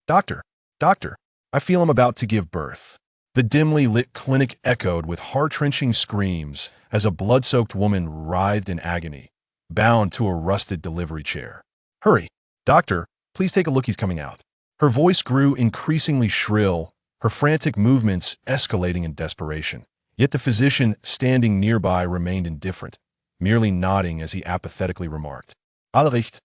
Doctor, doctor, I feel I'm about to give birth. The dimly lit clinic echoed with heart-wrenching screams as a blood-soaked woman writhed in agony, bound to a rusted delivery chair. Hurry, doctor, please take a look, he's coming out. Her voice grew increasingly shrill, her frantic movements escalating in desperation. Yet the physician standing nearby remained indifferent, merely nodding as he apathetically remarked, Allericht,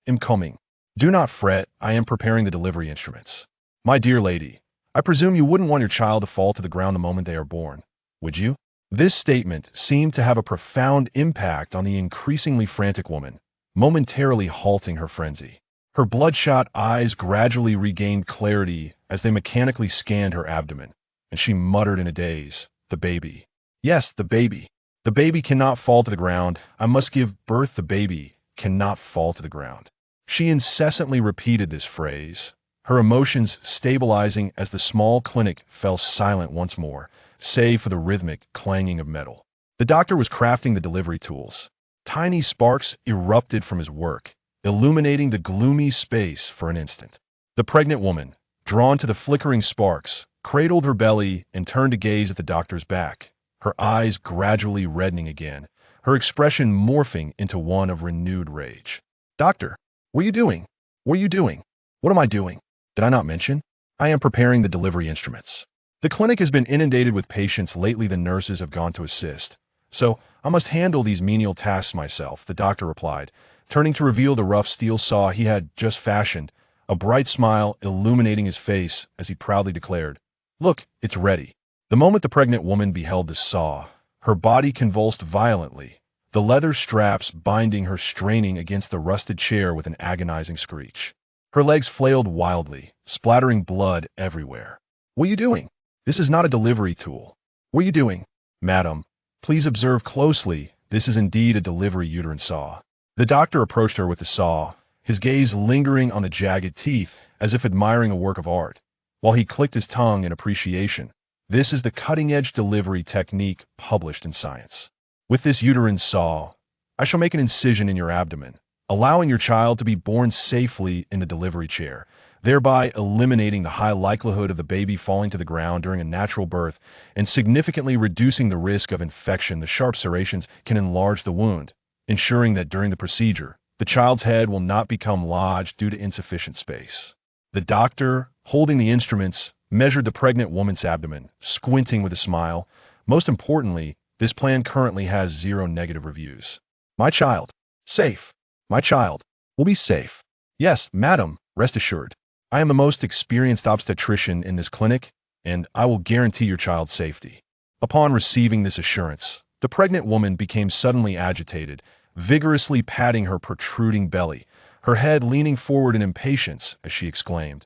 im coming. Do not fret, I am preparing the delivery instruments. My dear lady, I presume you wouldn't want your child to fall to the ground the moment they are born, would you? This statement seemed to have a profound impact on the increasingly frantic woman, momentarily halting her frenzy. Her bloodshot eyes gradually regained clarity as they mechanically scanned her abdomen, and she muttered in a daze, the baby. Yes, the baby. The baby cannot fall to the ground. I must give birth. The baby cannot fall to the ground. She incessantly repeated this phrase, her emotions stabilizing as the small clinic fell silent once more, save for the rhythmic clanging of metal. The doctor was crafting the delivery tools. Tiny sparks erupted from his work, illuminating the gloomy space for an instant. The pregnant woman, drawn to the flickering sparks, cradled her belly and turned to gaze at the doctor's back, her eyes gradually reddening again, her expression morphing into one of renewed rage. Doctor, what are you doing? What are you doing? What am I doing? Did I not mention? I am preparing the delivery instruments. The clinic has been inundated with patients lately. The nurses have gone to assist. So I must handle these menial tasks myself, the doctor replied, turning to reveal the rough steel saw he had just fashioned, a bright smile illuminating his face as he proudly declared, Look, it's ready. The moment the pregnant woman beheld the saw, her body convulsed violently, the leather straps binding her straining against the rusted chair with an agonizing screech. Her legs flailed wildly, splattering blood everywhere. What are you doing? This is not a delivery tool. What are you doing? Madam, please observe closely. This is indeed a delivery uterine saw. The doctor approached her with the saw, his gaze lingering on the jagged teeth as if admiring a work of art, while he clicked his tongue in appreciation. This is the cutting-edge delivery technique published in Science. With this uterine saw, I shall make an incision in your abdomen, allowing your child to be born safely in the delivery chair, thereby eliminating the high likelihood of the baby falling to the ground during a natural birth and significantly reducing the risk of infection. The sharp serrations can enlarge the wound, ensuring that during the procedure, the child's head will not become lodged due to insufficient space. The doctor, holding the instruments, measured the pregnant woman's abdomen, squinting with a smile. Most importantly, this plan currently has 0 negative reviews. My child, safe. My child will be safe. Yes, madam, rest assured. I am the most experienced obstetrician in this clinic, and I will guarantee your child's safety. Upon receiving this assurance, the pregnant woman became suddenly agitated, vigorously patting her protruding belly, her head leaning forward in impatience as she exclaimed,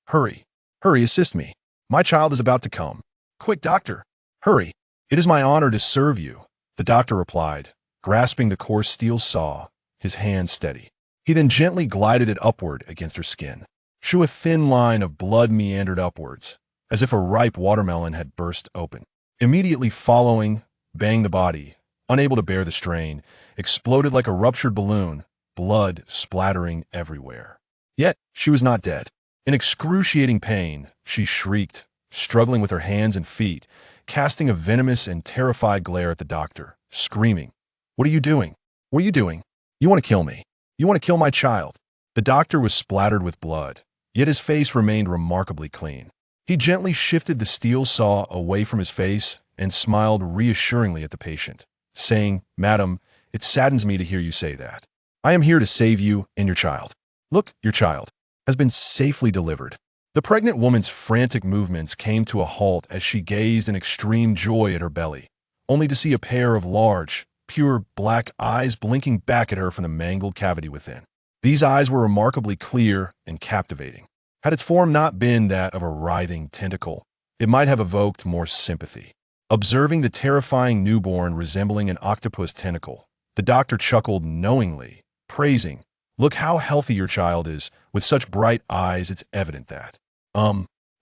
Hurry, hurry, assist me. My child is about to come. Quick, doctor, hurry. It is my honor to serve you, the doctor replied, grasping the coarse steel saw, his hand steady. He then gently glided it upward against her skin. Through a thin line of blood meandered upwards, as if a ripe watermelon had burst open. Immediately following, bang, the body, unable to bear the strain, exploded like a ruptured balloon, blood splattering everywhere. Yet she was not dead. In excruciating pain, she shrieked, struggling with her hands and feet, casting a venomous and terrified glare at the doctor, screaming, What are you doing? What are you doing? You want to kill me. You want to kill my child. The doctor was splattered with blood, yet his face remained remarkably clean. He gently shifted the steel saw away from his face and smiled reassuringly at the patient, saying, Madam, it saddens me to hear you say that. I am here to save you and your child. Look, your child has been safely delivered. The pregnant woman's frantic movements came to a halt as she gazed in extreme joy at her belly, only to see a pair of large, pure black eyes blinking back at her from the mangled cavity within. These eyes were remarkably clear and captivating. Had its form not been that of a writhing tentacle, it might have evoked more sympathy. Observing the terrifying newborn resembling an octopus tentacle, the doctor chuckled knowingly, praising, Look how healthy your child is, with such bright eyes. It's evident that.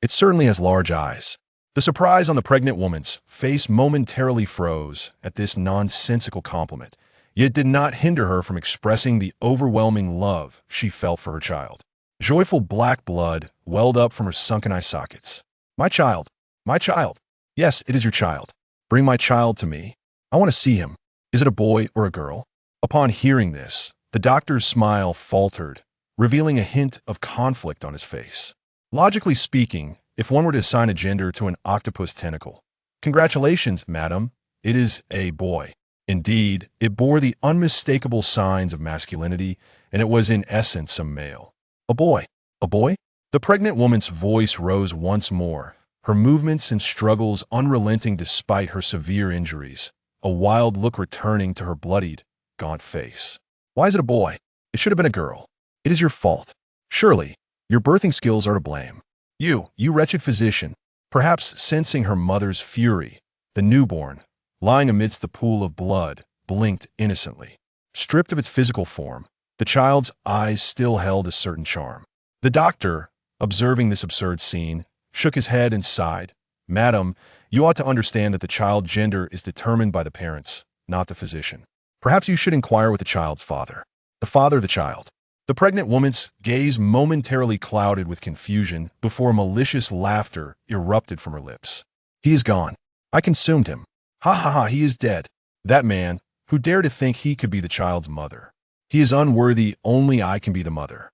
It certainly has large eyes. The surprise on the pregnant woman's face momentarily froze at this nonsensical compliment, yet did not hinder her from expressing the overwhelming love she felt for her child. Joyful black blood welled up from her sunken eye sockets. My child! My child! Yes, it is your child. Bring my child to me. I want to see him. Is it a boy or a girl? Upon hearing this, the doctor's smile faltered, revealing a hint of conflict on his face. Logically speaking, if one were to assign a gender to an octopus tentacle, congratulations, madam, it is a boy. Indeed, it bore the unmistakable signs of masculinity, and it was in essence a male. A boy. A boy? The pregnant woman's voice rose once more, her movements and struggles unrelenting despite her severe injuries, a wild look returning to her bloodied, gaunt face. Why is it a boy? It should have been a girl. It is your fault. Surely, your birthing skills are to blame. You wretched physician, perhaps sensing her mother's fury, the newborn, lying amidst the pool of blood, blinked innocently. Stripped of its physical form, the child's eyes still held a certain charm. The doctor, observing this absurd scene, shook his head and sighed. Madam, you ought to understand that the child's gender is determined by the parents, not the physician. Perhaps you should inquire with the child's father. The father of the child. The pregnant woman's gaze momentarily clouded with confusion before malicious laughter erupted from her lips. He is gone. I consumed him. Ha ha ha, he is dead. That man, who dared to think he could be the child's mother. He is unworthy, only I can be the mother.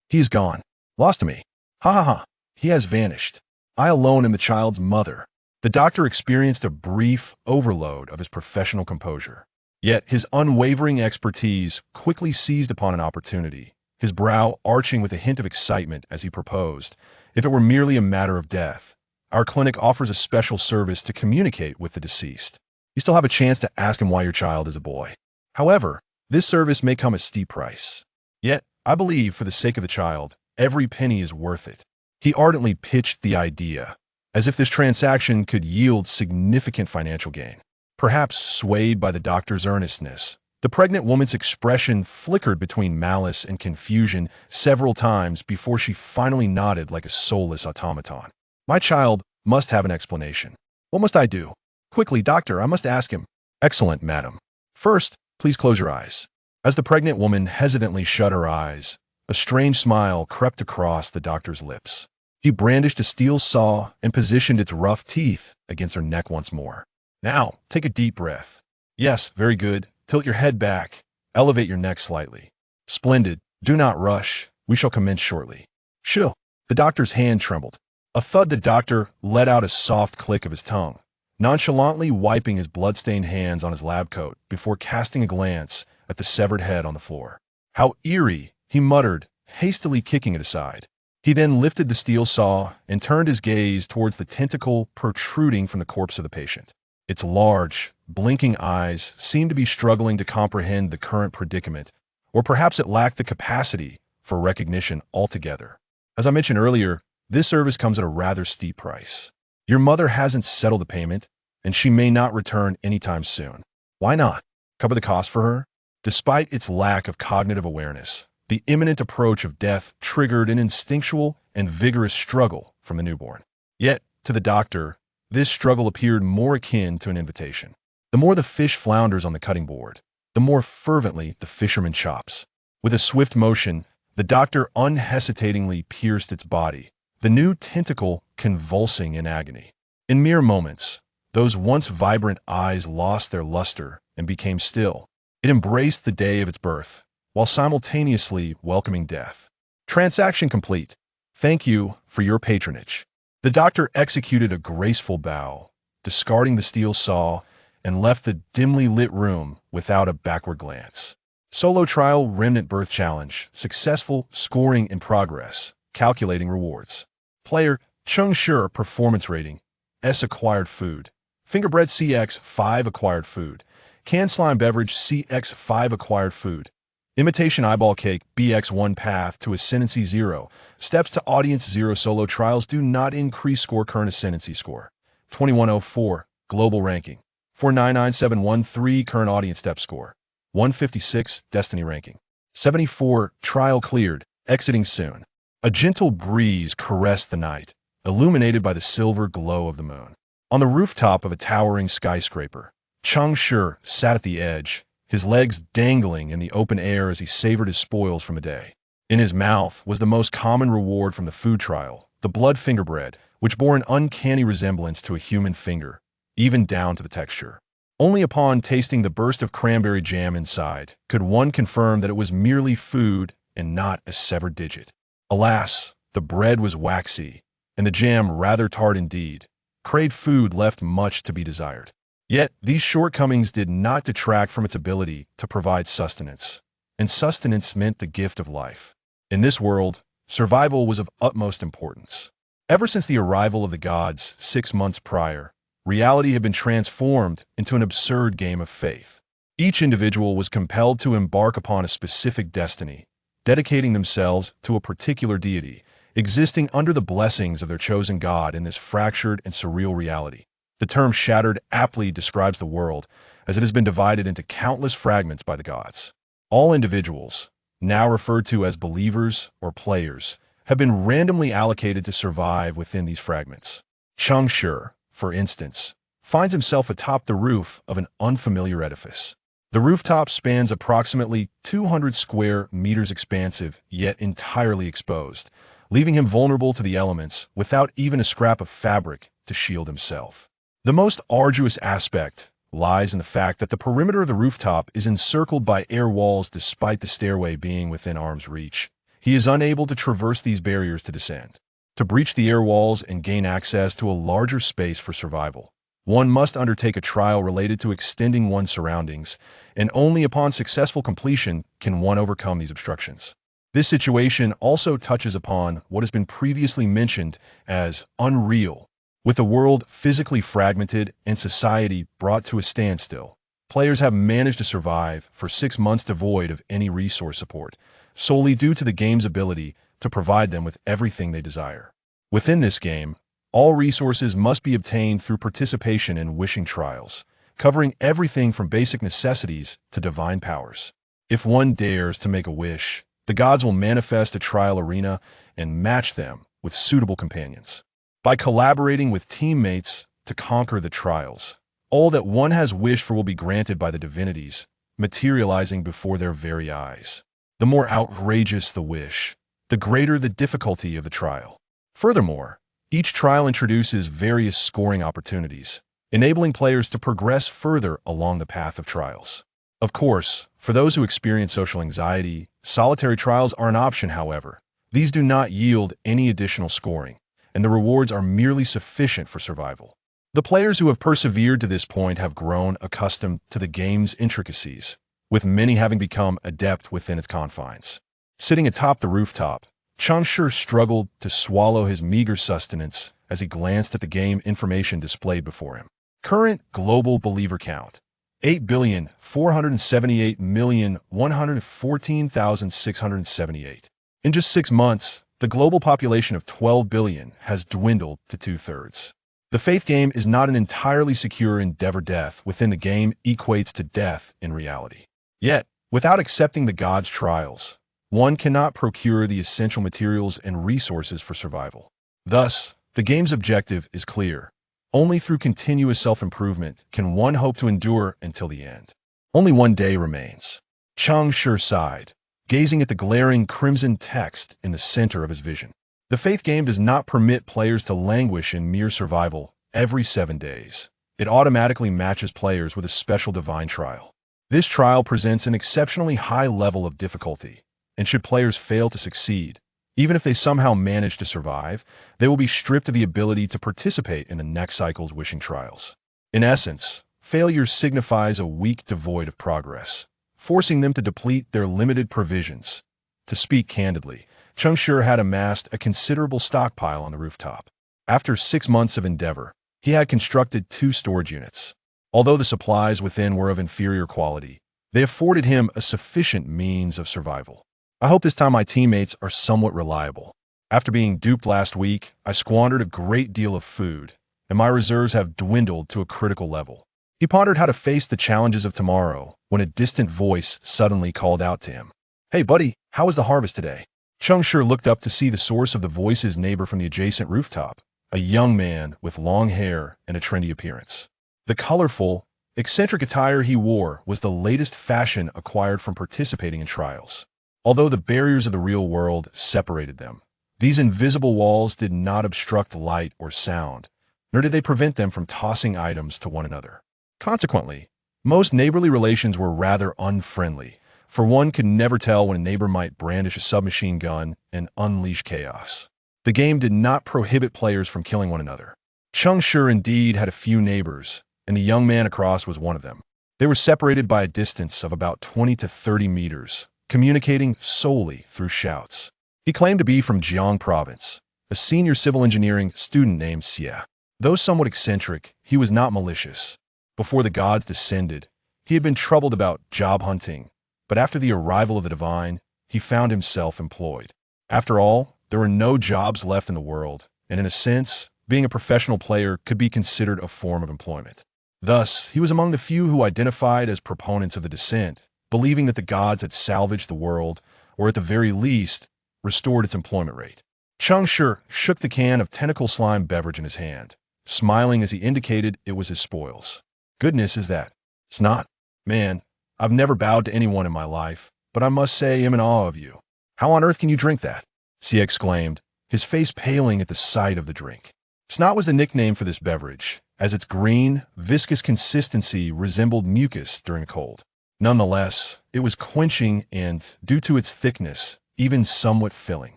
He is gone. Lost to me. Ha ha ha, he has vanished. I alone am the child's mother. The doctor experienced a brief overload of his professional composure. Yet his unwavering expertise quickly seized upon an opportunity, his brow arching with a hint of excitement as he proposed, if it were merely a matter of death, our clinic offers a special service to communicate with the deceased. You still have a chance to ask him why your child is a boy. However, this service may come at a steep price. Yet, I believe, for the sake of the child, every penny is worth it. He ardently pitched the idea, as if this transaction could yield significant financial gain. Perhaps swayed by the doctor's earnestness, the pregnant woman's expression flickered between malice and confusion several times before she finally nodded like a soulless automaton. My child must have an explanation. What must I do? Quickly, doctor, I must ask him. Excellent, madam. First, please close your eyes. As the pregnant woman hesitantly shut her eyes, a strange smile crept across the doctor's lips. He brandished a steel saw and positioned its rough teeth against her neck once more. Now, take a deep breath. Yes, very good. Tilt your head back. Elevate your neck slightly. Splendid. Do not rush. We shall commence shortly. Shoo. The doctor's hand trembled. A thud. The doctor let out a soft click of his tongue, nonchalantly wiping his blood-stained hands on his lab coat before casting a glance at the severed head on the floor. How eerie, he muttered, hastily kicking it aside. He then lifted the steel saw and turned his gaze towards the tentacle protruding from the corpse of the patient. Its large, blinking eyes seemed to be struggling to comprehend the current predicament, or perhaps it lacked the capacity for recognition altogether. As I mentioned earlier, this service comes at a rather steep price. Your mother hasn't settled the payment, and she may not return anytime soon. Why not? Cover the cost for her? Despite its lack of cognitive awareness, the imminent approach of death triggered an instinctual and vigorous struggle from the newborn. Yet, to the doctor, this struggle appeared more akin to an invitation. The more the fish flounders on the cutting board, the more fervently the fisherman chops. With a swift motion, the doctor unhesitatingly pierced its body, the new tentacle convulsing in agony. In mere moments, those once vibrant eyes lost their luster and became still. It embraced the day of its birth, while simultaneously welcoming death. Transaction complete. Thank you for your patronage. The doctor executed a graceful bow, discarding the steel saw, and left the dimly lit room without a backward glance. Solo Trial Remnant Birth Challenge. Successful scoring in progress. Calculating rewards. Player Cheng Shi performance rating. S acquired food. Fingerbread CX 5 acquired food. Canned slime beverage CX 5 acquired food. Imitation eyeball cake BX1 path to ascendancy 0. Steps to audience 0. Solo trials do not increase score. Current ascendancy score 2104. Global ranking 499713. Current audience step score 156. Destiny ranking 74. Trial cleared. Exiting soon. A gentle breeze caressed the night, illuminated by the silver glow of the moon. On the rooftop of a towering skyscraper, Cheng Shi sat at the edge, his legs dangling in the open air as he savored his spoils from the day. In his mouth was the most common reward from the food trial, the blood finger bread, which bore an uncanny resemblance to a human finger, even down to the texture. Only upon tasting the burst of cranberry jam inside could one confirm that it was merely food and not a severed digit. Alas, the bread was waxy, and the jam rather tart indeed. Craved food left much to be desired. Yet these shortcomings did not detract from its ability to provide sustenance, and sustenance meant the gift of life. In this world, survival was of utmost importance. Ever since the arrival of the gods 6 months prior, reality had been transformed into an absurd game of faith. Each individual was compelled to embark upon a specific destiny, dedicating themselves to a particular deity, existing under the blessings of their chosen god in this fractured and surreal reality. The term shattered aptly describes the world, as it has been divided into countless fragments by the gods. All individuals, now referred to as believers or players, have been randomly allocated to survive within these fragments. Cheng Shi, for instance, finds himself atop the roof of an unfamiliar edifice. The rooftop spans approximately 200 square meters expansive, yet entirely exposed, leaving him vulnerable to the elements without even a scrap of fabric to shield himself. The most arduous aspect lies in the fact that the perimeter of the rooftop is encircled by air walls despite the stairway being within arm's reach. He is unable to traverse these barriers to descend. To breach the air walls and gain access to a larger space for survival, one must undertake a trial related to extending one's surroundings, and only upon successful completion can one overcome these obstructions. This situation also touches upon what has been previously mentioned as unreal. With the world physically fragmented and society brought to a standstill, players have managed to survive for 6 months devoid of any resource support, solely due to the game's ability to provide them with everything they desire. Within this game, all resources must be obtained through participation in wishing trials, covering everything from basic necessities to divine powers. If one dares to make a wish, the gods will manifest a trial arena and match them with suitable companions. By collaborating with teammates to conquer the trials, all that one has wished for will be granted by the divinities, materializing before their very eyes. The more outrageous the wish, the greater the difficulty of the trial. Furthermore, each trial introduces various scoring opportunities, enabling players to progress further along the path of trials. Of course, for those who experience social anxiety, solitary trials are an option. However, these do not yield any additional scoring, and the rewards are merely sufficient for survival. The players who have persevered to this point have grown accustomed to the game's intricacies, with many having become adept within its confines. Sitting atop the rooftop, Cheng Shi struggled to swallow his meager sustenance as he glanced at the game information displayed before him. Current global believer count: 8,478,114,678. In just 6 months, the global population of 12 billion has dwindled to 2/3. The faith game is not an entirely secure endeavor. Death within the game equates to death in reality. Yet, without accepting the gods' trials, one cannot procure the essential materials and resources for survival. Thus, the game's objective is clear. Only through continuous self-improvement can one hope to endure until the end. Only one day remains. Cheng Shi sighed, gazing at the glaring crimson text in the center of his vision. The faith game does not permit players to languish in mere survival every 7 days. It automatically matches players with a special divine trial. This trial presents an exceptionally high level of difficulty, and should players fail to succeed, even if they somehow manage to survive, they will be stripped of the ability to participate in the next cycle's wishing trials. In essence, failure signifies a week devoid of progress, forcing them to deplete their limited provisions. To speak candidly, Cheng Shi had amassed a considerable stockpile on the rooftop. After 6 months of endeavor, he had constructed 2 storage units. Although the supplies within were of inferior quality, they afforded him a sufficient means of survival. I hope this time my teammates are somewhat reliable. After being duped last week, I squandered a great deal of food, and my reserves have dwindled to a critical level. He pondered how to face the challenges of tomorrow when a distant voice suddenly called out to him. "Hey buddy, how was the harvest today?" Cheng Shi looked up to see the source of the voice's neighbor from the adjacent rooftop, a young man with long hair and a trendy appearance. The colorful, eccentric attire he wore was the latest fashion acquired from participating in trials. although the barriers of the real world separated them. These invisible walls did not obstruct light or sound, nor did they prevent them from tossing items to one another. Consequently, most neighborly relations were rather unfriendly, for one could never tell when a neighbor might brandish a submachine gun and unleash chaos. The game did not prohibit players from killing one another. Cheng Shi indeed had a few neighbors, and the young man across was one of them. They were separated by a distance of about 20 to 30 meters, communicating solely through shouts. He claimed to be from Jiang province, a senior civil engineering student named Xie. Though somewhat eccentric, he was not malicious. Before the gods descended, he had been troubled about job hunting, but after the arrival of the divine, he found himself employed. After all, there were no jobs left in the world, and in a sense, being a professional player could be considered a form of employment. Thus, he was among the few who identified as proponents of the descent, believing that the gods had salvaged the world, or at the very least, restored its employment rate. Cheng Shi shook the can of tentacle slime beverage in his hand, smiling as he indicated it was his spoils. Goodness, is that? It's not. Man, I've never bowed to anyone in my life, but I must say I'm in awe of you. How on earth can you drink that? Xie exclaimed, his face paling at the sight of the drink. Snot was the nickname for this beverage, as its green, viscous consistency resembled mucus during a cold. Nonetheless, it was quenching and, due to its thickness, even somewhat filling.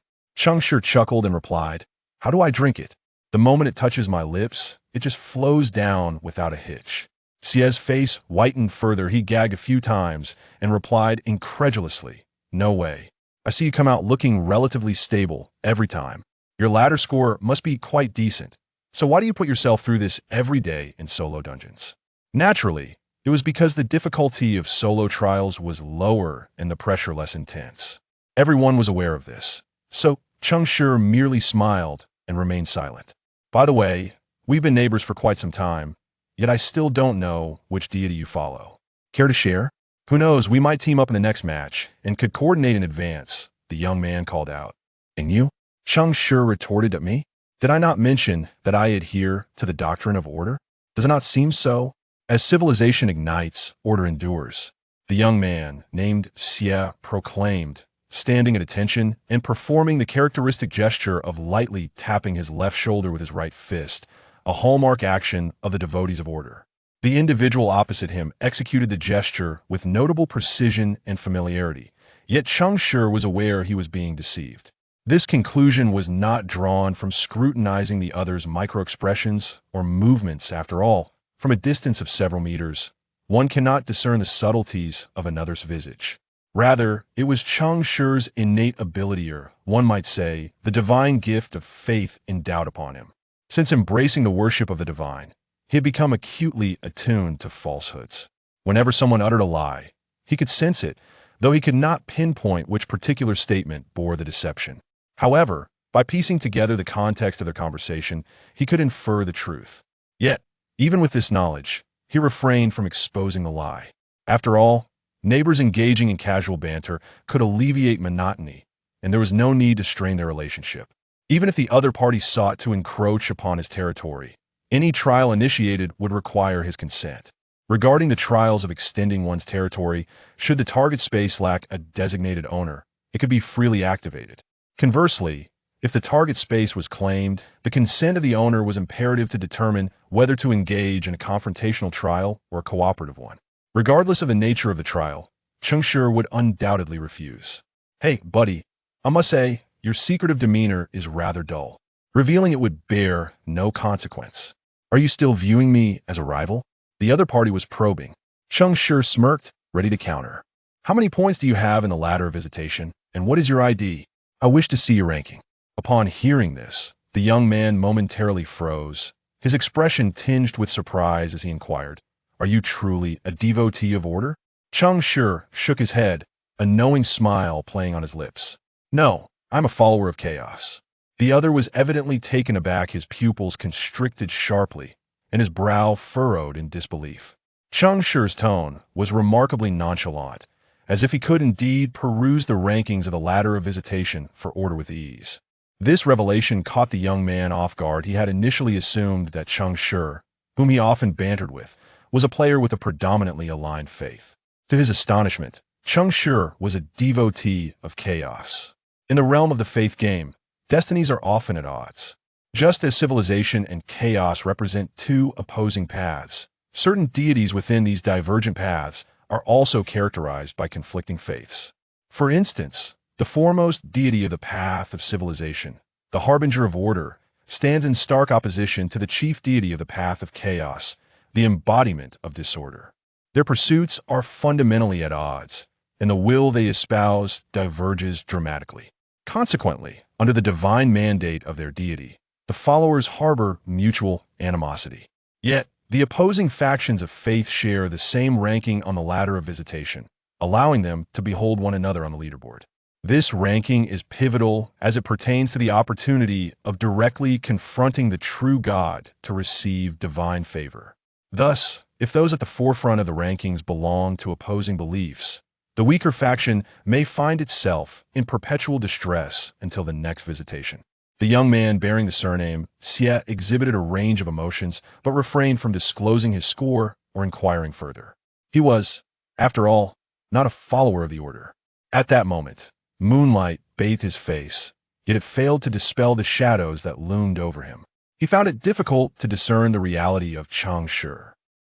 Cheng Shi chuckled and replied, "How do I drink it? The moment it touches my lips, it just flows down without a hitch." Xie's face whitened further. He gagged a few times and replied incredulously, "No way. I see you come out looking relatively stable every time. Your ladder score must be quite decent. So why do you put yourself through this every day in solo dungeons?" Naturally, it was because the difficulty of solo trials was lower and the pressure less intense. Everyone was aware of this, so Cheng Shi merely smiled and remained silent. "By the way, we've been neighbors for quite some time, yet I still don't know which deity you follow. Care to share? Who knows, we might team up in the next match and could coordinate in advance," the young man called out. "And you?" Cheng Shi retorted at me. "Did I not mention that I adhere to the doctrine of order? Does it not seem so? As civilization ignites, order endures," the young man, named Xie, proclaimed, standing at attention and performing the characteristic gesture of lightly tapping his left shoulder with his right fist, a hallmark action of the devotees of order. The individual opposite him executed the gesture with notable precision and familiarity, yet Cheng Shi was aware he was being deceived. This conclusion was not drawn from scrutinizing the other's microexpressions or movements. After all, from a distance of several meters, one cannot discern the subtleties of another's visage. Rather, it was Cheng Shi's innate ability, or one might say, the divine gift of faith endowed upon him. Since embracing the worship of the divine, he had become acutely attuned to falsehoods. Whenever someone uttered a lie, he could sense it, though he could not pinpoint which particular statement bore the deception. However, by piecing together the context of their conversation, he could infer the truth. Yet, even with this knowledge, he refrained from exposing the lie. After all, neighbors engaging in casual banter could alleviate monotony, and there was no need to strain their relationship. Even if the other party sought to encroach upon his territory, any trial initiated would require his consent. Regarding the trials of extending one's territory, should the target space lack a designated owner, it could be freely activated. Conversely, if the target space was claimed, the consent of the owner was imperative to determine whether to engage in a confrontational trial or a cooperative one. Regardless of the nature of the trial, Cheng Shi would undoubtedly refuse. "Hey, buddy, I must say, your secretive demeanor is rather dull. Revealing it would bear no consequence. Are you still viewing me as a rival?" The other party was probing. Cheng Shi smirked, ready to counter. "How many points do you have in the ladder of visitation, and what is your ID? I wish to see your ranking." Upon hearing this, the young man momentarily froze, his expression tinged with surprise as he inquired, "Are you truly a devotee of order?" Cheng Shi shook his head, a knowing smile playing on his lips. "No, I'm a follower of chaos." The other was evidently taken aback, his pupils constricted sharply, and his brow furrowed in disbelief. Cheng Shi's tone was remarkably nonchalant, as if he could indeed peruse the rankings of the ladder of visitation for order with ease. This revelation caught the young man off guard. He had initially assumed that Cheng Shi, whom he often bantered with, was a player with a predominantly aligned faith. To his astonishment, Cheng Shi was a devotee of chaos. In the realm of the faith game, destinies are often at odds. Just as civilization and chaos represent two opposing paths, certain deities within these divergent paths are also characterized by conflicting faiths. For instance, the foremost deity of the path of civilization, the harbinger of order, stands in stark opposition to the chief deity of the path of chaos, the embodiment of disorder. Their pursuits are fundamentally at odds, and the will they espouse diverges dramatically. Consequently, under the divine mandate of their deity, the followers harbor mutual animosity. Yet, the opposing factions of faith share the same ranking on the ladder of visitation, allowing them to behold one another on the leaderboard. This ranking is pivotal as it pertains to the opportunity of directly confronting the true God to receive divine favor. Thus, if those at the forefront of the rankings belong to opposing beliefs, the weaker faction may find itself in perpetual distress until the next visitation. The young man bearing the surname Xie exhibited a range of emotions but refrained from disclosing his score or inquiring further. He was, after all, not a follower of the order. At that moment, moonlight bathed his face, yet it failed to dispel the shadows that loomed over him. He found it difficult to discern the reality of Cheng Shi.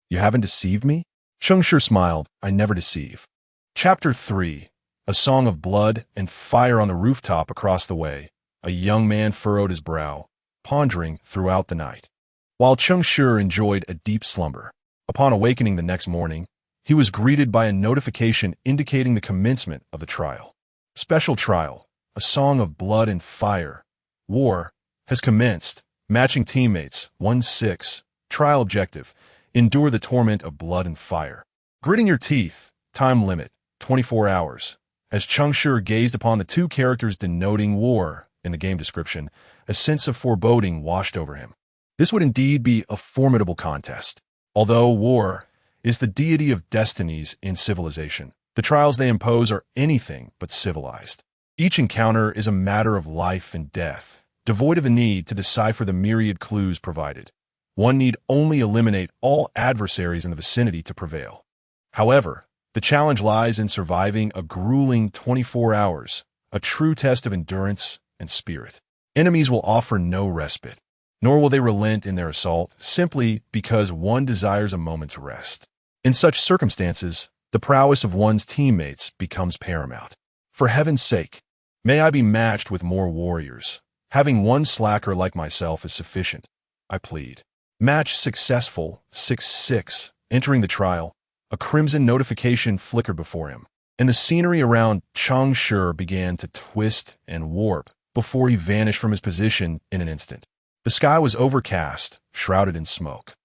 "You haven't deceived me?" Cheng Shi smiled. "I never deceive." Chapter 3. A Song of Blood and Fire. On the rooftop across the way, a young man furrowed his brow, pondering throughout the night. While Cheng Shi enjoyed a deep slumber, upon awakening the next morning, he was greeted by a notification indicating the commencement of the trial. Special Trial, A Song of Blood and Fire. War has commenced. Matching teammates, 1-6. Trial objective, endure the torment of blood and fire. Gritting your teeth, time limit, 24 hours. As Cheng Shi gazed upon the two characters denoting war in the game description, a sense of foreboding washed over him. This would indeed be a formidable contest. Although war is the deity of destinies in civilization, the trials they impose are anything but civilized. Each encounter is a matter of life and death, devoid of the need to decipher the myriad clues provided. One need only eliminate all adversaries in the vicinity to prevail. However, the challenge lies in surviving a grueling 24 hours, a true test of endurance and spirit. Enemies will offer no respite, nor will they relent in their assault simply because one desires a moment's rest. In such circumstances, the prowess of one's teammates becomes paramount. For heaven's sake, may I be matched with more warriors. Having one slacker like myself is sufficient, I plead. Match successful, 6-6. Entering the trial, a crimson notification flickered before him, and the scenery around Cheng Shi began to twist and warp before he vanished from his position in an instant. The sky was overcast, shrouded in smoke.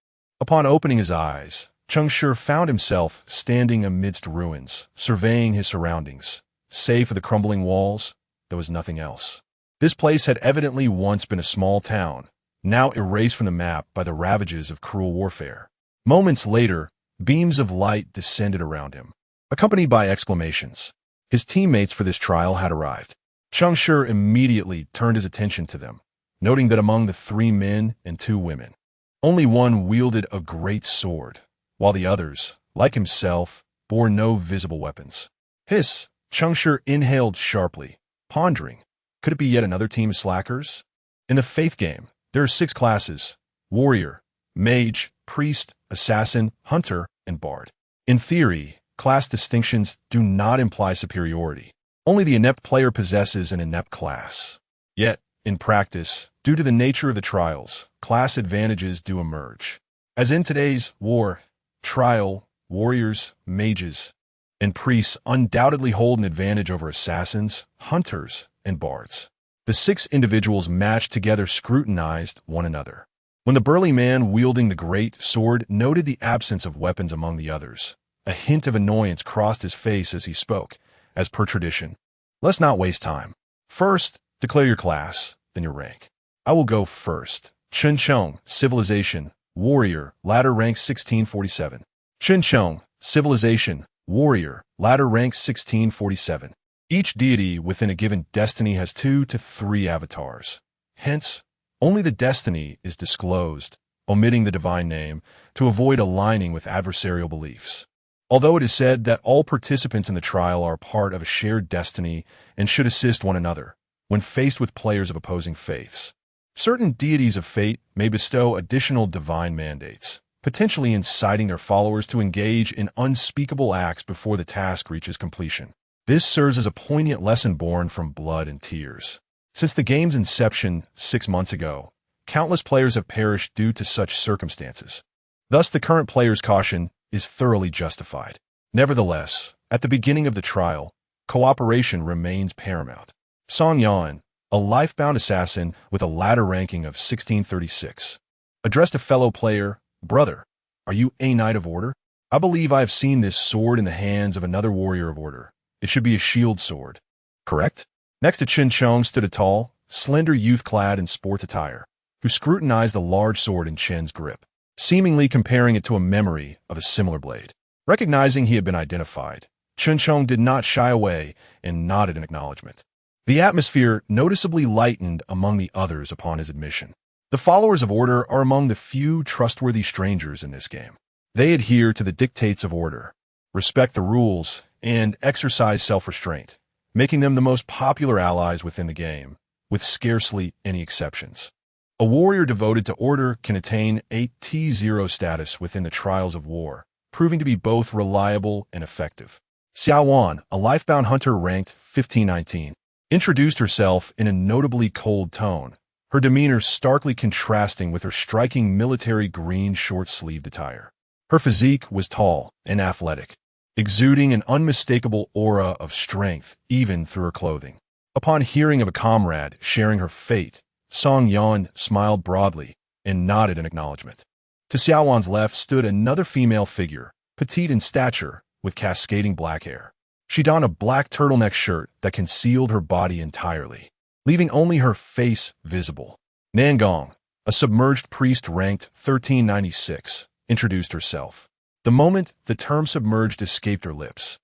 Upon opening his eyes, Cheng Shi found himself standing amidst ruins, surveying his surroundings. Save for the crumbling walls, there was nothing else. This place had evidently once been a small town, now erased from the map by the ravages of cruel warfare. Moments later, beams of light descended around him, accompanied by exclamations. His teammates for this trial had arrived. Cheng Shi immediately turned his attention to them, noting that among the 3 men and 2 women, only one wielded a great sword, while the others, like himself, bore no visible weapons. Hiss! Cheng Shi inhaled sharply, pondering. Could it be yet another team of slackers? In the faith game, there are 6 classes: warrior, mage, priest, assassin, hunter, and bard. In theory, class distinctions do not imply superiority. Only the inept player possesses an inept class. Yet, in practice, due to the nature of the trials, class advantages do emerge. As in today's war trial, warriors, mages, and priests undoubtedly hold an advantage over assassins, hunters, and bards. The 6 individuals matched together scrutinized one another. When the burly man wielding the great sword noted the absence of weapons among the others, a hint of annoyance crossed his face as he spoke, as per tradition. Let's not waste time. First, declare your class, then your rank. I will go first. Chen Chong, Civilization, Warrior, Ladder rank 1647. Chen Chong, Civilization, Warrior, Ladder rank 1647. Each deity within a given destiny has 2 to 3 avatars. Hence, only the destiny is disclosed, omitting the divine name, to avoid aligning with adversarial beliefs. Although it is said that all participants in the trial are part of a shared destiny and should assist one another when faced with players of opposing faiths. Certain deities of fate may bestow additional divine mandates, potentially inciting their followers to engage in unspeakable acts before the task reaches completion. This serves as a poignant lesson born from blood and tears. Since the game's inception 6 months ago, countless players have perished due to such circumstances. Thus, the current player's caution is thoroughly justified. Nevertheless, at the beginning of the trial, cooperation remains paramount. Song Yan, a life-bound assassin with a ladder ranking of 1636, addressed a fellow player, "Brother, are you a knight of order? I believe I have seen this sword in the hands of another warrior of order. It should be a shield sword, correct?" Next to Chen Chong stood a tall, slender youth clad in sports attire, who scrutinized the large sword in Chen's grip, seemingly comparing it to a memory of a similar blade. Recognizing he had been identified, Chen Chong did not shy away and nodded in acknowledgement. The atmosphere noticeably lightened among the others upon his admission. The followers of order are among the few trustworthy strangers in this game. They adhere to the dictates of order, respect the rules, and exercise self-restraint, making them the most popular allies within the game, with scarcely any exceptions. A warrior devoted to order can attain a T0 status within the trials of war, proving to be both reliable and effective. Xiao Wan, a lifebound hunter ranked 1519, introduced herself in a notably cold tone, her demeanor starkly contrasting with her striking military green short-sleeved attire. Her physique was tall and athletic, exuding an unmistakable aura of strength even through her clothing. Upon hearing of a comrade sharing her fate, Song Yan smiled broadly and nodded in acknowledgement. To Xiao Wan's left stood another female figure, petite in stature, with cascading black hair. She donned a black turtleneck shirt that concealed her body entirely, leaving only her face visible. Nangong, a submerged priest ranked 1396, introduced herself. The moment the term submerged escaped her lips,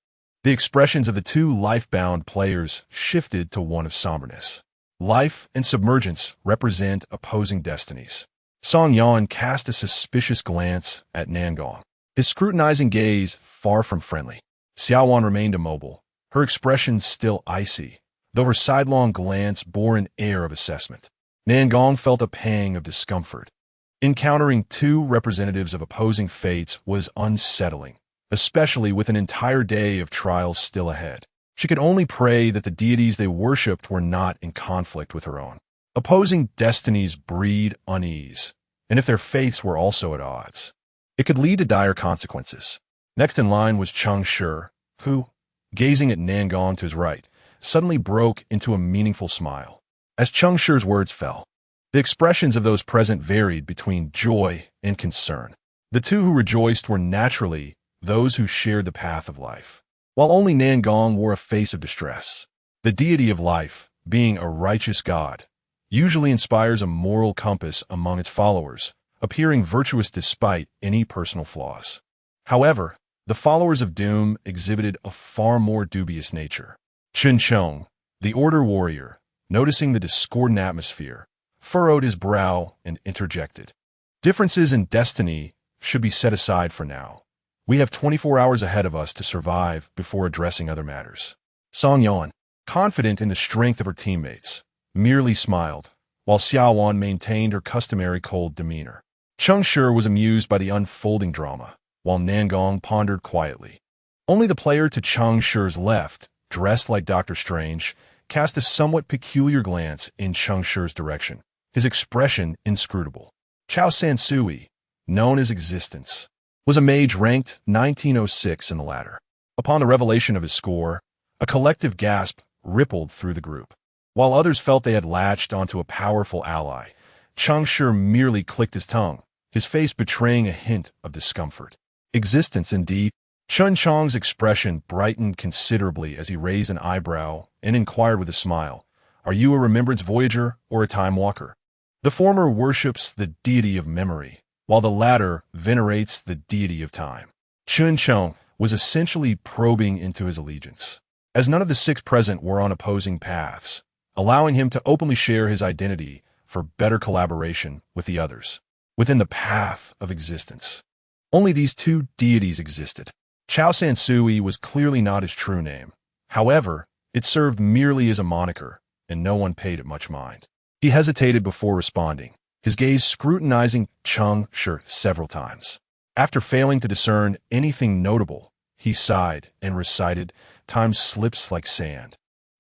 the expressions of the two life-bound players shifted to one of somberness. Life and submergence represent opposing destinies. Song Yan cast a suspicious glance at Nangong, his scrutinizing gaze far from friendly. Xiao Wan remained immobile, her expression still icy, though her sidelong glance bore an air of assessment. Nangong felt a pang of discomfort. Encountering two representatives of opposing fates was unsettling, especially with an entire day of trials still ahead. She could only pray that the deities they worshipped were not in conflict with her own. Opposing destinies breed unease, and if their faiths were also at odds, it could lead to dire consequences. Next in line was Cheng Shi, who, gazing at Nangong to his right, suddenly broke into a meaningful smile. As Cheng Shi's words fell, the expressions of those present varied between joy and concern. The two who rejoiced were naturally those who shared the path of life, while only Nangong wore a face of distress. The deity of life, being a righteous god, usually inspires a moral compass among its followers, appearing virtuous despite any personal flaws. However, the followers of Doom exhibited a far more dubious nature. Chen Chong, the Order warrior, noticing the discordant atmosphere, furrowed his brow and interjected. "Differences in destiny should be set aside for now. We have 24 hours ahead of us to survive before addressing other matters." Song Yan, confident in the strength of her teammates, merely smiled, while Xiao Wan maintained her customary cold demeanor. Cheng Shi was amused by the unfolding drama, while Nangong pondered quietly. Only the player to Cheng Shi's left, dressed like Doctor Strange, cast a somewhat peculiar glance in Cheng Shi's direction, his expression inscrutable. Chao Sansui, known as Existence, was a mage ranked 1906 in the ladder. Upon the revelation of his score, a collective gasp rippled through the group. While others felt they had latched onto a powerful ally, Cheng Shi merely clicked his tongue, his face betraying a hint of discomfort. Existence, indeed. Chen Chong's expression brightened considerably as he raised an eyebrow and inquired with a smile, "Are you a remembrance voyager or a time walker?" The former worships the deity of memory, while the latter venerates the deity of time. Chen Chong was essentially probing into his allegiance, as none of the 6 present were on opposing paths, allowing him to openly share his identity for better collaboration with the others. Within the path of existence, only these two deities existed. Chao Sansui was clearly not his true name. However, it served merely as a moniker, and no one paid it much mind. He hesitated before responding, his gaze scrutinizing Cheng Shi several times. After failing to discern anything notable, he sighed and recited, "Time slips like sand.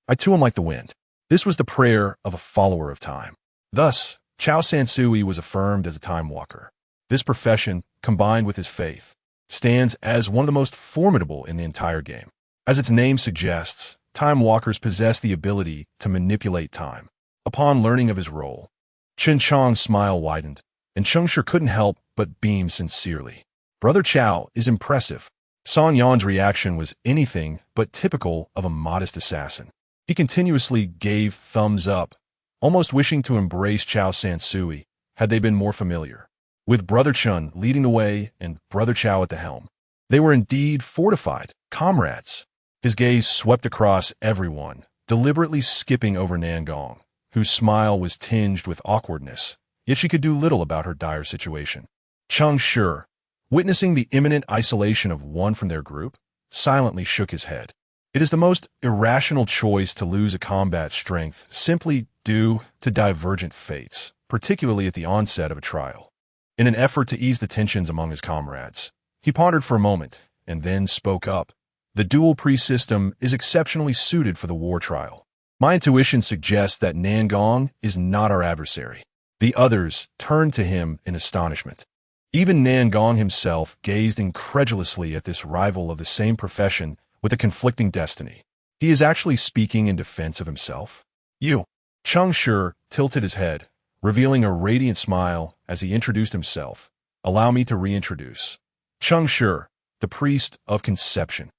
I too am like the wind." This was the prayer of a follower of time. Thus, Chao Sansui was affirmed as a time walker. This profession, combined with his faith, stands as one of the most formidable in the entire game. As its name suggests, time walkers possess the ability to manipulate time. Upon learning of his role, Chen Chang's smile widened, and Cheng Shi couldn't help but beam sincerely. Brother Chao is impressive. Song Yan's reaction was anything but typical of a modest assassin. He continuously gave thumbs up, almost wishing to embrace Chao Sansui had they been more familiar. With Brother Chun leading the way and Brother Chao at the helm, they were indeed fortified comrades. His gaze swept across everyone, deliberately skipping over Nangong, whose smile was tinged with awkwardness, yet she could do little about her dire situation. Cheng Shi, witnessing the imminent isolation of one from their group, silently shook his head. It is the most irrational choice to lose a combat strength simply due to divergent fates, particularly at the onset of a trial. In an effort to ease the tensions among his comrades, he pondered for a moment and then spoke up. The dual priest system is exceptionally suited for the war trial. My intuition suggests that Nangong is not our adversary. The others turned to him in astonishment. Even Nangong himself gazed incredulously at this rival of the same profession with a conflicting destiny. He is actually speaking in defense of himself? You. Cheng Shi tilted his head, revealing a radiant smile as he introduced himself. Allow me to reintroduce. Cheng Shi, the priest of conception.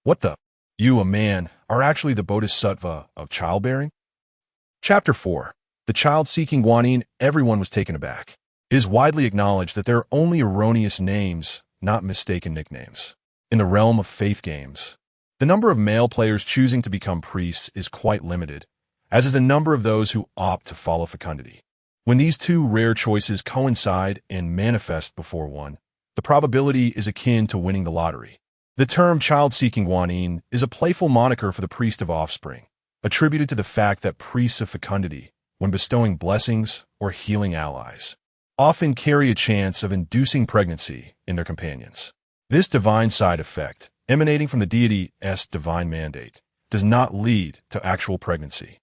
What the? You, a man, are actually the bodhisattva of childbearing? Chapter 4. The child-seeking Guanyin. Everyone was taken aback. It is widely acknowledged that there are only erroneous names, not mistaken nicknames. In the realm of faith games, the number of male players choosing to become priests is quite limited, as is the number of those who opt to follow fecundity. When these two rare choices coincide and manifest before one, the probability is akin to winning the lottery. The term child-seeking Guanyin is a playful moniker for the priest of offspring, attributed to the fact that priests of fecundity, when bestowing blessings or healing allies, often carry a chance of inducing pregnancy in their companions. This divine side effect, emanating from the deity's divine mandate, does not lead to actual pregnancy.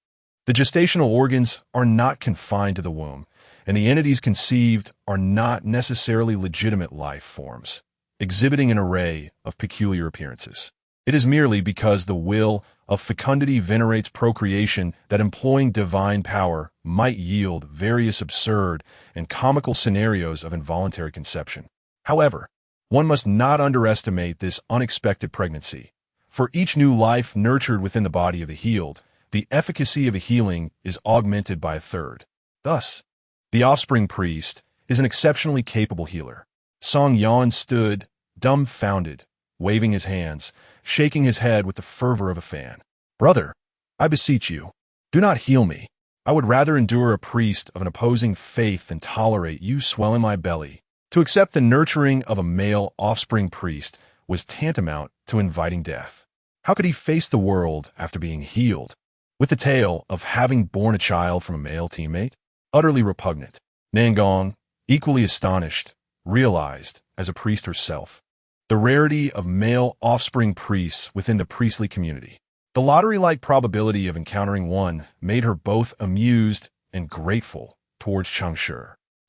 The gestational organs are not confined to the womb, and the entities conceived are not necessarily legitimate life forms, exhibiting an array of peculiar appearances. It is merely because the will of fecundity venerates procreation that employing divine power might yield various absurd and comical scenarios of involuntary conception. However, one must not underestimate this unexpected pregnancy. For each new life nurtured within the body of the healed, the efficacy of a healing is augmented by a third. Thus, the offspring priest is an exceptionally capable healer. Song Yan stood, dumbfounded, waving his hands, shaking his head with the fervor of a fan. Brother, I beseech you, do not heal me. I would rather endure a priest of an opposing faith than tolerate you swell in my belly. To accept the nurturing of a male offspring priest was tantamount to inviting death. How could he face the world after being healed, with the tale of having borne a child from a male teammate? Utterly repugnant. Nangong, equally astonished, realized, as a priest herself, the rarity of male offspring priests within the priestly community. The lottery-like probability of encountering one made her both amused and grateful towards Cheng Shi.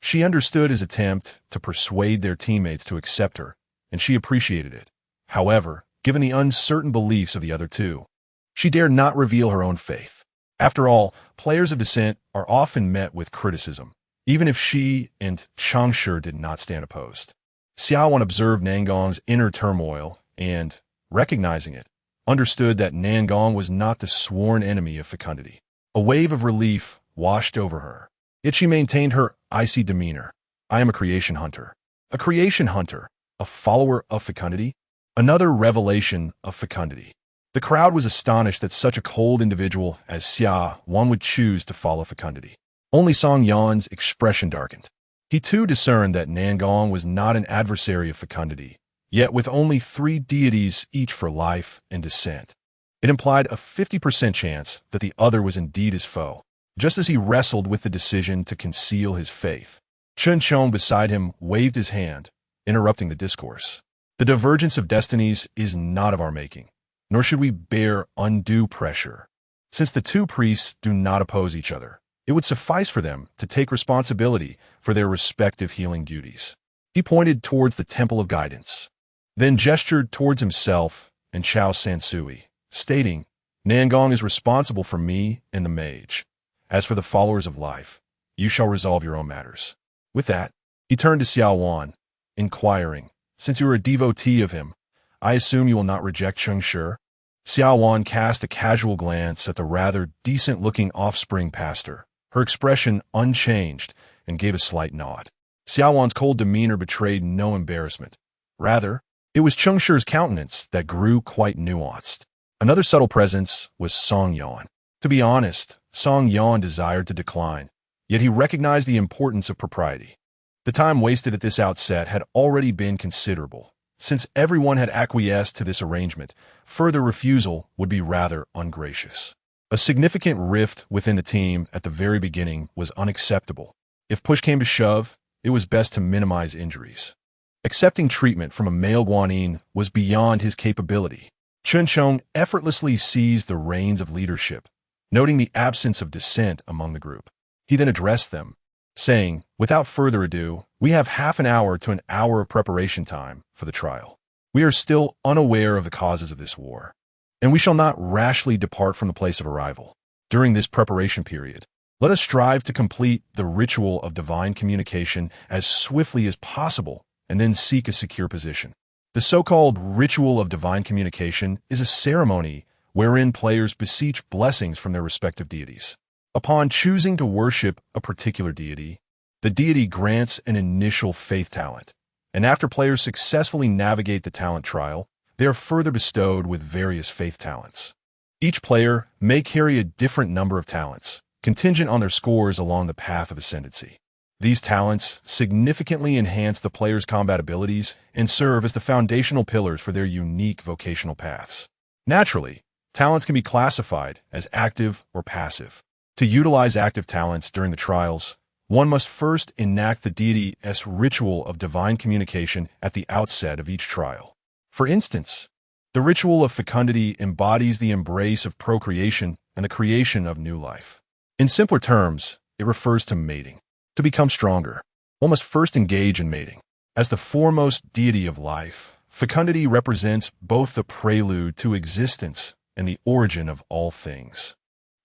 She understood his attempt to persuade their teammates to accept her, and she appreciated it. However, given the uncertain beliefs of the other two, she dared not reveal her own faith. After all, players of dissent are often met with criticism, even if she and Cheng Shi did not stand opposed. Xiaowan observed Nangong's inner turmoil and, recognizing it, understood that Nangong was not the sworn enemy of fecundity. A wave of relief washed over her. Yet she maintained her icy demeanor. I am a creation hunter. A creation hunter, a follower of fecundity, another revelation of fecundity. The crowd was astonished that such a cold individual as Xia Wan would choose to follow fecundity. Only Song Yan's expression darkened. He too discerned that Nangong was not an adversary of fecundity, yet with only 3 deities each for life and descent. It implied a 50% chance that the other was indeed his foe, just as he wrestled with the decision to conceal his faith. Cheng Shi beside him waved his hand, interrupting the discourse. The divergence of destinies is not of our making, nor should we bear undue pressure. Since the 2 priests do not oppose each other, it would suffice for them to take responsibility for their respective healing duties. He pointed towards the Temple of Guidance, then gestured towards himself and Chao Sansui, stating, Nangong is responsible for me and the mage. As for the followers of life, you shall resolve your own matters. With that, he turned to Xiao Wan, inquiring, since you are a devotee of him, I assume you will not reject Cheng Shi? Xiao Wan cast a casual glance at the rather decent-looking offspring pastor, her expression unchanged, and gave a slight nod. Xiao Wan's cold demeanor betrayed no embarrassment. Rather, it was Cheng Shi's countenance that grew quite nuanced. Another subtle presence was Song Yan. To be honest, Song Yan desired to decline, yet he recognized the importance of propriety. The time wasted at this outset had already been considerable. Since everyone had acquiesced to this arrangement, further refusal would be rather ungracious. A significant rift within the team at the very beginning was unacceptable. If push came to shove, it was best to minimize injuries. Accepting treatment from a male Guanyin was beyond his capability. Chun Chong effortlessly seized the reins of leadership, noting the absence of dissent among the group. He then addressed them, saying, without further ado, we have half an hour to an hour of preparation time for the trial. We are still unaware of the causes of this war, and we shall not rashly depart from the place of arrival. During this preparation period, let us strive to complete the ritual of divine communication as swiftly as possible and then seek a secure position. The so-called ritual of divine communication is a ceremony wherein players beseech blessings from their respective deities. Upon choosing to worship a particular deity, the deity grants an initial faith talent, and after players successfully navigate the talent trial, they are further bestowed with various faith talents. Each player may carry a different number of talents, contingent on their scores along the path of ascendancy. These talents significantly enhance the player's combat abilities and serve as the foundational pillars for their unique vocational paths. Naturally, talents can be classified as active or passive. To utilize active talents during the trials, one must first enact the deity's ritual of divine communication at the outset of each trial. For instance, the ritual of fecundity embodies the embrace of procreation and the creation of new life. In simpler terms, it refers to mating. To become stronger, one must first engage in mating. As the foremost deity of life, fecundity represents both the prelude to existence and the origin of all things,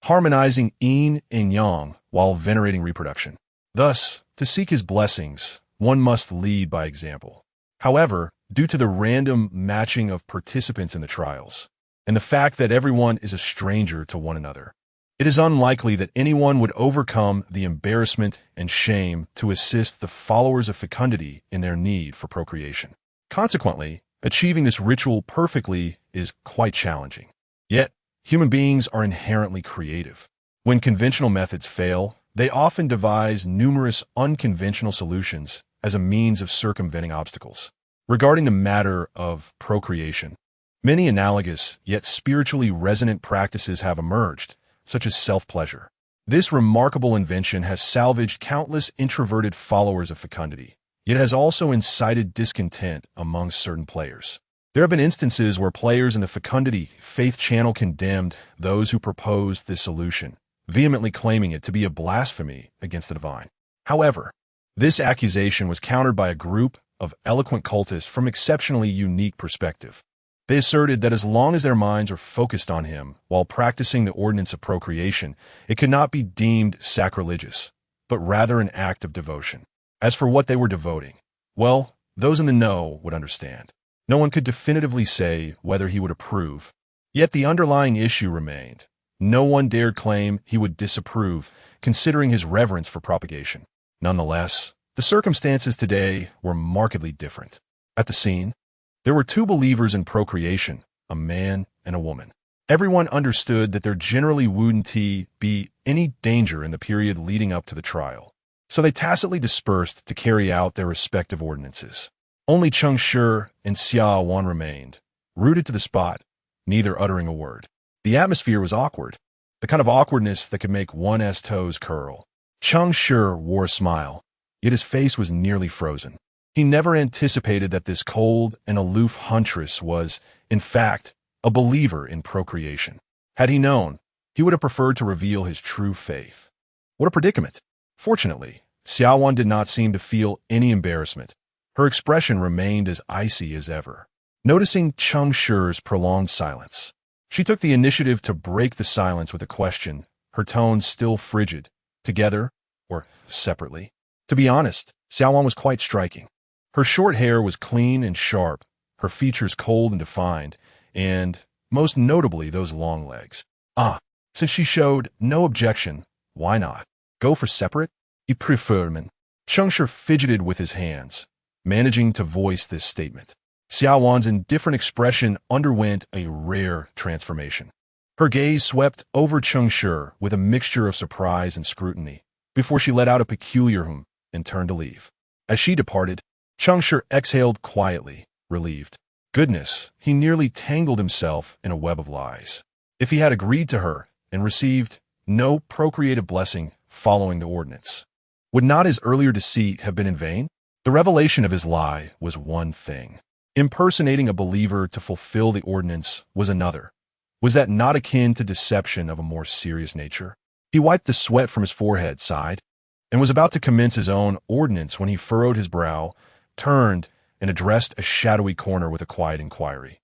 harmonizing yin and yang while venerating reproduction. Thus, to seek his blessings, one must lead by example. However, due to the random matching of participants in the trials, and the fact that everyone is a stranger to one another, it is unlikely that anyone would overcome the embarrassment and shame to assist the followers of fecundity in their need for procreation. Consequently, achieving this ritual perfectly is quite challenging. Yet, human beings are inherently creative. When conventional methods fail, they often devise numerous unconventional solutions as a means of circumventing obstacles. Regarding the matter of procreation, many analogous yet spiritually resonant practices have emerged, such as self-pleasure. This remarkable invention has salvaged countless introverted followers of fecundity, yet has also incited discontent among certain players. There have been instances where players in the fecundity faith channel condemned those who proposed this solution, vehemently claiming it to be a blasphemy against the divine. However, this accusation was countered by a group of eloquent cultists from exceptionally unique perspective. They asserted that as long as their minds are focused on him while practicing the ordinance of procreation, it could not be deemed sacrilegious, but rather an act of devotion. As for what they were devoting, well, those in the know would understand. No one could definitively say whether he would approve. Yet the underlying issue remained. No one dared claim he would disapprove, considering his reverence for propagation. Nonetheless, the circumstances today were markedly different. At the scene, there were 2 believers in procreation, a man and a woman. Everyone understood that there generally wouldn't be any danger in the period leading up to the trial, so they tacitly dispersed to carry out their respective ordinances. Only Cheng Shi and Xia Wan remained, rooted to the spot, neither uttering a word. The atmosphere was awkward, the kind of awkwardness that could make one's toes curl. Cheng Shi wore a smile, yet his face was nearly frozen. He never anticipated that this cold and aloof huntress was, in fact, a believer in procreation. Had he known, he would have preferred to reveal his true faith. What a predicament! Fortunately, Xiaowan did not seem to feel any embarrassment. Her expression remained as icy as ever. Noticing Cheng Shi's prolonged silence, she took the initiative to break the silence with a question, her tone still frigid. Together, or separately? To be honest, Xiaowan was quite striking. Her short hair was clean and sharp, her features cold and defined, and, most notably, those long legs. Since she showed no objection, why not? Go for separate? I prefermen. Cheng Shi fidgeted with his hands, managing to voice this statement. Xiaowan's indifferent expression underwent a rare transformation. Her gaze swept over Cheng Shi with a mixture of surprise and scrutiny, before she let out a peculiar hum and turned to leave. As she departed, Cheng Shi exhaled quietly, relieved. Goodness, he nearly tangled himself in a web of lies. If he had agreed to her and received no procreative blessing following the ordinance, would not his earlier deceit have been in vain? The revelation of his lie was one thing. Impersonating a believer to fulfill the ordinance was another. Was that not akin to deception of a more serious nature? He wiped the sweat from his forehead, sighed, and was about to commence his own ordinance when he furrowed his brow, turned, and addressed a shadowy corner with a quiet inquiry.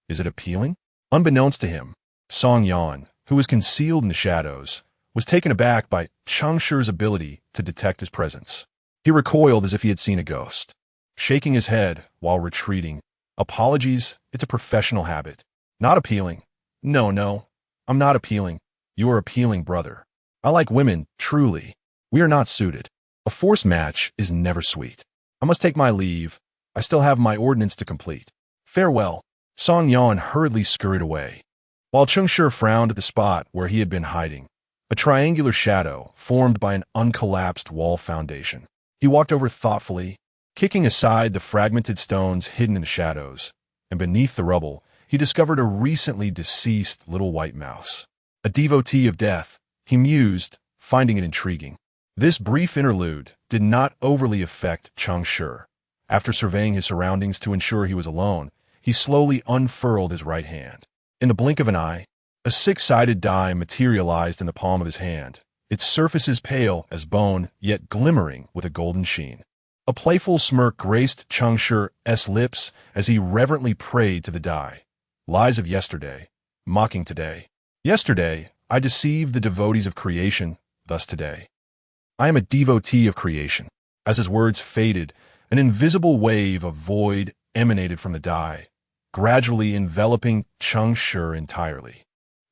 Is it appealing? Unbeknownst to him, Song Yan, who was concealed in the shadows, was taken aback by Cheng Shi's ability to detect his presence. He recoiled as if he had seen a ghost, shaking his head while retreating. Apologies, it's a professional habit. Not appealing. No, I'm not appealing. You are appealing, brother. I like women, truly. We are not suited. A forced match is never sweet. I must take my leave. I still have my ordinance to complete. Farewell. Song Yan hurriedly scurried away, while Cheng Shi frowned at the spot where he had been hiding, a triangular shadow formed by an uncollapsed wall foundation. He walked over thoughtfully, kicking aside the fragmented stones hidden in the shadows, and beneath the rubble, he discovered a recently deceased little white mouse. A devotee of death, he mused, finding it intriguing. This brief interlude did not overly affect Cheng Shi. After surveying his surroundings to ensure he was alone, he slowly unfurled his right hand. In the blink of an eye, a six-sided die materialized in the palm of his hand, its surfaces pale as bone, yet glimmering with a golden sheen. A playful smirk graced Cheng Shi's lips as he reverently prayed to the die. Lies of yesterday, mocking today. Yesterday, I deceived the devotees of creation, thus today. I am a devotee of creation. As his words faded, an invisible wave of void emanated from the die, gradually enveloping Cheng Shi entirely.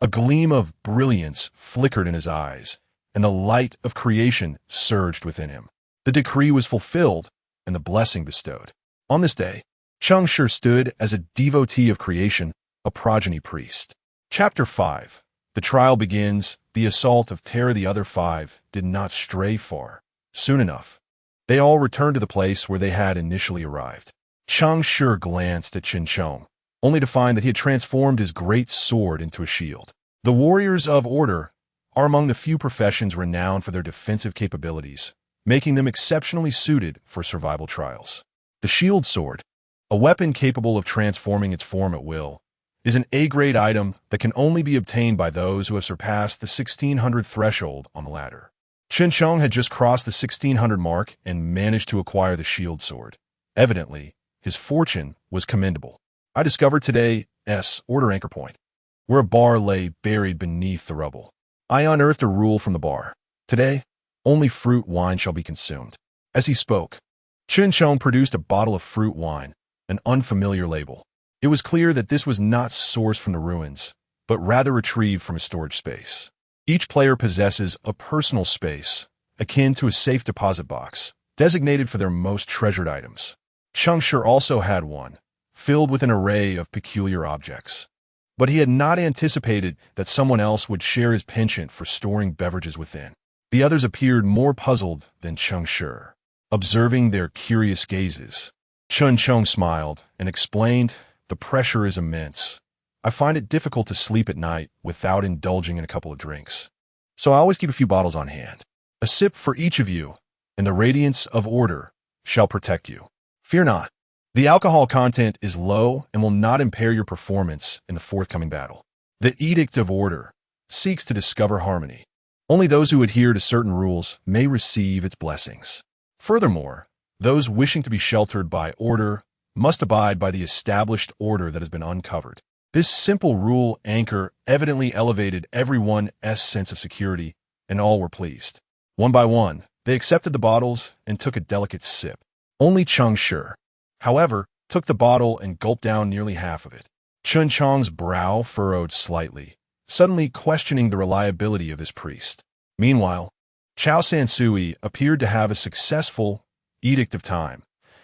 A gleam of brilliance flickered in his eyes, and the light of creation surged within him. The decree was fulfilled, and the blessing bestowed. On this day, Cheng Shi stood as a devotee of creation, a progeny priest. Chapter 5. The trial begins. The assault of terror. The other five did not stray far. Soon enough, they all returned to the place where they had initially arrived. Cheng Shi glanced at Qin Chong, only to find that he had transformed his great sword into a shield. The warriors of order are among the few professions renowned for their defensive capabilities, making them exceptionally suited for survival trials. The shield sword, a weapon capable of transforming its form at will, is an A-grade item that can only be obtained by those who have surpassed the 1600 threshold on the ladder. Qin Chong had just crossed the 1600 mark and managed to acquire the shield sword. Evidently, his fortune was commendable. I discovered today's order anchor point, where a bar lay buried beneath the rubble. I unearthed a rule from the bar. Today, only fruit wine shall be consumed. As he spoke, Qin Chong produced a bottle of fruit wine, an unfamiliar label. It was clear that this was not sourced from the ruins, but rather retrieved from a storage space. Each player possesses a personal space, akin to a safe deposit box, designated for their most treasured items. Cheng Shi also had one, filled with an array of peculiar objects. But he had not anticipated that someone else would share his penchant for storing beverages within. The others appeared more puzzled than Cheng Shi, observing their curious gazes. Chun Chong smiled and explained, "The pressure is immense. I find it difficult to sleep at night without indulging in a couple of drinks. So I always keep a few bottles on hand. A sip for each of you, and the radiance of order shall protect you. Fear not. The alcohol content is low and will not impair your performance in the forthcoming battle. The Edict of Order seeks to discover harmony. Only those who adhere to certain rules may receive its blessings. Furthermore, those wishing to be sheltered by order must abide by the established order that has been uncovered." This simple rule anchor evidently elevated everyone's sense of security, and all were pleased. One by one, they accepted the bottles and took a delicate sip. Only Cheng Shi, however, took the bottle and gulped down nearly half of it. Chun Chong's brow furrowed slightly, suddenly questioning the reliability of this priest. Meanwhile, Chao Sansui appeared to have a successful edict of time,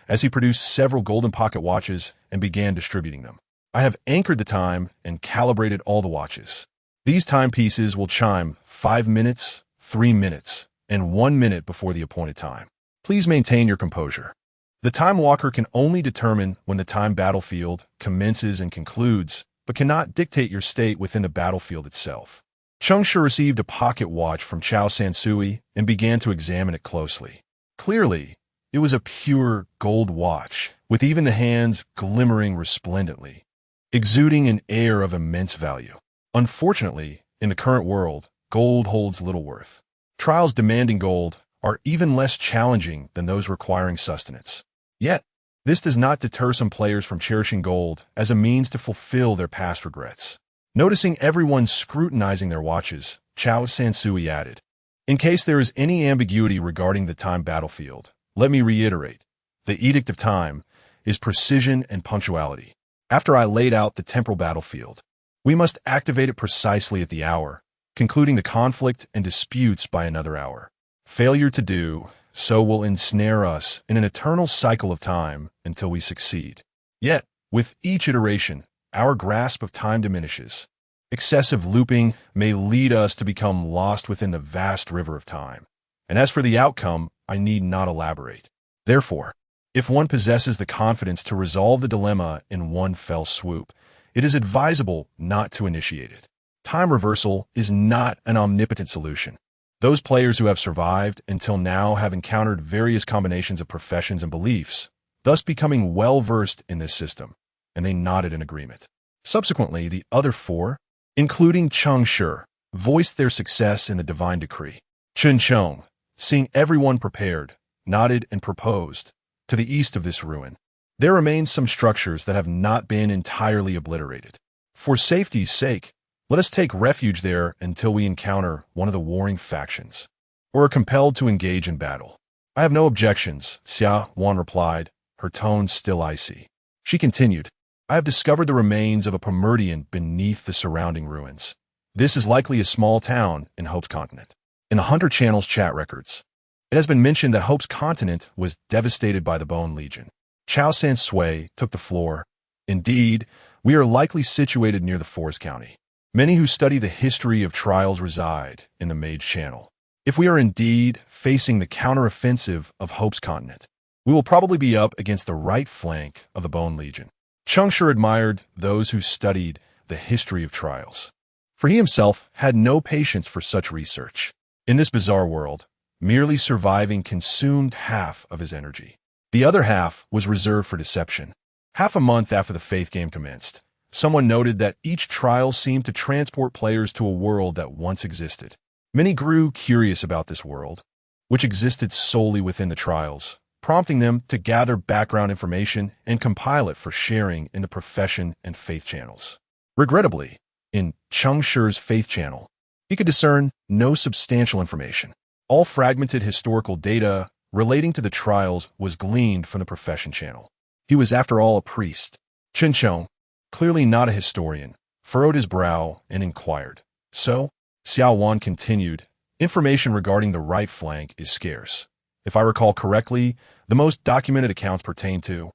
as he produced several golden pocket watches and began distributing them. "I have anchored the time and calibrated all the watches. These timepieces will chime 5 minutes, 3 minutes, and 1 minute before the appointed time. Please maintain your composure. The time walker can only determine when the time battlefield commences and concludes, but cannot dictate your state within the battlefield itself." Cheng Shi received a pocket watch from Chao Sansui and began to examine it closely. Clearly, it was a pure gold watch, with even the hands glimmering resplendently, exuding an air of immense value. Unfortunately, in the current world, gold holds little worth. Trials demanding gold are even less challenging than those requiring sustenance. Yet, this does not deter some players from cherishing gold as a means to fulfill their past regrets. Noticing everyone scrutinizing their watches, Chao Sansui added, "In case there is any ambiguity regarding the time battlefield, let me reiterate, the Edict of Time is precision and punctuality. After I laid out the temporal battlefield, we must activate it precisely at the hour, concluding the conflict and disputes by another hour. Failure to do so will ensnare us in an eternal cycle of time until we succeed. Yet, with each iteration, our grasp of time diminishes. Excessive looping may lead us to become lost within the vast river of time. And as for the outcome, I need not elaborate. Therefore, if one possesses the confidence to resolve the dilemma in one fell swoop, it is advisable not to initiate it. Time reversal is not an omnipotent solution. Those players who have survived until now have encountered various combinations of professions and beliefs, thus becoming well-versed in this system, and they nodded in agreement. Subsequently, the other 4, including Cheng Shi, voiced their success in the divine decree. Chun Chong, seeing everyone prepared, nodded and proposed, "To the east of this ruin, there remain some structures that have not been entirely obliterated. For safety's sake, let us take refuge there until we encounter one of the warring factions, or are compelled to engage in battle." "I have no objections," Xia Wan replied, her tone still icy. She continued, "I have discovered the remains of a Pomertian beneath the surrounding ruins. This is likely a small town in Hope's continent. In the Hunter Channel's chat records, it has been mentioned that Hope's continent was devastated by the Bone Legion." Chao Sansui took the floor. "Indeed, we are likely situated near the Forest County. Many who study the history of trials reside in the Mage Channel. If we are indeed facing the counteroffensive of Hope's continent, we will probably be up against the right flank of the Bone Legion." Cheng Shi admired those who studied the history of trials, for he himself had no patience for such research. In this bizarre world, merely surviving consumed half of his energy. The other half was reserved for deception. Half a month after the Faith game commenced, someone noted that each trial seemed to transport players to a world that once existed. Many grew curious about this world, which existed solely within the trials, prompting them to gather background information and compile it for sharing in the profession and faith channels. Regrettably, in Cheng Shi's faith channel, he could discern no substantial information. All fragmented historical data relating to the trials was gleaned from the profession channel. He was, after all, a priest. Chun Chong, clearly not a historian, furrowed his brow and inquired. "So," Xiao Wan continued, "information regarding the right flank is scarce. If I recall correctly, the most documented accounts pertain to—"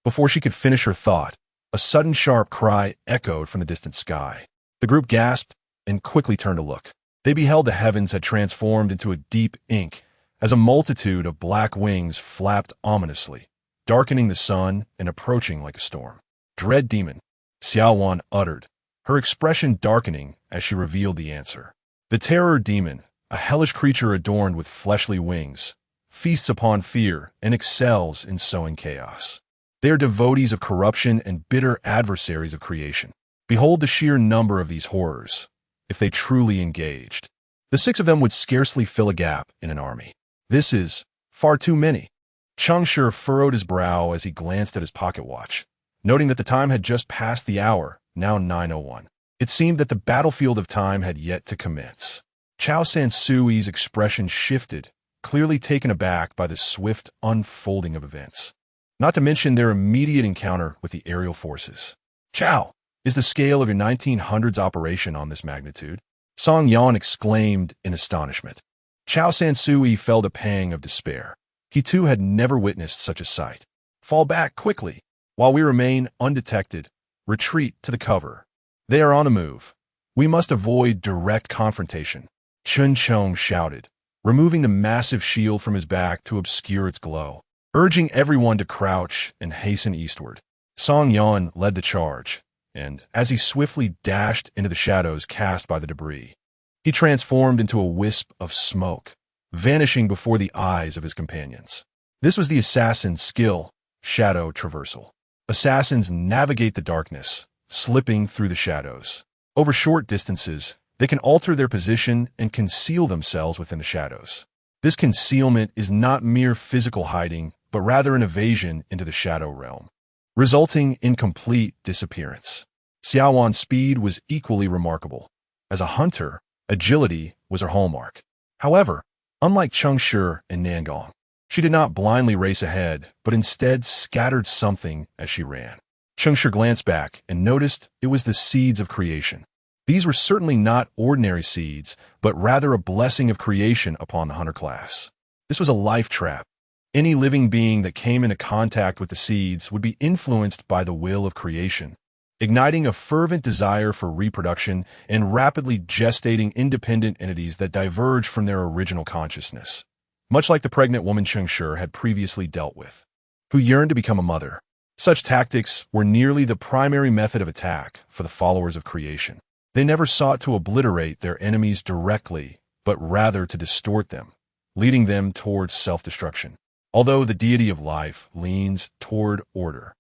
Before she could finish her thought, a sudden sharp cry echoed from the distant sky. The group gasped and quickly turned to look. They beheld the heavens had transformed into a deep ink as a multitude of black wings flapped ominously, darkening the sun and approaching like a storm. "Dread demon," Xiaowan uttered, her expression darkening as she revealed the answer. "The terror demon, a hellish creature adorned with fleshly wings, feasts upon fear and excels in sowing chaos. They are devotees of corruption and bitter adversaries of creation. Behold the sheer number of these horrors. If they truly engaged, the 6 of them would scarcely fill a gap in an army. This is far too many." Cheng Shi furrowed his brow as he glanced at his pocket watch, noting that the time had just passed the hour, now 9:01. It seemed that the battlefield of time had yet to commence. Chao Sansui's expression shifted, clearly taken aback by the swift unfolding of events, not to mention their immediate encounter with the aerial forces. "Chao, is the scale of your 1900s operation on this magnitude?" Song Yan exclaimed in astonishment. Chao Sansui felt a pang of despair. He too had never witnessed such a sight. "Fall back quickly. While we remain undetected, retreat to the cover. They are on the move. We must avoid direct confrontation," Chun Chong shouted, removing the massive shield from his back to obscure its glow, urging everyone to crouch and hasten eastward. Song Yan led the charge, and as he swiftly dashed into the shadows cast by the debris, he transformed into a wisp of smoke, vanishing before the eyes of his companions. This was the assassin's skill, shadow traversal. Assassins navigate the darkness, slipping through the shadows. Over short distances, they can alter their position and conceal themselves within the shadows. This concealment is not mere physical hiding, but rather an evasion into the shadow realm, resulting in complete disappearance. Xiaowan's speed was equally remarkable. As a hunter, agility was her hallmark. However, unlike Cheng Shi and Nangong, she did not blindly race ahead, but instead scattered something as she ran. Cheng Shi glanced back and noticed it was the seeds of creation. These were certainly not ordinary seeds, but rather a blessing of creation upon the hunter class. This was a life trap. Any living being that came into contact with the seeds would be influenced by the will of creation, igniting a fervent desire for reproduction and rapidly gestating independent entities that diverge from their original consciousness, much like the pregnant woman Cheng Shi had previously dealt with, who yearned to become a mother. Such tactics were nearly the primary method of attack for the followers of creation. They never sought to obliterate their enemies directly, but rather to distort them, leading them towards self-destruction. Although the deity of life leans toward order,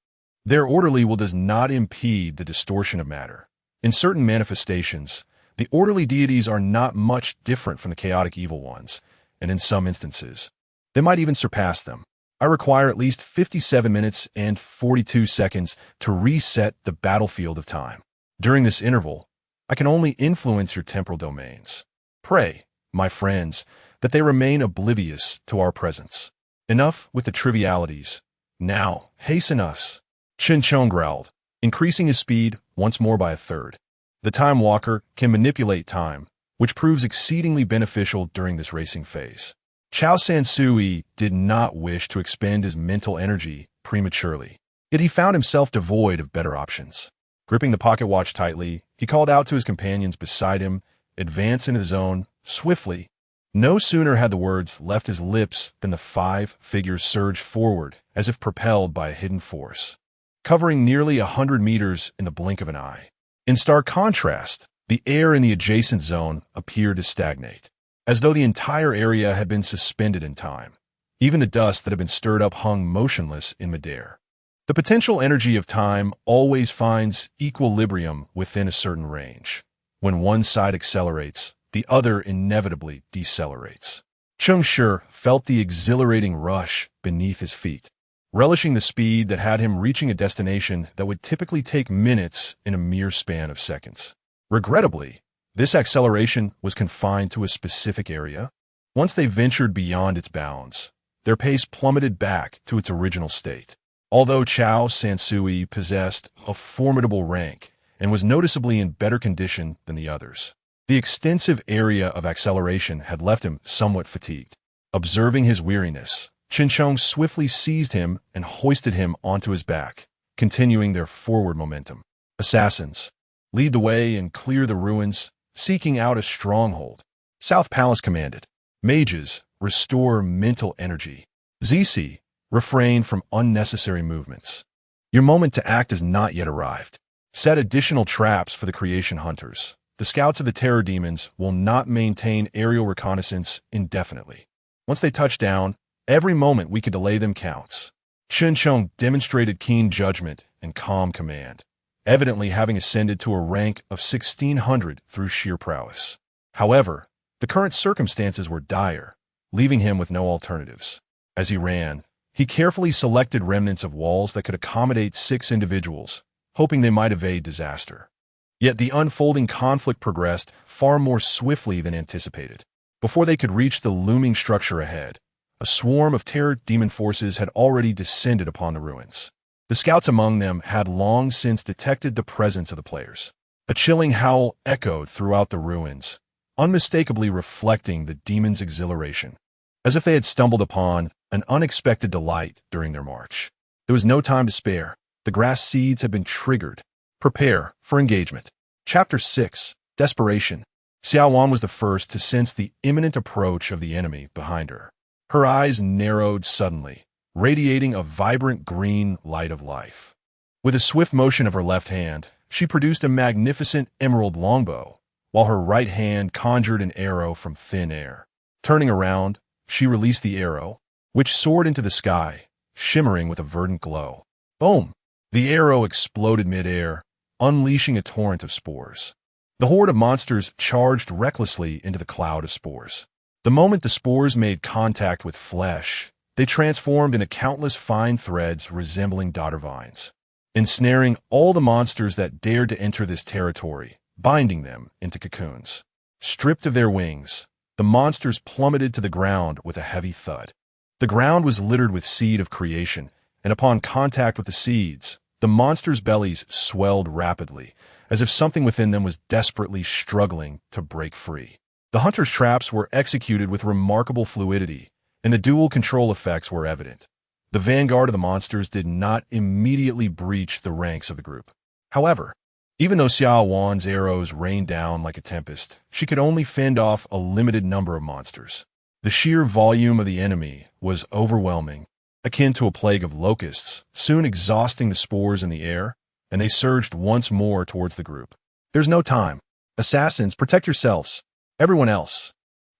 their orderly will does not impede the distortion of matter. In certain manifestations, the orderly deities are not much different from the chaotic evil ones, and in some instances, they might even surpass them. I require at least 57 minutes and 42 seconds to reset the battlefield of time. During this interval, I can only influence your temporal domains. Pray, my friends, that they remain oblivious to our presence. Enough with the trivialities. Now, hasten us. Chen Chong growled, increasing his speed once more by a third. The Time Walker can manipulate time, which proves exceedingly beneficial during this racing phase. Chao Sansui did not wish to expend his mental energy prematurely, yet he found himself devoid of better options. Gripping the pocket watch tightly, he called out to his companions beside him, "Advance into the zone, swiftly." No sooner had the words left his lips than the 5 figures surged forward, as if propelled by a hidden force, covering nearly 100 meters in the blink of an eye. In stark contrast, the air in the adjacent zone appeared to stagnate, as though the entire area had been suspended in time. Even the dust that had been stirred up hung motionless in midair. The potential energy of time always finds equilibrium within a certain range. When one side accelerates, the other inevitably decelerates. Cheng Shi felt the exhilarating rush beneath his feet, relishing the speed that had him reaching a destination that would typically take minutes in a mere span of seconds. Regrettably, this acceleration was confined to a specific area. Once they ventured beyond its bounds, their pace plummeted back to its original state. Although Chao Sansui possessed a formidable rank and was noticeably in better condition than the others, the extensive area of acceleration had left him somewhat fatigued. Observing his weariness, Chen Chong swiftly seized him and hoisted him onto his back, continuing their forward momentum. Assassins, lead the way and clear the ruins, seeking out a stronghold. South Palace commanded. Mages, restore mental energy. Zisi, Refrain from unnecessary movements. Your moment to act has not yet arrived. Set additional traps for the creation hunters. The scouts of the terror demons will not maintain aerial reconnaissance indefinitely. Once they touch down, every moment we could delay them counts. Chen Chong demonstrated keen judgment and calm command, evidently having ascended to a rank of 1600 through sheer prowess. However, the current circumstances were dire, leaving him with no alternatives. As he ran, he carefully selected remnants of walls that could accommodate 6 individuals, hoping they might evade disaster. Yet the unfolding conflict progressed far more swiftly than anticipated. Before they could reach the looming structure ahead, a swarm of terror demon forces had already descended upon the ruins. The scouts among them had long since detected the presence of the players. A chilling howl echoed throughout the ruins, unmistakably reflecting the demons' exhilaration, as if they had stumbled upon an unexpected delight during their march. There was no time to spare. The grass seeds had been triggered. Prepare for engagement. Chapter 6. Desperation. Xiao Wan was the first to sense the imminent approach of the enemy behind her. Her eyes narrowed suddenly, radiating a vibrant green light of life. With a swift motion of her left hand, she produced a magnificent emerald longbow, while her right hand conjured an arrow from thin air. Turning around, she released the arrow, which soared into the sky, shimmering with a verdant glow. Boom! The arrow exploded mid-air, unleashing a torrent of spores. The horde of monsters charged recklessly into the cloud of spores. The moment the spores made contact with flesh, they transformed into countless fine threads resembling dodder vines, ensnaring all the monsters that dared to enter this territory, binding them into cocoons. Stripped of their wings, the monsters plummeted to the ground with a heavy thud. The ground was littered with seed of creation, and upon contact with the seeds, the monsters' bellies swelled rapidly, as if something within them was desperately struggling to break free. The hunters' traps were executed with remarkable fluidity, and the dual control effects were evident. The vanguard of the monsters did not immediately breach the ranks of the group. However, even though Xiao Wan's arrows rained down like a tempest, she could only fend off a limited number of monsters. The sheer volume of the enemy was overwhelming, akin to a plague of locusts, soon exhausting the spores in the air, and they surged once more towards the group. There's no time. Assassins, protect yourselves. Everyone else,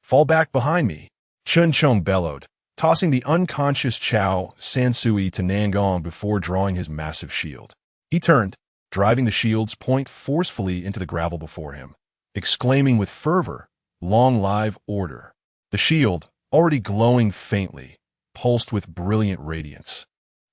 fall back behind me. Chen Chong bellowed, tossing the unconscious Chao Sansui to Nangong before drawing his massive shield. He turned, driving the shield's point forcefully into the gravel before him, exclaiming with fervor, "Long live order." The shield, already glowing faintly, pulsed with brilliant radiance,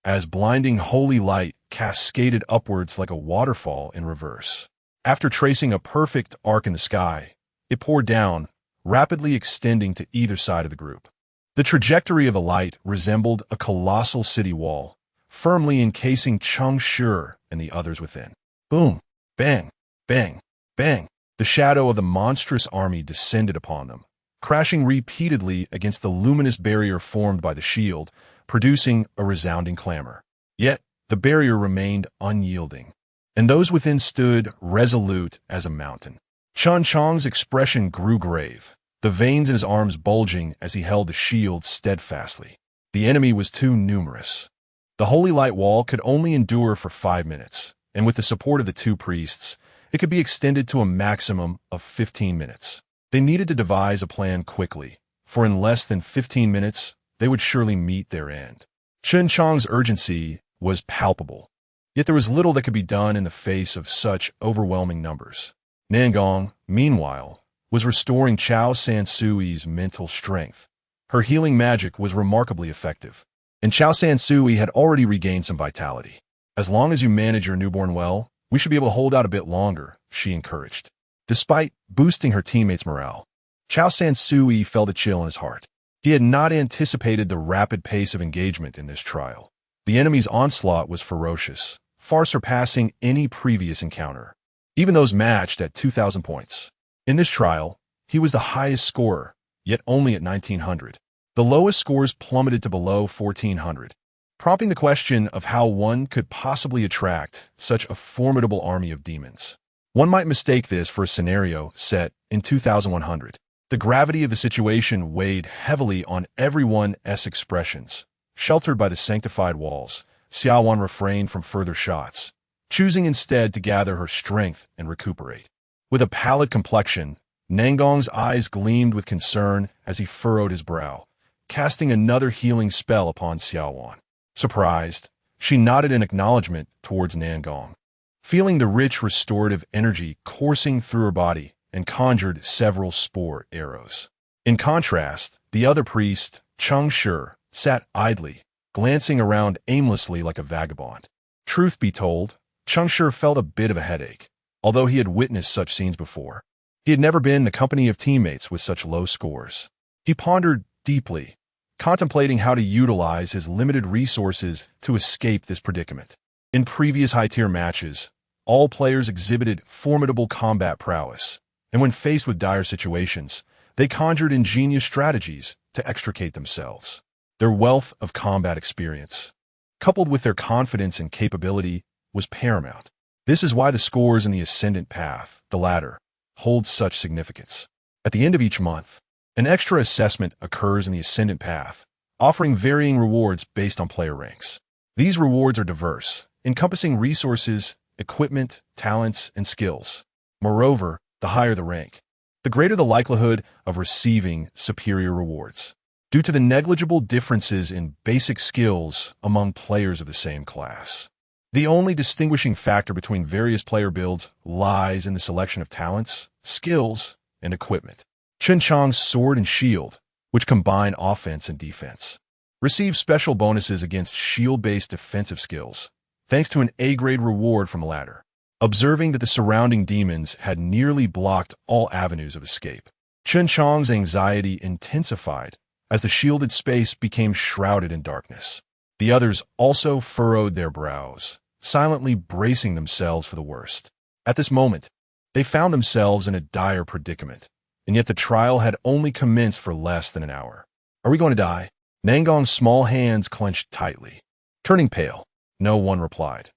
as blinding holy light cascaded upwards like a waterfall in reverse. After tracing a perfect arc in the sky, it poured down, rapidly extending to either side of the group. The trajectory of the light resembled a colossal city wall, firmly encasing Cheng Shi and the others within. Boom! Bang! Bang! Bang! The shadow of the monstrous army descended upon them, crashing repeatedly against the luminous barrier formed by the shield, producing a resounding clamor. Yet, the barrier remained unyielding, and those within stood resolute as a mountain. Chen Chong's expression grew grave, the veins in his arms bulging as he held the shield steadfastly. The enemy was too numerous. The holy light wall could only endure for 5 minutes, and with the support of the 2 priests, it could be extended to a maximum of 15 minutes. They needed to devise a plan quickly, for in less than 15 minutes, they would surely meet their end. Chen Chong's urgency was palpable, yet there was little that could be done in the face of such overwhelming numbers. Nangong, meanwhile, was restoring Chao Sansui's mental strength. Her healing magic was remarkably effective, and Chao Sansui had already regained some vitality. As long as you manage your newborn well, we should be able to hold out a bit longer, she encouraged. Despite boosting her teammates' morale, Chao Sansui felt a chill in his heart. He had not anticipated the rapid pace of engagement in this trial. The enemy's onslaught was ferocious, far surpassing any previous encounter, even those matched at 2,000 points. In this trial, he was the highest scorer, yet only at 1,900. The lowest scores plummeted to below 1,400, prompting the question of how one could possibly attract such a formidable army of demons. One might mistake this for a scenario set in 2,100. The gravity of the situation weighed heavily on everyone's expressions, Sheltered by the sanctified walls, Xiaowan refrained from further shots, choosing instead to gather her strength and recuperate. With a pallid complexion, Nangong's eyes gleamed with concern as he furrowed his brow, casting another healing spell upon Xiaowan. Surprised, she nodded in acknowledgement towards Nangong, feeling the rich restorative energy coursing through her body, and conjured several spore arrows. In contrast, the other priest, Cheng Shi, sat idly, glancing around aimlessly like a vagabond. Truth be told, Cheng Shi felt a bit of a headache, although he had witnessed such scenes before. He had never been in the company of teammates with such low scores. He pondered deeply, contemplating how to utilize his limited resources to escape this predicament. In previous high-tier matches, all players exhibited formidable combat prowess, and when faced with dire situations, they conjured ingenious strategies to extricate themselves. Their wealth of combat experience, coupled with their confidence and capability, was paramount. This is why the scores in the ascendant path, the ladder, hold such significance. At the end of each month, an extra assessment occurs in the ascendant path, offering varying rewards based on player ranks. These rewards are diverse, encompassing resources, equipment, talents, and skills. Moreover, the higher the rank, the greater the likelihood of receiving superior rewards, due to the negligible differences in basic skills among players of the same class. The only distinguishing factor between various player builds lies in the selection of talents, skills, and equipment. Chen Chang's sword and shield, which combine offense and defense, receive special bonuses against shield-based defensive skills, thanks to an A-grade reward from the latter. Observing that the surrounding demons had nearly blocked all avenues of escape, Chen Chang's anxiety intensified as the shielded space became shrouded in darkness. The others also furrowed their brows, silently bracing themselves for the worst. At this moment, they found themselves in a dire predicament, and yet the trial had only commenced for less than an hour. Are we going to die? Nangong's small hands clenched tightly. Turning pale, no one replied.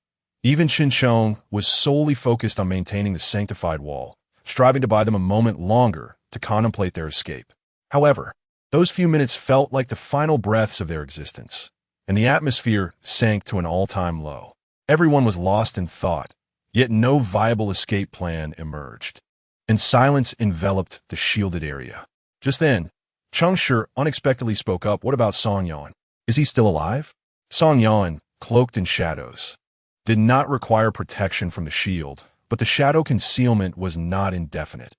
Even Xinqiang was solely focused on maintaining the sanctified wall, striving to buy them a moment longer to contemplate their escape. However, those few minutes felt like the final breaths of their existence, and the atmosphere sank to an all-time low. Everyone was lost in thought, yet no viable escape plan emerged, and silence enveloped the shielded area. Just then, Cheng Shi unexpectedly spoke up. What about Song Yan? Is he still alive? Song Yan, cloaked in shadows, did not require protection from the shield, but the shadow concealment was not indefinite.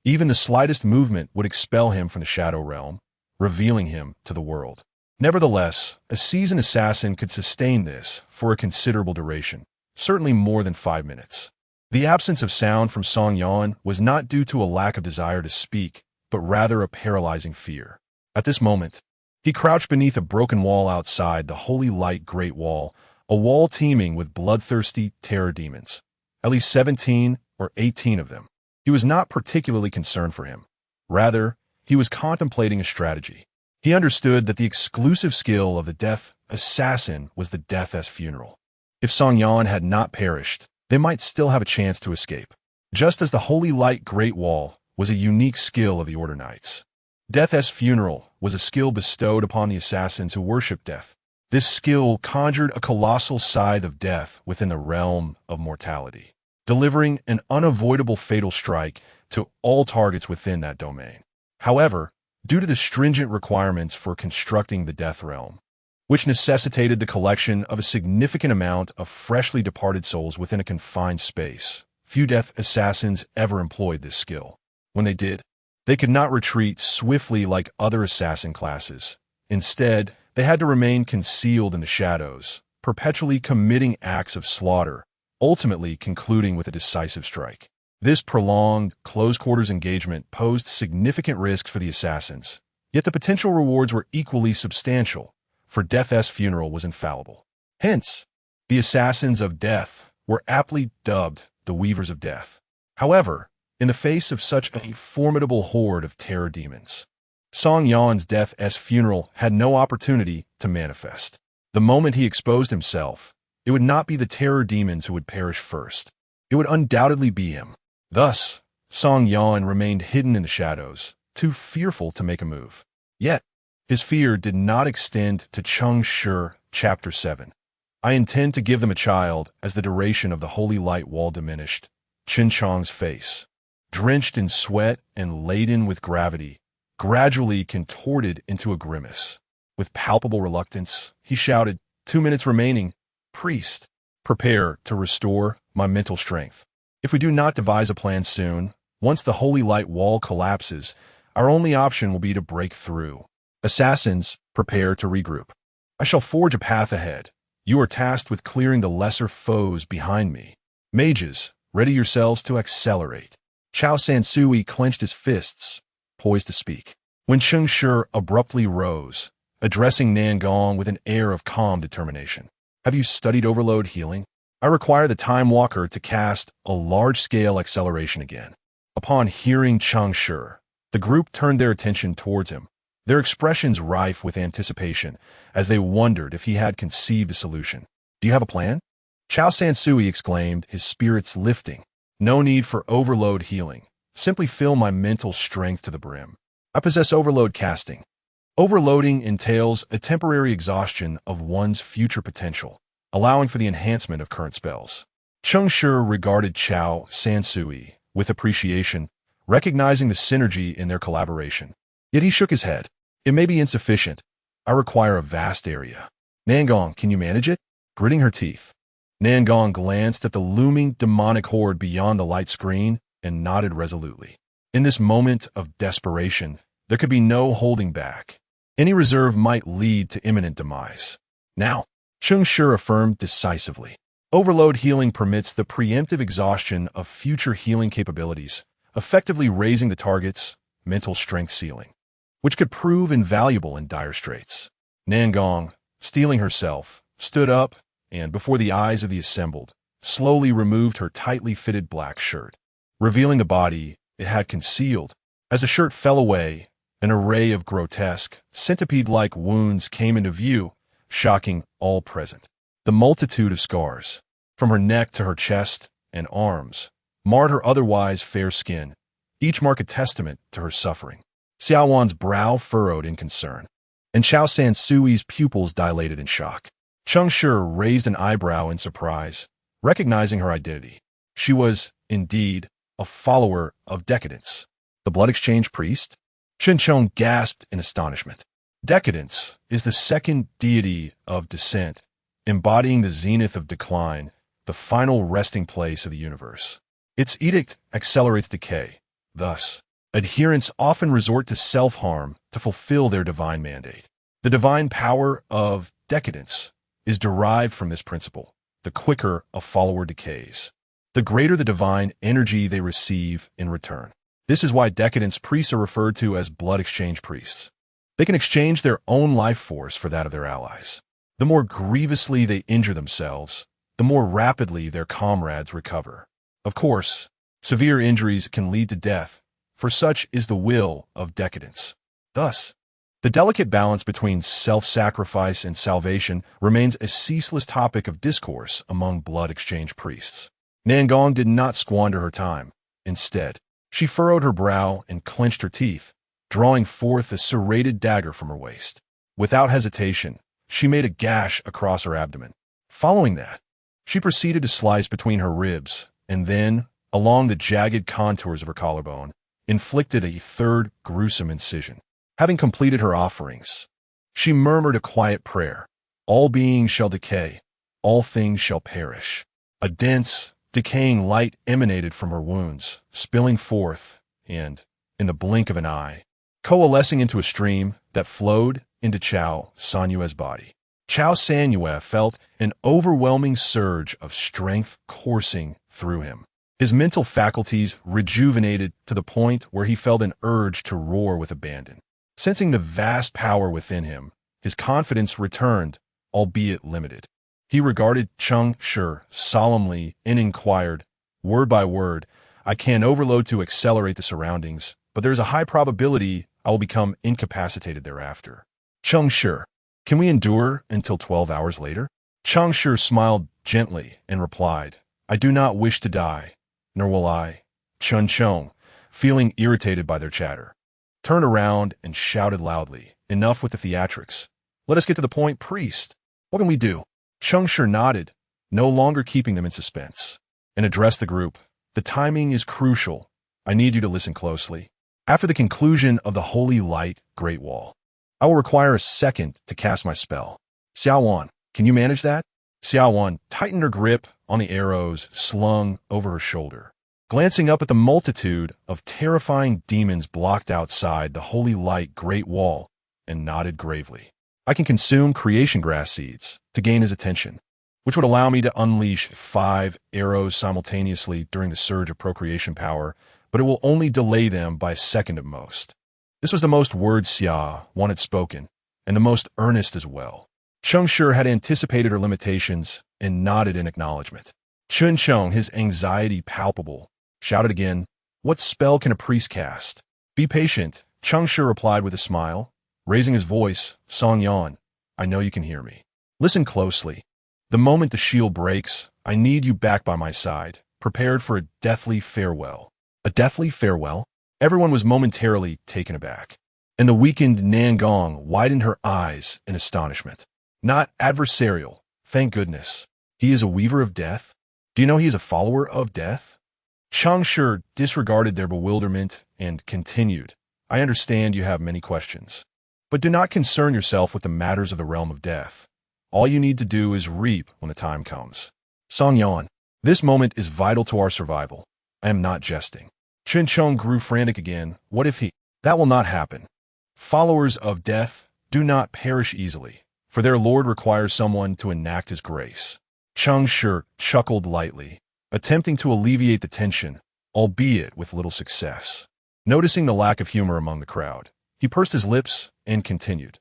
Even the slightest movement would expel him from the shadow realm, revealing him to the world. Nevertheless, a seasoned assassin could sustain this for a considerable duration, certainly more than 5 minutes. The absence of sound from Song Yan was not due to a lack of desire to speak, but rather a paralyzing fear. At this moment, he crouched beneath a broken wall outside the Holy Light Great Wall, a wall teeming with bloodthirsty terror demons, at least 17 or 18 of them. He was not particularly concerned for him. Rather, he was contemplating a strategy. He understood that the exclusive skill of the Death Assassin was the Death Funeral. If Song Yan had not perished, they might still have a chance to escape. Just as the Holy Light Great Wall was a unique skill of the Order Knights, Death's Funeral was a skill bestowed upon the assassins who worshipped death. This skill conjured a colossal scythe of death within the realm of mortality, delivering an unavoidable fatal strike to all targets within that domain. However, due to the stringent requirements for constructing the Death Realm, which necessitated the collection of a significant amount of freshly departed souls within a confined space, few Death Assassins ever employed this skill. When they did, they could not retreat swiftly like other assassin classes. Instead, they had to remain concealed in the shadows, perpetually committing acts of slaughter, ultimately concluding with a decisive strike. This prolonged, close-quarters engagement posed significant risks for the assassins, yet the potential rewards were equally substantial, for Death's Funeral was infallible. Hence, the assassins of death were aptly dubbed the Weavers of Death. However, in the face of such a formidable horde of terror demons, Song Yan's Death's Funeral had no opportunity to manifest. The moment he exposed himself, it would not be the terror demons who would perish first. It would undoubtedly be him. Thus, Song Yan remained hidden in the shadows, too fearful to make a move. Yet, His fear did not extend to Cheng Shi, chapter 7. I intend to give them a child as the duration of the holy light wall diminished. Qin Chang's face, drenched in sweat and laden with gravity, gradually contorted into a grimace. With palpable reluctance, he shouted, 2 minutes remaining. Priest, prepare to restore my mental strength. If we do not devise a plan soon, once the holy light wall collapses, our only option will be to break through. Assassins, prepare to regroup. I shall forge a path ahead. You are tasked with clearing the lesser foes behind me. Mages, ready yourselves to accelerate. Chao Sansui clenched his fists, poised to speak, when Cheng Shi abruptly rose, addressing Nangong with an air of calm determination. Have you studied overload healing? I require the Time Walker to cast a large-scale acceleration again. Upon hearing Cheng Shi, the group turned their attention towards him, their expressions rife with anticipation as they wondered if he had conceived a solution. Do you have a plan? Chao Sansui exclaimed, his spirits lifting. No need for overload healing. Simply fill my mental strength to the brim. I possess overload casting. Overloading entails a temporary exhaustion of one's future potential, allowing for the enhancement of current spells. Cheng Shi regarded Chao Sansui with appreciation, recognizing the synergy in their collaboration. Yet he shook his head. It may be insufficient. I require a vast area. Nangong, can you manage it? Gritting her teeth, Nangong glanced at the looming demonic horde beyond the light screen and nodded resolutely. In this moment of desperation, there could be no holding back. Any reserve might lead to imminent demise. Now, Cheng Shi affirmed decisively. Overload healing permits the preemptive exhaustion of future healing capabilities, effectively raising the target's mental strength ceiling, which could prove invaluable in dire straits. Nangong, steeling herself, stood up and, before the eyes of the assembled, slowly removed her tightly fitted black shirt, revealing the body it had concealed. As the shirt fell away, an array of grotesque, centipede-like wounds came into view, shocking all present. The multitude of scars, from her neck to her chest and arms, marred her otherwise fair skin, each mark a testament to her suffering. Xiao Wan's brow furrowed in concern, and Chao Sansui's pupils dilated in shock. Cheng Shi raised an eyebrow in surprise, recognizing her identity. She was, indeed, a follower of Decadence. The Blood Exchange Priest? Chen Chong gasped in astonishment. Decadence is the second deity of descent, embodying the zenith of decline, the final resting place of the universe. Its edict accelerates decay. Thus, adherents often resort to self-harm to fulfill their divine mandate. The divine power of decadence is derived from this principle. The quicker a follower decays, the greater the divine energy they receive in return. This is why decadence priests are referred to as blood exchange priests. They can exchange their own life force for that of their allies. The more grievously they injure themselves, the more rapidly their comrades recover. Of course, severe injuries can lead to death, for such is the will of decadence. Thus, the delicate balance between self-sacrifice and salvation remains a ceaseless topic of discourse among blood exchange priests. Nangong did not squander her time. Instead, she furrowed her brow and clenched her teeth, drawing forth a serrated dagger from her waist. Without hesitation, she made a gash across her abdomen. Following that, she proceeded to slice between her ribs, and then, along the jagged contours of her collarbone, inflicted a third gruesome incision. Having completed her offerings, she murmured a quiet prayer. All beings shall decay, all things shall perish. A dense, decaying light emanated from her wounds, spilling forth, and, in the blink of an eye, coalescing into a stream that flowed into Chao Sanyue's body. Chao Sanyue felt an overwhelming surge of strength coursing through him. His mental faculties rejuvenated to the point where he felt an urge to roar with abandon. Sensing the vast power within him, his confidence returned, albeit limited. He regarded Cheng Shi solemnly and inquired, word by word, I can overload to accelerate the surroundings, but there is a high probability I will become incapacitated thereafter. Cheng Shi, can we endure until 12 hours later? Cheng Shi smiled gently and replied, I do not wish to die, nor will I. Chen Chong, feeling irritated by their chatter, turned around and shouted loudly, enough with the theatrics. Let us get to the point, priest. What can we do? Cheng Shi nodded, no longer keeping them in suspense, and addressed the group. The timing is crucial. I need you to listen closely. After the conclusion of the holy light great wall, I will require a second to cast my spell. Xiaowan, can you manage that? Xiaowan tightened her grip on the arrows slung over her shoulder, glancing up at the multitude of terrifying demons blocked outside the holy light great wall, and nodded gravely. I can consume creation grass seeds to gain his attention, which would allow me to unleash 5 arrows simultaneously during the surge of procreation power, but it will only delay them by a second at most. This was the most words Xia one had spoken, and the most earnest as well. Cheng Shi had anticipated her limitations and nodded in acknowledgement. Chun Cheng, his anxiety palpable, shouted again, "What spell can a priest cast?" "Be patient," Cheng Shi replied with a smile, raising his voice. "Song Yan, I know you can hear me. Listen closely. The moment the shield breaks, I need you back by my side, prepared for a deathly farewell." A deathly farewell? Everyone was momentarily taken aback, and the weakened Nangong widened her eyes in astonishment. Not adversarial, thank goodness. He is a weaver of death? Do you know he is a follower of death? Cheng Shi disregarded their bewilderment and continued, "I understand you have many questions, but do not concern yourself with the matters of the realm of death. All you need to do is reap when the time comes. Song Yan, this moment is vital to our survival. I am not jesting." Chun Cheng grew frantic again. What if he? That will not happen. Followers of death do not perish easily, for their Lord requires someone to enact his grace. Cheng Shi chuckled lightly, attempting to alleviate the tension, albeit with little success. Noticing the lack of humor among the crowd, he pursed his lips and continued.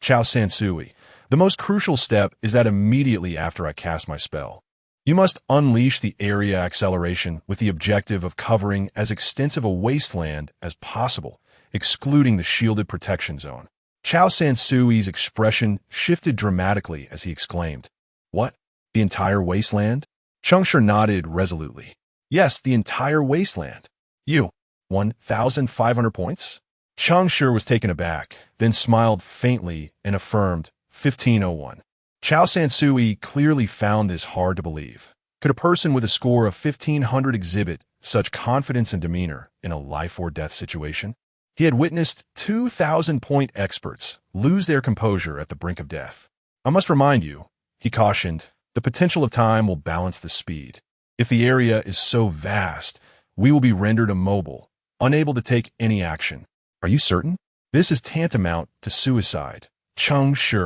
"Chao Sansui, the most crucial step is that immediately after I cast my spell, you must unleash the area acceleration with the objective of covering as extensive a wasteland as possible, excluding the shielded protection zone." Chao Sansui's expression shifted dramatically as he exclaimed, "What? The entire wasteland?" Cheng Shi nodded resolutely. "Yes, the entire wasteland. You, 1,500 points?" Cheng Shi was taken aback, then smiled faintly and affirmed, 1501. Chao Sansui clearly found this hard to believe. Could a person with a score of 1,500 exhibit such confidence and demeanor in a life-or-death situation? He had witnessed 2,000-point experts lose their composure at the brink of death. "I must remind you," he cautioned, "the potential of time will balance the speed. If the area is so vast, we will be rendered immobile, unable to take any action." "Are you certain?" "This is tantamount to suicide." Cheng Shi.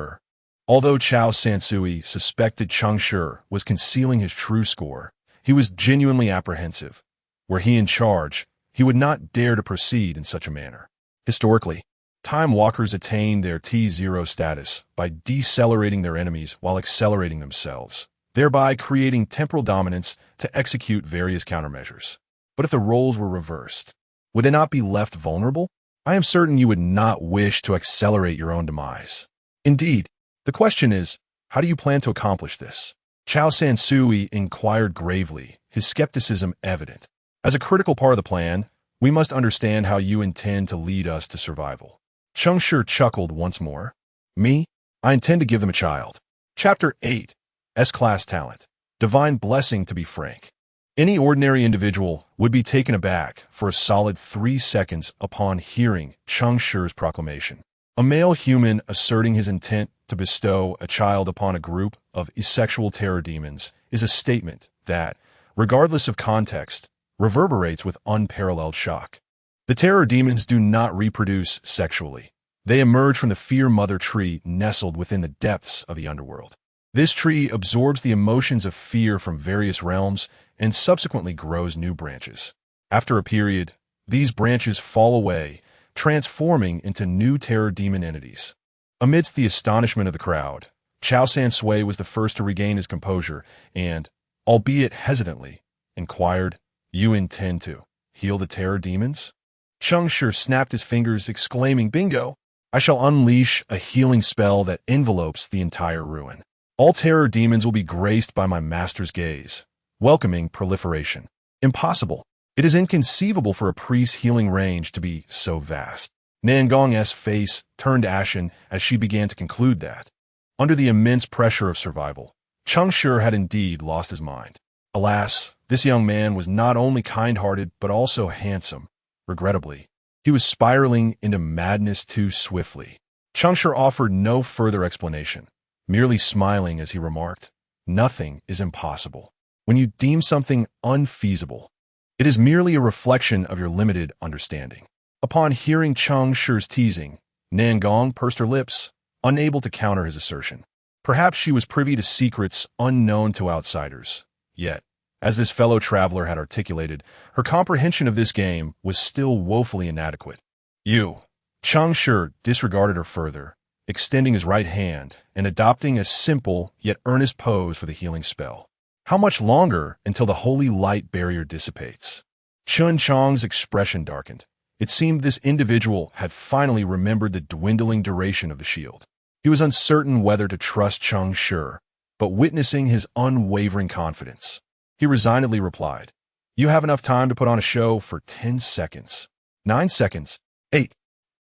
Although Chao Sansui suspected Cheng Shi was concealing his true score, he was genuinely apprehensive. Were he in charge, he would not dare to proceed in such a manner. Historically, time walkers attain their T0 status by decelerating their enemies while accelerating themselves, thereby creating temporal dominance to execute various countermeasures. But if the roles were reversed, would they not be left vulnerable? I am certain you would not wish to accelerate your own demise. Indeed, the question is, how do you plan to accomplish this? Chao Sansui inquired gravely, his skepticism evident. As a critical part of the plan, we must understand how you intend to lead us to survival. Cheng Shi chuckled once more. "Me? I intend to give them a child." Chapter 8. S-Class Talent. Divine Blessing. To be frank, any ordinary individual would be taken aback for a solid 3 seconds upon hearing Cheng Shi's proclamation. A male human asserting his intent to bestow a child upon a group of asexual terror demons is a statement that, regardless of context, reverberates with unparalleled shock. The terror demons do not reproduce sexually. They emerge from the fear mother tree nestled within the depths of the underworld. This tree absorbs the emotions of fear from various realms and subsequently grows new branches. After a period, these branches fall away, transforming into new terror demon entities. Amidst the astonishment of the crowd, Chao Sansui was the first to regain his composure and, albeit hesitantly, inquired, "You intend to heal the terror demons?" Cheng Shi snapped his fingers, exclaiming, "Bingo! I shall unleash a healing spell that envelopes the entire ruin. All terror demons will be graced by my master's gaze, welcoming proliferation." Impossible. It is inconceivable for a priest's healing range to be so vast. Nangong's face turned ashen as she began to conclude that, under the immense pressure of survival, Cheng Shi had indeed lost his mind. Alas, this young man was not only kind-hearted but also handsome. Regrettably, he was spiraling into madness too swiftly. Cheng Shi offered no further explanation, merely smiling as he remarked, "Nothing is impossible. When you deem something unfeasible, it is merely a reflection of your limited understanding." Upon hearing Cheng Shi's teasing, Nangong pursed her lips, unable to counter his assertion. Perhaps she was privy to secrets unknown to outsiders. Yet, as this fellow traveler had articulated, her comprehension of this game was still woefully inadequate. "You." Cheng Shi disregarded her further, extending his right hand and adopting a simple yet earnest pose for the healing spell. "How much longer until the holy light barrier dissipates?" Chun Chong's expression darkened. It seemed this individual had finally remembered the dwindling duration of the shield. He was uncertain whether to trust Cheng Shi, but witnessing his unwavering confidence, he resignedly replied, "You have enough time to put on a show for 10 seconds. 9 seconds. 8.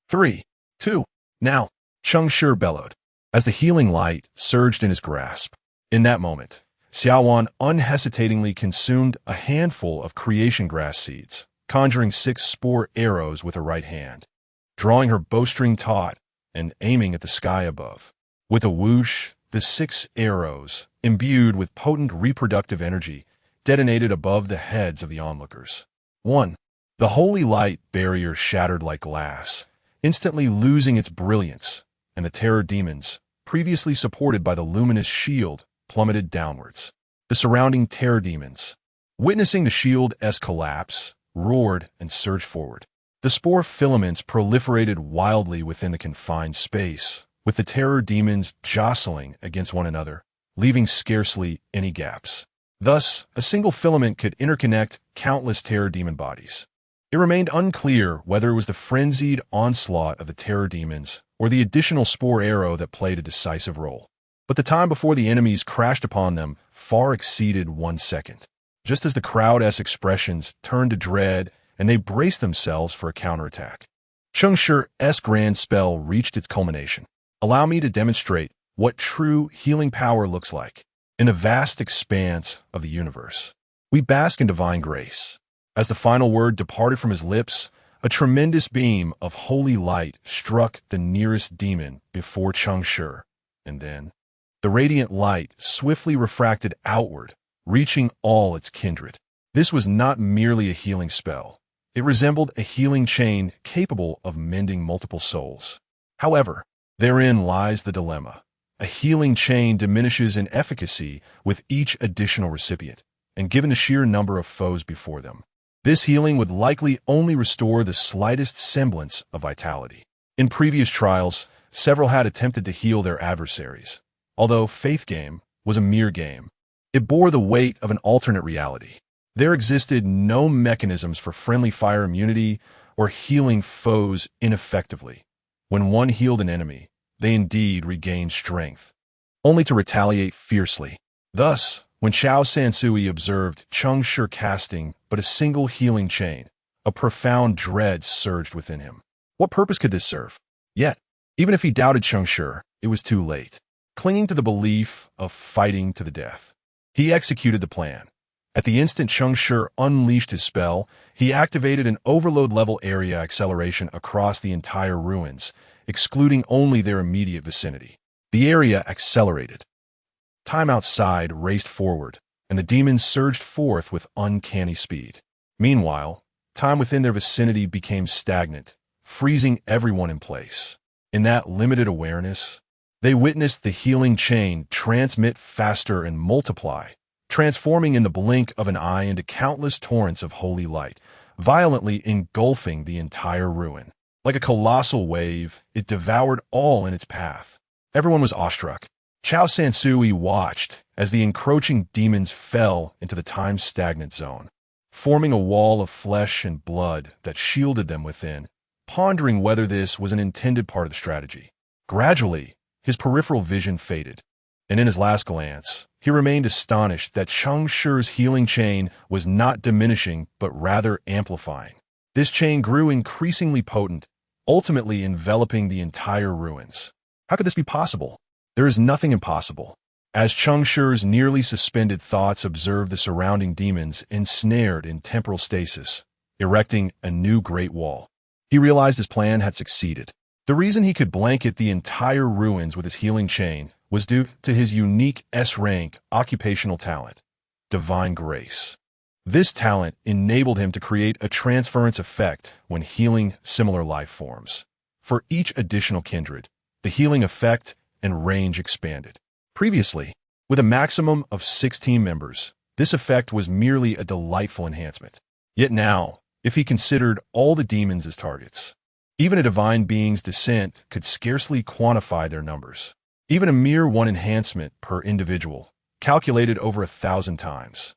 3. 2. Now," Cheng Shi bellowed, as the healing light surged in his grasp. In that moment, Xiaowan unhesitatingly consumed a handful of creation grass seeds, conjuring 6 spore arrows with her right hand, drawing her bowstring taut and aiming at the sky above. With a whoosh, the 6 arrows, imbued with potent reproductive energy, detonated above the heads of the onlookers. 1. The holy light barrier shattered like glass, instantly losing its brilliance, and the terror demons, previously supported by the luminous shield, plummeted downwards. The surrounding terror demons, witnessing the shield's collapse, roared and surged forward. The spore filaments proliferated wildly within the confined space, with the terror demons jostling against one another, leaving scarcely any gaps. Thus, a single filament could interconnect countless terror demon bodies. It remained unclear whether it was the frenzied onslaught of the terror demons or the additional spore arrow that played a decisive role. But the time before the enemies crashed upon them far exceeded 1 second. Just as the crowd's expressions turned to dread and they braced themselves for a counterattack, Cheng Shi's grand spell reached its culmination. "Allow me to demonstrate what true healing power looks like. In the vast expanse of the universe, we bask in divine grace." As the final word departed from his lips, a tremendous beam of holy light struck the nearest demon before Cheng Shi, and then the radiant light swiftly refracted outward, reaching all its kindred. This was not merely a healing spell. It resembled a healing chain capable of mending multiple souls. However, therein lies the dilemma. A healing chain diminishes in efficacy with each additional recipient, and given the sheer number of foes before them, this healing would likely only restore the slightest semblance of vitality. In previous trials, several had attempted to heal their adversaries, although Faith Game was a mere game. It bore the weight of an alternate reality. There existed no mechanisms for friendly fire immunity or healing foes ineffectively. When one healed an enemy, they indeed regained strength, only to retaliate fiercely. Thus, when Xiao Sansui observed Cheng Shi casting but a single healing chain, a profound dread surged within him. What purpose could this serve? Yet, even if he doubted Cheng Shi, it was too late. Clinging to the belief of fighting to the death, he executed the plan. At the instant Cheng Shi unleashed his spell, he activated an overload-level area acceleration across the entire ruins, excluding only their immediate vicinity. The area accelerated. Time outside raced forward, and the demons surged forth with uncanny speed. Meanwhile, time within their vicinity became stagnant, freezing everyone in place. In that limited awareness, they witnessed the healing chain transmit faster and multiply, transforming in the blink of an eye into countless torrents of holy light, violently engulfing the entire ruin. Like a colossal wave, it devoured all in its path. Everyone was awestruck. Chao Sansui watched as the encroaching demons fell into the time-stagnant zone, forming a wall of flesh and blood that shielded them within, pondering whether this was an intended part of the strategy. Gradually, his peripheral vision faded, and in his last glance, he remained astonished that Cheng Shi's healing chain was not diminishing but rather amplifying. This chain grew increasingly potent, ultimately enveloping the entire ruins. How could this be possible? There is nothing impossible. As Cheng Shi's nearly suspended thoughts observed the surrounding demons ensnared in temporal stasis, erecting a new great wall, he realized his plan had succeeded. The reason he could blanket the entire ruins with his healing chain was due to his unique S-rank occupational talent, divine grace. This talent enabled him to create a transference effect when healing similar life forms. For each additional kindred, the healing effect and range expanded. Previously, with a maximum of 16 members, this effect was merely a delightful enhancement. Yet now, if he considered all the demons as targets, even a divine being's descent could scarcely quantify their numbers. Even a mere one enhancement per individual, calculated over 1,000 times,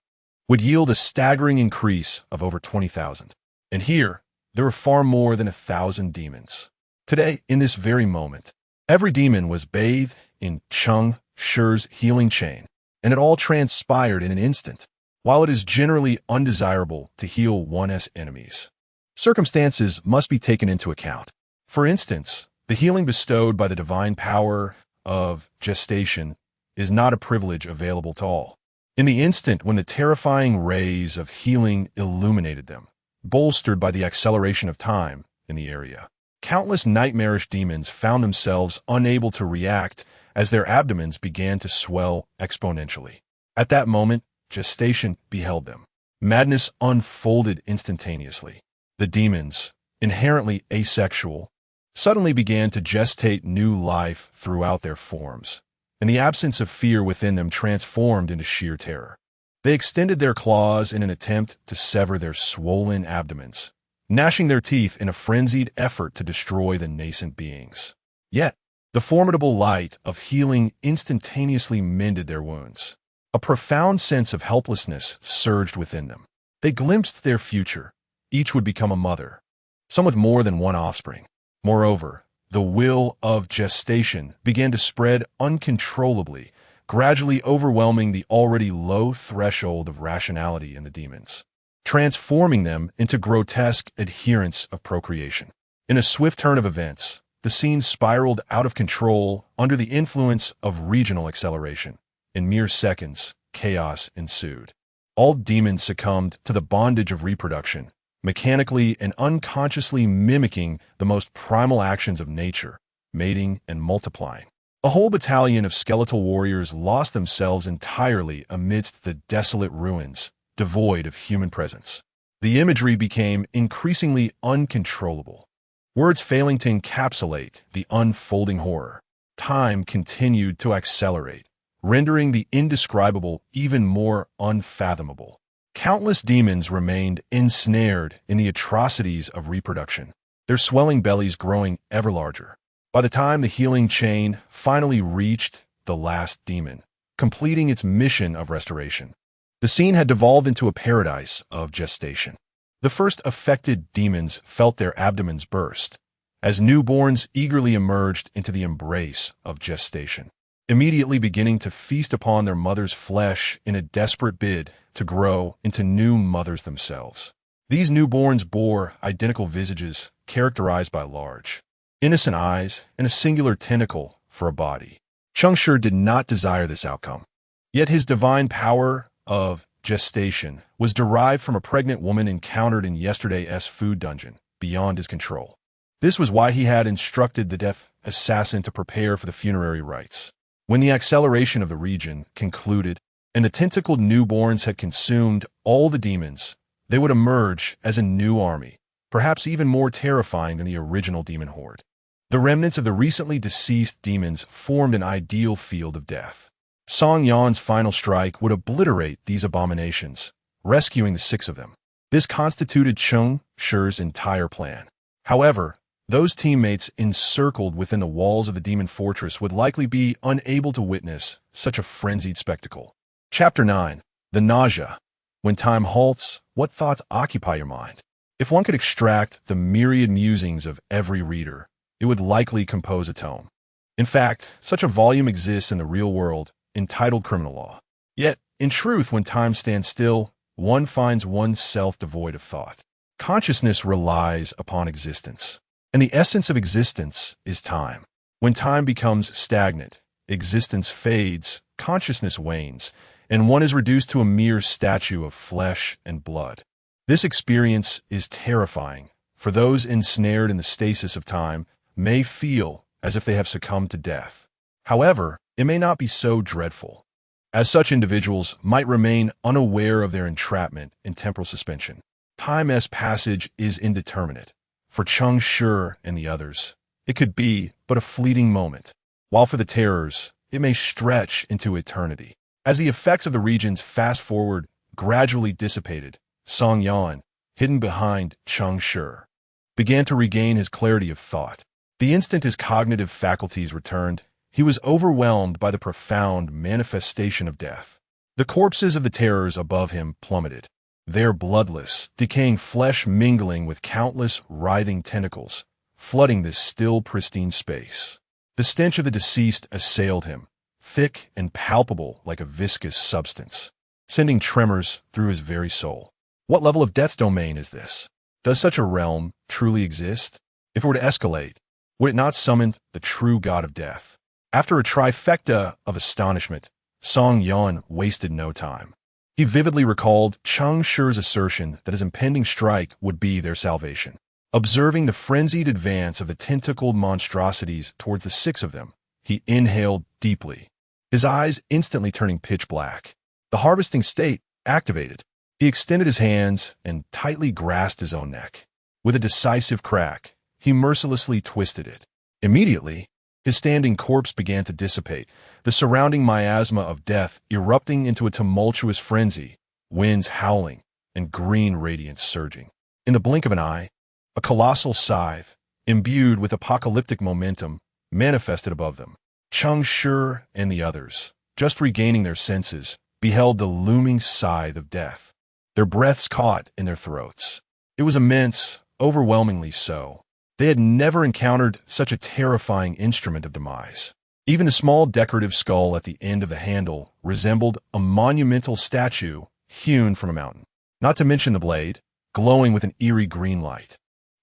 would yield a staggering increase of over 20,000. And here, there were far more than 1,000 demons. Today, in this very moment, every demon was bathed in Cheng Shi's healing chain, and it all transpired in an instant. While it is generally undesirable to heal one's enemies, circumstances must be taken into account. For instance, the healing bestowed by the divine power of gestation is not a privilege available to all. In the instant when the terrifying rays of healing illuminated them, bolstered by the acceleration of time in the area, countless nightmarish demons found themselves unable to react as their abdomens began to swell exponentially. At that moment, gestation beheld them. Madness unfolded instantaneously. The demons, inherently asexual, suddenly began to gestate new life throughout their forms, and the absence of fear within them transformed into sheer terror. They extended their claws in an attempt to sever their swollen abdomens, gnashing their teeth in a frenzied effort to destroy the nascent beings. Yet, the formidable light of healing instantaneously mended their wounds. A profound sense of helplessness surged within them. They glimpsed their future. Each would become a mother, some with more than one offspring. Moreover, the will of gestation began to spread uncontrollably, gradually overwhelming the already low threshold of rationality in the demons, transforming them into grotesque adherents of procreation. In a swift turn of events, the scene spiraled out of control under the influence of regional acceleration. In mere seconds, chaos ensued. All demons succumbed to the bondage of reproduction, mechanically and unconsciously mimicking the most primal actions of nature, mating and multiplying. A whole battalion of skeletal warriors lost themselves entirely amidst the desolate ruins, devoid of human presence. The imagery became increasingly uncontrollable, words failing to encapsulate the unfolding horror. Time continued to accelerate, rendering the indescribable even more unfathomable. Countless demons remained ensnared in the atrocities of reproduction, their swelling bellies growing ever larger. By the time the healing chain finally reached the last demon, completing its mission of restoration, the scene had devolved into a paradise of gestation. The first affected demons felt their abdomens burst, as newborns eagerly emerged into the embrace of gestation, immediately beginning to feast upon their mother's flesh in a desperate bid to grow into new mothers themselves. These newborns bore identical visages characterized by large, innocent eyes and a singular tentacle for a body. Cheng Shi did not desire this outcome. Yet his divine power of gestation was derived from a pregnant woman encountered in yesterday's food dungeon, beyond his control. This was why he had instructed the death assassin to prepare for the funerary rites. When the acceleration of the region concluded and the tentacled newborns had consumed all the demons, they would emerge as a new army, perhaps even more terrifying than the original demon horde. The remnants of the recently deceased demons formed an ideal field of death. Song Yan's final strike would obliterate these abominations, rescuing the 6 of them. This constituted Cheng Shi's entire plan. However, those teammates encircled within the walls of the demon fortress would likely be unable to witness such a frenzied spectacle. Chapter 9. The Nausea. When time halts, what thoughts occupy your mind? If one could extract the myriad musings of every reader, it would likely compose a tome. In fact, such a volume exists in the real world, entitled Criminal Law. Yet, in truth, when time stands still, one finds oneself devoid of thought. Consciousness relies upon existence. And the essence of existence is time. When time becomes stagnant, existence fades, consciousness wanes, and one is reduced to a mere statue of flesh and blood. This experience is terrifying, for those ensnared in the stasis of time may feel as if they have succumbed to death. However, it may not be so dreadful, as such individuals might remain unaware of their entrapment in temporal suspension. Time's passage is indeterminate. For Cheng Shi and the others, it could be but a fleeting moment, while for the terrors, it may stretch into eternity. As the effects of the region's fast-forward gradually dissipated, Song Yan, hidden behind Cheng Shi, began to regain his clarity of thought. The instant his cognitive faculties returned, he was overwhelmed by the profound manifestation of death. The corpses of the terrors above him plummeted, their bloodless, decaying flesh mingling with countless writhing tentacles, flooding this still pristine space. The stench of the deceased assailed him, thick and palpable like a viscous substance, sending tremors through his very soul. What level of death's domain is this? Does such a realm truly exist? If it were to escalate, would it not summon the true god of death? After a trifecta of astonishment, Song Yan wasted no time. He vividly recalled Cheng Shi's assertion that his impending strike would be their salvation. Observing the frenzied advance of the tentacled monstrosities towards the six of them, he inhaled deeply, his eyes instantly turning pitch black. The harvesting state activated. He extended his hands and tightly grasped his own neck. With a decisive crack, he mercilessly twisted it. Immediately, his standing corpse began to dissipate, the surrounding miasma of death erupting into a tumultuous frenzy, winds howling and green radiance surging. In the blink of an eye, a colossal scythe, imbued with apocalyptic momentum, manifested above them. Cheng Shi and the others, just regaining their senses, beheld the looming scythe of death. Their breaths caught in their throats. It was immense, overwhelmingly so. They had never encountered such a terrifying instrument of demise. Even the small decorative skull at the end of the handle resembled a monumental statue hewn from a mountain. Not to mention the blade, glowing with an eerie green light,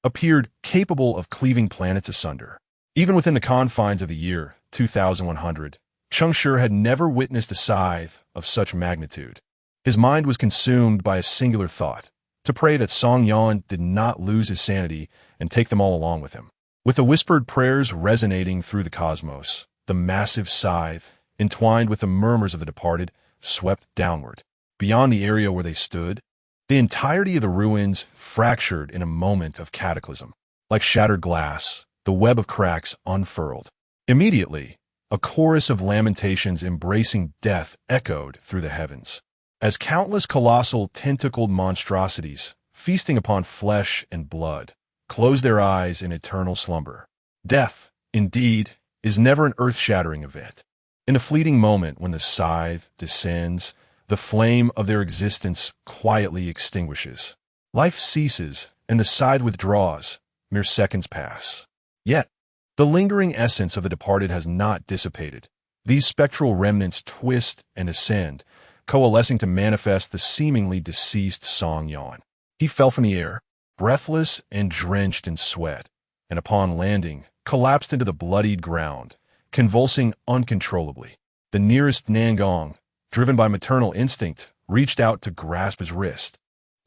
appeared capable of cleaving planets asunder. Even within the confines of the year 2100, Cheng Shi had never witnessed a scythe of such magnitude. His mind was consumed by a singular thought, to pray that Song Yan did not lose his sanity and take them all along with him. With the whispered prayers resonating through the cosmos, the massive scythe, entwined with the murmurs of the departed, swept downward. Beyond the area where they stood, the entirety of the ruins fractured in a moment of cataclysm. Like shattered glass, the web of cracks unfurled. Immediately, a chorus of lamentations embracing death echoed through the heavens. As countless colossal tentacled monstrosities, feasting upon flesh and blood, closed their eyes in eternal slumber. Death, indeed, is never an earth-shattering event. In a fleeting moment when the scythe descends, the flame of their existence quietly extinguishes. Life ceases, and the scythe withdraws. Mere seconds pass. Yet, the lingering essence of the departed has not dissipated. These spectral remnants twist and ascend, coalescing to manifest the seemingly deceased Song Yan. He fell from the air, breathless and drenched in sweat, and upon landing, collapsed into the bloodied ground, convulsing uncontrollably. The nearest Nangong, driven by maternal instinct, reached out to grasp his wrist,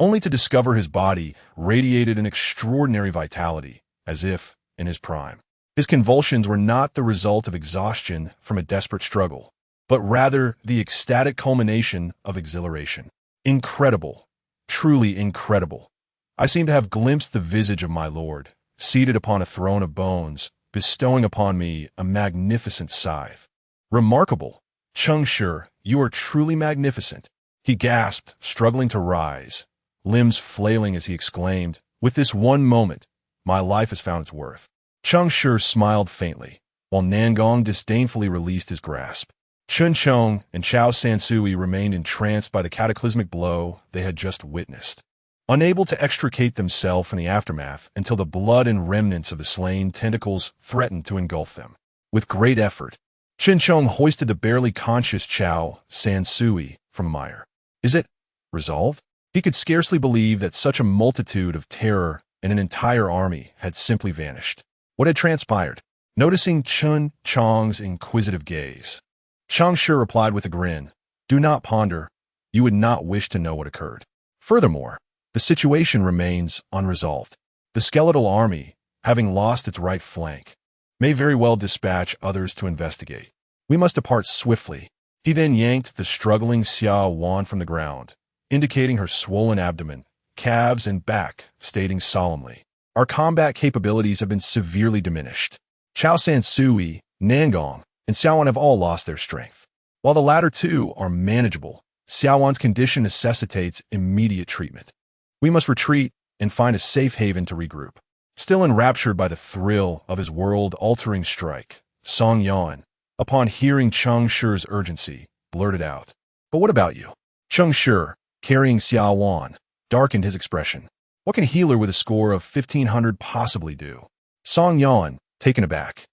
only to discover his body radiated an extraordinary vitality, as if in his prime. His convulsions were not the result of exhaustion from a desperate struggle, but rather the ecstatic culmination of exhilaration. Incredible, truly incredible. I seem to have glimpsed the visage of my lord, seated upon a throne of bones, bestowing upon me a magnificent scythe. Remarkable. Cheng Shi, you are truly magnificent. He gasped, struggling to rise, limbs flailing as he exclaimed, with this one moment, my life has found its worth. Cheng Shi smiled faintly, while Nangong disdainfully released his grasp. Chun Chong and Chao Sansui remained entranced by the cataclysmic blow they had just witnessed, unable to extricate themselves from the aftermath until the blood and remnants of the slain tentacles threatened to engulf them. With great effort, Chun Chong hoisted the barely conscious Chao Sansui from mire. Is it resolved? He could scarcely believe that such a multitude of terror and an entire army had simply vanished. What had transpired? Noticing Chun Chong's inquisitive gaze, Cheng Shi replied with a grin, "Do not ponder. You would not wish to know what occurred. Furthermore, the situation remains unresolved. The skeletal army, having lost its right flank, may very well dispatch others to investigate. We must depart swiftly." He then yanked the struggling Xiao Wan from the ground, indicating her swollen abdomen, calves, and back, stating solemnly, "Our combat capabilities have been severely diminished. Chao San Sui, Nangong, and Xiaowan have all lost their strength. While the latter two are manageable, Xiaowan's condition necessitates immediate treatment. We must retreat and find a safe haven to regroup." Still enraptured by the thrill of his world-altering strike, Song Yan, upon hearing Cheng Shi's urgency, blurted out, "But what about you?" Cheng Shi, carrying Xiaowan, darkened his expression. "What can a healer with a score of 1,500 possibly do?" Song Yan, taken aback,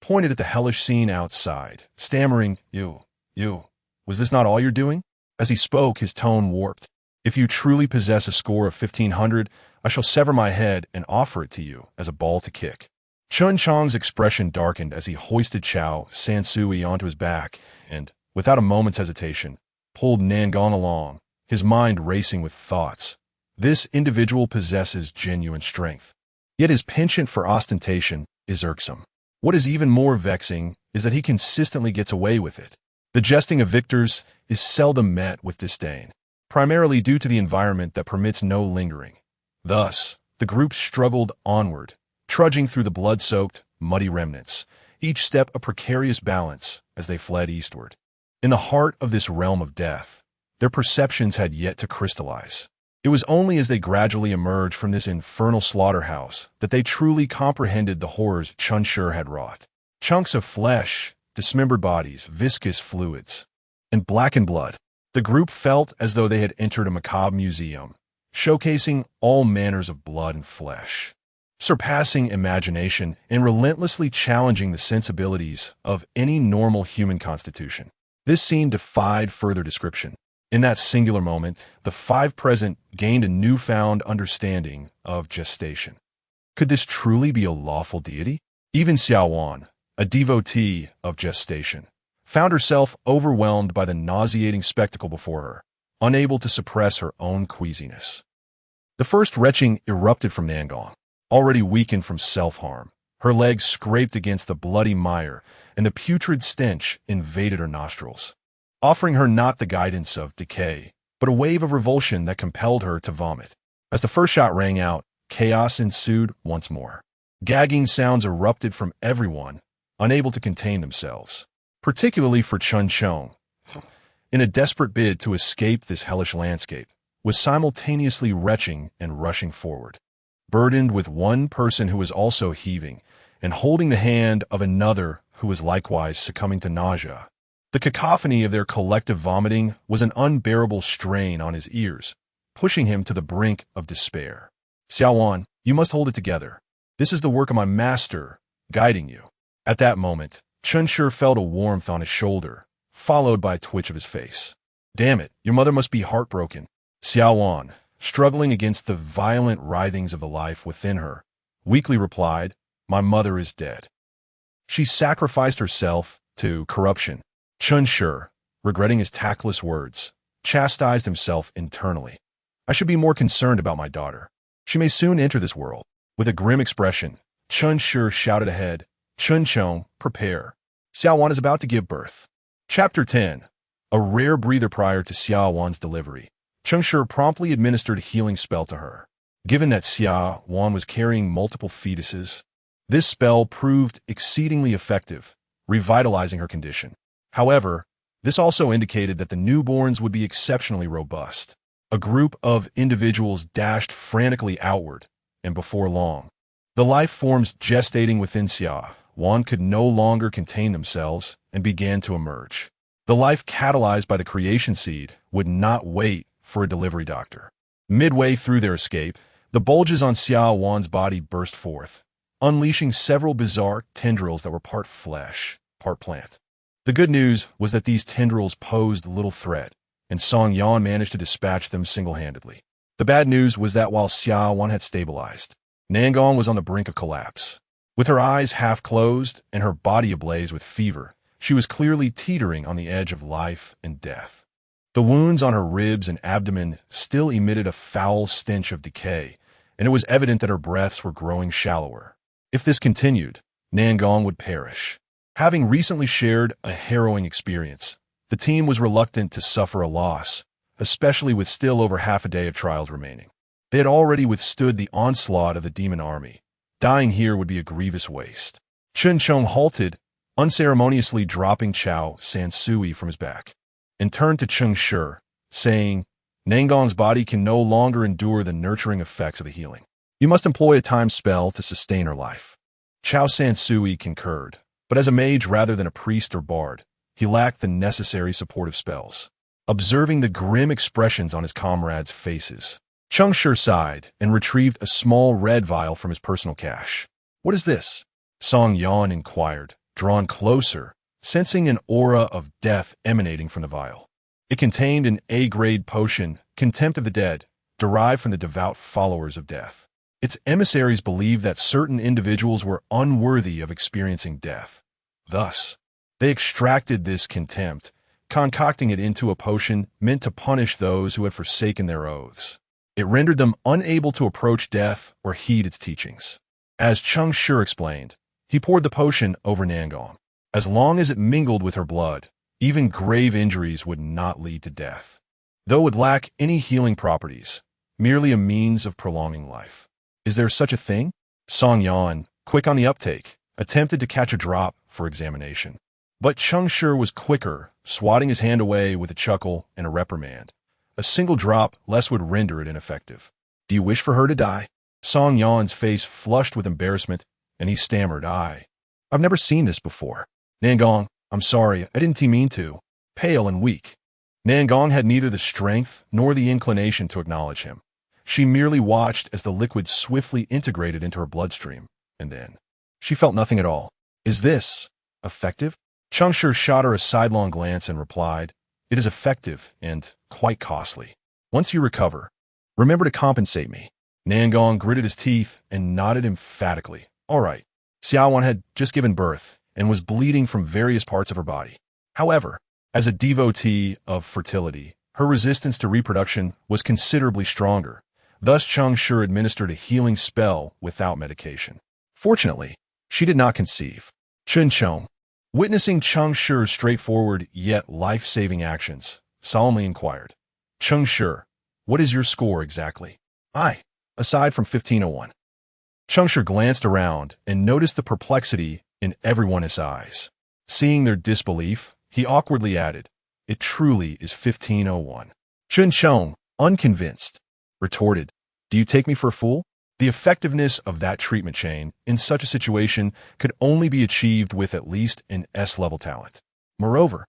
pointed at the hellish scene outside, stammering, You, was this not all you're doing?" As he spoke, his tone warped. "If you truly possess a score of 1,500, I shall sever my head and offer it to you as a ball to kick." Chun Chong's expression darkened as he hoisted Chao San Sui onto his back and, without a moment's hesitation, pulled Nangong along, his mind racing with thoughts. This individual possesses genuine strength, yet his penchant for ostentation is irksome. What is even more vexing is that he consistently gets away with it. The jesting of victors is seldom met with disdain, primarily due to the environment that permits no lingering. Thus, the group struggled onward, trudging through the blood-soaked, muddy remnants, each step a precarious balance as they fled eastward. In the heart of this realm of death, their perceptions had yet to crystallize. It was only as they gradually emerged from this infernal slaughterhouse that they truly comprehended the horrors Chun Shi had wrought. Chunks of flesh, dismembered bodies, viscous fluids, and blackened blood. The group felt as though they had entered a macabre museum, showcasing all manners of blood and flesh, surpassing imagination and relentlessly challenging the sensibilities of any normal human constitution. This scene defied further description. In that singular moment, the five present gained a newfound understanding of gestation. Could this truly be a lawful deity? Even Xiaowan, a devotee of gestation, found herself overwhelmed by the nauseating spectacle before her, unable to suppress her own queasiness. The first retching erupted from Nangong, already weakened from self-harm. Her legs scraped against the bloody mire, and the putrid stench invaded her nostrils, offering her not the guidance of decay, but a wave of revulsion that compelled her to vomit. As the first shot rang out, chaos ensued once more. Gagging sounds erupted from everyone, unable to contain themselves, particularly for Chun Chong, in a desperate bid to escape this hellish landscape, was simultaneously retching and rushing forward, burdened with one person who was also heaving, and holding the hand of another who was likewise succumbing to nausea. The cacophony of their collective vomiting was an unbearable strain on his ears, pushing him to the brink of despair. "Xiaowan, you must hold it together. This is the work of my master, guiding you." At that moment, Chun Shi felt a warmth on his shoulder, followed by a twitch of his face. "Damn it, your mother must be heartbroken." Xiaowan, struggling against the violent writhings of the life within her, weakly replied, "My mother is dead. She sacrificed herself to corruption." Chun Shi, regretting his tactless words, chastised himself internally. "I should be more concerned about my daughter. She may soon enter this world." With a grim expression, Chun Shi shouted ahead, "Chun Chong, prepare. Xiaowan is about to give birth." Chapter 10. A rare breather prior to Xiaowan's delivery. Cheng Shi promptly administered a healing spell to her. Given that Xiaowan was carrying multiple fetuses, this spell proved exceedingly effective, revitalizing her condition. However, this also indicated that the newborns would be exceptionally robust. A group of individuals dashed frantically outward, and before long, the life forms gestating within Xiaowan could no longer contain themselves and began to emerge. The life catalyzed by the creation seed would not wait for a delivery doctor. Midway through their escape, the bulges on Xiaowan's body burst forth, unleashing several bizarre tendrils that were part flesh, part plant. The good news was that these tendrils posed little threat, and Song Yan managed to dispatch them single-handedly. The bad news was that while Xiaowan had stabilized, Nangong was on the brink of collapse. With her eyes half closed and her body ablaze with fever, she was clearly teetering on the edge of life and death. The wounds on her ribs and abdomen still emitted a foul stench of decay, and it was evident that her breaths were growing shallower. If this continued, Nangong would perish. Having recently shared a harrowing experience, the team was reluctant to suffer a loss, especially with still over half a day of trials remaining. They had already withstood the onslaught of the demon army. Dying here would be a grievous waste. Chun Chong halted, unceremoniously dropping Chao Sansui from his back, and turned to Cheng Shi, saying, Nangong's body can no longer endure the nurturing effects of the healing. You must employ a time spell to sustain her life. Chao Sansui concurred, but as a mage rather than a priest or bard, he lacked the necessary supportive spells. Observing the grim expressions on his comrades' faces, Cheng Shi sighed and retrieved a small red vial from his personal cache. What is this? Song Yan inquired, drawn closer, sensing an aura of death emanating from the vial. It contained an A-grade potion, Contempt of the Dead, derived from the devout followers of death. Its emissaries believed that certain individuals were unworthy of experiencing death. Thus, they extracted this contempt, concocting it into a potion meant to punish those who had forsaken their oaths. It rendered them unable to approach death or heed its teachings. As Cheng Shi explained, he poured the potion over Nangong. As long as it mingled with her blood, even grave injuries would not lead to death. Though it would lack any healing properties, merely a means of prolonging life. Is there such a thing? Song Yan, quick on the uptake, attempted to catch a drop for examination. But Cheng Shi was quicker, swatting his hand away with a chuckle and a reprimand. A single drop less would render it ineffective. Do you wish for her to die? Song Yan's face flushed with embarrassment, and he stammered, I've never seen this before. Nangong, I'm sorry, I didn't mean to. Pale and weak. Nangong had neither the strength nor the inclination to acknowledge him. She merely watched as the liquid swiftly integrated into her bloodstream, and then she felt nothing at all. Is this effective? Cheng Shi shot her a sidelong glance and replied, It is effective and quite costly. Once you recover, remember to compensate me. Nangong gritted his teeth and nodded emphatically. All right. Xiaowan had just given birth and was bleeding from various parts of her body. However, as a devotee of fertility, her resistance to reproduction was considerably stronger. Thus, Cheng Shi administered a healing spell without medication. Fortunately, she did not conceive. Chun Chong, witnessing Cheng Shi's straightforward yet life-saving actions, solemnly inquired, Cheng Shi, what is your score exactly? Aside from 1501. Cheng Shi glanced around and noticed the perplexity in everyone's eyes. Seeing their disbelief, he awkwardly added, It truly is 1501. Chun Chong, unconvinced, retorted, Do you take me for a fool? The effectiveness of that treatment chain in such a situation could only be achieved with at least an S-level talent. Moreover,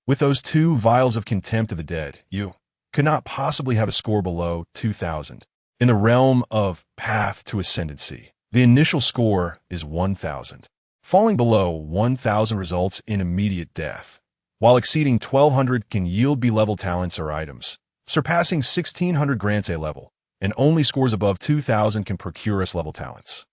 with those 2 vials of Contempt of the Dead, you could not possibly have a score below 2000. In the realm of Path to Ascendancy, the initial score is 1000. Falling below 1000 results in immediate death, while exceeding 1200 can yield B-level talents or items. Surpassing 1600 grants A-level, and only scores above 2000 can procure S-level talents.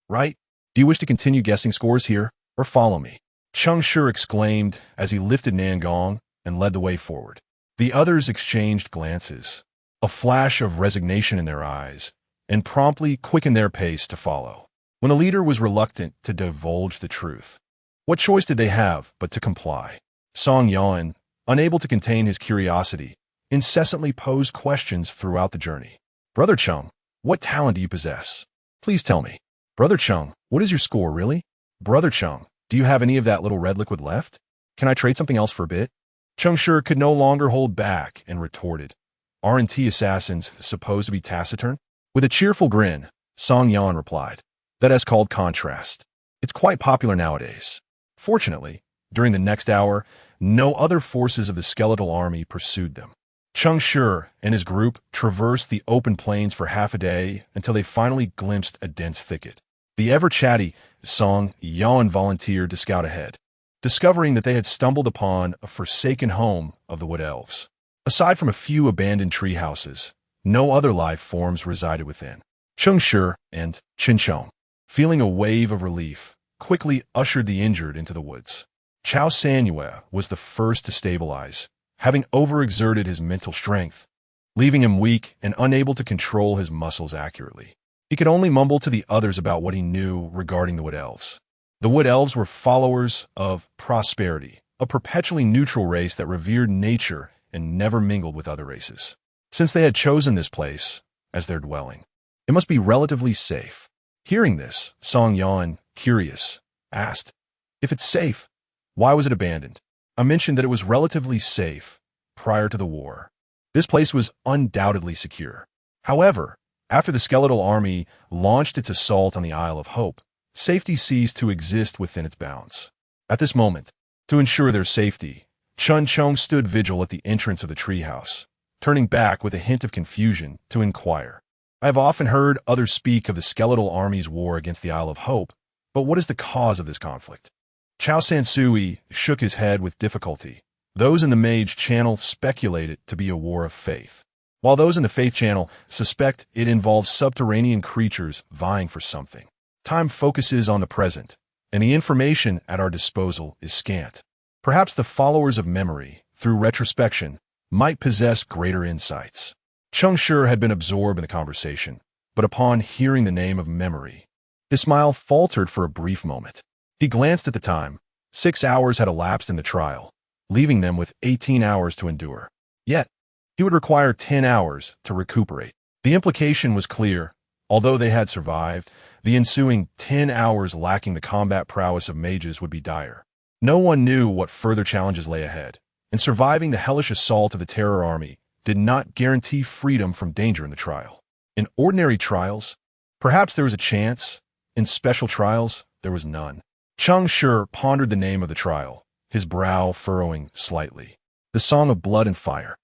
Right? Do you wish to continue guessing scores here, or follow me? Cheng Shi exclaimed as he lifted Nangong and led the way forward. The others exchanged glances, a flash of resignation in their eyes, and promptly quickened their pace to follow. When the leader was reluctant to divulge the truth, what choice did they have but to comply? Song Yan, unable to contain his curiosity, incessantly posed questions throughout the journey. Brother Cheng, what talent do you possess? Please tell me. Brother Cheng, what is your score, really? Brother Cheng, do you have any of that little red liquid left? Can I trade something else for a bit? Cheng Shi could no longer hold back and retorted, Aren't assassins supposed to be taciturn? With a cheerful grin, Song Yan replied, That is called contrast. It's quite popular nowadays. Fortunately, during the next hour, no other forces of the skeletal army pursued them. Cheng Shi and his group traversed the open plains for half a day until they finally glimpsed a dense thicket. The ever-chatty Song Yan volunteered to scout ahead, discovering that they had stumbled upon a forsaken home of the Wood Elves. Aside from a few abandoned tree houses, no other life forms resided within. Cheng Shi and Chen Shi, feeling a wave of relief, quickly ushered the injured into the woods. Chao Sanyue was the first to stabilize, having overexerted his mental strength, leaving him weak and unable to control his muscles accurately. He could only mumble to the others about what he knew regarding the Wood Elves. The Wood Elves were followers of prosperity, a perpetually neutral race that revered nature and never mingled with other races. Since they had chosen this place as their dwelling, it must be relatively safe. Hearing this, Song Yan, curious, asked, "If it's safe, why was it abandoned?" I mentioned that it was relatively safe prior to the war. This place was undoubtedly secure. However, after the skeletal army launched its assault on the Isle of Hope, safety ceased to exist within its bounds. At this moment, to ensure their safety, Chun Chong stood vigil at the entrance of the treehouse, turning back with a hint of confusion to inquire. I have often heard others speak of the skeletal army's war against the Isle of Hope, but what is the cause of this conflict? Chao Sansui shook his head with difficulty. Those in the Mage Channel speculate it to be a war of faith, while those in the Faith Channel suspect it involves subterranean creatures vying for something. Time focuses on the present, and the information at our disposal is scant. Perhaps the followers of memory, through retrospection, might possess greater insights. Cheng Shi had been absorbed in the conversation, but upon hearing the name of memory, his smile faltered for a brief moment. He glanced at the time. 6 hours had elapsed in the trial, leaving them with 18 hours to endure. Yet, he would require 10 hours to recuperate. The implication was clear. Although they had survived, the ensuing 10 hours lacking the combat prowess of mages would be dire. No one knew what further challenges lay ahead, and surviving the hellish assault of the Terror Army did not guarantee freedom from danger in the trial. In ordinary trials, perhaps there was a chance. In special trials, there was none. Cheng Shi pondered the name of the trial, his brow furrowing slightly. The Song of Blood and Fire.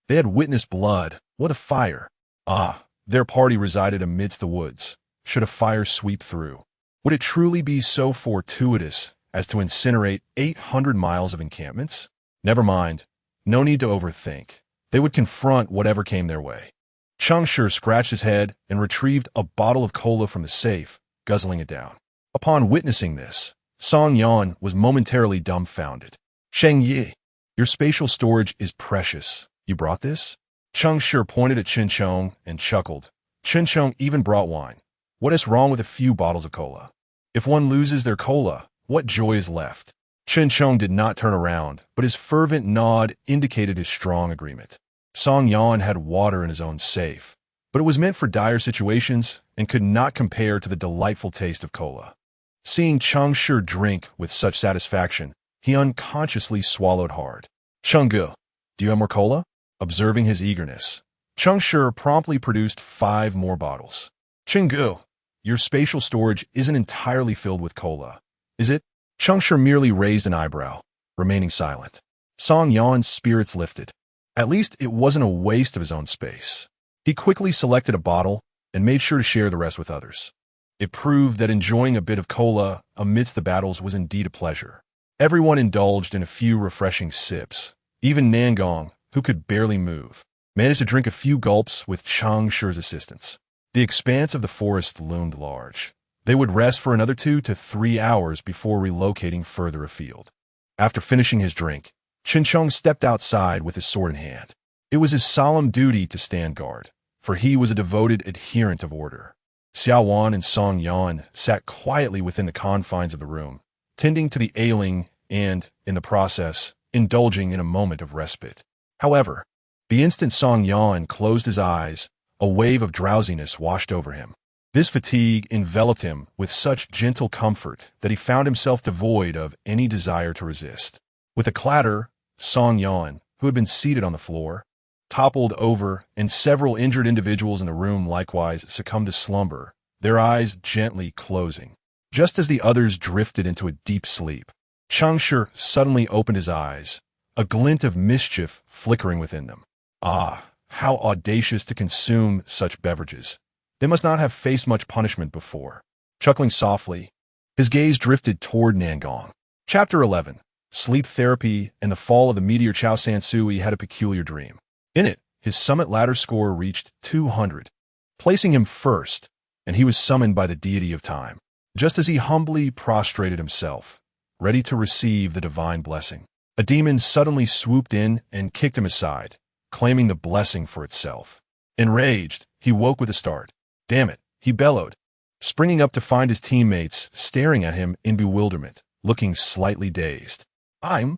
They had witnessed blood. What of fire? Ah, their party resided amidst the woods. Should a fire sweep through? Would it truly be so fortuitous as to incinerate 800 miles of encampments? Never mind. No need to overthink. They would confront whatever came their way. Cheng Shi scratched his head and retrieved a bottle of cola from the safe, guzzling it down. Upon witnessing this, Song Yan was momentarily dumbfounded. "Sheng Yi, your spatial storage is precious. You brought this?" Cheng Shi pointed at Chen Chong and chuckled. Chen Chong even brought wine. What is wrong with a few bottles of cola? If one loses their cola, what joy is left? Chen Chong did not turn around, but his fervent nod indicated his strong agreement. Song Yan had water in his own safe, but it was meant for dire situations and could not compare to the delightful taste of cola. Seeing Cheng Shi drink with such satisfaction, he unconsciously swallowed hard. "Cheng Gu, do you have more cola?" Observing his eagerness, Cheng Shi promptly produced 5 more bottles. "Cheng Gu, your spatial storage isn't entirely filled with cola, is it?" Cheng Shi merely raised an eyebrow, remaining silent. Song Yan's spirits lifted. At least it wasn't a waste of his own space. He quickly selected a bottle and made sure to share the rest with others. It proved that enjoying a bit of cola amidst the battles was indeed a pleasure. Everyone indulged in a few refreshing sips. Even Nangong, who could barely move, managed to drink a few gulps with Cheng Shi's assistance. The expanse of the forest loomed large. They would rest for another 2 to 3 hours before relocating further afield. After finishing his drink, Chen Chong stepped outside with his sword in hand. It was his solemn duty to stand guard, for he was a devoted adherent of order. Xiao Wan and Song Yan sat quietly within the confines of the room, tending to the ailing and, in the process, indulging in a moment of respite. However, the instant Song Yan closed his eyes, a wave of drowsiness washed over him. This fatigue enveloped him with such gentle comfort that he found himself devoid of any desire to resist. With a clatter, Song Yan, who had been seated on the floor, toppled over, and several injured individuals in the room likewise succumbed to slumber, their eyes gently closing. Just as the others drifted into a deep sleep, Cheng Shi suddenly opened his eyes, a glint of mischief flickering within them. Ah, how audacious to consume such beverages. They must not have faced much punishment before. Chuckling softly, his gaze drifted toward Nangong. Chapter 11. Sleep Therapy and the Fall of the Meteor. Chao Sansui had a peculiar dream. In it, his summit ladder score reached 200. placing him first, and he was summoned by the deity of time. Just as he humbly prostrated himself, ready to receive the divine blessing, a demon suddenly swooped in and kicked him aside, claiming the blessing for itself. Enraged, he woke with a start. "Damn it," he bellowed, springing up to find his teammates staring at him in bewilderment, looking slightly dazed. How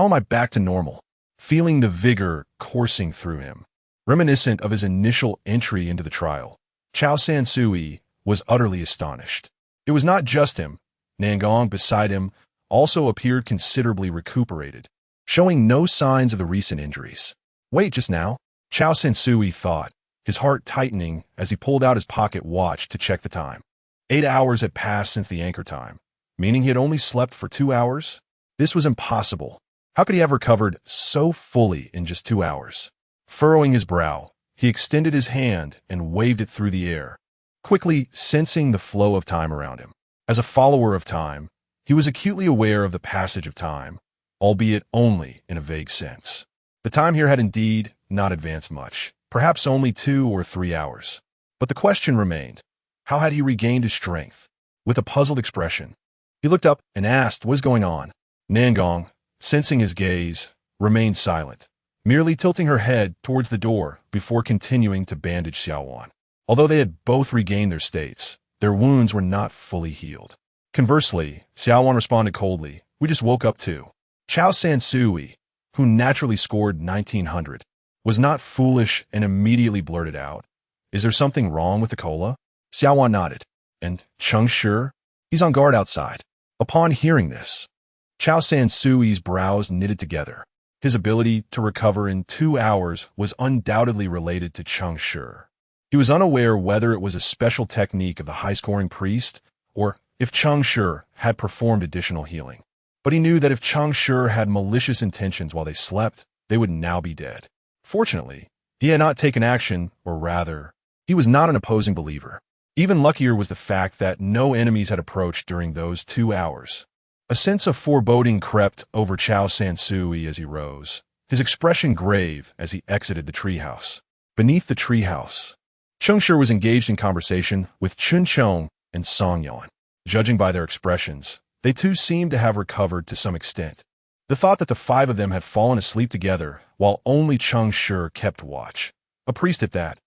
am I back to normal?" Feeling the vigor coursing through him. Reminiscent of his initial entry into the trial, Chao San Sui was utterly astonished. It was not just him. Nangong beside him also appeared considerably recuperated, showing no signs of the recent injuries. "Wait, just now?" Chao San Sui thought, his heart tightening as he pulled out his pocket watch to check the time. 8 hours had passed since the anchor time, meaning he had only slept for 2 hours? This was impossible. How could he have recovered so fully in just 2 hours? Furrowing his brow, he extended his hand and waved it through the air, quickly sensing the flow of time around him. As a follower of time, he was acutely aware of the passage of time, albeit only in a vague sense. The time here had indeed not advanced much, perhaps only 2 or 3 hours. But the question remained, how had he regained his strength? With a puzzled expression, he looked up and asked what was going on. Nangong, sensing his gaze, remained silent, merely tilting her head towards the door before continuing to bandage Xiaowan. Although they had both regained their states, their wounds were not fully healed. Conversely, Xiaowan responded coldly, "We just woke up too." Chao San Sui, who naturally scored 1900, was not foolish and immediately blurted out, "Is there something wrong with the cola?" Xiaowan nodded. "And Cheng Shi? He's on guard outside." Upon hearing this, Chao San Sui's brows knitted together. His ability to recover in 2 hours was undoubtedly related to Cheng Shi. He was unaware whether it was a special technique of the high-scoring priest or if Cheng Shi had performed additional healing. But he knew that if Cheng Shi had malicious intentions while they slept, they would now be dead. Fortunately, he had not taken action, or rather, he was not an opposing believer. Even luckier was the fact that no enemies had approached during those 2 hours. A sense of foreboding crept over Chao San Sui as he rose, his expression grave as he exited the treehouse. Beneath the treehouse, Cheng Shi was engaged in conversation with Chun Chong and Song Yan. Judging by their expressions, they too seemed to have recovered to some extent. The thought that the 5 of them had fallen asleep together while only Cheng Shi kept watch, a priest at that,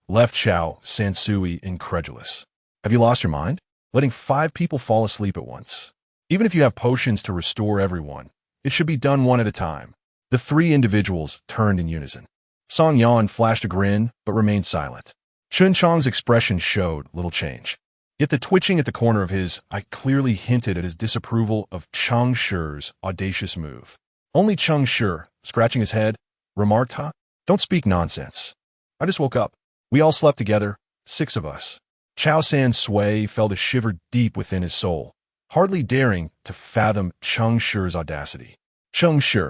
left Chao San Sui incredulous. "Have you lost your mind? Letting 5 people fall asleep at once? Even if you have potions to restore everyone, it should be done one at a time." The 3 individuals turned in unison. Song Yan flashed a grin, but remained silent. Chun Chong's expression showed little change. Yet the twitching at the corner of his eye clearly hinted at his disapproval of Cheng Shi's audacious move. Only Cheng Shi, scratching his head, remarked, "Don't speak nonsense. I just woke up. We all slept together, 6 of us." Chao San Sui felt a shiver deep within his soul, hardly daring to fathom Cheng Shi's audacity. "Cheng Shi,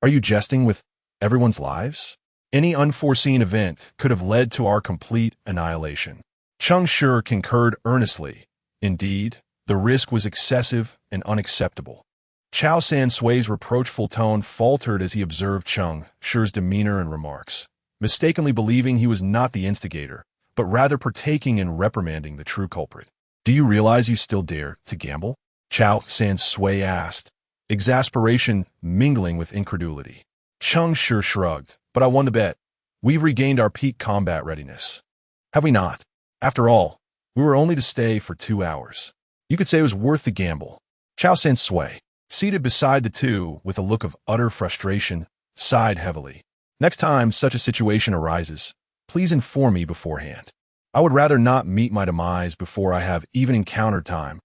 are you jesting with everyone's lives? Any unforeseen event could have led to our complete annihilation." Cheng Shi concurred earnestly. Indeed, the risk was excessive and unacceptable. Chao San Sui's reproachful tone faltered as he observed Cheng Shi's demeanor and remarks, mistakenly believing he was not the instigator, but rather partaking in reprimanding the true culprit. "Do you realize you still dare to gamble?" Chao San Sui asked, exasperation mingling with incredulity. Cheng Shi shrugged, "But I won the bet. We've regained our peak combat readiness. Have we not? After all, we were only to stay for 2 hours. You could say it was worth the gamble." Chao San Sui, seated beside the 2 with a look of utter frustration, sighed heavily. "Next time such a situation arises, please inform me beforehand. I would rather not meet my demise before I have even encountered time."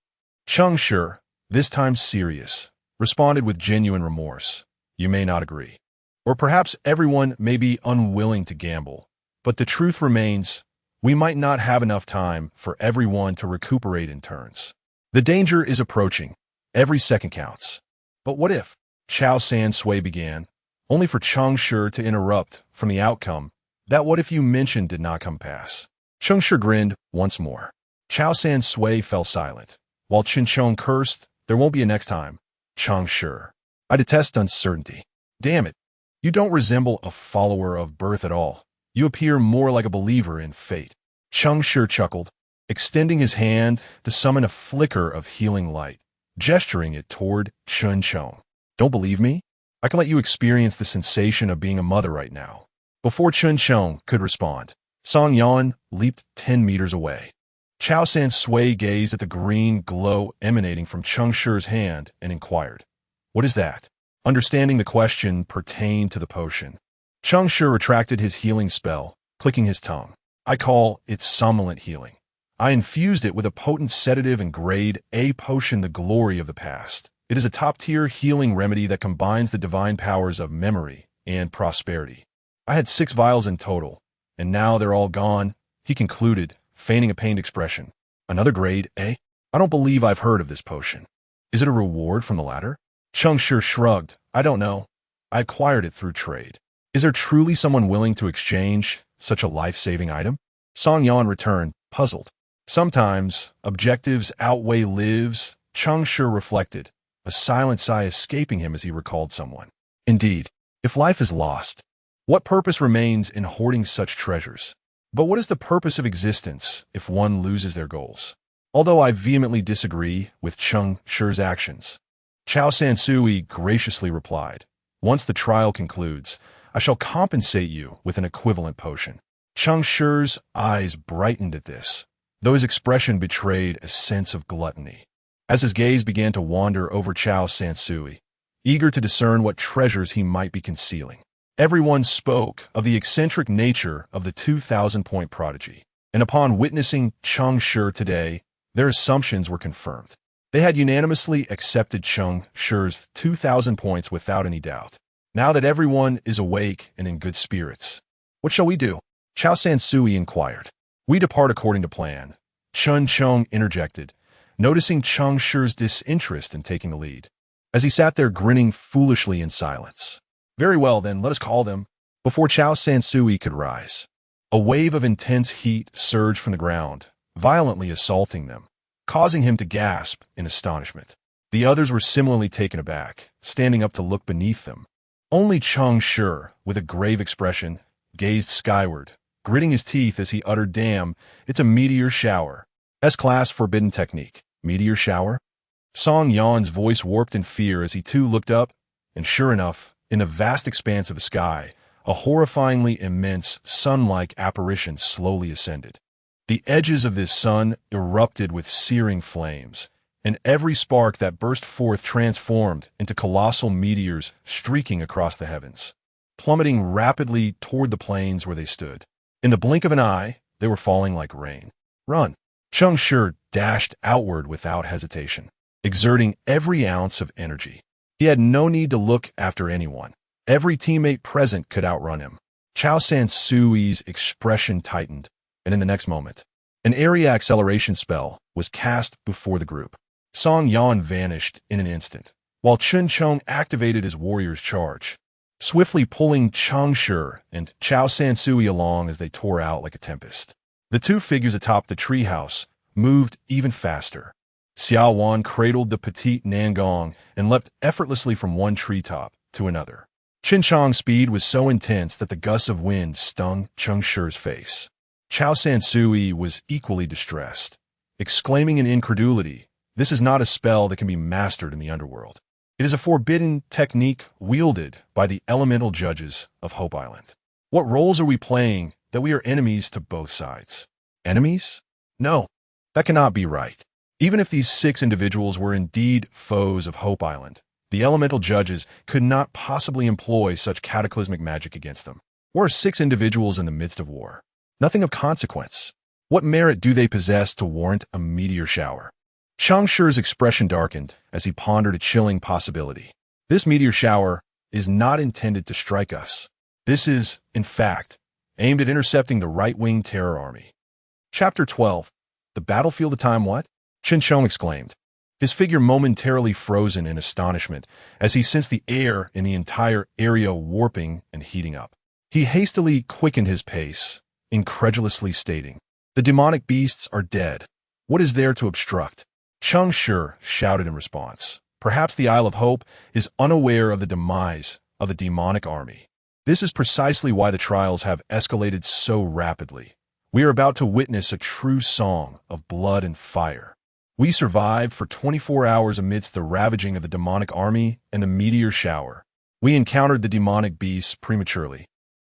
Cheng Shi, this time serious, responded with genuine remorse. "You may not agree. Or perhaps everyone may be unwilling to gamble, but the truth remains, we might not have enough time for everyone to recuperate in turns. The danger is approaching. Every second counts." "But what if?" Chao San Sui began, only for Cheng Shi to interrupt from the outcome. "That what if you mentioned did not come pass." Cheng Shi grinned once more. Chao San Sui fell silent, while Chun Chong cursed, "There won't be a next time, Cheng Shi. I detest uncertainty. Damn it, you don't resemble a follower of birth at all. You appear more like a believer in fate." Cheng Shi chuckled, extending his hand to summon a flicker of healing light, gesturing it toward Chun Chong. Don't believe me? I can let you experience the sensation of being a mother right now. Before Chun Chong could respond, Song Yan leaped 10 meters away. Chao San Sui gazed at the green glow emanating from Cheng Shi's hand and inquired, "What is that?" Understanding the question pertained to the potion, Cheng Shi retracted his healing spell, clicking his tongue. "I call it somnolent healing. I infused it with a potent sedative and grade A potion, the glory of the past. It is a top-tier healing remedy that combines the divine powers of memory and prosperity. I had 6 vials in total, and now they're all gone," he concluded, feigning a pained expression. "Another grade A? I don't believe I've heard of this potion. Is it a reward from the latter?" Cheng Shi shrugged. "I don't know. I acquired it through trade. Is there truly someone willing to exchange such a life-saving item?" Song Yan returned, puzzled. "Sometimes objectives outweigh lives," Cheng Shi reflected, a silent sigh escaping him as he recalled someone. "Indeed, if life is lost, what purpose remains in hoarding such treasures? But what is the purpose of existence if one loses their goals?" Although I vehemently disagree with Cheng Shi's actions, Chao San Sui graciously replied, "Once the trial concludes, I shall compensate you with an equivalent potion." Cheng Shi's eyes brightened at this, though his expression betrayed a sense of gluttony. As his gaze began to wander over Chao San Sui, eager to discern what treasures he might be concealing, everyone spoke of the eccentric nature of the 2,000-point prodigy, and upon witnessing Cheng Shi today, their assumptions were confirmed. They had unanimously accepted Cheng Shi's 2,000 points without any doubt. Now that everyone is awake and in good spirits, "What shall we do?" Chao San Sui inquired. "We depart according to plan," Chun Chong interjected, noticing Cheng Shi's disinterest in taking the lead, as he sat there grinning foolishly in silence. "Very well, then, let us call them." Before Chao San Sui could rise, a wave of intense heat surged from the ground, violently assaulting them, causing him to gasp in astonishment. The others were similarly taken aback, standing up to look beneath them. Only Cheng Shi, with a grave expression, gazed skyward, gritting his teeth as he uttered, "Damn, it's a meteor shower. S-class forbidden technique. Meteor shower?" Song Yan's voice warped in fear as he too looked up, and sure enough, in the vast expanse of the sky, a horrifyingly immense, sun-like apparition slowly ascended. The edges of this sun erupted with searing flames, and every spark that burst forth transformed into colossal meteors streaking across the heavens, plummeting rapidly toward the plains where they stood. In the blink of an eye, they were falling like rain. "Run!" Cheng Shi dashed outward without hesitation, exerting every ounce of energy. He had no need to look after anyone. Every teammate present could outrun him. Chao San Sui's expression tightened, and in the next moment, an area acceleration spell was cast before the group. Song Yan vanished in an instant, while Chun Chong activated his warrior's charge, swiftly pulling Cheng Shi and Chao San Sui along as they tore out like a tempest. The two figures atop the treehouse moved even faster. Xiao Wan cradled the petite Nangong and leapt effortlessly from one treetop to another. Chin Chong's speed was so intense that the gusts of wind stung Cheng Shi's face. Chao San Sui was equally distressed, exclaiming in incredulity, "This is not a spell that can be mastered in the underworld. It is a forbidden technique wielded by the elemental judges of Hope Island. What roles are we playing that we are enemies to both sides?" Enemies? No, that cannot be right. Even if these 6 individuals were indeed foes of Hope Island, the elemental judges could not possibly employ such cataclysmic magic against them. Where are 6 individuals in the midst of war? Nothing of consequence. What merit do they possess to warrant a meteor shower? Cheng Shi's expression darkened as he pondered a chilling possibility. This meteor shower is not intended to strike us. This is, in fact, aimed at intercepting the right-wing terror army. Chapter 12. The battlefield of time what? Chin Chong exclaimed, his figure momentarily frozen in astonishment as he sensed the air in the entire area warping and heating up. He hastily quickened his pace, incredulously stating, "The demonic beasts are dead. What is there to obstruct?" Cheng Shi shouted in response, "Perhaps the Isle of Hope is unaware of the demise of the demonic army. This is precisely why the trials have escalated so rapidly. We are about to witness a true song of blood and fire. We survived for 24 hours amidst the ravaging of the demonic army and the meteor shower. We encountered the demonic beasts prematurely,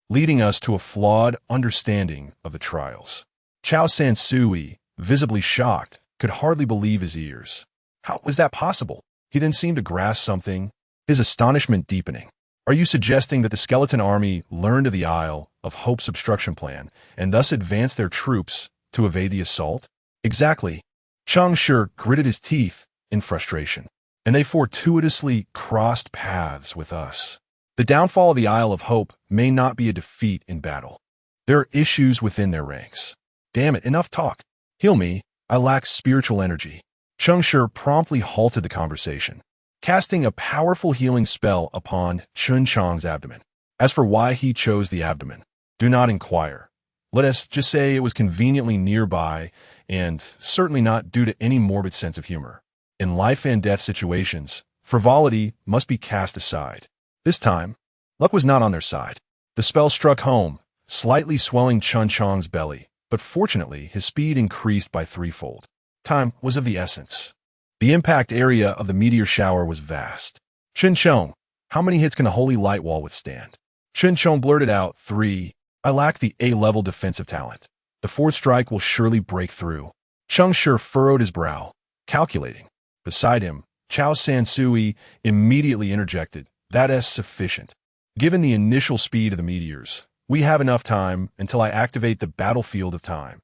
leading us to a flawed understanding of the trials. Chao Sansui, visibly shocked, could hardly believe his ears. How was that possible? He then seemed to grasp something, his astonishment deepening. Are you suggesting that the skeleton army learned of the Isle of Hope's obstruction plan and thus advanced their troops to evade the assault? Exactly. Cheng Shi gritted his teeth in frustration, and they fortuitously crossed paths with us. The downfall of the Isle of Hope may not be a defeat in battle. There are issues within their ranks. Damn it, enough talk. Heal me, I lack spiritual energy. Cheng Shi promptly halted the conversation, casting a powerful healing spell upon Chun Chang's abdomen. As for why he chose the abdomen, do not inquire. Let us just say it was conveniently nearby and certainly not due to any morbid sense of humor. In life and death situations, frivolity must be cast aside. This time, luck was not on their side. The spell struck home, slightly swelling Chun Chang's belly, but fortunately his speed increased by threefold. Time was of the essence. The impact area of the meteor shower was vast. Chun Chong, how many hits can the holy light wall withstand? Chun Chong blurted out, 3. I lack the A-level defensive talent. The fourth strike will surely break through. Cheng Shi furrowed his brow, calculating. Beside him, Chao Sansui immediately interjected, that is sufficient. Given the initial speed of the meteors, we have enough time until I activate the battlefield of time.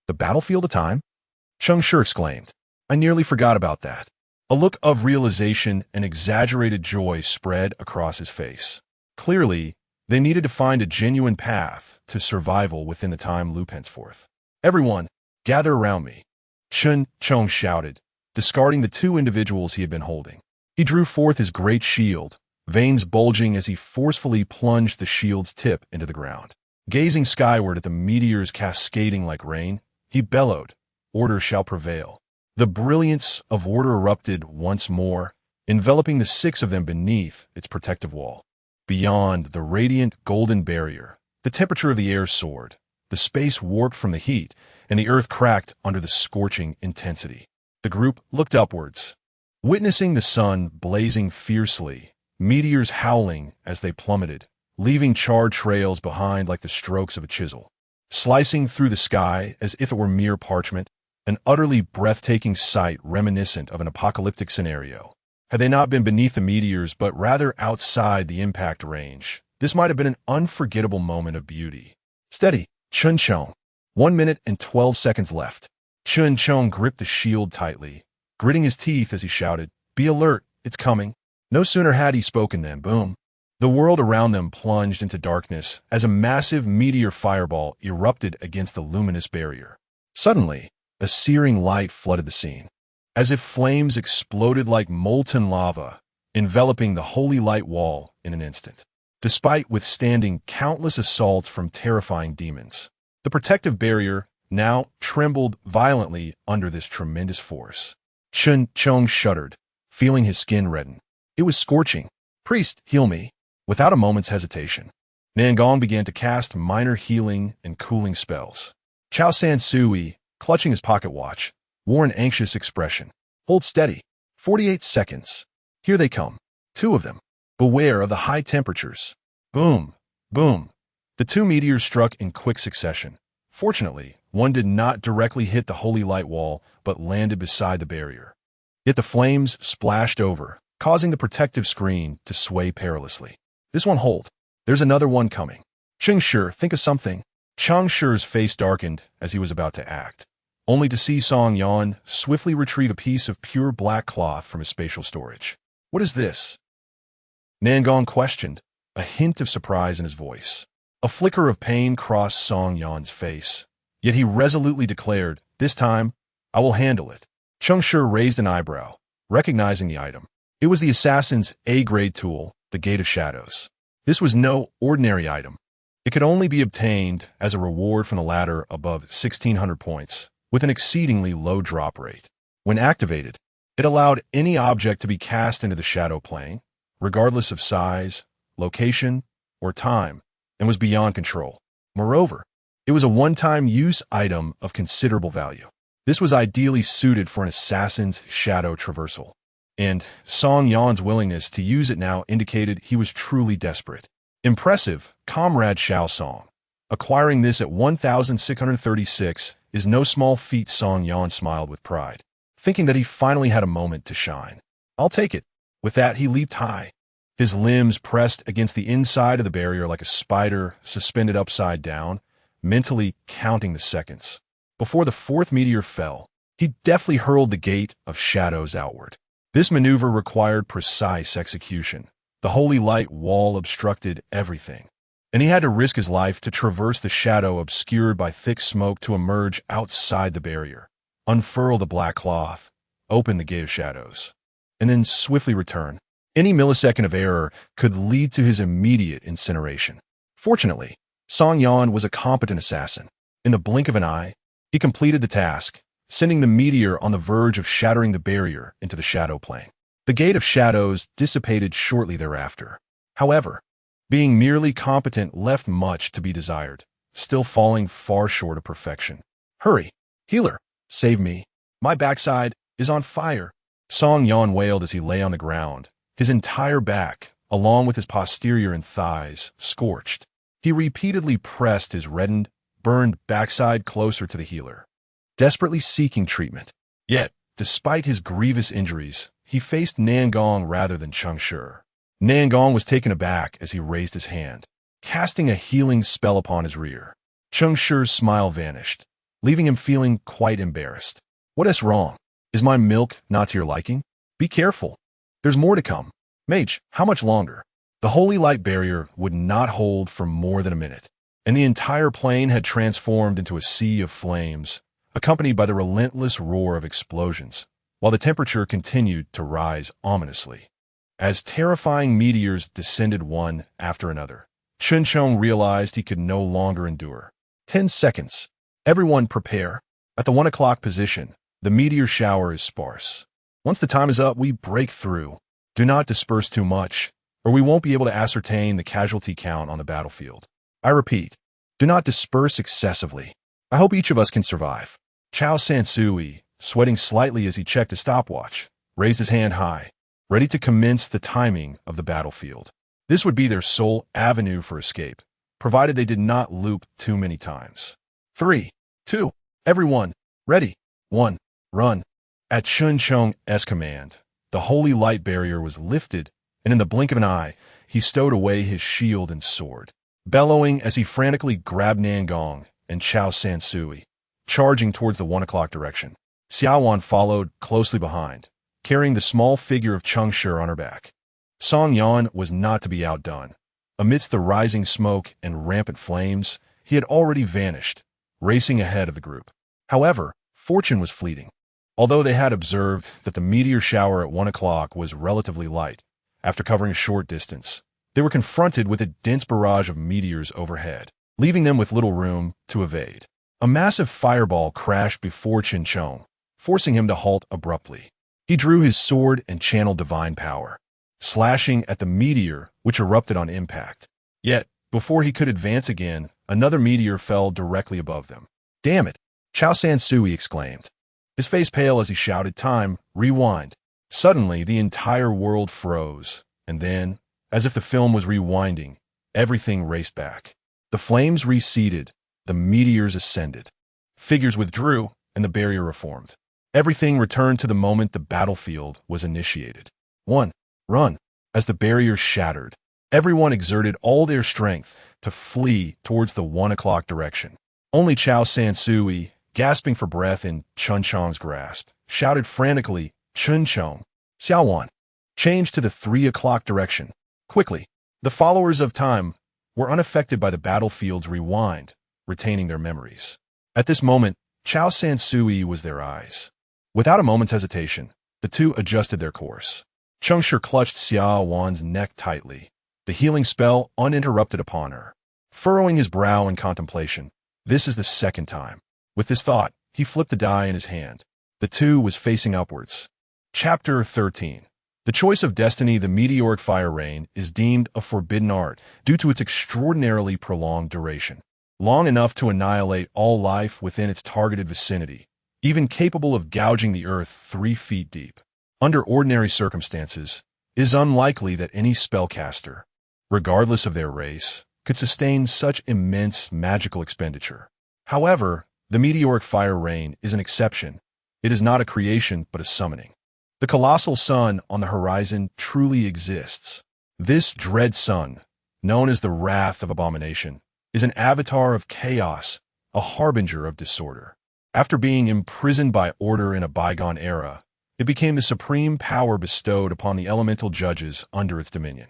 The battlefield of time? Cheng Shi exclaimed. I nearly forgot about that. A look of realization and exaggerated joy spread across his face. Clearly, they needed to find a genuine path to survival within the time loop henceforth. Everyone, gather around me. Chun Chong shouted, discarding the two individuals he had been holding. He drew forth his great shield, veins bulging as he forcefully plunged the shield's tip into the ground. Gazing skyward at the meteors cascading like rain, he bellowed, order shall prevail. The brilliance of order erupted once more, enveloping the 6 of them beneath its protective wall. Beyond the radiant golden barrier, the temperature of the air soared, the space warped from the heat, and the earth cracked under the scorching intensity. The group looked upwards, witnessing the sun blazing fiercely, meteors howling as they plummeted, leaving charred trails behind like the strokes of a chisel. Slicing through the sky as if it were mere parchment, an utterly breathtaking sight reminiscent of an apocalyptic scenario. Had they not been beneath the meteors but rather outside the impact range, this might have been an unforgettable moment of beauty. Steady, Chun Chong. 1 minute and 12 seconds left. Chun Chong gripped the shield tightly, gritting his teeth as he shouted, be alert, it's coming. No sooner had he spoken than, boom. The world around them plunged into darkness as a massive meteor fireball erupted against the luminous barrier. Suddenly, a searing light flooded the scene, as if flames exploded like molten lava, enveloping the holy light wall in an instant. Despite withstanding countless assaults from terrifying demons, the protective barrier now trembled violently under this tremendous force. Chun Chong shuddered, feeling his skin redden. It was scorching. Priest, heal me. Without a moment's hesitation, Nangong began to cast minor healing and cooling spells. Chao Sansui, clutching his pocket watch, wore an anxious expression. Hold steady. 48 seconds. Here they come. 2 of them. Beware of the high temperatures. Boom. Boom. The 2 meteors struck in quick succession. Fortunately, one did not directly hit the holy light wall, but landed beside the barrier. Yet the flames splashed over, causing the protective screen to sway perilously. This one hold. There's another one coming. Cheng Shi, think of something. Cheng Shi's face darkened as he was about to act, only to see Song Yan swiftly retrieve a piece of pure black cloth from his spatial storage. What is this? Nangong questioned, a hint of surprise in his voice. A flicker of pain crossed Song Yan's face, yet he resolutely declared, this time, I will handle it. Cheng Shi raised an eyebrow, recognizing the item. It was the assassin's A-grade tool, the Gate of Shadows. This was no ordinary item. It could only be obtained as a reward from the ladder above 1,600 points, with an exceedingly low drop rate. When activated, it allowed any object to be cast into the shadow plane, regardless of size, location, or time, and was beyond control. Moreover, It was a one-time use item of considerable value. This was ideally suited for an assassin's shadow traversal, and Song Yan's willingness to use it now indicated he was truly desperate. Impressive, Comrade Xiao Song. Acquiring this at 1,636 is no small feat. Song Yan smiled with pride, thinking that he finally had a moment to shine. I'll take it. With that, he leaped high. His limbs pressed against the inside of the barrier like a spider suspended upside down, mentally counting the seconds. Before the fourth meteor fell, he deftly hurled the gate of shadows outward. This maneuver required precise execution. The holy light wall obstructed everything, and he had to risk his life to traverse the shadow obscured by thick smoke to emerge outside the barrier, unfurl the black cloth, open the gate of shadows, and then swiftly return. Any millisecond of error could lead to his immediate incineration. Fortunately, Song Yan was a competent assassin. In the blink of an eye, he completed the task, sending the meteor on the verge of shattering the barrier into the shadow plane. The gate of shadows dissipated shortly thereafter. However, being merely competent left much to be desired, still falling far short of perfection. Hurry, healer, save me. My backside is on fire. Song Yan wailed as he lay on the ground, his entire back, along with his posterior and thighs, scorched. He repeatedly pressed his reddened, burned backside closer to the healer, desperately seeking treatment. Yet, despite his grievous injuries, he faced Nangong rather than Cheng Shi. Nangong was taken aback as he raised his hand, casting a healing spell upon his rear. Cheng Shi's smile vanished, leaving him feeling quite embarrassed. What is wrong? Is my milk not to your liking? Be careful. There's more to come. Mage, how much longer? The holy light barrier would not hold for more than a minute, and the entire plane had transformed into a sea of flames, accompanied by the relentless roar of explosions, while the temperature continued to rise ominously. As terrifying meteors descended one after another, Chun Chong realized he could no longer endure. 10 seconds. Everyone prepare. At the 1 o'clock position, the meteor shower is sparse. Once the time is up, we break through. Do not disperse too much, or we won't be able to ascertain the casualty count on the battlefield. I repeat, do not disperse excessively. I hope each of us can survive. Chao Sansui, sweating slightly as he checked his stopwatch, raised his hand high, ready to commence the timing of the battlefield. This would be their sole avenue for escape, provided they did not loop too many times. 3, 2, everyone, ready, 1, run. At Chun Chong's command, the holy light barrier was lifted, and in the blink of an eye, he stowed away his shield and sword, bellowing as he frantically grabbed Nangong and Chao Sansui, charging towards the 1 o'clock direction. Xiaowan followed closely behind, carrying the small figure of Cheng Shi on her back. Song Yan was not to be outdone. Amidst the rising smoke and rampant flames, he had already vanished, racing ahead of the group. However, fortune was fleeting. Although they had observed that the meteor shower at 1 o'clock was relatively light, after covering a short distance, they were confronted with a dense barrage of meteors overhead, leaving them with little room to evade. A massive fireball crashed before Cheng Shi, forcing him to halt abruptly. He drew his sword and channeled divine power, slashing at the meteor which erupted on impact. Yet, before he could advance again, another meteor fell directly above them. Damn it! Chao Sansui exclaimed, his face pale as he shouted, time, rewind. Suddenly, the entire world froze, and then, as if the film was rewinding, everything raced back. The flames receded, the meteors ascended. Figures withdrew, and the barrier reformed. Everything returned to the moment the battlefield was initiated. 1. Run. As the barrier shattered, everyone exerted all their strength to flee towards the 1 o'clock direction. Only Chao Sansui, gasping for breath in Chun Chong's grasp, shouted frantically, Chun Chong, Xiaowan, change to the 3 o'clock direction. Quickly. The followers of time were unaffected by the battlefield's rewind, retaining their memories. At this moment, Chao Sansui was their eyes. Without a moment's hesitation, the two adjusted their course. Cheng Shi clutched Xia Wan's neck tightly, the healing spell uninterrupted upon her. Furrowing his brow in contemplation, this is the second time. With this thought, he flipped the die in his hand. The two was facing upwards. Chapter 13. The choice of destiny. The meteoric fire rain is deemed a forbidden art due to its extraordinarily prolonged duration. long enough to annihilate all life within its targeted vicinity, even capable of gouging the earth 3 feet deep. Under ordinary circumstances, it is unlikely that any spellcaster, regardless of their race, could sustain such immense magical expenditure. However, the meteoric fire rain is an exception. It is not a creation, but a summoning. The colossal sun on the horizon truly exists. This dread sun, known as the Wrath of Abomination, is an avatar of chaos, a harbinger of disorder. After being imprisoned by order in a bygone era, it became the supreme power bestowed upon the elemental judges under its dominion.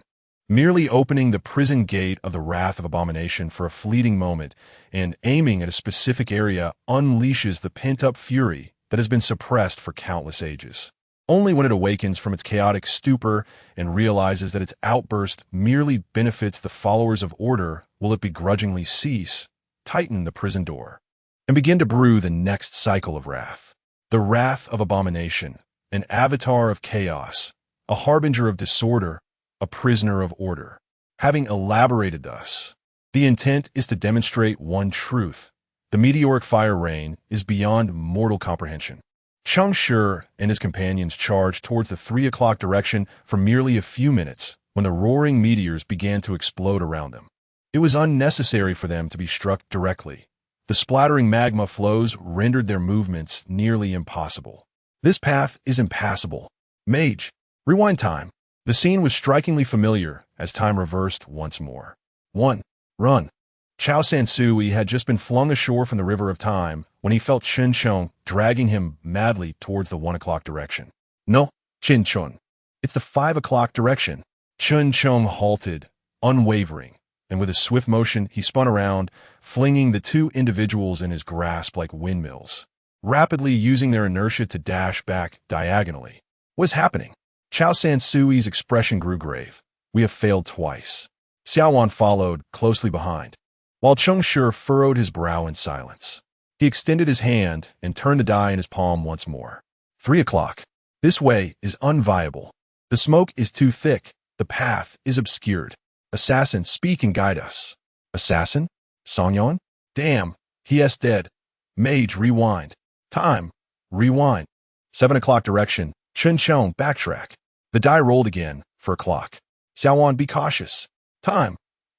Merely opening the prison gate of the Wrath of Abomination for a fleeting moment and aiming at a specific area unleashes the pent-up fury that has been suppressed for countless ages. Only when it awakens from its chaotic stupor and realizes that its outburst merely benefits the followers of order will it begrudgingly cease, tighten the prison door, and begin to brew the next cycle of wrath. The Wrath of Abomination, an avatar of chaos, a harbinger of disorder, a prisoner of order. Having elaborated thus, the intent is to demonstrate one truth. The meteoric fire rain is beyond mortal comprehension. Cheng Shi and his companions charged towards the 3 o'clock direction for merely a few minutes when the roaring meteors began to explode around them. It was unnecessary for them to be struck directly. The splattering magma flows rendered their movements nearly impossible. This path is impassable. Mage, rewind time. The scene was strikingly familiar as time reversed once more. 1. Run. Chao Sansui had just been flung ashore from the river of time when he felt Chen Chong dragging him madly towards the 1 o'clock direction. No, Chen Chong. It's the 5 o'clock direction. Chen Chong halted, unwavering, and with a swift motion he spun around, flinging the two individuals in his grasp like windmills, rapidly using their inertia to dash back diagonally. What's happening? Chao Sansui's expression grew grave. We have failed twice. Xiaowan followed, closely behind, while Cheng Shi furrowed his brow in silence. He extended his hand and turned the die in his palm once more. 3 o'clock. This way is unviable. The smoke is too thick. The path is obscured. Assassin, speak and guide us. Assassin? Songyan? Damn, he is dead. Mage, rewind. Time. Rewind. 7 o'clock direction. Chen Chong, backtrack. The die rolled again, for a clock. Xiaowan, be cautious. Time.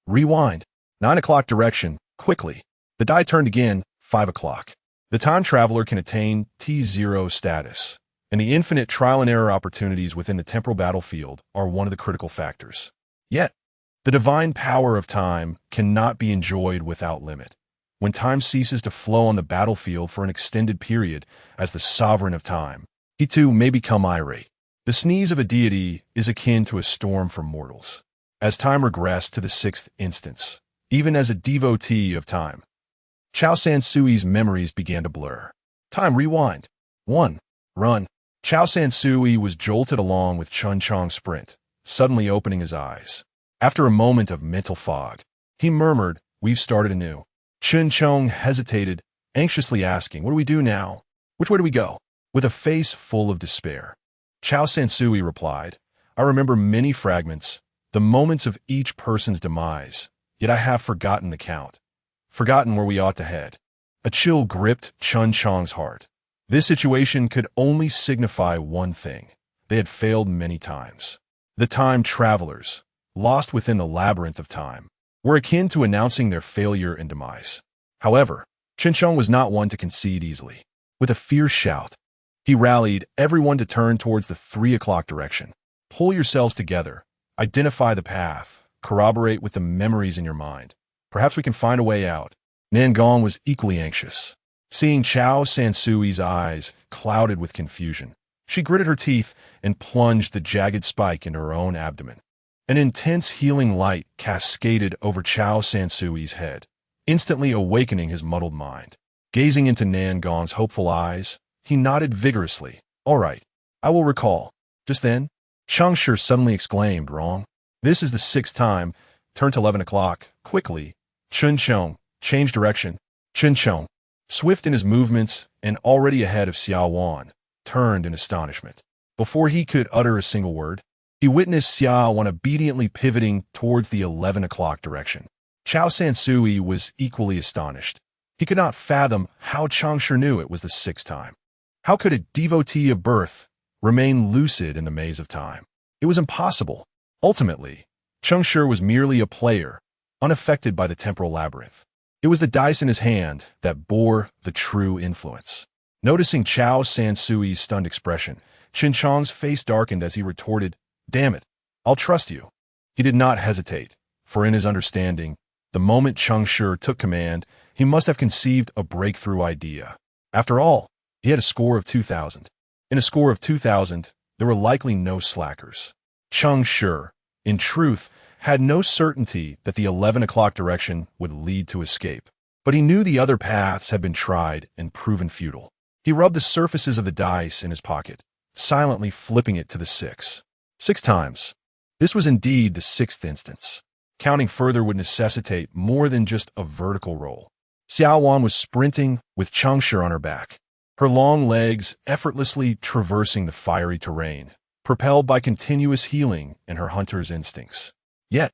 Rewind. 9 o'clock direction, quickly. The die turned again, 5 o'clock. The time traveler can attain T0 status, and the infinite trial and error opportunities within the temporal battlefield are one of the critical factors. Yet, the divine power of time cannot be enjoyed without limit. When time ceases to flow on the battlefield for an extended period as the sovereign of time, he too may become irate. The sneeze of a deity is akin to a storm for mortals. As time regressed to the 6th instance, even as a devotee of time, Chao Sansui's memories began to blur. Time rewind. 1. Run. Chao Sansui was jolted along with Chen Chong's sprint, suddenly opening his eyes. After a moment of mental fog, he murmured, "We've started anew." Chen Chong hesitated, anxiously asking, "What do we do now? Which way do we go?" With a face full of despair, Chao Sansui replied, "I remember many fragments, the moments of each person's demise, yet I have forgotten the count, forgotten where we ought to head." A chill gripped Chen Chong's heart. This situation could only signify one thing. They had failed many times. The time travelers, lost within the labyrinth of time, were akin to announcing their failure and demise. However, Chen Chong was not one to concede easily. With a fierce shout, he rallied everyone to turn towards the 3 o'clock direction. Pull yourselves together. Identify the path. Corroborate with the memories in your mind. Perhaps we can find a way out. Nangong was equally anxious. Seeing Chao Sansui's eyes clouded with confusion, she gritted her teeth and plunged the jagged spike into her own abdomen. An intense healing light cascaded over Chao Sansui's head, instantly awakening his muddled mind. Gazing into Nangong's hopeful eyes, he nodded vigorously. "All right, I will recall." Just then, Cheng Shi suddenly exclaimed, "Wrong. This is the 6th time. Turn to 11 o'clock. Quickly." Chen Chong, change direction. Chen Chong, swift in his movements and already ahead of Xiaowan, turned in astonishment. Before he could utter a single word, he witnessed Xiaowan obediently pivoting towards the 11 o'clock direction. Chao Sansui was equally astonished. He could not fathom how Cheng Shi knew it was the sixth time. How could a devotee of birth remain lucid in the maze of time? It was impossible. Ultimately, Cheng Shi was merely a player, unaffected by the temporal labyrinth. It was the dice in his hand that bore the true influence. Noticing Chao Sansui's stunned expression, Qin Chong's face darkened as he retorted, "Damn it, I'll trust you." He did not hesitate, for in his understanding, the moment Cheng Shi took command, he must have conceived a breakthrough idea. After all, he had a score of 2,000. In a score of 2,000, there were likely no slackers. Cheng Shi, in truth, had no certainty that the 11 o'clock direction would lead to escape, but he knew the other paths had been tried and proven futile. He rubbed the surfaces of the dice in his pocket, silently flipping it to the 6. 6 times. This was indeed the 6th instance. Counting further would necessitate more than just a vertical roll. Xiao Wan was sprinting with Cheng Shi on her back, her long legs effortlessly traversing the fiery terrain, propelled by continuous healing and her hunter's instincts. Yet,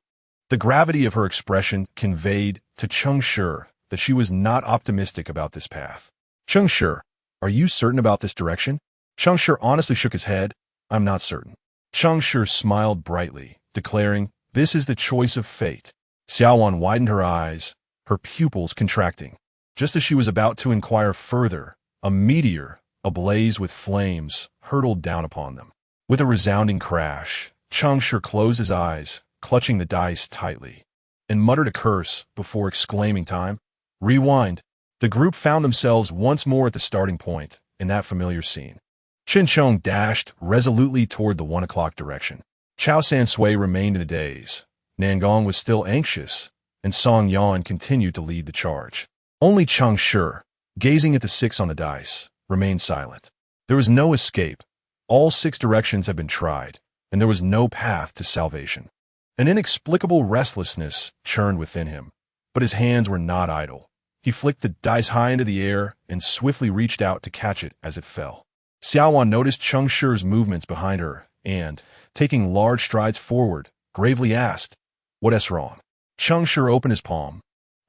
the gravity of her expression conveyed to Cheng Shi that she was not optimistic about this path. "Cheng Shi, are you certain about this direction?" Cheng Shi honestly shook his head. "I'm not certain." Cheng Shi smiled brightly, declaring, "This is the choice of fate." Xiao Wan widened her eyes, her pupils contracting. Just as she was about to inquire further, a meteor, ablaze with flames, hurtled down upon them. With a resounding crash, Cheng Shi closed his eyes, clutching the dice tightly, and muttered a curse before exclaiming, "Time. Rewind." The group found themselves once more at the starting point in that familiar scene. Qin Chong dashed resolutely toward the 1 o'clock direction. Chao Sansui remained in a daze. Nangong was still anxious, and Song Yan continued to lead the charge. Only Cheng Shi, gazing at the 6 on the dice, remained silent. There was no escape. All 6 directions had been tried, and there was no path to salvation. An inexplicable restlessness churned within him, but his hands were not idle. He flicked the dice high into the air and swiftly reached out to catch it as it fell. Xiao Wan noticed Cheng Shi's movements behind her and, taking large strides forward, gravely asked, "What's wrong?" Cheng Shi opened his palm,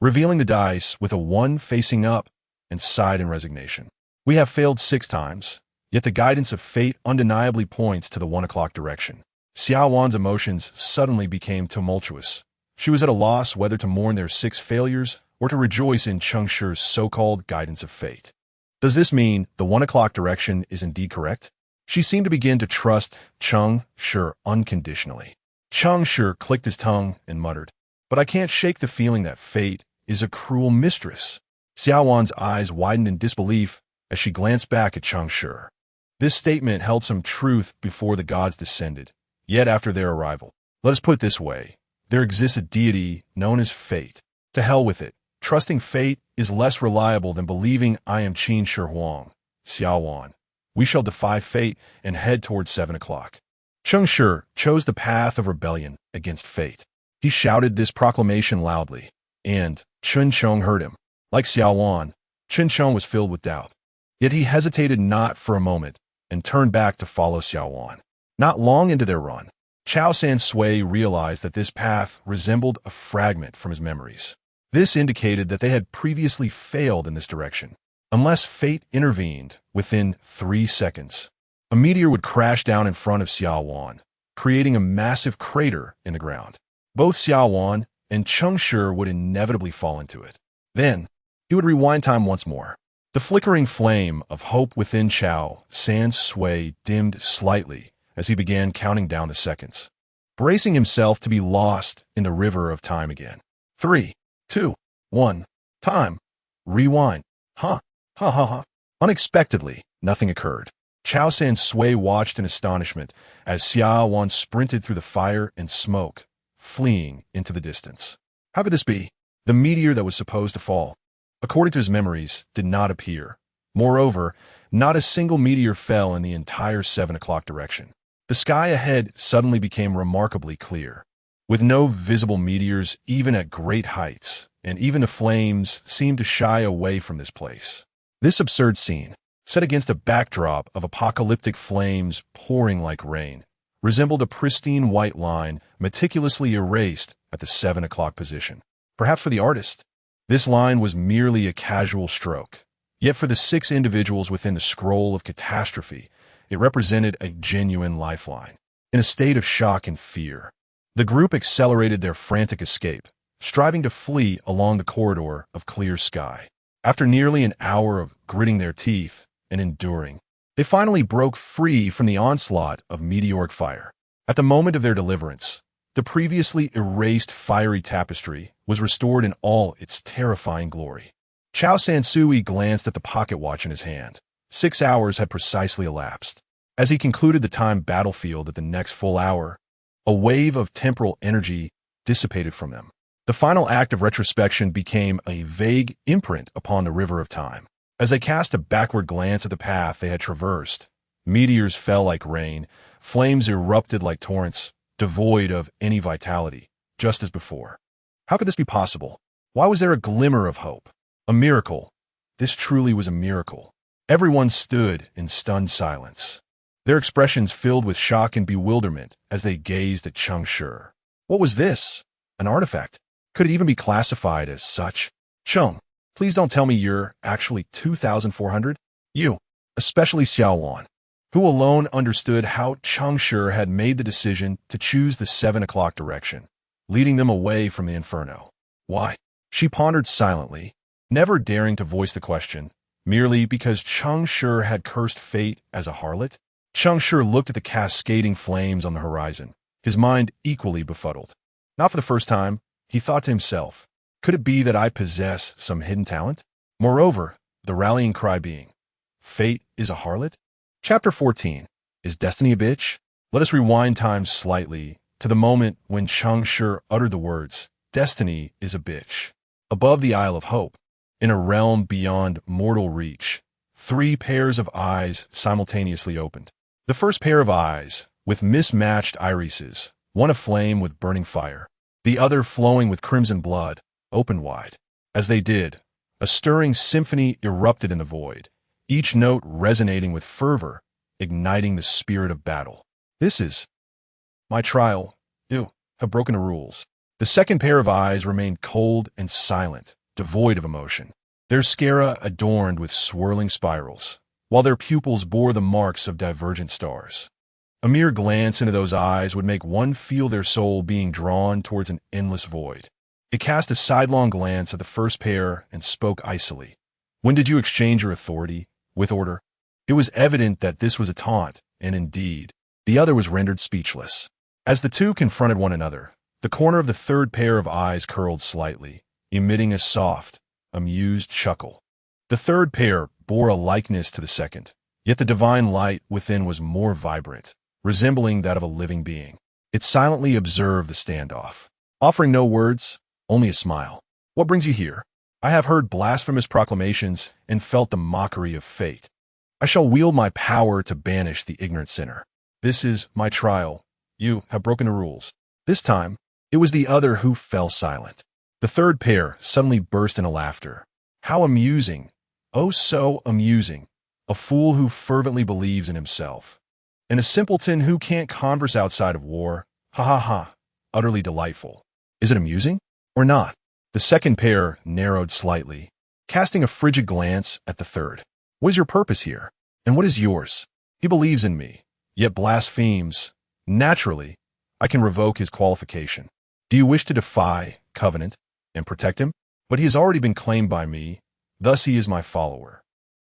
revealing the dice with a 1 facing up, and sighed in resignation. "We have failed 6 times, yet the guidance of fate undeniably points to the 1 o'clock direction." Xiao Wan's emotions suddenly became tumultuous. She was at a loss whether to mourn their 6 failures or to rejoice in Cheng Shi's so-called guidance of fate. Does this mean the 1 o'clock direction is indeed correct? She seemed to begin to trust Cheng Shi unconditionally. Cheng Shi clicked his tongue and muttered, "But I can't shake the feeling that fate is a cruel mistress." Xiao Wan's eyes widened in disbelief as she glanced back at Cheng Shi. This statement held some truth before the gods descended, yet after their arrival. Let us put it this way. There exists a deity known as fate. To hell with it. Trusting fate is less reliable than believing I am Qin Shi Huang. Xiao Wan. We shall defy fate and head towards 7 o'clock. Cheng Shi chose the path of rebellion against fate. He shouted this proclamation loudly, and Qin Chong heard him. Like Xiao Wan, Qin Chong was filled with doubt. Yet he hesitated not for a moment and turned back to follow Xiao Wan. Not long into their run, Chao Sansui realized that this path resembled a fragment from his memories. This indicated that they had previously failed in this direction. Unless fate intervened within 3 seconds, a meteor would crash down in front of Xiao Wan, creating a massive crater in the ground. Both Xiao Wan and Cheng Shi would inevitably fall into it. Then, he would rewind time once more. The flickering flame of hope within Chao Sansui dimmed slightly as he began counting down the seconds, bracing himself to be lost in the river of time again. 3, 2, 1, time. Rewind. Ha, ha, ha, ha. Unexpectedly, nothing occurred. Chao Sansui watched in astonishment as Xiao Wan sprinted through the fire and smoke, fleeing into the distance. How could this be? The meteor that was supposed to fall, according to his memories, did not appear. Moreover, not a single meteor fell in the entire 7 o'clock direction. The sky ahead suddenly became remarkably clear, with no visible meteors even at great heights, and even the flames seemed to shy away from this place. This absurd scene, set against a backdrop of apocalyptic flames pouring like rain, resembled a pristine white line meticulously erased at the 7 o'clock position. Perhaps for the artist, this line was merely a casual stroke. Yet for the 6 individuals within the scroll of catastrophe, it represented a genuine lifeline. In a state of shock and fear, the group accelerated their frantic escape, striving to flee along the corridor of clear sky. After nearly an hour of gritting their teeth and enduring, they finally broke free from the onslaught of meteoric fire. At the moment of their deliverance, the previously erased fiery tapestry was restored in all its terrifying glory. Chao Sansui glanced at the pocket watch in his hand. 6 hours had precisely elapsed. As he concluded the timed battlefield at the next full hour, a wave of temporal energy dissipated from them. The final act of retrospection became a vague imprint upon the river of time. As they cast a backward glance at the path they had traversed, meteors fell like rain, flames erupted like torrents, devoid of any vitality, just as before. How could this be possible? Why was there a glimmer of hope? A miracle. This truly was a miracle. Everyone stood in stunned silence, their expressions filled with shock and bewilderment as they gazed at Cheng Shi. What was this? An artifact? Could it even be classified as such? Cheng, please don't tell me you're actually 2,400? You, especially Xiao Wan, who alone understood how Cheng Shi had made the decision to choose the 7 o'clock direction, leading them away from the inferno. Why? She pondered silently, never daring to voice the question, merely because Cheng Shi had cursed fate as a harlot. Cheng Shi looked at the cascading flames on the horizon, his mind equally befuddled. Not for the first time, he thought to himself, could it be that I possess some hidden talent? Moreover, the rallying cry being, fate is a harlot? Chapter 14. Is destiny a bitch? Let us rewind time slightly to the moment when Cheng Shi uttered the words, destiny is a bitch. Above the Isle of Hope, in a realm beyond mortal reach, 3 pairs of eyes simultaneously opened. The first pair of eyes, with mismatched irises, one aflame with burning fire, the other flowing with crimson blood, opened wide. As they did, a stirring symphony erupted in the void, each note resonating with fervor, igniting the spirit of battle. This is my trial. You have broken the rules. The second pair of eyes remained cold and silent, devoid of emotion, their sclera adorned with swirling spirals, while their pupils bore the marks of divergent stars. A mere glance into those eyes would make one feel their soul being drawn towards an endless void. It cast a sidelong glance at the first pair and spoke icily. When did you exchange your authority with order? It was evident that this was a taunt, and indeed, the other was rendered speechless. As the two confronted one another, the corner of the third pair of eyes curled slightly, emitting a soft, amused chuckle. The third pair bore a likeness to the second, yet the divine light within was more vibrant, resembling that of a living being. It silently observed the standoff, offering no words, only a smile. What brings you here? I have heard blasphemous proclamations and felt the mockery of fate. I shall wield my power to banish the ignorant sinner. This is my trial. You have broken the rules. This time, it was the other who fell silent. The third pair suddenly burst into laughter. How amusing! Oh, so amusing. A fool who fervently believes in himself. And a simpleton who can't converse outside of war. Ha ha ha. Utterly delightful. Is it amusing? Or not? The second pair narrowed slightly, casting a frigid glance at the third. What is your purpose here? And what is yours? He believes in me, yet blasphemes. Naturally, I can revoke his qualification. Do you wish to defy covenant and protect him? But he has already been claimed by me, thus he is my follower.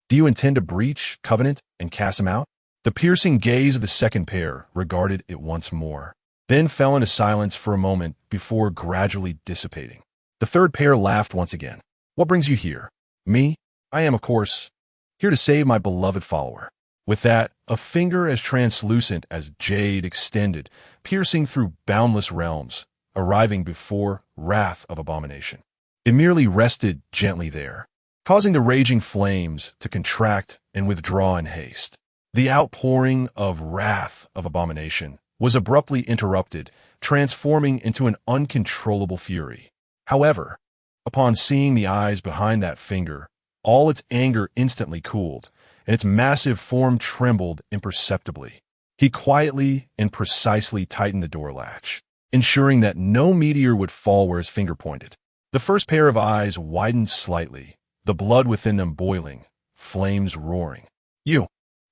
Do you intend to breach covenant and cast him out? The piercing gaze of the second pair regarded it once more, then fell into silence for a moment before gradually dissipating. The third pair laughed once again. What brings you here? Me? I am, of course, here to save my beloved follower. With that, a finger as translucent as jade extended, piercing through boundless realms, arriving before wrath of abomination. It merely rested gently there, causing the raging flames to contract and withdraw in haste. The outpouring of wrath of abomination was abruptly interrupted, transforming into an uncontrollable fury. However, upon seeing the eyes behind that finger, all its anger instantly cooled, and its massive form trembled imperceptibly. He quietly and precisely tightened the door latch, ensuring that no meteor would fall where his finger pointed. The first pair of eyes widened slightly, the blood within them boiling, flames roaring. You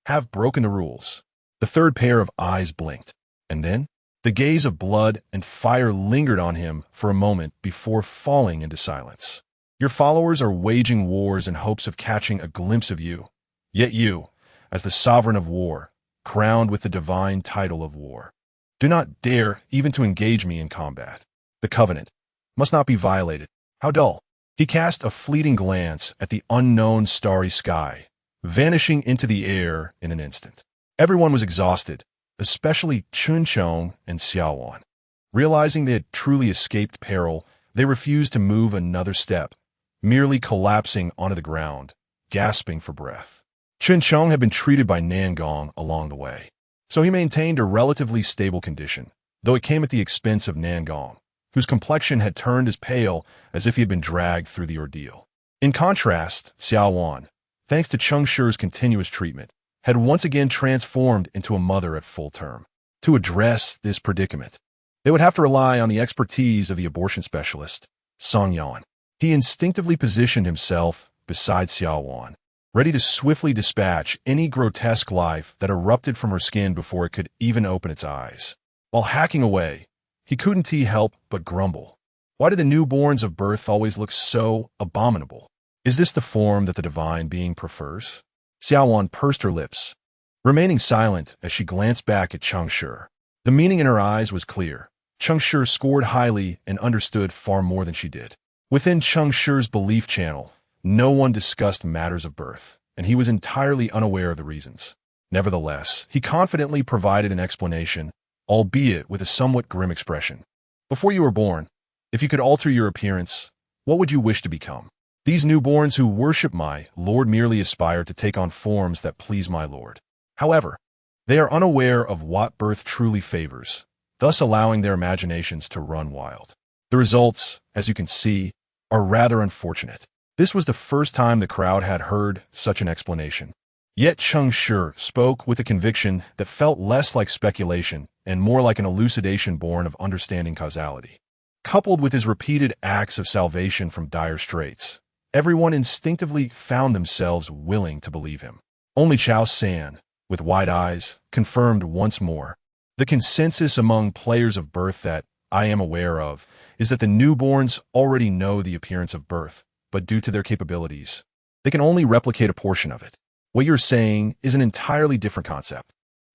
have broken the rules. The third pair of eyes blinked, and then the gaze of blood and fire lingered on him for a moment before falling into silence. Your followers are waging wars in hopes of catching a glimpse of you. Yet you, as the sovereign of war, crowned with the divine title of war, do not dare even to engage me in combat. The covenant must not be violated. How dull. He cast a fleeting glance at the unknown starry sky, vanishing into the air in an instant. Everyone was exhausted, especially Chun Chong and Xiao Wan. Realizing they had truly escaped peril, they refused to move another step, merely collapsing onto the ground, gasping for breath. Chun Chong had been treated by Nangong along the way, so he maintained a relatively stable condition, though it came at the expense of Nangong, whose complexion had turned as pale as if he had been dragged through the ordeal. In contrast, Xiao Wan, thanks to Cheng Shi's continuous treatment, had once again transformed into a mother at full term. To address this predicament, they would have to rely on the expertise of the abortion specialist, Song Yan. He instinctively positioned himself beside Xiao Wan, ready to swiftly dispatch any grotesque life that erupted from her skin before it could even open its eyes. While hacking away, he couldn't help but grumble. Why do the newborns of birth always look so abominable? Is this the form that the divine being prefers? Xiao Wan pursed her lips, remaining silent as she glanced back at Cheng Shi. The meaning in her eyes was clear. Cheng Shi scored highly and understood far more than she did. Within Cheng Shi's belief channel, no one discussed matters of birth, and he was entirely unaware of the reasons. Nevertheless, he confidently provided an explanation, albeit with a somewhat grim expression. Before you were born, if you could alter your appearance, what would you wish to become? These newborns who worship my Lord merely aspire to take on forms that please my Lord. However, they are unaware of what birth truly favors, thus allowing their imaginations to run wild. The results, as you can see, are rather unfortunate. This was the first time the crowd had heard such an explanation. Yet Cheng Shi spoke with a conviction that felt less like speculation and more like an elucidation born of understanding causality. Coupled with his repeated acts of salvation from dire straits, everyone instinctively found themselves willing to believe him. Only Chao San, with wide eyes, confirmed once more. The consensus among players of birth that I am aware of is that the newborns already know the appearance of birth, but due to their capabilities, they can only replicate a portion of it. What you're saying is an entirely different concept.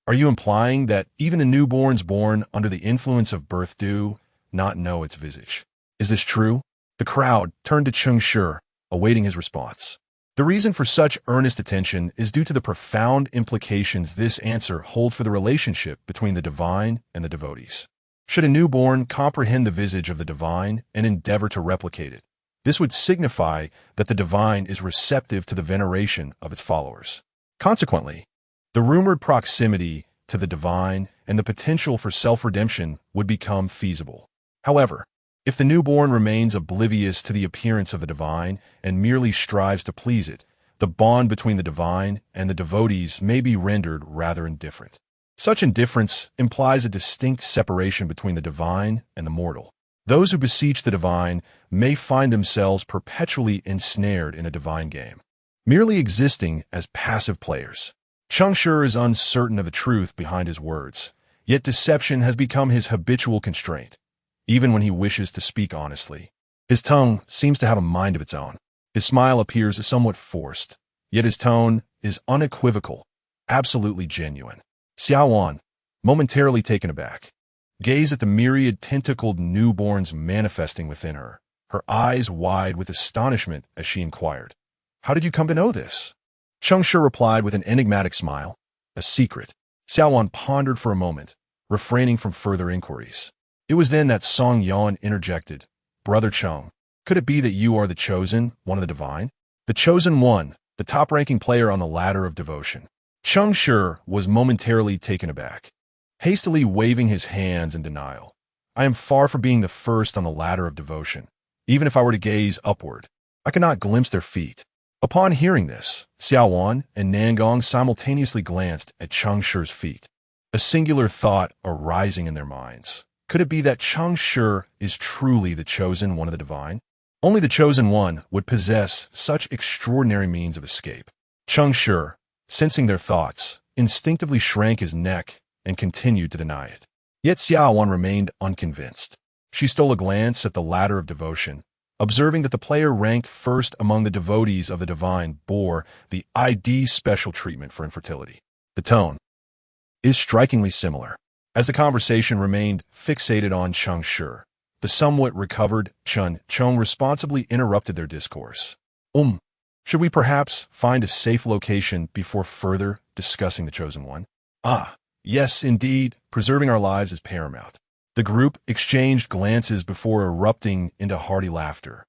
Are you implying that even the newborns born under the influence of birth do not know its visage? Is this true? The crowd turned to Cheng Shi, awaiting his response. The reason for such earnest attention is due to the profound implications this answer holds for the relationship between the divine and the devotees. Should a newborn comprehend the visage of the divine and endeavor to replicate it, this would signify that the divine is receptive to the veneration of its followers. Consequently, the rumored proximity to the divine and the potential for self-redemption would become feasible. However, if the newborn remains oblivious to the appearance of the divine and merely strives to please it, the bond between the divine and the devotees may be rendered rather indifferent. Such indifference implies a distinct separation between the divine and the mortal. Those who beseech the divine may find themselves perpetually ensnared in a divine game, merely existing as passive players. Cheng Shi is uncertain of the truth behind his words, yet deception has become his habitual constraint. Even when he wishes to speak honestly, his tongue seems to have a mind of its own. His smile appears somewhat forced, yet his tone is unequivocal, absolutely genuine. Xiao Wan, momentarily taken aback, gazed at the myriad tentacled newborns manifesting within her, her eyes wide with astonishment as she inquired, "How did you come to know this?" Cheng Shi replied with an enigmatic smile, "A secret." Xiao Wan pondered for a moment, refraining from further inquiries. It was then that Song Yan interjected, "Brother Cheng, could it be that you are the chosen one of the divine?" The chosen one, the top-ranking player on the ladder of devotion. Cheng Shi was momentarily taken aback, hastily waving his hands in denial. "I am far from being the first on the ladder of devotion. Even if I were to gaze upward, I could not glimpse their feet." Upon hearing this, Xiao Wan and Nangong simultaneously glanced at Cheng Shi's feet, a singular thought arising in their minds. Could it be that Cheng Shi is truly the chosen one of the divine? Only the chosen one would possess such extraordinary means of escape. Cheng Shi, sensing their thoughts, instinctively shrank his neck and continued to deny it. Yet Xiaowan remained unconvinced. She stole a glance at the ladder of devotion, observing that the player ranked first among the devotees of the divine bore the ID special treatment for infertility. The tone is strikingly similar. As the conversation remained fixated on Cheng Shi, the somewhat recovered Cheng responsibly interrupted their discourse. Should we perhaps find a safe location before further discussing the chosen one? Yes, indeed, preserving our lives is paramount. The group exchanged glances before erupting into hearty laughter,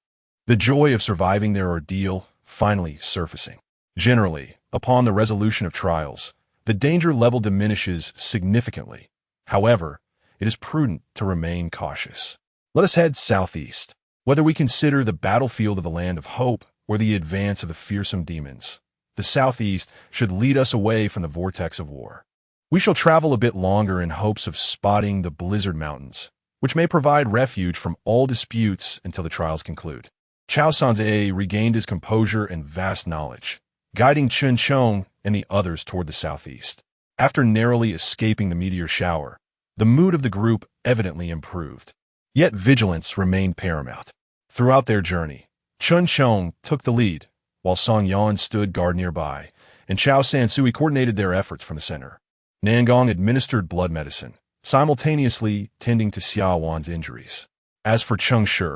the joy of surviving their ordeal finally surfacing. Generally, upon the resolution of trials, the danger level diminishes significantly. However, it is prudent to remain cautious. Let us head southeast. Whether we consider the battlefield of the land of hope or the advance of the fearsome demons, the southeast should lead us away from the vortex of war. We shall travel a bit longer in hopes of spotting the Blizzard Mountains, which may provide refuge from all disputes until the trials conclude. Chao Sanze regained his composure and vast knowledge, guiding Chun Chong and the others toward the southeast. After narrowly escaping the meteor shower, the mood of the group evidently improved. Yet vigilance remained paramount. Throughout their journey, Chun Chong took the lead, while Song Yan stood guard nearby, and Chao Sansui coordinated their efforts from the center. Nangong administered blood medicine, simultaneously tending to Xiaowan's injuries. As for Cheng Shi,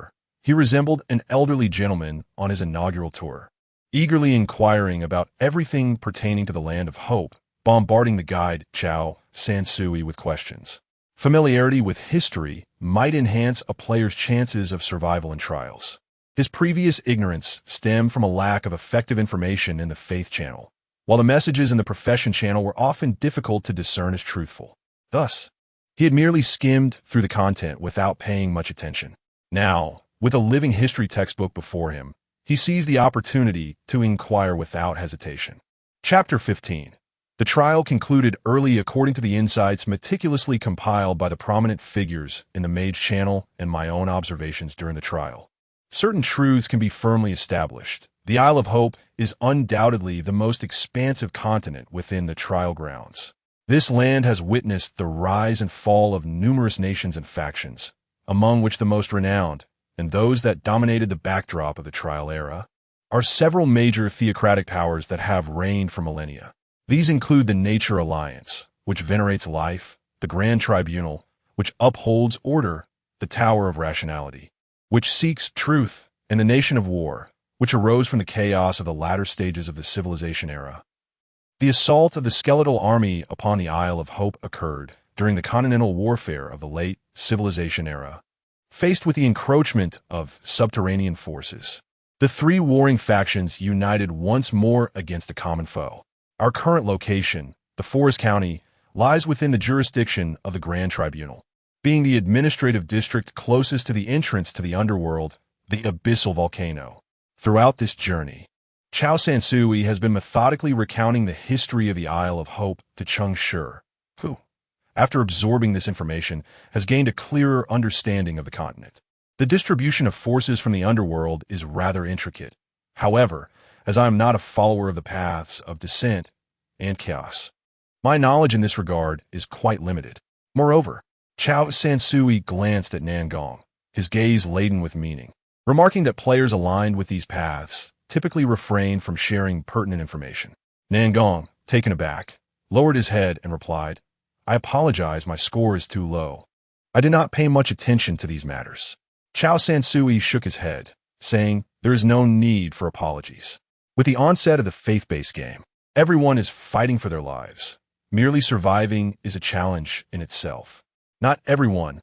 he resembled an elderly gentleman on his inaugural tour, eagerly inquiring about everything pertaining to the land of hope, bombarding the guide, Chao Sansui, with questions. Familiarity with history might enhance a player's chances of survival in trials. His previous ignorance stemmed from a lack of effective information in the faith channel, while the messages in the profession channel were often difficult to discern as truthful. Thus, he had merely skimmed through the content without paying much attention. Now, with a living history textbook before him, he seized the opportunity to inquire without hesitation. Chapter 15. The trial concluded early according to the insights meticulously compiled by the prominent figures in the Mage Channel and my own observations during the trial. Certain truths can be firmly established. The Isle of Hope is undoubtedly the most expansive continent within the trial grounds. This land has witnessed the rise and fall of numerous nations and factions, among which the most renowned, and those that dominated the backdrop of the trial era, are several major theocratic powers that have reigned for millennia. These include the Nature Alliance, which venerates life, the Grand Tribunal, which upholds order, the Tower of Rationality, which seeks truth, and the Nation of War, which arose from the chaos of the latter stages of the civilization era. The assault of the skeletal army upon the Isle of Hope occurred during the continental warfare of the late civilization era. Faced with the encroachment of subterranean forces, the three warring factions united once more against a common foe. Our current location, the Forest County, lies within the jurisdiction of the Grand Tribunal, being the administrative district closest to the entrance to the underworld, the abyssal volcano. Throughout this journey, Chao Sansui has been methodically recounting the history of the Isle of Hope to Cheng Shi, who, after absorbing this information, has gained a clearer understanding of the continent. The distribution of forces from the underworld is rather intricate. However, as I am not a follower of the paths of descent and chaos, my knowledge in this regard is quite limited. Moreover, Chao Sansui glanced at Nangong, his gaze laden with meaning, remarking that players aligned with these paths typically refrain from sharing pertinent information. Nangong, taken aback, lowered his head and replied, "I apologize, my score is too low. I did not pay much attention to these matters." Chao Sansui shook his head, saying, "There is no need for apologies. With the onset of the faith-based game, everyone is fighting for their lives. Merely surviving is a challenge in itself. Not everyone.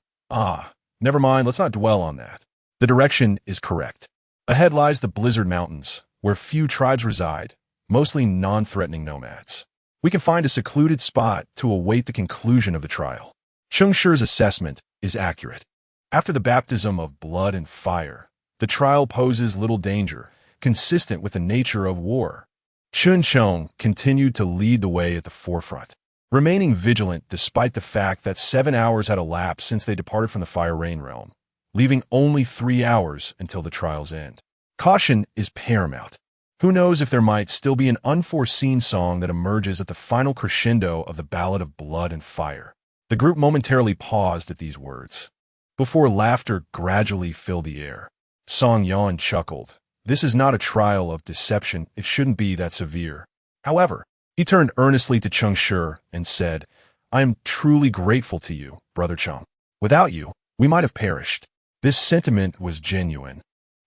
Never mind, let's not dwell on that. The direction is correct. Ahead lies the Blizzard Mountains, where few tribes reside, mostly non-threatening nomads. We can find a secluded spot to await the conclusion of the trial." Cheng Shi's assessment is accurate. After the baptism of blood and fire, the trial poses little danger, consistent with the nature of war. Chun Chong continued to lead the way at the forefront, remaining vigilant despite the fact that 7 hours had elapsed since they departed from the Fire Rain realm. leaving only 3 hours until the trial's end. Caution is paramount. Who knows if there might still be an unforeseen song that emerges at the final crescendo of the Ballad of Blood and Fire. The group momentarily paused at these words, before laughter gradually filled the air. Song Yan chuckled. This is not a trial of deception. It shouldn't be that severe. However, he turned earnestly to Cheng Shi and said, I am truly grateful to you, Brother Cheng. Without you, we might have perished. This sentiment was genuine.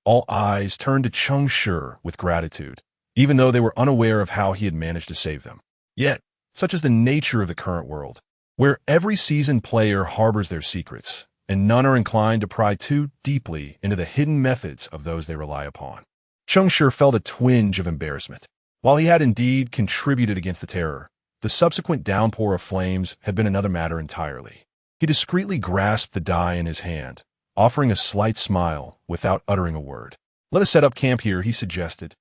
All eyes turned to Cheng Shi with gratitude, even though they were unaware of how he had managed to save them. Yet, such is the nature of the current world, where every seasoned player harbors their secrets, and none are inclined to pry too deeply into the hidden methods of those they rely upon. Cheng Shi felt a twinge of embarrassment. While he had indeed contributed against the terror, the subsequent downpour of flames had been another matter entirely. He discreetly grasped the die in his hand, offering a slight smile without uttering a word. Let us set up camp here, he suggested.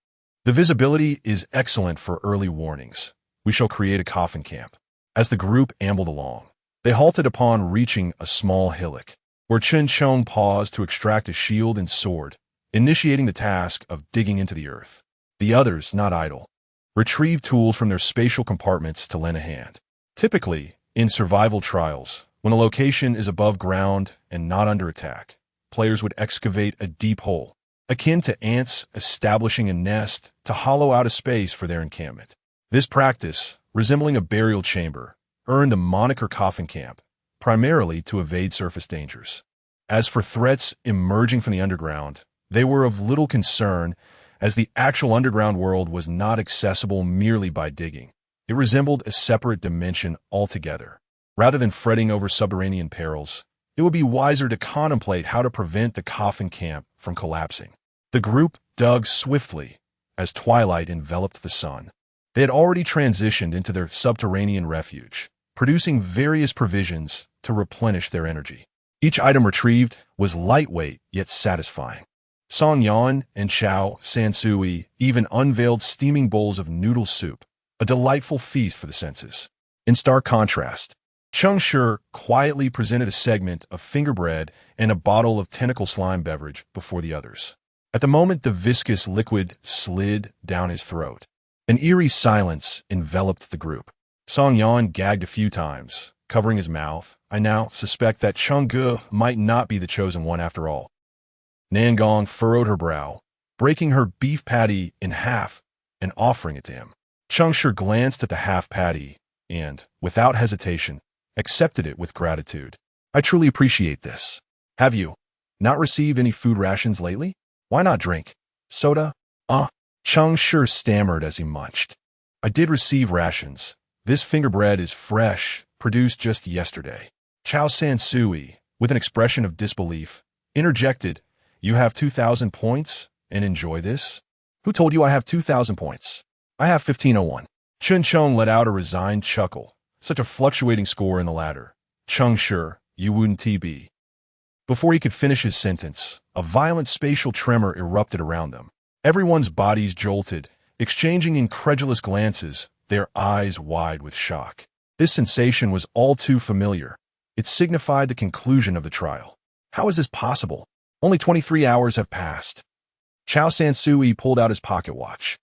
The visibility is excellent for early warnings. We shall create a coffin camp. As the group ambled along, they halted upon reaching a small hillock, where Chen Chong paused to extract a shield and sword, initiating the task of digging into the earth. The others, not idle, retrieved tools from their spatial compartments to lend a hand. Typically, in survival trials, when a location is above ground and not under attack, players would excavate a deep hole, akin to ants establishing a nest to hollow out a space for their encampment. This practice, resembling a burial chamber, earned the moniker coffin camp, primarily to evade surface dangers. As for threats emerging from the underground, they were of little concern, as the actual underground world was not accessible merely by digging. It resembled a separate dimension altogether. Rather than fretting over subterranean perils, it would be wiser to contemplate how to prevent the coffin camp from collapsing. The group dug swiftly as twilight enveloped the sun. They had already transitioned into their subterranean refuge, producing various provisions to replenish their energy. Each item retrieved was lightweight yet satisfying. Song Yan and Chao Sansui even unveiled steaming bowls of noodle soup, a delightful feast for the senses. In stark contrast, Cheng Shi quietly presented a segment of finger bread and a bottle of tentacle slime beverage before the others. At the moment the viscous liquid slid down his throat, an eerie silence enveloped the group. Song Yan gagged a few times, covering his mouth. I now suspect that Cheng Ge might not be the chosen one after all. Nangong furrowed her brow, breaking her beef patty in half and offering it to him. Cheng Shi glanced at the half patty and, without hesitation, accepted it with gratitude. I truly appreciate this. Have you not received any food rations lately? Why not drink? Soda? Cheng Shi stammered as he munched. I did receive rations. This finger bread is fresh, produced just yesterday. Chao Sansui, with an expression of disbelief, interjected, You have 2,000 points and enjoy this? Who told you I have 2,000 points? I have 1,501. Chun Chong let out a resigned chuckle. Such a fluctuating score in the ladder. Cheng Shi, you wouldn't TB. Before he could finish his sentence, a violent spatial tremor erupted around them. Everyone's bodies jolted, exchanging incredulous glances, their eyes wide with shock. This sensation was all too familiar. It signified the conclusion of the trial. How is this possible? Only 23 hours have passed. Chao Sansui pulled out his pocket watch,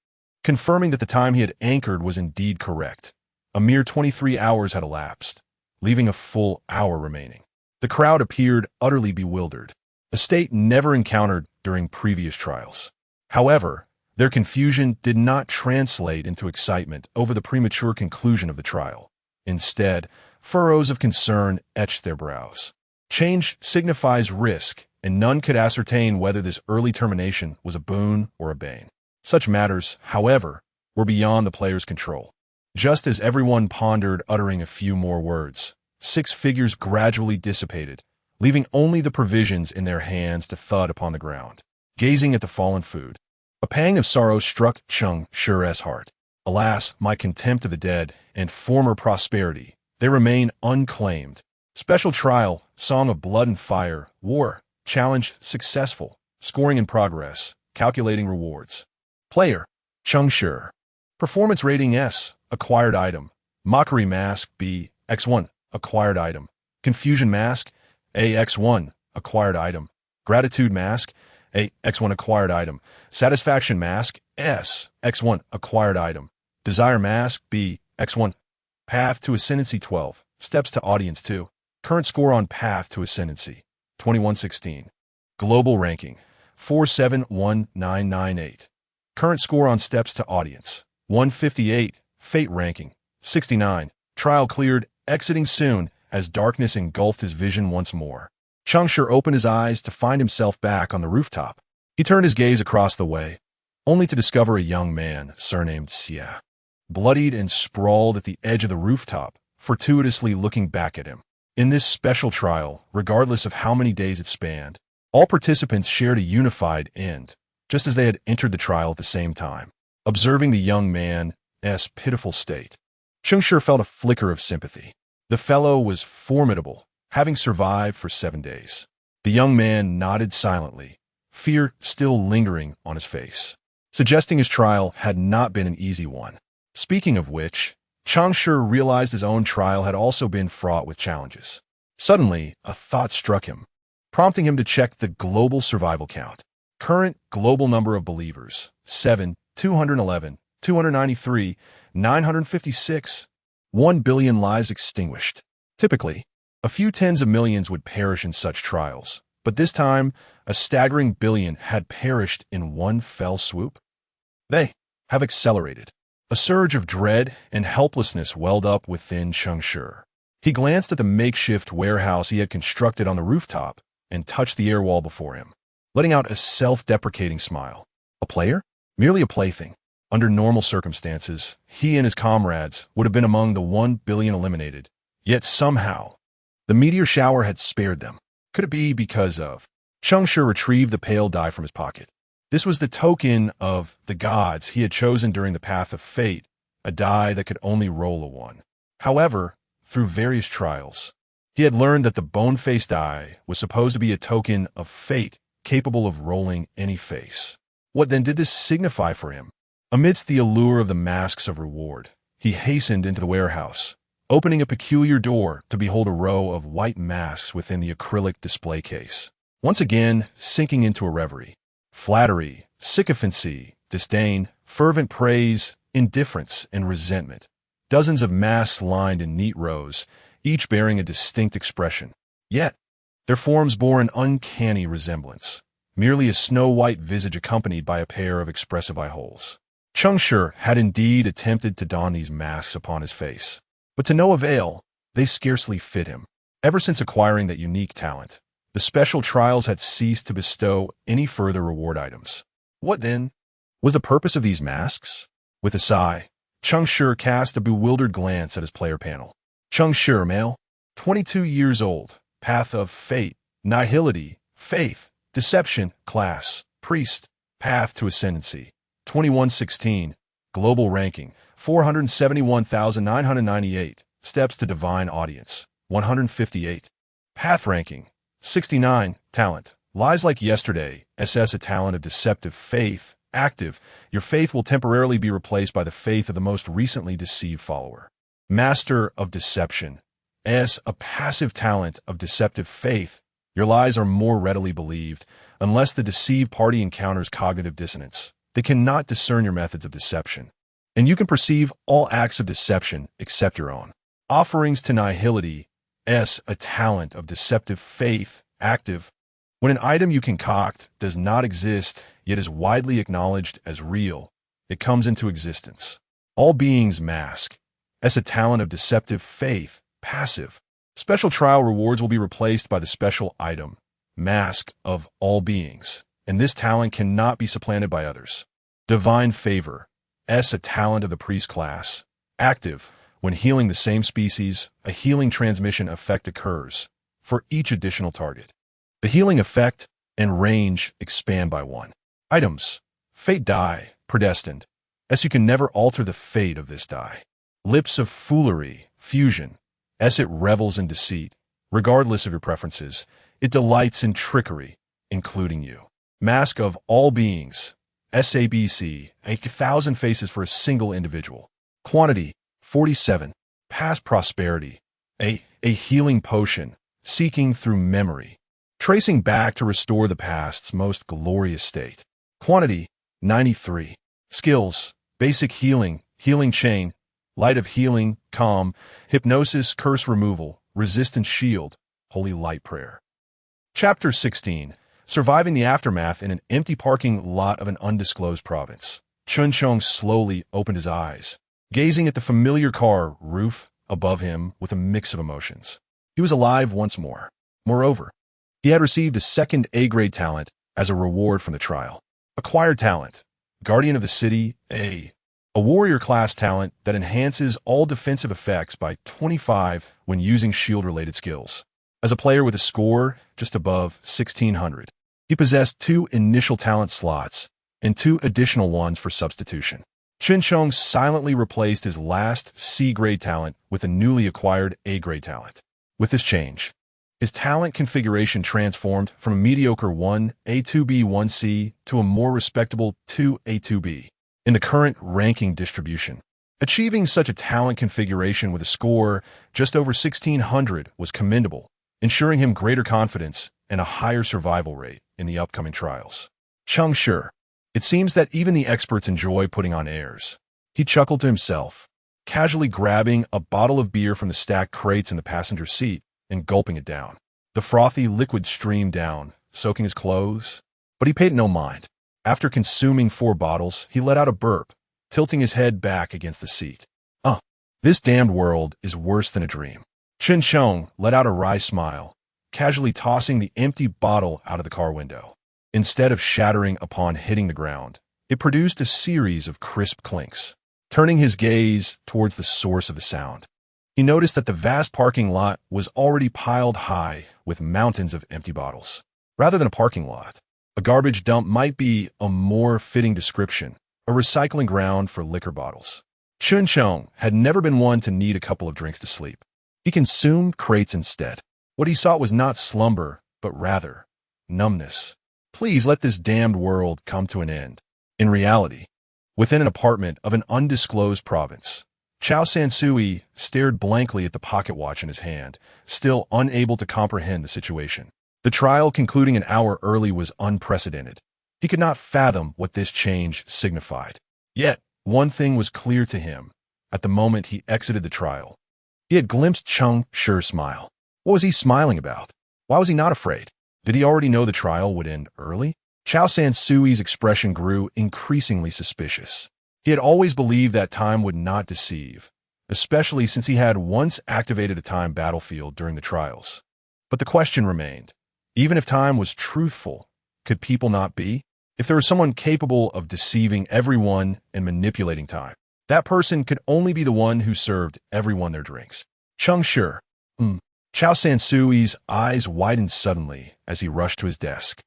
confirming that the time he had anchored was indeed correct. A mere 23 hours had elapsed, leaving a full hour remaining. The crowd appeared utterly bewildered, a state never encountered during previous trials. However, their confusion did not translate into excitement over the premature conclusion of the trial. Instead, furrows of concern etched their brows. Change signifies risk, and none could ascertain whether this early termination was a boon or a bane. Such matters, however, were beyond the player's control. Just as everyone pondered uttering a few more words, 6 figures gradually dissipated, leaving only the provisions in their hands to thud upon the ground. Gazing at the fallen food, a pang of sorrow struck Cheng Shi's heart. Alas, my contempt of the dead and former prosperity, they remain unclaimed. Special trial, Song of Blood and Fire, War, Challenge successful, scoring in progress, calculating rewards. Player, Cheng Shi. Performance rating S, acquired item. Mockery mask B, X1, acquired item. Confusion mask A, X1, acquired item. Gratitude mask, A. X1 acquired item. Satisfaction mask, S. X1 acquired item. Desire mask, B. X1. Path to Ascendancy 12. Steps to Audience 2. Current score on Path to Ascendancy, 2116. Global ranking, 471998. Current score on Steps to Audience, 158. Fate ranking, 69. Trial cleared, exiting soon, as darkness engulfed his vision once more. Cheng Shi opened his eyes to find himself back on the rooftop. He turned his gaze across the way, only to discover a young man, surnamed Xia, bloodied and sprawled at the edge of the rooftop, fortuitously looking back at him. In this special trial, regardless of how many days it spanned, all participants shared a unified end, just as they had entered the trial at the same time. Observing the young man's pitiful state, Cheng Shi felt a flicker of sympathy. The fellow was formidable, having survived for 7 days. The young man nodded silently, fear still lingering on his face, suggesting his trial had not been an easy one. Speaking of which, Cheng Shi realized his own trial had also been fraught with challenges. Suddenly, a thought struck him, prompting him to check the global survival count. Current global number of believers, 7, 211, 293, 956, 1 billion lives extinguished. Typically, a few tens of millions would perish in such trials, but this time, a staggering billion had perished in one fell swoop. They have accelerated. A surge of dread and helplessness welled up within Cheng Shi. He glanced at the makeshift warehouse he had constructed on the rooftop and touched the air wall before him, letting out a self-deprecating smile. A player? Merely a plaything. Under normal circumstances, he and his comrades would have been among the 1 billion eliminated. Yet somehow, the meteor shower had spared them. Could it be because of? Cheng Shi retrieved the pale die from his pocket. This was the token of the gods he had chosen during the path of fate, a die that could only roll a 1. However, through various trials, he had learned that the bone-faced die was supposed to be a token of fate capable of rolling any face. What then did this signify for him? Amidst the allure of the masks of reward, he hastened into the warehouse, opening a peculiar door to behold a row of white masks within the acrylic display case. Once again, sinking into a reverie. Flattery, sycophancy, disdain, fervent praise, indifference, and resentment. Dozens of masks lined in neat rows, each bearing a distinct expression. Yet, their forms bore an uncanny resemblance, merely a snow-white visage accompanied by a pair of expressive eye holes. Cheng Shi had indeed attempted to don these masks upon his face, but to no avail. They scarcely fit him. Ever since acquiring that unique talent, the special trials had ceased to bestow any further reward items. What, then, was the purpose of these masks? With a sigh, Cheng Shi cast a bewildered glance at his player panel. Cheng Shi, male, 22 years old, path of fate, nihility, faith, deception, class, priest, path to ascendancy, 2116, global ranking, 471,998, steps to divine audience, 158, path ranking, 69, talent, lies like yesterday, SS a talent of deceptive faith, active, your faith will temporarily be replaced by the faith of the most recently deceived follower. Master of deception, S a passive talent of deceptive faith, your lies are more readily believed, unless the deceived party encounters cognitive dissonance. They cannot discern your methods of deception, and you can perceive all acts of deception except your own. Offerings to nihility, S a talent of deceptive faith, active, when an item you concoct does not exist yet is widely acknowledged as real, it comes into existence. All beings mask, S a talent of deceptive faith, passive. Special trial rewards will be replaced by the special item, mask of all beings, and this talent cannot be supplanted by others. Divine favor, S a talent of the priest class, active. When healing the same species, a healing transmission effect occurs for each additional target. The healing effect and range expand by 1. Items, fate die, predestined, as you can never alter the fate of this die. Lips of foolery, fusion, as it revels in deceit, regardless of your preferences, it delights in trickery, including you. Mask of all beings, SABC, 1,000 faces for a single individual. Quantity, 47. Past prosperity, a healing potion, seeking through memory. tracing back to restore the past's most glorious state. Quantity, 93. Skills, basic healing, healing chain, light of healing, calm, hypnosis, curse removal, resistance shield, holy light prayer. Chapter 16. Surviving the aftermath in an empty parking lot of an undisclosed province. Chun Chong slowly opened his eyes, gazing at the familiar car roof above him with a mix of emotions. He was alive once more. Moreover, he had received a second A-grade talent as a reward from the trial. Acquired talent, Guardian of the City, A warrior-class talent that enhances all defensive effects by 25 when using shield-related skills. As a player with a score just above 1600, he possessed 2 initial talent slots and 2 additional ones for substitution. Chun Chong silently replaced his last C-grade talent with a newly acquired A-grade talent. With this change, his talent configuration transformed from a mediocre 1A2B 1C to a more respectable 2A2B in the current ranking distribution. Achieving such a talent configuration with a score just over 1600 was commendable, ensuring him greater confidence and a higher survival rate in the upcoming trials. Cheng Shi. It seems that even the experts enjoy putting on airs. He chuckled to himself, casually grabbing a bottle of beer from the stacked crates in the passenger seat and gulping it down. The frothy liquid streamed down, soaking his clothes, but he paid no mind. After consuming 4 bottles, he let out a burp, tilting his head back against the seat. This damned world is worse than a dream. Chun Chong let out a wry smile, casually tossing the empty bottle out of the car window. Instead of shattering upon hitting the ground, it produced a series of crisp clinks. Turning his gaze towards the source of the sound, he noticed that the vast parking lot was already piled high with mountains of empty bottles. Rather than a parking lot, a garbage dump might be a more fitting description, a recycling ground for liquor bottles. Chun Chong had never been one to need a couple of drinks to sleep. He consumed crates instead. What he sought was not slumber, but rather numbness. Please let this damned world come to an end. In reality, within an apartment of an undisclosed province, Chao Sansui stared blankly at the pocket watch in his hand, still unable to comprehend the situation. The trial concluding an hour early was unprecedented. He could not fathom what this change signified. Yet, one thing was clear to him. At the moment he exited the trial, he had glimpsed Cheng Shi's smile. What was he smiling about? Why was he not afraid? Did he already know the trial would end early? Chao Sansui's expression grew increasingly suspicious. He had always believed that time would not deceive, especially since he had once activated a time battlefield during the trials. But the question remained, even if time was truthful, could people not be? If there was someone capable of deceiving everyone and manipulating time, that person could only be the one who served everyone their drinks. Cheng Shi. Chao Sansui's eyes widened suddenly as he rushed to his desk,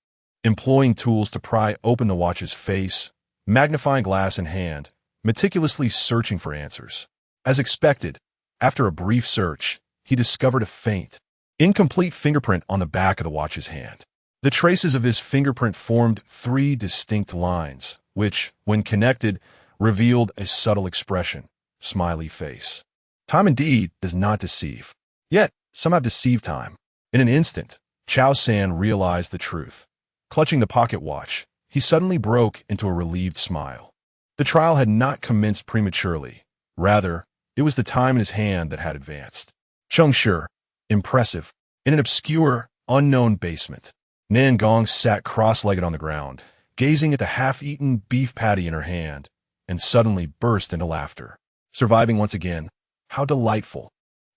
employing tools to pry open the watch's face, magnifying glass in hand, meticulously searching for answers. As expected, after a brief search, he discovered a faint, incomplete fingerprint on the back of the watch's hand. The traces of this fingerprint formed 3 distinct lines, which, when connected, revealed a subtle expression, smiley face. Time indeed does not deceive. Yet, some have deceived time. In an instant, Chao San realized the truth. Clutching the pocket watch, he suddenly broke into a relieved smile. The trial had not commenced prematurely. Rather, it was the time in his hand that had advanced. Cheng Shi, impressive. In an obscure, unknown basement, Nan Gong sat cross-legged on the ground, gazing at the half-eaten beef patty in her hand, and suddenly burst into laughter. Surviving once again, how delightful.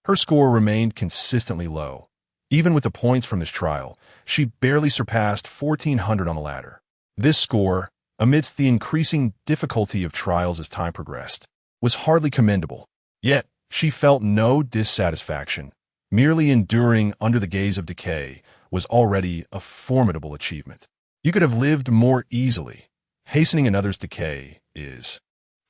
Her score remained consistently low. Even with the points from this trial, she barely surpassed 1400 on the ladder. This score, amidst the increasing difficulty of trials as time progressed, was hardly commendable. Yet, she felt no dissatisfaction. Merely enduring under the gaze of decay was already a formidable achievement. You could have lived more easily. Hastening another's decay is,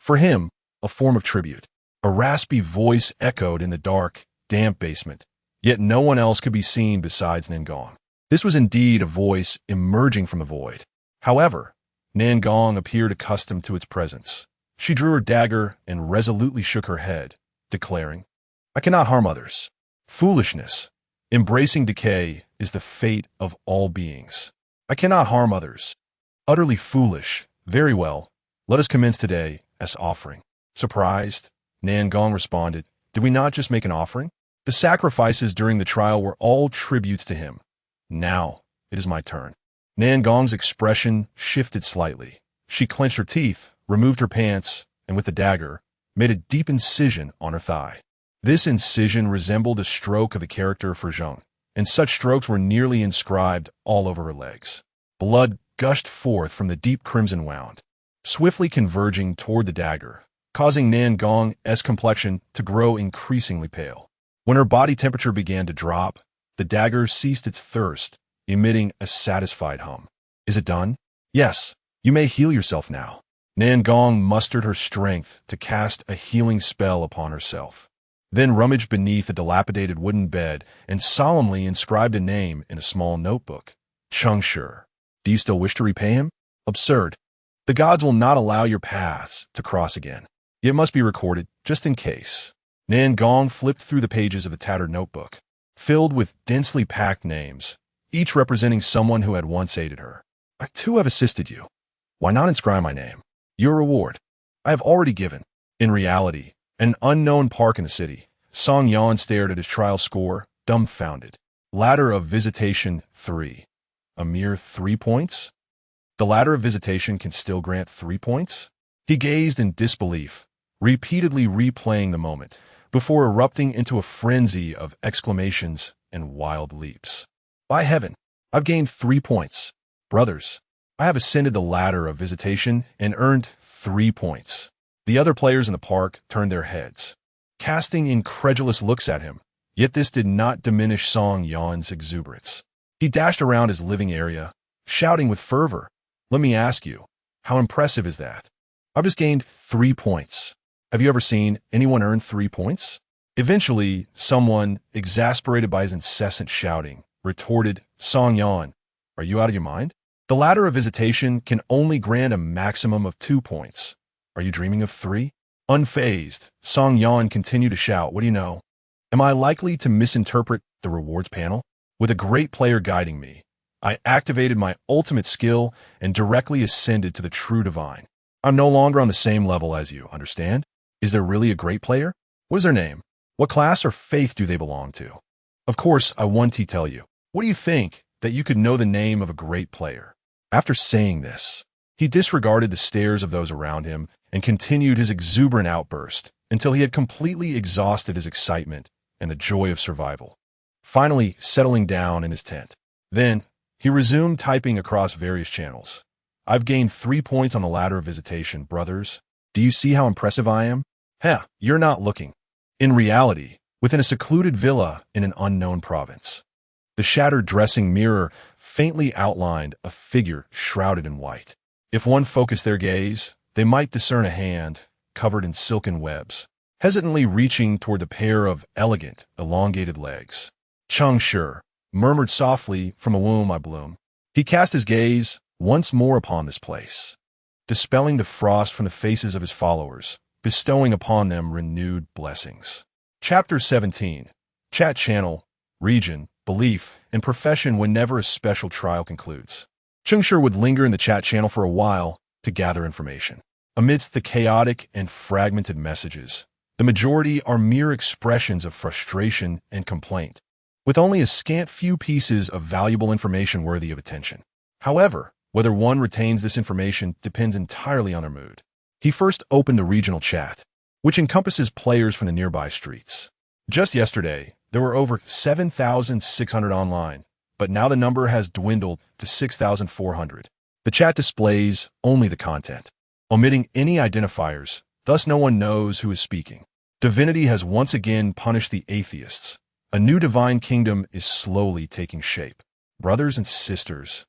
for him, a form of tribute. A raspy voice echoed in the dark, damp basement, yet no one else could be seen besides Nangong. This was indeed a voice emerging from the void. However, Nangong appeared accustomed to its presence. She drew her dagger and resolutely shook her head, declaring, "I cannot harm others." Foolishness. Embracing decay is the fate of all beings. I cannot harm others. Utterly foolish. Very well. Let us commence today as offering. Surprised, Nan Gong responded, did we not just make an offering? The sacrifices during the trial were all tributes to him. Now, it is my turn. Nan Gong's expression shifted slightly. She clenched her teeth, removed her pants, and with the dagger, made a deep incision on her thigh. This incision resembled a stroke of the character for Zheng, and such strokes were nearly inscribed all over her legs. Blood gushed forth from the deep crimson wound, swiftly converging toward the dagger, causing Nan Gong's complexion to grow increasingly pale. When her body temperature began to drop, the dagger ceased its thirst, emitting a satisfied hum. Is it done? Yes, you may heal yourself now. Nan Gong mustered her strength to cast a healing spell upon herself, then rummaged beneath a dilapidated wooden bed and solemnly inscribed a name in a small notebook. Cheng Shi. Do you still wish to repay him? Absurd. The gods will not allow your paths to cross again. It must be recorded, just in case. Nan Gong flipped through the pages of the tattered notebook, filled with densely packed names, each representing someone who had once aided her. I too have assisted you. Why not inscribe my name? Your reward. I have already given. In reality, an unknown park in the city, Song Yan stared at his trial score, dumbfounded. Ladder of Visitation 3. A mere 3 points? The Ladder of Visitation can still grant 3 points? He gazed in disbelief, repeatedly replaying the moment, before erupting into a frenzy of exclamations and wild leaps. By heaven, I've gained 3 points. Brothers, I have ascended the Ladder of Visitation and earned 3 points. The other players in the park turned their heads, casting incredulous looks at him, yet this did not diminish Song Yan's exuberance. He dashed around his living area, shouting with fervor, let me ask you, how impressive is that? I've just gained 3 points. Have you ever seen anyone earn 3 points? Eventually, someone, exasperated by his incessant shouting, retorted, Song Yan, are you out of your mind? The Ladder of Visitation can only grant a maximum of 2 points. Are you dreaming of 3? Unfazed, Song Yan continued to shout, what do you know? Am I likely to misinterpret the rewards panel? With a great player guiding me, I activated my ultimate skill and directly ascended to the true divine. I'm no longer on the same level as you, understand? Is there really a great player? What is their name? What class or faith do they belong to? Of course, I want to tell you. What do you think that you could know the name of a great player? After saying this, he disregarded the stares of those around him and continued his exuberant outburst until he had completely exhausted his excitement and the joy of survival, finally settling down in his tent. Then, he resumed typing across various channels. I've gained 3 points on the Ladder of Visitation, brothers. Do you see how impressive I am? Heh, you're not looking. In reality, within a secluded villa in an unknown province, the shattered dressing mirror faintly outlined a figure shrouded in white. If one focused their gaze, they might discern a hand, covered in silken webs, hesitantly reaching toward the pair of elegant, elongated legs. Cheng Shi murmured softly from a womb I bloom. He cast his gaze once more upon this place, dispelling the frost from the faces of his followers, bestowing upon them renewed blessings. Chapter 17. Chat Channel, Region, Belief, and Profession whenever a special trial concludes. Cheng Shi would linger in the chat channel for a while to gather information. Amidst the chaotic and fragmented messages, the majority are mere expressions of frustration and complaint, with only a scant few pieces of valuable information worthy of attention. However, whether one retains this information depends entirely on their mood. He first opened the regional chat, which encompasses players from the nearby streets. Just yesterday, there were over 7,600 online, but now the number has dwindled to 6,400. The chat displays only the content, omitting any identifiers, thus no one knows who is speaking. Divinity has once again punished the atheists. A new divine kingdom is slowly taking shape. Brothers and sisters,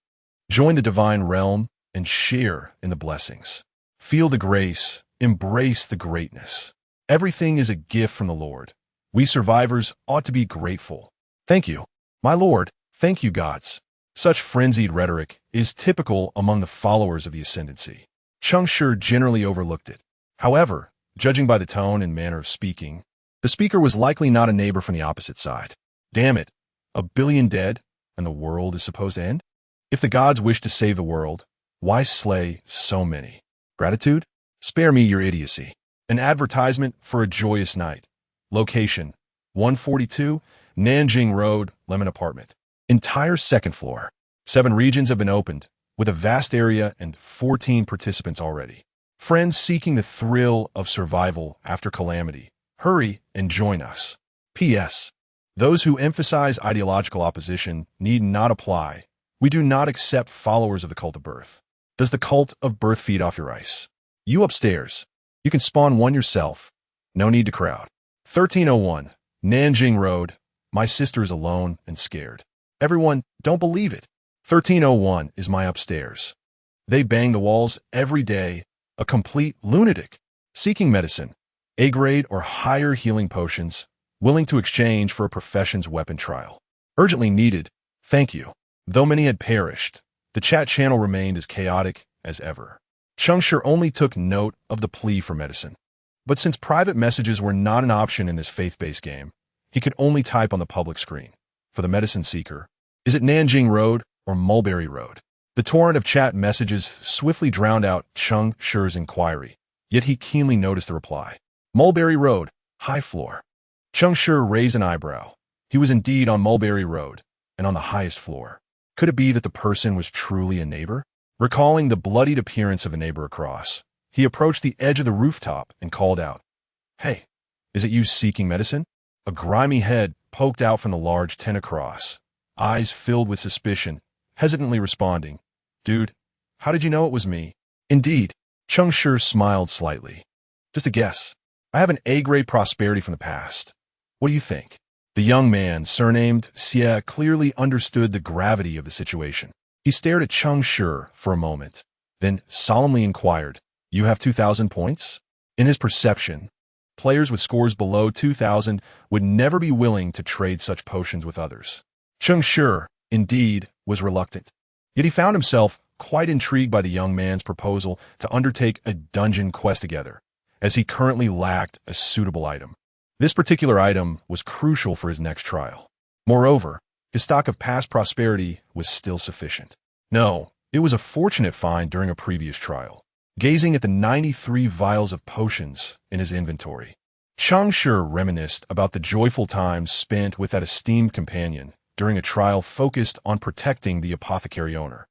join the divine realm and share in the blessings. Feel the grace, embrace the greatness. Everything is a gift from the Lord. We survivors ought to be grateful. Thank you, my Lord. Thank you, gods. Such frenzied rhetoric is typical among the followers of the ascendancy. Cheng Shi generally overlooked it. However, judging by the tone and manner of speaking, the speaker was likely not a neighbor from the opposite side. Damn it, A billion dead, and the world is supposed to end? If the gods wish to save the world, why slay so many? Gratitude? Spare me your idiocy. An advertisement for a joyous night. Location: 142, Nanjing Road, Lemon Apartment. Entire second floor. 7 regions have been opened, with a vast area and 14 participants already. Friends seeking the thrill of survival after calamity, hurry and join us. P.S. Those who emphasize ideological opposition need not apply. We do not accept followers of the cult of birth. Does the cult of birth feed off your ice? You upstairs. You can spawn one yourself. No need to crowd. 1301, Nanjing Road. My sister is alone and scared. Everyone, don't believe it. 1301 is my upstairs. They bang the walls every day. A complete lunatic. Seeking medicine, A-grade or higher healing potions, willing to exchange for a profession's weapon trial. Urgently needed. Thank you. Though many had perished, the chat channel remained as chaotic as ever. Cheng Shi only took note of the plea for medicine. But since private messages were not an option in this faith-based game, he could only type on the public screen. For the medicine seeker, is it Nanjing Road or Mulberry Road? The torrent of chat messages swiftly drowned out Cheng Shi's inquiry, yet he keenly noticed the reply. Mulberry Road, high floor. Cheng Shi raised an eyebrow. He was indeed on Mulberry Road, and on the highest floor. Could it be that the person was truly a neighbor? Recalling the bloodied appearance of a neighbor across, he approached the edge of the rooftop and called out, "Hey, is it you seeking medicine?" A grimy head poked out from the large tent across, eyes filled with suspicion, hesitantly responding, "Dude, how did you know it was me?" Indeed, Cheng Shi smiled slightly. "Just a guess. I have an A-grade prosperity from the past. What do you think?" The young man, surnamed Xie, clearly understood the gravity of the situation. He stared at Cheng Shi for a moment, then solemnly inquired, "You have 2,000 points?" In his perception, players with scores below 2,000 would never be willing to trade such potions with others. Cheng Shi, indeed, was reluctant. Yet he found himself quite intrigued by the young man's proposal to undertake a dungeon quest together, as he currently lacked a suitable item. This particular item was crucial for his next trial. Moreover, his stock of past prosperity was still sufficient. No, it was a fortunate find during a previous trial. Gazing at the 93 vials of potions in his inventory, Cheng Shi reminisced about the joyful times spent with that esteemed companion during a trial focused on protecting the apothecary owner.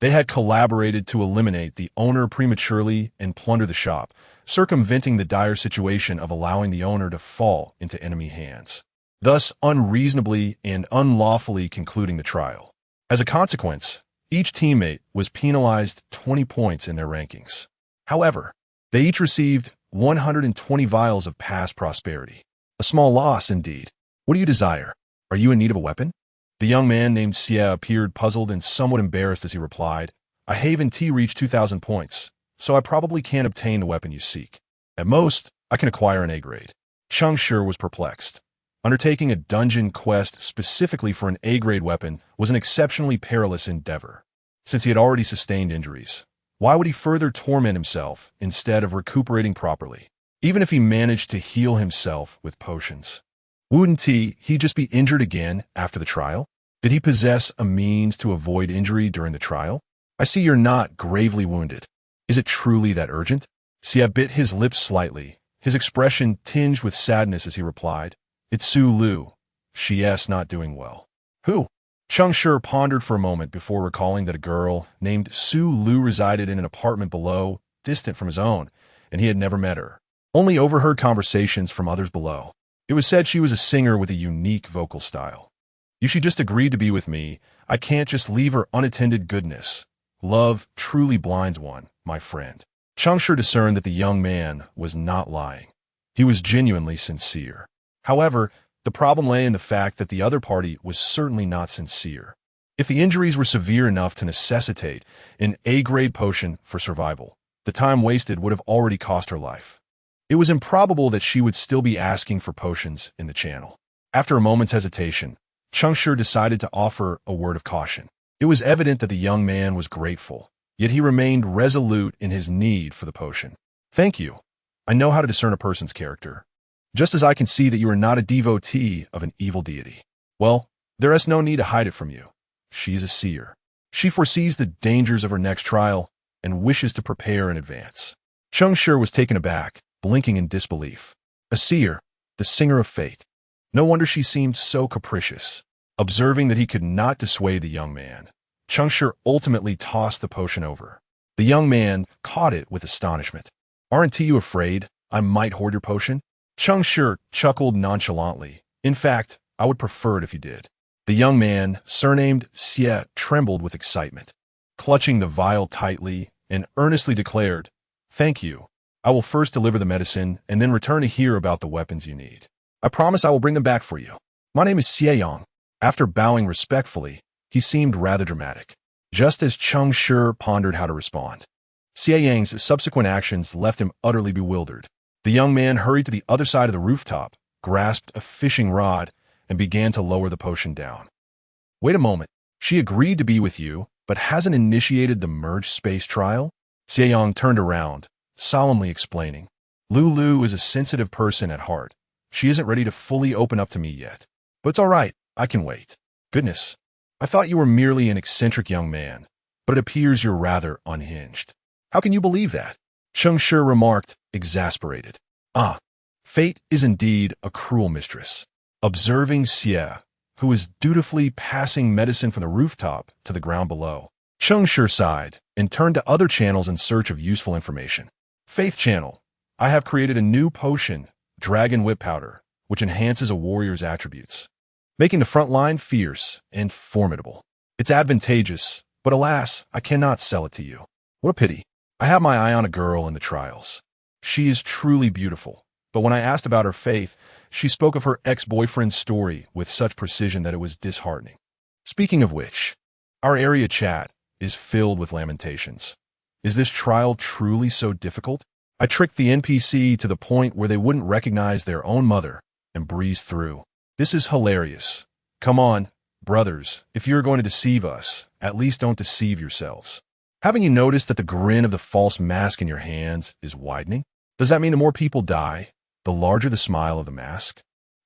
They had collaborated to eliminate the owner prematurely and plunder the shop, circumventing the dire situation of allowing the owner to fall into enemy hands, thus unreasonably and unlawfully concluding the trial. As a consequence, each teammate was penalized 20 points in their rankings. However, they each received 120 vials of past prosperity. A small loss, indeed. What do you desire? Are you in need of a weapon? The young man named Xie appeared puzzled and somewhat embarrassed as he replied, "I haven't reached 2,000 points, so I probably can't obtain the weapon you seek. At most, I can acquire an A-grade." Cheng Shi was perplexed. Undertaking a dungeon quest specifically for an A-grade weapon was an exceptionally perilous endeavor. Since he had already sustained injuries, why would he further torment himself instead of recuperating properly? Even if he managed to heal himself with potions, wouldn't he just be injured again after the trial? Did he possess a means to avoid injury during the trial? I see you're not gravely wounded. Is it truly that urgent? Xie bit his lips slightly, his expression tinged with sadness as he replied, "It's Su Lu. She's not doing well." "Who?" Cheng Shi pondered for a moment before recalling that a girl named Su Lu resided in an apartment below, distant from his own, and he had never met her. Only overheard conversations from others below. It was said she was a singer with a unique vocal style. "You should just agree to be with me. I can't just leave her unattended goodness. Love truly blinds one, my friend." Cheng Shi discerned that the young man was not lying. He was genuinely sincere. However, the problem lay in the fact that the other party was certainly not sincere. If the injuries were severe enough to necessitate an A-grade potion for survival, the time wasted would have already cost her life. It was improbable that she would still be asking for potions in the channel. After a moment's hesitation, Cheng Shi decided to offer a word of caution. It was evident that the young man was grateful, yet he remained resolute in his need for the potion. "Thank you. I know how to discern a person's character. Just as I can see that you are not a devotee of an evil deity. Well, There is no need to hide it from you. She is a seer. She foresees the dangers of her next trial and wishes to prepare in advance. Cheng Shi was taken aback, blinking in disbelief. A seer, the singer of fate. No wonder she seemed so capricious. Observing that he could not dissuade the young man, Cheng Shi ultimately tossed the potion over. The young man caught it with astonishment. Aren't you afraid I might hoard your potion? Cheng Shi chuckled nonchalantly. In fact, I would prefer it if you did. The young man, surnamed Xie, trembled with excitement, clutching the vial tightly and earnestly declared, "Thank you. I will first deliver the medicine and then return to hear about the weapons you need. I promise I will bring them back for you. My name is Xie Yang." After bowing respectfully, he seemed rather dramatic. Just as Cheng Shi pondered how to respond, Xie Yang's subsequent actions left him utterly bewildered. The young man hurried to the other side of the rooftop, grasped a fishing rod, and began to lower the potion down. Wait a moment. She agreed to be with you, but hasn't initiated the merged space trial? Xie Yang turned around, solemnly explaining. Lulu is a sensitive person at heart. She isn't ready to fully open up to me yet. But it's all right. I can wait. Goodness. I thought you were merely an eccentric young man, but it appears you're rather unhinged. How can you believe that? Cheng Shi remarked, exasperated. Ah, fate is indeed a cruel mistress. Observing Xie, who was dutifully passing medicine from the rooftop to the ground below, Cheng Shi sighed and turned to other channels in search of useful information. Faith Channel. I have created a new potion, Dragon Whip Powder, which enhances a warrior's attributes, making the front line fierce and formidable. It's advantageous, but alas, I cannot sell it to you. What a pity. I have my eye on a girl in the trials. She is truly beautiful, but when I asked about her faith, she spoke of her ex-boyfriend's story with such precision that it was disheartening. Speaking of which, our area chat is filled with lamentations. Is this trial truly so difficult? I tricked the NPC to the point where they wouldn't recognize their own mother and breezed through. This is hilarious. Come on, brothers, if you're going to deceive us, at least don't deceive yourselves. Haven't you noticed that the grin of the false mask in your hands is widening? Does that mean the more people die, the larger the smile of the mask?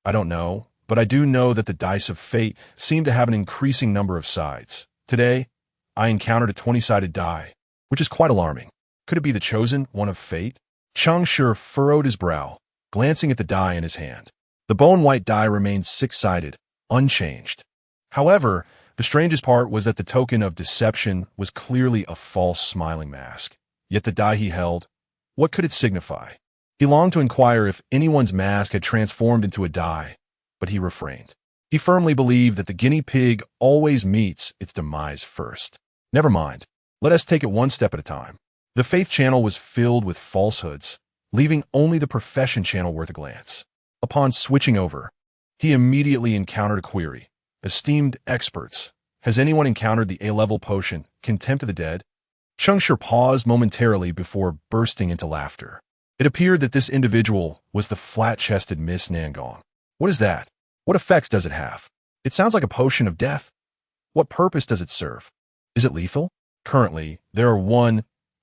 I don't know, but I do know that the dice of fate seem to have an increasing number of sides. Today, I encountered a 20-sided die, which is quite alarming. Could it be the chosen one of fate? Cheng Shi furrowed his brow, glancing at the die in his hand. The bone-white die remained 6-sided, unchanged. However, the strangest part was that the token of deception was clearly a false smiling mask. Yet the die he held, what could it signify? He longed to inquire if anyone's mask had transformed into a die, but he refrained. He firmly believed that the guinea pig always meets its demise first. Never mind. Let us take it one step at a time. The faith channel was filled with falsehoods, leaving only the profession channel worth a glance. Upon switching over, he immediately encountered a query. Esteemed experts, has anyone encountered the A-level potion, Contempt of the Dead? Cheng Shi paused momentarily before bursting into laughter. It appeared that this individual was the flat-chested Miss Nangong. What is that? What effects does it have? It sounds like a potion of death. What purpose does it serve? Is it lethal? Currently, there are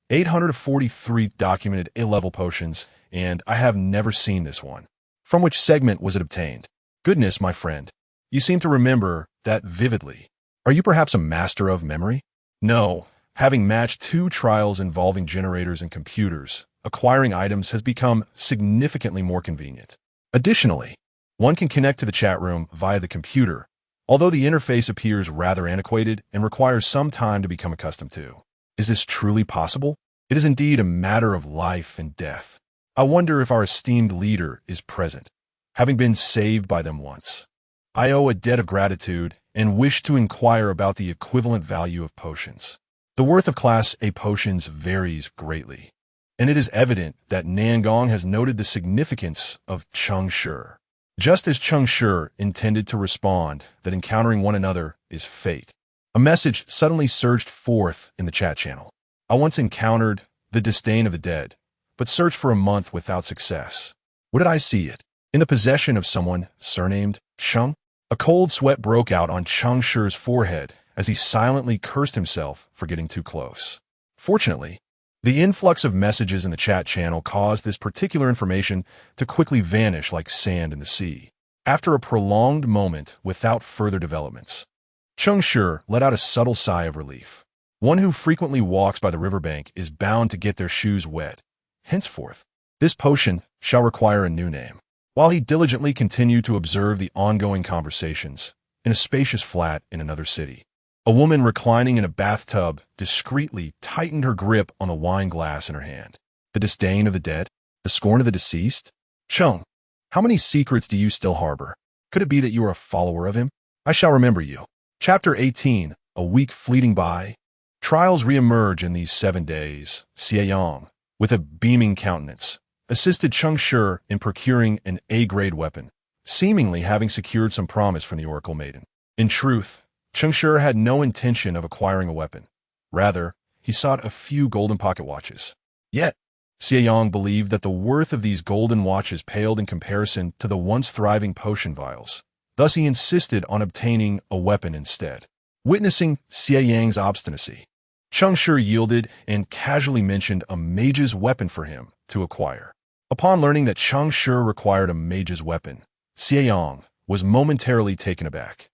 843 documented A-level potions, and I have never seen this one. From which segment was it obtained? Goodness, my friend. You seem to remember that vividly. Are you perhaps a master of memory? No. Having matched 2 trials involving generators and computers, acquiring items has become significantly more convenient. Additionally, one can connect to the chat room via the computer, although the interface appears rather antiquated and requires some time to become accustomed to. Is this truly possible? It is indeed a matter of life and death. I wonder if our esteemed leader is present, having been saved by them once. I owe a debt of gratitude and wish to inquire about the equivalent value of potions. The worth of Class A potions varies greatly, and it is evident that Nangong has noted the significance of Cheng Shi. Just as Cheng Shi intended to respond that encountering one another is fate, a message suddenly surged forth in the chat channel. I once encountered the disdain of the dead, but searched for a month without success. What did I see it? In the possession of someone surnamed Cheng? A cold sweat broke out on Cheng Shi's forehead as he silently cursed himself for getting too close. Fortunately, the influx of messages in the chat channel caused this particular information to quickly vanish like sand in the sea. After a prolonged moment without further developments, Cheng Shi let out a subtle sigh of relief. One who frequently walks by the riverbank is bound to get their shoes wet. Henceforth, this potion shall require a new name. While he diligently continued to observe the ongoing conversations, in a spacious flat in another city, a woman reclining in a bathtub discreetly tightened her grip on the wine glass in her hand. The disdain of the dead? The scorn of the deceased? Cheng, how many secrets do you still harbor? Could it be that you are a follower of him? I shall remember you. Chapter 18. A week fleeting by. Trials re-emerge in these 7 days. Xie Yang, with a beaming countenance, assisted Cheng Shi in procuring an A-grade weapon, seemingly having secured some promise from the Oracle Maiden. In truth, Cheng Shi had no intention of acquiring a weapon. Rather, he sought a few golden pocket watches. Yet, Xie Yang believed that the worth of these golden watches paled in comparison to the once thriving potion vials. Thus he insisted on obtaining a weapon instead. Witnessing Xie Yang's obstinacy, Cheng Shi yielded and casually mentioned a mage's weapon for him to acquire. Upon learning that Cheng Shi required a mage's weapon, Xie Yang was momentarily taken aback.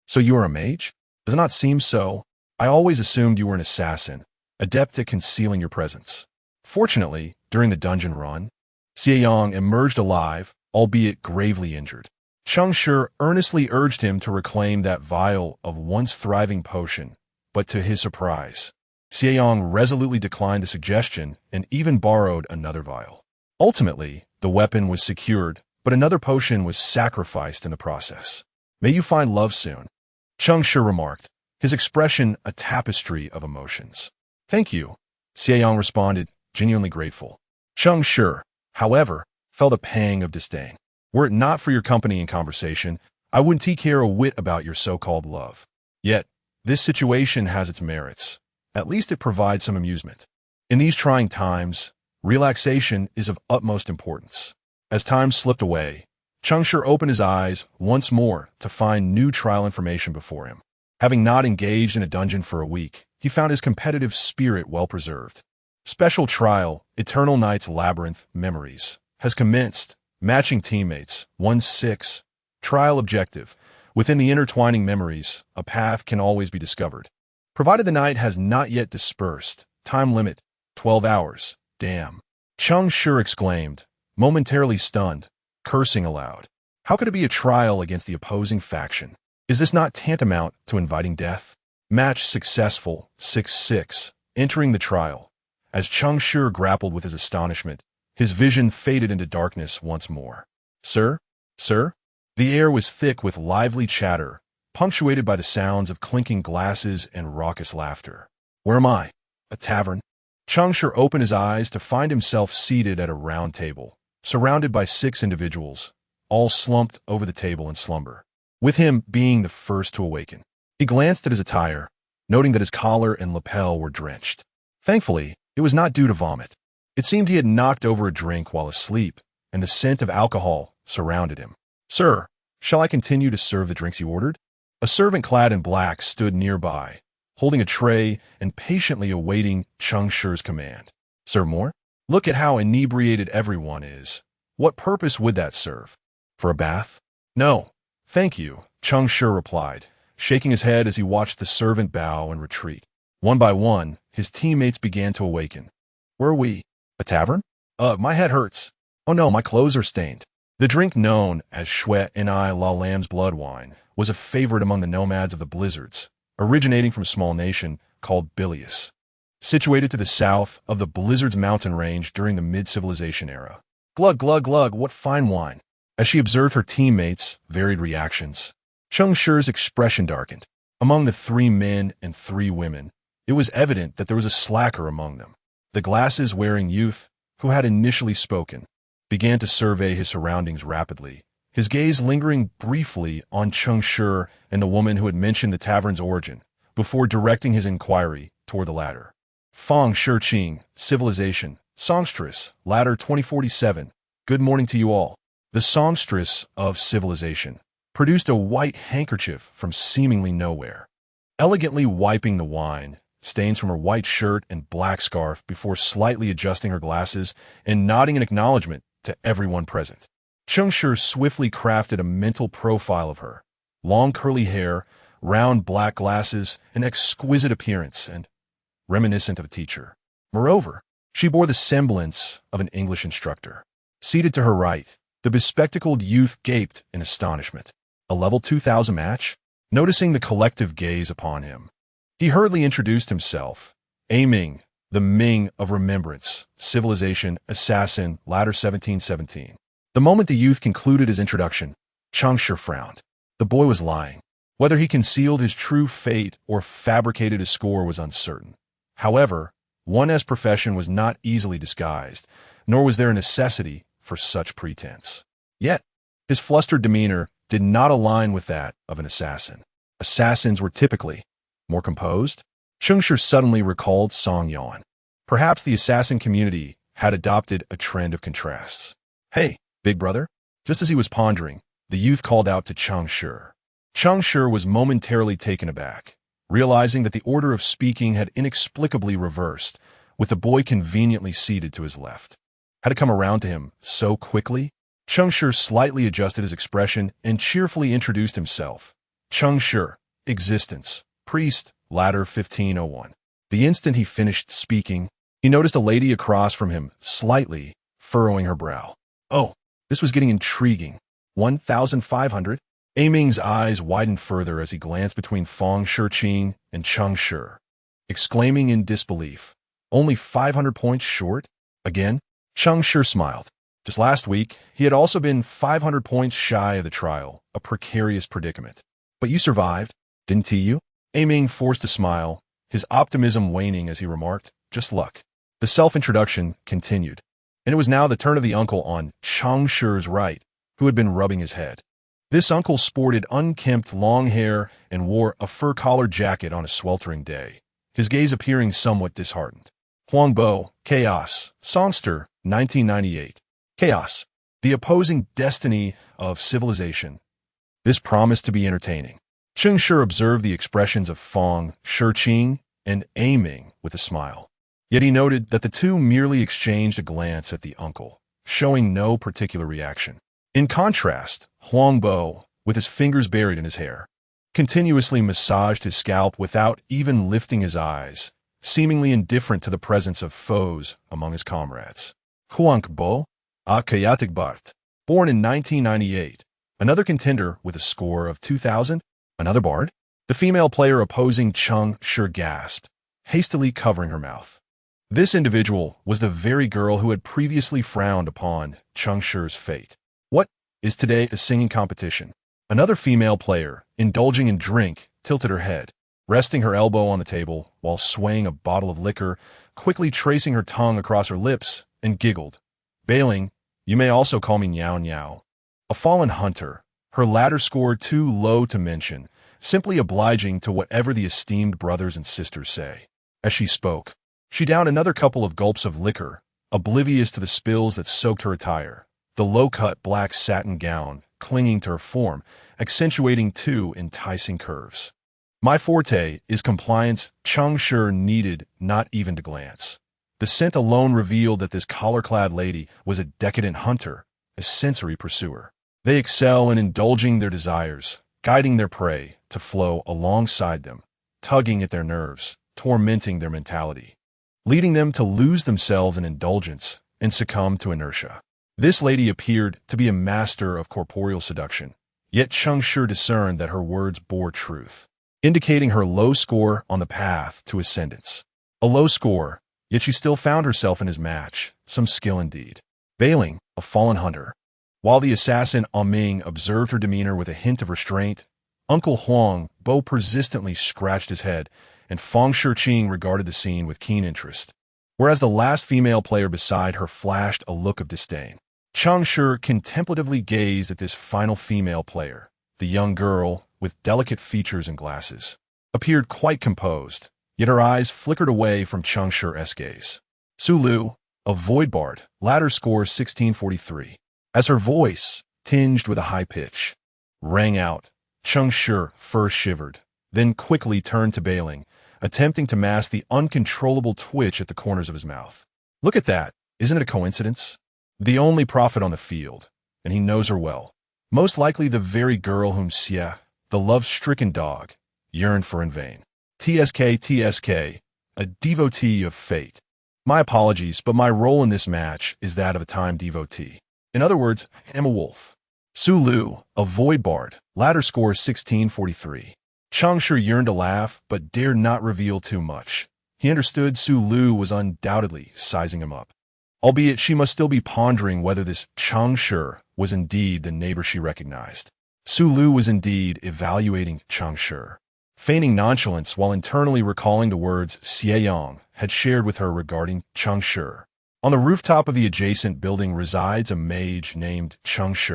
So you are a mage? Does it not seem so? I always assumed you were an assassin, adept at concealing your presence. Fortunately, during the dungeon run, Xie Yang emerged alive, albeit gravely injured. Cheng Shi earnestly urged him to reclaim that vial of once thriving potion, but to his surprise, Xie Yang resolutely declined the suggestion and even borrowed another vial. Ultimately, the weapon was secured, but another potion was sacrificed in the process. May you find love soon, Cheng Shi remarked, his expression a tapestry of emotions. Thank you, Xie Yang responded, genuinely grateful. Cheng Shi, however, felt a pang of disdain. Were it not for your company and conversation, I wouldn't care a whit about your so-called love. Yet, this situation has its merits. At least it provides some amusement. In these trying times, relaxation is of utmost importance. As time slipped away, Cheng Shi opened his eyes once more to find new trial information before him. Having not engaged in a dungeon for a week, he found his competitive spirit well preserved. Special Trial, Eternal Night's Labyrinth Memories, has commenced. Matching teammates, 1-6. Trial objective. Within the intertwining memories, a path can always be discovered. Provided the night has not yet dispersed. Time limit, 12 hours. Damn. Cheng Shi exclaimed, momentarily stunned, cursing aloud. How could it be a trial against the opposing faction? Is this not tantamount to inviting death? Match successful, 6-6. Entering the trial. As Cheng Shi grappled with his astonishment, his vision faded into darkness once more. Sir? Sir? The air was thick with lively chatter, punctuated by the sounds of clinking glasses and raucous laughter. Where am I? A tavern? Cheng Shi opened his eyes to find himself seated at a round table, surrounded by 6 individuals, all slumped over the table in slumber, with him being the first to awaken. He glanced at his attire, noting that his collar and lapel were drenched. Thankfully, it was not due to vomit. It seemed he had knocked over a drink while asleep, and the scent of alcohol surrounded him. Sir, shall I continue to serve the drinks you ordered? A servant clad in black stood nearby, holding a tray and patiently awaiting Cheng Shi's command. Sir, more? Look at how inebriated everyone is. What purpose would that serve? For a bath? No, thank you, Cheng Shi replied, shaking his head as he watched the servant bow and retreat. One by one, his teammates began to awaken. Where are we? A tavern? My head hurts. Oh no, my clothes are stained. The drink known as Shui Ni La Lamb's blood wine was a favorite among the nomads of the blizzards, originating from a small nation called Bilius, situated to the south of the blizzard's mountain range during the mid-civilization era. Glug, glug, glug, what fine wine. As she observed her teammates' varied reactions, Cheng Shi's expression darkened. Among the 3 men and 3 women, it was evident that there was a slacker among them. The glasses-wearing youth, who had initially spoken, began to survey his surroundings rapidly, his gaze lingering briefly on Cheng Shi and the woman who had mentioned the tavern's origin, before directing his inquiry toward the latter. Feng Shiqing, Civilization, Songstress, Ladder 2047. Good morning to you all. The songstress of Civilization produced a white handkerchief from seemingly nowhere, elegantly wiping the wine stains from her white shirt and black scarf before slightly adjusting her glasses and nodding in acknowledgement to everyone present. Cheng Shi swiftly crafted a mental profile of her. Long curly hair, round black glasses, an exquisite appearance, and reminiscent of a teacher. Moreover, she bore the semblance of an English instructor. Seated to her right, the bespectacled youth gaped in astonishment. A level 2000 match? Noticing the collective gaze upon him, he hurriedly introduced himself. Ming, the Ming of Remembrance, Civilization, Assassin, Ladder 1717. The moment the youth concluded his introduction, Cheng Shi frowned. The boy was lying. Whether he concealed his true fate or fabricated his score was uncertain. However, one's profession was not easily disguised, nor was there a necessity for such pretense. Yet, his flustered demeanor did not align with that of an assassin. Assassins were typically more composed. Cheng Shi suddenly recalled Song Yuan. Perhaps the assassin community had adopted a trend of contrasts. "Hey, big brother." Just as he was pondering, the youth called out to Cheng Shi. Cheng Shi was momentarily taken aback, realizing that the order of speaking had inexplicably reversed, with the boy conveniently seated to his left. Had it come around to him so quickly? Cheng Shi slightly adjusted his expression and cheerfully introduced himself. Cheng Shi, Existence, Priest, Ladder 1501. The instant he finished speaking, he noticed a lady across from him, slightly furrowing her brow. Oh, this was getting intriguing. 1,500? Ming's eyes widened further as he glanced between Fong Shiqing and Cheng Shi, exclaiming in disbelief. Only 500 points short? Again? Cheng Shi smiled. Just last week, he had also been 500 points shy of the trial, a precarious predicament. But you survived, didn't you? Ming forced a smile, his optimism waning as he remarked, just luck. The self-introduction continued, and it was now the turn of the uncle on Cheng Shi's right, who had been rubbing his head. This uncle sported unkempt long hair and wore a fur-collared jacket on a sweltering day, his gaze appearing somewhat disheartened. Huangbo, Chaos, Songster, 1998. Chaos, the opposing destiny of civilization. This promised to be entertaining. Cheng Shi observed the expressions of Fong Shiqing and Ming with a smile. Yet he noted that the two merely exchanged a glance at the uncle, showing no particular reaction. In contrast, Huangbo, with his fingers buried in his hair, continuously massaged his scalp without even lifting his eyes, seemingly indifferent to the presence of foes among his comrades. Huangbo, Akayatik Bart, born in 1998, another contender with a score of 2,000, another bard? The female player opposing Cheng Shi gasped, hastily covering her mouth. This individual was the very girl who had previously frowned upon Cheng Shi's fate. What is today a singing competition? Another female player, indulging in drink, tilted her head, resting her elbow on the table while swaying a bottle of liquor, quickly tracing her tongue across her lips, and giggled. Bailing, you may also call me Niao Niao. A fallen hunter, her ladder score too low to mention, simply obliging to whatever the esteemed brothers and sisters say. As she spoke, she downed another couple of gulps of liquor, oblivious to the spills that soaked her attire, the low-cut black satin gown clinging to her form, accentuating two enticing curves. My forte is compliance. Cheng Shi needed not even to glance. The scent alone revealed that this collar-clad lady was a decadent hunter, a sensory pursuer. They excel in indulging their desires, guiding their prey to flow alongside them, tugging at their nerves, tormenting their mentality, leading them to lose themselves in indulgence and succumb to inertia. This lady appeared to be a master of corporeal seduction, yet Cheng Shi discerned that her words bore truth, indicating her low score on the path to ascendance. A low score, yet she still found herself in his match, some skill indeed. Bailing, a fallen hunter. While the assassin Ming observed her demeanor with a hint of restraint, Uncle Huangbo persistently scratched his head, and Fong Shiqing regarded the scene with keen interest, whereas the last female player beside her flashed a look of disdain. Cheng Shi contemplatively gazed at this final female player. The young girl, with delicate features and glasses, appeared quite composed, yet her eyes flickered away from Cheng Shi's gaze. Sulu, a void bard, ladder score 1643. As her voice, tinged with a high pitch, rang out, Cheng Shi first shivered, then quickly turned to Bailing, attempting to mask the uncontrollable twitch at the corners of his mouth. Look at that, isn't it a coincidence? The only prophet on the field, and he knows her well. Most likely the very girl whom Xie, the love-stricken dog, yearned for in vain. TSK, a devotee of fate. My apologies, but my role in this match is that of a time devotee. In other words, I am a wolf. Su Lu, a void bard, ladder score 1643. Cheng Shi yearned to laugh, but dared not reveal too much. He understood Su Lu was undoubtedly sizing him up. Albeit she must still be pondering whether this Cheng Shi was indeed the neighbor she recognized. Su Lu was indeed evaluating Cheng Shi, feigning nonchalance while internally recalling the words Xie Yang had shared with her regarding Cheng Shi. On the rooftop of the adjacent building resides a mage named Cheng Shi,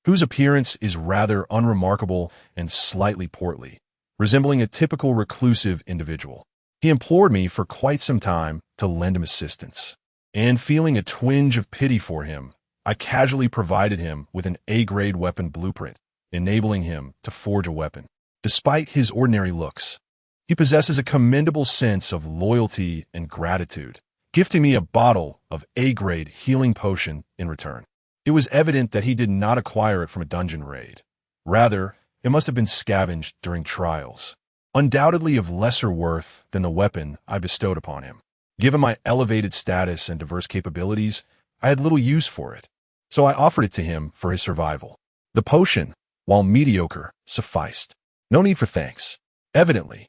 whose appearance is rather unremarkable and slightly portly, resembling a typical reclusive individual. He implored me for quite some time to lend him assistance, and feeling a twinge of pity for him, I casually provided him with an A-grade weapon blueprint, enabling him to forge a weapon. Despite his ordinary looks, he possesses a commendable sense of loyalty and gratitude, gifting me a bottle of A-grade healing potion in return. It was evident that he did not acquire it from a dungeon raid. Rather, it must have been scavenged during trials, undoubtedly of lesser worth than the weapon I bestowed upon him. Given my elevated status and diverse capabilities, I had little use for it, so I offered it to him for his survival. The potion, while mediocre, sufficed. No need for thanks. Evidently,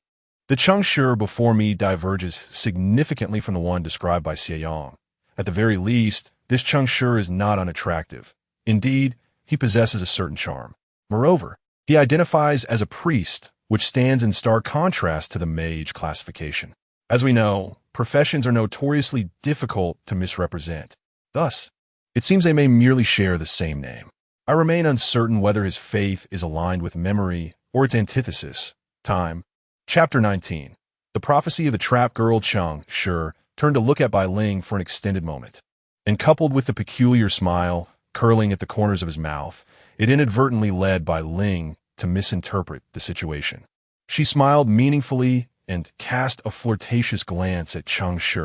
the Cheng Shi before me diverges significantly from the one described by Xie Yang. At the very least, this Cheng Shi is not unattractive. Indeed, he possesses a certain charm. Moreover, he identifies as a priest, which stands in stark contrast to the mage classification. As we know, professions are notoriously difficult to misrepresent. Thus, it seems they may merely share the same name. I remain uncertain whether his faith is aligned with memory or its antithesis, time. Chapter 19. The prophecy of the trap girl Cheng Shi turned to look at Bai Ling for an extended moment, and coupled with the peculiar smile curling at the corners of his mouth, it inadvertently led Bai Ling to misinterpret the situation. She smiled meaningfully and cast a flirtatious glance at Cheng Shi,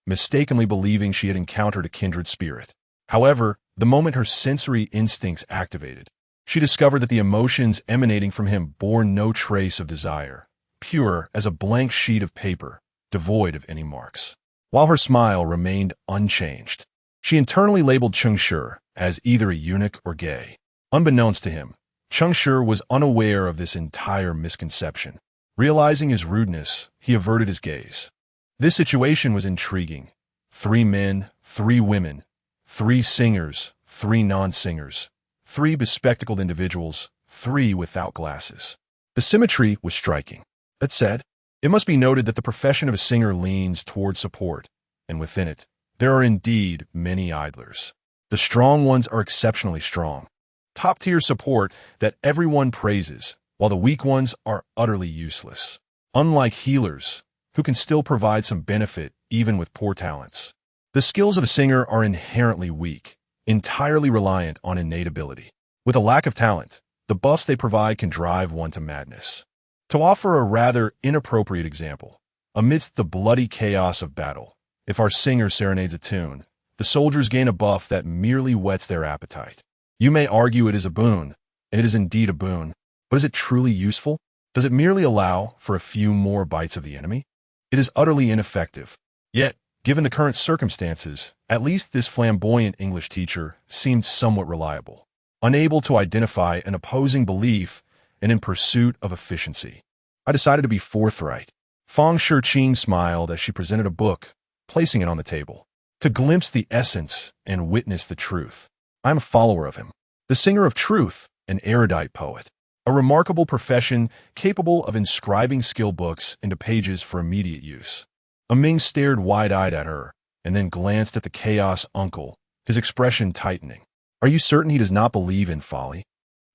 mistakenly believing she had encountered a kindred spirit. However, the moment her sensory instincts activated, she discovered that the emotions emanating from him bore no trace of desire, pure as a blank sheet of paper, devoid of any marks. While her smile remained unchanged, she internally labeled Cheng Shi as either a eunuch or gay. Unbeknownst to him, Cheng Shi was unaware of this entire misconception. Realizing his rudeness, he averted his gaze. This situation was intriguing. 3 men, 3 women, 3 singers, 3 non-singers, 3 bespectacled individuals, 3 without glasses. The symmetry was striking. That said, it must be noted that the profession of a singer leans toward support, and within it, there are indeed many idlers. The strong ones are exceptionally strong, top-tier support that everyone praises, while the weak ones are utterly useless. Unlike healers, who can still provide some benefit even with poor talents. The skills of a singer are inherently weak, entirely reliant on innate ability. With a lack of talent, the buffs they provide can drive one to madness. To offer a rather inappropriate example, amidst the bloody chaos of battle, if our singer serenades a tune, the soldiers gain a buff that merely whets their appetite. You may argue it is a boon, and it is indeed a boon, but is it truly useful? Does it merely allow for a few more bites of the enemy? It is utterly ineffective. Yet, given the current circumstances, at least this flamboyant English teacher seemed somewhat reliable, unable to identify an opposing belief and in pursuit of efficiency. I decided to be forthright. Fang Shiqing smiled as she presented a book, placing it on the table. To glimpse the essence and witness the truth. I am a follower of him. The singer of truth, an erudite poet. A remarkable profession capable of inscribing skill books into pages for immediate use. Ming stared wide-eyed at her, and then glanced at the chaos uncle, his expression tightening. Are you certain he does not believe in folly?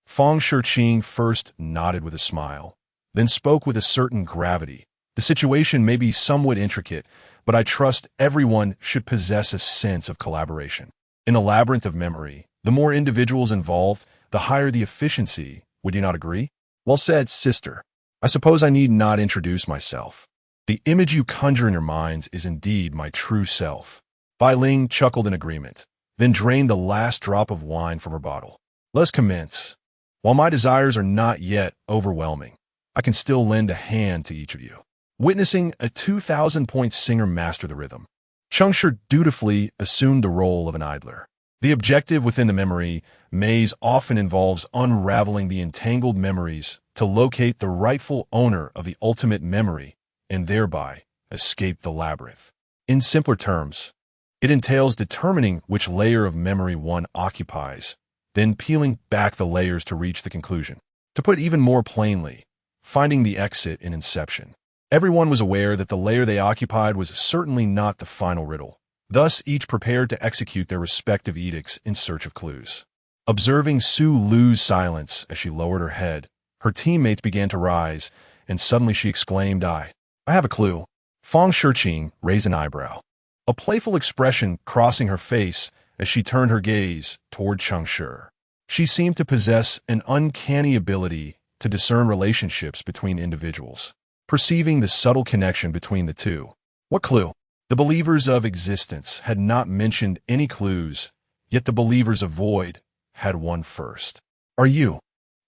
Fang Shiqing first nodded with a smile, then spoke with a certain gravity. The situation may be somewhat intricate, but I trust everyone should possess a sense of collaboration. In the labyrinth of memory, the more individuals involved, the higher the efficiency. Would you not agree? Well said, sister. I suppose I need not introduce myself. The image you conjure in your minds is indeed my true self. Bai Ling chuckled in agreement, then drained the last drop of wine from her bottle. Let's commence. While my desires are not yet overwhelming, I can still lend a hand to each of you. Witnessing a 2,000-point singer master the rhythm, Cheng Shi dutifully assumed the role of an idler. The objective within the memory maze often involves unraveling the entangled memories to locate the rightful owner of the ultimate memory and thereby escape the labyrinth. In simpler terms, it entails determining which layer of memory one occupies, then peeling back the layers to reach the conclusion. To put it even more plainly, finding the exit in Inception. Everyone was aware that the layer they occupied was certainly not the final riddle. Thus, each prepared to execute their respective edicts in search of clues. Observing Su Lu's silence as she lowered her head, her teammates began to rise, and suddenly she exclaimed, I have a clue. Fang Shiqing raised an eyebrow, a playful expression crossing her face as she turned her gaze toward Cheng Shi. She seemed to possess an uncanny ability to discern relationships between individuals, perceiving the subtle connection between the two. What clue? The believers of existence had not mentioned any clues, yet the believers of void had one first. Are you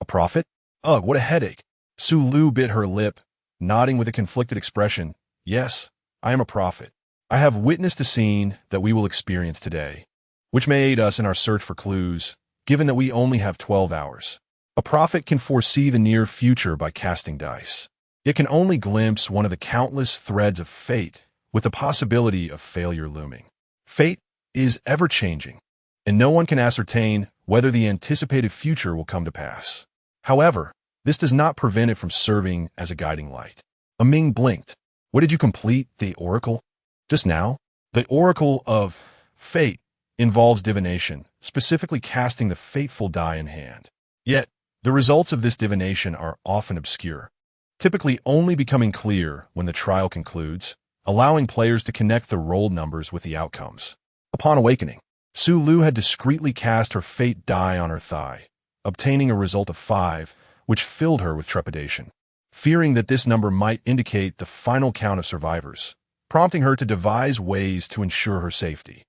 a prophet? Ugh, what a headache. Su Lu bit her lip, nodding with a conflicted expression. Yes, I am a prophet. I have witnessed a scene that we will experience today, which may aid us in our search for clues, given that we only have 12 hours. A prophet can foresee the near future by casting dice. It can only glimpse one of the countless threads of fate, with the possibility of failure looming. Fate is ever-changing, and no one can ascertain whether the anticipated future will come to pass. However, this does not prevent it from serving as a guiding light. Ming blinked. What did you complete, the oracle? Just now? The oracle of fate involves divination, specifically casting the fateful die in hand. Yet, the results of this divination are often obscure, typically only becoming clear when the trial concludes, allowing players to connect the rolled numbers with the outcomes. Upon awakening, Su Lu had discreetly cast her fate die on her thigh, obtaining a result of 5, which filled her with trepidation, fearing that this number might indicate the final count of survivors, prompting her to devise ways to ensure her safety.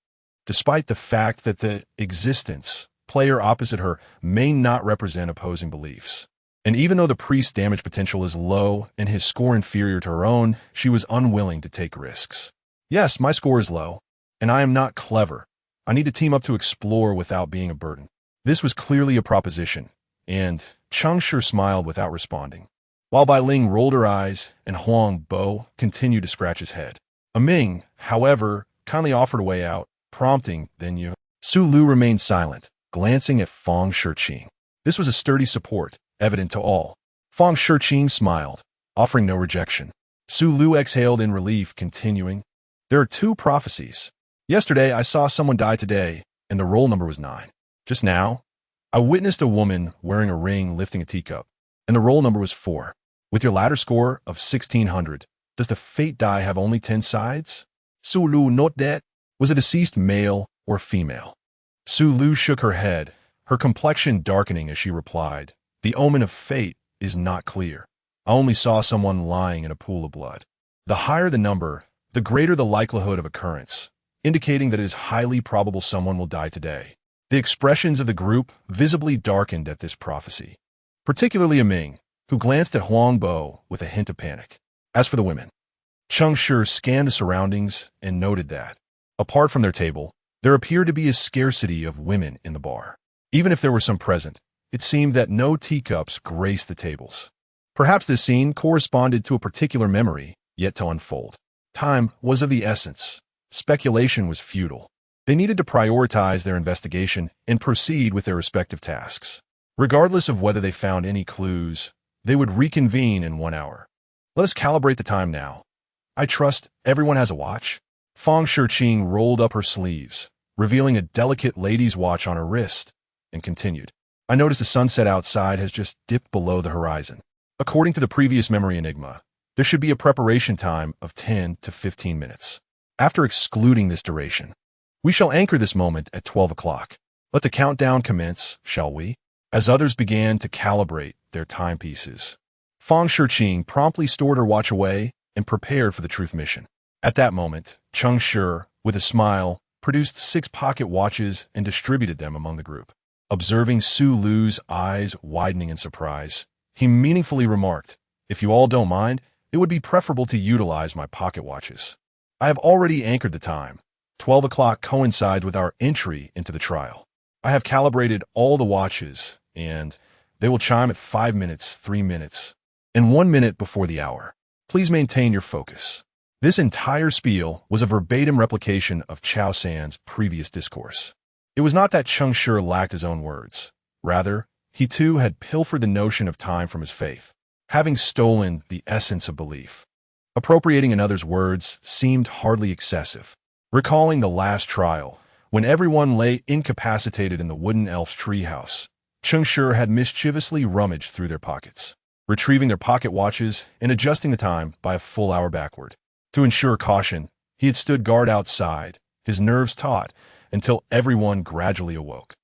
Despite the fact that the existence player opposite her may not represent opposing beliefs. And even though the priest's damage potential is low and his score inferior to her own, she was unwilling to take risks. Yes, my score is low, and I am not clever. I need to team up to explore without being a burden. This was clearly a proposition, and Cheng Shi smiled without responding, while Bai Ling rolled her eyes and Huang Bo continued to scratch his head. Ming, however, kindly offered a way out, prompting, then you. Su Lu remained silent, glancing at Fang Shiqing. This was a sturdy support, evident to all. Fang Shiqing smiled, offering no rejection. Su Lu exhaled in relief, continuing, There are 2 prophecies. Yesterday, I saw someone die today, and the roll number was 9. Just now, I witnessed a woman wearing a ring lifting a teacup, and the roll number was 4. With your ladder score of 1,600, does the fate die have only 10 sides? Su Lu, note that. Was a deceased male or female? Su Lu shook her head, her complexion darkening as she replied, The omen of fate is not clear. I only saw someone lying in a pool of blood. The higher the number, the greater the likelihood of occurrence, indicating that it is highly probable someone will die today. The expressions of the group visibly darkened at this prophecy, particularly Ming, who glanced at Huang Bo with a hint of panic. As for the women, Cheng Shi scanned the surroundings and noted that, apart from their table, there appeared to be a scarcity of women in the bar. Even if there were some present, it seemed that no teacups graced the tables. Perhaps this scene corresponded to a particular memory yet to unfold. Time was of the essence. Speculation was futile. They needed to prioritize their investigation and proceed with their respective tasks. Regardless of whether they found any clues, they would reconvene in 1 hour. Let us calibrate the time now. I trust everyone has a watch. Fang Shiqing rolled up her sleeves, revealing a delicate lady's watch on her wrist, and continued. I notice the sunset outside has just dipped below the horizon. According to the previous memory enigma, there should be a preparation time of 10 to 15 minutes. After excluding this duration, we shall anchor this moment at 12 o'clock. Let the countdown commence, shall we? As others began to calibrate their timepieces, Fang Shiqing promptly stored her watch away and prepared for the truth mission. At that moment, Cheng Shi, with a smile, produced 6 pocket watches and distributed them among the group. Observing Su Lu's eyes widening in surprise, he meaningfully remarked, "If you all don't mind, it would be preferable to utilize my pocket watches. I have already anchored the time. 12 o'clock coincides with our entry into the trial. I have calibrated all the watches, and they will chime at 5 minutes, 3 minutes, and 1 minute before the hour. Please maintain your focus." This entire spiel was a verbatim replication of Chao San's previous discourse. It was not that Cheng Shi lacked his own words. Rather, he too had pilfered the notion of time from his faith, having stolen the essence of belief. Appropriating another's words seemed hardly excessive. Recalling the last trial, when everyone lay incapacitated in the wooden elf's treehouse, Cheng Shi had mischievously rummaged through their pockets, retrieving their pocket watches and adjusting the time by a full hour backward. To ensure caution, he had stood guard outside, his nerves taut, until everyone gradually awoke.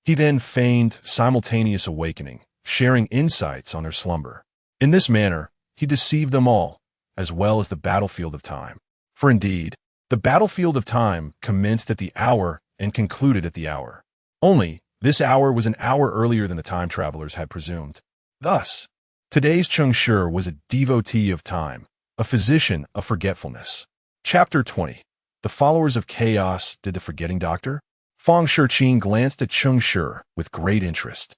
He then feigned simultaneous awakening, sharing insights on their slumber. In this manner, he deceived them all, as well as the battlefield of time. For indeed, the battlefield of time commenced at the hour and concluded at the hour. Only, this hour was an hour earlier than the time travelers had presumed. Thus, today's Cheng Shi was a devotee of time, a physician of forgetfulness. Chapter 20. The followers of chaos did the forgetting doctor? Fang Shiqing glanced at Cheng Shi with great interest,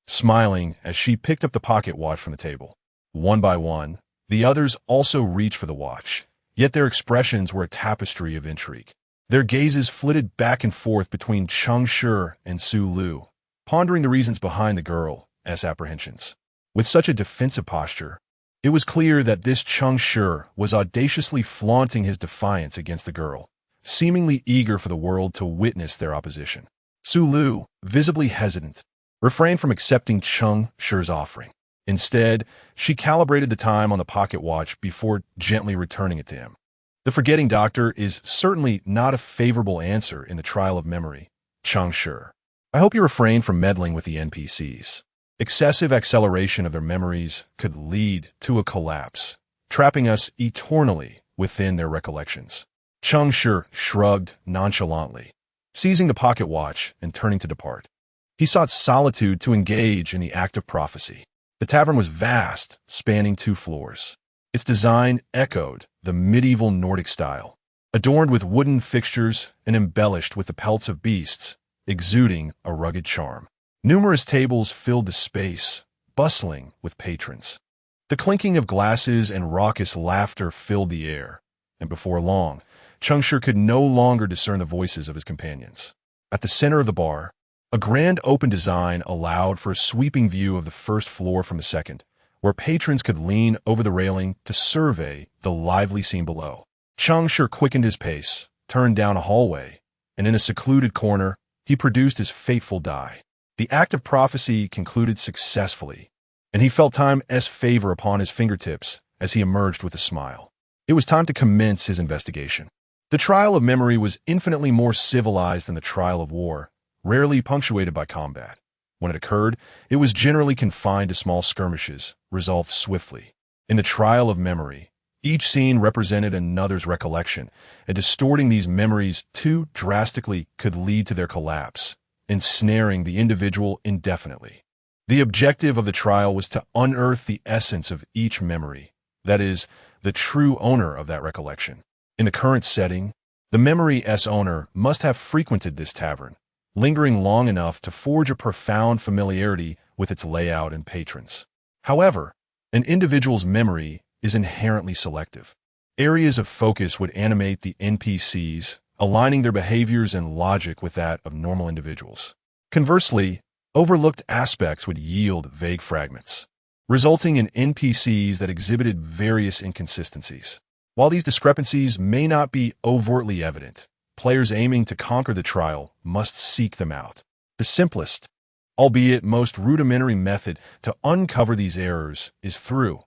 smiling as she picked up the pocket watch from the table. One by one, the others also reached for the watch, yet their expressions were a tapestry of intrigue. Their gazes flitted back and forth between Cheng Shi and Su Lu, pondering the reasons behind the girl's apprehensions. With such a defensive posture, it was clear that this Cheng Shi was audaciously flaunting his defiance against the girl, seemingly eager for the world to witness their opposition. Su Lu, visibly hesitant, refrained from accepting Cheng Shi's offering. Instead, she calibrated the time on the pocket watch before gently returning it to him. The forgetting doctor is certainly not a favorable answer in the trial of memory, Cheng Shi. I hope you refrain from meddling with the NPCs. Excessive acceleration of their memories could lead to a collapse, trapping us eternally within their recollections. Cheng Shi shrugged nonchalantly, seizing the pocket watch and turning to depart. He sought solitude to engage in the act of prophecy. The tavern was vast, spanning 2 floors. Its design echoed the medieval Nordic style, adorned with wooden fixtures and embellished with the pelts of beasts, exuding a rugged charm. Numerous tables filled the space, bustling with patrons. The clinking of glasses and raucous laughter filled the air, and before long, Cheng Shi could no longer discern the voices of his companions. At the center of the bar, a grand open design allowed for a sweeping view of the first floor from the second, where patrons could lean over the railing to survey the lively scene below. Cheng Shi quickened his pace, turned down a hallway, and in a secluded corner, he produced his fateful die. The act of prophecy concluded successfully, and he felt time's favor upon his fingertips as he emerged with a smile. It was time to commence his investigation. The trial of memory was infinitely more civilized than the trial of war, rarely punctuated by combat. When it occurred, it was generally confined to small skirmishes, resolved swiftly. In the trial of memory, each scene represented another's recollection, and distorting these memories too drastically could lead to their collapse, ensnaring the individual indefinitely. The objective of the trial was to unearth the essence of each memory, that is, the true owner of that recollection. In the current setting, the memory's owner must have frequented this tavern, lingering long enough to forge a profound familiarity with its layout and patrons. However, an individual's memory is inherently selective. Areas of focus would animate the NPCs, aligning their behaviors and logic with that of normal individuals. Conversely, overlooked aspects would yield vague fragments, resulting in NPCs that exhibited various inconsistencies. While these discrepancies may not be overtly evident, players aiming to conquer the trial must seek them out. The simplest, albeit most rudimentary method to uncover these errors is through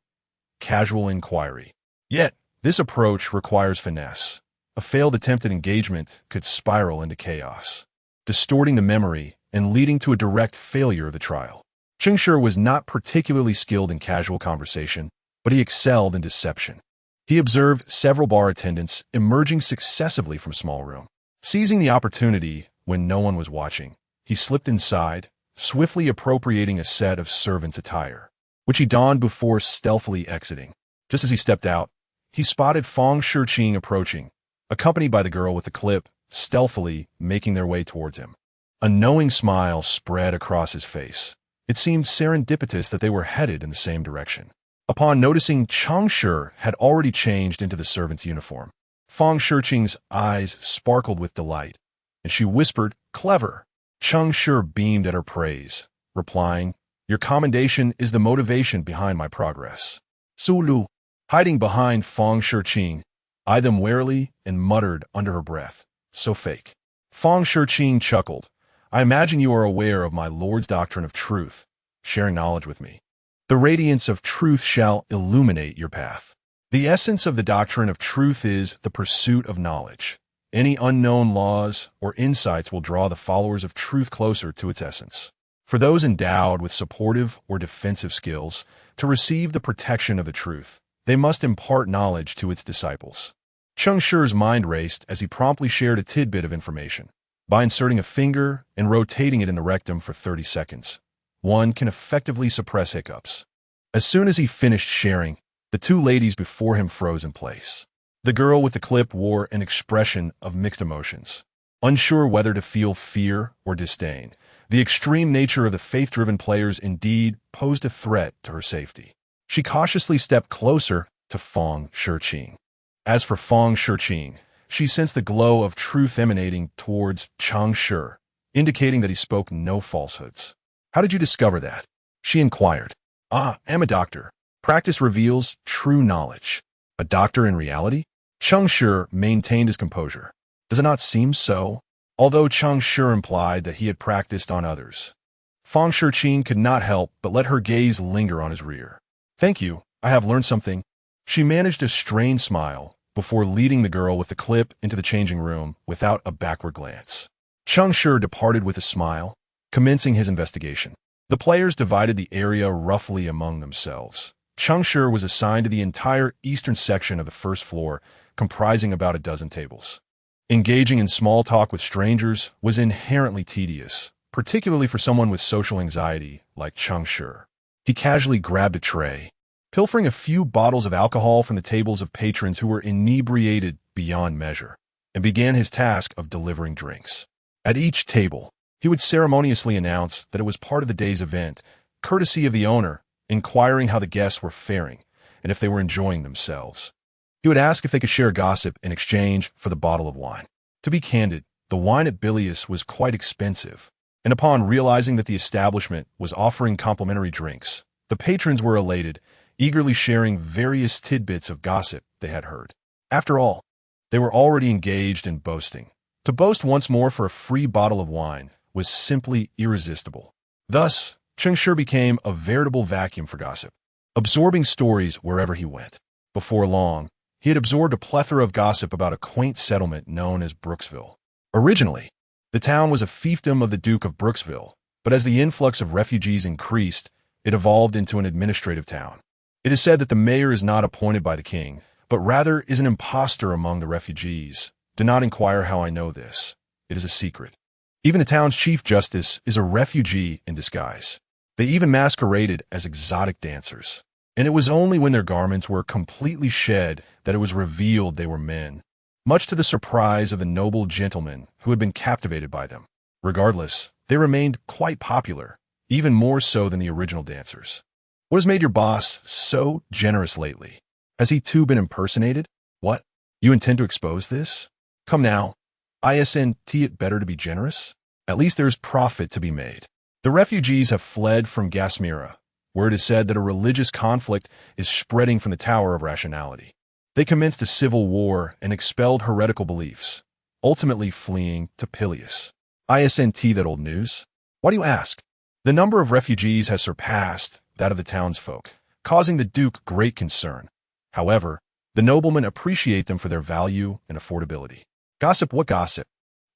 casual inquiry. Yet, this approach requires finesse. A failed attempt at engagement could spiral into chaos, distorting the memory and leading to a direct failure of the trial. Cheng Shi was not particularly skilled in casual conversation, but he excelled in deception. He observed several bar attendants emerging successively from small room, Seizing the opportunity when no one was watching, he slipped inside, swiftly appropriating a set of servant's attire, which he donned before stealthily exiting. Just as he stepped out, he spotted Feng Shiqing approaching, accompanied by the girl with the clip, stealthily making their way towards him. A knowing smile spread across his face. It seemed serendipitous that they were headed in the same direction. Upon noticing Cheng Shi had already changed into the servant's uniform, Feng Shiqing's eyes sparkled with delight, and she whispered, "Clever." Cheng Shi beamed at her praise, replying, "Your commendation is the motivation behind my progress." Sulu, hiding behind Feng Shiqing, eyed them warily and muttered under her breath, "So fake." Feng Shiqing chuckled, "I imagine you are aware of my Lord's doctrine of truth, sharing knowledge with me. The radiance of truth shall illuminate your path. The essence of the doctrine of truth is the pursuit of knowledge. Any unknown laws or insights will draw the followers of truth closer to its essence. For those endowed with supportive or defensive skills to receive the protection of the truth, they must impart knowledge to its disciples." Cheng Shi's mind raced as he promptly shared a tidbit of information. By inserting a finger and rotating it in the rectum for 30 seconds, one can effectively suppress hiccups. As soon as he finished sharing, the two ladies before him froze in place. The girl with the clip wore an expression of mixed emotions, unsure whether to feel fear or disdain. The extreme nature of the faith-driven players indeed posed a threat to her safety. She cautiously stepped closer to Feng Shiqing. As for Feng Shiqing, she sensed the glow of truth emanating towards Cheng Shi, indicating that he spoke no falsehoods. "How did you discover that?" she inquired. "I'm a doctor. Practice reveals true knowledge." "A doctor in reality?" Cheng Shi maintained his composure. "Does it not seem so?" Although Cheng Shi implied that he had practiced on others, Feng Shiqing could not help but let her gaze linger on his rear. "Thank you, I have learned something." She managed a strained smile before leading the girl with the clip into the changing room without a backward glance. Cheng Shi departed with a smile, commencing his investigation. The players divided the area roughly among themselves. Cheng Shi was assigned to the entire eastern section of the first floor, comprising about a dozen tables. Engaging in small talk with strangers was inherently tedious, particularly for someone with social anxiety like Cheng Shi. He casually grabbed a tray, pilfering a few bottles of alcohol from the tables of patrons who were inebriated beyond measure, and began his task of delivering drinks. At each table, he would ceremoniously announce that it was part of the day's event, courtesy of the owner, inquiring how the guests were faring and if they were enjoying themselves. He would ask if they could share gossip in exchange for the bottle of wine. To be candid, the wine at Bilius was quite expensive, and upon realizing that the establishment was offering complimentary drinks, the patrons were elated, eagerly sharing various tidbits of gossip they had heard. After all, they were already engaged in boasting. To boast once more for a free bottle of wine was simply irresistible. Thus, Cheng Shi became a veritable vacuum for gossip, absorbing stories wherever he went. Before long, he had absorbed a plethora of gossip about a quaint settlement known as Brooksville. Originally, the town was a fiefdom of the Duke of Brooksville, but as the influx of refugees increased, it evolved into an administrative town. It is said that the mayor is not appointed by the king, but rather is an impostor among the refugees. Do not inquire how I know this. It is a secret. Even the town's chief justice is a refugee in disguise. They even masqueraded as exotic dancers. And it was only when their garments were completely shed that it was revealed they were men, much to the surprise of the noble gentlemen who had been captivated by them. Regardless, they remained quite popular, even more so than the original dancers. "What has made your boss so generous lately? Has he too been impersonated?" "What? You intend to expose this?" "Come now. Isn't it better to be generous? At least there's profit to be made." The refugees have fled from Gasmira, where it is said that a religious conflict is spreading from the Tower of Rationality. They commenced a civil war and expelled heretical beliefs, ultimately fleeing to Pilius. Isn't that old news? Why do you ask? The number of refugees has surpassed that of the townsfolk, causing the Duke great concern. However, the noblemen appreciate them for their value and affordability. Gossip, what gossip?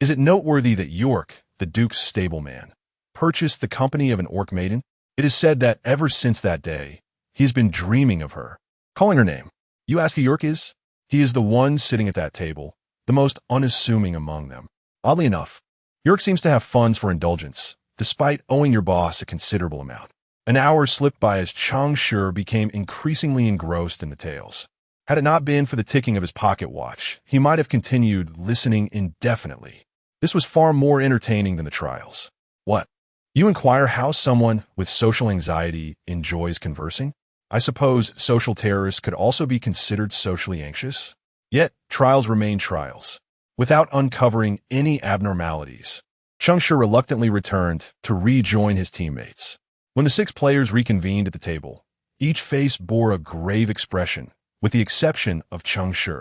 Is it noteworthy that York, the Duke's stableman, purchased the company of an orc maiden? It is said that ever since that day, he has been dreaming of her, calling her name. You ask who York is? He is the one sitting at that table, the most unassuming among them. Oddly enough, York seems to have funds for indulgence, despite owing your boss a considerable amount. An hour slipped by as Cheng Shi became increasingly engrossed in the tales. Had it not been for the ticking of his pocket watch, he might have continued listening indefinitely. This was far more entertaining than the trials. What? You inquire how someone with social anxiety enjoys conversing? I suppose social terrorists could also be considered socially anxious? Yet, trials remain trials. Without uncovering any abnormalities, Cheng Shi reluctantly returned to rejoin his teammates. When the 6 players reconvened at the table, each face bore a grave expression, with the exception of Cheng Shi,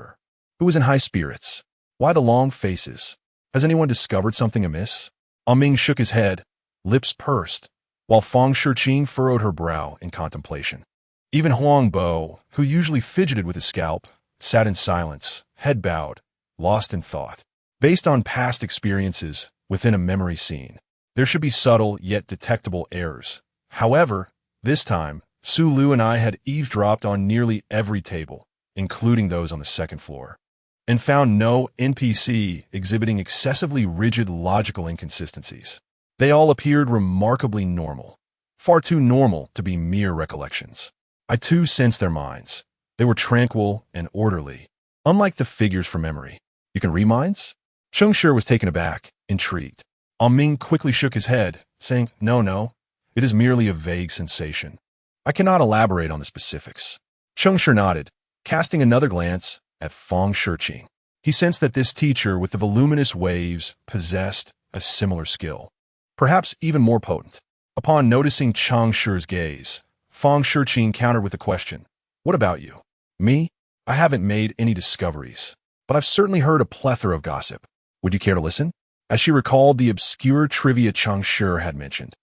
who was in high spirits. Why the long faces? Has anyone discovered something amiss? Ming shook his head, lips pursed, while Fang Shiqing furrowed her brow in contemplation. Even Huang Bo, who usually fidgeted with his scalp, sat in silence, head bowed, lost in thought. Based on past experiences within a memory scene, there should be subtle yet detectable errors. However, this time, Su Lu and I had eavesdropped on nearly every table, including those on the second floor, and found no NPC exhibiting excessively rigid logical inconsistencies. They all appeared remarkably normal, far too normal to be mere recollections. I too sensed their minds. They were tranquil and orderly, unlike the figures from memory. You can read minds? Cheng Shi was taken aback, intrigued. Ming quickly shook his head, saying, No, it is merely a vague sensation. I cannot elaborate on the specifics. Cheng Shi nodded, casting another glance at Fang Shiqing. He sensed that this teacher with the voluminous waves possessed a similar skill, perhaps even more potent. Upon noticing Cheng Shi's gaze, Fang Shiqing countered with a question. What about you? Me? I haven't made any discoveries, but I've certainly heard a plethora of gossip. Would you care to listen? As she recalled the obscure trivia Cheng Shi had mentioned,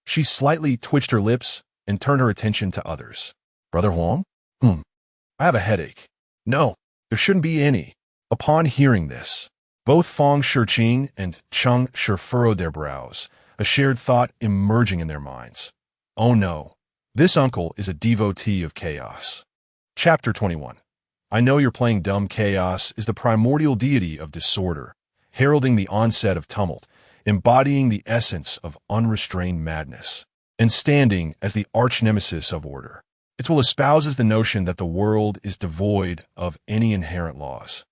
she slightly twitched her lips and turned her attention to others. Brother Huang? I have a headache. No, there shouldn't be any. Upon hearing this, both Fang Shiqing and Cheng Shi furrowed their brows, a shared thought emerging in their minds. Oh no, this uncle is a devotee of chaos. Chapter 21. I know you're playing dumb. Chaos is the primordial deity of disorder, heralding the onset of tumult, embodying the essence of unrestrained madness, and standing as the arch-nemesis of order. It will espouses the notion that the world is devoid of any inherent laws,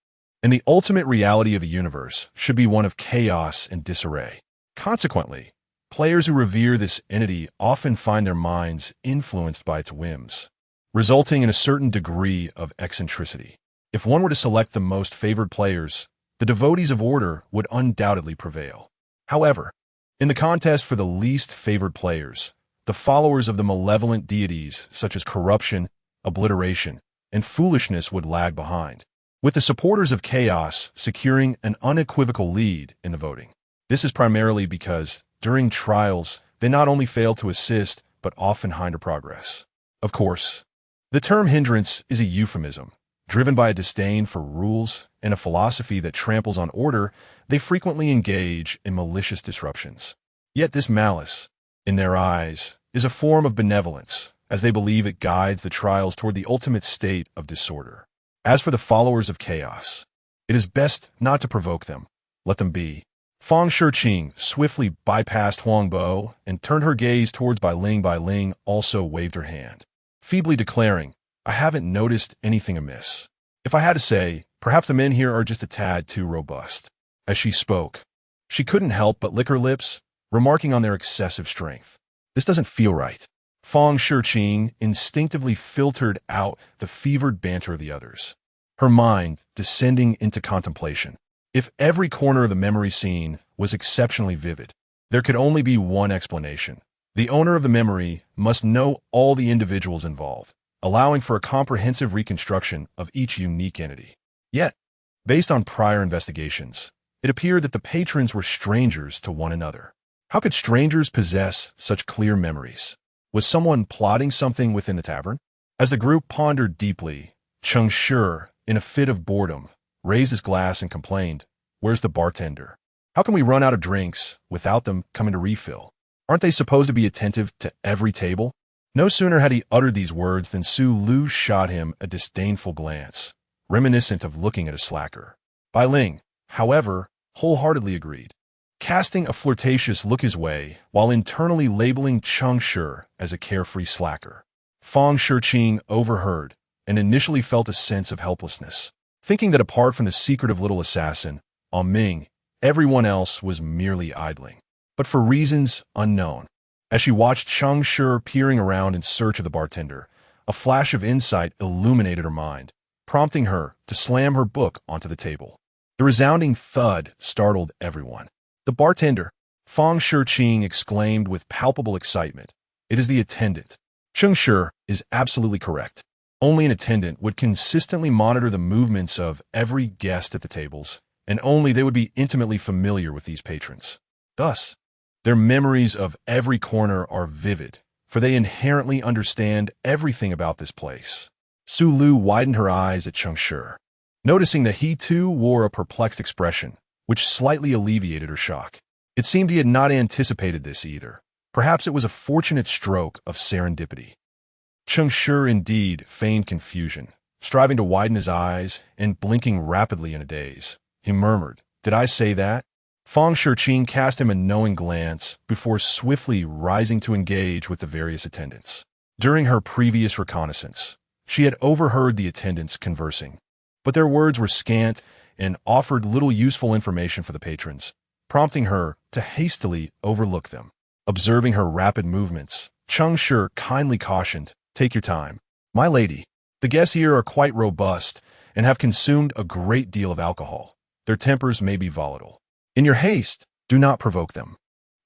and the ultimate reality of the universe should be one of chaos and disarray. Consequently, players who revere this entity often find their minds influenced by its whims, resulting in a certain degree of eccentricity. If one were to select the most favored players, the devotees of order would undoubtedly prevail. However, in the contest for the least favored players, the followers of the malevolent deities such as corruption, obliteration, and foolishness would lag behind, with the supporters of chaos securing an unequivocal lead in the voting. This is primarily because, during trials, they not only fail to assist, but often hinder progress. Of course, the term hindrance is a euphemism. Driven by a disdain for rules and a philosophy that tramples on order, they frequently engage in malicious disruptions. Yet this malice, in their eyes, is a form of benevolence, as they believe it guides the trials toward the ultimate state of disorder. As for the followers of chaos, it is best not to provoke them. Let them be. Fang Shiqing swiftly bypassed Huang Bo and turned her gaze towards Bai Ling. Bai Ling also waved her hand, feebly declaring, I haven't noticed anything amiss. If I had to say, perhaps the men here are just a tad too robust. As she spoke, she couldn't help but lick her lips, remarking on their excessive strength. This doesn't feel right. Fang Shiqing instinctively filtered out the fevered banter of the others, her mind descending into contemplation. If every corner of the memory scene was exceptionally vivid, there could only be one explanation. The owner of the memory must know all the individuals involved, allowing for a comprehensive reconstruction of each unique entity. Yet, based on prior investigations, it appeared that the patrons were strangers to one another. How could strangers possess such clear memories? Was someone plotting something within the tavern? As the group pondered deeply, Cheng Shi, in a fit of boredom, raised his glass and complained, Where's the bartender? How can we run out of drinks without them coming to refill? Aren't they supposed to be attentive to every table? No sooner had he uttered these words than Su Lu shot him a disdainful glance, reminiscent of looking at a slacker. Bai Ling, however, wholeheartedly agreed, casting a flirtatious look his way while internally labeling Cheng Shi as a carefree slacker. Fang Shiqing overheard and initially felt a sense of helplessness, thinking that apart from the secretive little assassin, Ming, everyone else was merely idling. But for reasons unknown, as she watched Cheng Shi peering around in search of the bartender, a flash of insight illuminated her mind, prompting her to slam her book onto the table. The resounding thud startled everyone. "The bartender!" Fang Shiqing exclaimed with palpable excitement. "It is the attendant." Cheng Shi is absolutely correct. Only an attendant would consistently monitor the movements of every guest at the tables, and only they would be intimately familiar with these patrons. Thus, their memories of every corner are vivid, for they inherently understand everything about this place. Su Lu widened her eyes at Cheng Shi, noticing that he too wore a perplexed expression, which slightly alleviated her shock. It seemed he had not anticipated this either. Perhaps it was a fortunate stroke of serendipity. Cheng Shi indeed feigned confusion, striving to widen his eyes and blinking rapidly in a daze. He murmured, "Did I say that?" Fang Shiqing cast him a knowing glance before swiftly rising to engage with the various attendants. During her previous reconnaissance, she had overheard the attendants conversing, but their words were scant and offered little useful information for the patrons, prompting her to hastily overlook them. Observing her rapid movements, Cheng Shi kindly cautioned, "Take your time. My lady, the guests here are quite robust and have consumed a great deal of alcohol. Their tempers may be volatile. In your haste, do not provoke them,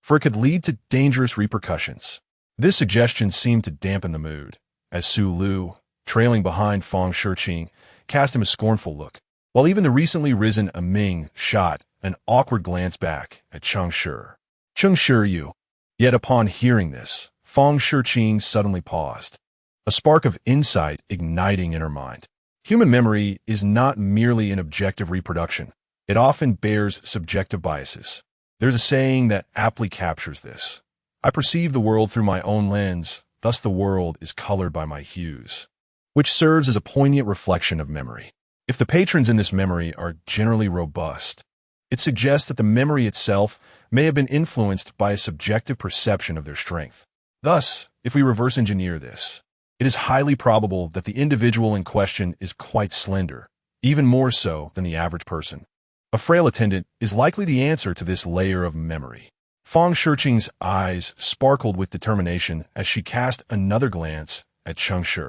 for it could lead to dangerous repercussions." This suggestion seemed to dampen the mood, as Su Lu, trailing behind Fang Shiqing, cast him a scornful look, while even the recently risen Ming shot an awkward glance back at Cheng Shi. "Cheng Shi, you." Yet upon hearing this, Fang Shiqing suddenly paused, a spark of insight igniting in her mind. Human memory is not merely an objective reproduction. It often bears subjective biases. There's a saying that aptly captures this. "I perceive the world through my own lens, thus the world is colored by my hues," which serves as a poignant reflection of memory. If the patrons in this memory are generally robust, it suggests that the memory itself may have been influenced by a subjective perception of their strength. Thus, if we reverse engineer this, it is highly probable that the individual in question is quite slender, even more so than the average person. A frail attendant is likely the answer to this layer of memory. Fang Shiqing's eyes sparkled with determination as she cast another glance at Cheng Shi,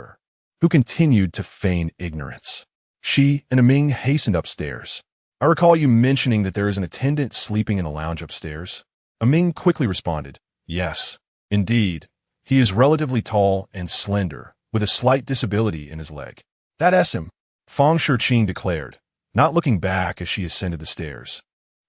who continued to feign ignorance. She and Ming hastened upstairs. "I recall you mentioning that there is an attendant sleeping in the lounge upstairs." Ming quickly responded, "Yes, indeed. He is relatively tall and slender, with a slight disability in his leg." "That's him," Fang Shiqing declared, not looking back as she ascended the stairs,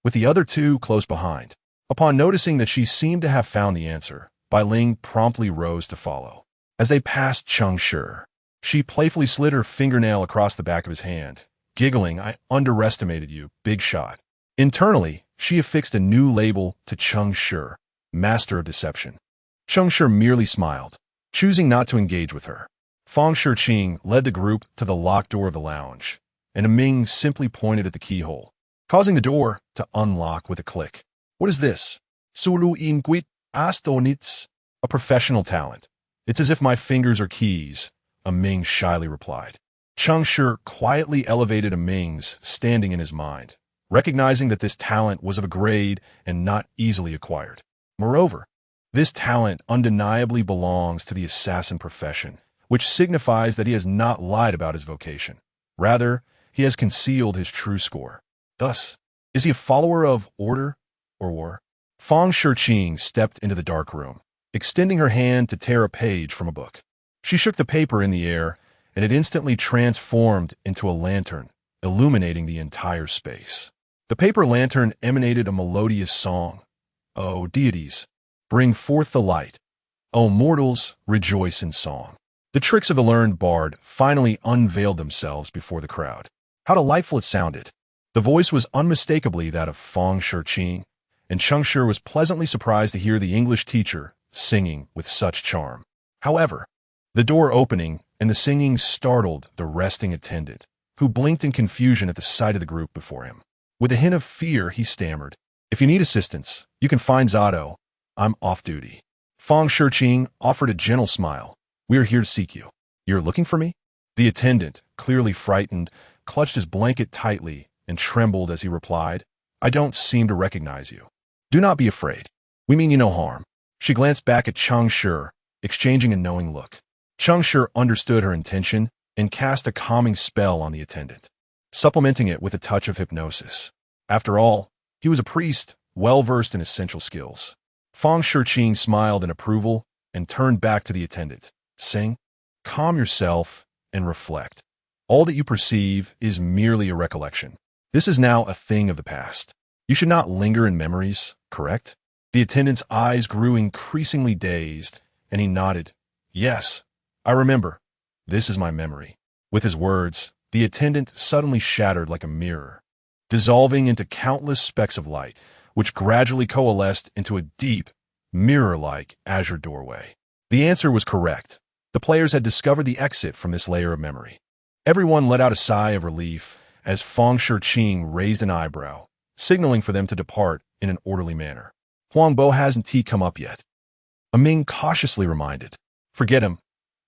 with the other two close behind. Upon noticing that she seemed to have found the answer, Bai Ling promptly rose to follow. As they passed Cheng Shi, she playfully slid her fingernail across the back of his hand, giggling, "I underestimated you, big shot." Internally, she affixed a new label to Cheng Shi, master of deception. Cheng Shi merely smiled, choosing not to engage with her. Fang Shiqing led the group to the locked door of the lounge, and Ming simply pointed at the keyhole, causing the door to unlock with a click. "What is this?" "Sulu inquit astonits," a professional talent. "It's as if my fingers are keys," Ming shyly replied. Cheng Shi quietly elevated Ming's standing in his mind, recognizing that this talent was of a grade and not easily acquired. Moreover, this talent undeniably belongs to the assassin profession, which signifies that he has not lied about his vocation. Rather, he has concealed his true score. Thus, is he a follower of order or war? Fang Shiqing stepped into the dark room, extending her hand to tear a page from a book. She shook the paper in the air, and it instantly transformed into a lantern, illuminating the entire space. The paper lantern emanated a melodious song. "O deities, bring forth the light. O mortals, rejoice in song." The tricks of the learned bard finally unveiled themselves before the crowd. How delightful it sounded. The voice was unmistakably that of Fang Shiqing, and Cheng Shi was pleasantly surprised to hear the English teacher singing with such charm. However, the door opening and the singing startled the resting attendant, who blinked in confusion at the sight of the group before him. With a hint of fear, he stammered, "If you need assistance, you can find Zato. I'm off duty." Fang Shiqing offered a gentle smile. "We are here to seek you." "You're looking for me?" The attendant, clearly frightened, clutched his blanket tightly and trembled as he replied, "I don't seem to recognize you." "Do not be afraid. We mean you no harm." She glanced back at Cheng Shi, exchanging a knowing look. Cheng Shi understood her intention and cast a calming spell on the attendant, supplementing it with a touch of hypnosis. After all, he was a priest, well-versed in essential skills. Fang Shiqing smiled in approval and turned back to the attendant, saying, "Calm yourself and reflect. All that you perceive is merely a recollection. This is now a thing of the past. You should not linger in memories, correct?" The attendant's eyes grew increasingly dazed, and he nodded. "Yes, I remember. This is my memory." With his words, the attendant suddenly shattered like a mirror, dissolving into countless specks of light, which gradually coalesced into a deep, mirror-like azure doorway. The answer was correct. The players had discovered the exit from this layer of memory. Everyone let out a sigh of relief as Fang Shiqing raised an eyebrow, signaling for them to depart in an orderly manner. "Huangbo hasn't come up yet," Ming cautiously reminded. "Forget him.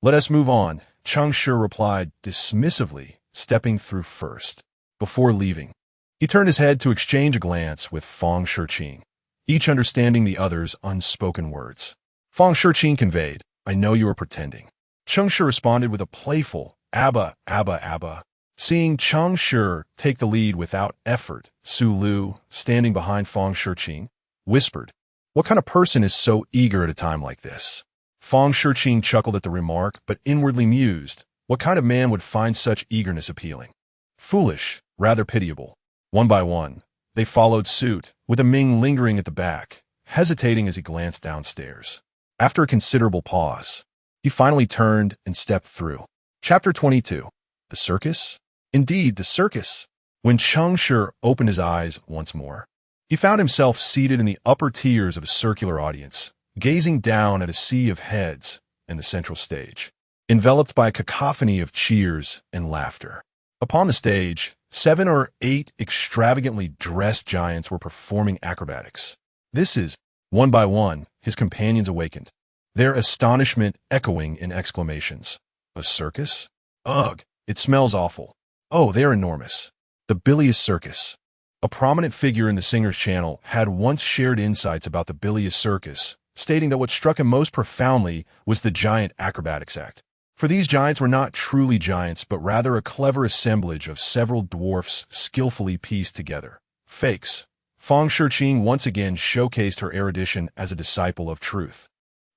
Let us move on," Cheng Shi replied dismissively, stepping through first. Before leaving, he turned his head to exchange a glance with Fang Shiqing, each understanding the other's unspoken words. Fang Shiqing conveyed, "I know you are pretending." Cheng Shi responded with a playful, "Abba, Abba, Abba." Seeing Cheng Shi take the lead without effort, Su Lu, standing behind Fang Shiqing, whispered, "What kind of person is so eager at a time like this?" Fang Shiqing chuckled at the remark, but inwardly mused, what kind of man would find such eagerness appealing? Foolish, rather pitiable. One by one, they followed suit, with a Ming lingering at the back, hesitating as he glanced downstairs. After a considerable pause, he finally turned and stepped through. Chapter 22. The circus? Indeed, the circus. When Cheng Shi opened his eyes once more, he found himself seated in the upper tiers of a circular audience, gazing down at a sea of heads and the central stage, enveloped by a cacophony of cheers and laughter. Upon the stage, 7 or 8 extravagantly dressed giants were performing acrobatics. One by one, his companions awakened, their astonishment echoing in exclamations. "A circus? Ugh, it smells awful. Oh, they're enormous. The bilious circus." A prominent figure in the singer's channel had once shared insights about the bilious circus, stating that what struck him most profoundly was the giant acrobatics act. For these giants were not truly giants, but rather a clever assemblage of several dwarfs skillfully pieced together. Fakes. Fang Shiqing once again showcased her erudition as a disciple of truth,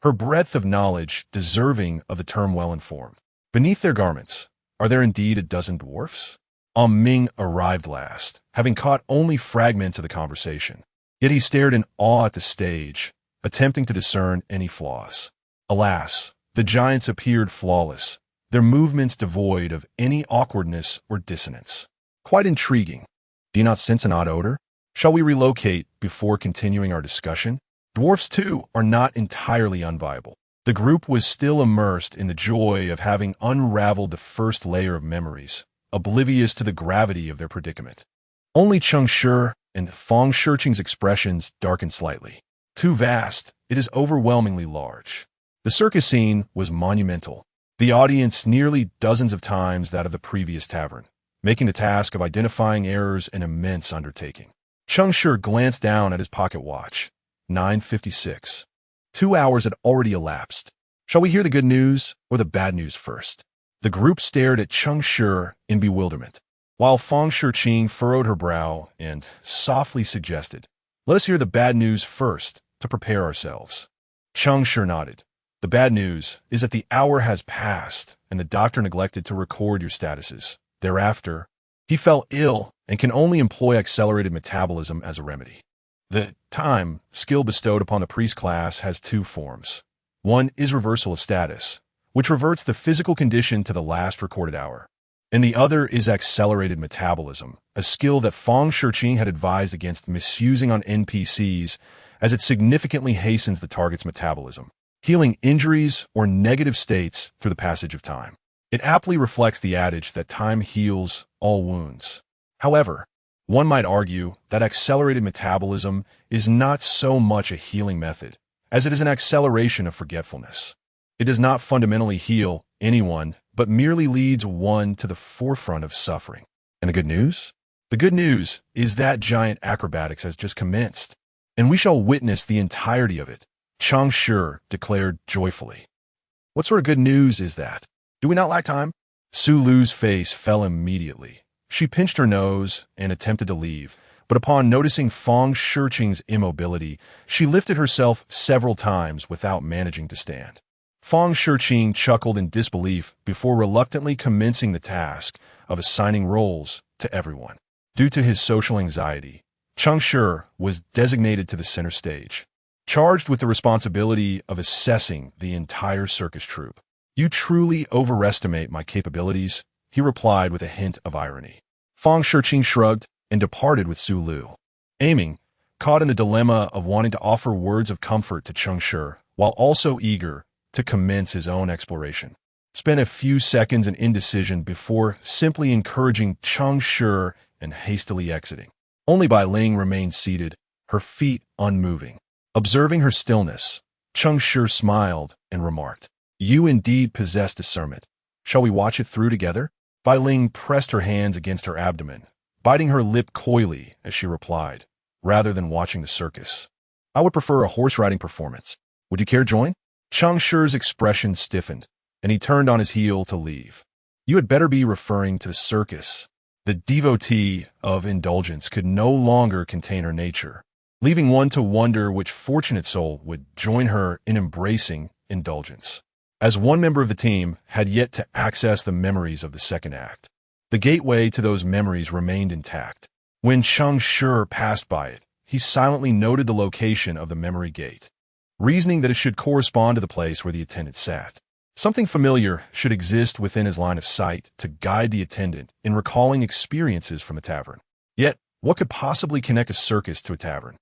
her breadth of knowledge deserving of the term well-informed. Beneath their garments, are there indeed a dozen dwarfs? Ming arrived last, having caught only fragments of the conversation. Yet he stared in awe at the stage, attempting to discern any flaws. Alas, the giants appeared flawless, their movements devoid of any awkwardness or dissonance. Quite intriguing. Do you not sense an odd odor? Shall we relocate before continuing our discussion? Dwarfs, too, are not entirely unviable. The group was still immersed in the joy of having unraveled the first layer of memories, oblivious to the gravity of their predicament. Only Cheng Shi and Fang Shiqing's expressions darkened slightly. Too vast, it is overwhelmingly large. The circus scene was monumental, the audience nearly dozens of times that of the previous tavern, making the task of identifying errors an immense undertaking. Cheng Shi glanced down at his pocket watch. 9:56. 2 hours had already elapsed. Shall we hear the good news or the bad news first? The group stared at Cheng Shi in bewilderment, while Fang Shiqing furrowed her brow and softly suggested, "Let us hear the bad news first to prepare ourselves." Cheng Shi nodded. "The bad news is that the hour has passed and the doctor neglected to record your statuses. Thereafter, he fell ill and can only employ accelerated metabolism as a remedy. The time skill bestowed upon the priest class has 2 forms. One is reversal of status, which reverts the physical condition to the last recorded hour. And the other is accelerated metabolism, a skill that Fang Shiqing had advised against misusing on NPCs as it significantly hastens the target's metabolism, healing injuries or negative states through the passage of time. It aptly reflects the adage that time heals all wounds. However, One might argue that accelerated metabolism is not so much a healing method as it is an acceleration of forgetfulness. It does not fundamentally heal anyone, but merely leads one to the forefront of suffering. And the good news? The good news is that giant acrobatics has just commenced, and we shall witness the entirety of it, Cheng Shi declared joyfully. What sort of good news is that? Do we not lack time? Su Lu's face fell immediately. She pinched her nose and attempted to leave, but upon noticing Fang Shiqing's immobility, she lifted herself several times without managing to stand. Fang Shiqing chuckled in disbelief before reluctantly commencing the task of assigning roles to everyone. Due to his social anxiety, Cheng Shi was designated to the center stage, charged with the responsibility of assessing the entire circus troupe. "You truly overestimate my capabilities," he replied with a hint of irony. Fang Shiqing shrugged and departed with Su Lu. Aiming, caught in the dilemma of wanting to offer words of comfort to Cheng Shi while also eager to commence his own exploration, spent a few seconds in indecision before simply encouraging Cheng Shi and hastily exiting. Only Bai Ling remained seated, her feet unmoving. Observing her stillness, Cheng Shi smiled and remarked, "You indeed possess discernment. Shall we watch it through together?" Bai Ling pressed her hands against her abdomen, biting her lip coyly as she replied, "Rather than watching the circus, I would prefer a horse riding performance. Would you care to join?" Cheng Shi's expression stiffened, and he turned on his heel to leave. "You had better be referring to the circus." The devotee of indulgence could no longer contain her nature, leaving one to wonder which fortunate soul would join her in embracing indulgence. As one member of the team had yet to access the memories of the second act, the gateway to those memories remained intact. When Cheng Shi passed by it, he silently noted the location of the memory gate, reasoning that it should correspond to the place where the attendant sat. Something familiar should exist within his line of sight to guide the attendant in recalling experiences from the tavern. Yet, what could possibly connect a circus to a tavern?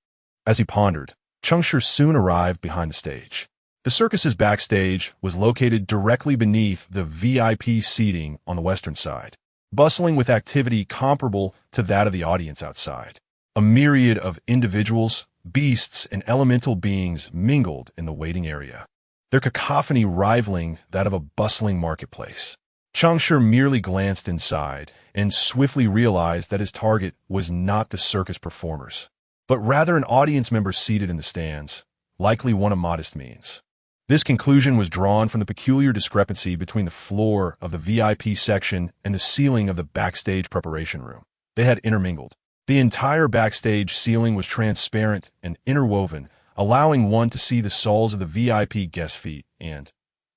As he pondered, Cheng Shi soon arrived behind the stage. The circus's backstage was located directly beneath the VIP seating on the western side, bustling with activity comparable to that of the audience outside. A myriad of individuals, beasts, and elemental beings mingled in the waiting area, their cacophony rivaling that of a bustling marketplace. Cheng Shi merely glanced inside and swiftly realized that his target was not the circus performers, but rather an audience member seated in the stands, likely one of modest means. This conclusion was drawn from the peculiar discrepancy between the floor of the VIP section and the ceiling of the backstage preparation room. They had intermingled. The entire backstage ceiling was transparent and interwoven, allowing one to see the soles of the VIP guest feet and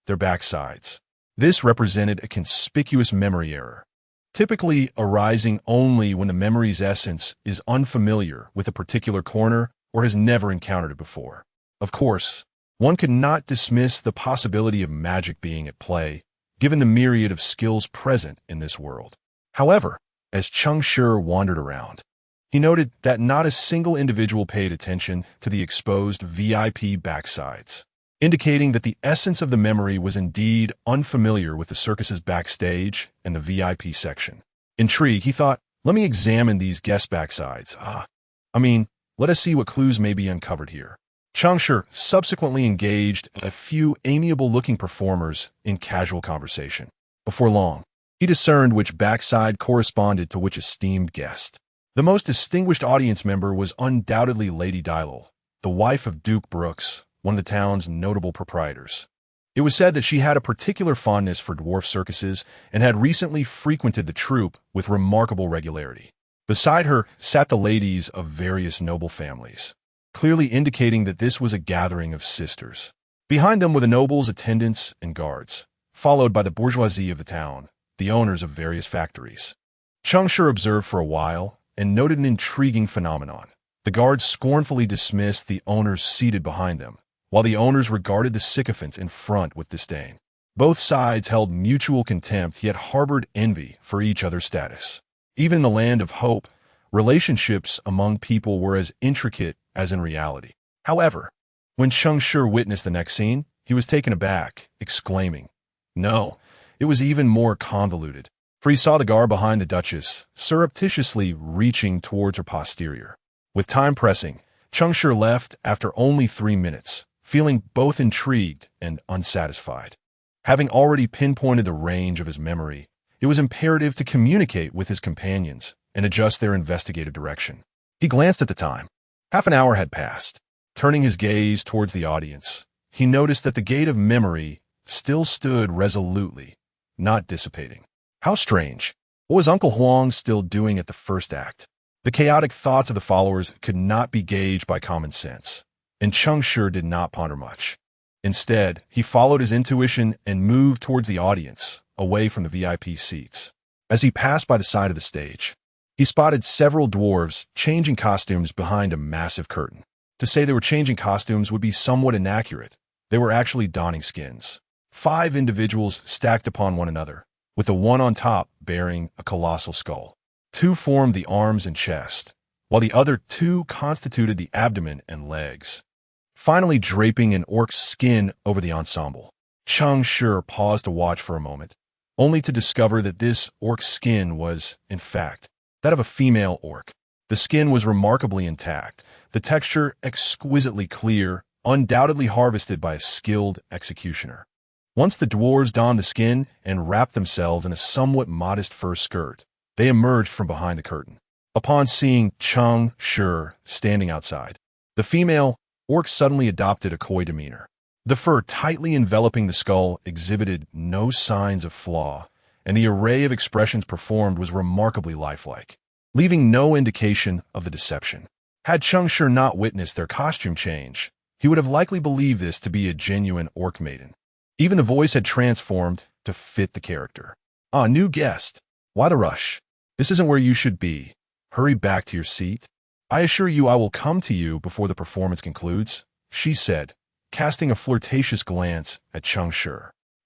their backsides. This represented a conspicuous memory error, typically arising only when the memory's essence is unfamiliar with a particular corner or has never encountered it before. Of course, one could not dismiss the possibility of magic being at play, given the myriad of skills present in this world. However, as Cheng Shi wandered around, he noted that not a single individual paid attention to the exposed VIP backsides, indicating that the essence of the memory was indeed unfamiliar with the circus's backstage and the VIP section. Intrigued, he thought, "Let me examine these guest backsides. Let us see what clues may be uncovered here." Cheng Shi subsequently engaged a few amiable-looking performers in casual conversation. Before long, he discerned which backside corresponded to which esteemed guest. The most distinguished audience member was undoubtedly Lady Dylil, the wife of Duke Brooks, one of the town's notable proprietors. It was said that she had a particular fondness for dwarf circuses and had recently frequented the troupe with remarkable regularity. Beside her sat the ladies of various noble families, clearly indicating that this was a gathering of sisters. Behind them were the nobles, attendants, and guards, followed by the bourgeoisie of the town, the owners of various factories. Cheng Shi observed for a while and noted an intriguing phenomenon. The guards scornfully dismissed the owners seated behind them, while the owners regarded the sycophants in front with disdain. Both sides held mutual contempt, yet harbored envy for each other's status. Even in the land of hope, relationships among people were as intricate as in reality. However, when Cheng Shi witnessed the next scene, he was taken aback, exclaiming, "No, it was even more convoluted." for he saw the guard behind the Duchess, surreptitiously reaching towards her posterior. With time pressing, Cheng Shi left after only 3 minutes, feeling both intrigued and unsatisfied. Having already pinpointed the range of his memory, it was imperative to communicate with his companions and adjust their investigative direction. He glanced at the time. Half an hour had passed. Turning his gaze towards the audience, he noticed that the gate of memory still stood resolutely, not dissipating. How strange. What was Uncle Huang still doing at the first act? The chaotic thoughts of the followers could not be gauged by common sense, and Cheng Shi did not ponder much. Instead, he followed his intuition and moved towards the audience, away from the VIP seats. As he passed by the side of the stage, he spotted several dwarves changing costumes behind a massive curtain. To say they were changing costumes would be somewhat inaccurate. They were actually donning skins. 5 individuals stacked upon one another, with the one on top bearing a colossal skull. 2 formed the arms and chest, while the other 2 constituted the abdomen and legs, finally draping an orc's skin over the ensemble. Cheng Shi paused to watch for a moment, only to discover that this orc's skin was, in fact, that of a female orc. The skin was remarkably intact, the texture exquisitely clear, undoubtedly harvested by a skilled executioner. Once the dwarves donned the skin and wrapped themselves in a somewhat modest fur skirt, they emerged from behind the curtain. Upon seeing Cheng Shi standing outside, the female orc suddenly adopted a coy demeanor. The fur tightly enveloping the skull exhibited no signs of flaw, and the array of expressions performed was remarkably lifelike, leaving no indication of the deception. Had Cheng Shi not witnessed their costume change, he would have likely believed this to be a genuine orc maiden. Even the voice had transformed to fit the character. "Ah, new guest. Why the rush? This isn't where you should be. Hurry back to your seat. I assure you I will come to you before the performance concludes," she said, casting a flirtatious glance at Cheng Shi.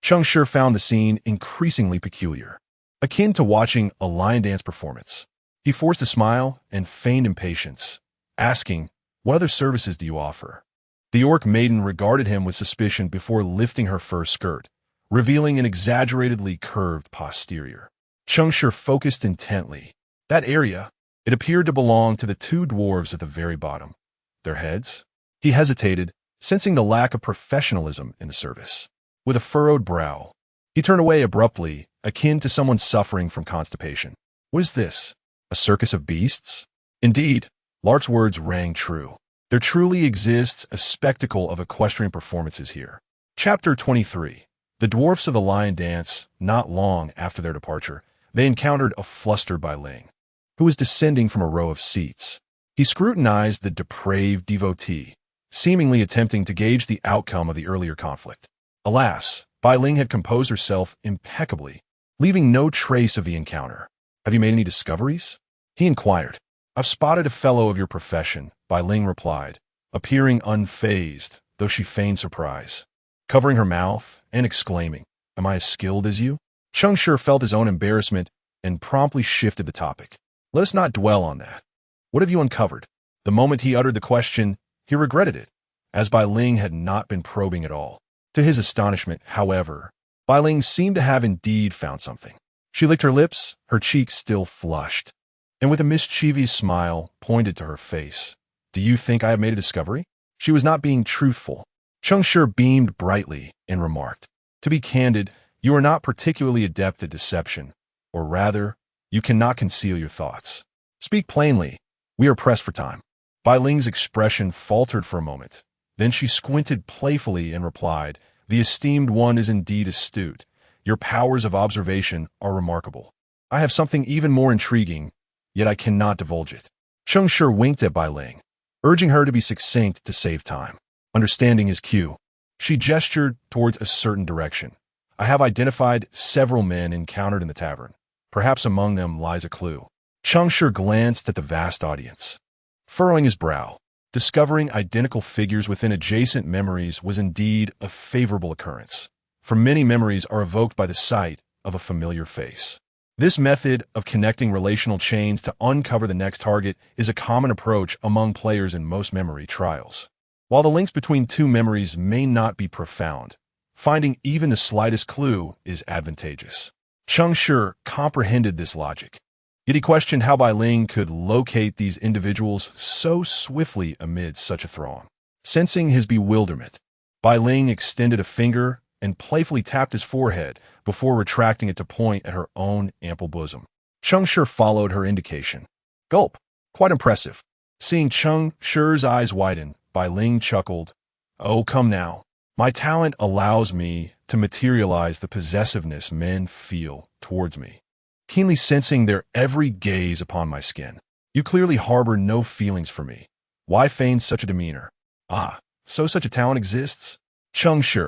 Cheng Shi found the scene increasingly peculiar, akin to watching a lion dance performance. He forced a smile and feigned impatience, asking, "What other services do you offer?" The orc maiden regarded him with suspicion before lifting her fur skirt, revealing an exaggeratedly curved posterior. Cheng Shi focused intently. That area, it appeared to belong to the 2 dwarves at the very bottom. Their heads? He hesitated, sensing the lack of professionalism in the service. With a furrowed brow, he turned away abruptly, akin to someone suffering from constipation. What is this? A circus of beasts? Indeed, Lark's words rang true. There truly exists a spectacle of equestrian performances here. Chapter 23. The dwarfs of the lion dance. Not long after their departure, they encountered a flustered Bai Ling, who was descending from a row of seats. He scrutinized the depraved devotee, seemingly attempting to gauge the outcome of the earlier conflict. Alas, Bai Ling had composed herself impeccably, leaving no trace of the encounter. "Have you made any discoveries?" he inquired. "I've spotted a fellow of your profession," Bai Ling replied, appearing unfazed, though she feigned surprise, covering her mouth and exclaiming, "Am I as skilled as you?" Cheng Shi felt his own embarrassment and promptly shifted the topic. "Let us not dwell on that. What have you uncovered?" The moment he uttered the question, he regretted it, as Bai Ling had not been probing at all. To his astonishment, however, Bai Ling seemed to have indeed found something. She licked her lips, her cheeks still flushed, and with a mischievous smile pointed to her face. "Do you think I have made a discovery?" She was not being truthful. Cheng Shi beamed brightly and remarked, "To be candid, you are not particularly adept at deception, or rather, you cannot conceal your thoughts. Speak plainly. We are pressed for time." Bai Ling's expression faltered for a moment. Then she squinted playfully and replied, "The esteemed one is indeed astute. Your powers of observation are remarkable. I have something even more intriguing, yet I cannot divulge it." Cheng Shi winked at Bai Ling, urging her to be succinct to save time. Understanding his cue, she gestured towards a certain direction. "I have identified several men encountered in the tavern. Perhaps among them lies a clue." Cheng Shi glanced at the vast audience, furrowing his brow. Discovering identical figures within adjacent memories was indeed a favorable occurrence, for many memories are evoked by the sight of a familiar face. This method of connecting relational chains to uncover the next target is a common approach among players in most memory trials. While the links between 2 memories may not be profound, finding even the slightest clue is advantageous. Cheng Shi comprehended this logic. Yet he questioned how Bai Ling could locate these individuals so swiftly amid such a throng. Sensing his bewilderment, Bai Ling extended a finger and playfully tapped his forehead before retracting it to point at her own ample bosom. Cheng Shi followed her indication. Gulp. Quite impressive. Seeing Cheng Shi's eyes widen, Bai Ling chuckled. Oh, come now. My talent allows me to materialize the possessiveness men feel towards me, keenly sensing their every gaze upon my skin. You clearly harbor no feelings for me. Why feign such a demeanor? Ah, so such a talent exists? Cheng Shi,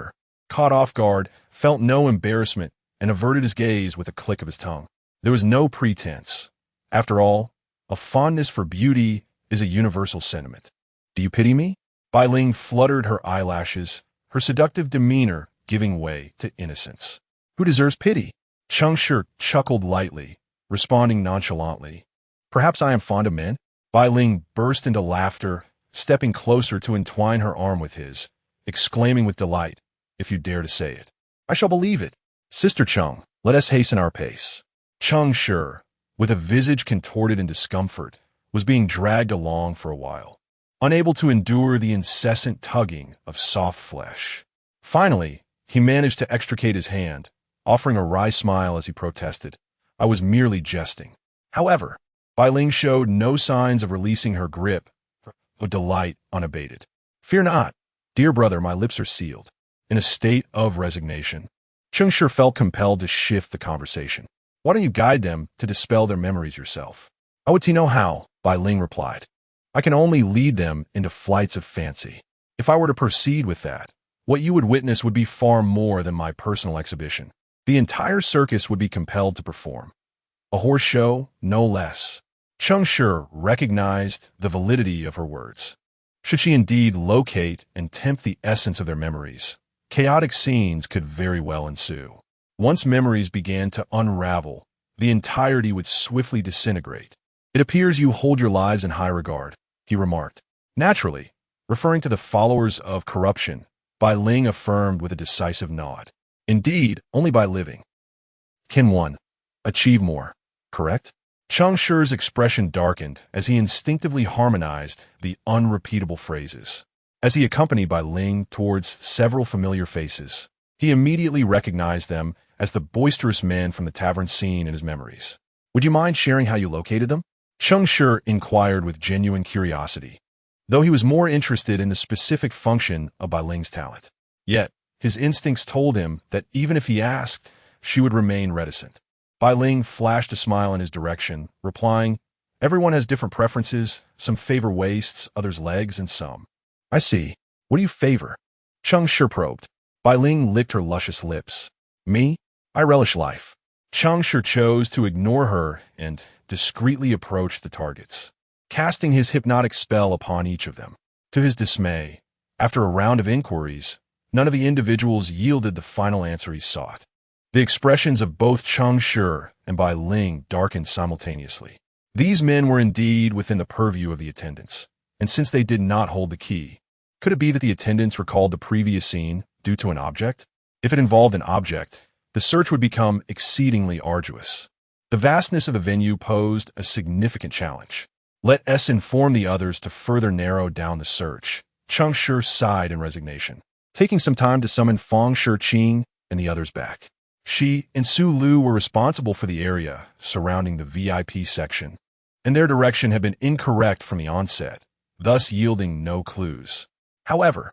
caught off guard, felt no embarrassment and averted his gaze with a click of his tongue. There was no pretense. After all, a fondness for beauty is a universal sentiment. Do you pity me? Bai Ling fluttered her eyelashes, her seductive demeanor giving way to innocence. Who deserves pity? Cheng Shi chuckled lightly, responding nonchalantly. Perhaps I am fond of men? Bai Ling burst into laughter, stepping closer to entwine her arm with his, exclaiming with delight, if you dare to say it. I shall believe it. Sister Cheng, let us hasten our pace. Cheng Shi, with a visage contorted in discomfort, was being dragged along for a while, unable to endure the incessant tugging of soft flesh. Finally, he managed to extricate his hand, offering a wry smile as he protested. I was merely jesting. However, Bai Ling showed no signs of releasing her grip, her delight unabated. Fear not, dear brother, my lips are sealed. In a state of resignation, Cheng Shi felt compelled to shift the conversation. Why don't you guide them to dispel their memories yourself? I would to know how, Bai Ling replied. I can only lead them into flights of fancy. If I were to proceed with that, what you would witness would be far more than my personal exhibition. The entire circus would be compelled to perform. A horse show, no less. Cheng Shi recognized the validity of her words. Should she indeed locate and tempt the essence of their memories, chaotic scenes could very well ensue. Once memories began to unravel, the entirety would swiftly disintegrate. It appears you hold your lives in high regard, he remarked. Naturally, referring to the followers of corruption, Bai Ling affirmed with a decisive nod. Indeed, only by living can one achieve more, correct? Cheng Shi's expression darkened as he instinctively harmonized the unrepeatable phrases. As he accompanied Bai Ling towards several familiar faces, he immediately recognized them as the boisterous men from the tavern scene in his memories. Would you mind sharing how you located them? Cheng Shi inquired with genuine curiosity, though he was more interested in the specific function of Bai Ling's talent. Yet, his instincts told him that even if he asked, she would remain reticent. Bai Ling flashed a smile in his direction, replying, Everyone has different preferences. Some favor waists, others legs, and some. I see. What do you favor? Cheng Shi probed. Bai Ling licked her luscious lips. Me? I relish life. Cheng Shi chose to ignore her and discreetly approached the targets, casting his hypnotic spell upon each of them. To his dismay, after a round of inquiries, none of the individuals yielded the final answer he sought. The expressions of both Cheng Shi and Bai Ling darkened simultaneously. These men were indeed within the purview of the attendants, and since they did not hold the key, could it be that the attendants recalled the previous scene due to an object? If it involved an object, the search would become exceedingly arduous. The vastness of the venue posed a significant challenge. Let us inform the others to further narrow down the search. Cheng Shi sighed in resignation, taking some time to summon Fang Shiqing and the others back. She and Su Lu were responsible for the area surrounding the VIP section, and their direction had been incorrect from the onset, thus yielding no clues. However,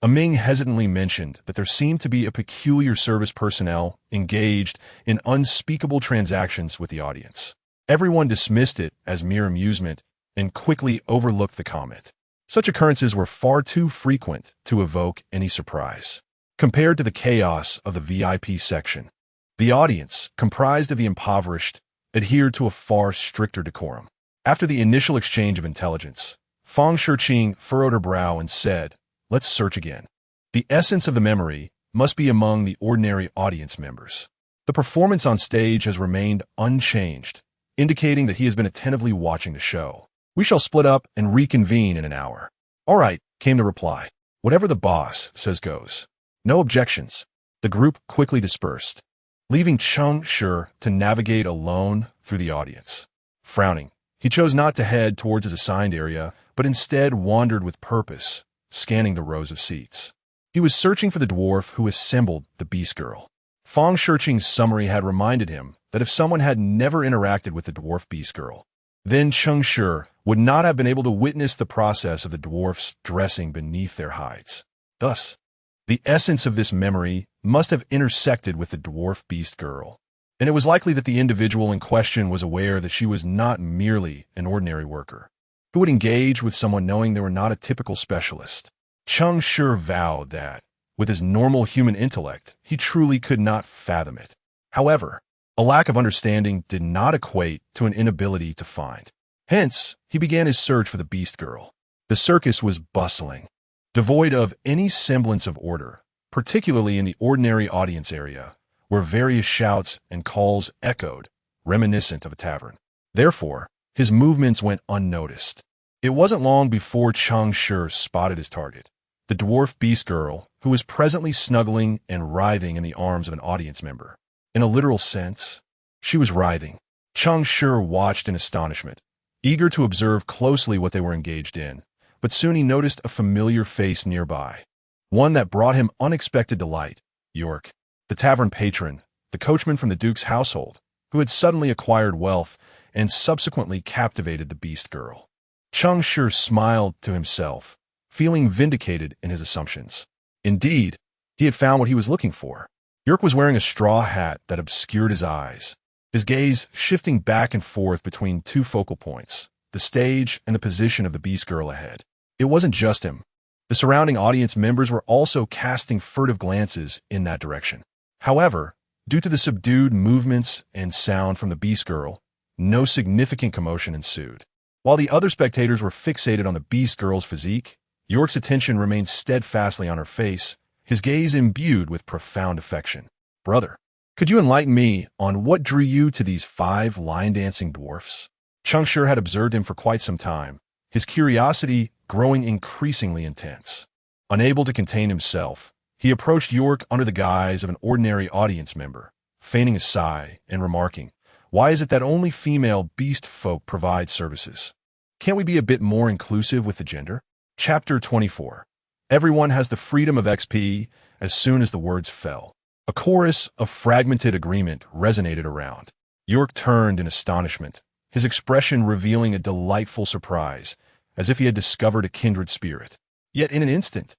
Ming hesitantly mentioned that there seemed to be a peculiar service personnel engaged in unspeakable transactions with the audience. Everyone dismissed it as mere amusement and quickly overlooked the comment. Such occurrences were far too frequent to evoke any surprise. Compared to the chaos of the VIP section, the audience, comprised of the impoverished, adhered to a far stricter decorum. After the initial exchange of intelligence, Fang Shiqing furrowed her brow and said, Let's search again. The essence of the memory must be among the ordinary audience members. The performance on stage has remained unchanged, indicating that he has been attentively watching the show. We shall split up and reconvene in an hour. All right, came the reply. Whatever the boss says goes. No objections. The group quickly dispersed. leaving Cheng Shi to navigate alone through the audience. Frowning, he chose not to head towards his assigned area, but instead wandered with purpose, scanning the rows of seats. He was searching for the dwarf who assembled the Beast Girl. Fang Shiqing's summary had reminded him that if someone had never interacted with the dwarf Beast Girl, then Cheng Shi would not have been able to witness the process of the dwarfs dressing beneath their hides. Thus, the essence of this memory must have intersected with the dwarf Beast Girl, and it was likely that the individual in question was aware that she was not merely an ordinary worker, who would engage with someone knowing they were not a typical specialist. Cheng Shi vowed that, with his normal human intellect, he truly could not fathom it. However, a lack of understanding did not equate to an inability to find. Hence, he began his search for the Beast Girl. The circus was bustling, devoid of any semblance of order, particularly in the ordinary audience area, where various shouts and calls echoed, reminiscent of a tavern. Therefore, his movements went unnoticed. It wasn't long before Cheng Shi spotted his target, the dwarf Beast Girl, who was presently snuggling and writhing in the arms of an audience member. In a literal sense, she was writhing. Cheng Shi watched in astonishment, eager to observe closely what they were engaged in, but soon he noticed a familiar face nearby, one that brought him unexpected delight. York, the tavern patron, the coachman from the Duke's household, who had suddenly acquired wealth and subsequently captivated the Beast Girl. Cheng Shi smiled to himself, feeling vindicated in his assumptions. Indeed, he had found what he was looking for. York was wearing a straw hat that obscured his eyes, his gaze shifting back and forth between two focal points, the stage and the position of the Beast Girl ahead. It wasn't just him. The surrounding audience members were also casting furtive glances in that direction. However, due to the subdued movements and sound from the Beast Girl, no significant commotion ensued. While the other spectators were fixated on the Beast Girl's physique, York's attention remained steadfastly on her face, his gaze imbued with profound affection. "Brother, could you enlighten me on what drew you to these 5 line-dancing dwarfs?" Cheng Shi had observed him for quite some time, his curiosity growing increasingly intense. Unable to contain himself, he approached York under the guise of an ordinary audience member, feigning a sigh and remarking, "Why is it that only female beast folk provide services? Can't we be a bit more inclusive with the gender?" Chapter 24. Everyone has the freedom of XP. As soon as the words fell, a chorus of fragmented agreement resonated around. York turned in astonishment, his expression revealing a delightful surprise, as if he had discovered a kindred spirit. Yet in an instant,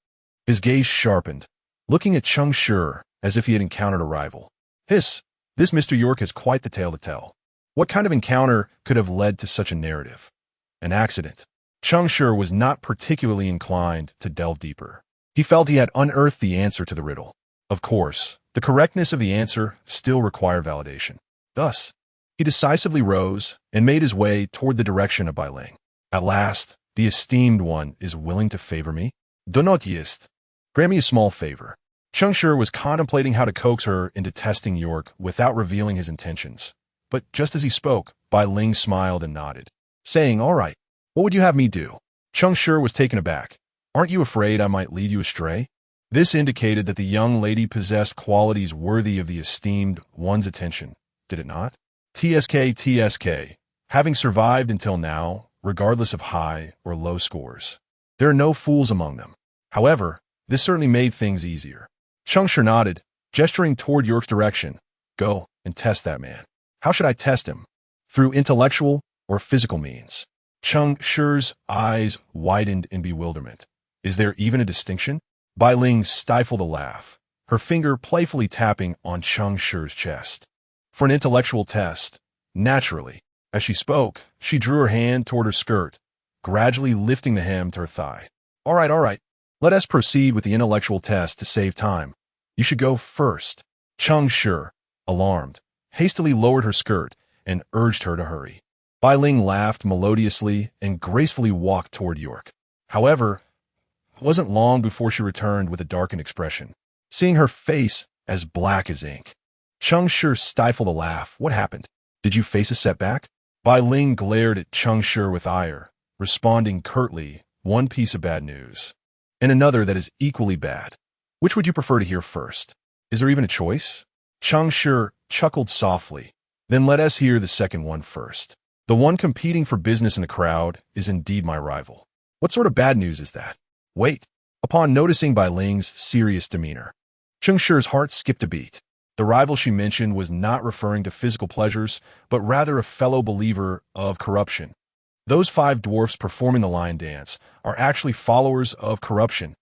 his gaze sharpened, looking at Cheng Shi as if he had encountered a rival. This Mr. York has quite the tale to tell. What kind of encounter could have led to such a narrative? An accident. Cheng Shi was not particularly inclined to delve deeper. He felt he had unearthed the answer to the riddle. Of course, the correctness of the answer still required validation. Thus, he decisively rose and made his way toward the direction of Bai Ling. At last, the esteemed one is willing to favor me? Do not jest. Grant me a small favor. Cheng Shi was contemplating how to coax her into testing York without revealing his intentions. But just as he spoke, Bai Ling smiled and nodded, saying, "All right, what would you have me do?" Cheng Shi was taken aback. "Aren't you afraid I might lead you astray?" This indicated that the young lady possessed qualities worthy of the esteemed one's attention, did it not? TSK. Having survived until now, regardless of high or low scores. There are no fools among them. However, this certainly made things easier. Cheng Shi nodded, gesturing toward York's direction. "Go and test that man." "How should I test him? Through intellectual or physical means?" Cheng Shi's eyes widened in bewilderment. "Is there even a distinction?" Bai Ling stifled a laugh, her finger playfully tapping on Cheng Shi's chest. "For an intellectual test, naturally." As she spoke, she drew her hand toward her skirt, gradually lifting the hem to her thigh. All right. Let us proceed with the intellectual test to save time. You should go first." Cheng Shi, alarmed, hastily lowered her skirt and urged her to hurry. Bai Ling laughed melodiously and gracefully walked toward York. However, it wasn't long before she returned with a darkened expression, seeing her face as black as ink. Cheng Shi stifled a laugh. "What happened? Did you face a setback?" Bai Ling glared at Cheng Shi with ire, responding curtly, "One piece of bad news, and another that is equally bad. Which would you prefer to hear first? Is there even a choice?" Cheng Shi chuckled softly. Then let us hear the second one first. The one competing for business in the crowd is indeed my rival. What sort of bad news is that? Wait. Upon noticing Bai Ling's serious demeanor, Cheng Shi's heart skipped a beat. The rival she mentioned was not referring to physical pleasures, but rather a fellow believer of corruption. Those 5 dwarfs performing the lion dance are actually followers of corruption.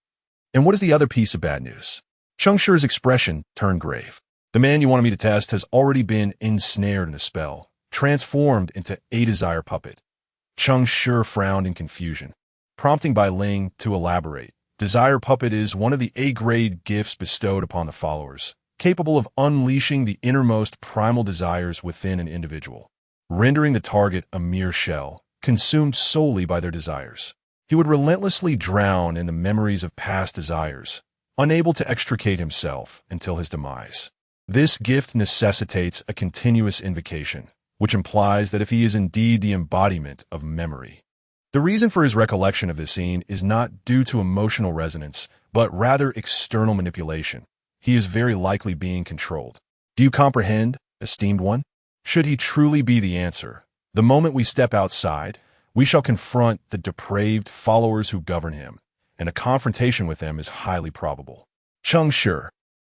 And what is the other piece of bad news? Cheng Shi's expression turned grave. The man you wanted me to test has already been ensnared in a spell, transformed into a desire puppet. Cheng Shi frowned in confusion, prompting Bai Ling to elaborate. Desire puppet is one of the A-grade gifts bestowed upon the followers, capable of unleashing the innermost primal desires within an individual, rendering the target a mere shell, consumed solely by their desires. He would relentlessly drown in the memories of past desires, unable to extricate himself until his demise. This gift necessitates a continuous invocation, which implies that if he is indeed the embodiment of memory. The reason for his recollection of this scene is not due to emotional resonance, but rather external manipulation. He is very likely being controlled. Do you comprehend, esteemed one? Should he truly be the answer, the moment we step outside, we shall confront the depraved followers who govern him, and a confrontation with them is highly probable. Cheng Shi,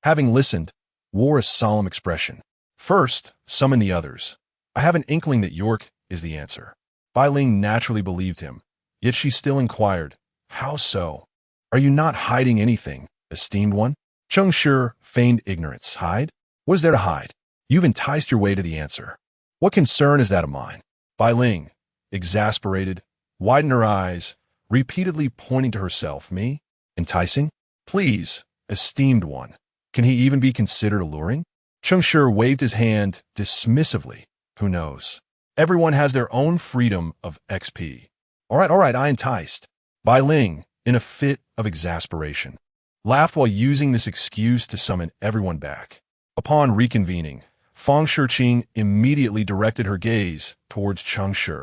having listened, wore a solemn expression. First, summon the others. I have an inkling that York is the answer. Bai Ling naturally believed him, yet she still inquired, how so? Are you not hiding anything, esteemed one? Cheng Shi feigned ignorance. Hide? What is there to hide? You've enticed your way to the answer. What concern is that of mine? Bai Ling, exasperated, widened her eyes, repeatedly pointing to herself. Me? Enticing? Please, esteemed one. Can he even be considered alluring? Cheng Shi waved his hand dismissively. Who knows? Everyone has their own freedom of XP. All right, I enticed. Bai Ling, in a fit of exasperation, laughed while using this excuse to summon everyone back. Upon reconvening, Fang Shiqing immediately directed her gaze towards Cheng Shi.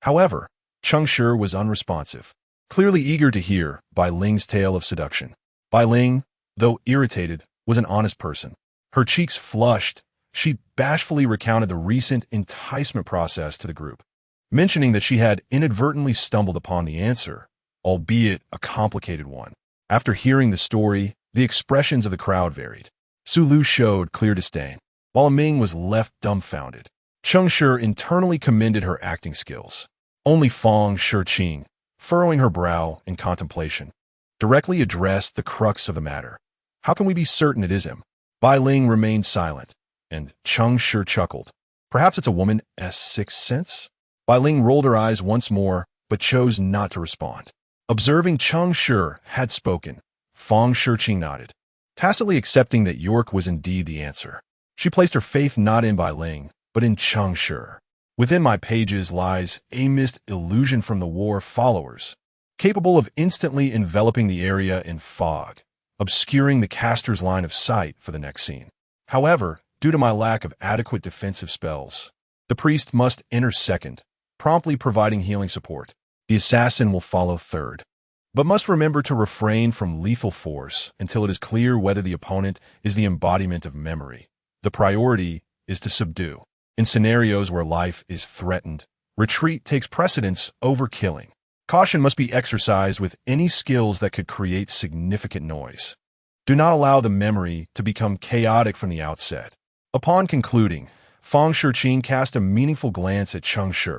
However, Cheng Shi was unresponsive, clearly eager to hear Bai Ling's tale of seduction. Bai Ling, though irritated, was an honest person. Her cheeks flushed. She bashfully recounted the recent enticement process to the group, mentioning that she had inadvertently stumbled upon the answer, albeit a complicated one. After hearing the story, the expressions of the crowd varied. Su Lu showed clear disdain, while Ming was left dumbfounded. Cheng Shi internally commended her acting skills. Only Fang Shiqing, furrowing her brow in contemplation, directly addressed the crux of the matter. How can we be certain it is him? Bai Ling remained silent, and Cheng Shi chuckled. Perhaps it's a woman's sixth sense? Bai Ling rolled her eyes once more, but chose not to respond. Observing Cheng Shi had spoken, Fang Shiqing nodded, tacitly accepting that York was indeed the answer. She placed her faith not in Bai Ling, but in Cheng Shi. Within my pages lies a mist illusion from the war followers, capable of instantly enveloping the area in fog, obscuring the caster's line of sight for the next scene. However, due to my lack of adequate defensive spells, the priest must enter second, promptly providing healing support. The assassin will follow third, but must remember to refrain from lethal force until it is clear whether the opponent is the embodiment of memory. The priority is to subdue. In scenarios where life is threatened, retreat takes precedence over killing. Caution must be exercised with any skills that could create significant noise. Do not allow the memory to become chaotic from the outset. Upon concluding, Fang Shiqing cast a meaningful glance at Cheng Shi,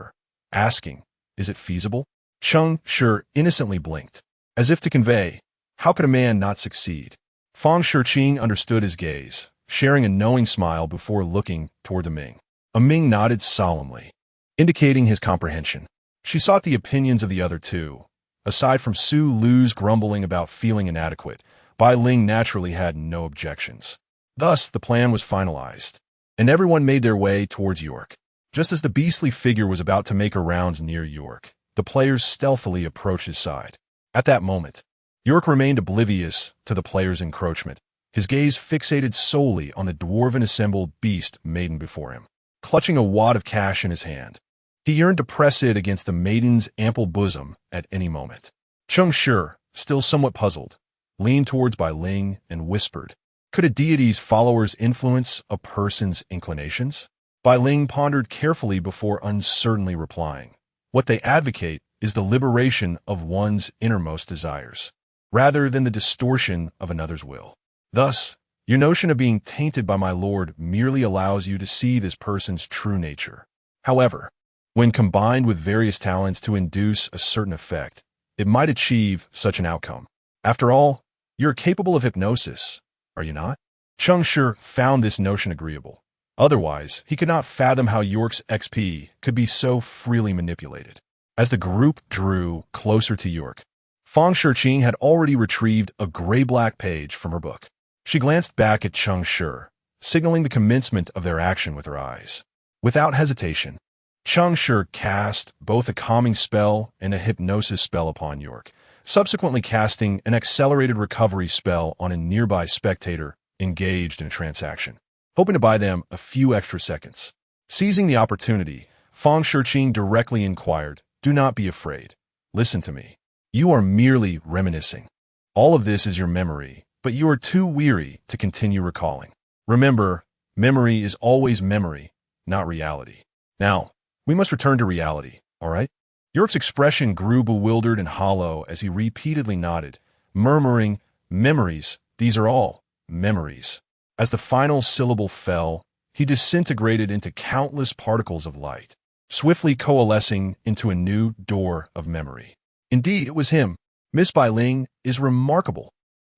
asking, is it feasible? Cheng Shi innocently blinked, as if to convey, how could a man not succeed? Fang Shiqing understood his gaze, sharing a knowing smile before looking toward the Ming. Ming nodded solemnly, indicating his comprehension. She sought the opinions of the other two. Aside from Su Lu's grumbling about feeling inadequate, Bai Ling naturally had no objections. Thus, the plan was finalized, and everyone made their way towards York. Just as the beastly figure was about to make her rounds near York, the players stealthily approached his side. At that moment, York remained oblivious to the players' encroachment, his gaze fixated solely on the dwarven assembled beast maiden before him. Clutching a wad of cash in his hand, he yearned to press it against the maiden's ample bosom at any moment. Cheng Shi, still somewhat puzzled, leaned towards Bai Ling and whispered, Could a deity's followers influence a person's inclinations? Bai Ling pondered carefully before uncertainly replying. What they advocate is the liberation of one's innermost desires, rather than the distortion of another's will. Thus, your notion of being tainted by my lord merely allows you to see this person's true nature. However, when combined with various talents to induce a certain effect, it might achieve such an outcome. After all, you're capable of hypnosis, are you not? Cheng Shi found this notion agreeable. Otherwise, he could not fathom how York's XP could be so freely manipulated. As the group drew closer to York, Fang Shiqing had already retrieved a gray-black page from her book. She glanced back at Cheng Shi, signaling the commencement of their action with her eyes. Without hesitation, Cheng Shi cast both a calming spell and a hypnosis spell upon York, subsequently casting an accelerated recovery spell on a nearby spectator engaged in a transaction, hoping to buy them a few extra seconds. Seizing the opportunity, Fang Shiqing directly inquired, "Do not be afraid. Listen to me. You are merely reminiscing. All of this is your memory, but you are too weary to continue recalling. Remember, memory is always memory, not reality. Now, we must return to reality, all right?" York's expression grew bewildered and hollow as he repeatedly nodded, murmuring, "Memories, these are all memories." As the final syllable fell, he disintegrated into countless particles of light, swiftly coalescing into a new door of memory. Indeed, it was him. Miss Bai Ling is remarkable.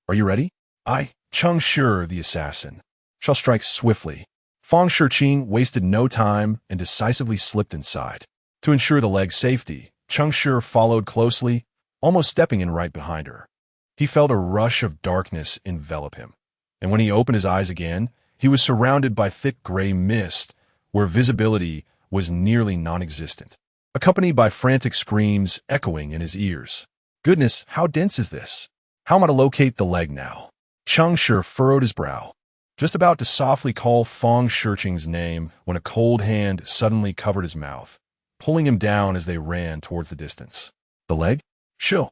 Are you ready? I, Cheng Shi, the assassin, shall strike swiftly. Fang Shiqing wasted no time and decisively slipped inside. To ensure the leg's safety, Cheng Shi followed closely, almost stepping in right behind her. He felt a rush of darkness envelop him, and when he opened his eyes again, he was surrounded by thick gray mist, where visibility was nearly non-existent, accompanied by frantic screams echoing in his ears. Goodness, how dense is this? How am I to locate the leg now? Cheng Shi furrowed his brow, just about to softly call Fang Shiqing's name when a cold hand suddenly covered his mouth, pulling him down as they ran towards the distance. The leg? Shill.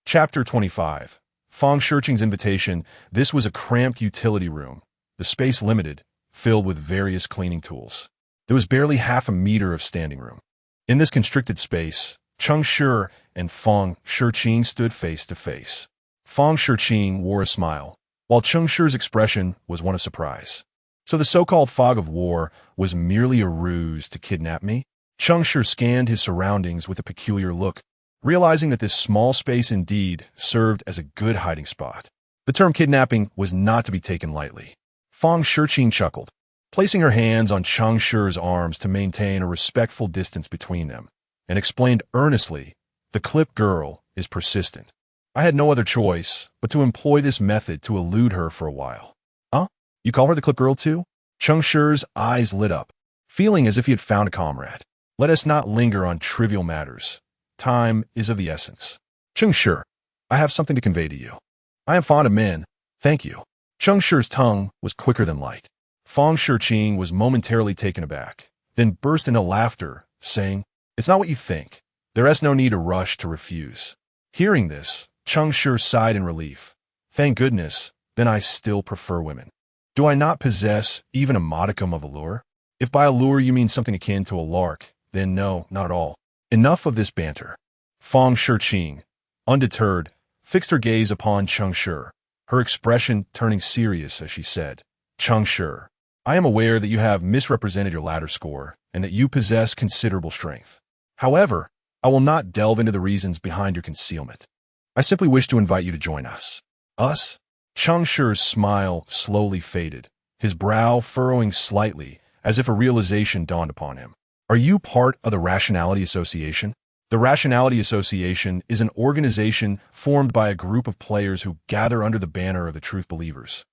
Chapter 25. Fang Shiqing's invitation. This was a cramped utility room, the space limited, filled with various cleaning tools. There was barely half a meter of standing room. In this constricted space, Cheng Shi and Fang Shiqing stood face to face. Fang Shiqing wore a smile, while Cheng Shi's expression was one of surprise. So the so-called fog of war was merely a ruse to kidnap me? Cheng Shi scanned his surroundings with a peculiar look, realizing that this small space indeed served as a good hiding spot. The term kidnapping was not to be taken lightly. Fang Shiqing chuckled, placing her hands on Cheng Shi's arms to maintain a respectful distance between them, and explained earnestly, "The clip girl is persistent. I had no other choice but to employ this method to elude her for a while." "Huh? You call her the clip girl too?" Cheng Shi's eyes lit up, feeling as if he had found a comrade. "Let us not linger on trivial matters. Time is of the essence. Cheng Shi, I have something to convey to you. I am fond of men, thank you." Cheng Shi's tongue was quicker than light. Fang Shiqing was momentarily taken aback, then burst into laughter, saying, "It's not what you think. There is no need to rush to refuse." Hearing this, Cheng Shi sighed in relief. "Thank goodness, then I still prefer women. Do I not possess even a modicum of allure? If by allure you mean something akin to a lark, then no, not at all. Enough of this banter." Fang Shiqing, undeterred, fixed her gaze upon Cheng Shi, her expression turning serious as she said, "Cheng Shi, I am aware that you have misrepresented your ladder score and that you possess considerable strength. However, I will not delve into the reasons behind your concealment. I simply wish to invite you to join us." "Us?" Cheng Shi's smile slowly faded, his brow furrowing slightly as if a realization dawned upon him. "Are you part of the Rationality Association?" The Rationality Association is an organization formed by a group of players who gather under the banner of the Truth Believers,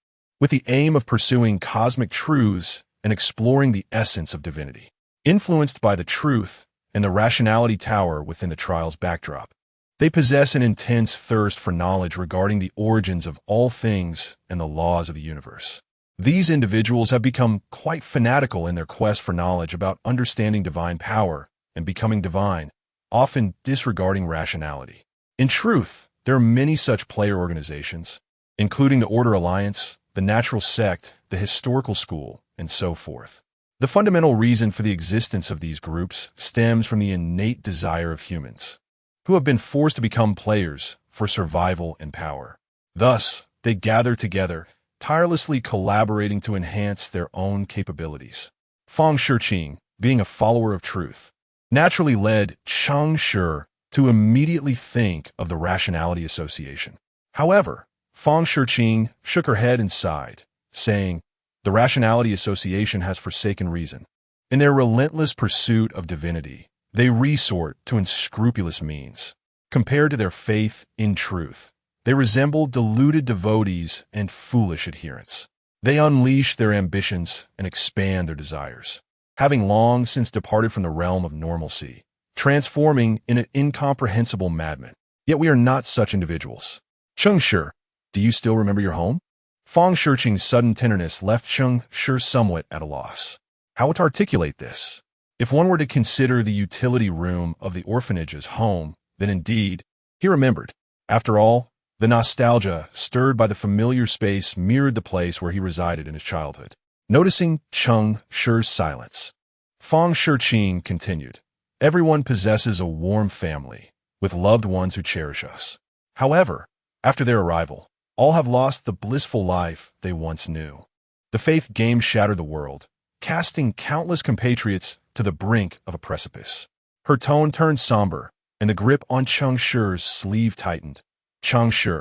with the aim of pursuing cosmic truths and exploring the essence of divinity. Influenced by the truth and the rationality tower within the trial's backdrop, they possess an intense thirst for knowledge regarding the origins of all things and the laws of the universe. These individuals have become quite fanatical in their quest for knowledge about understanding divine power and becoming divine, often disregarding rationality. In truth, there are many such player organizations, including the Order Alliance, the natural sect, the historical school, and so forth. The fundamental reason for the existence of these groups stems from the innate desire of humans, who have been forced to become players for survival and power. Thus, they gather together, tirelessly collaborating to enhance their own capabilities. Feng Shiqing, being a follower of truth, naturally led Cheng Shi to immediately think of the rationality association. However, Feng Shiqing shook her head and sighed, saying, "The rationality association has forsaken reason. In their relentless pursuit of divinity, they resort to unscrupulous means. Compared to their faith in truth, they resemble deluded devotees and foolish adherents. They unleash their ambitions and expand their desires, having long since departed from the realm of normalcy, transforming in an incomprehensible madman. Yet we are not such individuals. Cheng Shi, do you still remember your home?" Feng Shiqing's sudden tenderness left Cheng Shi somewhat at a loss. How to articulate this? If one were to consider the utility room of the orphanage as home, then indeed, he remembered. After all, the nostalgia stirred by the familiar space mirrored the place where he resided in his childhood. Noticing Cheng Shi's silence, Feng Shiqing continued, "Everyone possesses a warm family, with loved ones who cherish us. However, after their arrival, all have lost the blissful life they once knew. The faith game shattered the world, casting countless compatriots to the brink of a precipice." Her tone turned somber, and the grip on Cheng Shi's sleeve tightened. "Cheng Shi,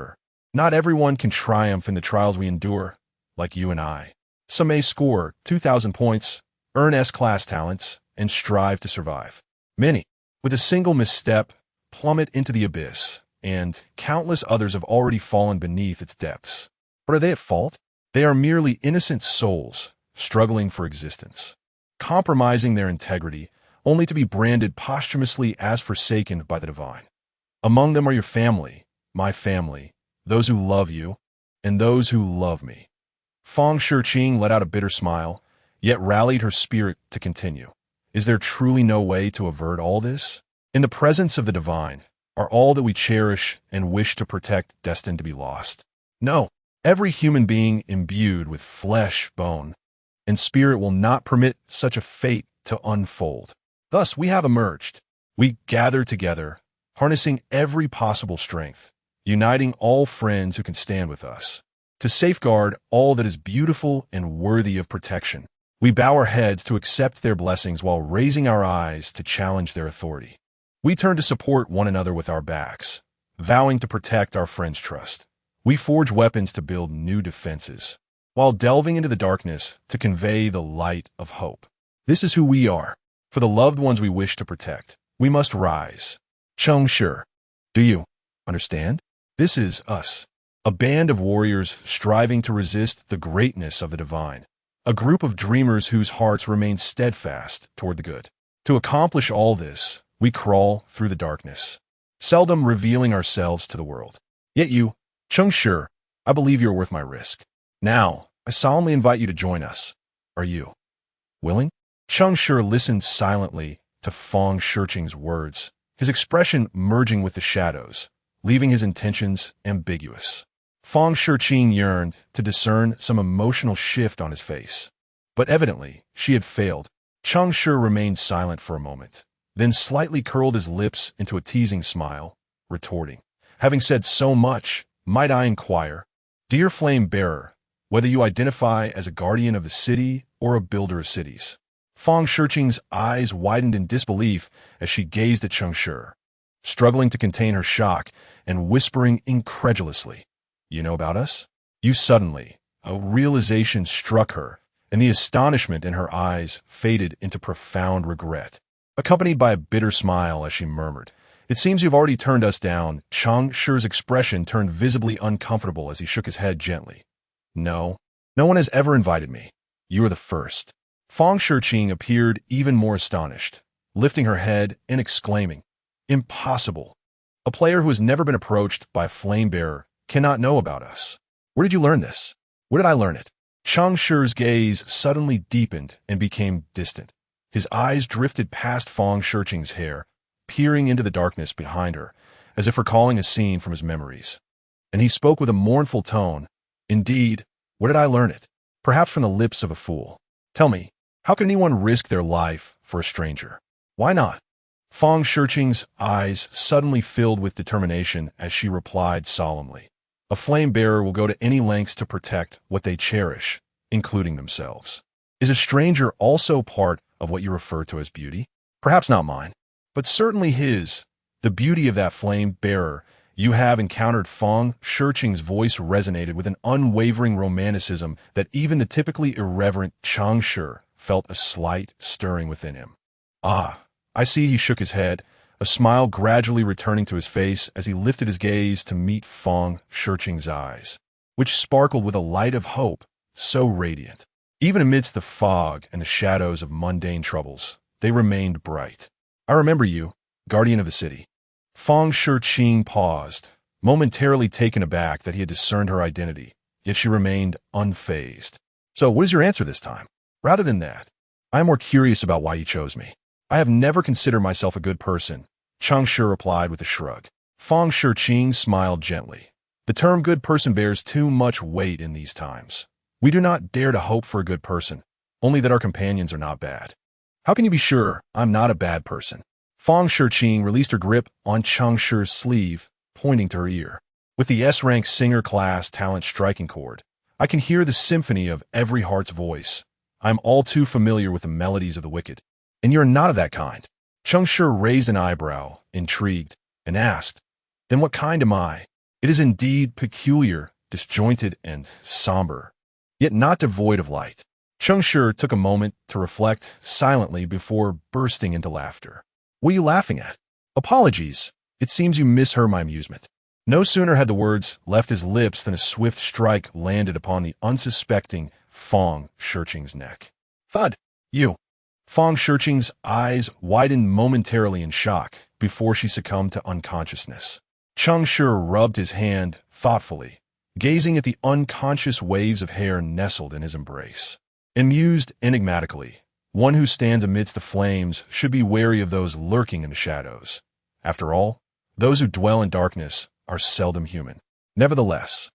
not everyone can triumph in the trials we endure, like you and I. Some may score 2,000 points, earn S-class talents, and strive to survive. Many, with a single misstep, plummet into the abyss, and countless others have already fallen beneath its depths. But are they at fault? They are merely innocent souls, struggling for existence, compromising their integrity, only to be branded posthumously as forsaken by the divine. Among them are your family, my family, those who love you, and those who love me." Feng Shiqing let out a bitter smile, yet rallied her spirit to continue. "Is there truly no way to avert all this? In the presence of the divine, are all that we cherish and wish to protect destined to be lost? No, every human being imbued with flesh, bone, and spirit will not permit such a fate to unfold. Thus we have emerged. We gather together, harnessing every possible strength, uniting all friends who can stand with us, to safeguard all that is beautiful and worthy of protection. We bow our heads to accept their blessings while raising our eyes to challenge their authority. We turn to support one another with our backs, vowing to protect our friends' trust. We forge weapons to build new defenses, while delving into the darkness to convey the light of hope. This is who we are. For the loved ones we wish to protect, we must rise. Cheng Shi, do you understand? This is us, a band of warriors striving to resist the greatness of the divine, a group of dreamers whose hearts remain steadfast toward the good. To accomplish all this, we crawl through the darkness, seldom revealing ourselves to the world. Yet you, Cheng Shi, I believe you are worth my risk. Now, I solemnly invite you to join us. Are you willing?" Cheng Shi listened silently to Feng Shiqing's words, his expression merging with the shadows, leaving his intentions ambiguous. Feng Shiqing yearned to discern some emotional shift on his face, but evidently she had failed. Cheng Shi remained silent for a moment, then slightly curled his lips into a teasing smile, retorting, "Having said so much, might I inquire, dear flame bearer, whether you identify as a guardian of the city or a builder of cities?" Feng Shiqing's eyes widened in disbelief as she gazed at Cheng Shi, struggling to contain her shock and whispering incredulously, "You know about us?" Suddenly, a realization struck her, and the astonishment in her eyes faded into profound regret, accompanied by a bitter smile as she murmured, "It seems you've already turned us down." Cheng Shi's expression turned visibly uncomfortable as he shook his head gently. No one has ever invited me. You are the first." Feng Shiqing appeared even more astonished, lifting her head and exclaiming, "Impossible! A player who has never been approached by a flame bearer cannot know about us. Where did you learn this? Where did I learn it?" Cheng Shi's gaze suddenly deepened and became distant. His eyes drifted past Feng Shiqing's hair, peering into the darkness behind her, as if recalling a scene from his memories. And he spoke with a mournful tone, "Indeed, Where did I learn it? Perhaps from the lips of a fool. Tell me, how can anyone risk their life for a stranger? Why not? Fang Shiqing's eyes suddenly filled with determination as she replied solemnly. A flame bearer will go to any lengths to protect what they cherish, including themselves. Is a stranger also part of what you refer to as beauty? Perhaps not mine, but certainly his. The beauty of that flame bearer you have encountered. Fang Shiqing's voice resonated with an unwavering romanticism that even the typically irreverent Cheng Shi felt a slight stirring within him. Ah, I see. He shook his head, a smile gradually returning to his face as he lifted his gaze to meet Fang Shiqing's eyes, which sparkled with a light of hope, so radiant. Even amidst the fog and the shadows of mundane troubles, they remained bright. I remember you, guardian of the city. Fang Shiqing paused, momentarily taken aback that he had discerned her identity, yet she remained unfazed. So what is your answer this time? Rather than that, I am more curious about why you chose me. I have never considered myself a good person, Cheng Shi replied with a shrug. Fang Shiqing smiled gently. The term good person bears too much weight in these times. We do not dare to hope for a good person, only that our companions are not bad. How can you be sure I'm not a bad person? Fang Shiqing released her grip on Cheng Shi's sleeve, pointing to her ear. With the S-rank singer class talent striking chord, I can hear the symphony of every heart's voice. I'm all too familiar with the melodies of the wicked. And you're not of that kind. Cheng Shi raised an eyebrow, intrigued, and asked, Then what kind am I? It is indeed peculiar, disjointed, and somber, yet not devoid of light. Cheng Shi took a moment to reflect silently before bursting into laughter. What are you laughing at? Apologies. It seems you misheard my amusement. No sooner had the words left his lips than a swift strike landed upon the unsuspecting Fang Shiqing's neck. Thud. You. Fang Shiqing's eyes widened momentarily in shock before she succumbed to unconsciousness. Cheng Shi rubbed his hand thoughtfully, gazing at the unconscious waves of hair nestled in his embrace. And mused enigmatically, one who stands amidst the flames should be wary of those lurking in the shadows. After all, those who dwell in darkness are seldom human. Nevertheless,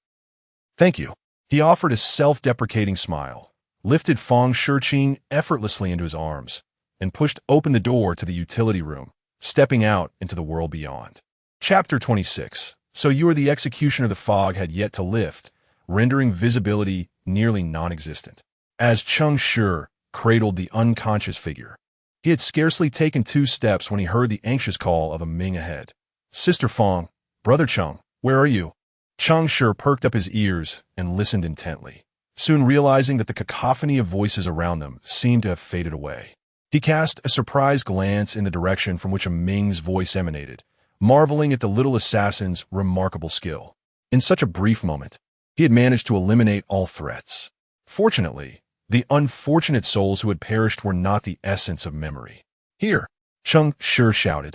thank you. He offered a self-deprecating smile, lifted Fang Shiqing effortlessly into his arms, and pushed open the door to the utility room, stepping out into the world beyond. Chapter 26. So you are the executioner. The fog had yet to lift, rendering visibility nearly non-existent. As Cheng Shi cradled the unconscious figure, he had scarcely taken 2 steps when he heard the anxious call of a Ming ahead. Sister Fang, Brother Cheng, where are you? Cheng Shi perked up his ears and listened intently, soon realizing that the cacophony of voices around them seemed to have faded away. He cast a surprised glance in the direction from which a Ming's voice emanated, marveling at the little assassin's remarkable skill. In such a brief moment, he had managed to eliminate all threats. Fortunately, the unfortunate souls who had perished were not the essence of memory. Here, Cheng Shi shouted,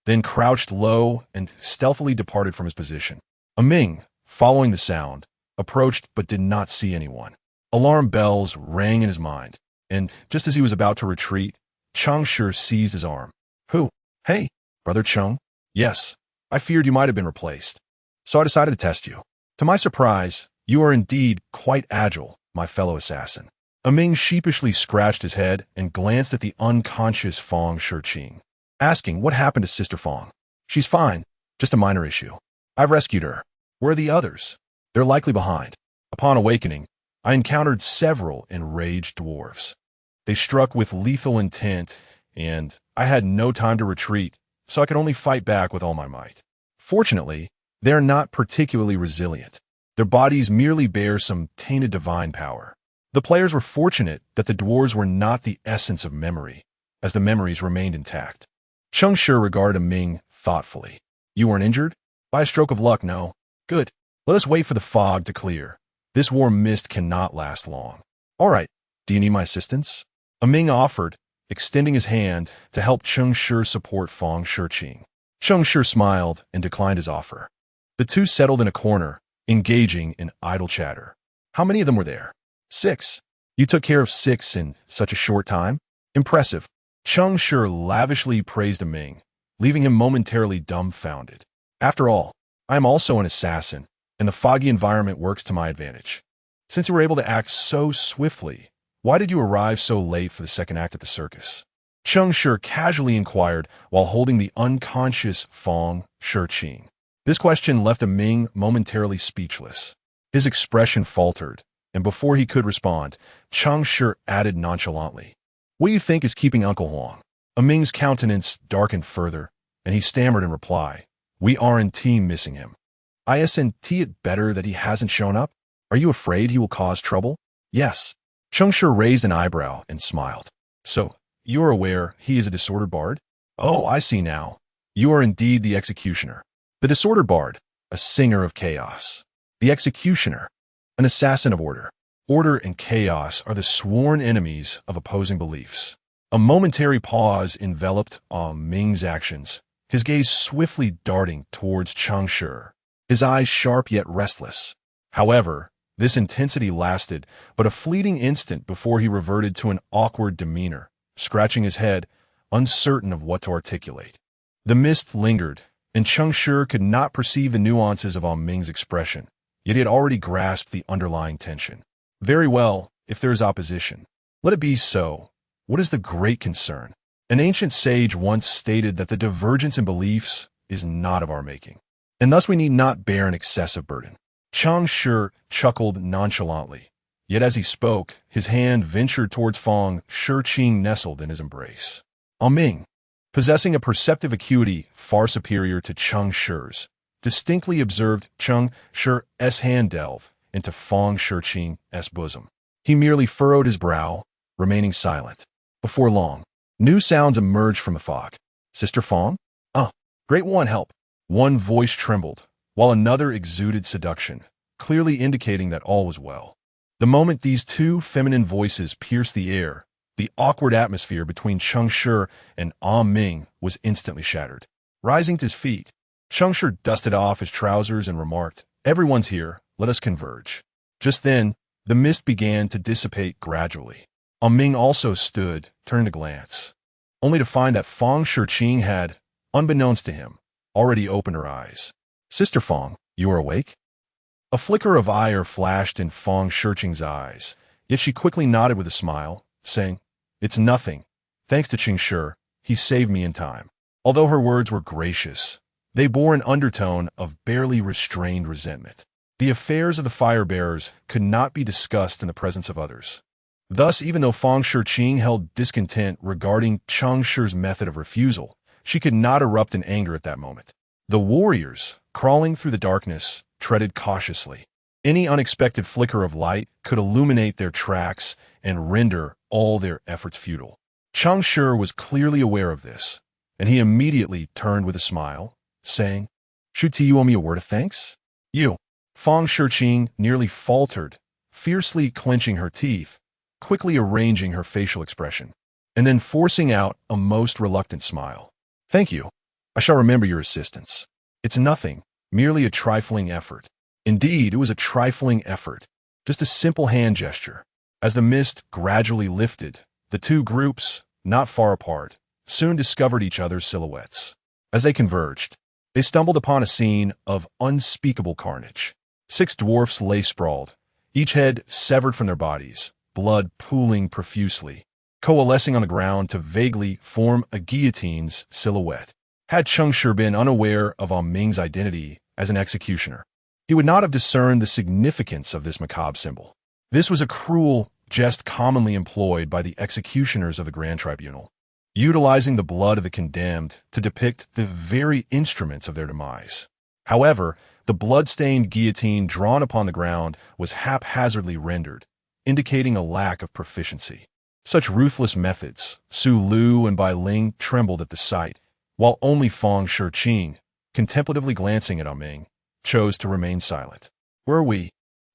then crouched low and stealthily departed from his position. A Ming, following the sound, approached but did not see anyone. Alarm bells rang in his mind, and just as he was about to retreat, Cheng Shi seized his arm. Who? Hey, Brother Cheng? Yes, I feared you might have been replaced, so I decided to test you. To my surprise, you are indeed quite agile, my fellow assassin. A Ming sheepishly scratched his head and glanced at the unconscious Fang Shiqing, asking what happened to Sister Fang. She's fine, just a minor issue. I've rescued her. Where are the others? They're likely behind. Upon awakening, I encountered several enraged dwarves. They struck with lethal intent, and I had no time to retreat, so I could only fight back with all my might. Fortunately, they are not particularly resilient. Their bodies merely bear some tainted divine power. The players were fortunate that the dwarves were not the essence of memory, as the memories remained intact. Cheng Shi regarded Ming thoughtfully. You weren't injured? By a stroke of luck, no. Good. Let us wait for the fog to clear. This warm mist cannot last long. All right. Do you need my assistance? A Ming offered, extending his hand to help Cheng Shi support Fang Shiqing. Cheng Shi smiled and declined his offer. The two settled in a corner, engaging in idle chatter. How many of them were there? 6. You took care of 6 in such a short time? Impressive. Cheng Shi lavishly praised Ming, leaving him momentarily dumbfounded. After all, I am also an assassin, and the foggy environment works to my advantage. Since you were able to act so swiftly, why did you arrive so late for the second act at the circus? Cheng Shi casually inquired while holding the unconscious Fong Shi. This question left a Ming momentarily speechless. His expression faltered, and before he could respond, Cheng Shi added nonchalantly, "What do you think is keeping Uncle Huang?" A Ming's countenance darkened further, and he stammered in reply, "We aren't missing him. Isn't it better that he hasn't shown up? Are you afraid he will cause trouble?" "Yes." Cheng Shi raised an eyebrow and smiled. "So, you are aware he is a disordered bard?" "Oh, I see now. You are indeed the executioner." The disordered bard, a singer of chaos. The executioner, an assassin of order. Order and chaos are the sworn enemies of opposing beliefs. A momentary pause enveloped Ming's actions, his gaze swiftly darting towards Cheng Shi, his eyes sharp yet restless. However, this intensity lasted but a fleeting instant before he reverted to an awkward demeanor, scratching his head, uncertain of what to articulate. The mist lingered, and Cheng Shi could not perceive the nuances of Ming's expression, yet he had already grasped the underlying tension. "Very well, if there is opposition. Let it be so. What is the great concern? An ancient sage once stated that the divergence in beliefs is not of our making, and thus we need not bear an excessive burden." Cheng Shi chuckled nonchalantly, yet as he spoke, his hand ventured towards Fong Shi nestled in his embrace. Ming, possessing a perceptive acuity far superior to Cheng Shi's, distinctly observed Cheng Shi's hand delve into Fong Shi's bosom. He merely furrowed his brow, remaining silent. Before long, new sounds emerged from the fog. "Sister Fong? Great one, help." One voice trembled, while another exuded seduction, clearly indicating that all was well. The moment these two feminine voices pierced the air, the awkward atmosphere between Cheng Shi and Ming was instantly shattered. Rising to his feet, Cheng Shi dusted off his trousers and remarked, "Everyone's here, let us converge." Just then, the mist began to dissipate gradually. Ming also stood, turning to glance, only to find that Fong Shi had, unbeknownst to him, already opened her eyes. "Sister Fong, you are awake?" A flicker of ire flashed in Fong Shi's eyes, yet she quickly nodded with a smile, saying, "It's nothing. Thanks to Cheng Shi, he saved me in time." Although her words were gracious, they bore an undertone of barely restrained resentment. The affairs of the fire-bearers could not be discussed in the presence of others. Thus, even though Fong Shi held discontent regarding Cheng Shi's method of refusal, she could not erupt in anger at that moment. The warriors, crawling through the darkness, treaded cautiously. Any unexpected flicker of light could illuminate their tracks and render all their efforts futile. Cheng Shi was clearly aware of this, and he immediately turned with a smile, saying, "Shuti, you owe me a word of thanks?" "You." Fong Shi nearly faltered, fiercely clenching her teeth, quickly arranging her facial expression, and then forcing out a most reluctant smile. "Thank you. I shall remember your assistance. It's nothing, merely a trifling effort." Indeed, it was a trifling effort, just a simple hand gesture. As the mist gradually lifted, the two groups, not far apart, soon discovered each other's silhouettes. As they converged, they stumbled upon a scene of unspeakable carnage. 6 dwarfs lay sprawled, each head severed from their bodies, blood pooling profusely, coalescing on the ground to vaguely form a guillotine's silhouette. Had Cheng Shi been unaware of Ming's identity as an executioner, he would not have discerned the significance of this macabre symbol. This was a cruel jest commonly employed by the executioners of the Grand Tribunal, utilizing the blood of the condemned to depict the very instruments of their demise. However, the blood-stained guillotine drawn upon the ground was haphazardly rendered, indicating a lack of proficiency. Such ruthless methods, Su Lu and Bai Ling trembled at the sight, while only Fong Shi, contemplatively glancing at Ming, chose to remain silent. "Where are we?"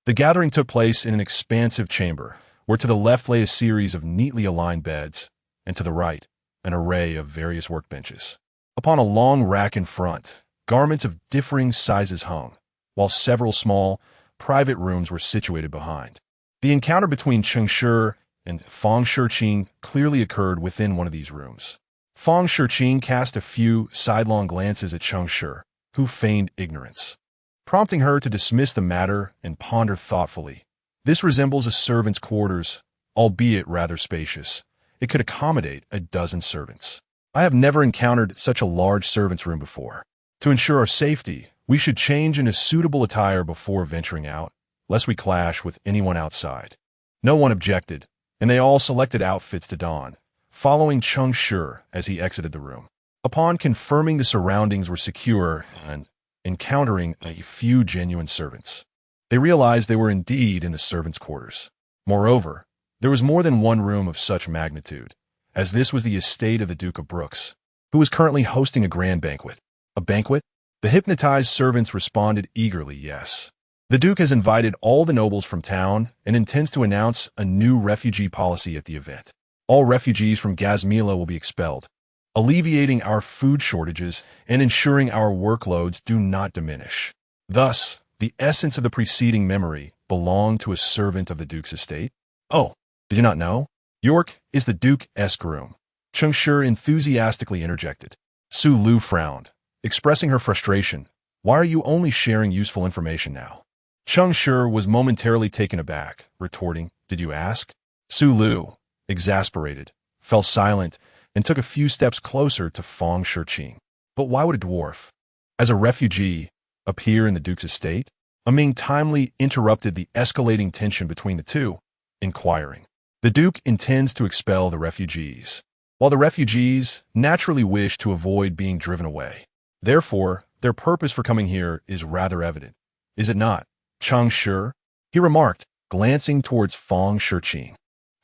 The gathering took place in an expansive chamber, where to the left lay a series of neatly aligned beds, and to the right, an array of various workbenches. Upon a long rack in front, garments of differing sizes hung, while several small, private rooms were situated behind. The encounter between Cheng Shi and Fong Shi clearly occurred within one of these rooms. Fong Shi cast a few sidelong glances at Cheng Shi, who feigned ignorance, prompting her to dismiss the matter and ponder thoughtfully, This resembles a servant's quarters, albeit rather spacious. It could accommodate a dozen servants. I have never encountered such a large servant's room before. To ensure our safety, we should change into suitable attire before venturing out, lest we clash with anyone outside. No one objected, and they all selected outfits to don, following Cheng Shi as he exited the room. Upon confirming the surroundings were secure and encountering a few genuine servants, they realized they were indeed in the servants' quarters. Moreover, there was more than one room of such magnitude, as this was the estate of the Duke of Brooks, who was currently hosting a grand banquet. A banquet? The hypnotized servants responded eagerly, yes. The Duke has invited all the nobles from town and intends to announce a new refugee policy at the event. All refugees from Gazmila will be expelled, alleviating our food shortages and ensuring our workloads do not diminish. Thus, the essence of the preceding memory belonged to a servant of the Duke's estate. Oh, did you not know? York is the Duke's groom. Cheng Shi enthusiastically interjected. Su Lu frowned, expressing her frustration. Why are you only sharing useful information now? Cheng Shi was momentarily taken aback, retorting, Did you ask? Su Lu, exasperated, fell silent and took a few steps closer to Feng Shiqing. But why would a dwarf, as a refugee, appear in the Duke's estate? Ming timely interrupted the escalating tension between the two, inquiring. The Duke intends to expel the refugees, while the refugees naturally wish to avoid being driven away. Therefore, their purpose for coming here is rather evident, is it not, Cheng Shi? He remarked, glancing towards Feng Shiqing.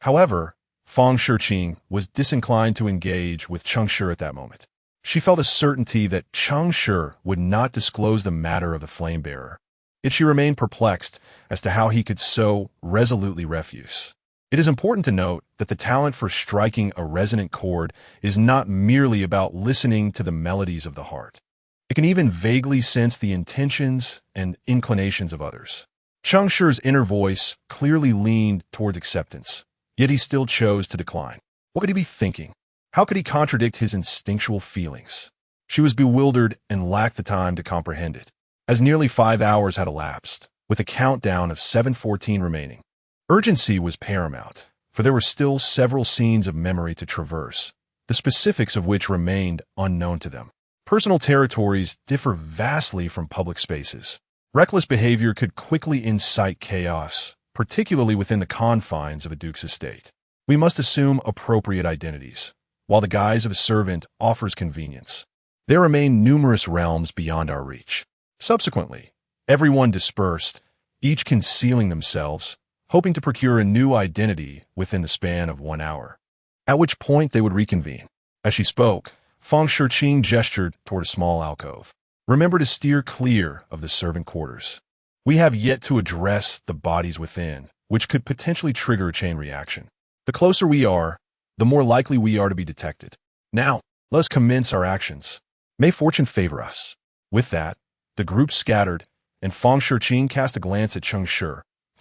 However, Feng Shiqing was disinclined to engage with Cheng Shi at that moment. She felt a certainty that Cheng Shi would not disclose the matter of the flame bearer. Yet she remained perplexed as to how he could so resolutely refuse. It is important to note that the talent for striking a resonant chord is not merely about listening to the melodies of the heart. It can even vaguely sense the intentions and inclinations of others. Cheng Shi's inner voice clearly leaned towards acceptance, yet he still chose to decline. What could he be thinking? How could he contradict his instinctual feelings? She was bewildered and lacked the time to comprehend it, as nearly 5 hours had elapsed, with a countdown of 7:14 remaining. Urgency was paramount, for there were still several scenes of memory to traverse, the specifics of which remained unknown to them. Personal territories differ vastly from public spaces. Reckless behavior could quickly incite chaos, particularly within the confines of a duke's estate. We must assume appropriate identities, while the guise of a servant offers convenience. There remain numerous realms beyond our reach. Subsequently, everyone dispersed, each concealing themselves, hoping to procure a new identity within the span of 1 hour, at which point they would reconvene. As she spoke, Feng Shiqing gestured toward a small alcove. Remember to steer clear of the servant quarters. We have yet to address the bodies within, which could potentially trigger a chain reaction. The closer we are, the more likely we are to be detected. Now, let us commence our actions. May fortune favor us. With that, the group scattered, and Feng Shiqing cast a glance at Cheng Shi,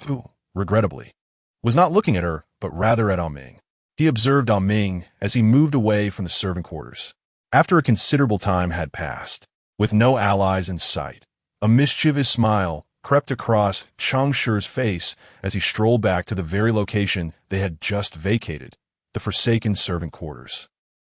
who, regrettably, was not looking at her, but rather at Ming. He observed Ming as he moved away from the servant quarters. After a considerable time had passed, with no allies in sight, a mischievous smile crept across Cheng Shi's face as he strolled back to the very location they had just vacated, the forsaken servant quarters.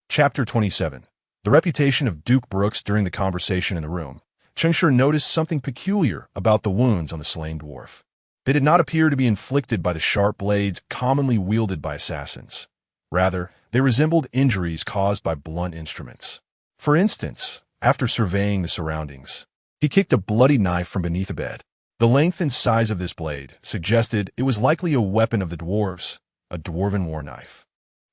Chapter 27. The reputation of Duke Brooks during the conversation in the room. Cheng Shi noticed something peculiar about the wounds on the slain dwarf. They did not appear to be inflicted by the sharp blades commonly wielded by assassins. Rather, they resembled injuries caused by blunt instruments. For instance, after surveying the surroundings, he kicked a bloody knife from beneath a bed. The length and size of this blade suggested it was likely a weapon of the dwarves, a dwarven war knife.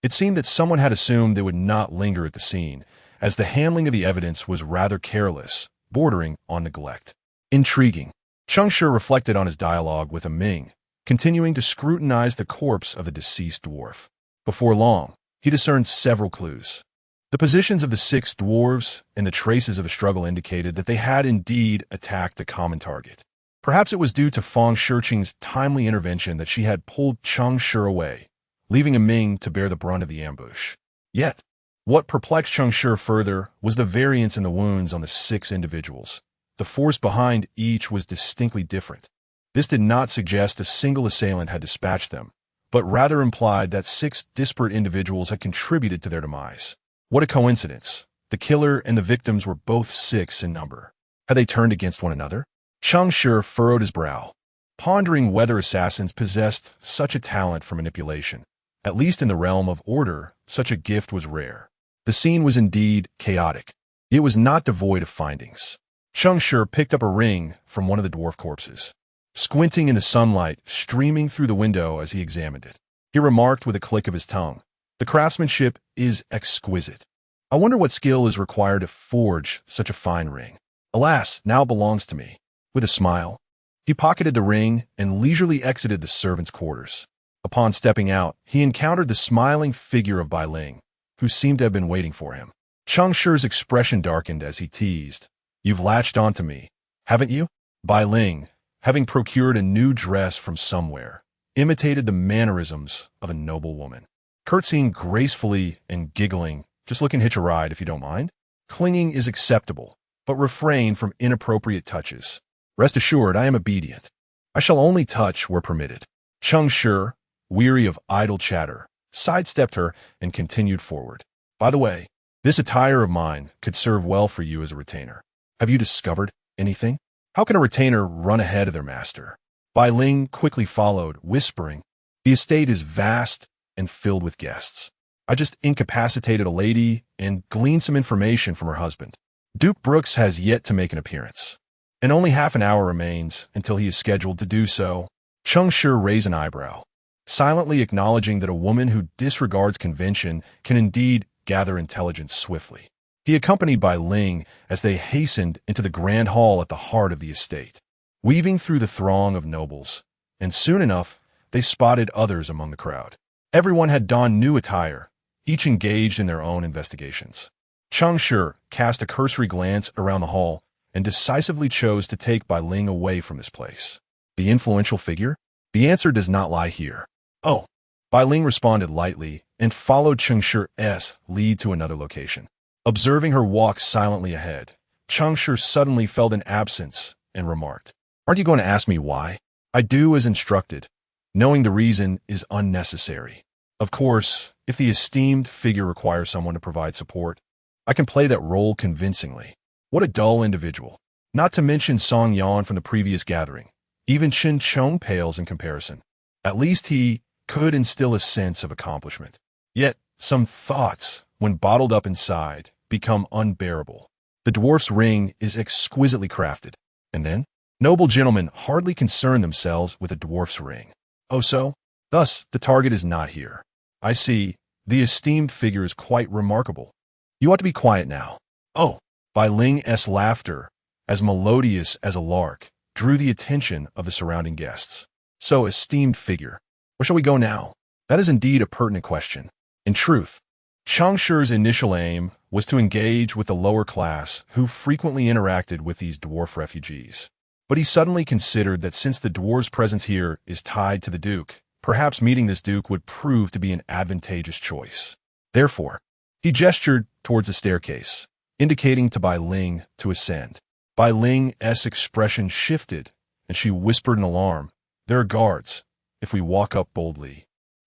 It seemed that someone had assumed they would not linger at the scene, as the handling of the evidence was rather careless, bordering on neglect. Intriguing. Cheng Shi reflected on his dialogue with Ming, continuing to scrutinize the corpse of the deceased dwarf. Before long, he discerned several clues. The positions of the 6 dwarves and the traces of a struggle indicated that they had indeed attacked a common target. Perhaps it was due to Feng Shiqing's timely intervention that she had pulled Cheng Shi away, leaving Ming to bear the brunt of the ambush. Yet, what perplexed Cheng Shi further was the variance in the wounds on the 6 individuals. The force behind each was distinctly different. This did not suggest a single assailant had dispatched them, but rather implied that 6 disparate individuals had contributed to their demise. What a coincidence. The killer and the victims were both 6 in number. Had they turned against one another? Cheng Shi furrowed his brow, pondering whether assassins possessed such a talent for manipulation. At least in the realm of order, such a gift was rare. The scene was indeed chaotic. It was not devoid of findings. Cheng Shi picked up a ring from one of the dwarf corpses. Squinting in the sunlight streaming through the window as he examined it, he remarked with a click of his tongue, "The craftsmanship is exquisite. I wonder what skill is required to forge such a fine ring. Alas, now it belongs to me." With a smile, he pocketed the ring and leisurely exited the servants' quarters. Upon stepping out, he encountered the smiling figure of Bai Ling, who seemed to have been waiting for him. Cheng Shi's expression darkened as he teased, "You've latched onto me, haven't you?" Bai Ling, having procured a new dress from somewhere, imitated the mannerisms of a noble woman. Curtsying gracefully and giggling, "Just look and hitch a ride if you don't mind." Clinging is acceptable, but refrain from inappropriate touches. Rest assured, I am obedient. I shall only touch where permitted. Cheng Shi, weary of idle chatter, sidestepped her and continued forward. "By the way, this attire of mine could serve well for you as a retainer. Have you discovered anything? How can a retainer run ahead of their master?" Bai Ling quickly followed, whispering, "The estate is vast and filled with guests. I just incapacitated a lady and gleaned some information from her husband. Duke Brooks has yet to make an appearance, and only half an hour remains until he is scheduled to do so." Cheng Shi raised an eyebrow, silently acknowledging that a woman who disregards convention can indeed gather intelligence swiftly. He accompanied Bai Ling as they hastened into the grand hall at the heart of the estate, weaving through the throng of nobles, and soon enough they spotted others among the crowd. Everyone had donned new attire, each engaged in their own investigations. Cheng Shi cast a cursory glance around the hall and decisively chose to take Bai Ling away from this place. The influential figure? The answer does not lie here. "Oh." Bai Ling responded lightly and followed Cheng Shi's lead to another location. Observing her walk silently ahead, Cheng Shi suddenly felt an absence and remarked, "Aren't you going to ask me why?" "I do as instructed. Knowing the reason is unnecessary. Of course, if the esteemed figure requires someone to provide support, I can play that role convincingly." What a dull individual. Not to mention Song Yan from the previous gathering. Even Shin Chong pales in comparison. At least he could instill a sense of accomplishment. Yet, some thoughts, when bottled up inside, become unbearable. The dwarf's ring is exquisitely crafted. And then, noble gentlemen hardly concern themselves with a dwarf's ring. Oh so? Thus, the target is not here. I see. The esteemed figure is quite remarkable. You ought to be quiet now. Oh. Bai Ling's laughter, as melodious as a lark, drew the attention of the surrounding guests. So, esteemed figure, where shall we go now? That is indeed a pertinent question. In truth, Cheng Shi's initial aim was to engage with the lower class who frequently interacted with these dwarf refugees. But he suddenly considered that since the dwarf's presence here is tied to the Duke, perhaps meeting this Duke would prove to be an advantageous choice. Therefore, he gestured towards the staircase, indicating to Bai Ling to ascend. Bai Ling's expression shifted, and she whispered in alarm, "There are guards. If we walk up boldly,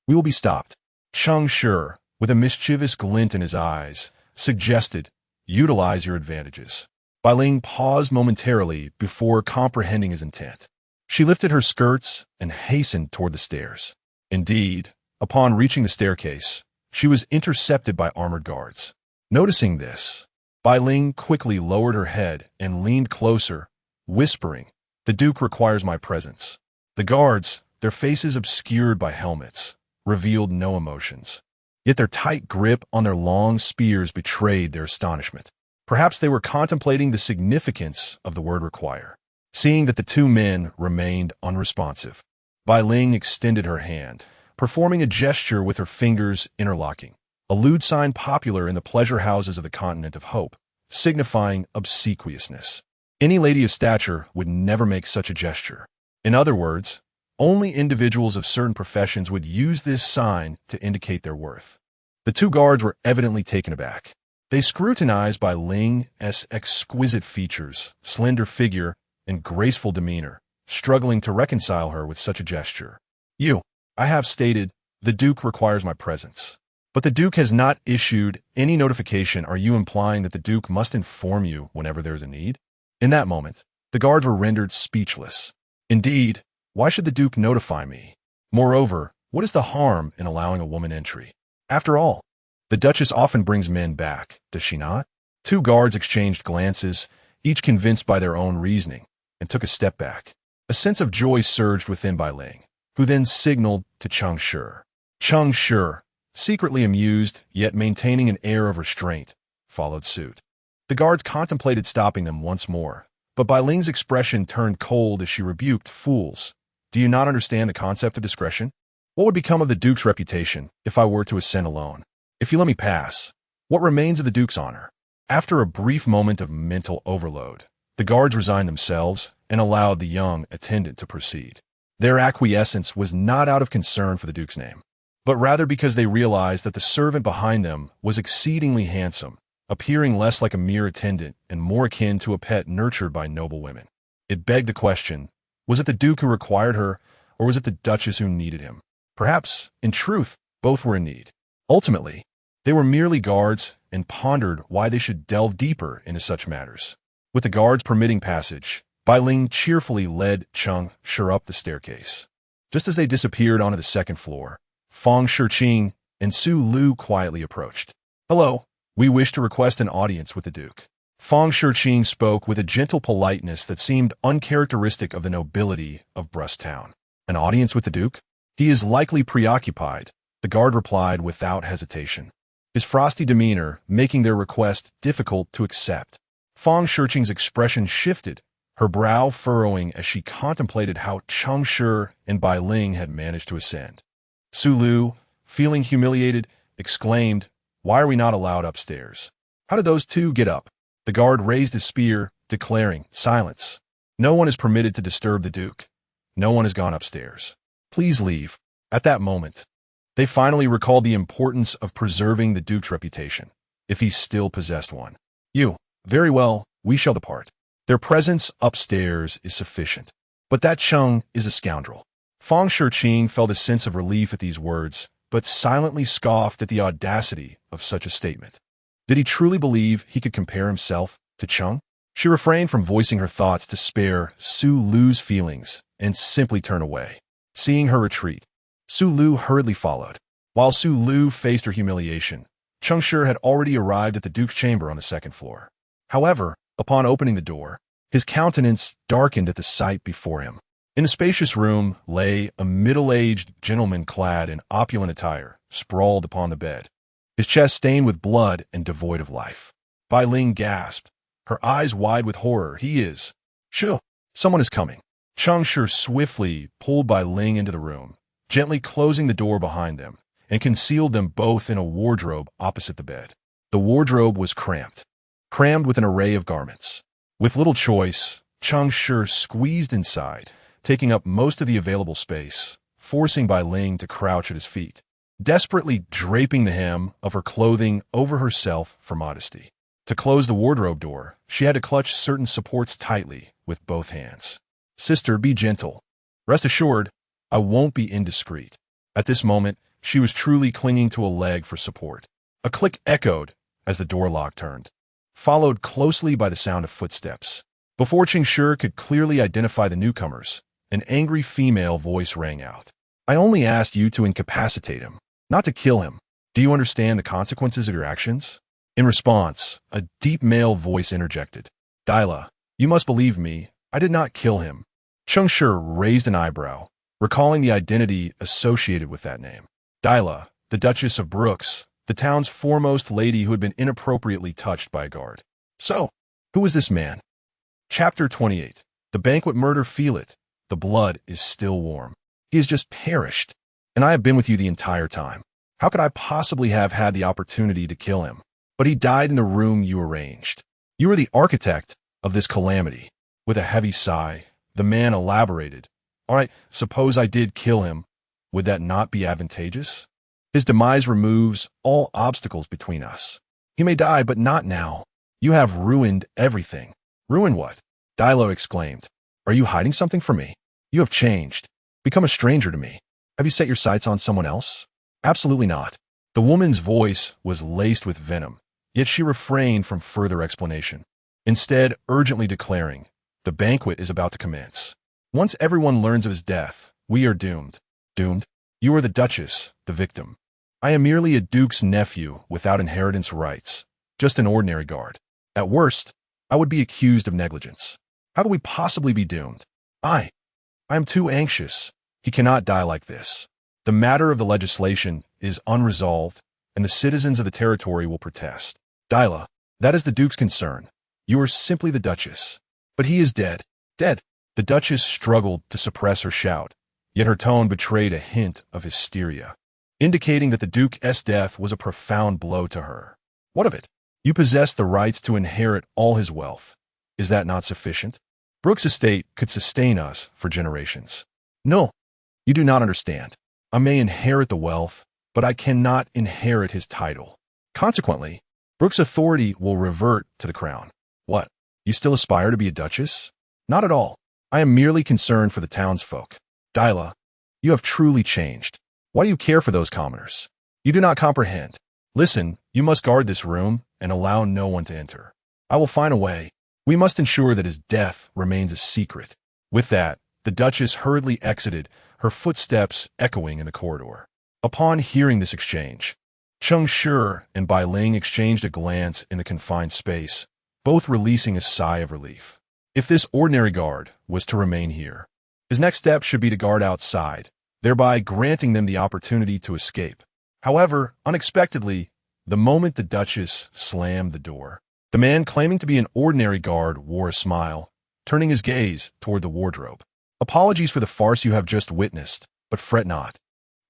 we will be stopped." Cheng Shi, with a mischievous glint in his eyes, suggested, "Utilize your advantages." Bai Ling paused momentarily before comprehending his intent. She lifted her skirts and hastened toward the stairs. Indeed, upon reaching the staircase, she was intercepted by armored guards. Noticing this, Bai Ling quickly lowered her head and leaned closer, whispering, "The Duke requires my presence." The guards, their faces obscured by helmets, revealed no emotions. Yet their tight grip on their long spears betrayed their astonishment. Perhaps they were contemplating the significance of the word require. Seeing that the two men remained unresponsive, Bai Ling extended her hand, performing a gesture with her fingers interlocking, a lewd sign popular in the pleasure houses of the continent of Hope, signifying obsequiousness. Any lady of stature would never make such a gesture. In other words, only individuals of certain professions would use this sign to indicate their worth. The two guards were evidently taken aback. They scrutinized Bai Ling's exquisite features, slender figure, and graceful demeanor, struggling to reconcile her with such a gesture. I have stated, the Duke requires my presence. But the Duke has not issued any notification. Are you implying that the Duke must inform you whenever there is a need? In that moment, the guards were rendered speechless. Indeed, why should the Duke notify me? Moreover, what is the harm in allowing a woman entry? After all, the Duchess often brings men back, does she not? Two guards exchanged glances, each convinced by their own reasoning, and took a step back. A sense of joy surged within Bai Ling, who then signaled to Cheng Shi. Cheng Shi, secretly amused, yet maintaining an air of restraint, followed suit. The guards contemplated stopping them once more, but Bai Ling's expression turned cold as she rebuked, "Fools, do you not understand the concept of discretion? What would become of the Duke's reputation if I were to ascend alone? If you let me pass, what remains of the Duke's honor?" After a brief moment of mental overload, the guards resigned themselves and allowed the young attendant to proceed. Their acquiescence was not out of concern for the Duke's name, but rather because they realized that the servant behind them was exceedingly handsome, appearing less like a mere attendant and more akin to a pet nurtured by noble women. It begged the question, was it the Duke who required her, or was it the Duchess who needed him? Perhaps, in truth, both were in need. Ultimately, they were merely guards and pondered why they should delve deeper into such matters. With the guards permitting passage, Bai Ling cheerfully led Cheng Shi up the staircase. Just as they disappeared onto the second floor, Feng Shiqing and Su Lu quietly approached. "Hello, we wish to request an audience with the Duke." Feng Shiqing spoke with a gentle politeness that seemed uncharacteristic of the nobility of Brust Town. "An audience with the Duke? He is likely preoccupied," the guard replied without hesitation, his frosty demeanor making their request difficult to accept. Feng Shiqing's expression shifted, her brow furrowing as she contemplated how Cheng Shi and Bai Ling had managed to ascend. Su Lu, feeling humiliated, exclaimed, "Why are we not allowed upstairs? How did those two get up?" The guard raised his spear, declaring, "Silence. No one is permitted to disturb the Duke. No one has gone upstairs. Please leave." At that moment, they finally recalled the importance of preserving the Duke's reputation, if he still possessed one. Very well, we shall depart. Their presence upstairs is sufficient. But that Cheng is a scoundrel. Feng Shiqing felt a sense of relief at these words, but silently scoffed at the audacity of such a statement. Did he truly believe he could compare himself to Cheng? She refrained from voicing her thoughts to spare Su Lu's feelings and simply turned away. Seeing her retreat, Su Lu hurriedly followed. While Su Lu faced her humiliation, Cheng Shi had already arrived at the Duke's chamber on the second floor. However, upon opening the door, his countenance darkened at the sight before him. In the spacious room lay a middle-aged gentleman clad in opulent attire, sprawled upon the bed, his chest stained with blood and devoid of life. Bai Ling gasped, her eyes wide with horror. "He is... Shoo! Someone is coming." Cheng Shi swiftly pulled Bai Ling into the room, gently closing the door behind them, and concealed them both in a wardrobe opposite the bed. The wardrobe was crammed with an array of garments. With little choice, Cheng Shi squeezed inside, taking up most of the available space, forcing Bai Ling to crouch at his feet, desperately draping the hem of her clothing over herself for modesty. To close the wardrobe door, she had to clutch certain supports tightly with both hands. "Sister, be gentle. Rest assured, I won't be indiscreet." At this moment, she was truly clinging to a leg for support. A click echoed as the door lock turned, followed closely by the sound of footsteps. Before Cheng Shi could clearly identify the newcomers, an angry female voice rang out. "I only asked you to incapacitate him, not to kill him. Do you understand the consequences of your actions?" In response, a deep male voice interjected. "Dila, you must believe me, I did not kill him." Cheng Shi raised an eyebrow, recalling the identity associated with that name. Dila, the Duchess of Brooks, the town's foremost lady who had been inappropriately touched by a guard. So, who was this man? Chapter 28. The banquet murder. Feel it. The blood is still warm. He has just perished, and I have been with you the entire time. How could I possibly have had the opportunity to kill him? But he died in the room you arranged. You were the architect of this calamity. With a heavy sigh, the man elaborated. All right, suppose I did kill him. Would that not be advantageous? His demise removes all obstacles between us. He may die, but not now. You have ruined everything. Ruin what? Dilo exclaimed. Are you hiding something from me? You have changed. Become a stranger to me. Have you set your sights on someone else? Absolutely not. The woman's voice was laced with venom, yet she refrained from further explanation, instead urgently declaring, the banquet is about to commence. Once everyone learns of his death, we are doomed. Doomed? You are the Duchess, the victim. I am merely a duke's nephew without inheritance rights, just an ordinary guard. At worst, I would be accused of negligence. How could we possibly be doomed? I am too anxious. He cannot die like this. The matter of the legislation is unresolved, and the citizens of the territory will protest. Dyla, that is the duke's concern. You are simply the Duchess. But he is dead. Dead. The Duchess struggled to suppress her shout, yet her tone betrayed a hint of hysteria, indicating that the Duke's death was a profound blow to her. What of it? You possess the rights to inherit all his wealth. Is that not sufficient? Brooks' estate could sustain us for generations. No, you do not understand. I may inherit the wealth, but I cannot inherit his title. Consequently, Brooks' authority will revert to the crown. What? You still aspire to be a duchess? Not at all. I am merely concerned for the townsfolk. Dyla, you have truly changed. Why do you care for those commoners? You do not comprehend. Listen, you must guard this room and allow no one to enter. I will find a way. We must ensure that his death remains a secret. With that, the Duchess hurriedly exited, her footsteps echoing in the corridor. Upon hearing this exchange, Cheng Shi and Bai Ling exchanged a glance in the confined space, both releasing a sigh of relief. If this ordinary guard was to remain here, his next step should be to guard outside, thereby granting them the opportunity to escape. However, unexpectedly, the moment the Duchess slammed the door, the man claiming to be an ordinary guard wore a smile, turning his gaze toward the wardrobe. Apologies for the farce you have just witnessed, but fret not.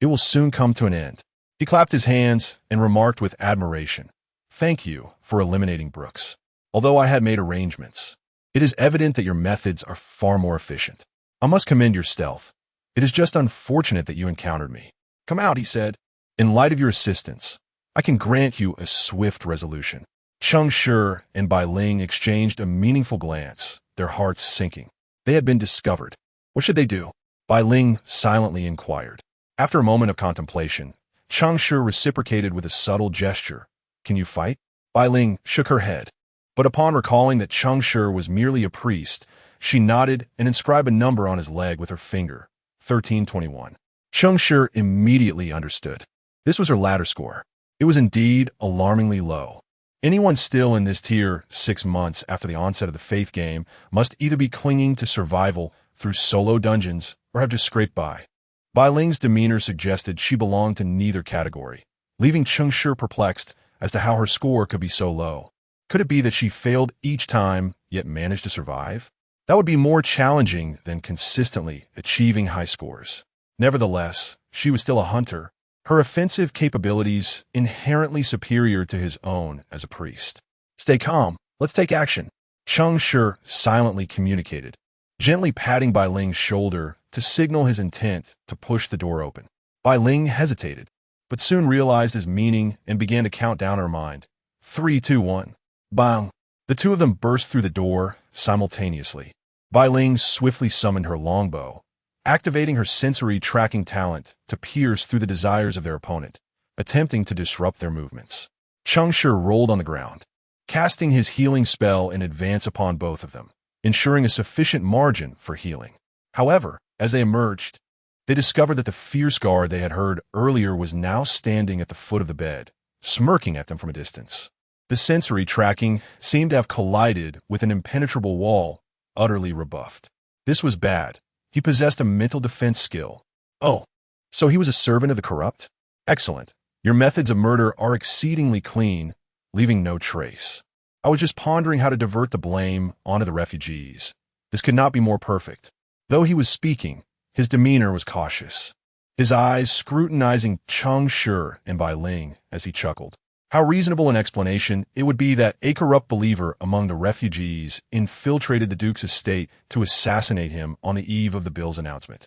It will soon come to an end. He clapped his hands and remarked with admiration, Thank you for eliminating Brooks. Although I had made arrangements, it is evident that your methods are far more efficient. I must commend your stealth. It is just unfortunate that you encountered me. Come out, he said. In light of your assistance, I can grant you a swift resolution. Cheng Shi and Bai Ling exchanged a meaningful glance, their hearts sinking. They had been discovered. What should they do? Bai Ling silently inquired. After a moment of contemplation, Cheng Shi reciprocated with a subtle gesture. Can you fight? Bai Ling shook her head. But upon recalling that Cheng Shi was merely a priest, she nodded and inscribed a number on his leg with her finger, 1321. Cheng Shi immediately understood. This was her ladder score. It was indeed alarmingly low. Anyone still in this tier 6 months after the onset of the Faith game must either be clinging to survival through solo dungeons or have just scraped by. Bai Ling's demeanor suggested she belonged to neither category, leaving Cheng Shi perplexed as to how her score could be so low. Could it be that she failed each time, yet managed to survive? That would be more challenging than consistently achieving high scores. Nevertheless, she was still a hunter, her offensive capabilities inherently superior to his own as a priest. Stay calm. Let's take action. Cheng Shi silently communicated, gently patting Bai Ling's shoulder to signal his intent to push the door open. Bai Ling hesitated, but soon realized his meaning and began to count down in her mind. 3, 2, 1. Bang! The two of them burst through the door simultaneously. Bai Ling swiftly summoned her longbow, activating her sensory tracking talent to pierce through the desires of their opponent, attempting to disrupt their movements. Cheng Shi rolled on the ground, casting his healing spell in advance upon both of them, ensuring a sufficient margin for healing. However, as they emerged, they discovered that the fierce guard they had heard earlier was now standing at the foot of the bed, smirking at them from a distance. The sensory tracking seemed to have collided with an impenetrable wall, utterly rebuffed. This was bad. He possessed a mental defense skill. Oh, so he was a servant of the corrupt? Excellent. Your methods of murder are exceedingly clean, leaving no trace. I was just pondering how to divert the blame onto the refugees. This could not be more perfect. Though he was speaking, his demeanor was cautious, his eyes scrutinizing Cheng Shi and Bai Ling as he chuckled. How reasonable an explanation it would be that a corrupt believer among the refugees infiltrated the Duke's estate to assassinate him on the eve of the bill's announcement,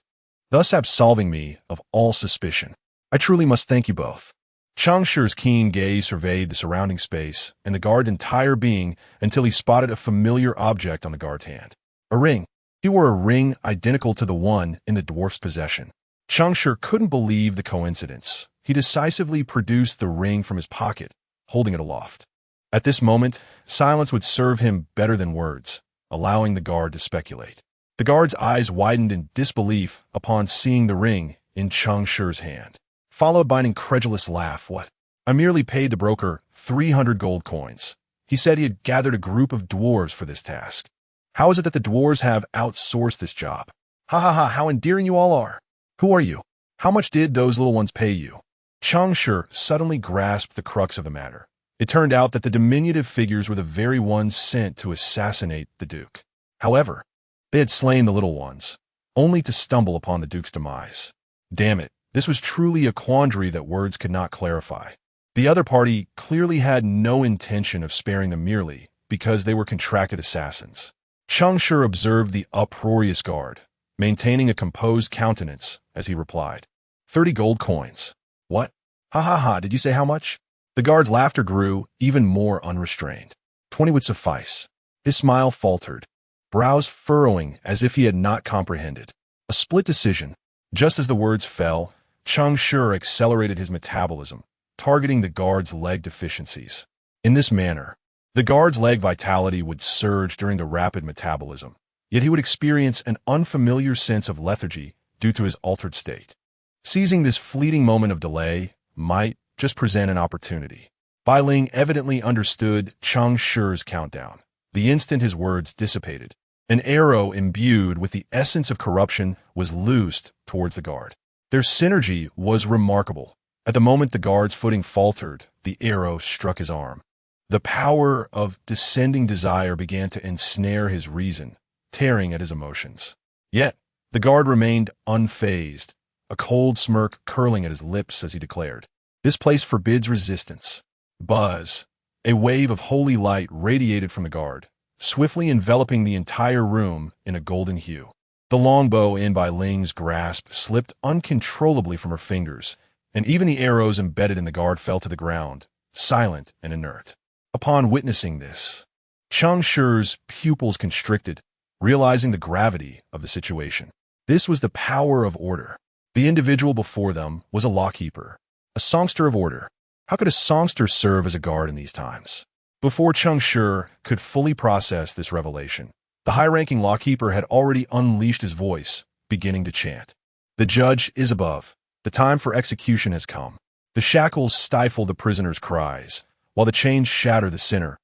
thus absolving me of all suspicion. I truly must thank you both. Cheng Shi's keen gaze surveyed the surrounding space and the guard's entire being until he spotted a familiar object on the guard's hand. A ring. He wore a ring identical to the one in the dwarf's possession. Cheng Shi couldn't believe the coincidence. He decisively produced the ring from his pocket, holding it aloft. At this moment, silence would serve him better than words, allowing the guard to speculate. The guard's eyes widened in disbelief upon seeing the ring in Cheng Shi's hand, followed by an incredulous laugh. What? I merely paid the broker 300 gold coins. He said he had gathered a group of dwarves for this task. How is it that the dwarves have outsourced this job? Ha ha ha, how endearing you all are. Who are you? How much did those little ones pay you? Cheng Shi suddenly grasped the crux of the matter. It turned out that the diminutive figures were the very ones sent to assassinate the Duke. However, they had slain the little ones, only to stumble upon the Duke's demise. Damn it, this was truly a quandary that words could not clarify. The other party clearly had no intention of sparing them merely because they were contracted assassins. Cheng Shi observed the uproarious guard, maintaining a composed countenance as he replied, 30 gold coins. What? Ha ha ha, did you say how much? The guard's laughter grew even more unrestrained. 20 would suffice. His smile faltered, brows furrowing as if he had not comprehended. A split decision. Just as the words fell, Cheng Shi accelerated his metabolism, targeting the guard's leg deficiencies. In this manner, the guard's leg vitality would surge during the rapid metabolism, yet he would experience an unfamiliar sense of lethargy due to his altered state. Seizing this fleeting moment of delay might just present an opportunity. Bai Ling evidently understood Cheng Shi's countdown. The instant his words dissipated, an arrow imbued with the essence of corruption was loosed towards the guard. Their synergy was remarkable. At the moment the guard's footing faltered, the arrow struck his arm. The power of descending desire began to ensnare his reason, tearing at his emotions. Yet, the guard remained unfazed, a cold smirk curling at his lips as he declared, "This place forbids resistance." Buzz. A wave of holy light radiated from the guard, swiftly enveloping the entire room in a golden hue. The longbow in Bai Ling's grasp slipped uncontrollably from her fingers, and even the arrows embedded in the guard fell to the ground, silent and inert. Upon witnessing this, Cheng Shi's pupils constricted, realizing the gravity of the situation. This was the power of order. The individual before them was a lawkeeper, a songster of order. How could a songster serve as a guard in these times? Before Cheng Shi could fully process this revelation, the high-ranking lawkeeper had already unleashed his voice, beginning to chant. The judge is above. The time for execution has come. The shackles stifle the prisoner's cries, while the chains shatter the sinner's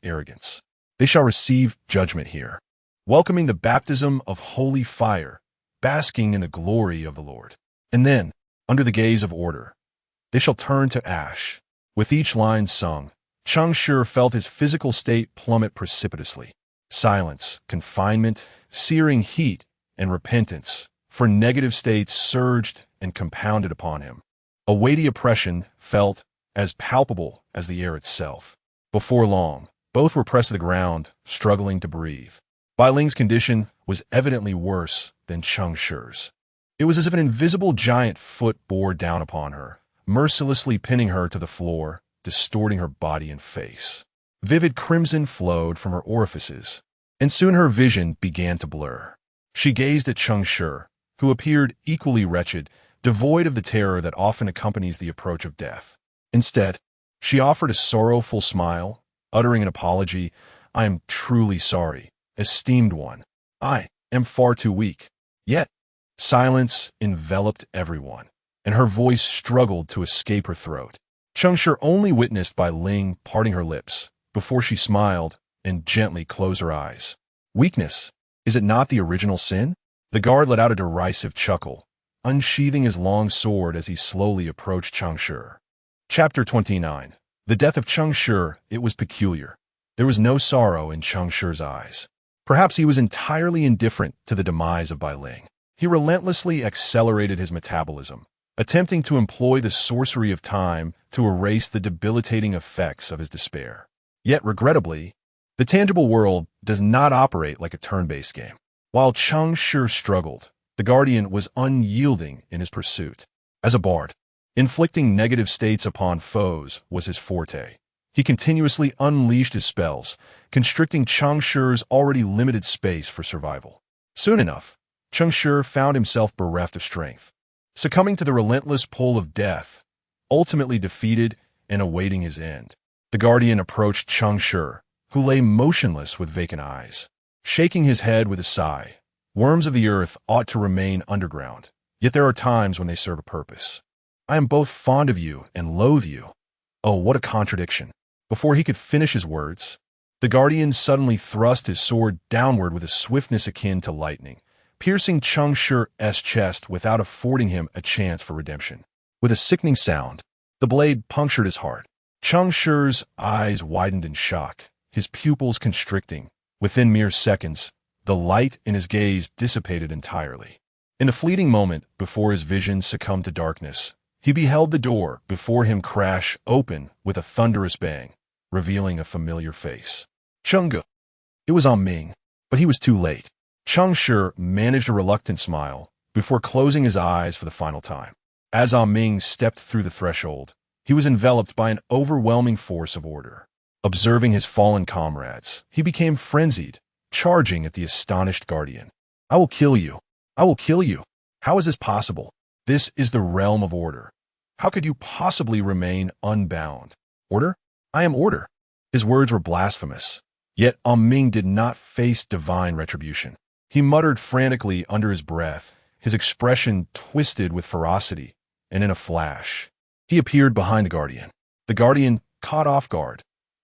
arrogance. They shall receive judgment here, welcoming the baptism of holy fire, basking in the glory of the Lord. And then, under the gaze of order, they shall turn to ash. With each line sung, Cheng Shi felt his physical state plummet precipitously. Silence, confinement, searing heat, and repentance for negative states surged and compounded upon him. A weighty oppression felt as palpable as the air itself. Before long, both were pressed to the ground, struggling to breathe. Bai Ling's condition was evidently worse than Cheng Shi's. It was as if an invisible giant foot bore down upon her, mercilessly pinning her to the floor, distorting her body and face. Vivid crimson flowed from her orifices, and soon her vision began to blur. She gazed at Cheng Shi, who appeared equally wretched, devoid of the terror that often accompanies the approach of death. Instead, she offered a sorrowful smile, uttering an apology. "I am truly sorry, esteemed one. I am far too weak." Yet, silence enveloped everyone, and her voice struggled to escape her throat. Cheng Shi only witnessed Bai Ling parting her lips before she smiled and gently closed her eyes. Weakness, is it not the original sin? The guard let out a derisive chuckle, unsheathing his long sword as he slowly approached Cheng Shi. Chapter 29. The death of Cheng Shi. It was peculiar. There was no sorrow in Cheng Shi's eyes. Perhaps he was entirely indifferent to the demise of Bai Ling. He relentlessly accelerated his metabolism, attempting to employ the sorcery of time to erase the debilitating effects of his despair. Yet, regrettably, the tangible world does not operate like a turn-based game. While Cheng Shi struggled, the Guardian was unyielding in his pursuit. As a bard, inflicting negative states upon foes was his forte. He continuously unleashed his spells, constricting Cheng Shi's already limited space for survival. Soon enough, Cheng Shi found himself bereft of strength, succumbing to the relentless pull of death, ultimately defeated and awaiting his end. The guardian approached Cheng Shi, who lay motionless with vacant eyes, shaking his head with a sigh. Worms of the earth ought to remain underground, yet there are times when they serve a purpose. I am both fond of you and loathe you. Oh, what a contradiction. Before he could finish his words, the guardian suddenly thrust his sword downward with a swiftness akin to lightning, piercing Cheng Shi's chest without affording him a chance for redemption. With a sickening sound, the blade punctured his heart. Cheng Shi's eyes widened in shock, his pupils constricting. Within mere seconds, the light in his gaze dissipated entirely. In a fleeting moment before his vision succumbed to darkness, he beheld the door before him crash open with a thunderous bang, revealing a familiar face. Cheng Ge. It was Ming, but he was too late. Cheng Shi managed a reluctant smile before closing his eyes for the final time. As Ming stepped through the threshold, he was enveloped by an overwhelming force of order. Observing his fallen comrades, he became frenzied, charging at the astonished guardian. I will kill you. I will kill you. How is this possible? This is the realm of order. How could you possibly remain unbound? Order? I am order. His words were blasphemous. Yet Ming did not face divine retribution. He muttered frantically under his breath, his expression twisted with ferocity, and in a flash, he appeared behind the guardian. The guardian, caught off guard,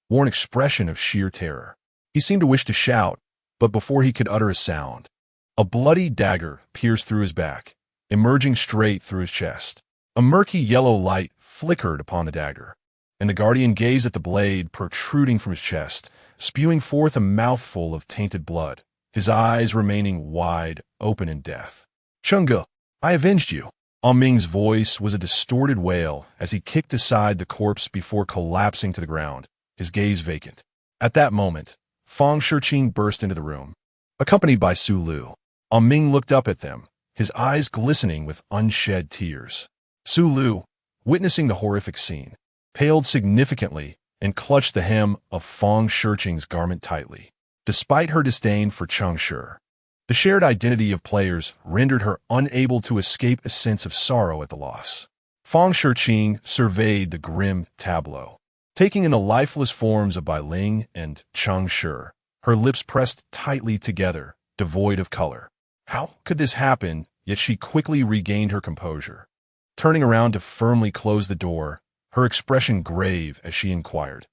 wore an expression of sheer terror. He seemed to wish to shout, but before he could utter a sound, a bloody dagger pierced through his back, emerging straight through his chest. A murky yellow light flickered upon the dagger, and the guardian gazed at the blade protruding from his chest, spewing forth a mouthful of tainted blood, his eyes remaining wide open in death. Cheng Ge, I avenged you. Ming's voice was a distorted wail as he kicked aside the corpse before collapsing to the ground, his gaze vacant. At that moment, Fang Shiqing burst into the room, accompanied by Su Lu. Ming looked up at them, his eyes glistening with unshed tears. Su Lu, witnessing the horrific scene, paled significantly and clutched the hem of Fang Shiqing's garment tightly. Despite her disdain for Cheng Shi, the shared identity of players rendered her unable to escape a sense of sorrow at the loss. Fang Shiqing surveyed the grim tableau, taking in the lifeless forms of Bai Ling and Cheng Shi, her lips pressed tightly together, devoid of color. How could this happen? Yet she quickly regained her composure. Turning around to firmly close the door, her expression grave as she inquired,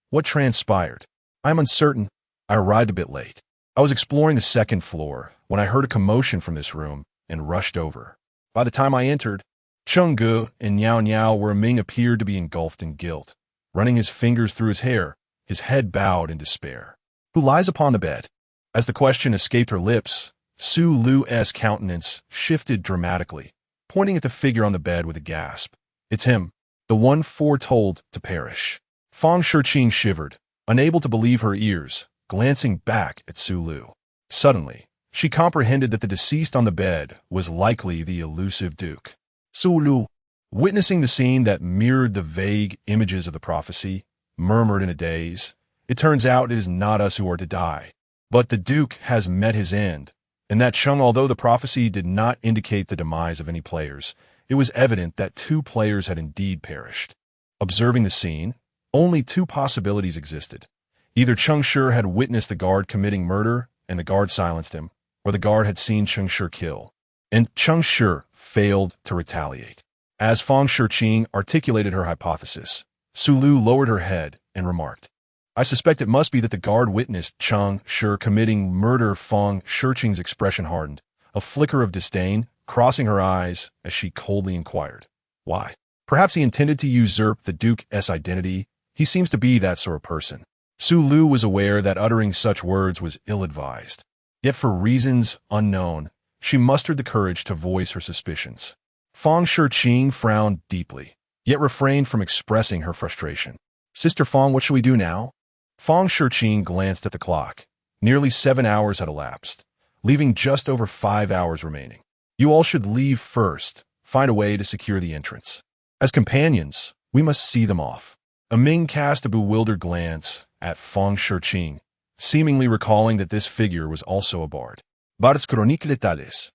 What transpired? I'm uncertain. I arrived a bit late. I was exploring the second floor when I heard a commotion from this room and rushed over. By the time I entered, Cheng Ge and Niao Niao where Ming appeared to be engulfed in guilt, running his fingers through his hair, his head bowed in despair. Who lies upon the bed? As the question escaped her lips, Su Lu's countenance shifted dramatically, pointing at the figure on the bed with a gasp. It's him, the one foretold to perish. Fang Shiqing shivered, unable to believe her ears, glancing back at Su Lu. Suddenly, she comprehended that the deceased on the bed was likely the elusive Duke. Su Lu, witnessing the scene that mirrored the vague images of the prophecy, murmured in a daze, It turns out it is not us who are to die, but the Duke has met his end, and that Cheng, although the prophecy did not indicate the demise of any players, it was evident that 2 players had indeed perished. Observing the scene, only 2 possibilities existed. Either Cheng Shi had witnessed the guard committing murder and the guard silenced him, or the guard had seen Cheng Shi kill, and Cheng Shi failed to retaliate. As Fang Shiqing articulated her hypothesis, Su Lu lowered her head and remarked, I suspect it must be that the guard witnessed Cheng Shi committing murder. Fang Shiqing's expression hardened, a flicker of disdain crossing her eyes as she coldly inquired, Why? Perhaps he intended to usurp the Duke's identity. He seems to be that sort of person. Su Lu was aware that uttering such words was ill-advised. Yet for reasons unknown, she mustered the courage to voice her suspicions. Fang Shiqing frowned deeply, yet refrained from expressing her frustration. Sister Fang, what shall we do now? Fang Shiqing glanced at the clock. Nearly 7 hours had elapsed, leaving just over 5 hours remaining. You all should leave first, find a way to secure the entrance. As companions, we must see them off. Ming cast a bewildered glance at Fang Shiqing, seemingly recalling that this figure was also a bard. varias crónicas tales.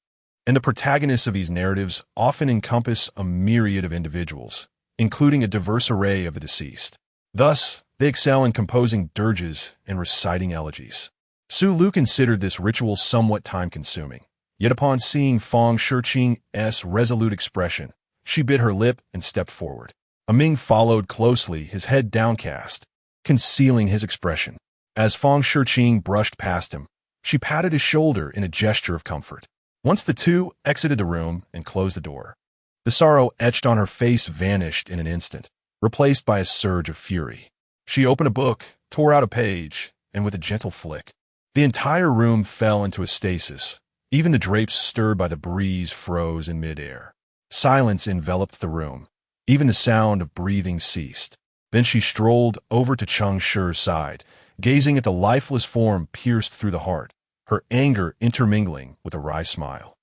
And the protagonists of these narratives often encompass a myriad of individuals, including a diverse array of the deceased. Thus, they excel in composing dirges and reciting elegies. Su Lu considered this ritual somewhat time-consuming, yet upon seeing Fang Shiqing's resolute expression, she bit her lip and stepped forward. Ming followed closely, his head downcast, concealing his expression. As Fang Shiqing brushed past him, she patted his shoulder in a gesture of comfort. Once the two exited the room and closed the door, the sorrow etched on her face vanished in an instant, replaced by a surge of fury. She opened a book, tore out a page, and with a gentle flick, the entire room fell into a stasis. Even the drapes stirred by the breeze froze in midair. Silence enveloped the room. Even the sound of breathing ceased. Then she strolled over to Cheng Shi's side, gazing at the lifeless form pierced through the heart, her anger intermingling with a wry smile.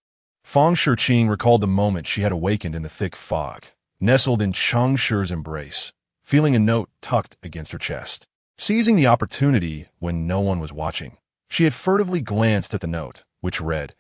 Fang Shiqing recalled the moment she had awakened in the thick fog, nestled in Cheng Shi's embrace, feeling a note tucked against her chest. Seizing the opportunity when no one was watching, she had furtively glanced at the note, which read,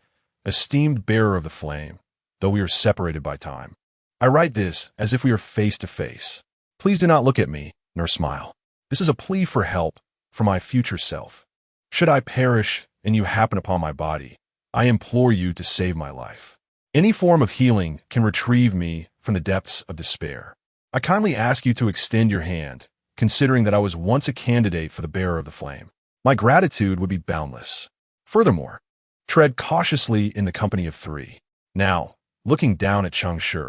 "Esteemed bearer of the flame, though we are separated by time, I write this as if we are face to face. Please do not look at me, nor smile. This is a plea for help, for my future self. Should I perish and you happen upon my body, I implore you to save my life. Any form of healing can retrieve me from the depths of despair. I kindly ask you to extend your hand, considering that I was once a candidate for the bearer of the flame. My gratitude would be boundless. Furthermore, tread cautiously in the company of three." Now, looking down at Cheng Shi,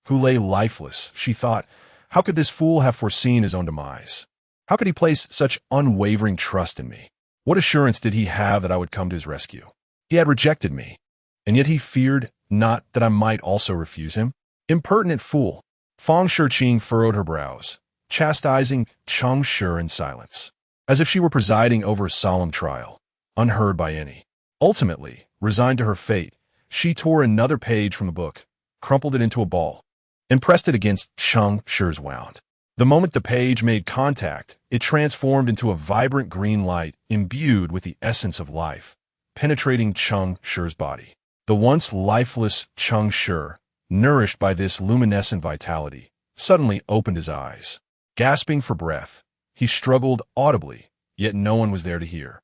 who lay lifeless, she thought, how could this fool have foreseen his own demise? How could he place such unwavering trust in me? What assurance did he have that I would come to his rescue? He had rejected me, and yet he feared not that I might also refuse him? Impertinent fool! Fang Shiqing furrowed her brows, chastising Cheng Shi in silence, as if she were presiding over a solemn trial, unheard by any. Ultimately, resigned to her fate, she tore another page from the book, crumpled it into a ball, and pressed it against Cheng Shi's wound. The moment the page made contact, it transformed into a vibrant green light imbued with the essence of life, penetrating Cheng Shi's body. The once lifeless Cheng Shi, nourished by this luminescent vitality, suddenly opened his eyes. Gasping for breath, he struggled audibly, yet no one was there to hear.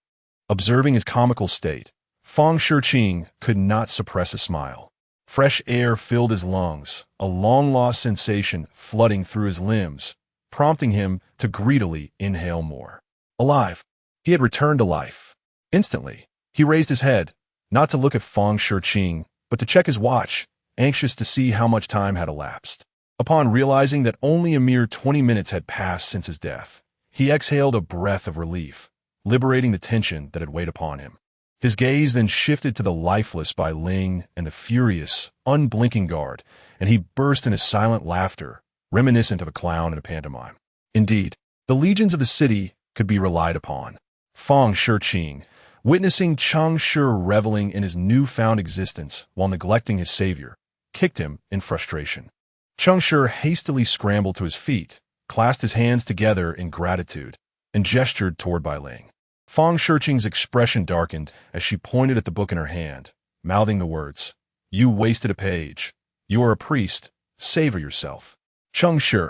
Observing his comical state, Fang Shiqing could not suppress a smile. Fresh air filled his lungs, a long-lost sensation flooding through his limbs, prompting him to greedily inhale more. Alive! He had returned to life. Instantly, he raised his head, not to look at Fang Shiqing, but to check his watch, anxious to see how much time had elapsed. Upon realizing that only a mere 20 minutes had passed since his death, he exhaled a breath of relief, liberating the tension that had weighed upon him. His gaze then shifted to the lifeless Bai Ling and the furious, unblinking guard, and he burst into silent laughter, reminiscent of a clown in a pantomime. Indeed, the legions of the city could be relied upon. Fang Shiqing, witnessing Cheng Shi reveling in his newfound existence while neglecting his savior, kicked him in frustration. Cheng Shi hastily scrambled to his feet, clasped his hands together in gratitude, and gestured toward Bai Ling. Fang Shiqing's expression darkened as she pointed at the book in her hand, mouthing the words, "You wasted a page. You are a priest. Savor yourself." Cheng Shi,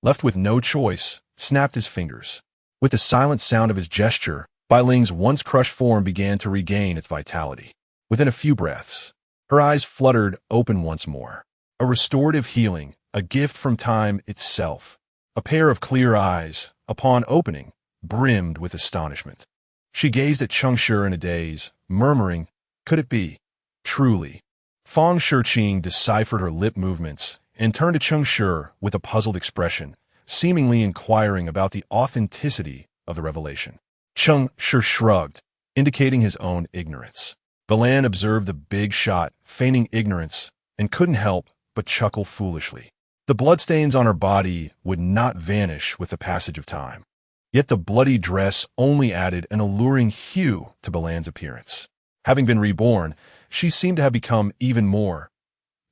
left with no choice, snapped his fingers. With the silent sound of his gesture, Bai Ling's once crushed form began to regain its vitality. Within a few breaths, her eyes fluttered open once more. A restorative healing, a gift from time itself. A pair of clear eyes, upon opening, brimmed with astonishment. She gazed at Cheng Shi in a daze, murmuring, "Could it be? Truly?" Fang Shiqing deciphered her lip movements and turned to Cheng Shi with a puzzled expression, seemingly inquiring about the authenticity of the revelation. Cheng Shi shrugged, indicating his own ignorance. Balan observed the big shot, feigning ignorance, and couldn't help but chuckle foolishly. The bloodstains on her body would not vanish with the passage of time. Yet the bloody dress only added an alluring hue to Balan's appearance. Having been reborn, she seemed to have become even more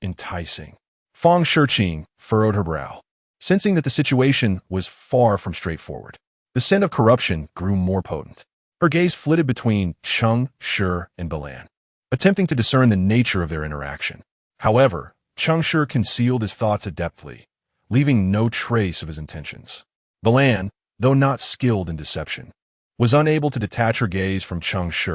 enticing. Fang Shiqing furrowed her brow, sensing that the situation was far from straightforward. The scent of corruption grew more potent. Her gaze flitted between Cheng Shi and Balan. attempting to discern the nature of their interaction. However, Cheng Shi concealed his thoughts adeptly, leaving no trace of his intentions. Balan, though not skilled in deception, was unable to detach her gaze from Cheng Shi,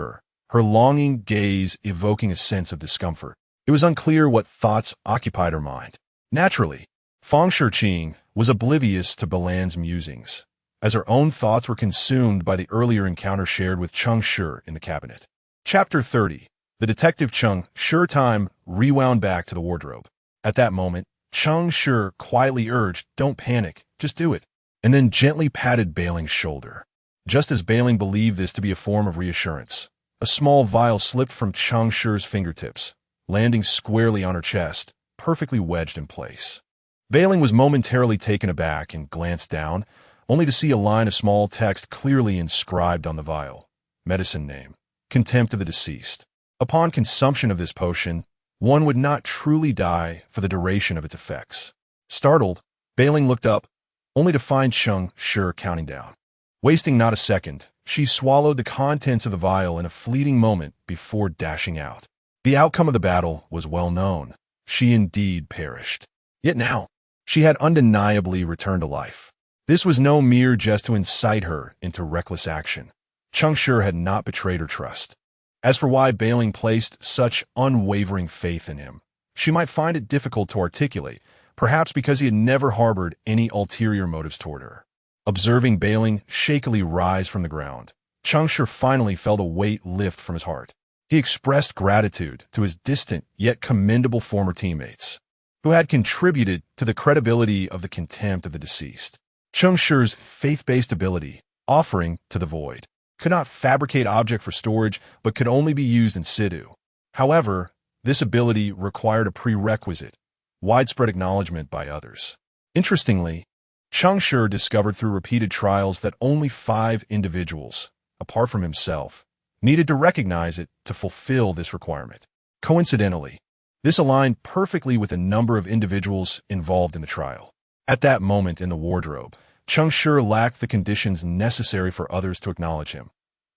her longing gaze evoking a sense of discomfort. It was unclear what thoughts occupied her mind. Naturally, Feng Shi was oblivious to Balan's musings, as her own thoughts were consumed by the earlier encounter shared with Cheng Shi in the cabinet. Chapter 30. The detective Cheng Shi time rewound back to the wardrobe. At that moment, Cheng Shi quietly urged, "Don't panic, just do it," and then gently patted Bailing's shoulder. Just as Bailing believed this to be a form of reassurance, a small vial slipped from Cheng Shi's fingertips, landing squarely on her chest, perfectly wedged in place. Bailing was momentarily taken aback and glanced down, only to see a line of small text clearly inscribed on the vial. Medicine name: Contempt of the deceased. Upon consumption of this potion, one would not truly die for the duration of its effects. Startled, Bailing looked up, only to find Cheng Shi counting down. Wasting not a second, she swallowed the contents of the vial in a fleeting moment before dashing out. The outcome of the battle was well known. She indeed perished. Yet now, she had undeniably returned to life. This was no mere jest to incite her into reckless action. Cheng Shi had not betrayed her trust. As for why Bailing placed such unwavering faith in him, she might find it difficult to articulate, perhaps because he had never harbored any ulterior motives toward her. Observing Bailing shakily rise from the ground, Cheng Shi finally felt a weight lift from his heart. He expressed gratitude to his distant yet commendable former teammates, who had contributed to the credibility of the contempt of the deceased. Cheng Shi's faith-based ability, offering to the void, could not fabricate object for storage but could only be used in situ. However, this ability required a prerequisite: widespread acknowledgement by others. Interestingly, Cheng Shi discovered through repeated trials that only 5 individuals, apart from himself, needed to recognize it to fulfill this requirement. Coincidentally, this aligned perfectly with a number of individuals involved in the trial. At that moment in the wardrobe, Cheng Shi lacked the conditions necessary for others to acknowledge him.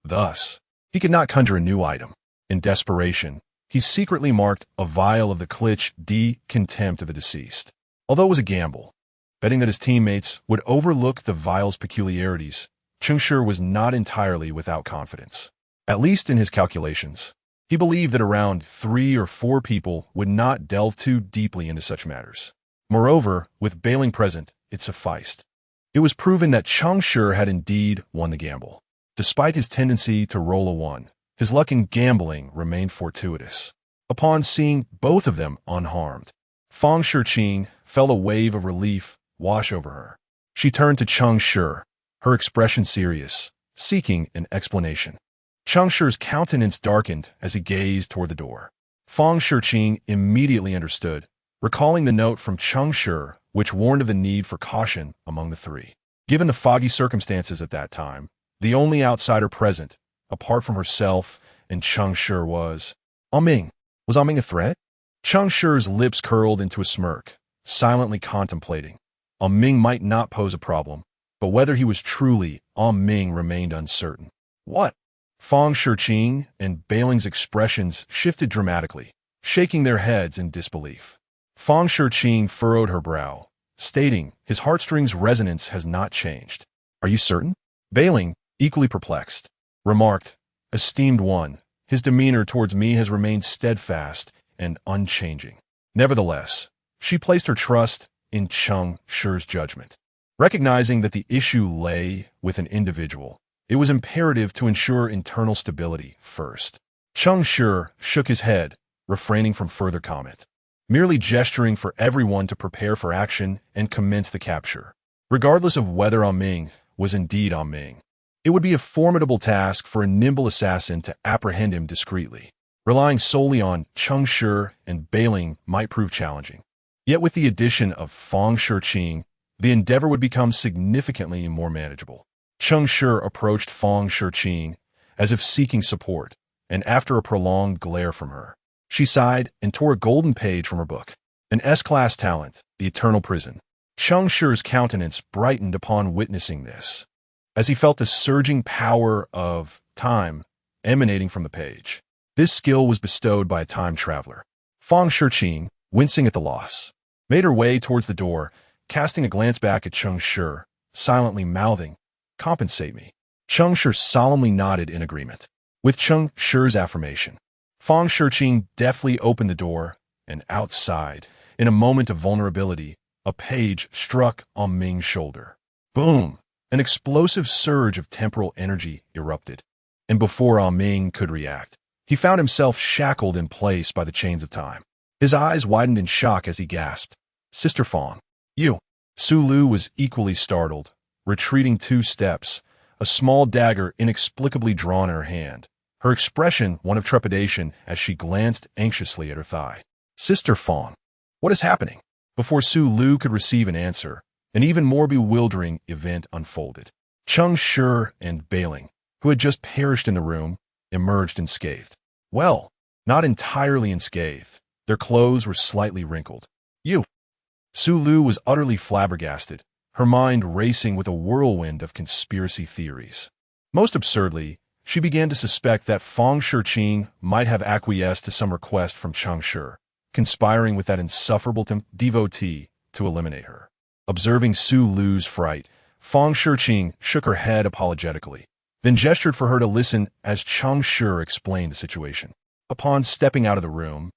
Thus, he could not conjure a new item. In desperation, he secretly marked a vial of the Clich D contempt of the deceased. Although it was a gamble, betting that his teammates would overlook the vial's peculiarities, Cheng Shi was not entirely without confidence. At least in his calculations, he believed that around 3 or 4 people would not delve too deeply into such matters. Moreover, with Bailing present, it sufficed. It was proven that Cheng Shi had indeed won the gamble. Despite his tendency to roll a 1, his luck in gambling remained fortuitous. Upon seeing both of them unharmed, Feng Shi felt a wave of relief wash over her. She turned to Cheng Shi, her expression serious, seeking an explanation. Cheng Shi's countenance darkened as he gazed toward the door. Feng Shi immediately understood, recalling the note from Cheng Shi which warned of the need for caution among the 3. Given the foggy circumstances at that time, the only outsider present, apart from herself and Cheng Shi, was Ming. Was Ming a threat? Cheng Shi's lips curled into a smirk, silently contemplating. Ming might not pose a problem, but whether he was truly Ming remained uncertain. What? Feng Shi and Bailing's expressions shifted dramatically, shaking their heads in disbelief. Feng Shi furrowed her brow, stating, "His heartstrings' resonance has not changed." "Are you certain?" Bailing, equally perplexed, remarked, "Esteemed one, his demeanor towards me has remained steadfast and unchanging." Nevertheless, she placed her trust in Cheng Shi's judgment. Recognizing that the issue lay with an individual, it was imperative to ensure internal stability first. Cheng Shi shook his head, refraining from further comment, merely gesturing for everyone to prepare for action and commence the capture. Regardless of whether Ming was indeed Ming, it would be a formidable task for a nimble assassin to apprehend him discreetly. Relying solely on Cheng Shi and Bailing might prove challenging. Yet with the addition of Feng Shi, the endeavor would become significantly more manageable. Cheng Shi approached Feng Shi as if seeking support, and after a prolonged glare from her, she sighed and tore a golden page from her book. An S-class talent, the eternal prison. Cheng Shi's countenance brightened upon witnessing this, as he felt the surging power of time emanating from the page. This skill was bestowed by a time traveler. Fang Shiqing, wincing at the loss, made her way towards the door, casting a glance back at Cheng Shi, silently mouthing, "Compensate me." Cheng Shi solemnly nodded in agreement. With Cheng Shi's affirmation, Fang Shiqing deftly opened the door, and outside, in a moment of vulnerability, a page struck on Ming's shoulder. Boom! An explosive surge of temporal energy erupted, and before Ming could react, he found himself shackled in place by the chains of time. His eyes widened in shock as he gasped, "Sister Fang, you." Su Lu was equally startled, retreating 2 steps, a small dagger inexplicably drawn in her hand, her expression one of trepidation as she glanced anxiously at her thigh. "Sister Fang, what is happening?" Before Su Lu could receive an answer, an even more bewildering event unfolded. Cheng Shi and Bailing, who had just perished in the room, emerged unscathed. Well, not entirely unscathed. Their clothes were slightly wrinkled. "You." Su Lu was utterly flabbergasted, her mind racing with a whirlwind of conspiracy theories. Most absurdly, she began to suspect that Fang Shiqing might have acquiesced to some request from Cheng Shi, conspiring with that insufferable devotee to eliminate her. Observing Su Lu's fright, Fang Shiqing shook her head apologetically, then gestured for her to listen as Cheng Shi explained the situation. Upon stepping out of the room,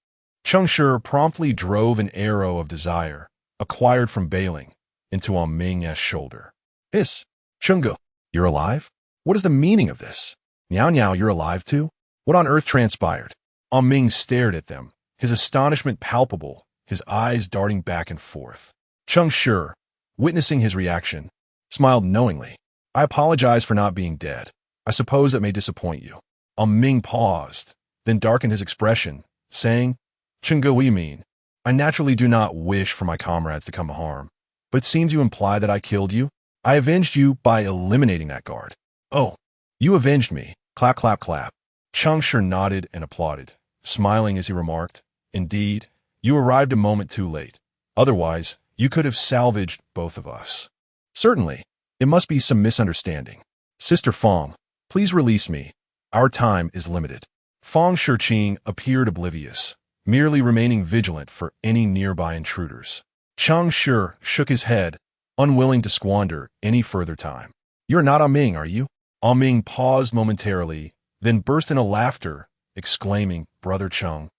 Cheng Shi promptly drove an arrow of desire, acquired from Bailing, into Ming's shoulder. Chungu, you're alive? What is the meaning of this? Niao Niao, you're alive too? What on earth transpired?" Ming stared at them, his astonishment palpable, his eyes darting back and forth. Cheng Shi, witnessing his reaction, smiled knowingly. "I apologize for not being dead. I suppose that may disappoint you." Ming paused, then darkened his expression, saying, "Chungu, we mean, I naturally do not wish for my comrades to come to harm, but it seems you imply that I killed you. I avenged you by eliminating that guard." "Oh, you avenged me." Clap, clap, clap. Cheng Shi nodded and applauded, smiling as he remarked, "Indeed, you arrived a moment too late. Otherwise, you could have salvaged both of us." "Certainly. It must be some misunderstanding. Sister Fang, please release me. Our time is limited." Fang Shiqing appeared oblivious, merely remaining vigilant for any nearby intruders. Cheng Shi shook his head, unwilling to squander any further time. "You're not Ming, are you?" Ming paused momentarily, then burst into laughter, exclaiming, "Brother Cheng,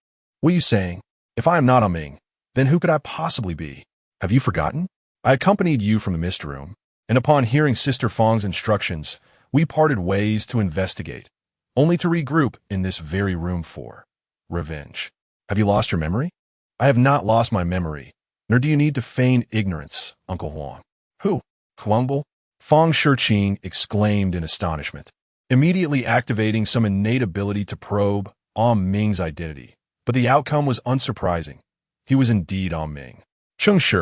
what are you saying? If I am not Ming, then who could I possibly be? Have you forgotten? I accompanied you from the mist room, and upon hearing Sister Fang's instructions, we parted ways to investigate, only to regroup in this very room for revenge. Have you lost your memory?" "I have not lost my memory, nor do you need to feign ignorance, Uncle Huang." "Who? Huangbo?" Fang Shiqing exclaimed in astonishment, immediately activating some innate ability to probe Ming's identity. But the outcome was unsurprising. He was indeed Ming. "Cheng Shi,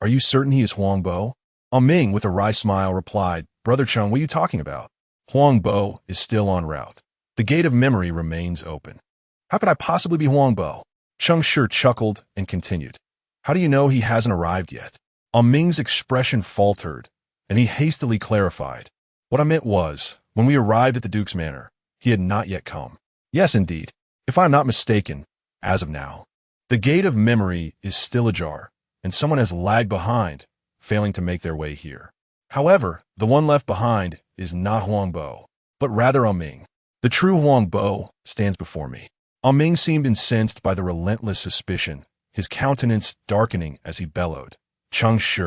are you certain he is Huangbo?" Ming, with a wry smile, replied, "Brother Cheng, what are you talking about? Huangbo is still en route. The gate of memory remains open." "How could I possibly be Huangbo?" Cheng Shi chuckled and continued, "How do you know he hasn't arrived yet?" Ming's expression faltered, and he hastily clarified, "What I meant was, when we arrived at the Duke's manor, he had not yet come." "Yes, indeed. If I am not mistaken, as of now, the gate of memory is still ajar, and someone has lagged behind, failing to make their way here. However, the one left behind is not Huangbo, but rather Ming. The true Huangbo stands before me." Ming seemed incensed by the relentless suspicion, his countenance darkening as he bellowed, "Cheng Shi,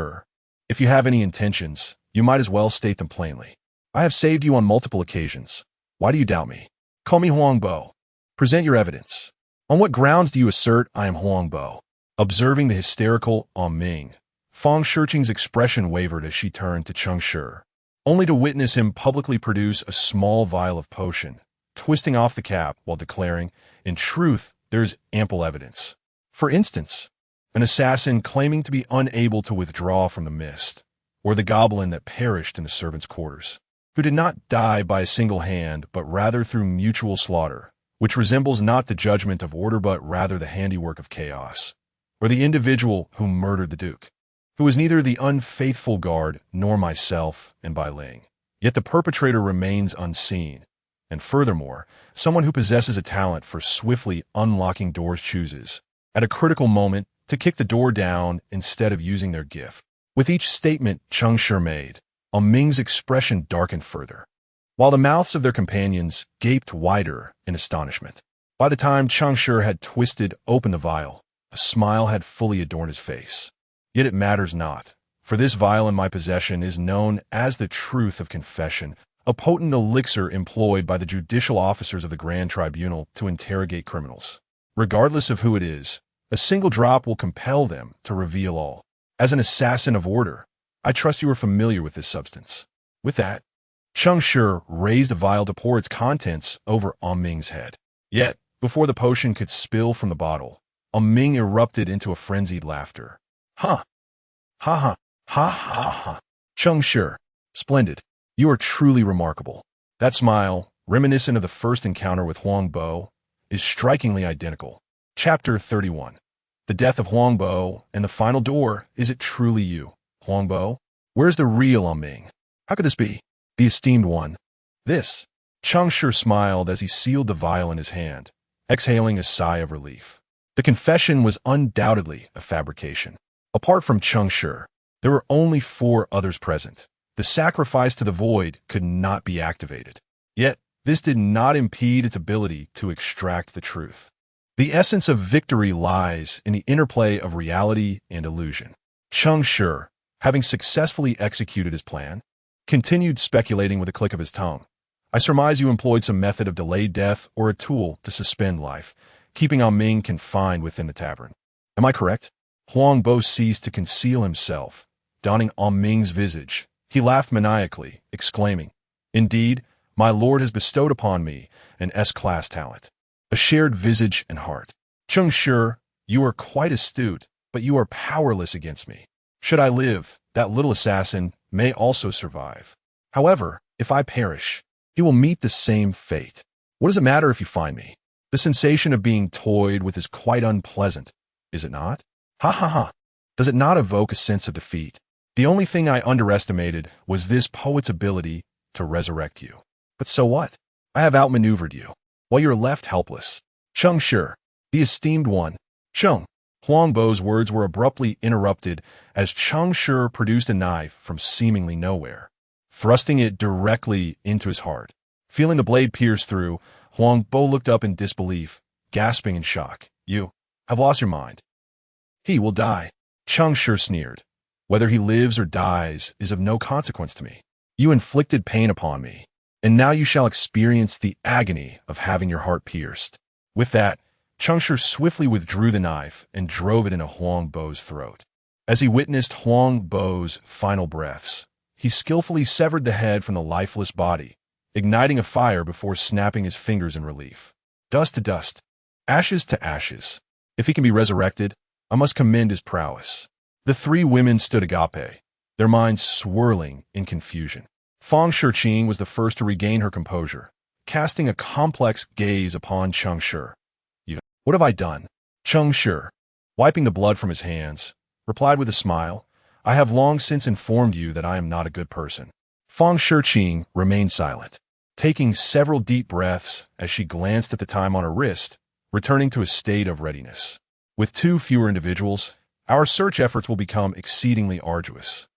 if you have any intentions, you might as well state them plainly. I have saved you on multiple occasions. Why do you doubt me? Call me Huangbo. Present your evidence. On what grounds do you assert I am Huangbo?" Observing the hysterical Ming, Fang Shiqing's expression wavered as she turned to Cheng Shi, only to witness him publicly produce a small vial of potion, twisting off the cap while declaring, "In truth, there is ample evidence. For instance, an assassin claiming to be unable to withdraw from the mist, or the goblin that perished in the servants' quarters, who did not die by a single hand, but rather through mutual slaughter, which resembles not the judgment of order but rather the handiwork of chaos, or the individual who murdered the Duke, who was neither the unfaithful guard nor myself and Bai Ling. Yet the perpetrator remains unseen, And furthermore, someone who possesses a talent for swiftly unlocking doors chooses, at a critical moment, to kick the door down instead of using their gift. With each statement Cheng Shi made, Ming's expression darkened further, while the mouths of their companions gaped wider in astonishment. By the time Cheng Shi had twisted open the vial, a smile had fully adorned his face. Yet it matters not, for this vial in my possession is known as the truth of confession, a potent elixir employed by the judicial officers of the Grand Tribunal to interrogate criminals. Regardless of who it is, a single drop will compel them to reveal all. As an assassin of order, I trust you are familiar with this substance. With that, Cheng Shi raised the vial to pour its contents over Ming's head. Yet, before the potion could spill from the bottle, Ming erupted into a frenzied laughter. Ha! Ha ha! Ha ha ha! Cheng Shi, splendid. You are truly remarkable. That smile, reminiscent of the first encounter with Huang Bo, is strikingly identical. Chapter 31. The death of Huang Bo and the final door. Is it truly you, Huang Bo? Where's the real Ming? How could this be? The esteemed one. This. Cheng Shi smiled as he sealed the vial in his hand, exhaling a sigh of relief. The confession was undoubtedly a fabrication. Apart from Cheng Shi, there were only 4 others present. The sacrifice to the void could not be activated. Yet, this did not impede its ability to extract the truth. The essence of victory lies in the interplay of reality and illusion. Cheng Shi, having successfully executed his plan, continued speculating with a click of his tongue. I surmise you employed some method of delayed death or a tool to suspend life, keeping Ming confined within the tavern. Am I correct? Huang Bo ceased to conceal himself, donning Ming's visage. He laughed maniacally, exclaiming, "Indeed, my lord has bestowed upon me an S-class talent, a shared visage and heart. Cheng Shi, you are quite astute, but you are powerless against me. Should I live, that little assassin may also survive. However, if I perish, he will meet the same fate. What does it matter if you find me? The sensation of being toyed with is quite unpleasant, is it not? Ha ha ha! Does it not evoke a sense of defeat? The only thing I underestimated was this poet's ability to resurrect you. But so what? I have outmaneuvered you, while you're left helpless. Cheng Shi, the esteemed one. Cheng." Huang Bo's words were abruptly interrupted as Cheng Shi produced a knife from seemingly nowhere, thrusting it directly into his heart. Feeling the blade pierce through, Huang Bo looked up in disbelief, gasping in shock. "You have lost your mind. He will die." Cheng Shi sneered. "Whether he lives or dies is of no consequence to me. You inflicted pain upon me, and now you shall experience the agony of having your heart pierced." With that, Cheng Shi swiftly withdrew the knife and drove it into Huang Bo's throat. As he witnessed Huang Bo's final breaths, he skillfully severed the head from the lifeless body, igniting a fire before snapping his fingers in relief. Dust to dust, ashes to ashes. If he can be resurrected, I must commend his prowess. The 3 women stood agape, their minds swirling in confusion. Fang Shiqing was the first to regain her composure, casting a complex gaze upon Cheng Shi. "What have I done?" Cheng Shi, wiping the blood from his hands, replied with a smile, "I have long since informed you that I am not a good person." Fang Shiqing remained silent, taking several deep breaths as she glanced at the time on her wrist, returning to a state of readiness. "With 2 fewer individuals, our search efforts will become exceedingly arduous."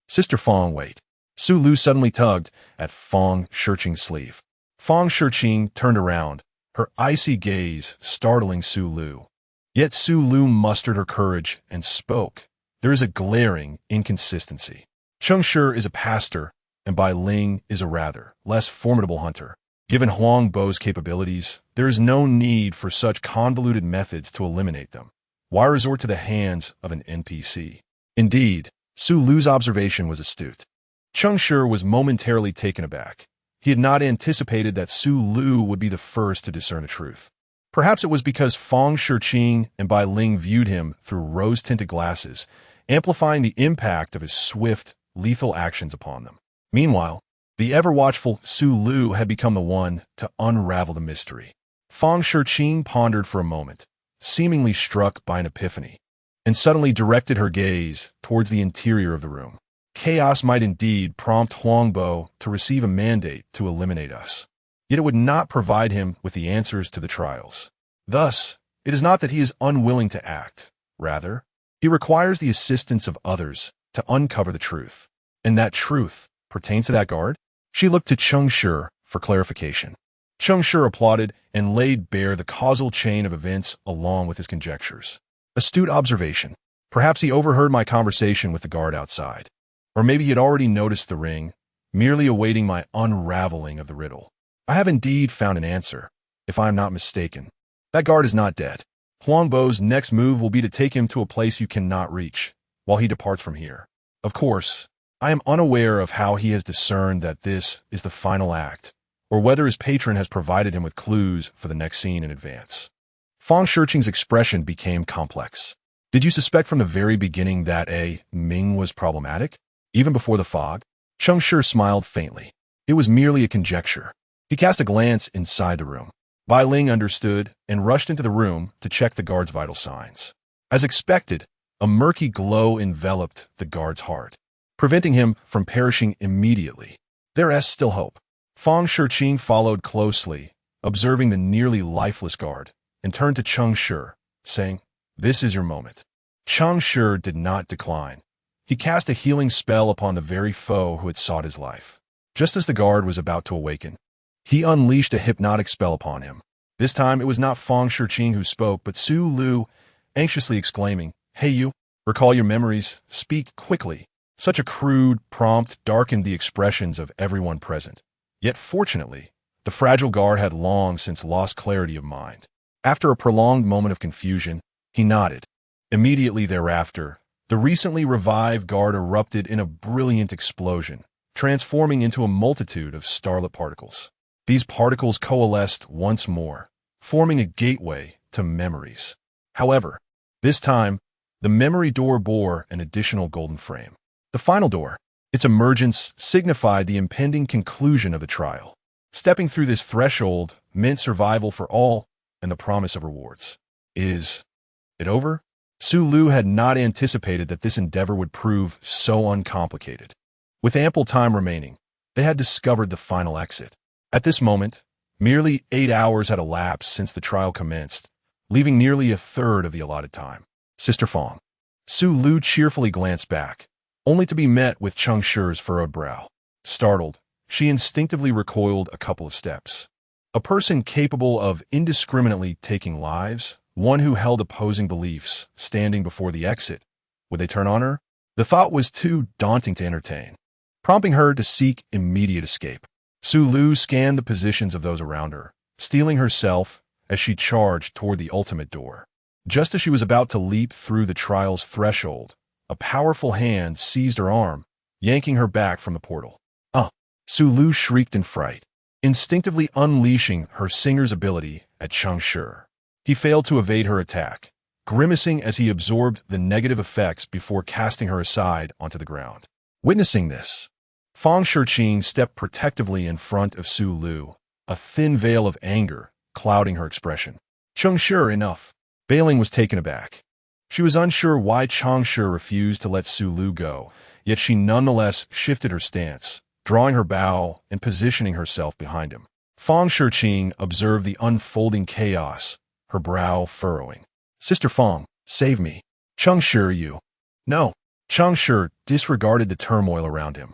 "Sister Fang, wait." Su Lu suddenly tugged at Fang Shiqing's sleeve. Fang Shiqing turned around, her icy gaze startling Su Lu. Yet Su Lu mustered her courage and spoke. "There is a glaring inconsistency. Cheng Shi is a pastor, and Bai Ling is a rather less formidable hunter. Given Huang Bo's capabilities, there is no need for such convoluted methods to eliminate them. Why resort to the hands of an NPC?" Indeed, Su Lu's observation was astute. Cheng Shi was momentarily taken aback. He had not anticipated that Su Lu would be the first to discern the truth. Perhaps it was because Fang Shiqing and Bai Ling viewed him through rose-tinted glasses, amplifying the impact of his swift, lethal actions upon them. Meanwhile, the ever-watchful Su Lu had become the one to unravel the mystery. Fang Shiqing pondered for a moment, seemingly struck by an epiphany, and suddenly directed her gaze towards the interior of the room. Chaos might indeed prompt Huang Bo to receive a mandate to eliminate us. yet it would not provide him with the answers to the trials. Thus, it is not that he is unwilling to act. Rather, he requires the assistance of others to uncover the truth. And that truth pertains to that guard? She looked to Cheng Shi for clarification. Cheng Shi applauded and laid bare the causal chain of events along with his conjectures. Astute observation. Perhaps he overheard my conversation with the guard outside. Or maybe he had already noticed the ring, merely awaiting my unraveling of the riddle. I have indeed found an answer, if I am not mistaken. That guard is not dead. Huangbo's next move will be to take him to a place you cannot reach, while he departs from here. Of course, I am unaware of how he has discerned that this is the final act, or whether his patron has provided him with clues for the next scene in advance. Fang Shiqing's expression became complex. Did you suspect from the very beginning that a Ming was problematic? Even before the fog? Cheng Shi smiled faintly. It was merely a conjecture. He cast a glance inside the room. Bai Ling understood and rushed into the room to check the guard's vital signs. As expected, a murky glow enveloped the guard's heart, preventing him from perishing immediately. There is still hope. Fang Shiqing followed closely, observing the nearly lifeless guard, and turned to Cheng Shi, saying, "This is your moment." Cheng Shi did not decline. He cast a healing spell upon the very foe who had sought his life. Just as the guard was about to awaken, he unleashed a hypnotic spell upon him. This time it was not Fang Shiqing who spoke, but Su Lu, anxiously exclaiming, "Hey you, recall your memories, speak quickly." Such a crude prompt darkened the expressions of everyone present. Yet fortunately, the fragile guard had long since lost clarity of mind. After a prolonged moment of confusion, he nodded. Immediately thereafter, the recently revived guard erupted in a brilliant explosion, transforming into a multitude of starlit particles. These particles coalesced once more, forming a gateway to memories. However, this time, the memory door bore an additional golden frame. The final door, its emergence signified the impending conclusion of the trial. Stepping through this threshold meant survival for all and the promise of rewards. Is it over? Su Lu had not anticipated that this endeavor would prove so uncomplicated. With ample time remaining, they had discovered the final exit. At this moment, merely 8 hours had elapsed since the trial commenced, leaving nearly a third of the allotted time. Sister Fang. Su Lu cheerfully glanced back, only to be met with Cheng Shi's furrowed brow. Startled, she instinctively recoiled a couple of steps. A person capable of indiscriminately taking lives, one who held opposing beliefs, standing before the exit. Would they turn on her? The thought was too daunting to entertain, prompting her to seek immediate escape. Su Lu scanned the positions of those around her, steeling herself as she charged toward the ultimate door. Just as she was about to leap through the trial's threshold, a powerful hand seized her arm, yanking her back from the portal. Su Lu shrieked in fright, instinctively unleashing her singer's ability at Cheng Shi. He failed to evade her attack, grimacing as he absorbed the negative effects before casting her aside onto the ground. Witnessing this, Fang Shiqing stepped protectively in front of Su Lu, a thin veil of anger clouding her expression. Cheng Shi, enough. Bai Ling was taken aback. She was unsure why Cheng Shi refused to let Su Lu go, yet she nonetheless shifted her stance, drawing her bow and positioning herself behind him. Fang Shiqing observed the unfolding chaos, her brow furrowing. "Sister Fang, save me." "Cheng Shi, you." "No." Cheng Shi disregarded the turmoil around him,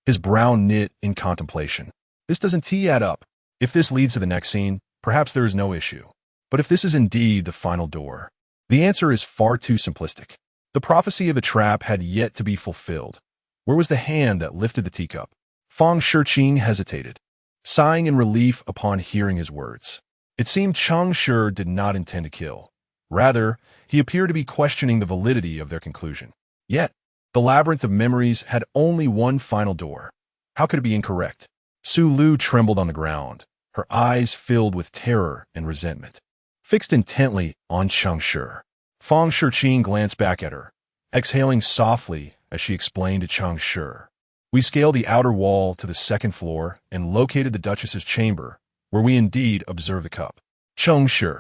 his brow knit in contemplation. "This doesn't add up. If this leads to the next scene, perhaps there is no issue. But if this is indeed the final door, the answer is far too simplistic." The prophecy of the trap had yet to be fulfilled. Where was the hand that lifted the teacup? Fang Shiqing hesitated, sighing in relief upon hearing his words. It seemed Cheng Shi did not intend to kill. Rather, he appeared to be questioning the validity of their conclusion. Yet, the labyrinth of memories had only one final door. How could it be incorrect? Su Lu trembled on the ground, her eyes filled with terror and resentment, fixed intently on Cheng Shi. Fang Shiqing glanced back at her, exhaling softly as she explained to Cheng Shi. "We scaled the outer wall to the second floor and located the Duchess's chamber, where we indeed observed the cup." Cheng Shi.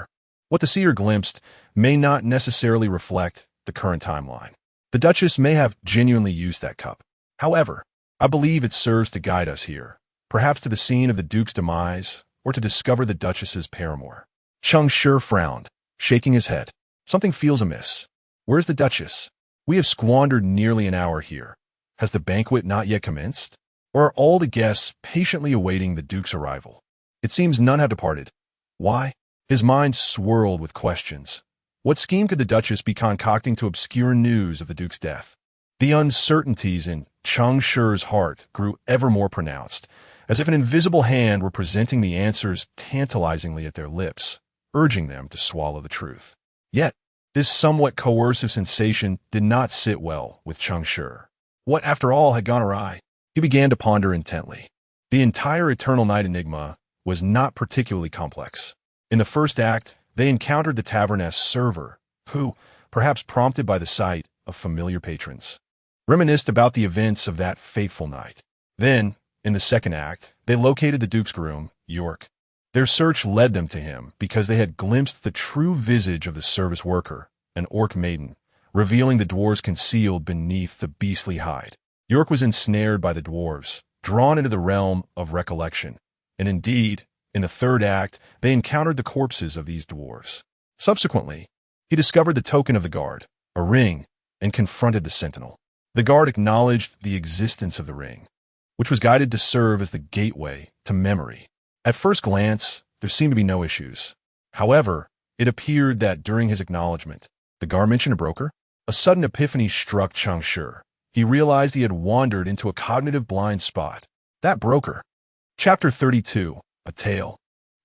What the seer glimpsed may not necessarily reflect the current timeline. The Duchess may have genuinely used that cup. However, I believe it serves to guide us here, perhaps to the scene of the Duke's demise, or to discover the Duchess's paramour? Cheng Shi frowned, shaking his head. Something feels amiss. Where's the Duchess? We have squandered nearly an hour here. Has the banquet not yet commenced? Or are all the guests patiently awaiting the Duke's arrival? It seems none have departed. Why? His mind swirled with questions. What scheme could the Duchess be concocting to obscure news of the Duke's death? The uncertainties in Cheng Shi's heart grew ever more pronounced, as if an invisible hand were presenting the answers tantalizingly at their lips, urging them to swallow the truth. Yet, this somewhat coercive sensation did not sit well with Cheng Shi. What, after all, had gone awry? He began to ponder intently. The entire Eternal Night enigma was not particularly complex. In the first act, they encountered the taverness server, who, perhaps prompted by the sight of familiar patrons, reminisced about the events of that fateful night. Then, in the second act, they located the Duke's groom, York. Their search led them to him because they had glimpsed the true visage of the service worker, an orc maiden, revealing the dwarves concealed beneath the beastly hide. York was ensnared by the dwarves, drawn into the realm of recollection, and indeed, in the third act, they encountered the corpses of these dwarves. Subsequently, he discovered the token of the guard, a ring, and confronted the sentinel. The guard acknowledged the existence of the ring, which was guided to serve as the gateway to memory. At first glance, there seemed to be no issues. However, it appeared that during his acknowledgement, the guard mentioned a broker. A sudden epiphany struck Cheng Shi. He realized he had wandered into a cognitive blind spot. That broker. Chapter 32. A tale.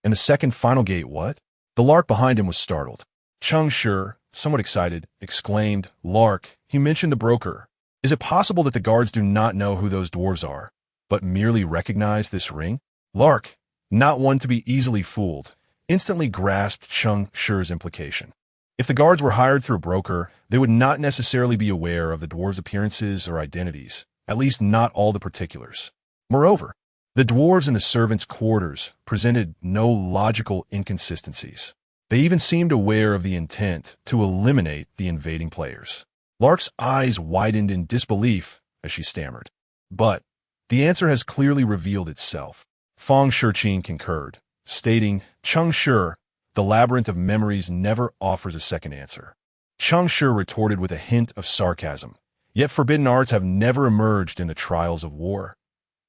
And the second final gate, what? The lark behind him was startled. Cheng Shi, somewhat excited, exclaimed, "Lark, he mentioned the broker. Is it possible that the guards do not know who those dwarves are, but merely recognize this ring?" Lark, not one to be easily fooled, instantly grasped Cheng Shi's implication. If the guards were hired through a broker, they would not necessarily be aware of the dwarves' appearances or identities, at least not all the particulars. Moreover, the dwarves in the servants' quarters presented no logical inconsistencies. They even seemed aware of the intent to eliminate the invading players. Lark's eyes widened in disbelief as she stammered. But the answer has clearly revealed itself. Fang Shiqing concurred, stating, "Cheng Shi, the labyrinth of memories never offers a second answer." Cheng Shi retorted with a hint of sarcasm, "Yet forbidden arts have never emerged in the trials of war.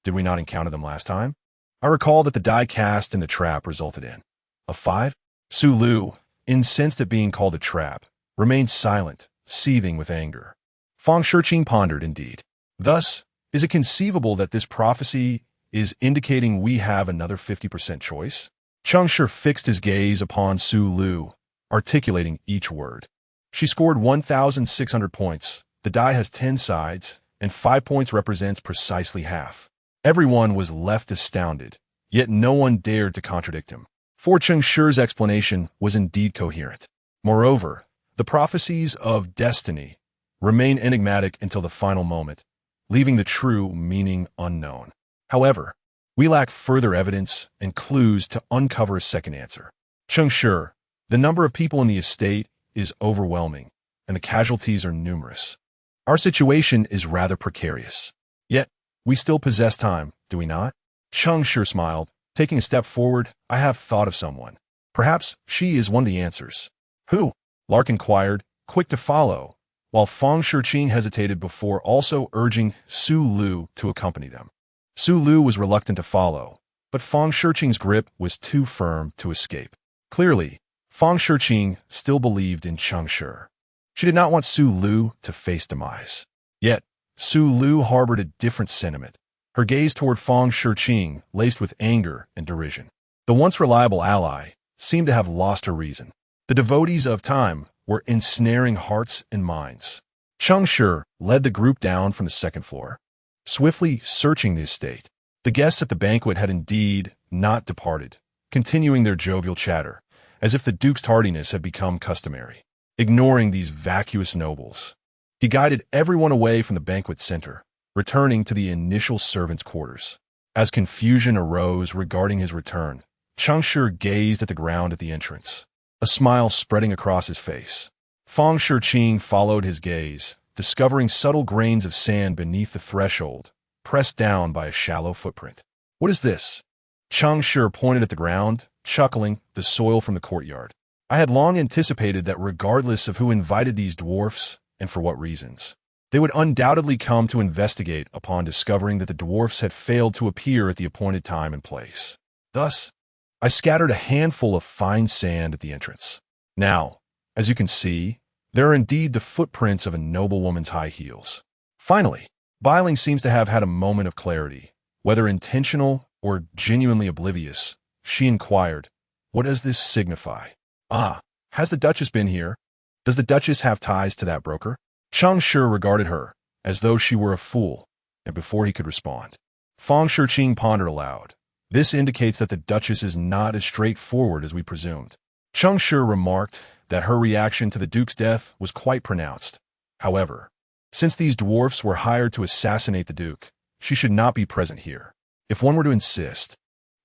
Did we not encounter them last time? I recall that the die cast in the trap resulted in a 5. Su Lu, incensed at being called a trap, remained silent, seething with anger. Fang Shiqing pondered indeed. Thus, is it conceivable that this prophecy is indicating we have another 50% choice? Cheng Shi fixed his gaze upon Su Lu, articulating each word. She scored 1,600 points. The die has 10 sides, and 5 points represents precisely half. Everyone was left astounded, yet no one dared to contradict him. For Cheng Shi's explanation was indeed coherent. Moreover, the prophecies of destiny remain enigmatic until the final moment, leaving the true meaning unknown. However, we lack further evidence and clues to uncover a second answer. Cheng Shi, the number of people in the estate is overwhelming, and the casualties are numerous. Our situation is rather precarious. Yet, we still possess time, do we not? Cheng Shi smiled. Taking a step forward, "I have thought of someone. Perhaps she is one of the answers." "Who?" Lark inquired, quick to follow, while Fang Shiqing hesitated before also urging Su Lu to accompany them. Su Lu was reluctant to follow, but Fang Shiqing's grip was too firm to escape. Clearly, Fang Shiqing still believed in Cheng Shi. She did not want Su Lu to face demise. Yet, Su Lu harbored a different sentiment. Her gaze toward Fang Shiqing laced with anger and derision. The once reliable ally seemed to have lost her reason. The devotees of time were ensnaring hearts and minds. Cheng Shi led the group down from the second floor, swiftly searching the estate. The guests at the banquet had indeed not departed, continuing their jovial chatter, as if the Duke's tardiness had become customary. Ignoring these vacuous nobles, he guided everyone away from the banquet center, returning to the initial servants' quarters. As confusion arose regarding his return, Cheng Shi gazed at the ground at the entrance, a smile spreading across his face. Fang Shiqing followed his gaze, discovering subtle grains of sand beneath the threshold, pressed down by a shallow footprint. "What is this?" Cheng Shi pointed at the ground, chuckling, the soil from the courtyard. I had long anticipated that regardless of who invited these dwarfs and for what reasons, they would undoubtedly come to investigate upon discovering that the dwarfs had failed to appear at the appointed time and place. Thus, I scattered a handful of fine sand at the entrance. Now, as you can see, there are indeed the footprints of a noblewoman's high heels. Finally, Biling seems to have had a moment of clarity. Whether intentional or genuinely oblivious, she inquired, "What does this signify?" "Ah, has the Duchess been here? Does the Duchess have ties to that broker?" Cheng Shi regarded her, as though she were a fool, and before he could respond, Feng Shiqing pondered aloud. "This indicates that the Duchess is not as straightforward as we presumed." Cheng Shi remarked that her reaction to the Duke's death was quite pronounced. However, since these dwarfs were hired to assassinate the Duke, she should not be present here. If one were to insist,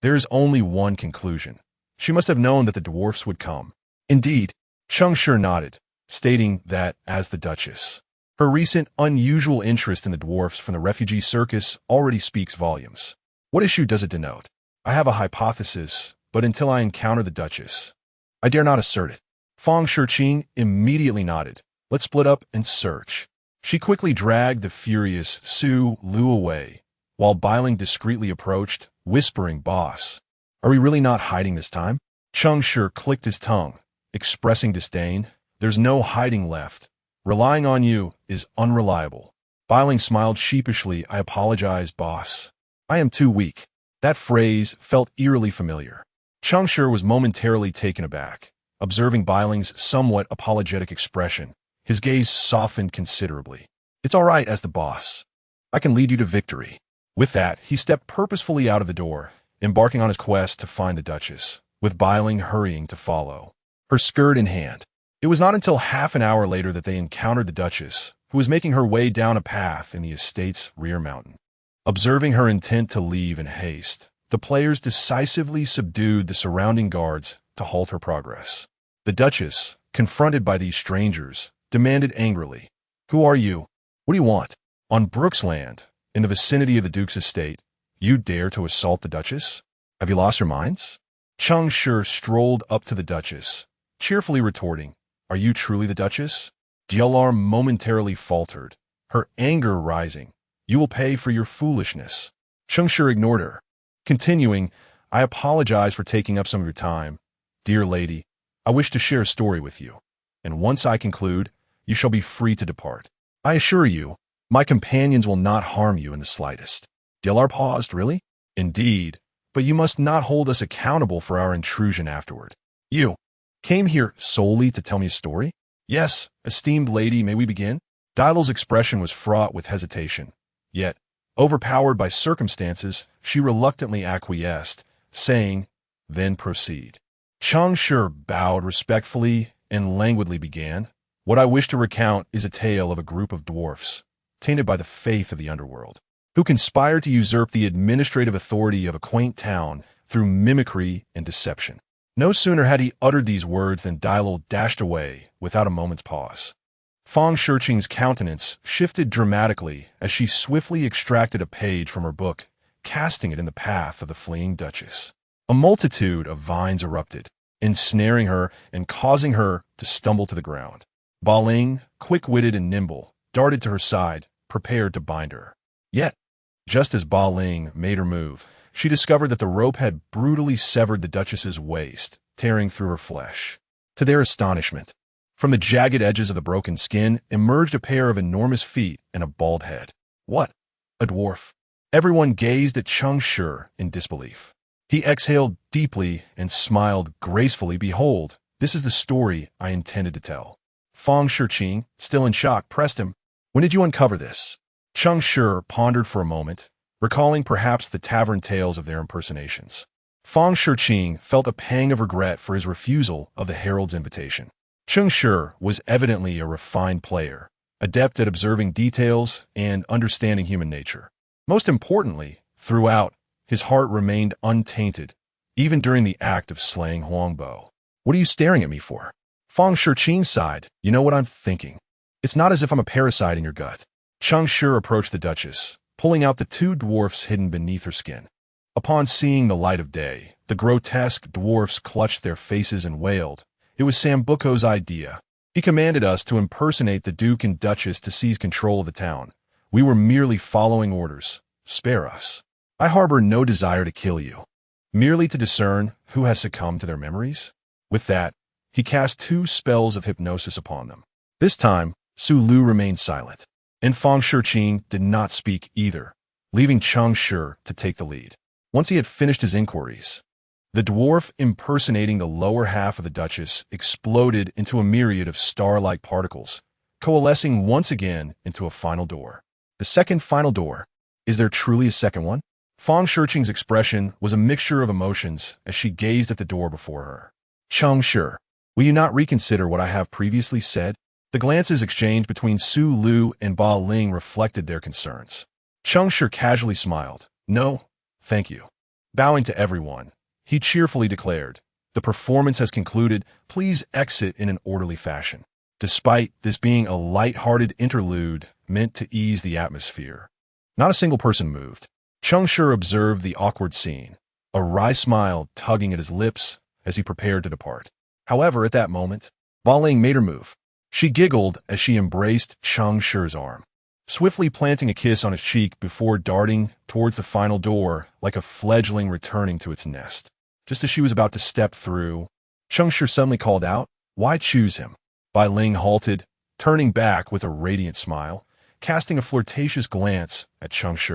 there is only one conclusion. She must have known that the dwarfs would come. Indeed, Cheng Shi nodded, stating that, as the Duchess, her recent unusual interest in the dwarfs from the refugee circus already speaks volumes. What issue does it denote? I have a hypothesis, but until I encounter the Duchess, I dare not assert it. Feng Shiqing immediately nodded. "Let's split up and search." She quickly dragged the furious Su Lu away, while Biling discreetly approached, whispering, "Boss, are we really not hiding this time?" Cheng Shi clicked his tongue, expressing disdain. "There's no hiding left. Relying on you is unreliable." Biling smiled sheepishly. "I apologize, boss. I am too weak." That phrase felt eerily familiar. Cheng Shi was momentarily taken aback, observing Biling's somewhat apologetic expression. His gaze softened considerably. "It's all right as the boss. I can lead you to victory." With that, he stepped purposefully out of the door, embarking on his quest to find the Duchess, with Biling hurrying to follow, her skirt in hand. It was not until half an hour later that they encountered the Duchess, who was making her way down a path in the estate's rear mountain. Observing her intent to leave in haste, the players decisively subdued the surrounding guards to halt her progress. The Duchess, confronted by these strangers, demanded angrily, "Who are you? What do you want? On Brooks land, in the vicinity of the Duke's estate, you dare to assault the Duchess? Have you lost your minds?" Cheng Shi strolled up to the Duchess, cheerfully retorting, "Are you truly the Duchess?" Dielar momentarily faltered, her anger rising. "You will pay for your foolishness." Cheng Shi ignored her, continuing, "I apologize for taking up some of your time. Dear lady, I wish to share a story with you, and once I conclude, you shall be free to depart. I assure you, my companions will not harm you in the slightest." Dielar paused. "Really?" "Indeed, but you must not hold us accountable for our intrusion afterward." "You came here solely to tell me a story?" "Yes, esteemed lady, may we begin?" Dielar's expression was fraught with hesitation. Yet, overpowered by circumstances, she reluctantly acquiesced, saying, "Then proceed." Cheng Shi bowed respectfully and languidly began, "What I wish to recount is a tale of a group of dwarfs, tainted by the faith of the underworld, who conspired to usurp the administrative authority of a quaint town through mimicry and deception." No sooner had he uttered these words than Dilo dashed away without a moment's pause. Feng Shiqing's countenance shifted dramatically as she swiftly extracted a page from her book, casting it in the path of the fleeing Duchess. A multitude of vines erupted, ensnaring her and causing her to stumble to the ground. Biling, quick-witted and nimble, darted to her side, prepared to bind her. Yet, just as Biling made her move, she discovered that the rope had brutally severed the Duchess's waist, tearing through her flesh. To their astonishment, from the jagged edges of the broken skin emerged a pair of enormous feet and a bald head. What? A dwarf? Everyone gazed at Cheng Shi in disbelief. He exhaled deeply and smiled gracefully. "Behold, this is the story I intended to tell." Feng Shiqing, still in shock, pressed him. "When did you uncover this?" Cheng Shi pondered for a moment, recalling perhaps the tavern tales of their impersonations. Feng Shiqing felt a pang of regret for his refusal of the herald's invitation. Cheng Shi was evidently a refined player, adept at observing details and understanding human nature. Most importantly, throughout, his heart remained untainted, even during the act of slaying Huangbo. "What are you staring at me for?" Feng Shiqing sighed. "You know what I'm thinking. It's not as if I'm a parasite in your gut." Cheng Shi approached the Duchess, pulling out the two dwarfs hidden beneath her skin. Upon seeing the light of day, the grotesque dwarfs clutched their faces and wailed. It was Sambuco's idea. He commanded us to impersonate the Duke and Duchess to seize control of the town. We were merely following orders. Spare us. I harbor no desire to kill you, merely to discern who has succumbed to their memories. With that, he cast 2 spells of hypnosis upon them. This time, Su Lu remained silent, and Fang Shiqing did not speak either, leaving Cheng Shi to take the lead. Once he had finished his inquiries, the dwarf impersonating the lower half of the Duchess exploded into a myriad of star-like particles, coalescing once again into a final door. The second final door. Is there truly a second one? Fang Shiqing's expression was a mixture of emotions as she gazed at the door before her. Cheng Shi, will you not reconsider what I have previously said? The glances exchanged between Su Lu and Ba Ling reflected their concerns. Cheng Shi casually smiled. No, thank you. Bowing to everyone, he cheerfully declared, the performance has concluded, please exit in an orderly fashion. Despite this being a light-hearted interlude meant to ease the atmosphere, not a single person moved. Cheng Shi observed the awkward scene, a wry smile tugging at his lips as he prepared to depart. However, at that moment, Ba Ling made her move. She giggled as she embraced Cheng Shi's arm, swiftly planting a kiss on his cheek before darting towards the final door like a fledgling returning to its nest. Just as she was about to step through, Cheng Shi suddenly called out, "Why choose him?" Ba Ling halted, turning back with a radiant smile, casting a flirtatious glance at Cheng Shi.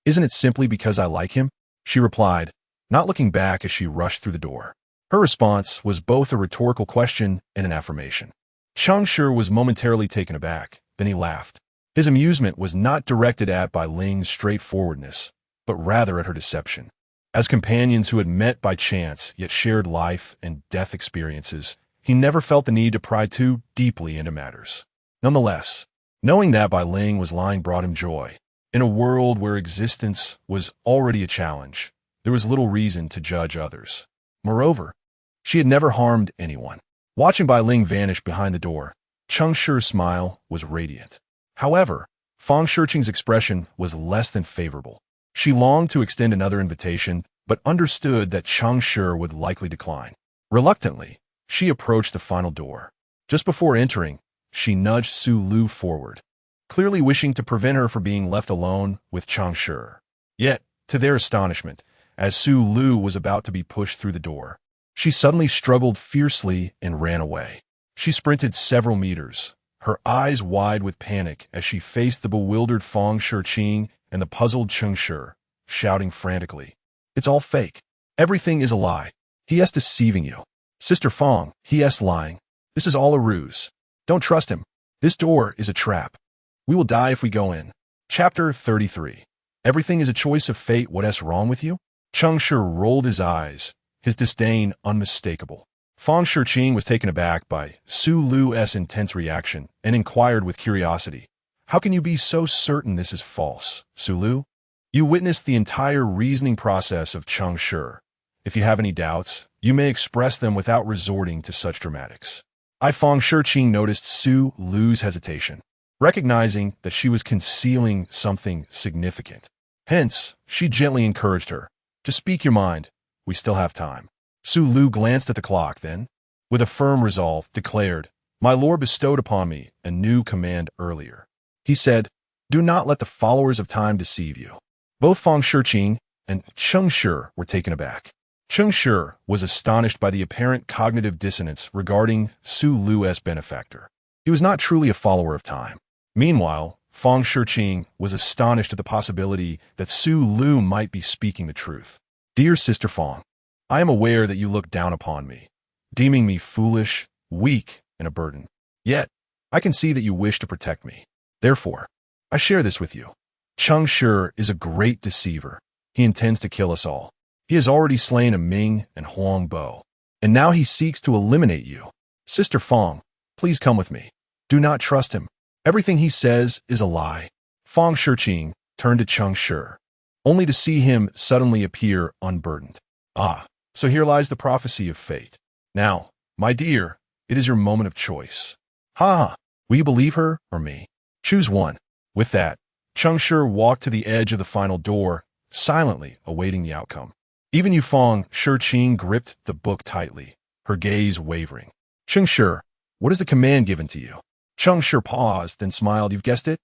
"Isn't it simply because I like him?" she replied, not looking back as she rushed through the door. Her response was both a rhetorical question and an affirmation. Cheng Shi was momentarily taken aback, then he laughed. His amusement was not directed at Ba Ling's straightforwardness, but rather at her deception. As companions who had met by chance yet shared life and death experiences, he never felt the need to pry too deeply into matters. Nonetheless, knowing that Ba Ling was lying brought him joy. In a world where existence was already a challenge, there was little reason to judge others. Moreover, she had never harmed anyone. Watching Ba Ling vanish behind the door, Cheng Shi's smile was radiant. However, Fang Shiqing's expression was less than favorable. She longed to extend another invitation, but understood that Cheng Shi would likely decline. Reluctantly, she approached the final door. Just before entering, she nudged Su Lu forward, clearly wishing to prevent her from being left alone with Cheng Shi. Yet, to their astonishment, as Su Lu was about to be pushed through the door, she suddenly struggled fiercely and ran away. She sprinted several meters, her eyes wide with panic as she faced the bewildered Fang Shiqing and the puzzled Cheng Shi, shouting frantically, "It's all fake. Everything is a lie. He is deceiving you. Sister Fang, he is lying. This is all a ruse. Don't trust him. This door is a trap. We will die if we go in." Chapter 33. Everything is a choice of fate. What is wrong with you? Cheng Shi rolled his eyes, his disdain unmistakable. Fang Shiqing was taken aback by Su Lu's intense reaction and inquired with curiosity, "How can you be so certain this is false, Su Lu? You witnessed the entire reasoning process of Cheng Shi. If you have any doubts, you may express them without resorting to such dramatics." Fang Shiqing noticed Su Lu's hesitation, recognizing that she was concealing something significant. Hence, she gently encouraged her, "Just speak your mind. We still have time." Su Lu glanced at the clock, then, with a firm resolve, declared, "My lord bestowed upon me a new command earlier. He said, 'Do not let the followers of time deceive you.'" Both Fang Shiqing and Cheng Shi were taken aback. Cheng Shi was astonished by the apparent cognitive dissonance regarding Su Lu's benefactor. He was not truly a follower of time. Meanwhile, Fang Shiqing was astonished at the possibility that Su Lu might be speaking the truth. "Dear Sister Fang, I am aware that you look down upon me, deeming me foolish, weak, and a burden. Yet, I can see that you wish to protect me. Therefore, I share this with you. Cheng Shi is a great deceiver. He intends to kill us all. He has already slain a Ming and Huang Bo, and now he seeks to eliminate you. Sister Fang, please come with me. Do not trust him. Everything he says is a lie." Fang Shiqing turned to Cheng Shi, only to see him suddenly appear unburdened. "Ah, so here lies the prophecy of fate. Now, my dear, it is your moment of choice. Ha ha, will you believe her or me? Choose one." With that, Cheng Shi walked to the edge of the final door, silently awaiting the outcome. Even Yufeng Shiqing gripped the book tightly, her gaze wavering. Cheng Shi, what is the command given to you? Cheng Shi paused, then smiled. You've guessed it.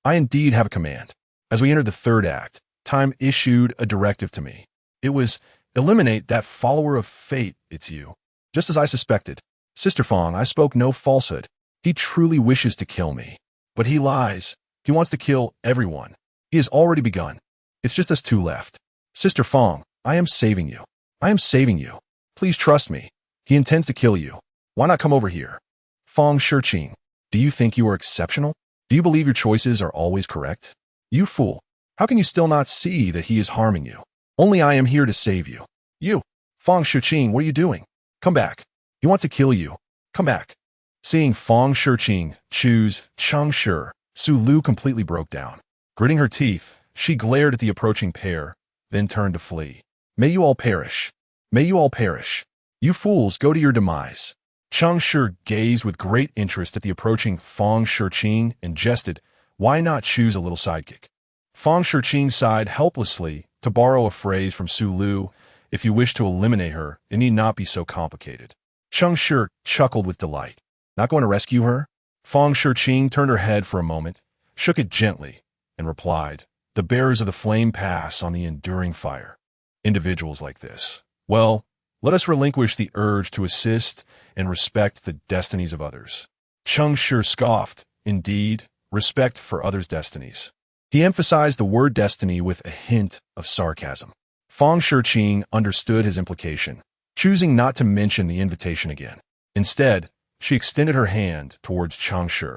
I indeed have a command. As we entered the third act, time issued a directive to me. It was, eliminate that follower of fate. It's you. Just as I suspected. Sister Fong, I spoke no falsehood. He truly wishes to kill me. But he lies. He wants to kill everyone. He has already begun. It's just us two left. Sister Fong, I am saving you. I am saving you. Please trust me. He intends to kill you. Why not come over here? Fong Shiqing, do you think you are exceptional? Do you believe your choices are always correct? You fool. How can you still not see that he is harming you? Only I am here to save you. You. Fong Shiqing, what are you doing? Come back. He wants to kill you. Come back. Seeing Fong Shiqing choose Cheng Shi, Su Lu completely broke down. Gritting her teeth, she glared at the approaching pair, then turned to flee. May you all perish. May you all perish. You fools, go to your demise. Cheng Shi gazed with great interest at the approaching Fong Shiqing and jested, why not choose a little sidekick? Fong Shiqing sighed helplessly, to borrow a phrase from Su Lu, if you wish to eliminate her, it need not be so complicated. Cheng Shi chuckled with delight. Not going to rescue her? Fong Shiqing turned her head for a moment, shook it gently, and replied, the bearers of the flame pass on the enduring fire. Individuals like this. Well, let us relinquish the urge to assist and respect the destinies of others. Cheng Shi scoffed, indeed, respect for others' destinies. He emphasized the word destiny with a hint of sarcasm. Fong Shiqing understood his implication, choosing not to mention the invitation again. Instead, she extended her hand towards Cheng Shi.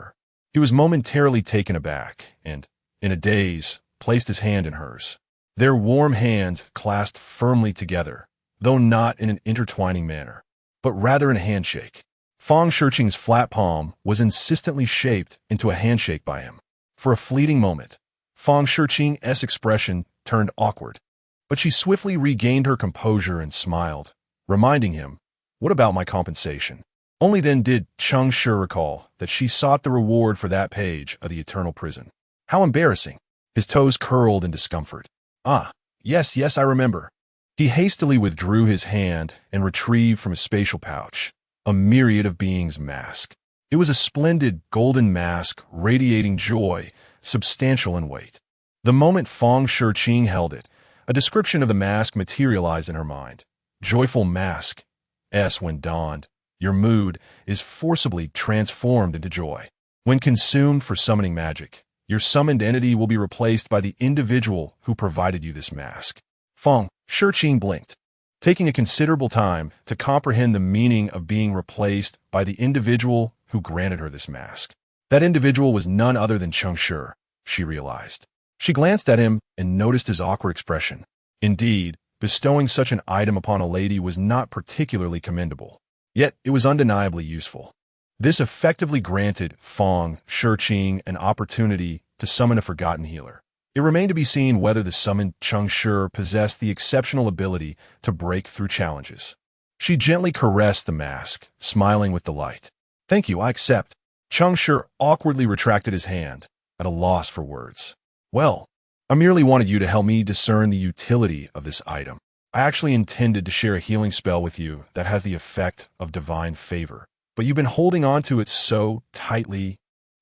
He was momentarily taken aback and, in a daze, placed his hand in hers. Their warm hands clasped firmly together, though not in an intertwining manner, but rather in a handshake. Fong Shiqing's flat palm was insistently shaped into a handshake by him. For a fleeting moment, Fong Shiqing's expression turned awkward, but she swiftly regained her composure and smiled, reminding him, what about my compensation? Only then did Cheng Shi recall that she sought the reward for that page of the eternal prison. How embarrassing! His toes curled in discomfort. Ah, yes, I remember. He hastily withdrew his hand and retrieved from his spatial pouch a myriad of beings' mask. It was a splendid golden mask radiating joy, substantial in weight. The moment Fong Shiqing held it, a description of the mask materialized in her mind. Joyful mask. When donned, your mood is forcibly transformed into joy. When consumed for summoning magic, your summoned entity will be replaced by the individual who provided you this mask. Fong Shiqing blinked, taking a considerable time to comprehend the meaning of being replaced by the individual who granted her this mask. That individual was none other than Cheng Shi, she realized. She glanced at him and noticed his awkward expression. Indeed, bestowing such an item upon a lady was not particularly commendable. Yet it was undeniably useful. This effectively granted Fong Shiqing an opportunity to summon a forgotten healer. It remained to be seen whether the summoned Cheng Shi possessed the exceptional ability to break through challenges. She gently caressed the mask, smiling with delight. Thank you, I accept. Cheng Shi awkwardly retracted his hand, at a loss for words. Well, I merely wanted you to help me discern the utility of this item. I actually intended to share a healing spell with you that has the effect of divine favor, but you've been holding on to it so tightly,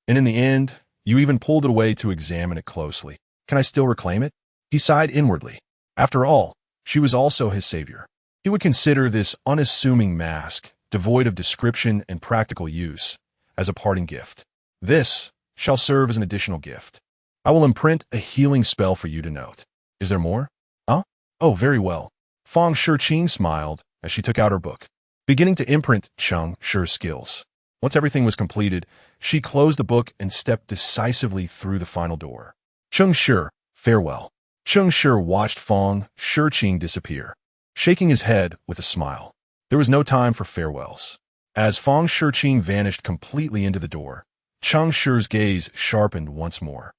and in the end, you even pulled it away to examine it closely. Can I still reclaim it? He sighed inwardly. After all, she was also his savior. He would consider this unassuming mask, devoid of description and practical use, as a parting gift. This shall serve as an additional gift. I will imprint a healing spell for you to note. Is there more? Huh? Oh, very well. Fong Shiqing smiled as she took out her book, beginning to imprint Cheng Shi's skills. Once everything was completed, she closed the book and stepped decisively through the final door. Cheng Shi, farewell. Cheng Shi watched Fong Shiqing disappear, shaking his head with a smile. There was no time for farewells. As Fong Shiqing vanished completely into the door, Cheng Shi's gaze sharpened once more,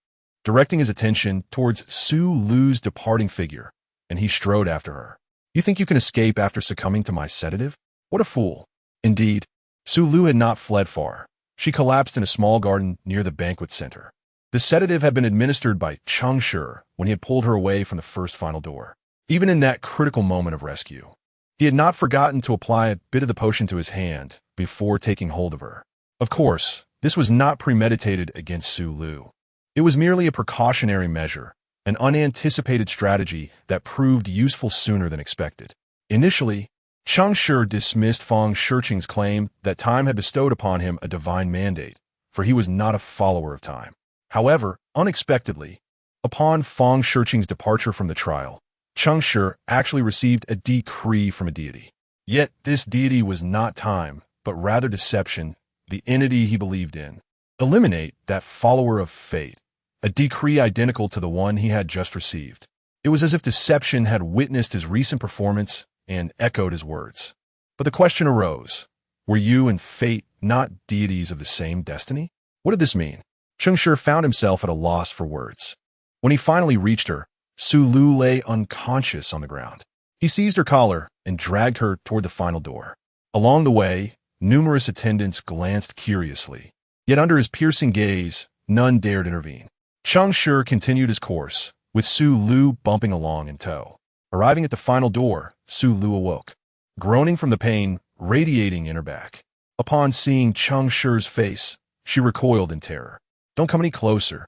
directing his attention towards Su Lu's departing figure, and he strode after her. You think you can escape after succumbing to my sedative? What a fool. Indeed, Su Lu had not fled far. She collapsed in a small garden near the banquet center. The sedative had been administered by Cheng Shi when he had pulled her away from the first final door. Even in that critical moment of rescue, he had not forgotten to apply a bit of the potion to his hand before taking hold of her. Of course, this was not premeditated against Su Lu. It was merely a precautionary measure, an unanticipated strategy that proved useful sooner than expected. Initially, Cheng Shi dismissed Fang Shiqing's claim that time had bestowed upon him a divine mandate, for he was not a follower of time. However, unexpectedly, upon Fang Shiqing's departure from the trial, Cheng Shi actually received a decree from a deity. Yet this deity was not time, but rather deception, the entity he believed in. Eliminate that follower of fate, a decree identical to the one he had just received. It was as if deception had witnessed his recent performance and echoed his words. But the question arose, were you and fate not deities of the same destiny? What did this mean? Cheng Shi found himself at a loss for words. When he finally reached her, Su Lu lay unconscious on the ground. He seized her collar and dragged her toward the final door. Along the way, numerous attendants glanced curiously. Yet under his piercing gaze, none dared intervene. Cheng Shi continued his course, with Su Lu bumping along in tow. Arriving at the final door, Su Lu awoke, groaning from the pain radiating in her back. Upon seeing Cheng Shi's face, she recoiled in terror. Don't come any closer.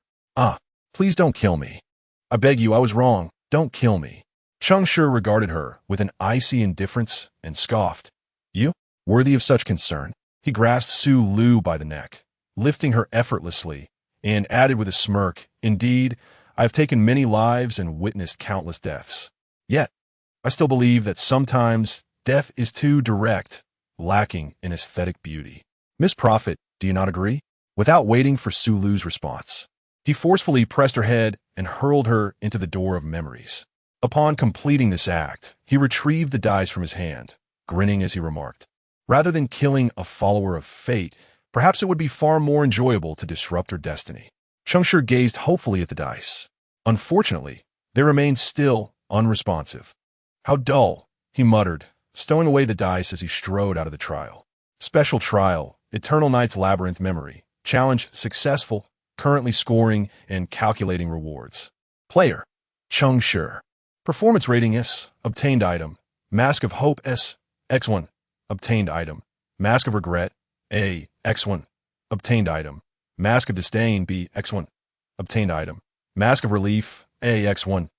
Please don't kill me. I beg you, I was wrong. Don't kill me. Cheng Shi regarded her with an icy indifference and scoffed. You? Worthy of such concern? He grasped Su Lu by the neck, lifting her effortlessly, and added with a smirk, Indeed, I have taken many lives and witnessed countless deaths. Yet, I still believe that sometimes death is too direct, lacking in aesthetic beauty. Miss Prophet, do you not agree? Without waiting for Su Lu's response, he forcefully pressed her head and hurled her into the door of memories. Upon completing this act, he retrieved the dice from his hand, grinning as he remarked, Rather than killing a follower of fate, perhaps it would be far more enjoyable to disrupt her destiny. Cheng Shi gazed hopefully at the dice. Unfortunately, they remained still, unresponsive. How dull, he muttered, stowing away the dice as he strode out of the trial. Special trial, Eternal Night's Labyrinth Memory. Challenge successful, currently scoring and calculating rewards. Player, Cheng Shi. Performance rating S, obtained item. Mask of Hope S, X1, obtained item. Mask of Regret A, X1, obtained item. Mask of Disdain B, X1, obtained item. Mask of Relief A, X1.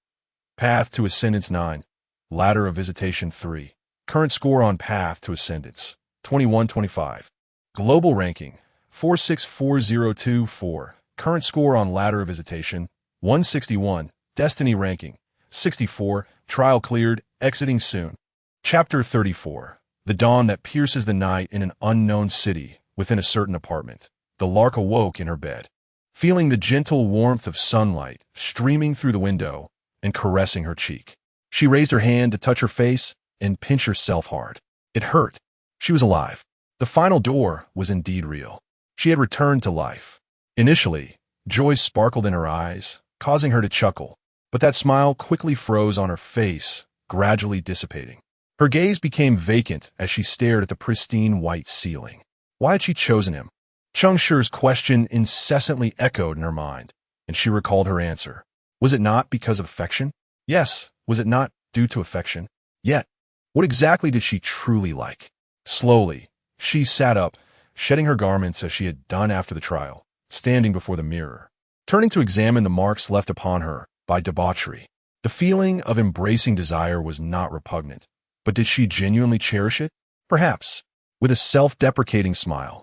Path to Ascendance 9. Ladder of Visitation 3. Current score on Path to Ascendance 2125. Global ranking 464024. Current score on Ladder of Visitation 161. Destiny ranking 64. Trial cleared, exiting soon. Chapter 34. The dawn that pierces the night in an unknown city within a certain apartment. The lark awoke in her bed, feeling the gentle warmth of sunlight streaming through the window and caressing her cheek. She raised her hand to touch her face and pinch herself hard. It hurt. She was alive. The final door was indeed real. She had returned to life. Initially, joy sparkled in her eyes, causing her to chuckle, but that smile quickly froze on her face, gradually dissipating. Her gaze became vacant as she stared at the pristine white ceiling. Why had she chosen him? Cheng Shi's question incessantly echoed in her mind, and she recalled her answer. Was it not because of affection? Yes. Was it not due to affection? Yet, what exactly did she truly like? Slowly, she sat up, shedding her garments as she had done after the trial, standing before the mirror, turning to examine the marks left upon her by debauchery. The feeling of embracing desire was not repugnant, but did she genuinely cherish it? Perhaps. With a self-deprecating smile,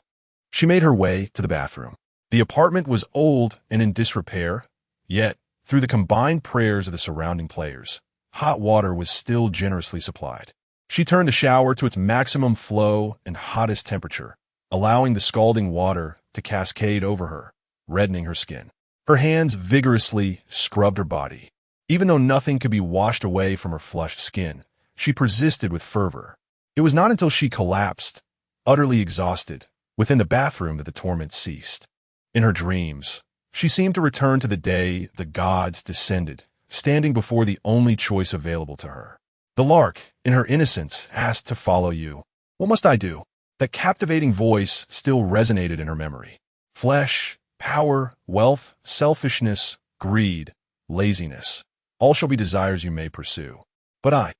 she made her way to the bathroom. The apartment was old and in disrepair, yet, through the combined prayers of the surrounding players, hot water was still generously supplied. She turned the shower to its maximum flow and hottest temperature, allowing the scalding water to cascade over her, reddening her skin. Her hands vigorously scrubbed her body. Even though nothing could be washed away from her flushed skin, she persisted with fervor. It was not until she collapsed, utterly exhausted, within the bathroom that the torment ceased. In her dreams, she seemed to return to the day the gods descended, standing before the only choice available to her. The lark, in her innocence, asked to follow you. What must I do? That captivating voice still resonated in her memory. Flesh, power, wealth, selfishness, greed, laziness. All shall be desires you may pursue. But I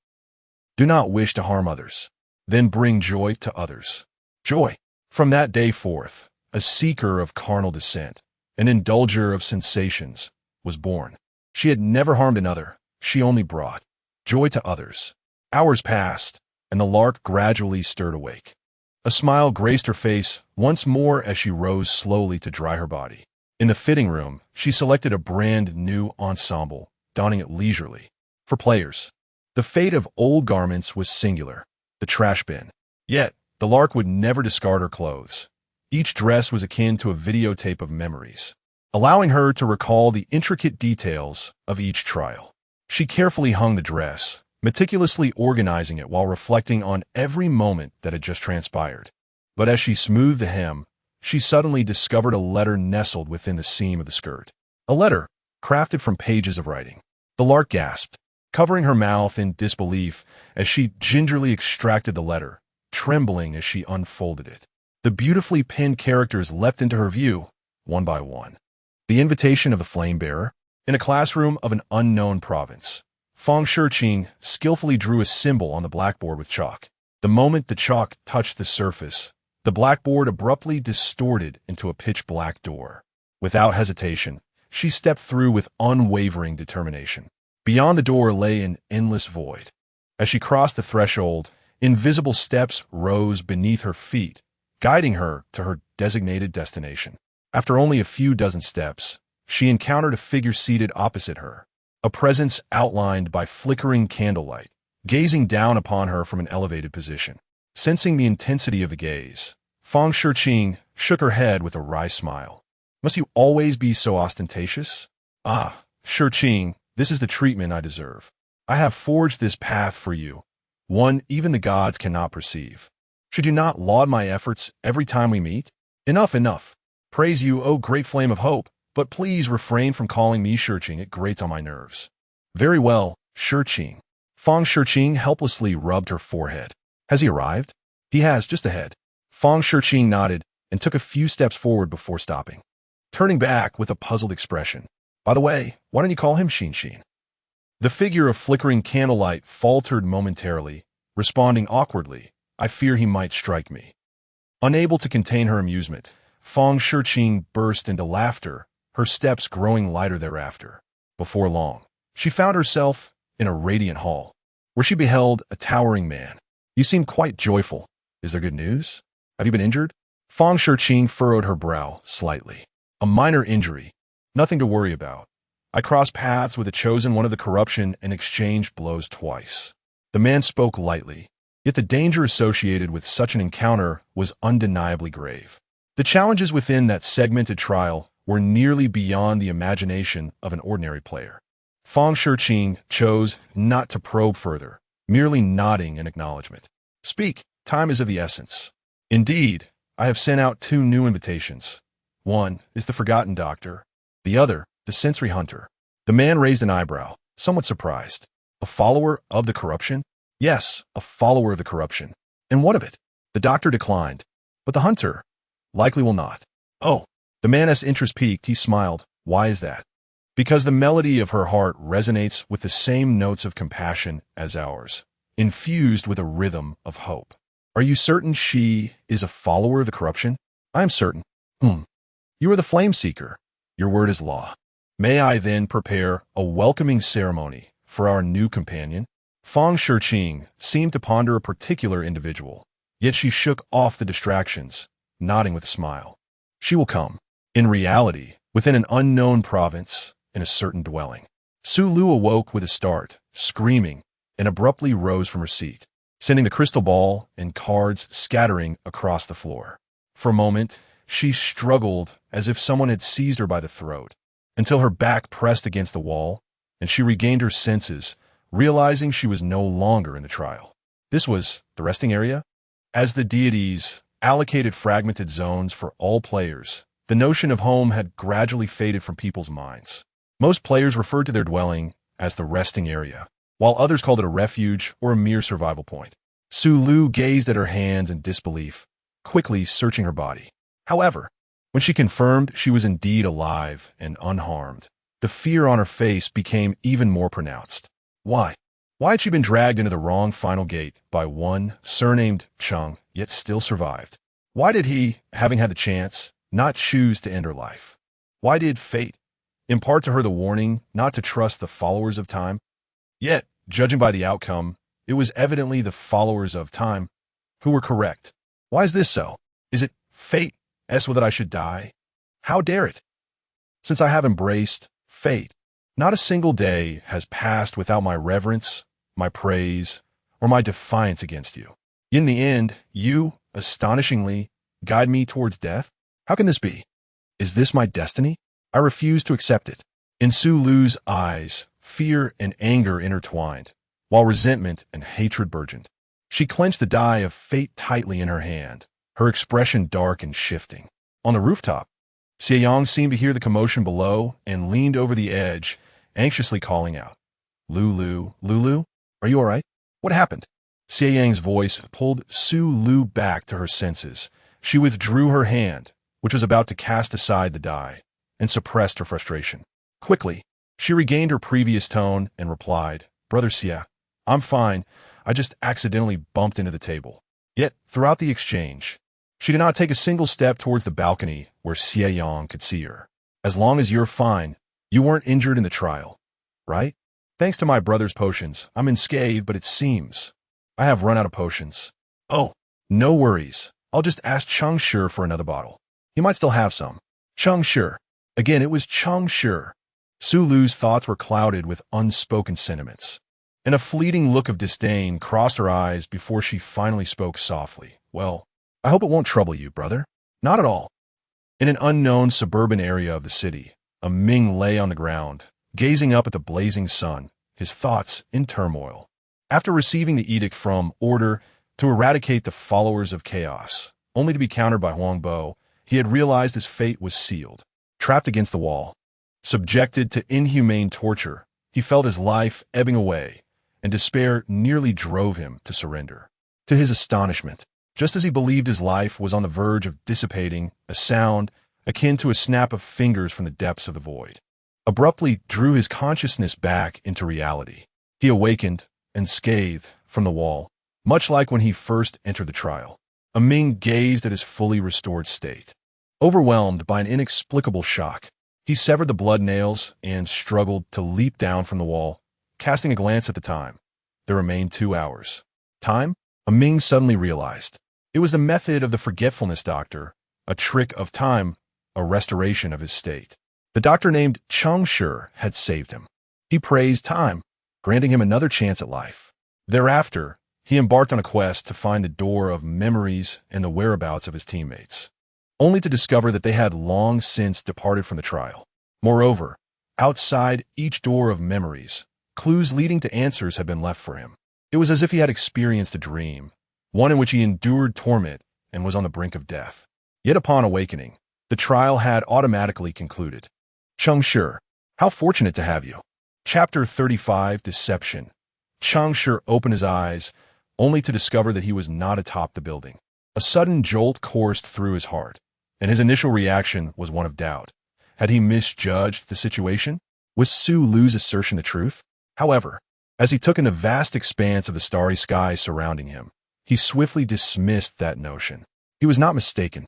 do not wish to harm others. Then bring joy to others. Joy. From that day forth, a seeker of carnal descent, an indulger of sensations, was born. She had never harmed another. She only brought joy to others. Hours passed, and the lark gradually stirred awake. A smile graced her face once more as she rose slowly to dry her body. In the fitting room, she selected a brand new ensemble, donning it leisurely. For players, the fate of old garments was singular, the trash bin. Yet, the lark would never discard her clothes. Each dress was akin to a videotape of memories, allowing her to recall the intricate details of each trial. She carefully hung the dress, meticulously organizing it while reflecting on every moment that had just transpired. But as she smoothed the hem, she suddenly discovered a letter nestled within the seam of the skirt. A letter, crafted from pages of writing. The lark gasped, covering her mouth in disbelief as she gingerly extracted the letter, trembling as she unfolded it. The beautifully penned characters leapt into her view, one by one. The invitation of the flame bearer. In a classroom of an unknown province, Feng Shiqing skillfully drew a symbol on the blackboard with chalk. The moment the chalk touched the surface, the blackboard abruptly distorted into a pitch-black door. Without hesitation, she stepped through with unwavering determination. Beyond the door lay an endless void. As she crossed the threshold, invisible steps rose beneath her feet, guiding her to her designated destination. After only a few dozen steps, she encountered a figure seated opposite her, a presence outlined by flickering candlelight, gazing down upon her from an elevated position. Sensing the intensity of the gaze, Feng Shiqing shook her head with a wry smile. Must you always be so ostentatious? Ah, Shiqing, this is the treatment I deserve. I have forged this path for you, one even the gods cannot perceive. Should you not laud my efforts every time we meet? Enough, enough. Praise you, O great flame of hope, but please refrain from calling me Shiqing, it grates on my nerves. Very well, Shiqing. Feng Shiqing helplessly rubbed her forehead. Has he arrived? He has, just ahead. Feng Shiqing nodded and took a few steps forward before stopping, turning back with a puzzled expression. By the way, why don't you call him Xin? The figure of flickering candlelight faltered momentarily, responding awkwardly. I fear he might strike me. Unable to contain her amusement, Feng Shiqing burst into laughter, her steps growing lighter thereafter. Before long, she found herself in a radiant hall, where she beheld a towering man. You seem quite joyful. Is there good news? Have you been injured? Feng Shiqing furrowed her brow slightly. A minor injury. Nothing to worry about. I crossed paths with the chosen one of the corruption and exchanged blows twice. The man spoke lightly, yet the danger associated with such an encounter was undeniably grave. The challenges within that segmented trial were nearly beyond the imagination of an ordinary player. Feng Shiqing chose not to probe further, merely nodding in acknowledgement. Speak, time is of the essence. Indeed, I have sent out 2 new invitations. One is the Forgotten Doctor, the other, the Sensory Hunter. The man raised an eyebrow, somewhat surprised. A follower of the corruption? Yes, a follower of the corruption. And what of it? The doctor declined. But the hunter? Likely will not. Oh, the man's interest piqued. He smiled. Why is that? Because the melody of her heart resonates with the same notes of compassion as ours, infused with a rhythm of hope. Are you certain she is a follower of the corruption? I am certain. You are the flame seeker. Your word is law. May I then prepare a welcoming ceremony for our new companion? Feng Shiqing seemed to ponder a particular individual, yet she shook off the distractions, nodding with a smile. She will come. In reality, within an unknown province, in a certain dwelling. Su Lu awoke with a start, screaming, and abruptly rose from her seat, sending the crystal ball and cards scattering across the floor. For a moment, she struggled as if someone had seized her by the throat, until her back pressed against the wall, and she regained her senses, realizing she was no longer in the trial. This was the resting area? As the deities allocated fragmented zones for all players, the notion of home had gradually faded from people's minds. Most players referred to their dwelling as the resting area, while others called it a refuge or a mere survival point. Su Lu gazed at her hands in disbelief, quickly searching her body. However, When she confirmed she was indeed alive and unharmed, the fear on her face became even more pronounced. Why? Why had she been dragged into the wrong final gate by one surnamed Cheng, yet still survived? Why did he, having had the chance, not choose to end her life? Why did fate impart to her the warning not to trust the followers of time? Yet, judging by the outcome, it was evidently the followers of time who were correct. Why is this so? Is it fate so that I should die? How dare it? Since I have embraced fate, not a single day has passed without my reverence, my praise, or my defiance against you. In the end, you, astonishingly, guide me towards death? How can this be? Is this my destiny? I refuse to accept it. In Su Lu's eyes, fear and anger intertwined, while resentment and hatred burgeoned. She clenched the die of fate tightly in her hand, her expression dark and shifting. On the rooftop, Xie Yang seemed to hear the commotion below and leaned over the edge, anxiously calling out, Lulu, Lulu, are you all right? What happened? Xie Yang's voice pulled Su Lu back to her senses. She withdrew her hand, which was about to cast aside the die, and suppressed her frustration. Quickly, she regained her previous tone and replied, Brother Xie, I'm fine. I just accidentally bumped into the table. Yet, throughout the exchange, she did not take a single step towards the balcony where Xie Yang could see her. As long as you're fine, you weren't injured in the trial, right? Thanks to my brother's potions, I'm unscathed, but it seems I have run out of potions. Oh, no worries. I'll just ask Cheng Shi for another bottle. He might still have some. Cheng Shi. Again, it was Cheng Shi. Su Lu's thoughts were clouded with unspoken sentiments, and a fleeting look of disdain crossed her eyes before she finally spoke softly. Well, I hope it won't trouble you, brother. Not at all. In an unknown suburban area of the city, a Ming lay on the ground, gazing up at the blazing sun, his thoughts in turmoil. After receiving the edict from Order to eradicate the followers of chaos, only to be countered by Huang Bo, he had realized his fate was sealed. Trapped against the wall, subjected to inhumane torture, he felt his life ebbing away, and despair nearly drove him to surrender. To his astonishment, just as he believed his life was on the verge of dissipating, a sound, akin to a snap of fingers from the depths of the void, abruptly drew his consciousness back into reality. He awakened, unscathed, from the wall, much like when he first entered the trial. A Ming gazed at his fully restored state. Overwhelmed by an inexplicable shock, he severed the blood nails and struggled to leap down from the wall. Casting a glance at the time, there remained 2 hours. Time? A Ming suddenly realized. It was the method of the forgetfulness doctor, a trick of time, a restoration of his state. The doctor named Cheng Shi had saved him. He praised time, granting him another chance at life. Thereafter, he embarked on a quest to find the door of memories and the whereabouts of his teammates, only to discover that they had long since departed from the trial. Moreover, outside each door of memories, clues leading to answers had been left for him. It was as if he had experienced a dream, one in which he endured torment and was on the brink of death. Yet upon awakening, the trial had automatically concluded. Cheng Shi, how fortunate to have you. Chapter 35, Deception. Cheng Shi opened his eyes, only to discover that he was not atop the building. A sudden jolt coursed through his heart, and his initial reaction was one of doubt. Had he misjudged the situation? Was Su Lu's assertion the truth? However, as he took in the vast expanse of the starry sky surrounding him, he swiftly dismissed that notion. He was not mistaken.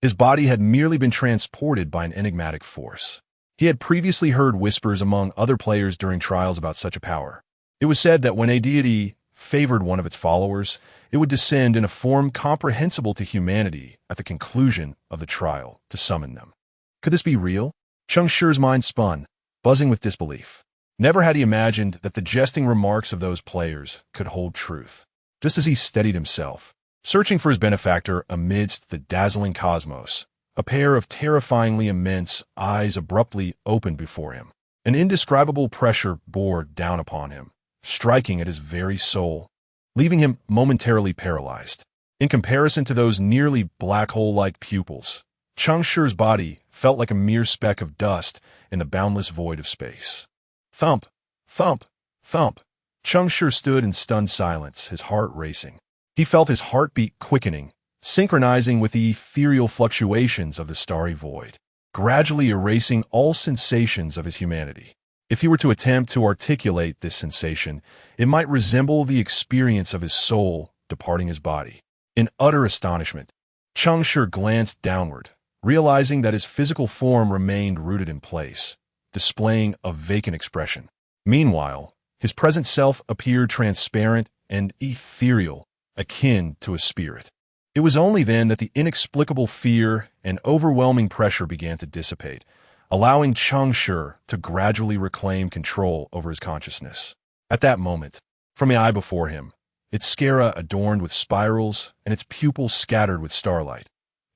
His body had merely been transported by an enigmatic force. He had previously heard whispers among other players during trials about such a power. It was said that when a deity favored one of its followers, it would descend in a form comprehensible to humanity at the conclusion of the trial to summon them. Could this be real? Cheng Shi's mind spun, buzzing with disbelief. Never had he imagined that the jesting remarks of those players could hold truth. Just as he steadied himself, searching for his benefactor amidst the dazzling cosmos, a pair of terrifyingly immense eyes abruptly opened before him. An indescribable pressure bore down upon him, striking at his very soul, leaving him momentarily paralyzed. In comparison to those nearly black hole-like pupils, Cheng Shi's body felt like a mere speck of dust in the boundless void of space. Thump, thump, thump. Cheng Shi stood in stunned silence, his heart racing. He felt his heartbeat quickening, synchronizing with the ethereal fluctuations of the starry void, gradually erasing all sensations of his humanity. If he were to attempt to articulate this sensation, it might resemble the experience of his soul departing his body. In utter astonishment, Cheng Shi glanced downward, realizing that his physical form remained rooted in place, displaying a vacant expression. Meanwhile, his present self appeared transparent and ethereal, akin to a spirit. It was only then that the inexplicable fear and overwhelming pressure began to dissipate, allowing Cheng Shi to gradually reclaim control over his consciousness. At that moment, from the eye before him, its sclera adorned with spirals and its pupils scattered with starlight,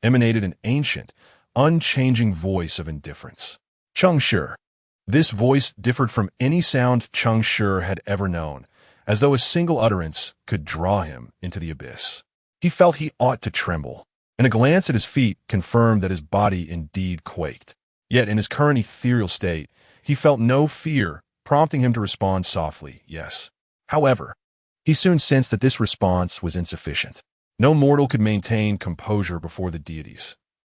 emanated an ancient, unchanging voice of indifference. Cheng Shi. This voice differed from any sound Cheng Shi had ever known, as though a single utterance could draw him into the abyss. He felt he ought to tremble, and a glance at his feet confirmed that his body indeed quaked. Yet in his current ethereal state, he felt no fear, prompting him to respond softly, yes. However, he soon sensed that this response was insufficient. No mortal could maintain composure before the deities.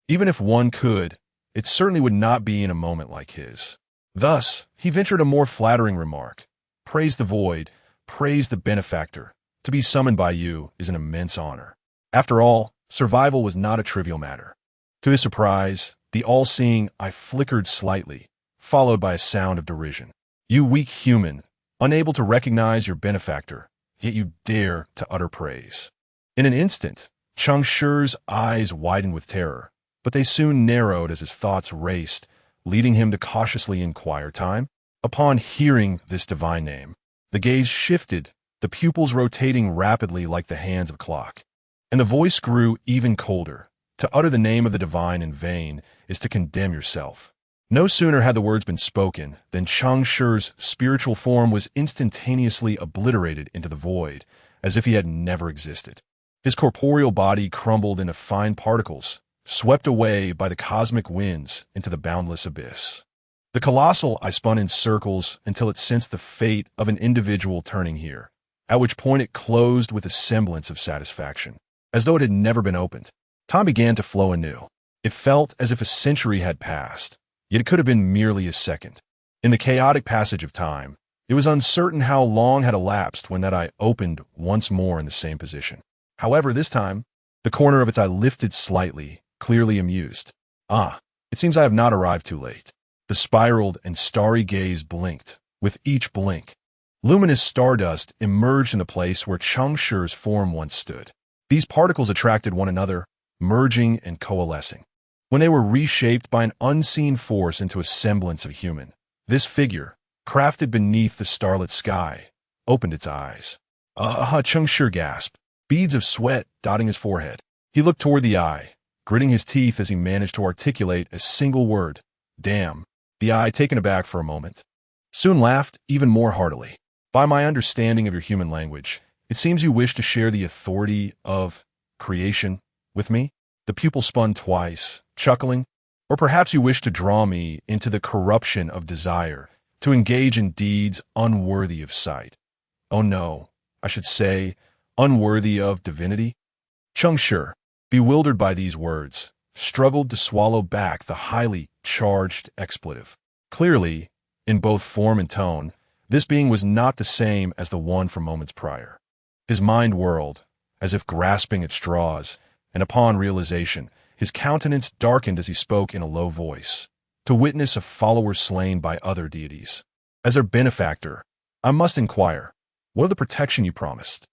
Even if one could, it certainly would not be in a moment like his. Thus, he ventured a more flattering remark. Praise the void, praise the benefactor. To be summoned by you is an immense honor. After all, survival was not a trivial matter. To his surprise, the all-seeing eye flickered slightly, followed by a sound of derision. You weak human, unable to recognize your benefactor, yet you dare to utter praise. In an instant, Cheng Shi's eyes widened with terror, but they soon narrowed as his thoughts raced, leading him to cautiously inquire time. Upon hearing this divine name, the gaze shifted, the pupils rotating rapidly like the hands of a clock, and the voice grew even colder. To utter the name of the divine in vain is to condemn yourself. No sooner had the words been spoken than Cheng Shi's spiritual form was instantaneously obliterated into the void, as if he had never existed. His corporeal body crumbled into fine particles, swept away by the cosmic winds into the boundless abyss. The colossal eye spun in circles until it sensed the fate of an individual turning here, at which point it closed with a semblance of satisfaction, as though it had never been opened. Time began to flow anew. It felt as if a century had passed, yet it could have been merely a second. In the chaotic passage of time, it was uncertain how long had elapsed when that eye opened once more in the same position. However, this time, the corner of its eye lifted slightly, clearly amused. Ah, it seems I have not arrived too late. The spiraled and starry gaze blinked. With each blink, luminous stardust emerged in the place where Cheng Shi's form once stood. These particles attracted one another, merging and coalescing. When they were reshaped by an unseen force into a semblance of human, this figure, crafted beneath the starlit sky, opened its eyes. Cheng Shi gasped, beads of sweat dotting his forehead. He looked toward the eye, gritting his teeth as he managed to articulate a single word. Damn. The eye, taken aback for a moment, soon laughed even more heartily. By my understanding of your human language, it seems you wish to share the authority of creation with me? The pupil spun twice, chuckling. Or perhaps you wish to draw me into the corruption of desire, to engage in deeds unworthy of sight. Oh no, I should say, unworthy of divinity? Cheng Shi, bewildered by these words, struggled to swallow back the highly charged expletive. Clearly, in both form and tone, this being was not the same as the one from moments prior. His mind whirled, as if grasping at straws, and upon realization, his countenance darkened as he spoke in a low voice. To witness a follower slain by other deities. As their benefactor, I must inquire, what of the protection you promised?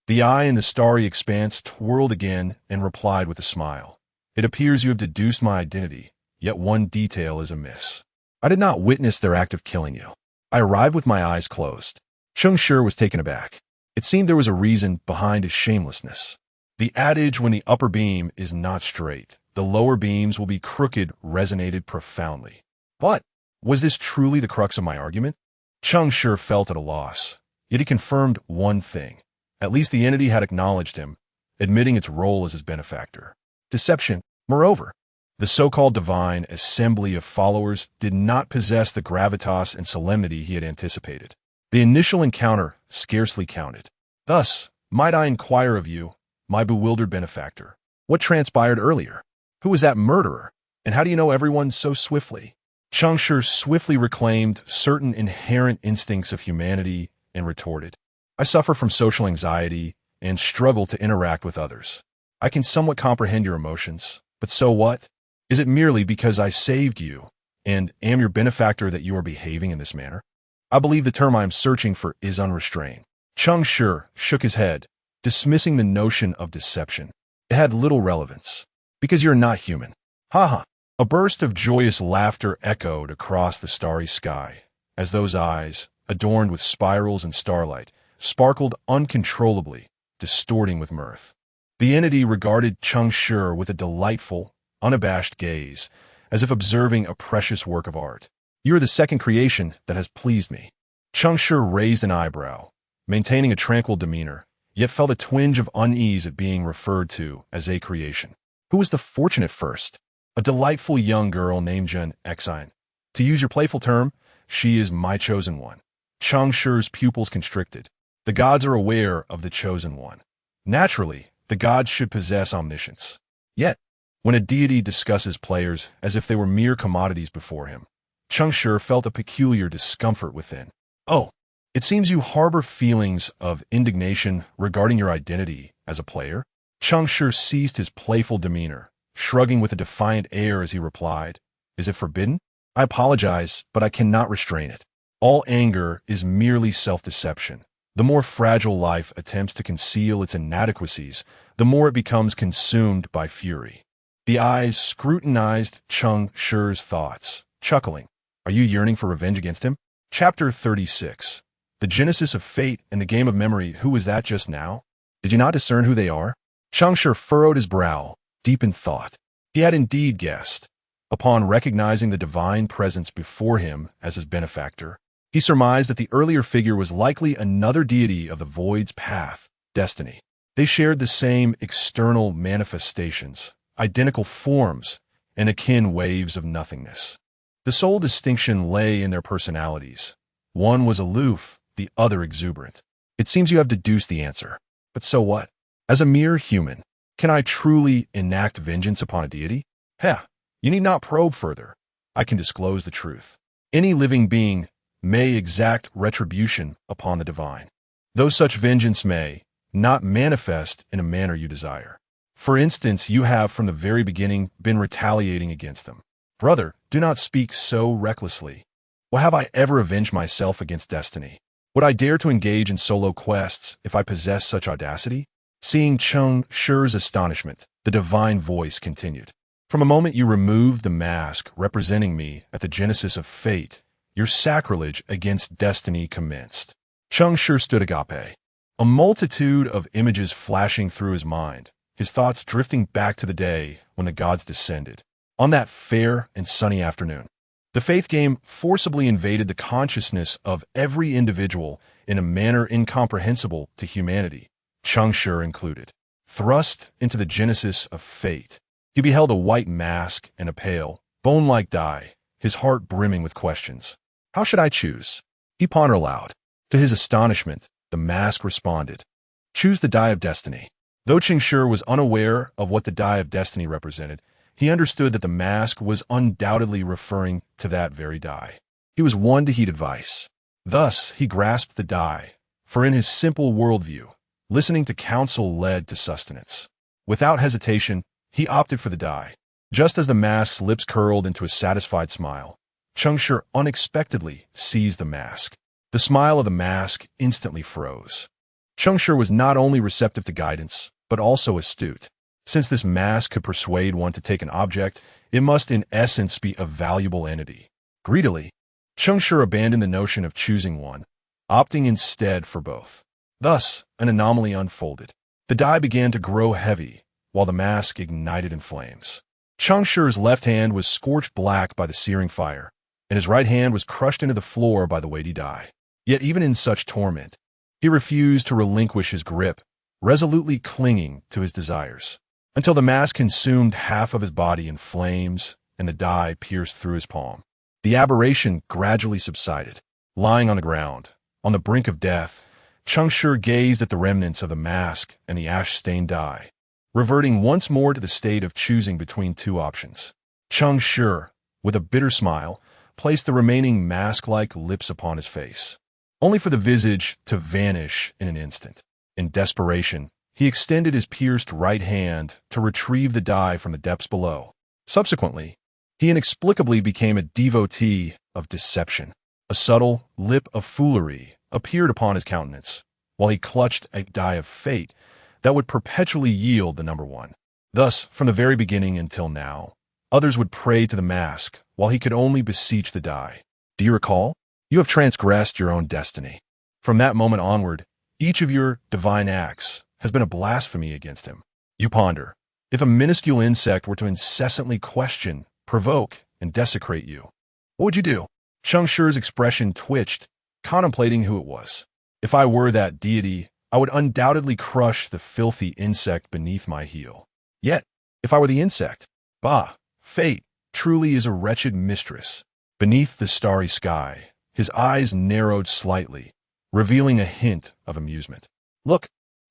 The eye in the starry expanse twirled again and replied with a smile. It appears you have deduced my identity, yet one detail is amiss. I did not witness their act of killing you. I arrived with my eyes closed. Cheng Shi was taken aback. It seemed there was a reason behind his shamelessness. The adage when the upper beam is not straight, the lower beams will be crooked resonated profoundly. But was this truly the crux of my argument? Cheng Shi felt at a loss, yet he confirmed one thing. At least the entity had acknowledged him, admitting its role as his benefactor. Deception, moreover. The so-called divine assembly of followers did not possess the gravitas and solemnity he had anticipated. The initial encounter scarcely counted. Thus, might I inquire of you, my bewildered benefactor, What transpired earlier? Who was that murderer? And how do you know everyone so swiftly? Cheng Shi swiftly reclaimed certain inherent instincts of humanity and retorted, I suffer from social anxiety and struggle to interact with others. I can somewhat comprehend your emotions, but so what? Is it merely because I saved you and am your benefactor that you are behaving in this manner? I believe the term I am searching for is unrestrained. Cheng Shi shook his head, dismissing the notion of deception. It had little relevance. Because you're not human. Ha ha. A burst of joyous laughter echoed across the starry sky, as those eyes, adorned with spirals and starlight, sparkled uncontrollably, distorting with mirth. The entity regarded Cheng Shi with a delightful, unabashed gaze, as if observing a precious work of art. You are the second creation that has pleased me. Cheng Shi raised an eyebrow, maintaining a tranquil demeanor, yet felt a twinge of unease at being referred to as a creation. Who was the fortunate first? A delightful young girl named Jen Xin. To use your playful term, she is my chosen one. Cheng Shi's pupils constricted. The gods are aware of the chosen one. Naturally, the gods should possess omniscience. Yet, when a deity discusses players as if they were mere commodities before him, Cheng Shi felt a peculiar discomfort within. Oh, it seems you harbor feelings of indignation regarding your identity as a player? Cheng Shi ceased his playful demeanor, shrugging with a defiant air as he replied, Is it forbidden? I apologize, but I cannot restrain it. All anger is merely self-deception. The more fragile life attempts to conceal its inadequacies, the more it becomes consumed by fury. The eyes scrutinized Cheng Shi's thoughts, chuckling. Are you yearning for revenge against him? Chapter 36. The genesis of fate and the game of memory. Who was that just now? Did you not discern who they are? Cheng Shi furrowed his brow, deep in thought. He had indeed guessed. Upon recognizing the divine presence before him as his benefactor, he surmised that the earlier figure was likely another deity of the void's path, destiny. They shared the same external manifestations, identical forms, and akin waves of nothingness. The sole distinction lay in their personalities. One was aloof, the other exuberant. It seems you have deduced the answer. But so what? As a mere human, can I truly enact vengeance upon a deity? Heh, you need not probe further. I can disclose the truth. Any living being may exact retribution upon the divine, though such vengeance may not manifest in a manner you desire. For instance, you have from the very beginning been retaliating against them. Brother, do not speak so recklessly. Well, have I ever avenged myself against destiny? Would I dare to engage in solo quests if I possessed such audacity? Seeing Cheng Shi's astonishment, the divine voice continued. From a moment you removed the mask representing me at the genesis of fate, your sacrilege against destiny commenced. Cheng Shi stood agape, a multitude of images flashing through his mind, his thoughts drifting back to the day when the gods descended. On that fair and sunny afternoon, the faith game forcibly invaded the consciousness of every individual in a manner incomprehensible to humanity, Cheng Shi included. Thrust into the genesis of fate, he beheld a white mask and a pale, bone-like die, his heart brimming with questions. How should I choose? He pondered aloud. To his astonishment, the mask responded. Choose the die of destiny. Though Cheng Shi was unaware of what the die of destiny represented, he understood that the mask was undoubtedly referring to that very die. He was one to heed advice. Thus, he grasped the die, for in his simple worldview, listening to counsel led to sustenance. Without hesitation, he opted for the die. Just as the mask's lips curled into a satisfied smile, Cheng Shi unexpectedly seized the mask. The smile of the mask instantly froze. Cheng Shi was not only receptive to guidance, but also astute. Since this mask could persuade one to take an object, it must in essence be a valuable entity. Greedily, Cheng Shi abandoned the notion of choosing one, opting instead for both. Thus, an anomaly unfolded. The die began to grow heavy, while the mask ignited in flames. Cheng Shi's left hand was scorched black by the searing fire, and his right hand was crushed into the floor by the weighty die. Yet even in such torment, he refused to relinquish his grip, resolutely clinging to his desires, until the mask consumed half of his body in flames and the die pierced through his palm. The aberration gradually subsided. Lying on the ground, on the brink of death, Cheng Shi gazed at the remnants of the mask and the ash-stained die. reverting once more to the state of choosing between two options. Cheng Shi, with a bitter smile, placed the remaining mask-like lips upon his face, only for the visage to vanish in an instant. In desperation, he extended his pierced right hand to retrieve the die from the depths below. Subsequently, he inexplicably became a devotee of deception. A subtle lip of foolery appeared upon his countenance, while he clutched a die of fate that would perpetually yield the number one. Thus, from the very beginning until now, others would pray to the mask, while he could only beseech the die. Do you recall? You have transgressed your own destiny. From that moment onward, each of your divine acts has been a blasphemy against him. You ponder, if a minuscule insect were to incessantly question, provoke, and desecrate you, what would you do? Cheng Shi's expression twitched, contemplating who it was. If I were that deity, I would undoubtedly crush the filthy insect beneath my heel. Yet, if I were the insect, bah, fate truly is a wretched mistress. Beneath the starry sky, his eyes narrowed slightly, revealing a hint of amusement. Look,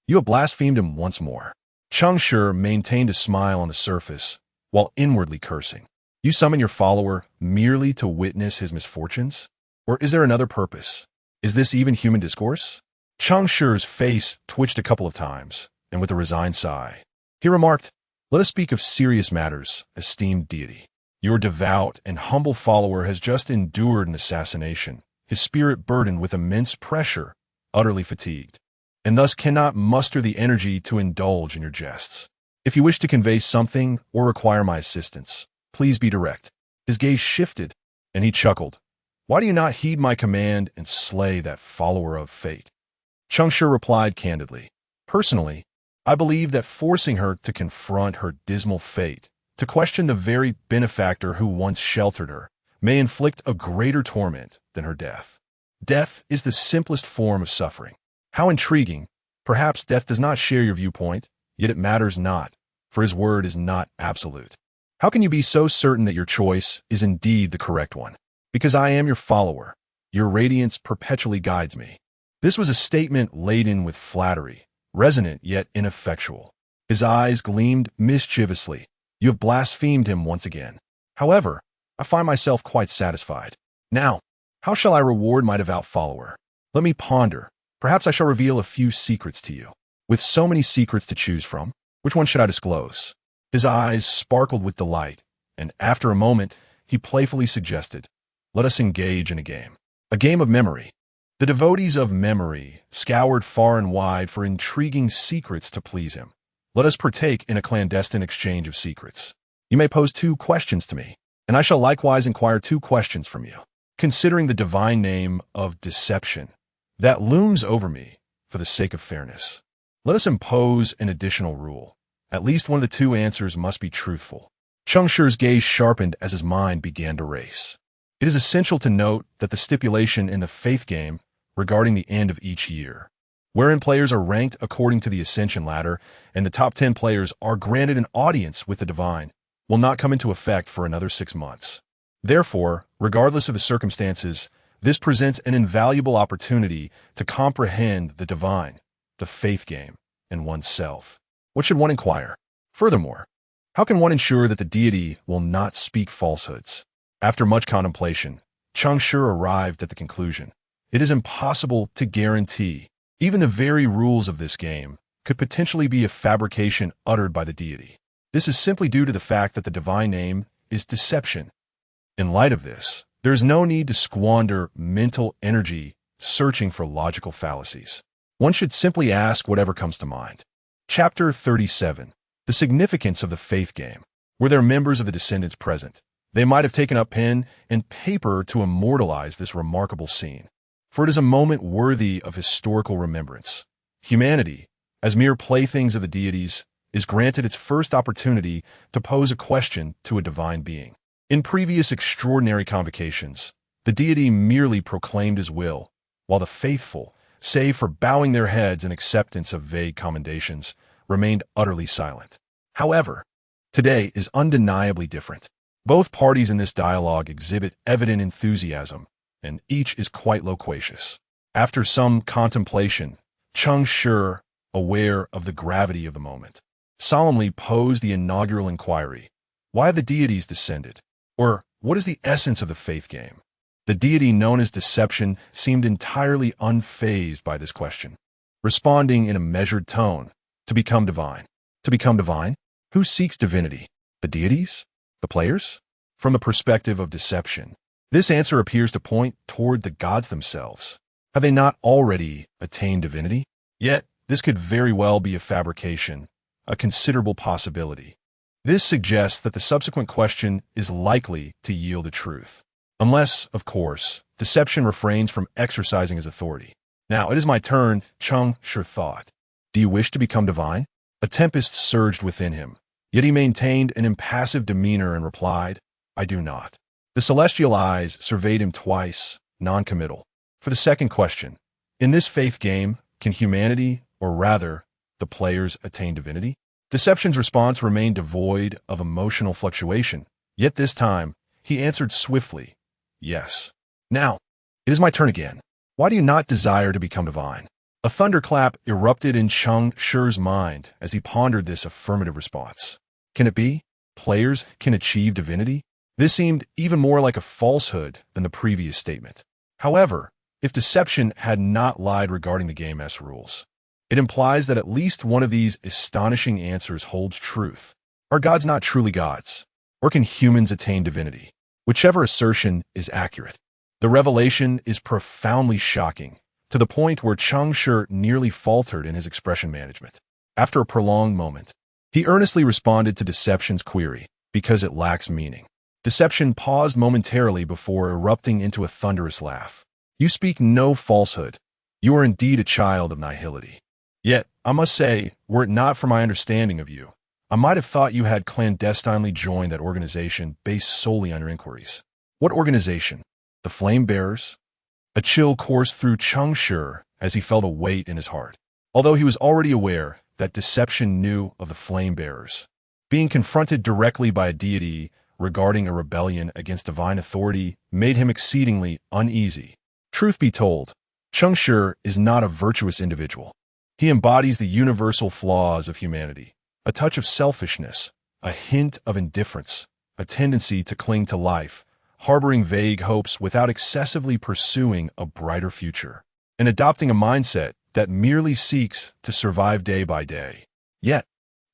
you have blasphemed him once more. Cheng Shi maintained a smile on the surface, while inwardly cursing. You summon your follower merely to witness his misfortunes? Or is there another purpose? Is this even human discourse? Cheng Shi's face twitched a couple of times, and with a resigned sigh, he remarked, "Let us speak of serious matters, esteemed deity. Your devout and humble follower has just endured an assassination, his spirit burdened with immense pressure, utterly fatigued, and thus cannot muster the energy to indulge in your jests. If you wish to convey something or require my assistance, please be direct." His gaze shifted, and he chuckled. "Why do you not heed my command and slay that follower of fate?" Cheng Shi replied candidly, "Personally, I believe that forcing her to confront her dismal fate, to question the very benefactor who once sheltered her, may inflict a greater torment than her death. Death is the simplest form of suffering. How intriguing! Perhaps death does not share your viewpoint, yet it matters not, for his word is not absolute. How can you be so certain that your choice is indeed the correct one? Because I am your follower. Your radiance perpetually guides me." This was a statement laden with flattery, resonant yet ineffectual. His eyes gleamed mischievously. "You have blasphemed him once again. However, I find myself quite satisfied. Now, how shall I reward my devout follower? Let me ponder. Perhaps I shall reveal a few secrets to you. With so many secrets to choose from, which one should I disclose?" His eyes sparkled with delight, and after a moment, he playfully suggested, "Let us engage in a game of memory." The devotees of memory scoured far and wide for intriguing secrets to please him. "Let us partake in a clandestine exchange of secrets. You may pose 2 questions to me, and I shall likewise inquire 2 questions from you. Considering the divine name of deception that looms over me for the sake of fairness, let us impose an additional rule. At least one of the 2 answers must be truthful." Cheng Shi's gaze sharpened as his mind began to race. It is essential to note that the stipulation in the faith game regarding the end of each year, wherein players are ranked according to the ascension ladder and the top 10 players are granted an audience with the divine, will not come into effect for another 6 months. Therefore, regardless of the circumstances, this presents an invaluable opportunity to comprehend the divine, the faith game, and oneself. What should one inquire? Furthermore, how can one ensure that the deity will not speak falsehoods? After much contemplation, Cheng Shi arrived at the conclusion: it is impossible to guarantee. Even the very rules of this game could potentially be a fabrication uttered by the deity. This is simply due to the fact that the divine name is deception. In light of this, there is no need to squander mental energy searching for logical fallacies. One should simply ask whatever comes to mind. Chapter 37. The significance of the faith game. Were there members of the descendants present, they might have taken up pen and paper to immortalize this remarkable scene, for it is a moment worthy of historical remembrance. Humanity, as mere playthings of the deities, is granted its first opportunity to pose a question to a divine being. In previous extraordinary convocations, the deity merely proclaimed his will, while the faithful, save for bowing their heads in acceptance of vague commendations, remained utterly silent. However, today is undeniably different. Both parties in this dialogue exhibit evident enthusiasm, and each is quite loquacious. After some contemplation, Cheng Shi, aware of the gravity of the moment, solemnly posed the inaugural inquiry. Why have the deities descended? Or what is the essence of the faith game? The deity known as Deception seemed entirely unfazed by this question, responding in a measured tone, to become divine. To become divine? Who seeks divinity? The deities? The players? From the perspective of Deception, this answer appears to point toward the gods themselves. Have they not already attained divinity? Yet, this could very well be a fabrication, a considerable possibility. This suggests that the subsequent question is likely to yield a truth. Unless, of course, Deception refrains from exercising his authority. Now, it is my turn, Cheng Shi thought. Do you wish to become divine? A tempest surged within him, yet he maintained an impassive demeanor and replied, I do not. The celestial eyes surveyed him twice, non-committal. For the second question, in this faith game, can humanity, or rather, the players, attain divinity? Deception's response remained devoid of emotional fluctuation, yet this time, he answered swiftly, yes. Now, it is my turn again. Why do you not desire to become divine? A thunderclap erupted in Cheng Shi's mind as he pondered this affirmative response. Can it be? Players can achieve divinity? This seemed even more like a falsehood than the previous statement. However, if Deception had not lied regarding the game's rules, it implies that at least one of these astonishing answers holds truth. Are gods not truly gods? Or can humans attain divinity? Whichever assertion is accurate. The revelation is profoundly shocking, to the point where Cheng Shi nearly faltered in his expression management. After a prolonged moment, he earnestly responded to Deception's query, because it lacks meaning. Deception paused momentarily before erupting into a thunderous laugh. You speak no falsehood. You are indeed a child of nihility. Yet, I must say, were it not for my understanding of you, I might have thought you had clandestinely joined that organization based solely on your inquiries. What organization? The Flame Bearers? A chill coursed through Cheng Shi as he felt a weight in his heart. Although he was already aware that Deception knew of the Flame Bearers, being confronted directly by a deity regarding a rebellion against divine authority made him exceedingly uneasy. Truth be told, Cheng Shi is not a virtuous individual. He embodies the universal flaws of humanity, a touch of selfishness, a hint of indifference, a tendency to cling to life, harboring vague hopes without excessively pursuing a brighter future, and adopting a mindset that merely seeks to survive day by day. Yet,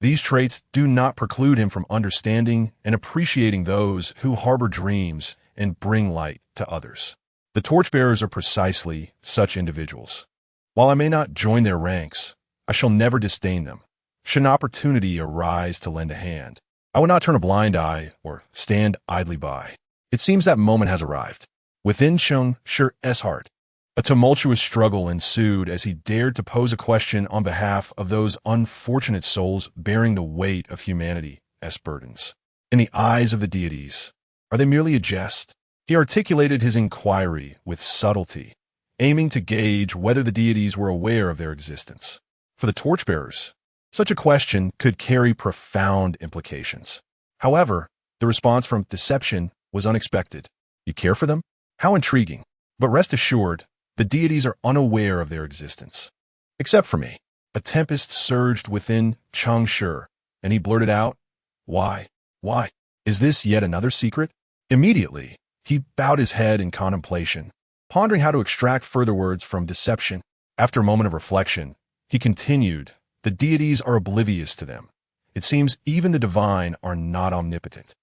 these traits do not preclude him from understanding and appreciating those who harbor dreams and bring light to others. The torchbearers are precisely such individuals. While I may not join their ranks, I shall never disdain them. Should an opportunity arise to lend a hand, I will not turn a blind eye or stand idly by. It seems that moment has arrived. Within Cheng Shi's heart, a tumultuous struggle ensued as he dared to pose a question on behalf of those unfortunate souls bearing the weight of humanity's burdens. In the eyes of the deities, are they merely a jest? He articulated his inquiry with subtlety, aiming to gauge whether the deities were aware of their existence. For the torchbearers, such a question could carry profound implications. However, the response from Deception was unexpected. You care for them? How intriguing. But rest assured, the deities are unaware of their existence. Except for me. A tempest surged within Cheng Shi, and he blurted out, Why? Why? Is this yet another secret? Immediately, he bowed his head in contemplation, pondering how to extract further words from Deception. After a moment of reflection, he continued, The deities are oblivious to them. It seems even the divine are not omnipotent.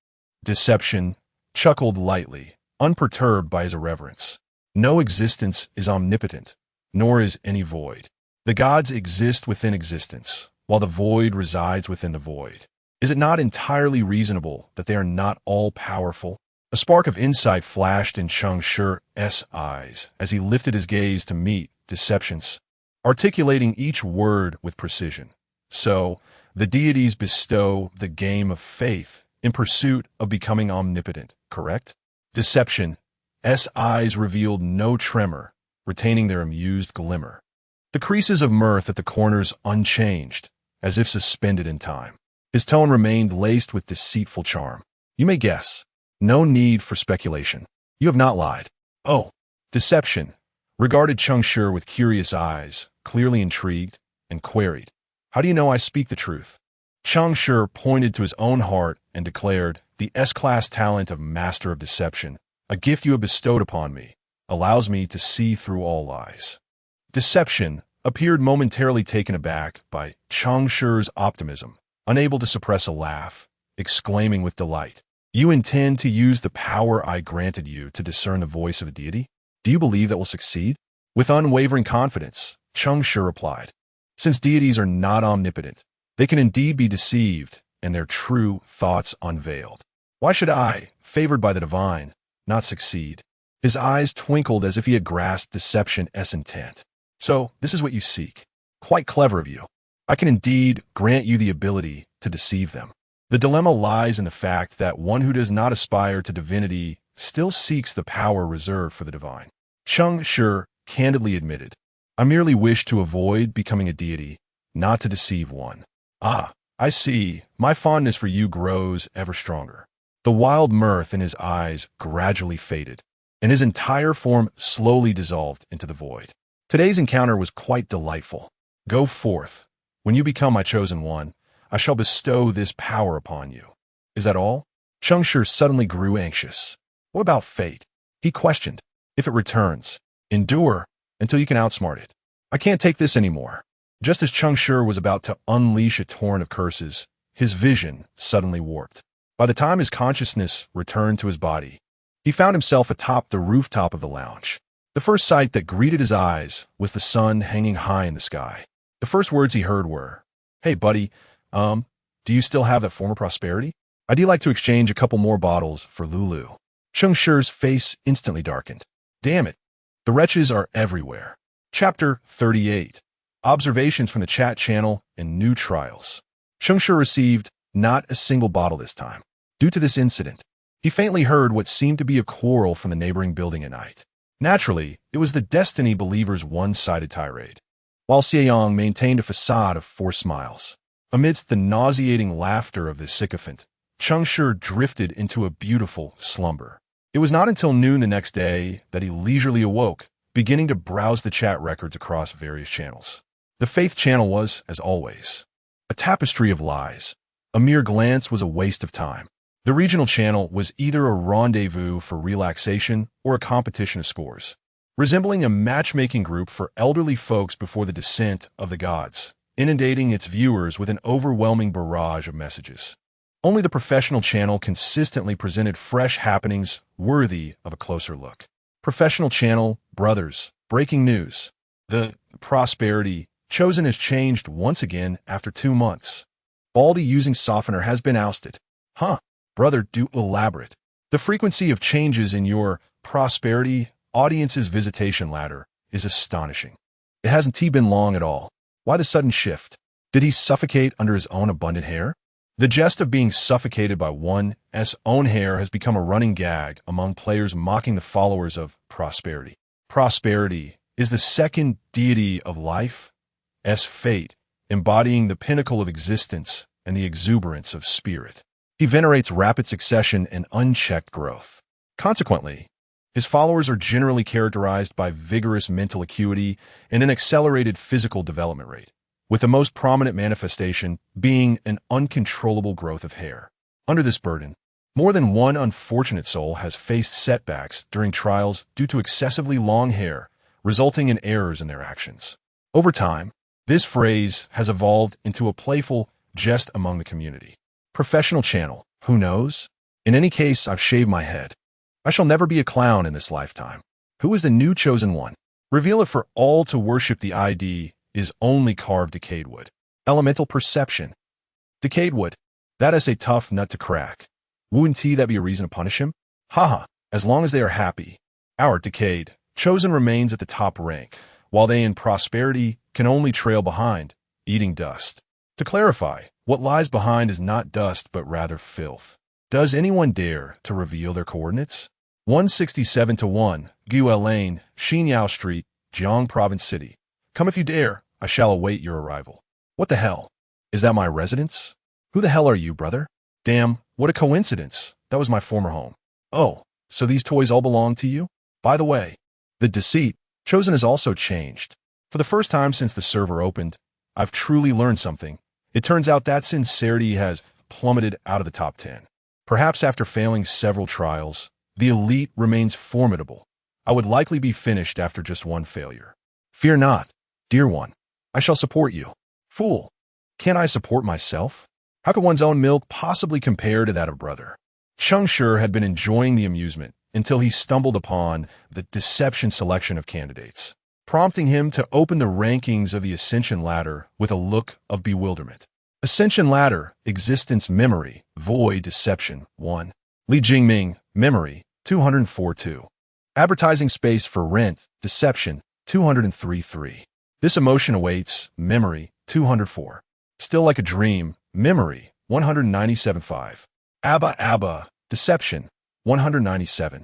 Deception chuckled lightly, unperturbed by his irreverence. No existence is omnipotent, nor is any void. The gods exist within existence, while the void resides within the void. Is it not entirely reasonable that they are not all-powerful? A spark of insight flashed in Cheng Shi's eyes as he lifted his gaze to meet Deception's, articulating each word with precision. So, the deities bestow the game of faith in pursuit of becoming omnipotent, correct? Deception's eyes revealed no tremor, retaining their amused glimmer. The creases of mirth at the corners unchanged, as if suspended in time. His tone remained laced with deceitful charm. You may guess. No need for speculation. You have not lied. Oh, Deception regarded Cheng Shi with curious eyes, clearly intrigued, and queried, How do you know I speak the truth? Cheng Shi pointed to his own heart and declared, "The S-class talent of Master of Deception, a gift you have bestowed upon me, allows me to see through all lies." Deception appeared momentarily taken aback by Cheng Shi's optimism, unable to suppress a laugh, exclaiming with delight, "You intend to use the power I granted you to discern the voice of a deity? Do you believe that will succeed?" With unwavering confidence, Cheng Shi replied, "Since deities are not omnipotent, they can indeed be deceived and their true thoughts unveiled. Why should I, favored by the divine, not succeed?" His eyes twinkled as if he had grasped deception's intent. "So, this is what you seek. Quite clever of you. I can indeed grant you the ability to deceive them. The dilemma lies in the fact that one who does not aspire to divinity still seeks the power reserved for the divine." Cheng Shi candidly admitted, "I merely wish to avoid becoming a deity, not to deceive one." "Ah, I see. My fondness for you grows ever stronger." The wild mirth in his eyes gradually faded, and his entire form slowly dissolved into the void. Today's encounter was quite delightful. Go forth. When you become my chosen one, I shall bestow this power upon you. Is that all? Cheng Shi suddenly grew anxious. What about fate? He questioned. If it returns, endure until you can outsmart it. I can't take this anymore. Just as Cheng Shi was about to unleash a torrent of curses, his vision suddenly warped. By the time his consciousness returned to his body, he found himself atop the rooftop of the lounge. The first sight that greeted his eyes was the sun hanging high in the sky. The first words he heard were, "Hey, buddy, do you still have that former prosperity? I'd like to exchange a couple more bottles for Lulu." Cheng Shi's face instantly darkened. Damn it, the wretches are everywhere. Chapter 38. Observations from the chat channel and new trials. Cheng Shi received not a single bottle this time. Due to this incident, he faintly heard what seemed to be a quarrel from the neighboring building at night. Naturally, it was the Destiny Believers' one-sided tirade, while Xieyong maintained a facade of forced smiles. Amidst the nauseating laughter of the sycophant, Cheng Shi drifted into a beautiful slumber. It was not until noon the next day that he leisurely awoke, beginning to browse the chat records across various channels. The Faith channel was, as always, a tapestry of lies. A mere glance was a waste of time. The regional channel was either a rendezvous for relaxation or a competition of scores, resembling a matchmaking group for elderly folks before the descent of the gods, inundating its viewers with an overwhelming barrage of messages. Only the professional channel consistently presented fresh happenings worthy of a closer look. Professional channel, brothers, breaking news. The prosperity chosen has changed once again after 2 months. Baldy using softener has been ousted. Huh, brother, do elaborate. The frequency of changes in your prosperity audience's visitation ladder is astonishing. It hasn't been long at all. Why the sudden shift? Did he suffocate under his own abundant hair? The jest of being suffocated by one's own hair has become a running gag among players mocking the followers of prosperity. Prosperity is the second deity of life's fate, embodying the pinnacle of existence and the exuberance of spirit. He venerates rapid succession and unchecked growth. Consequently, his followers are generally characterized by vigorous mental acuity and an accelerated physical development rate, with the most prominent manifestation being an uncontrollable growth of hair. Under this burden, more than one unfortunate soul has faced setbacks during trials due to excessively long hair, resulting in errors in their actions. Over time, this phrase has evolved into a playful jest among the community. Professional channel, who knows? In any case, I've shaved my head. I shall never be a clown in this lifetime. Who is the new chosen one? Reveal it for all to worship. The ID is only carved decayed wood. Elemental perception. Decayed wood. That is a tough nut to crack. Wouldn't that be a reason to punish him? Haha, as long as they are happy. Our decayed chosen remains at the top rank, while they in prosperity can only trail behind, eating dust. To clarify, what lies behind is not dust but rather filth. Does anyone dare to reveal their coordinates? 167-1, Guo Lane, Xinyao Street, Jiang Province City. Come if you dare, I shall await your arrival. What the hell? Is that my residence? Who the hell are you, brother? Damn, what a coincidence. That was my former home. Oh, so these toys all belong to you? By the way, the deceit chosen has also changed. For the first time since the server opened, I've truly learned something, It turns out that sincerity has plummeted out of the top 10. Perhaps after failing several trials, the elite remains formidable. I would likely be finished after just one failure. Fear not, dear one. I shall support you. Fool. Can't I support myself? How could one's own milk possibly compare to that of brother? Cheng Shi had been enjoying the amusement until he stumbled upon the deception selection of candidates, prompting him to open the rankings of the Ascension ladder with a look of bewilderment. Ascension ladder, existence memory, void deception, 1. Li Jingming, memory, 204-2. Advertising space for rent, deception, 203-3. This emotion awaits, memory, 204. Still like a dream, memory, 197-5. Abba, deception, 197.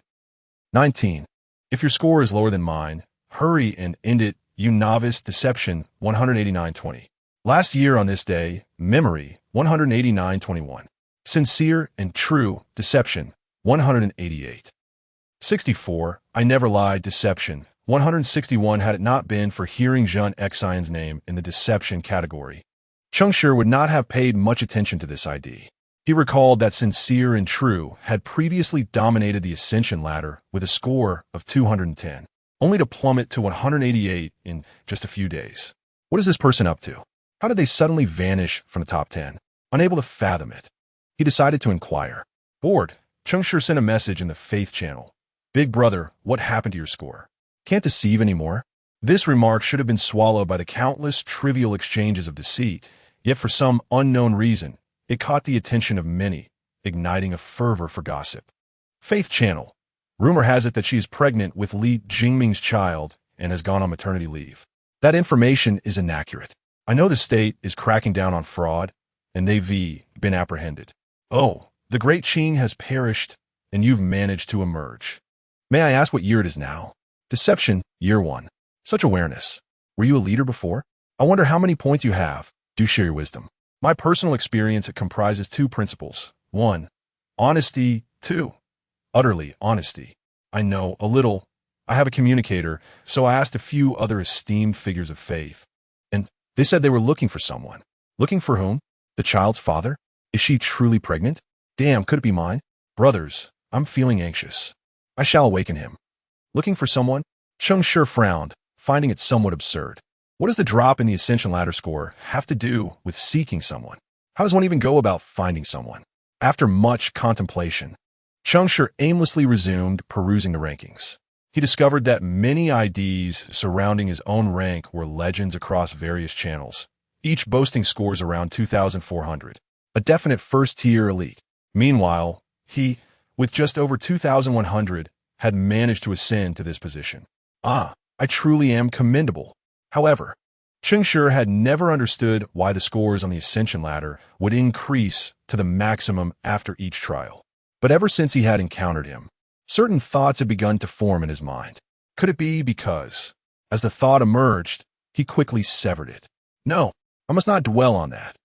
19. If your score is lower than mine, hurry and end it, you novice, deception, 189-20. Last year on this day, memory, 189-21. Sincere and true, deception, 188. 64. I never lied, deception, 161. Had it not been for hearing Jean Xian's name in the deception category, Cheng Shi would not have paid much attention to this ID. He recalled that sincere and true had previously dominated the Ascension ladder with a score of 210, only to plummet to 188 in just a few days. What is this person up to? How did they suddenly vanish from the top 10? Unable to fathom it, he decided to inquire. Bored, Cheng Shi sent a message in the Faith channel. Big brother, what happened to your score? Can't deceive anymore? This remark should have been swallowed by the countless trivial exchanges of deceit, yet for some unknown reason, it caught the attention of many, igniting a fervor for gossip. Faith channel. Rumor has it that she is pregnant with Li Jingming's child and has gone on maternity leave. That information is inaccurate. I know the state is cracking down on fraud, and they've been apprehended. Oh, the great Qing has perished, and you've managed to emerge. May I ask what year it is now? Deception, year 1. Such awareness. Were you a leader before? I wonder how many points you have. Do share your wisdom. My personal experience, it comprises 2 principles. 1. Honesty. 2. Utterly honesty. I know a little. I have a communicator, so I asked a few other esteemed figures of faith. And they said they were looking for someone. Looking for whom? The child's father? Is she truly pregnant? Damn, could it be mine? Brothers, I'm feeling anxious. I shall awaken him. Looking for someone? Cheng Shi frowned, finding it somewhat absurd. What does the drop in the Ascension ladder score have to do with seeking someone? How does one even go about finding someone? After much contemplation, Cheng Shi aimlessly resumed perusing the rankings. He discovered that many IDs surrounding his own rank were legends across various channels, each boasting scores around 2,400. A definite first-tier elite. Meanwhile, he, with just over 2,100, had managed to ascend to this position. I truly am commendable. However, Cheng Shi had never understood why the scores on the Ascension ladder would increase to the maximum after each trial. But ever since he had encountered him, certain thoughts had begun to form in his mind. Could it be because, as the thought emerged, he quickly severed it? No, I must not dwell on that.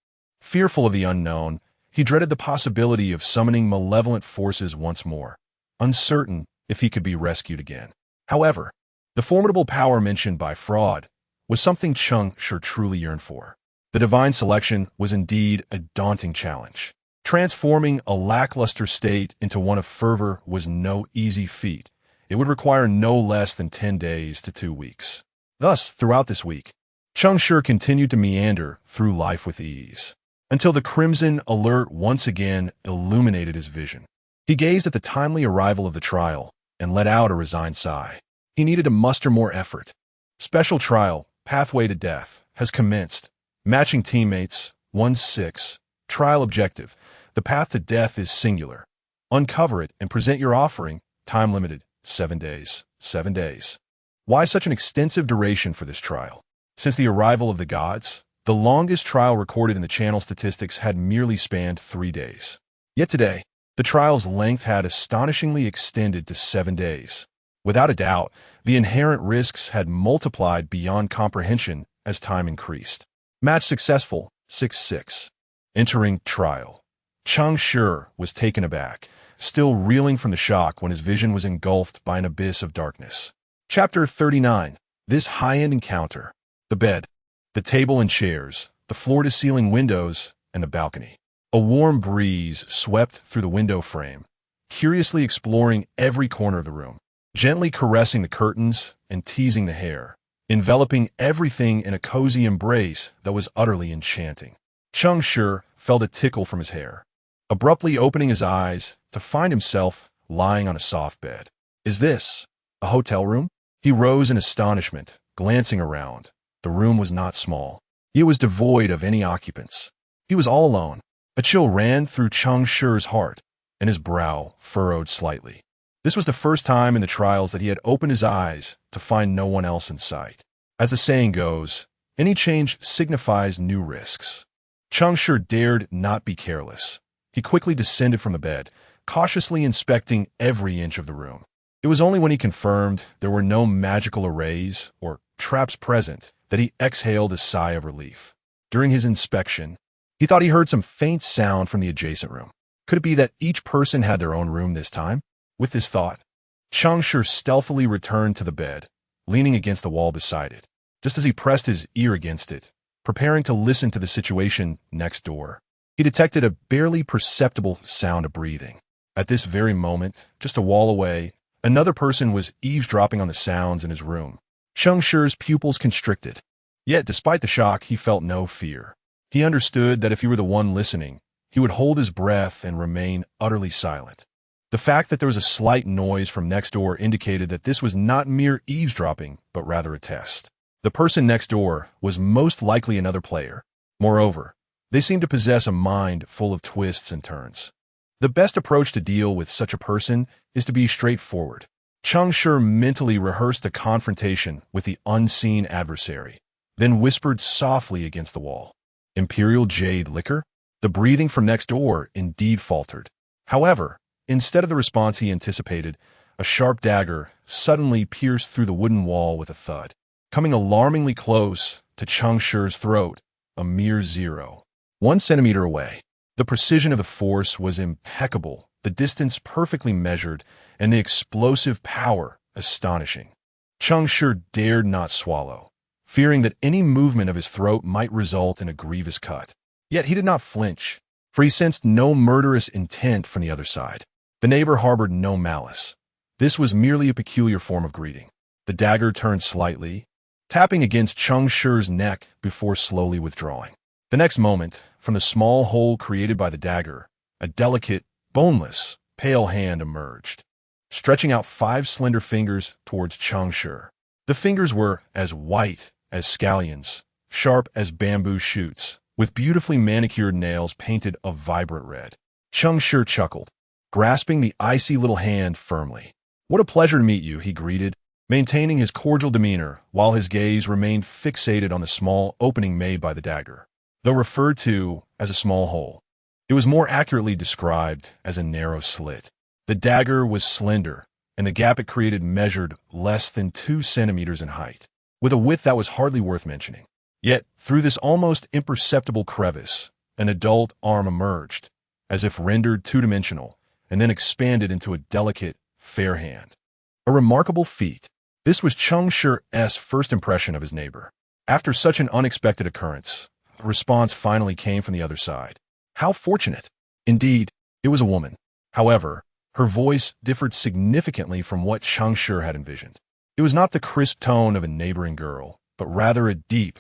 Fearful of the unknown, he dreaded the possibility of summoning malevolent forces once more, uncertain if he could be rescued again. However, the formidable power mentioned by fraud was something Cheng Shi truly yearned for. The divine selection was indeed a daunting challenge. Transforming a lackluster state into one of fervor was no easy feat. It would require no less than 10 days to 2 weeks. Thus, throughout this week, Cheng Shi continued to meander through life with ease, until the crimson alert once again illuminated his vision. He gazed at the timely arrival of the trial and let out a resigned sigh. He needed to muster more effort. Special trial, Pathway to Death, has commenced. Matching teammates, 1-6. Trial objective. The path to death is singular. Uncover it and present your offering. Time limited, 7 days. 7 days. Why such an extensive duration for this trial? Since the arrival of the gods, the longest trial recorded in the channel statistics had merely spanned 3 days. Yet today, the trial's length had astonishingly extended to 7 days. Without a doubt, the inherent risks had multiplied beyond comprehension as time increased. Match successful, 6-6. Entering trial. Cheng Shi was taken aback, still reeling from the shock when his vision was engulfed by an abyss of darkness. Chapter 39. This high-end encounter. The bed, the table and chairs, the floor-to-ceiling windows, and the balcony. A warm breeze swept through the window frame, curiously exploring every corner of the room, gently caressing the curtains and teasing the hair, enveloping everything in a cozy embrace that was utterly enchanting. Cheng Shi felt a tickle from his hair, abruptly opening his eyes to find himself lying on a soft bed. Is this a hotel room? He rose in astonishment, glancing around. The room was not small. It was devoid of any occupants. He was all alone. A chill ran through Cheng Shi's heart, and his brow furrowed slightly. This was the first time in the trials that he had opened his eyes to find no one else in sight. As the saying goes, any change signifies new risks. Cheng Shi dared not be careless. He quickly descended from the bed, cautiously inspecting every inch of the room. It was only when he confirmed there were no magical arrays or traps present that he exhaled a sigh of relief. During his inspection, he thought he heard some faint sound from the adjacent room. Could it be that each person had their own room this time? With this thought, Cheng Shi stealthily returned to the bed, leaning against the wall beside it. Just as he pressed his ear against it, preparing to listen to the situation next door, he detected a barely perceptible sound of breathing. At this very moment, just a wall away, another person was eavesdropping on the sounds in his room. Cheng Shi's pupils constricted. Yet, despite the shock, he felt no fear. He understood that if he were the one listening, he would hold his breath and remain utterly silent. The fact that there was a slight noise from next door indicated that this was not mere eavesdropping, but rather a test. The person next door was most likely another player. Moreover, they seemed to possess a mind full of twists and turns. The best approach to deal with such a person is to be straightforward. Cheng Shi mentally rehearsed a confrontation with the unseen adversary, then whispered softly against the wall. Imperial jade liquor? The breathing from next door indeed faltered. However, instead of the response he anticipated, a sharp dagger suddenly pierced through the wooden wall with a thud, coming alarmingly close to Cheng Shi's throat, a mere 1 centimeter away. The precision of the force was impeccable, the distance perfectly measured, and the explosive power astonishing. Cheng Shi dared not swallow, fearing that any movement of his throat might result in a grievous cut. Yet he did not flinch, for he sensed no murderous intent from the other side. The neighbor harbored no malice. This was merely a peculiar form of greeting. The dagger turned slightly, tapping against Cheng Shi's neck before slowly withdrawing. The next moment, from the small hole created by the dagger, a delicate, boneless, pale hand emerged, stretching out 5 slender fingers towards Cheng Shi. The fingers were as white as scallions, sharp as bamboo shoots, with beautifully manicured nails painted a vibrant red. Cheng Shi chuckled, grasping the icy little hand firmly. "What a pleasure to meet you," he greeted, maintaining his cordial demeanor while his gaze remained fixated on the small opening made by the dagger. Though referred to as a small hole, it was more accurately described as a narrow slit. The dagger was slender, and the gap it created measured less than 2 centimeters in height, with a width that was hardly worth mentioning. Yet, through this almost imperceptible crevice, an adult arm emerged, as if rendered two-dimensional, and then expanded into a delicate, fair hand. A remarkable feat. This was Cheng Shi's first impression of his neighbor. After such an unexpected occurrence, a response finally came from the other side. How fortunate! Indeed, it was a woman. However, her voice differed significantly from what Cheng Shi had envisioned. It was not the crisp tone of a neighboring girl, but rather a deep,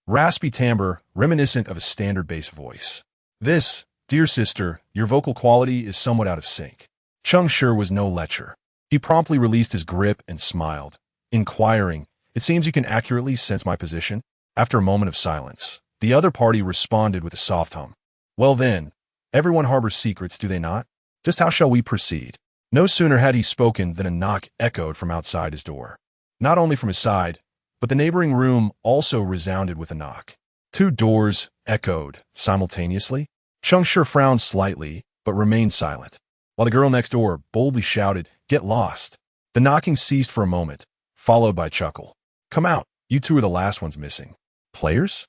raspy timbre reminiscent of a standard bass voice. "This, dear sister, your vocal quality is somewhat out of sync." Cheng Shi was no lecher. He promptly released his grip and smiled, inquiring, "It seems you can accurately sense my position?" After a moment of silence, the other party responded with a soft hum. "Well then, everyone harbors secrets, do they not? Just how shall we proceed?" No sooner had he spoken than a knock echoed from outside his door. Not only from his side, but the neighboring room also resounded with a knock. 2 doors echoed simultaneously. Cheng Shi frowned slightly, but remained silent, while the girl next door boldly shouted, "Get lost." The knocking ceased for a moment, followed by a chuckle. "Come out, you 2 are the last ones missing." Players?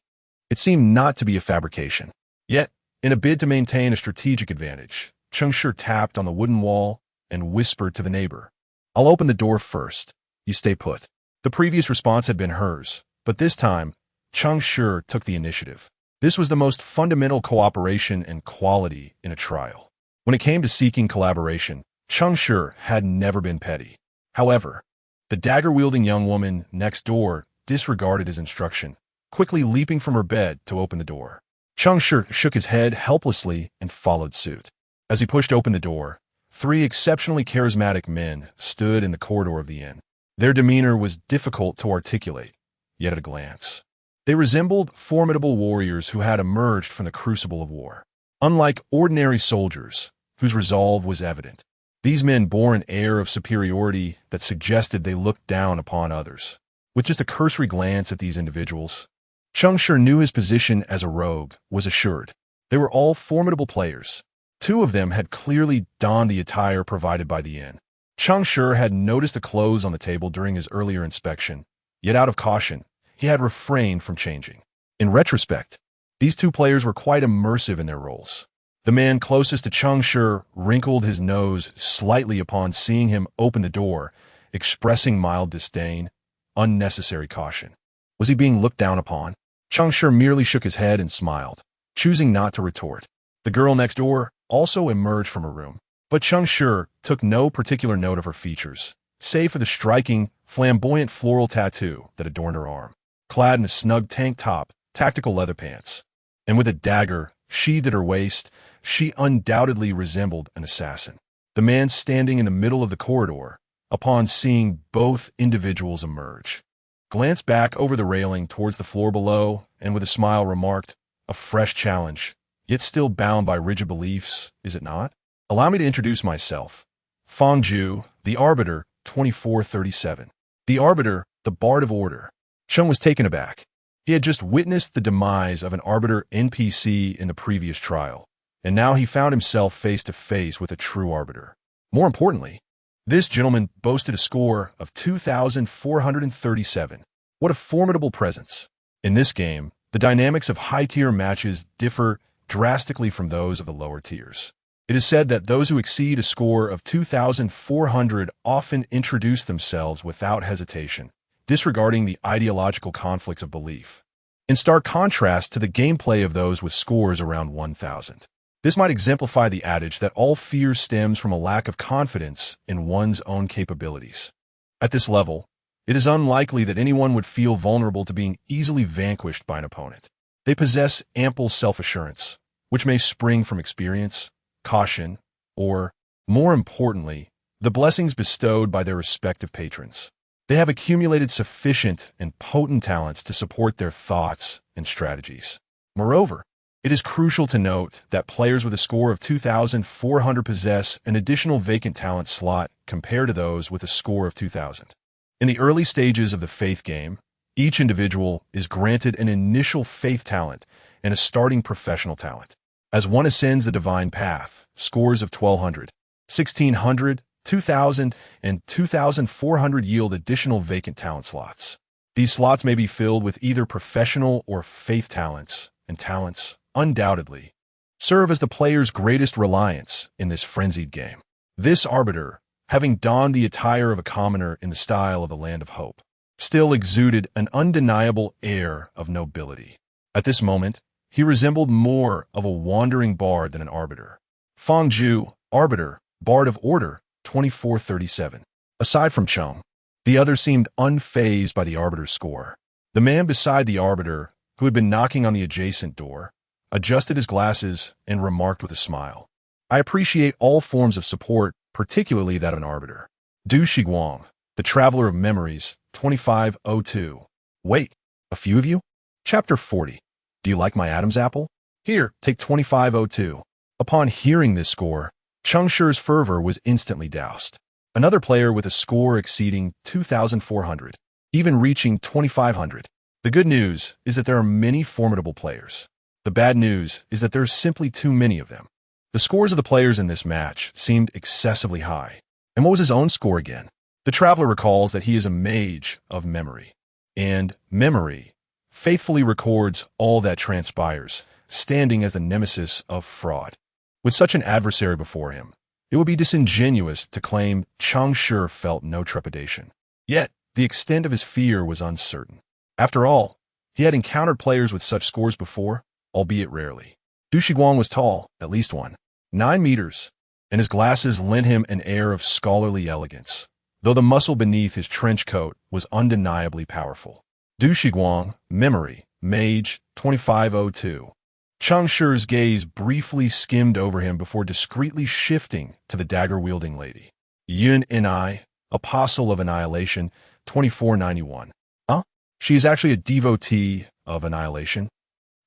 It seemed not to be a fabrication. Yet, in a bid to maintain a strategic advantage, Cheng Shi tapped on the wooden wall and whispered to the neighbor, "I'll open the door first. You stay put." The previous response had been hers, but this time, Cheng Shi took the initiative. This was the most fundamental cooperation and quality in a trial. When it came to seeking collaboration, Cheng Shi had never been petty. However, the dagger-wielding young woman next door disregarded his instruction, quickly leaping from her bed to open the door. Cheng Shi shook his head helplessly and followed suit. As he pushed open the door, 3 exceptionally charismatic men stood in the corridor of the inn. Their demeanor was difficult to articulate, yet at a glance, they resembled formidable warriors who had emerged from the crucible of war. Unlike ordinary soldiers, whose resolve was evident, these men bore an air of superiority that suggested they looked down upon others. With just a cursory glance at these individuals, Cheng Shi knew his position as a rogue was assured. They were all formidable players. 2 of them had clearly donned the attire provided by the inn. Cheng Shi had noticed the clothes on the table during his earlier inspection, yet out of caution, he had refrained from changing. In retrospect, these 2 players were quite immersive in their roles. The man closest to Cheng Shi wrinkled his nose slightly upon seeing him open the door, expressing mild disdain, unnecessary caution. Was he being looked down upon? Cheng Shi merely shook his head and smiled, choosing not to retort. The girl next door also emerged from her room, but Cheng Shi took no particular note of her features, save for the striking, flamboyant floral tattoo that adorned her arm. Clad in a snug tank top, tactical leather pants, and with a dagger sheathed at her waist, she undoubtedly resembled an assassin. The man standing in the middle of the corridor, upon seeing both individuals emerge, glanced back over the railing towards the floor below and with a smile remarked, "A fresh challenge, yet still bound by rigid beliefs, is it not? Allow me to introduce myself. Fangju, the Arbiter, 2437. The Arbiter, the Bard of Order." Cheng was taken aback. He had just witnessed the demise of an Arbiter NPC in the previous trial, and now he found himself face to face with a true Arbiter. More importantly, this gentleman boasted a score of 2,437. What a formidable presence. In this game, the dynamics of high-tier matches differ drastically from those of the lower tiers. It is said that those who exceed a score of 2,400 often introduce themselves without hesitation, disregarding the ideological conflicts of belief, in stark contrast to the gameplay of those with scores around 1,000. This might exemplify the adage that all fear stems from a lack of confidence in one's own capabilities. At this level, it is unlikely that anyone would feel vulnerable to being easily vanquished by an opponent. They possess ample self-assurance, which may spring from experience, caution, or, more importantly, the blessings bestowed by their respective patrons. They have accumulated sufficient and potent talents to support their thoughts and strategies. Moreover, it is crucial to note that players with a score of 2,400 possess an additional vacant talent slot compared to those with a score of 2,000. In the early stages of the Faith game, each individual is granted an initial Faith talent and a starting professional talent. As one ascends the divine path, scores of 1,200, 1,600, 2,000, and 2,400 yield additional vacant talent slots. These slots may be filled with either professional or Faith talents, and talents, undoubtedly, serve as the player's greatest reliance in this frenzied game. This Arbiter, having donned the attire of a commoner in the style of the Land of Hope, still exuded an undeniable air of nobility. At this moment, he resembled more of a wandering bard than an Arbiter. Fangju, Arbiter, Bard of Order, 2437. Aside from Cheng, the other seemed unfazed by the Arbiter's score. The man beside the Arbiter, who had been knocking on the adjacent door, adjusted his glasses and remarked with a smile, "I appreciate all forms of support, particularly that of an Arbiter. Du Shiguang, the Traveler of Memories, 2502. Wait, a few of you? Chapter 40. Do you like my Adam's apple? Here, take 2502. Upon hearing this score, Cheng Shi's fervor was instantly doused. Another player with a score exceeding 2,400, even reaching 2,500. The good news is that there are many formidable players. The bad news is that there are simply too many of them. The scores of the players in this match seemed excessively high. And what was his own score again? The traveler recalls that he is a mage of memory, and memory faithfully records all that transpires, standing as the nemesis of fraud. With such an adversary before him, it would be disingenuous to claim Cheng Shi felt no trepidation. Yet, the extent of his fear was uncertain. After all, he had encountered players with such scores before, albeit rarely. Du Shiguang was tall, at least 9 meters, and his glasses lent him an air of scholarly elegance, though the muscle beneath his trench coat was undeniably powerful. Du Shiguang, memory, mage, 2502. Cheng Shi's gaze briefly skimmed over him before discreetly shifting to the dagger-wielding lady. Yun Ni, apostle of annihilation, 2491. She is actually a devotee of annihilation.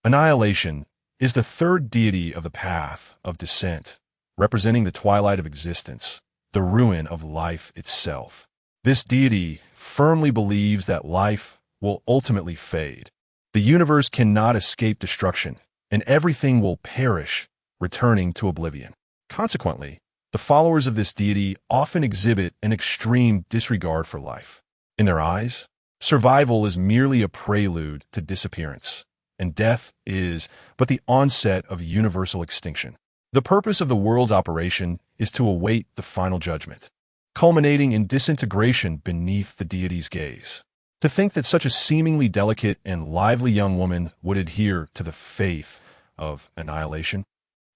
Annihilation is the third deity of the path of descent, representing the twilight of existence, the ruin of life itself. This deity firmly believes that life will ultimately fade. The universe cannot escape destruction, and everything will perish, returning to oblivion. Consequently, the followers of this deity often exhibit an extreme disregard for life. In their eyes, survival is merely a prelude to disappearance, and death is but the onset of universal extinction. The purpose of the world's operation is to await the final judgment, culminating in disintegration beneath the deity's gaze. To think that such a seemingly delicate and lively young woman would adhere to the faith of annihilation?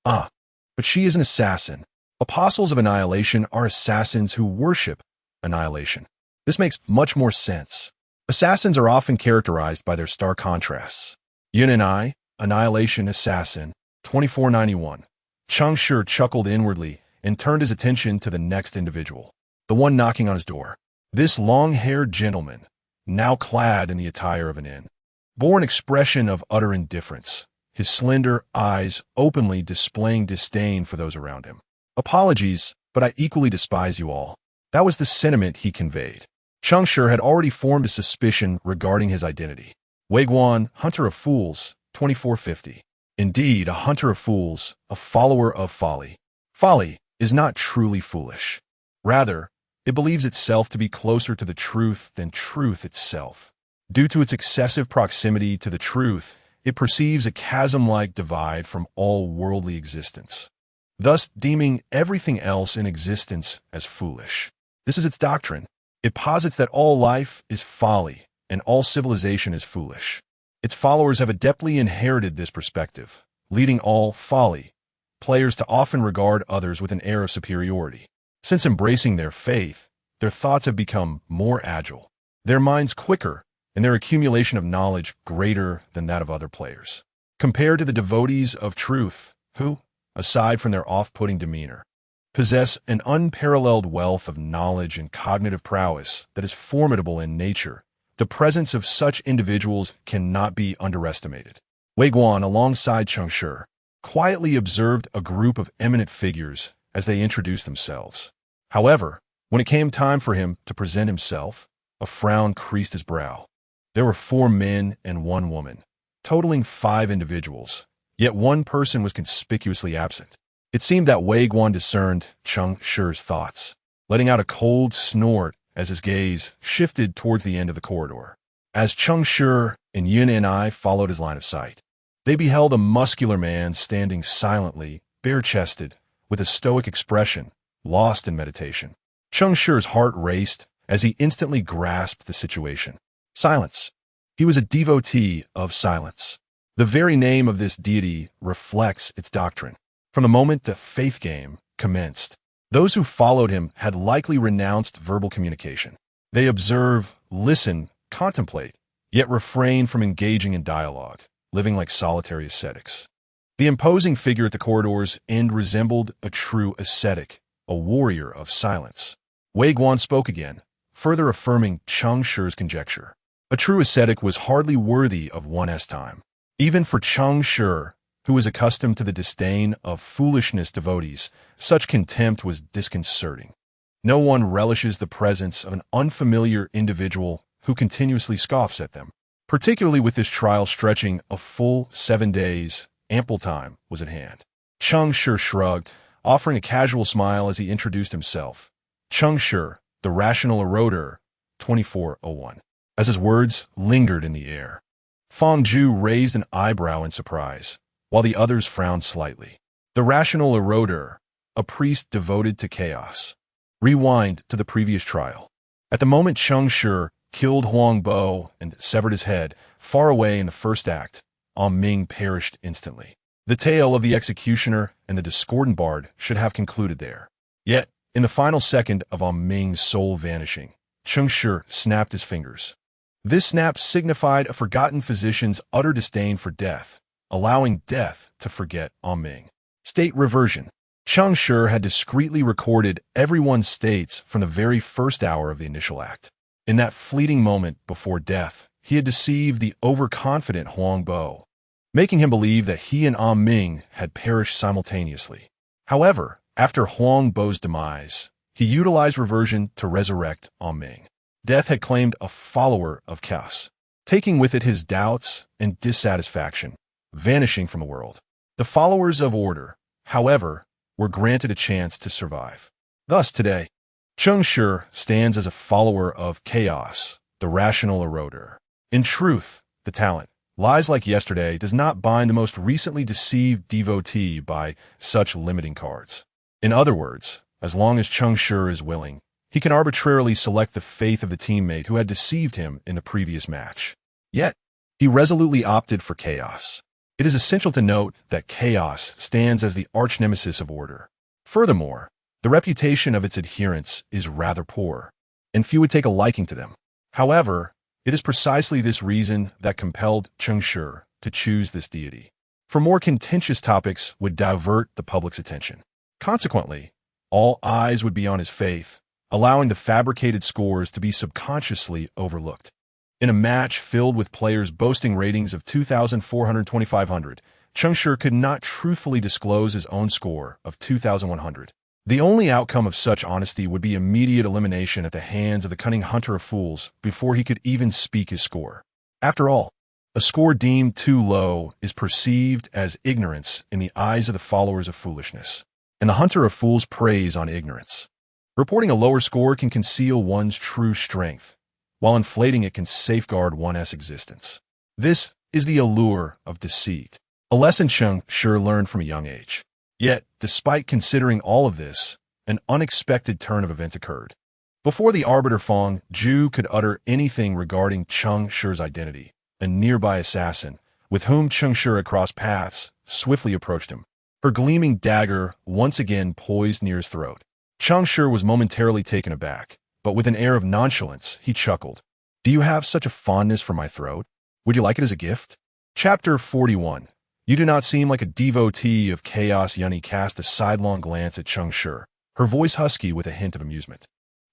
But she is an assassin. Apostles of annihilation are assassins who worship annihilation. This makes much more sense. Assassins are often characterized by their stark contrasts. Yun Ni, annihilation assassin, 2491. Cheng Shi chuckled inwardly and turned his attention to the next individual, the one knocking on his door. This long-haired gentleman, now clad in the attire of an inn, bore an expression of utter indifference, his slender eyes openly displaying disdain for those around him. Apologies, but I equally despise you all. That was the sentiment he conveyed. Cheng Shi had already formed a suspicion regarding his identity. Wei Guan, hunter of fools, 2450. Indeed, a hunter of fools, a follower of folly. Folly is not truly foolish. Rather, it believes itself to be closer to the truth than truth itself. Due to its excessive proximity to the truth, it perceives a chasm-like divide from all worldly existence, thus deeming everything else in existence as foolish. This is its doctrine. It posits that all life is folly and all civilization is foolish. Its followers have adeptly inherited this perspective, leading all folly players to often regard others with an air of superiority. Since embracing their faith, their thoughts have become more agile, their minds quicker, and their accumulation of knowledge greater than that of other players. Compared to the devotees of truth, who, aside from their off-putting demeanor, possess an unparalleled wealth of knowledge and cognitive prowess that is formidable in nature, the presence of such individuals cannot be underestimated. Wei Guan, alongside Cheng Shi, quietly observed a group of eminent figures as they introduced themselves. However, when it came time for him to present himself, a frown creased his brow. There were 4 men and 1 woman, totaling 5 individuals, yet one person was conspicuously absent. It seemed that Wei Guan discerned Cheng Shi's thoughts, letting out a cold snort as his gaze shifted towards the end of the corridor. As Cheng Shi and Yun Ni followed his line of sight, they beheld a muscular man standing silently, bare-chested, with a stoic expression, lost in meditation. Cheng Shi's heart raced as he instantly grasped the situation. Silence. He was a devotee of silence. The very name of this deity reflects its doctrine. From the moment the faith game commenced, those who followed him had likely renounced verbal communication. They observe, listen, contemplate, yet refrain from engaging in dialogue, living like solitary ascetics. The imposing figure at the corridor's end resembled a true ascetic, a warrior of silence. Wei Guan spoke again, further affirming Cheng Shi's conjecture. A true ascetic was hardly worthy of one's time. Even for Cheng Shi, who was accustomed to the disdain of foolishness devotees, such contempt was disconcerting. No one relishes the presence of an unfamiliar individual who continuously scoffs at them. Particularly with this trial stretching a full 7 days, ample time was at hand. Cheng Shi shrugged, offering a casual smile as he introduced himself. Cheng Shi, the rational eroder, 2401. As his words lingered in the air, Fang Zhu raised an eyebrow in surprise, while the others frowned slightly. The rational eroder, a priest devoted to chaos. Rewind to the previous trial. At the moment Cheng Shi killed Huang Bo and severed his head, far away in the first act, Ming perished instantly. The tale of the executioner and the discordant bard should have concluded there. Yet, in the final second of Ming's soul vanishing, Cheng Shi snapped his fingers. This snap signified a forgotten physician's utter disdain for death, allowing death to forget Ming. State reversion. Cheng Shi had discreetly recorded everyone's states from the very first hour of the initial act. In that fleeting moment before death, he had deceived the overconfident Huang Bo, making him believe that he and Ming had perished simultaneously. However, after Huang Bo's demise, he utilized reversion to resurrect Ming. Death had claimed a follower of chaos, taking with it his doubts and dissatisfaction, vanishing from the world. The followers of order, however, were granted a chance to survive. Thus today, Cheng Shi stands as a follower of chaos, the rational eroder. In truth, the talent, lies like yesterday, does not bind the most recently deceived devotee by such limiting cards. In other words, as long as Cheng Shi is willing, he can arbitrarily select the faith of the teammate who had deceived him in the previous match. Yet, he resolutely opted for chaos. It is essential to note that chaos stands as the arch-nemesis of order. Furthermore, the reputation of its adherents is rather poor, and few would take a liking to them. However, it is precisely this reason that compelled Cheng Shi to choose this deity. For more contentious topics would divert the public's attention. Consequently, all eyes would be on his faith, allowing the fabricated scores to be subconsciously overlooked. In a match filled with players boasting ratings of 2,400 to 2,500, Cheng Shi could not truthfully disclose his own score of 2,100. The only outcome of such honesty would be immediate elimination at the hands of the cunning hunter of fools before he could even speak his score. After all, a score deemed too low is perceived as ignorance in the eyes of the followers of foolishness, and the hunter of fools preys on ignorance. Reporting a lower score can conceal one's true strength, while inflating it can safeguard one's existence. This is the allure of deceit, a lesson Cheng Shi learned from a young age. Yet, despite considering all of this, an unexpected turn of events occurred. Before the arbiter Feng Zhu could utter anything regarding Cheng Shi's identity, a nearby assassin, with whom Cheng Shi had crossed paths, swiftly approached him, her gleaming dagger once again poised near his throat. Cheng Shi was momentarily taken aback, but with an air of nonchalance, he chuckled. "Do you have such a fondness for my throat? Would you like it as a gift?" Chapter 41. You do not seem like a devotee of chaos. Yunny cast a sidelong glance at Cheng Shi, her voice husky with a hint of amusement.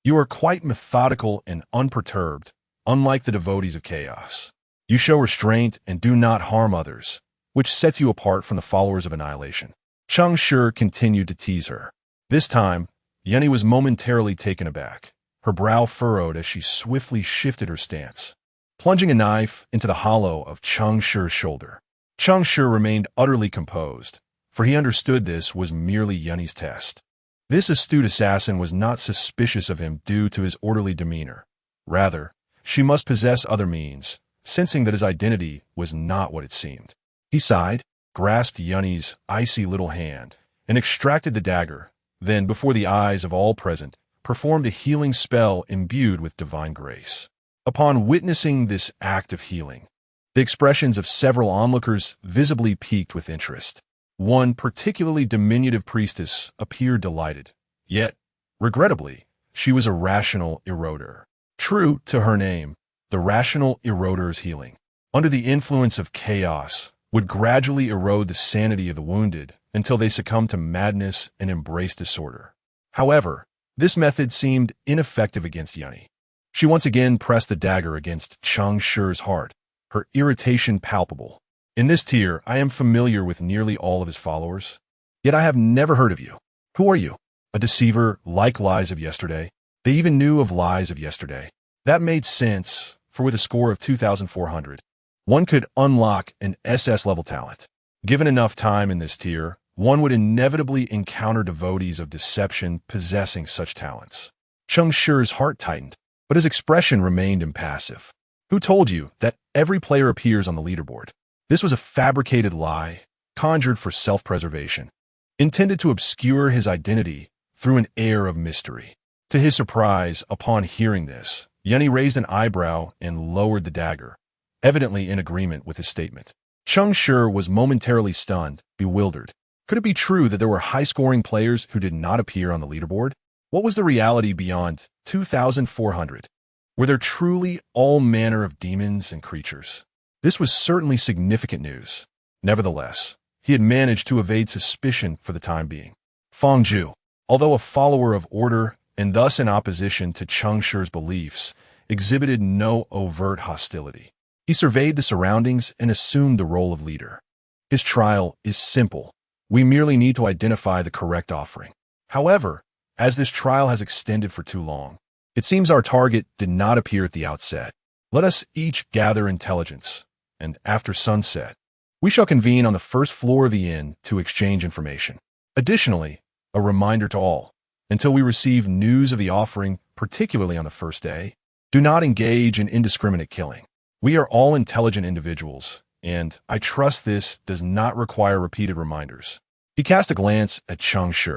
You are quite methodical and unperturbed, unlike the devotees of chaos. You show restraint and do not harm others, which sets you apart from the followers of annihilation. Cheng Shi continued to tease her. This time, Yunny was momentarily taken aback, her brow furrowed as she swiftly shifted her stance, plunging a knife into the hollow of Cheng Shi's shoulder. Cheng Shi remained utterly composed, for he understood this was merely Yunny's test. This astute assassin was not suspicious of him due to his orderly demeanor. Rather, she must possess other means, sensing that his identity was not what it seemed. He sighed, grasped Yunny's icy little hand, and extracted the dagger, then, before the eyes of all present, performed a healing spell imbued with divine grace. Upon witnessing this act of healing, the expressions of several onlookers visibly piqued with interest. One particularly diminutive priestess appeared delighted. Yet, regrettably, she was a rational eroder. True to her name, the rational eroder's healing, under the influence of chaos, would gradually erode the sanity of the wounded until they succumbed to madness and embraced disorder. However, this method seemed ineffective against Yunny. She once again pressed the dagger against Cheng Shi's heart, her irritation palpable. In this tier, I am familiar with nearly all of his followers, yet I have never heard of you. Who are you? A deceiver like lies of yesterday? They even knew of lies of yesterday. That made sense, for with a score of 2,400, one could unlock an SS-level talent. Given enough time in this tier, one would inevitably encounter devotees of deception possessing such talents. Cheng Shi's heart tightened, but his expression remained impassive. Who told you that every player appears on the leaderboard? This was a fabricated lie, conjured for self-preservation, intended to obscure his identity through an air of mystery. To his surprise, upon hearing this, Yunny raised an eyebrow and lowered the dagger, evidently in agreement with his statement. Cheng Shi was momentarily stunned, bewildered. Could it be true that there were high-scoring players who did not appear on the leaderboard? What was the reality beyond 2,400? Were there truly all manner of demons and creatures? This was certainly significant news. Nevertheless, he had managed to evade suspicion for the time being. Fang Zhu, although a follower of order and thus in opposition to Cheng Shi's beliefs, exhibited no overt hostility. He surveyed the surroundings and assumed the role of leader. His trial is simple. We merely need to identify the correct offering. However, as this trial has extended for too long, it seems our target did not appear at the outset. Let us each gather intelligence, and after sunset, we shall convene on the first floor of the inn to exchange information. Additionally, a reminder to all, until we receive news of the offering, particularly on the first day, do not engage in indiscriminate killing. We are all intelligent individuals, and I trust this does not require repeated reminders. He cast a glance at Cheng Shi,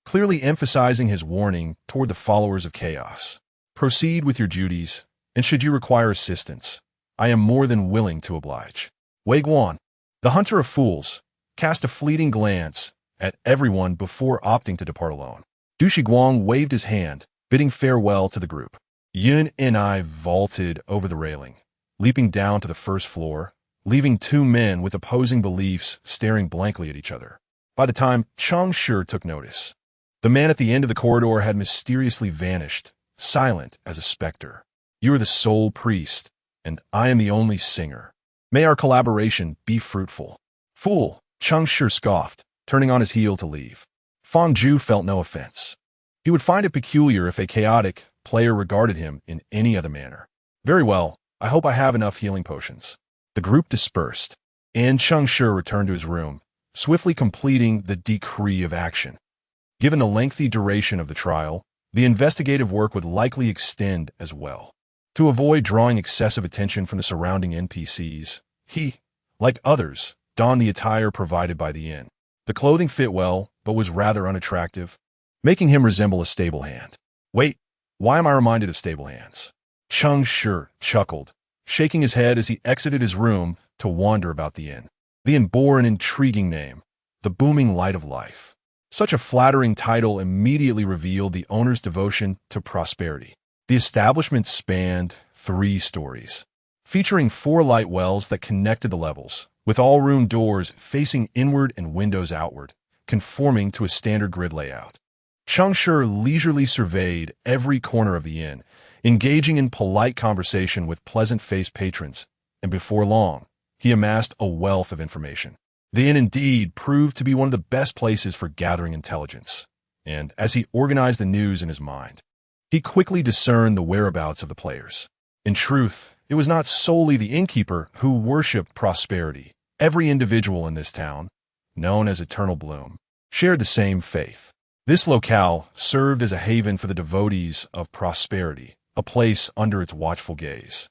clearly emphasizing his warning toward the followers of chaos. Proceed with your duties, and should you require assistance, I am more than willing to oblige. Wei Guan, the hunter of fools, cast a fleeting glance at everyone before opting to depart alone. Du Shiguang waved his hand, bidding farewell to the group. Yun and I vaulted over the railing, leaping down to the first floor, leaving two men with opposing beliefs staring blankly at each other. By the time Cheng Shi took notice, the man at the end of the corridor had mysteriously vanished, silent as a specter. You are the sole priest, and I am the only singer. May our collaboration be fruitful. Fool, Cheng Shi scoffed, turning on his heel to leave. Fang Zhu felt no offense. He would find it peculiar if a chaotic player regarded him in any other manner. Very well, I hope I have enough healing potions. The group dispersed, and Cheng Shi returned to his room, swiftly completing the decree of action. Given the lengthy duration of the trial, the investigative work would likely extend as well. To avoid drawing excessive attention from the surrounding NPCs, he, like others, donned the attire provided by the inn. The clothing fit well, but was rather unattractive, making him resemble a stable hand. Wait, why am I reminded of stable hands? Cheng Shi chuckled, shaking his head as he exited his room to wander about the inn. The inn bore an intriguing name, the Booming Light of Life. Such a flattering title immediately revealed the owner's devotion to prosperity. The establishment spanned 3 stories, featuring 4 light wells that connected the levels, with all room doors facing inward and windows outward, conforming to a standard grid layout. Cheng Shi leisurely surveyed every corner of the inn, engaging in polite conversation with pleasant-faced patrons, and before long, he amassed a wealth of information. The inn indeed proved to be one of the best places for gathering intelligence, and as he organized the news in his mind, he quickly discerned the whereabouts of the players. In truth, it was not solely the innkeeper who worshipped prosperity. Every individual in this town, known as Eternal Bloom, shared the same faith. This locale served as a haven for the devotees of prosperity, a place under its watchful gaze.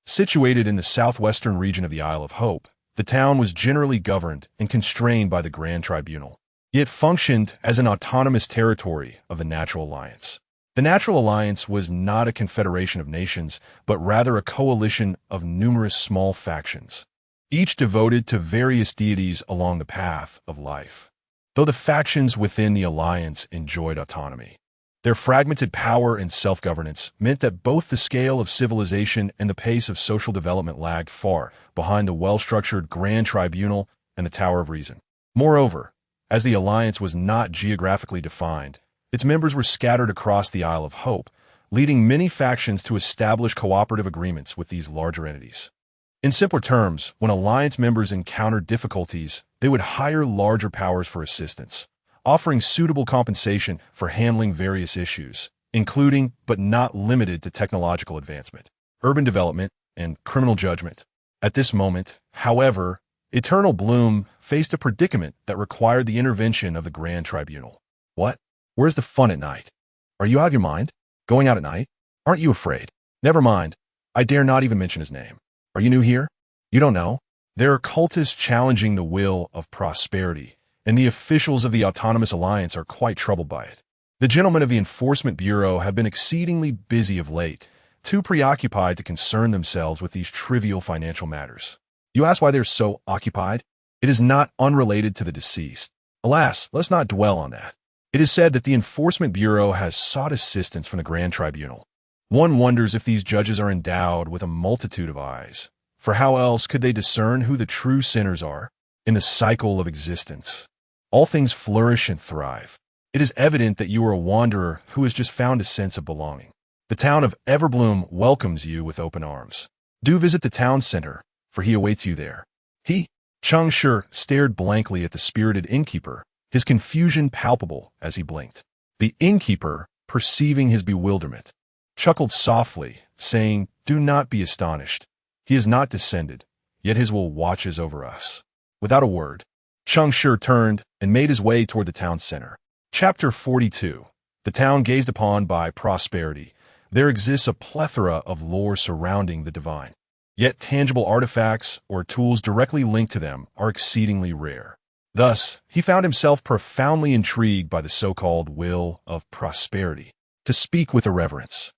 Situated in the southwestern region of the Isle of Hope, the town was generally governed and constrained by the Grand Tribunal. It functioned as an autonomous territory of the Natural Alliance. The Natural Alliance was not a confederation of nations, but rather a coalition of numerous small factions, each devoted to various deities along the path of life. Though the factions within the alliance enjoyed autonomy, their fragmented power and self-governance meant that both the scale of civilization and the pace of social development lagged far behind the well-structured Grand Tribunal and the Tower of Reason. Moreover, as the alliance was not geographically defined, its members were scattered across the Isle of Hope, leading many factions to establish cooperative agreements with these larger entities. In simpler terms, when alliance members encountered difficulties, they would hire larger powers for assistance, offering suitable compensation for handling various issues, including but not limited to technological advancement, urban development, and criminal judgment. At this moment, however, Eternal Bloom faced a predicament that required the intervention of the Grand Tribunal. What? Where's the fun at night? Are you out of your mind? Going out at night? Aren't you afraid? Never mind. I dare not even mention his name. Are you new here? You don't know? There are cultists challenging the will of prosperity, and the officials of the Autonomous Alliance are quite troubled by it. The gentlemen of the Enforcement Bureau have been exceedingly busy of late, too preoccupied to concern themselves with these trivial financial matters. You ask why they're so occupied? It is not unrelated to the deceased. Alas, let's not dwell on that. It is said that the Enforcement Bureau has sought assistance from the Grand Tribunal. One wonders if these judges are endowed with a multitude of eyes, for how else could they discern who the true sinners are? In the cycle of existence, all things flourish and thrive. It is evident that you are a wanderer who has just found a sense of belonging. The town of Everbloom welcomes you with open arms. Do visit the town center, for he awaits you there. Cheng Shi stared blankly at the spirited innkeeper, his confusion palpable as he blinked. The innkeeper, perceiving his bewilderment, chuckled softly, saying, "Do not be astonished. He has not descended, yet his will watches over us." Without a word, Cheng Shi turned and made his way toward the town center. Chapter 42. The town gazed upon by prosperity. There exists a plethora of lore surrounding the divine. Yet tangible artifacts or tools directly linked to them are exceedingly rare. Thus, he found himself profoundly intrigued by the so-called will of prosperity. To speak with irreverence.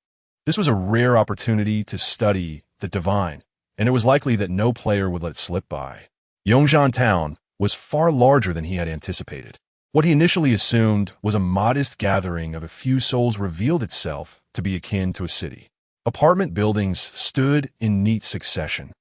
This was a rare opportunity to study the divine, and it was likely that no player would let it slip by. Yongzhan Town was far larger than he had anticipated. What he initially assumed was a modest gathering of a few souls revealed itself to be akin to a city. Apartment buildings stood in neat succession,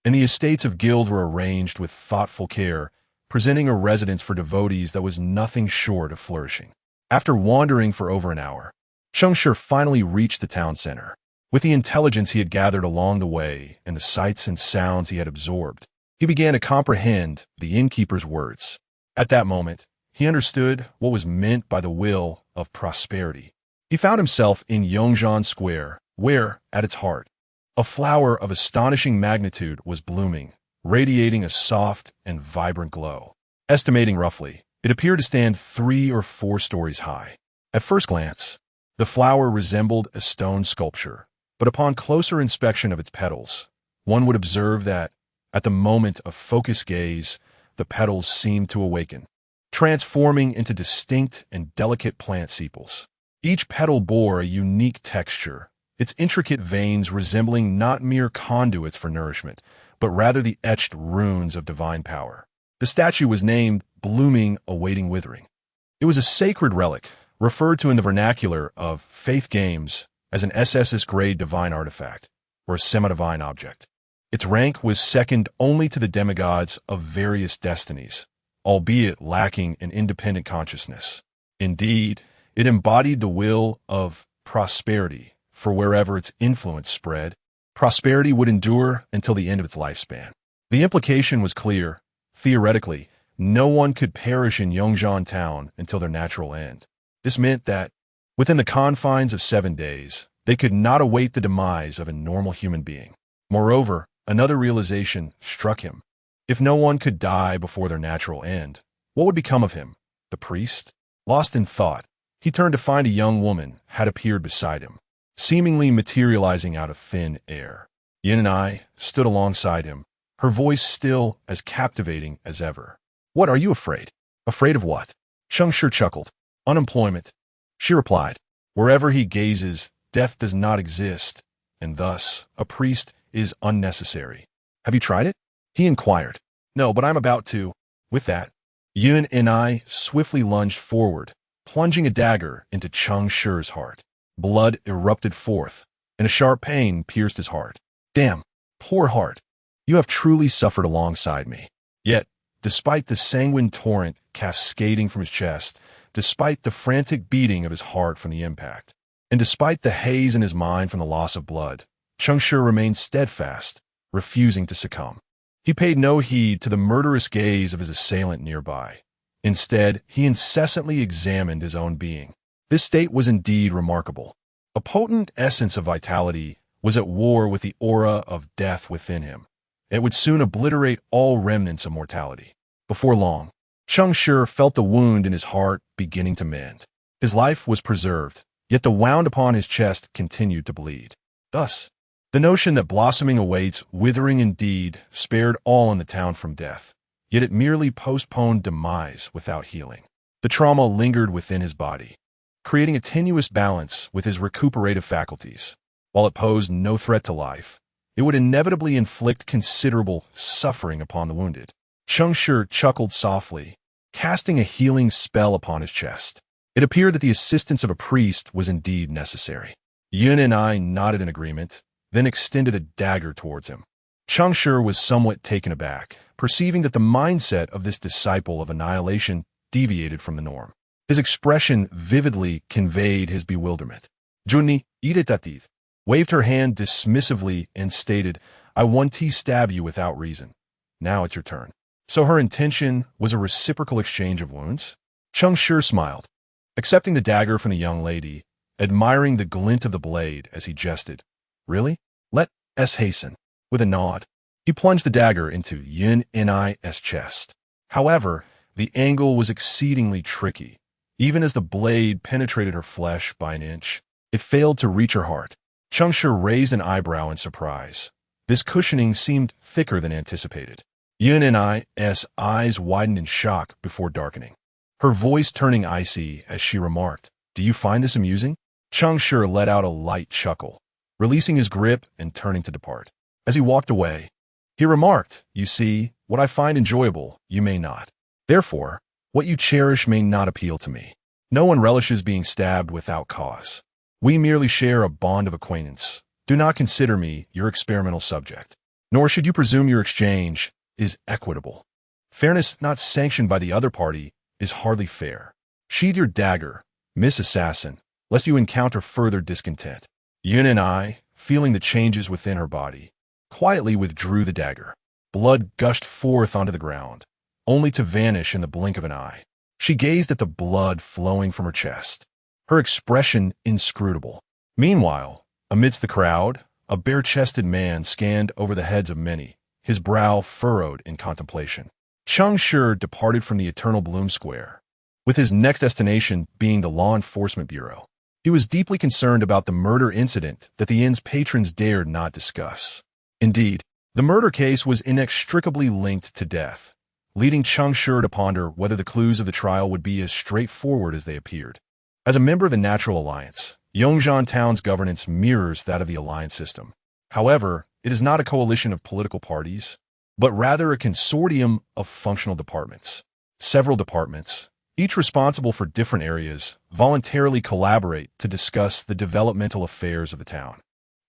and the estates of guild were arranged with thoughtful care, presenting a residence for devotees that was nothing short of flourishing. After wandering for over an hour, Cheng Shi finally reached the town center. With the intelligence he had gathered along the way and the sights and sounds he had absorbed, he began to comprehend the innkeeper's words. At that moment, he understood what was meant by the will of prosperity. He found himself in Yongzhan Square, where, at its heart, a flower of astonishing magnitude was blooming, radiating a soft and vibrant glow. Estimating roughly, it appeared to stand 3 or 4 stories high. At first glance, the flower resembled a stone sculpture, but upon closer inspection of its petals, one would observe that, at the moment of focused gaze, the petals seemed to awaken, transforming into distinct and delicate plant sepals. Each petal bore a unique texture, its intricate veins resembling not mere conduits for nourishment, but rather the etched runes of divine power. The statue was named Blooming Awaiting Withering. It was a sacred relic, referred to in the vernacular of faith games as an SSS-grade divine artifact, or a semi-divine object. Its rank was second only to the demigods of various destinies, albeit lacking an independent consciousness. Indeed, it embodied the will of prosperity, for wherever its influence spread, prosperity would endure until the end of its lifespan. The implication was clear. Theoretically, no one could perish in Yongzhan Town until their natural end. This meant that, within the confines of 7 days, they could not await the demise of a normal human being. Moreover, another realization struck him. If no one could die before their natural end, what would become of him? The priest? Lost in thought, he turned to find a young woman had appeared beside him, seemingly materializing out of thin air. Yin and I stood alongside him, her voice still as captivating as ever. "What, are you afraid?" "Afraid of what?" Cheng Shi chuckled. "Unemployment." She replied, "Wherever he gazes, death does not exist, and thus a priest is unnecessary." "Have you tried it?" he inquired. "No, but I'm about to." With that, Yun and I swiftly lunged forward, plunging a dagger into Cheng Shi's heart. Blood erupted forth, and a sharp pain pierced his heart. "Damn, poor heart, you have truly suffered alongside me." Yet, despite the sanguine torrent cascading from his chest, despite the frantic beating of his heart from the impact, and despite the haze in his mind from the loss of blood, Cheng Shi remained steadfast, refusing to succumb. He paid no heed to the murderous gaze of his assailant nearby. Instead, he incessantly examined his own being. This state was indeed remarkable. A potent essence of vitality was at war with the aura of death within him. It would soon obliterate all remnants of mortality. Before long, Cheng Shi felt the wound in his heart beginning to mend. His life was preserved, yet the wound upon his chest continued to bleed. Thus, the notion that blossoming awaits withering indeed spared all in the town from death, yet it merely postponed demise without healing. The trauma lingered within his body, creating a tenuous balance with his recuperative faculties. While it posed no threat to life, it would inevitably inflict considerable suffering upon the wounded. Cheng Shi chuckled softly, casting a healing spell upon his chest. It appeared that the assistance of a priest was indeed necessary. Yun and I nodded in agreement, then extended a dagger towards him. Cheng Shi was somewhat taken aback, perceiving that the mindset of this disciple of annihilation deviated from the norm. His expression vividly conveyed his bewilderment. Junni, irritative, waved her hand dismissively and stated, I want to stab you without reason. Now it's your turn. So her intention was a reciprocal exchange of wounds? Cheng Shi smiled, accepting the dagger from the young lady, admiring the glint of the blade as he jested. Really? Let us hasten. With a nod, he plunged the dagger into Yun Ni's chest. However, the angle was exceedingly tricky. Even as the blade penetrated her flesh by an inch, it failed to reach her heart. Cheng Shi raised an eyebrow in surprise. This cushioning seemed thicker than anticipated. Yun Ni's eyes widened in shock before darkening, her voice turning icy as she remarked, Do you find this amusing? Cheng Shi let out a light chuckle, releasing his grip and turning to depart. As he walked away, he remarked, You see, what I find enjoyable, you may not. Therefore, what you cherish may not appeal to me. No one relishes being stabbed without cause. We merely share a bond of acquaintance. Do not consider me your experimental subject. Nor should you presume your exchange is equitable. Fairness not sanctioned by the other party is hardly fair. Sheathe your dagger, Miss Assassin, lest you encounter further discontent. Yun and I, feeling the changes within her body, quietly withdrew the dagger. Blood gushed forth onto the ground, only to vanish in the blink of an eye. She gazed at the blood flowing from her chest, her expression inscrutable. Meanwhile, amidst the crowd, a bare-chested man scanned over the heads of many, his brow furrowed in contemplation. Cheng Shi departed from the Eternal Bloom Square, with his next destination being the Law Enforcement Bureau. He was deeply concerned about the murder incident that the inn's patrons dared not discuss. Indeed, the murder case was inextricably linked to death, leading Cheng Shi to ponder whether the clues of the trial would be as straightforward as they appeared. As a member of the Natural Alliance, Yongzhan Town's governance mirrors that of the Alliance system. However, it is not a coalition of political parties, but rather a consortium of functional departments. Several departments, each responsible for different areas, voluntarily collaborate to discuss the developmental affairs of the town,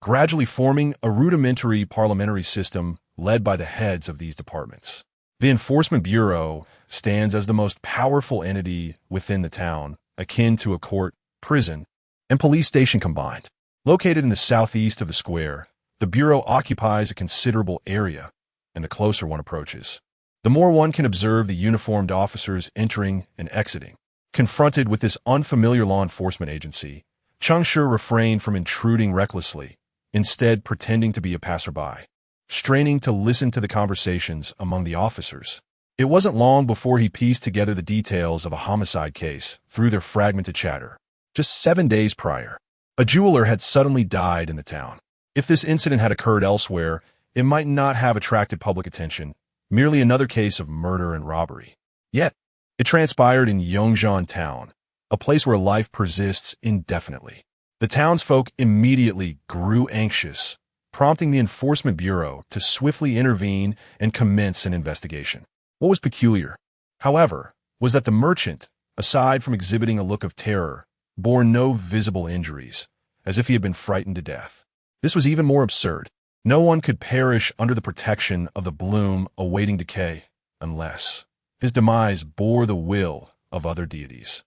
gradually forming a rudimentary parliamentary system led by the heads of these departments. The Enforcement Bureau stands as the most powerful entity within the town, akin to a court, prison, and police station combined. Located in the southeast of the square, the Bureau occupies a considerable area, and the closer one approaches, the more one can observe the uniformed officers entering and exiting. Confronted with this unfamiliar law enforcement agency, Cheng Shi refrained from intruding recklessly, instead pretending to be a passerby, straining to listen to the conversations among the officers. It wasn't long before he pieced together the details of a homicide case through their fragmented chatter. Just 7 days prior, a jeweler had suddenly died in the town. If this incident had occurred elsewhere, it might not have attracted public attention, merely another case of murder and robbery. Yet, it transpired in Yongzhan Town, a place where life persists indefinitely. The townsfolk immediately grew anxious, prompting the Enforcement Bureau to swiftly intervene and commence an investigation. What was peculiar, however, was that the merchant, aside from exhibiting a look of terror, bore no visible injuries, as if he had been frightened to death. This was even more absurd. No one could perish under the protection of the bloom awaiting decay, unless his demise bore the will of other deities.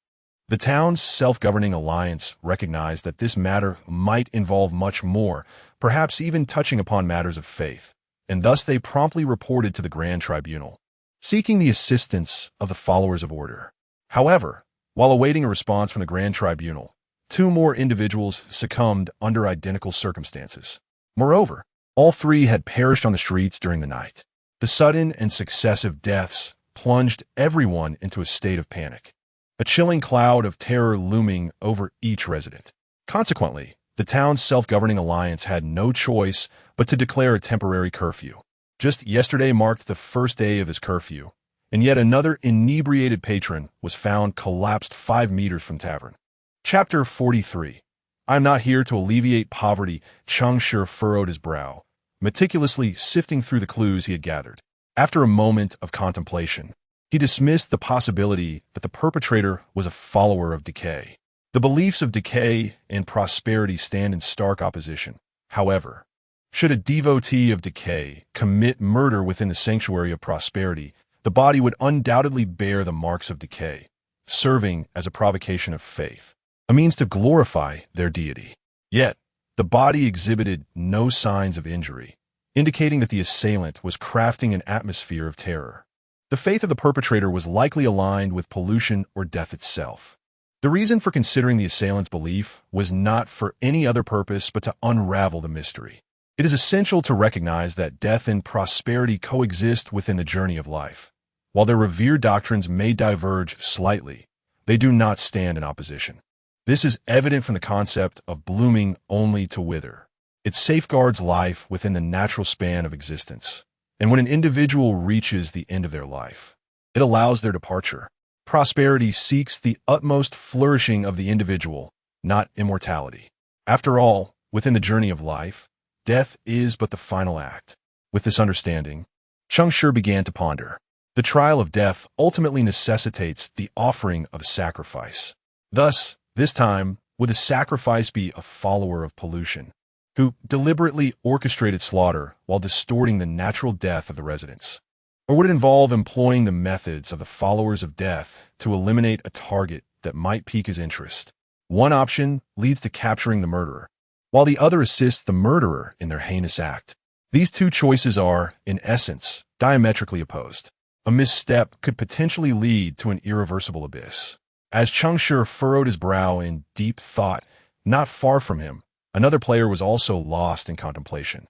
The town's self-governing alliance recognized that this matter might involve much more, perhaps even touching upon matters of faith, and thus they promptly reported to the Grand Tribunal, seeking the assistance of the followers of order. However, while awaiting a response from the Grand Tribunal, 2 more individuals succumbed under identical circumstances. Moreover, all 3 had perished on the streets during the night. The sudden and successive deaths plunged everyone into a state of panic, a chilling cloud of terror looming over each resident. Consequently, the town's self-governing alliance had no choice but to declare a temporary curfew. Just yesterday marked the first day of this curfew, and yet another inebriated patron was found collapsed 5 meters from tavern. Chapter 43. I am not here to alleviate poverty. Cheng Shi furrowed his brow, meticulously sifting through the clues he had gathered. After a moment of contemplation, he dismissed the possibility that the perpetrator was a follower of decay. The beliefs of decay and prosperity stand in stark opposition. However, should a devotee of decay commit murder within the sanctuary of prosperity, the body would undoubtedly bear the marks of decay, serving as a provocation of faith, a means to glorify their deity. Yet, the body exhibited no signs of injury, indicating that the assailant was crafting an atmosphere of terror. The faith of the perpetrator was likely aligned with pollution or death itself. The reason for considering the assailant's belief was not for any other purpose but to unravel the mystery. It is essential to recognize that death and prosperity coexist within the journey of life. While their revered doctrines may diverge slightly, they do not stand in opposition. This is evident from the concept of blooming only to wither. It safeguards life within the natural span of existence. And when an individual reaches the end of their life, it allows their departure. Prosperity seeks the utmost flourishing of the individual, not immortality. After all, within the journey of life, death is but the final act. With this understanding, Cheng Shi began to ponder. The trial of death ultimately necessitates the offering of a sacrifice. Thus, this time, would the sacrifice be a follower of pollution, who deliberately orchestrated slaughter while distorting the natural death of the residents? Or would it involve employing the methods of the followers of death to eliminate a target that might pique his interest? One option leads to capturing the murderer, while the other assists the murderer in their heinous act. These two choices are, in essence, diametrically opposed. A misstep could potentially lead to an irreversible abyss. As Cheng Shi furrowed his brow in deep thought, not far from him, another player was also lost in contemplation.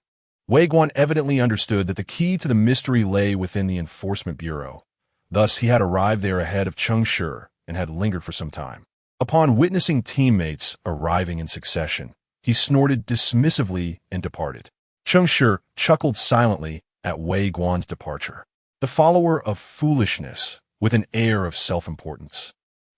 Wei Guan evidently understood that the key to the mystery lay within the Enforcement Bureau. Thus, he had arrived there ahead of Cheng Shi and had lingered for some time. Upon witnessing teammates arriving in succession, he snorted dismissively and departed. Cheng Shi chuckled silently at Wei Guan's departure. The follower of foolishness, with an air of self-importance,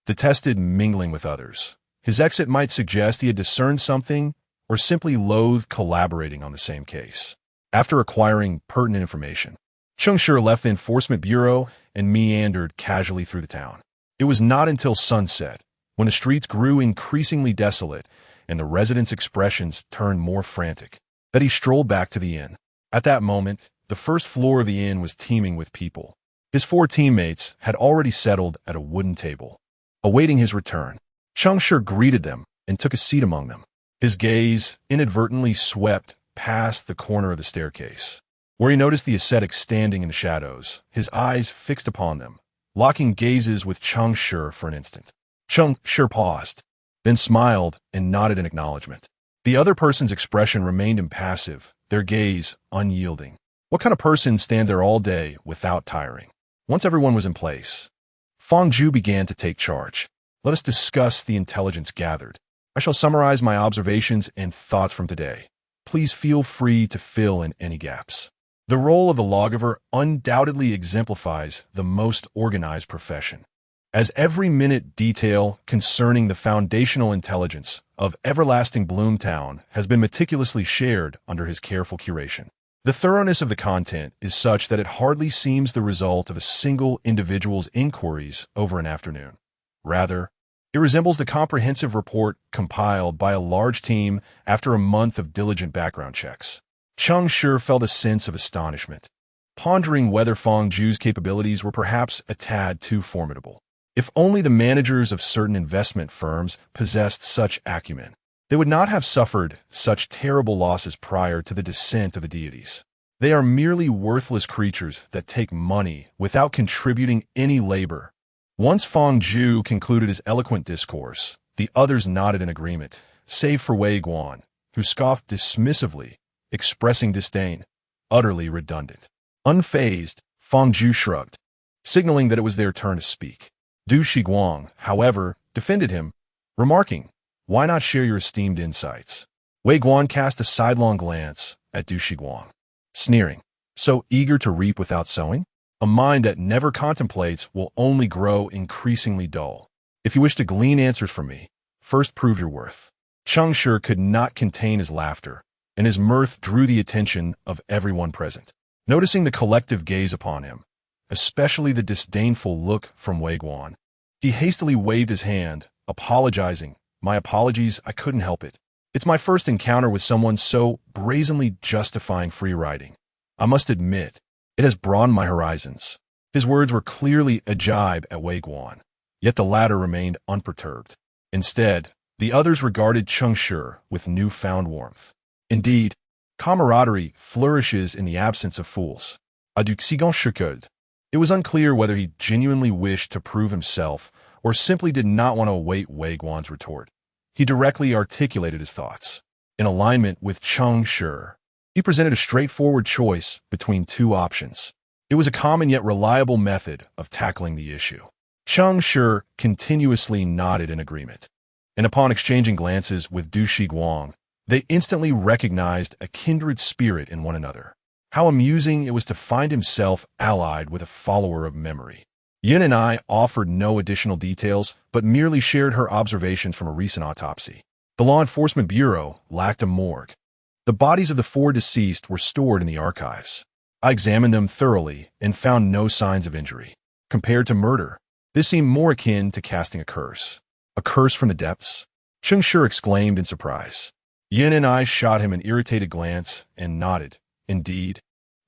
detested mingling with others. His exit might suggest he had discerned something or simply loathed collaborating on the same case. After acquiring pertinent information, Cheng Shi left the Enforcement Bureau and meandered casually through the town. It was not until sunset, when the streets grew increasingly desolate and the residents' expressions turned more frantic, that he strolled back to the inn. At that moment, the first floor of the inn was teeming with people. His 4 teammates had already settled at a wooden table, awaiting his return. Cheng Shi greeted them and took a seat among them. His gaze inadvertently swept past the corner of the staircase, where he noticed the ascetic standing in the shadows, his eyes fixed upon them, locking gazes with Cheng Shi for an instant. Cheng Shi paused, then smiled and nodded in acknowledgement. The other person's expression remained impassive, their gaze unyielding. What kind of person stand there all day without tiring? Once everyone was in place, Fang Zhu began to take charge. Let us discuss the intelligence gathered. I shall summarize my observations and thoughts from today. Please feel free to fill in any gaps. The role of the lawgiver undoubtedly exemplifies the most organized profession, as every minute detail concerning the foundational intelligence of everlasting Bloomtown has been meticulously shared under his careful curation. The thoroughness of the content is such that it hardly seems the result of a single individual's inquiries over an afternoon. Rather, it resembles the comprehensive report compiled by a large team after a month of diligent background checks. Cheng Shi felt a sense of astonishment, pondering whether Fang Zhu's capabilities were perhaps a tad too formidable. If only the managers of certain investment firms possessed such acumen, they would not have suffered such terrible losses prior to the descent of the deities. They are merely worthless creatures that take money without contributing any labor. Once Fang Zhu concluded his eloquent discourse, the others nodded in agreement, save for Wei Guan, who scoffed dismissively, expressing disdain, utterly redundant. Unfazed, Fang Zhu shrugged, signaling that it was their turn to speak. Du Shiguang, however, defended him, remarking, "Why not share your esteemed insights?" Wei Guan cast a sidelong glance at Du Shiguang, sneering, "So eager to reap without sowing? A mind that never contemplates will only grow increasingly dull. If you wish to glean answers from me, first prove your worth." Cheng Shi could not contain his laughter, and his mirth drew the attention of everyone present. Noticing the collective gaze upon him, especially the disdainful look from Wei Guan, he hastily waved his hand, apologizing. "My apologies, I couldn't help it. It's my first encounter with someone so brazenly justifying free riding. I must admit, it has broadened my horizons." His words were clearly a jibe at Wei Guan, yet the latter remained unperturbed. Instead, the others regarded Cheng Shi with newfound warmth. Indeed, camaraderie flourishes in the absence of fools. It was unclear whether he genuinely wished to prove himself or simply did not want to await Wei Guan's retort. He directly articulated his thoughts. In alignment with Cheng Shi, he presented a straightforward choice between two options. It was a common yet reliable method of tackling the issue. Cheng Shi continuously nodded in agreement, and upon exchanging glances with Du Shiguang, they instantly recognized a kindred spirit in one another. How amusing it was to find himself allied with a follower of memory. Yin and I offered no additional details, but merely shared her observations from a recent autopsy. The Law Enforcement Bureau lacked a morgue. The bodies of the 4 deceased were stored in the archives. I examined them thoroughly and found no signs of injury. Compared to murder, this seemed more akin to casting a curse. A curse from the depths? Cheng Shi exclaimed in surprise. Yin and I shot him an irritated glance and nodded. Indeed,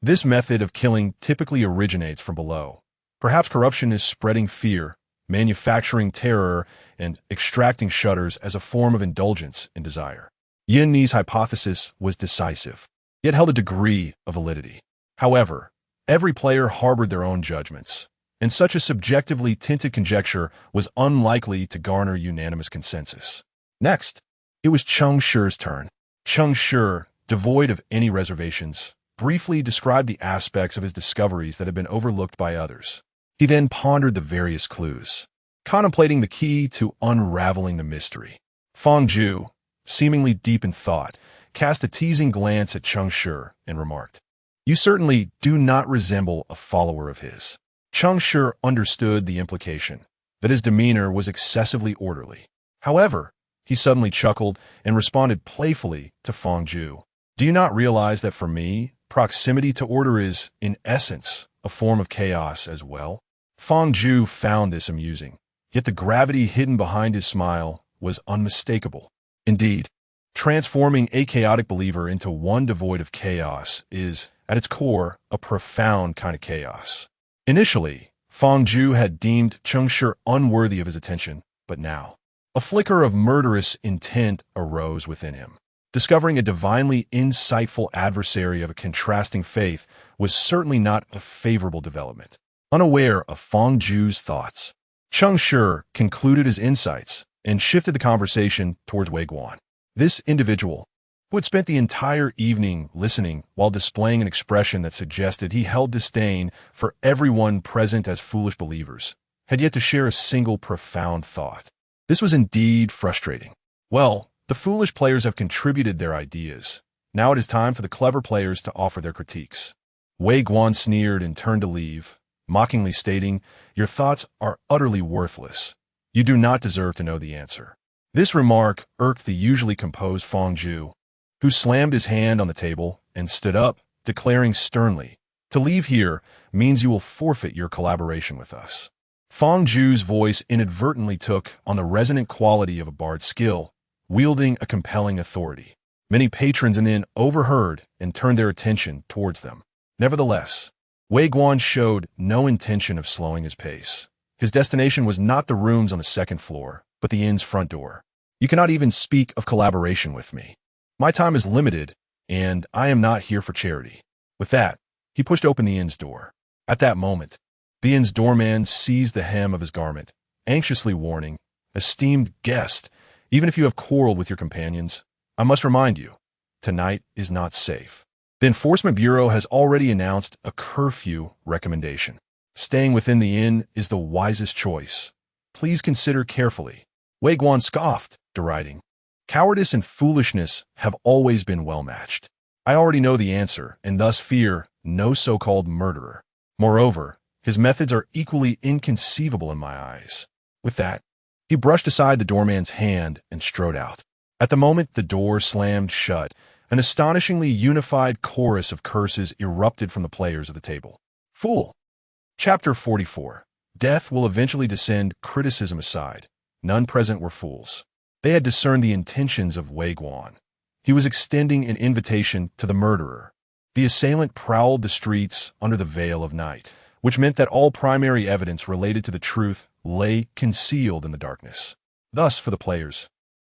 this method of killing typically originates from below. Perhaps corruption is spreading fear, manufacturing terror, and extracting shudders as a form of indulgence in desire. Yin Ni's hypothesis was decisive, yet held a degree of validity. However, every player harbored their own judgments, and such a subjectively tinted conjecture was unlikely to garner unanimous consensus. Next, it was Cheng Shi's turn. Cheng Shi, devoid of any reservations, briefly described the aspects of his discoveries that had been overlooked by others. He then pondered the various clues, contemplating the key to unraveling the mystery. Fang Zhu, seemingly deep in thought, cast a teasing glance at Cheng Shi and remarked, "You certainly do not resemble a follower of his." Cheng Shi understood the implication, that his demeanor was excessively orderly. However, he suddenly chuckled and responded playfully to Fang Zhu. "Do you not realize that for me, proximity to order is, in essence, a form of chaos as well?" Fang Zhu found this amusing, yet the gravity hidden behind his smile was unmistakable. Indeed, transforming a chaotic believer into one devoid of chaos is, at its core, a profound kind of chaos. Initially, Fang Zhu had deemed Cheng Shi unworthy of his attention, but now, a flicker of murderous intent arose within him. Discovering a divinely insightful adversary of a contrasting faith was certainly not a favorable development. Unaware of Fang Zhu's thoughts, Cheng Shi concluded his insights and shifted the conversation towards Wei Guan. This individual, who had spent the entire evening listening while displaying an expression that suggested he held disdain for everyone present as foolish believers, had yet to share a single profound thought. This was indeed frustrating. Well, the foolish players have contributed their ideas. Now it is time for the clever players to offer their critiques. Wei Guan sneered and turned to leave, mockingly stating, "Your thoughts are utterly worthless. You do not deserve to know the answer." This remark irked the usually composed Fang Zhu, who slammed his hand on the table and stood up, declaring sternly, "To leave here means you will forfeit your collaboration with us." Fang Zhu's voice inadvertently took on the resonant quality of a bard's skill, wielding a compelling authority. Many patrons in the inn overheard and turned their attention towards them. Nevertheless, Wei Guan showed no intention of slowing his pace. His destination was not the rooms on the second floor, but the inn's front door. "You cannot even speak of collaboration with me. My time is limited, and I am not here for charity." With that, he pushed open the inn's door. At that moment, the inn's doorman seized the hem of his garment, anxiously warning, "Esteemed guest, even if you have quarreled with your companions, I must remind you, tonight is not safe. The Enforcement Bureau has already announced a curfew recommendation. Staying within the inn is the wisest choice. Please consider carefully." Wei Guan scoffed, deriding, "Cowardice and foolishness have always been well matched. I already know the answer, and thus fear no so-called murderer. Moreover, his methods are equally inconceivable in my eyes." With that, he brushed aside the doorman's hand and strode out. At the moment the door slammed shut, An astonishingly unified chorus of curses erupted from the players of the table. Fool! Chapter 44. Death will eventually descend. Criticism aside, none present were fools. They had discerned the intentions of Wei Guan. He was extending an invitation to the murderer. The assailant prowled the streets under the veil of night, which meant that all primary evidence related to the truth lay concealed in the darkness. Thus, for the players,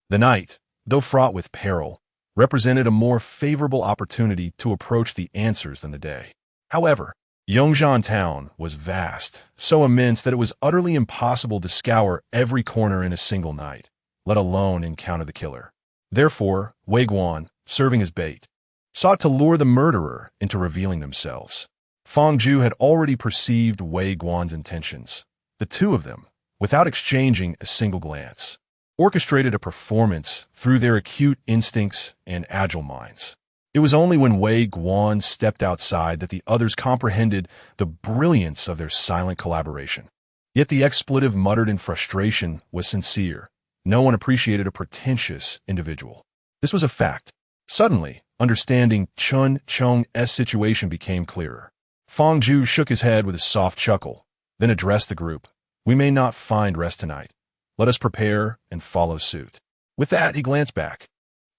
the night, though fraught with peril, represented a more favorable opportunity to approach the answers than the day. However, Yongzhan town was vast, so immense that it was utterly impossible to scour every corner in a single night, let alone encounter the killer. Therefore, Wei Guan, serving as bait, sought to lure the murderer into revealing themselves. Fang Zhu had already perceived Wei Guan's intentions. The two of them, without exchanging a single glance, orchestrated a performance through their acute instincts and agile minds. It was only when Wei Guan stepped outside that the others comprehended the brilliance of their silent collaboration. Yet the expletive muttered in frustration was sincere. No one appreciated a pretentious individual. This was a fact. Suddenly, understanding Chun Chong's situation became clearer. Fang Zhu shook his head with a soft chuckle, then addressed the group. We may not find rest tonight. Let us prepare and follow suit. With that, he glanced back.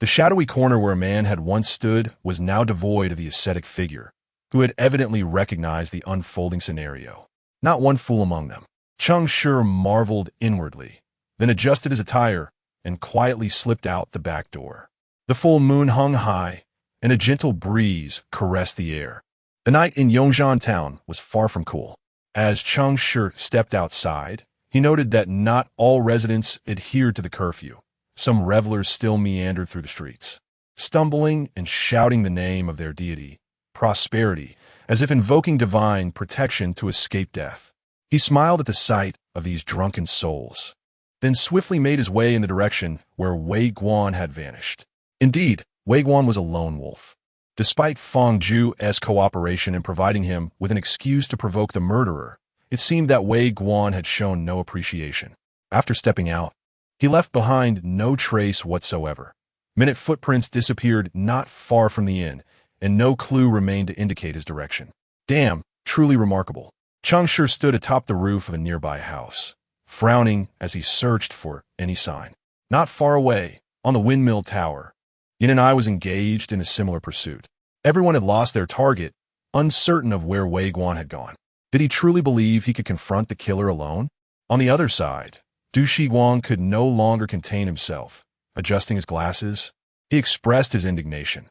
The shadowy corner where a man had once stood was now devoid of the ascetic figure, who had evidently recognized the unfolding scenario. Not one fool among them. Cheng Shi marveled inwardly, then adjusted his attire and quietly slipped out the back door. The full moon hung high, and a gentle breeze caressed the air. The night in Yongzhan town was far from cool. As Cheng Shi stepped outside, he noted that not all residents adhered to the curfew. Some revelers still meandered through the streets, stumbling and shouting the name of their deity, prosperity, as if invoking divine protection to escape death. He smiled at the sight of these drunken souls, then swiftly made his way in the direction where Wei Guan had vanished. Indeed, Wei Guan was a lone wolf. Despite Fang Zhu's cooperation in providing him with an excuse to provoke the murderer, it seemed that Wei Guan had shown no appreciation. After stepping out, he left behind no trace whatsoever. Minute footprints disappeared not far from the inn, and no clue remained to indicate his direction. Damn, truly remarkable. Cheng Shi stood atop the roof of a nearby house, frowning as he searched for any sign. Not far away, on the windmill tower, Yin and I was engaged in a similar pursuit. Everyone had lost their target, uncertain of where Wei Guan had gone. Did he truly believe he could confront the killer alone? On the other side, Du Shiguang could no longer contain himself. Adjusting his glasses, he expressed his indignation.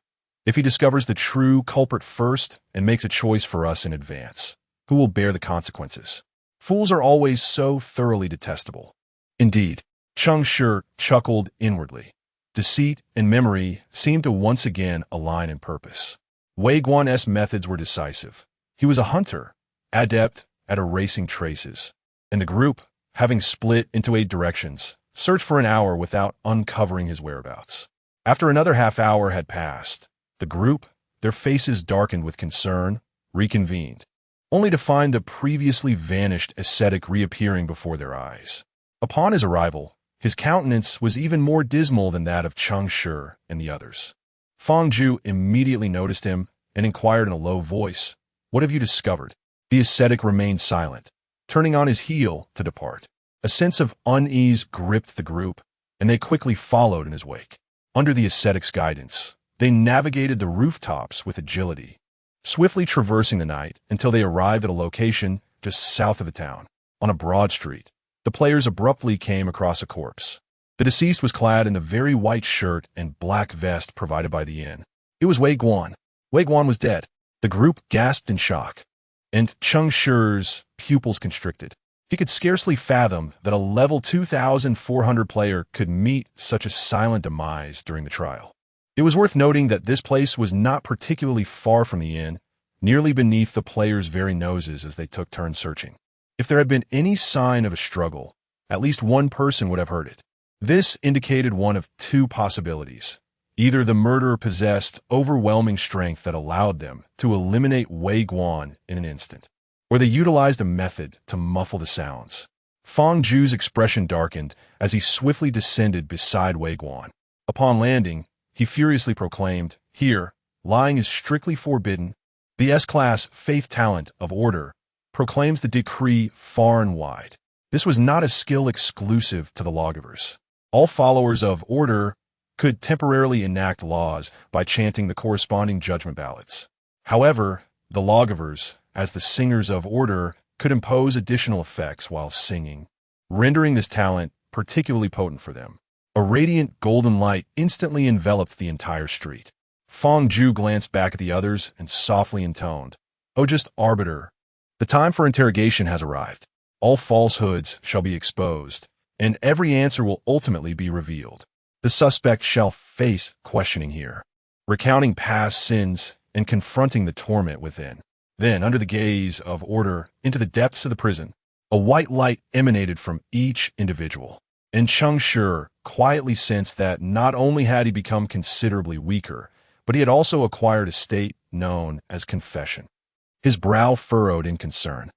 If he discovers the true culprit first and makes a choice for us in advance, who will bear the consequences? Fools are always so thoroughly detestable. Indeed, Cheng Shi chuckled inwardly. Deceit and memory seemed to once again align in purpose. Wei Guan's methods were decisive. He was a hunter, adept at erasing traces, and the group, having split into 8 directions, searched for an hour without uncovering his whereabouts. After another half hour had passed, the group, their faces darkened with concern, reconvened, only to find the previously vanished ascetic reappearing before their eyes. Upon his arrival, his countenance was even more dismal than that of Cheng Shi and the others. Fang Zhu immediately noticed him and inquired in a low voice, "What have you discovered?" The ascetic remained silent, turning on his heel to depart. A sense of unease gripped the group, and they quickly followed in his wake. Under the ascetic's guidance, they navigated the rooftops with agility, swiftly traversing the night until they arrived at a location just south of the town. On a broad street, the players abruptly came across a corpse. The deceased was clad in the very white shirt and black vest provided by the inn. It was Wei Guan. Wei Guan was dead. The group gasped in shock, and Cheng Shi's pupils constricted. He could scarcely fathom that a level 2,400 player could meet such a silent demise during the trial. It was worth noting that this place was not particularly far from the inn, nearly beneath the players' very noses as they took turns searching. If there had been any sign of a struggle, at least one person would have heard it. This indicated one of two possibilities. Either the murderer possessed overwhelming strength that allowed them to eliminate Wei Guan in an instant, or they utilized a method to muffle the sounds. Fang Zhu's expression darkened as he swiftly descended beside Wei Guan. Upon landing, he furiously proclaimed, "Here, lying is strictly forbidden." The S-class faith talent of order proclaims the decree far and wide. This was not a skill exclusive to the lawgivers. All followers of order could temporarily enact laws by chanting the corresponding judgment ballads. However, the lawgivers, as the singers of order, could impose additional effects while singing, rendering this talent particularly potent for them. A radiant golden light instantly enveloped the entire street. Fong Ju glanced back at the others and softly intoned, "O just arbiter, the time for interrogation has arrived. All falsehoods shall be exposed, and every answer will ultimately be revealed. The suspect shall face questioning here, recounting past sins and confronting the torment within." Then, under the gaze of order, into the depths of the prison, a white light emanated from each individual. And Cheng Shi quietly sensed that not only had he become considerably weaker, but he had also acquired a state known as confession. His brow furrowed in concern,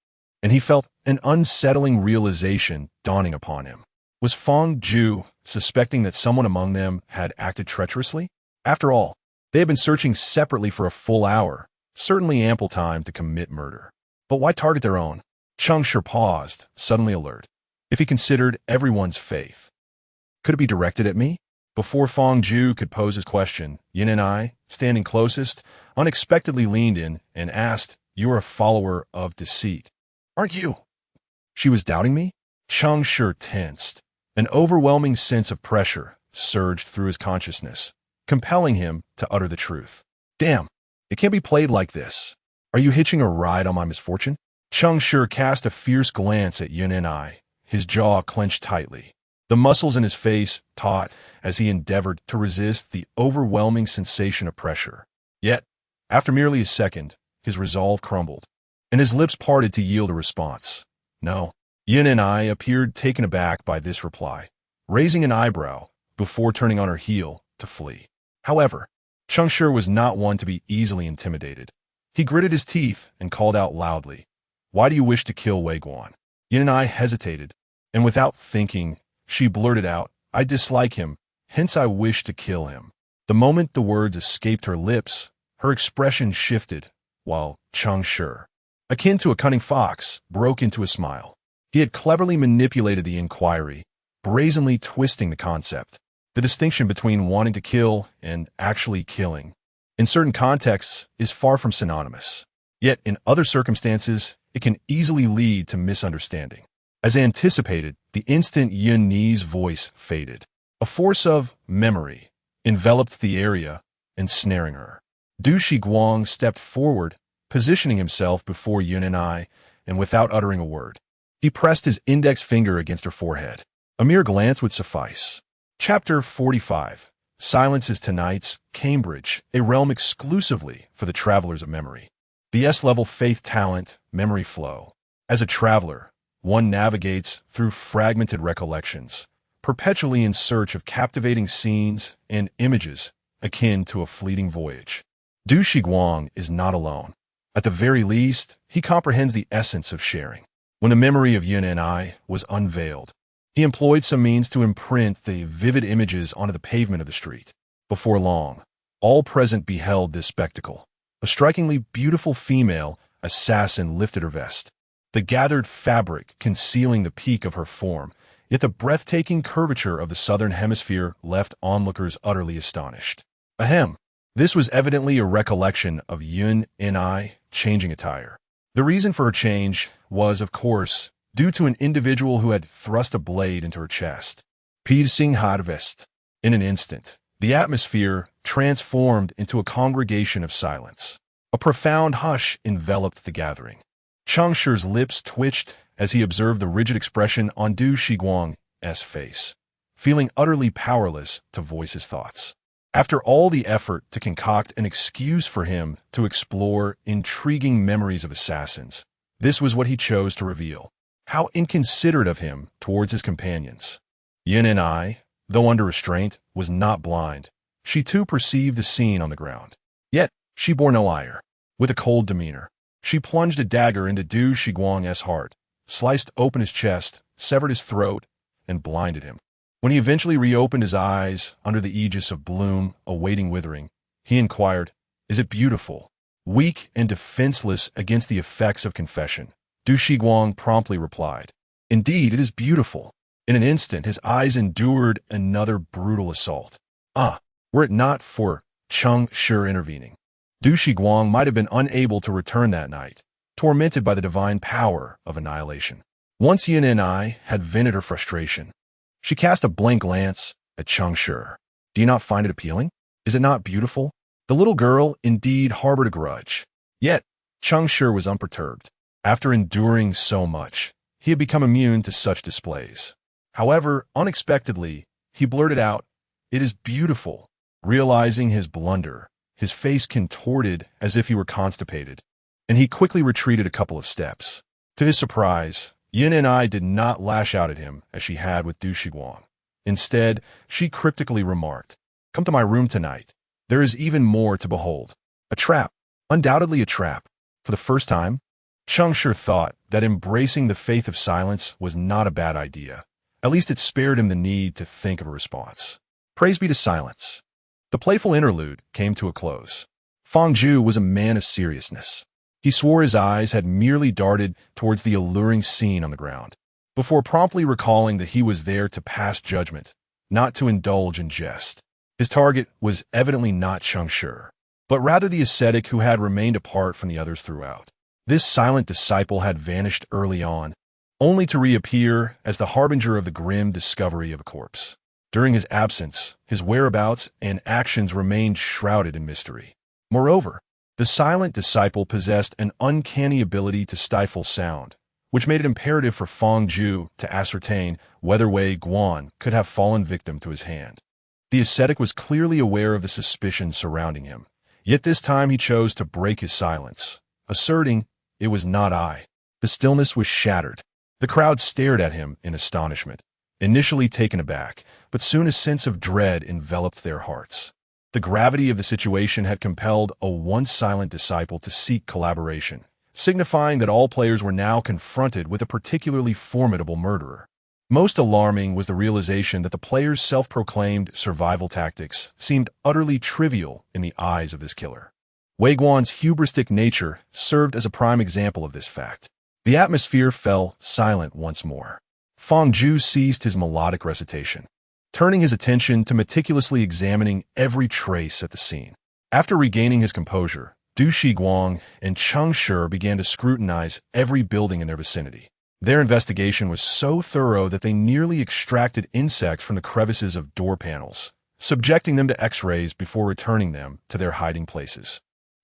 and he felt an unsettling realization dawning upon him. Was Fong Ju suspecting that someone among them had acted treacherously? After all, they had been searching separately for a full hour, certainly ample time to commit murder. But why target their own? Cheng Shi paused, suddenly alert. If he considered everyone's faith, could it be directed at me? Before Fong Ju could pose his question, Yin and I, standing closest, unexpectedly leaned in and asked, "You are a follower of deceit, aren't you?" She was doubting me? Cheng Shi tensed. An overwhelming sense of pressure surged through his consciousness, compelling him to utter the truth. Damn, it can't be played like this. Are you hitching a ride on my misfortune? Cheng Shi cast a fierce glance at Yin and I, his jaw clenched tightly. The muscles in his face taut as he endeavored to resist the overwhelming sensation of pressure. Yet, after merely a second, his resolve crumbled, and his lips parted to yield a response. No. Yin and I appeared taken aback by this reply, raising an eyebrow before turning on her heel to flee. However, Cheng Shi was not one to be easily intimidated. He gritted his teeth and called out loudly, "Why do you wish to kill Wei Guan?" Yin and I hesitated, and without thinking, she blurted out, "I dislike him, hence I wish to kill him." The moment the words escaped her lips, her expression shifted, while Cheng Shi, akin to a cunning fox, broke into a smile. He had cleverly manipulated the inquiry, brazenly twisting the concept, the distinction between wanting to kill and actually killing. In certain contexts, is far from synonymous. Yet in other circumstances, it can easily lead to misunderstanding. As anticipated, the instant Yin Ni's voice faded. A force of memory enveloped the area, ensnaring her. Du Shiguang stepped forward, positioning himself before Yin and I, and without uttering a word, he pressed his index finger against her forehead. A mere glance would suffice. Chapter 45. Silence is tonight's Cambridge, a realm exclusively for the travelers of memory. The S-level faith talent, memory flow. As a traveler, one navigates through fragmented recollections, perpetually in search of captivating scenes and images akin to a fleeting voyage. Du Shiguang is not alone. At the very least, he comprehends the essence of sharing. When the memory of Yin and I was unveiled, he employed some means to imprint the vivid images onto the pavement of the street. Before long, all present beheld this spectacle. A strikingly beautiful female assassin lifted her vest, the gathered fabric concealing the peak of her form, yet the breathtaking curvature of the southern hemisphere left onlookers utterly astonished. Ahem! This was evidently a recollection of Yin and I changing attire. The reason for her change was, of course, due to an individual who had thrust a blade into her chest, piercing her vest. In an instant, the atmosphere transformed into a congregation of silence. A profound hush enveloped the gathering. Cheng Shi's lips twitched as he observed the rigid expression on Du Shiguang's face, feeling utterly powerless to voice his thoughts. After all the effort to concoct an excuse for him to explore intriguing memories of assassins, this was what he chose to reveal. How inconsiderate of him towards his companions. Yin and I, though under restraint, was not blind. She too perceived the scene on the ground. Yet, she bore no ire. With a cold demeanor, she plunged a dagger into Du Shiguang's heart, sliced open his chest, severed his throat, and blinded him. When he eventually reopened his eyes under the aegis of bloom awaiting withering, he inquired, "Is it beautiful?" Weak and defenseless against the effects of confession, Du Shiguang promptly replied, "Indeed, it is beautiful." In an instant, his eyes endured another brutal assault. Were it not for Cheng Shi intervening, Du Shiguang might have been unable to return that night, tormented by the divine power of annihilation. Once Yin and I had vented her frustration, she cast a blank glance at Cheng Shi. "Do you not find it appealing? Is it not beautiful?" The little girl indeed harbored a grudge. Yet, Cheng Shi was unperturbed. After enduring so much, he had become immune to such displays. However, unexpectedly, he blurted out, "It is beautiful." Realizing his blunder, his face contorted as if he were constipated, and he quickly retreated a couple of steps. To his surprise, Yin and I did not lash out at him as she had with Du Shiguang. Instead, she cryptically remarked, "Come to my room tonight. There is even more to behold." A trap. Undoubtedly a trap. For the first time, Cheng Shi thought that embracing the faith of silence was not a bad idea. At least it spared him the need to think of a response. Praise be to silence. The playful interlude came to a close. Fang Zhu was a man of seriousness. He swore his eyes had merely darted towards the alluring scene on the ground, before promptly recalling that he was there to pass judgment, not to indulge in jest. His target was evidently not Cheng Shi, but rather the ascetic who had remained apart from the others throughout. This silent disciple had vanished early on, only to reappear as the harbinger of the grim discovery of a corpse. During his absence, his whereabouts and actions remained shrouded in mystery. Moreover, the silent disciple possessed an uncanny ability to stifle sound, which made it imperative for Fang Zhu to ascertain whether Wei Guan could have fallen victim to his hand. The ascetic was clearly aware of the suspicion surrounding him, yet this time he chose to break his silence, asserting, "It was not I." The stillness was shattered. The crowd stared at him in astonishment, initially taken aback, but soon a sense of dread enveloped their hearts. The gravity of the situation had compelled a once silent disciple to seek collaboration, signifying that all players were now confronted with a particularly formidable murderer. Most alarming was the realization that the players' self-proclaimed survival tactics seemed utterly trivial in the eyes of this killer. Wei Guan's hubristic nature served as a prime example of this fact. The atmosphere fell silent once more. Fang Zhu ceased his melodic recitation, turning his attention to meticulously examining every trace at the scene. After regaining his composure, Du Shiguang and Cheng Shi began to scrutinize every building in their vicinity. Their investigation was so thorough that they nearly extracted insects from the crevices of door panels, subjecting them to X-rays before returning them to their hiding places.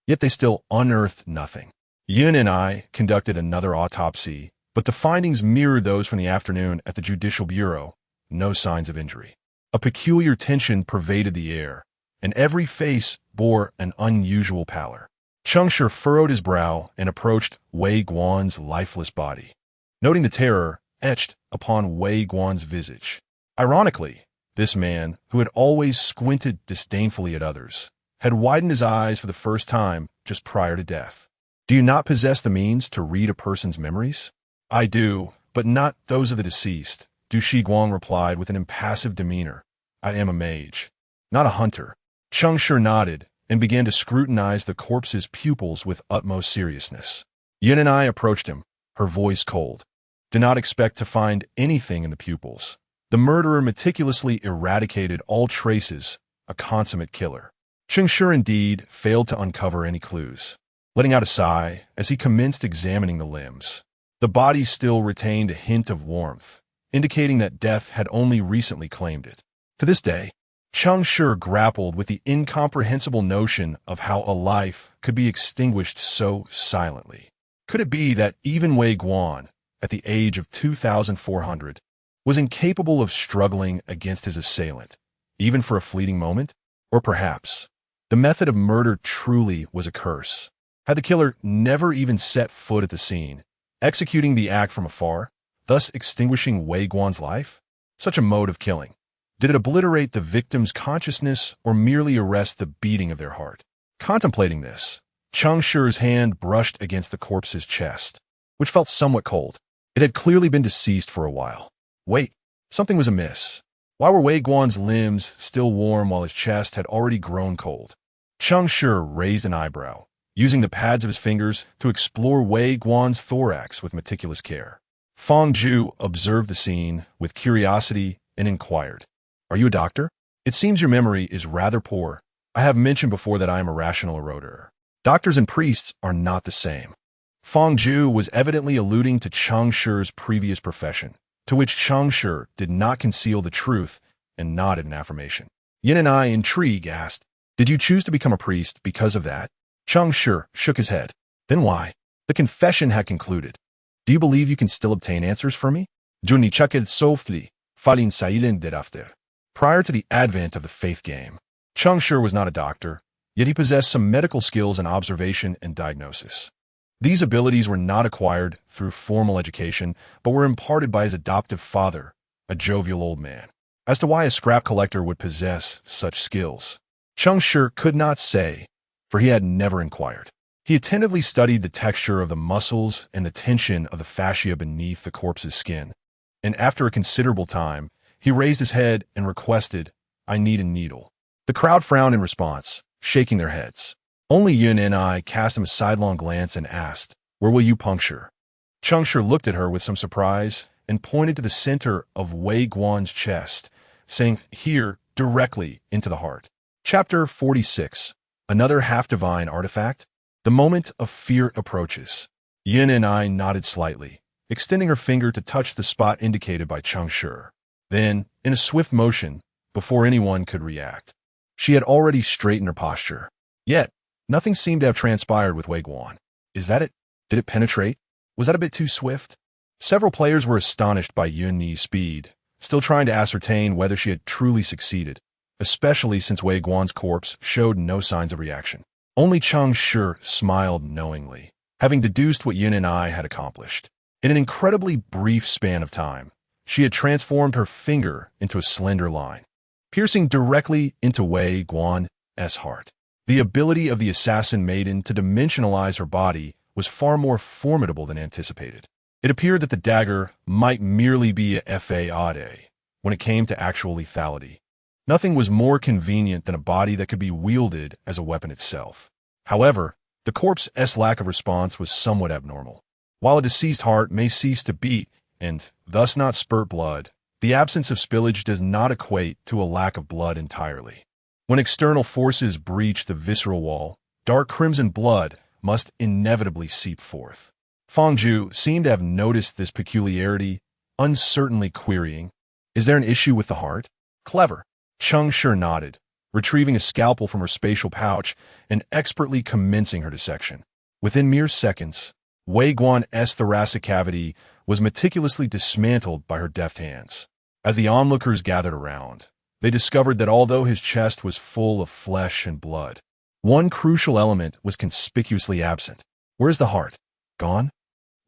Yet they still unearthed nothing. Yin and I conducted another autopsy, but the findings mirrored those from the afternoon at the Judicial Bureau. No signs of injury. A peculiar tension pervaded the air, and every face bore an unusual pallor. Cheng Shi furrowed his brow and approached Wei Guan's lifeless body, noting the terror etched upon Wei Guan's visage. Ironically, this man, who had always squinted disdainfully at others, had widened his eyes for the first time just prior to death. "Do you not possess the means to read a person's memories?" "I do, but not those of the deceased," Du Shiguang replied with an impassive demeanor. "I am a mage, not a hunter." Cheng Shi nodded and began to scrutinize the corpse's pupils with utmost seriousness. Yin and I approached him, her voice cold. "Do not expect to find anything in the pupils. The murderer meticulously eradicated all traces, a consummate killer." Cheng Shi indeed failed to uncover any clues, letting out a sigh as he commenced examining the limbs. The body still retained a hint of warmth, indicating that death had only recently claimed it. To this day, Cheng Shi grappled with the incomprehensible notion of how a life could be extinguished so silently. Could it be that even Wei Guan, at the age of 2,400, was incapable of struggling against his assailant, even for a fleeting moment? Or perhaps the method of murder truly was a curse. Had the killer never even set foot at the scene, executing the act from afar, thus extinguishing Wei Guan's life? Such a mode of killing, did it obliterate the victim's consciousness or merely arrest the beating of their heart? Contemplating this, Cheng Shi's hand brushed against the corpse's chest, which felt somewhat cold. It had clearly been deceased for a while. Wait, something was amiss. Why were Wei Guan's limbs still warm while his chest had already grown cold? Cheng Shi raised an eyebrow, using the pads of his fingers to explore Wei Guan's thorax with meticulous care. Fang Zhu observed the scene with curiosity and inquired, "Are you a doctor? It seems your memory is rather poor. I have mentioned before that I am a rational eroder. Doctors and priests are not the same." Fang Zhu was evidently alluding to Cheng Shi's previous profession, to which Cheng Shi did not conceal the truth and nodded in affirmation. Yin and I, intrigued, asked, "Did you choose to become a priest because of that?" Cheng Shi shook his head. "Then why?" The confession had concluded. "Do you believe you can still obtain answers for me?" Juni chuckled softly, falling silent thereafter. Prior to the advent of the faith game, Cheng Shi was not a doctor, yet he possessed some medical skills in observation and diagnosis. These abilities were not acquired through formal education, but were imparted by his adoptive father, a jovial old man. As to why a scrap collector would possess such skills, Cheng Shi could not say, for he had never inquired. He attentively studied the texture of the muscles and the tension of the fascia beneath the corpse's skin, and after a considerable time, he raised his head and requested, "I need a needle." The crowd frowned in response, shaking their heads. Only Yun and I cast him a sidelong glance and asked, "Where will you puncture?" Cheng Shi looked at her with some surprise and pointed to the center of Wei Guan's chest, saying, "Here, directly into the heart." Chapter 46. Another half-divine artifact? The moment of fear approaches. Yin and I nodded slightly, extending her finger to touch the spot indicated by Cheng Shi. Then, in a swift motion, before anyone could react, she had already straightened her posture. Yet, nothing seemed to have transpired with Wei Guan. Is that it? Did it penetrate? Was that a bit too swift? Several players were astonished by Yun Ni's speed, still trying to ascertain whether she had truly succeeded, especially since Wei Guan's corpse showed no signs of reaction. Only Cheng Shi smiled knowingly, having deduced what Yun and I had accomplished. In an incredibly brief span of time, she had transformed her finger into a slender line, piercing directly into Wei Guan's heart. The ability of the assassin maiden to dimensionalize her body was far more formidable than anticipated. It appeared that the dagger might merely be a fade when it came to actual lethality. Nothing was more convenient than a body that could be wielded as a weapon itself. However, the corpse's lack of response was somewhat abnormal. While a deceased heart may cease to beat and thus not spurt blood, the absence of spillage does not equate to a lack of blood entirely. When external forces breach the visceral wall, dark crimson blood must inevitably seep forth. Fang Zhu seemed to have noticed this peculiarity, uncertainly querying, "Is there an issue with the heart?" "Clever." Cheng Shi nodded, retrieving a scalpel from her spatial pouch and expertly commencing her dissection. Within mere seconds, Wei Guan's thoracic cavity was meticulously dismantled by her deft hands. As the onlookers gathered around, they discovered that although his chest was full of flesh and blood, one crucial element was conspicuously absent. "Where's the heart? Gone?"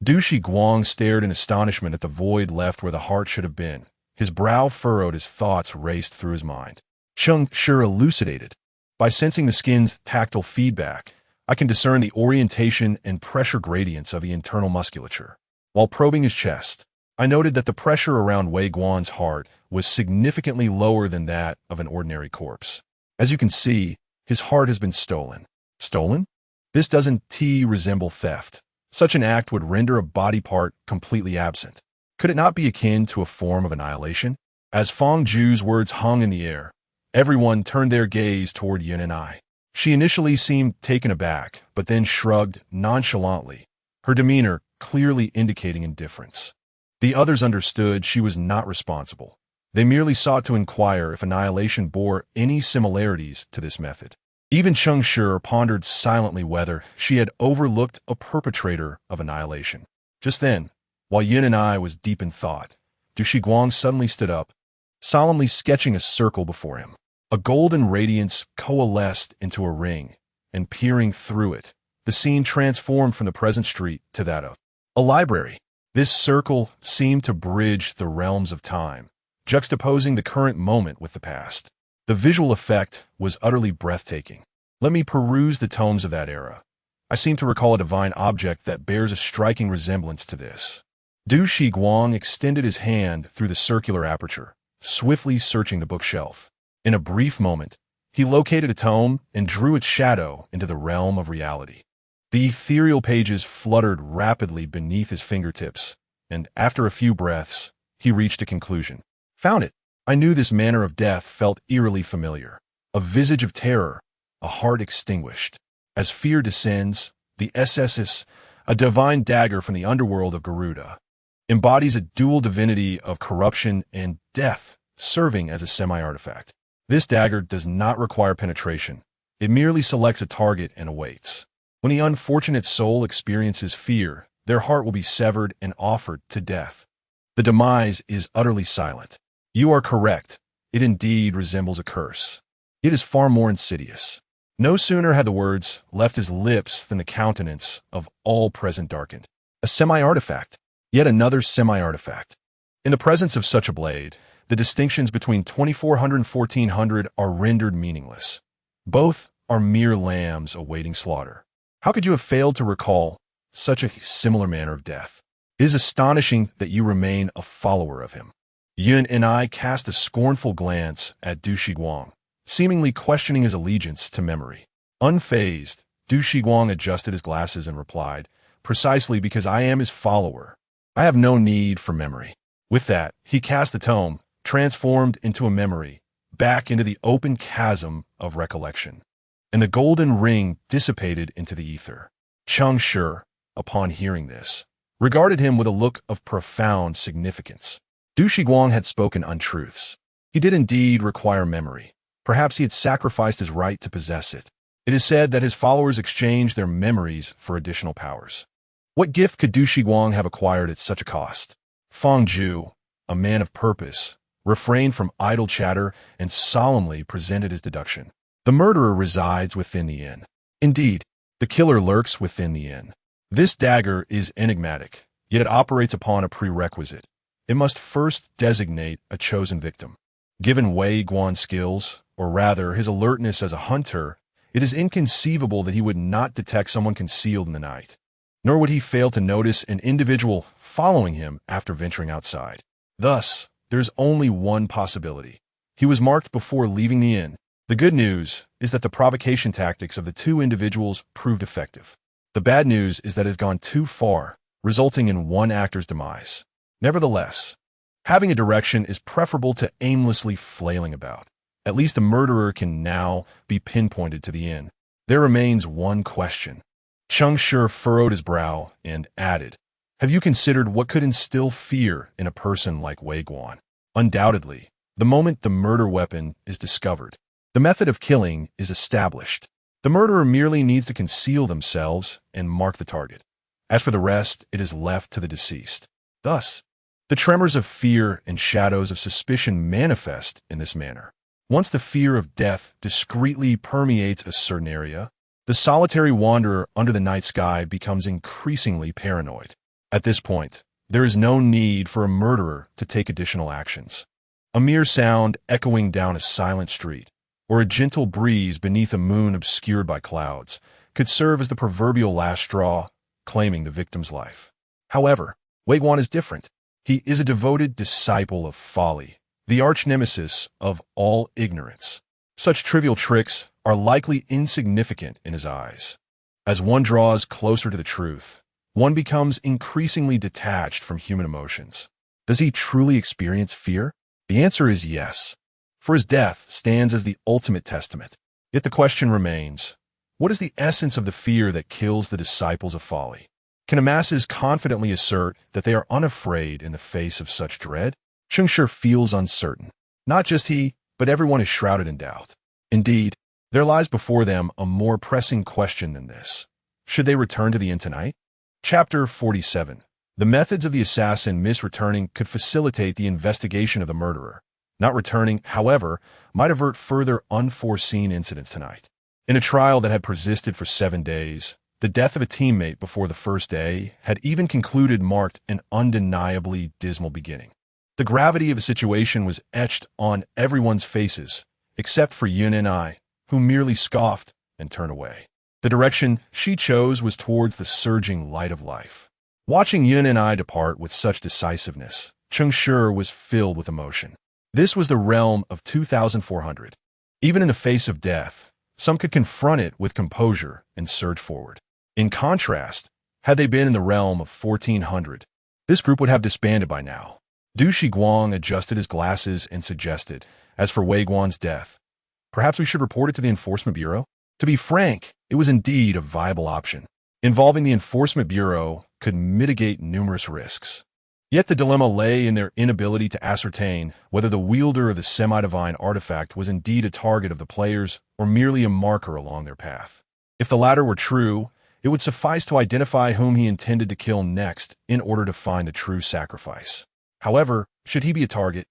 Du Shiguang stared in astonishment at the void left where the heart should have been. His brow furrowed as thoughts raced through his mind. Cheng Shi elucidated. "By sensing the skin's tactile feedback, I can discern the orientation and pressure gradients of the internal musculature. While probing his chest, I noted that the pressure around Wei Guan's heart was significantly lower than that of an ordinary corpse. As you can see, his heart has been stolen." "Stolen? This doesn't resemble theft. Such an act would render a body part completely absent. Could it not be akin to a form of annihilation?" As Fang Zhu's words hung in the air, everyone turned their gaze toward Yun and I. She initially seemed taken aback, but then shrugged nonchalantly, her demeanor clearly indicating indifference. The others understood she was not responsible. They merely sought to inquire if annihilation bore any similarities to this method. Even Cheng Shi pondered silently whether she had overlooked a perpetrator of annihilation. Just then, while Yin and I was deep in thought, Du Shiguang suddenly stood up, solemnly sketching a circle before him. A golden radiance coalesced into a ring, and peering through it, the scene transformed from the present street to that of a library. This circle seemed to bridge the realms of time, juxtaposing the current moment with the past. The visual effect was utterly breathtaking. Let me peruse the tomes of that era. I seem to recall a divine object that bears a striking resemblance to this. Du Shiguang extended his hand through the circular aperture, swiftly searching the bookshelf. In a brief moment, he located a tome and drew its shadow into the realm of reality. The ethereal pages fluttered rapidly beneath his fingertips, and after a few breaths, he reached a conclusion. Found it. I knew this manner of death felt eerily familiar. A visage of terror, a heart extinguished. As fear descends, the SSS, a divine dagger from the underworld of Garuda, embodies a dual divinity of corruption and death, serving as a semi-artifact. This dagger does not require penetration. It merely selects a target and awaits. When the unfortunate soul experiences fear, their heart will be severed and offered to death. The demise is utterly silent. You are correct. It indeed resembles a curse. It is far more insidious. No sooner had the words left his lips than the countenance of all present darkened. A semi-artifact. Yet another semi-artifact. In the presence of such a blade, the distinctions between 2400 and 1400 are rendered meaningless. Both are mere lambs awaiting slaughter. How could you have failed to recall such a similar manner of death? It is astonishing that you remain a follower of him. Yun and I cast a scornful glance at Du Shiguang, seemingly questioning his allegiance to memory. Unfazed, Du Shiguang adjusted his glasses and replied, "Precisely because I am his follower. I have no need for memory." With that, he cast the tome, transformed into a memory, back into the open chasm of recollection. And the golden ring dissipated into the ether. Cheng Shi, upon hearing this, regarded him with a look of profound significance. Du Shiguang had spoken untruths. He did indeed require memory. Perhaps he had sacrificed his right to possess it. It is said that his followers exchanged their memories for additional powers. What gift could Du Shiguang have acquired at such a cost? Feng Zhu, a man of purpose, refrained from idle chatter and solemnly presented his deduction. The murderer resides within the inn. Indeed, the killer lurks within the inn. This dagger is enigmatic, yet it operates upon a prerequisite. It must first designate a chosen victim. Given Wei Guan's skills, or rather his alertness as a hunter, it is inconceivable that he would not detect someone concealed in the night. Nor would he fail to notice an individual following him after venturing outside. Thus, there is only one possibility. He was marked before leaving the inn. The good news is that the provocation tactics of the two individuals proved effective. The bad news is that it has gone too far, resulting in one actor's demise. Nevertheless, having a direction is preferable to aimlessly flailing about. At least the murderer can now be pinpointed to the inn. There remains one question. Cheng Shi furrowed his brow and added, "Have you considered what could instill fear in a person like Wei Guan? Undoubtedly, the moment the murder weapon is discovered, the method of killing is established. The murderer merely needs to conceal themselves and mark the target. As for the rest, it is left to the deceased. Thus, the tremors of fear and shadows of suspicion manifest in this manner. Once the fear of death discreetly permeates a certain area, the solitary wanderer under the night sky becomes increasingly paranoid. At this point, there is no need for a murderer to take additional actions. A mere sound echoing down a silent street, or a gentle breeze beneath a moon obscured by clouds, could serve as the proverbial last straw, claiming the victim's life. However, Wei Guan is different. He is a devoted disciple of folly, the arch-nemesis of all ignorance. Such trivial tricks are likely insignificant in his eyes. As one draws closer to the truth, one becomes increasingly detached from human emotions. Does he truly experience fear? The answer is yes, for his death stands as the ultimate testament. Yet the question remains, what is the essence of the fear that kills the disciples of folly? Can masses confidently assert that they are unafraid in the face of such dread? Cheng Shi feels uncertain. Not just he, but everyone is shrouded in doubt. Indeed, there lies before them a more pressing question than this. Should they return to the inn tonight? Chapter 47. The methods of the assassin misreturning could facilitate the investigation of the murderer. Not returning, however, might avert further unforeseen incidents tonight. In a trial that had persisted for 7 days, the death of a teammate before the first day had even concluded marked an undeniably dismal beginning. The gravity of the situation was etched on everyone's faces, except for Yun and I, who merely scoffed and turned away. The direction she chose was towards the surging light of life. Watching Yun and I depart with such decisiveness, Cheng Shi was filled with emotion. This was the realm of 2,400. Even in the face of death, some could confront it with composure and surge forward. In contrast, had they been in the realm of 1,400, this group would have disbanded by now. Du Shiguang adjusted his glasses and suggested, as for Wei Guan's death, perhaps we should report it to the Enforcement Bureau? To be frank, it was indeed a viable option. Involving the Enforcement Bureau could mitigate numerous risks. Yet the dilemma lay in their inability to ascertain whether the wielder of the semi-divine artifact was indeed a target of the players or merely a marker along their path. If the latter were true, it would suffice to identify whom he intended to kill next in order to find the true sacrifice. However, should he be a target,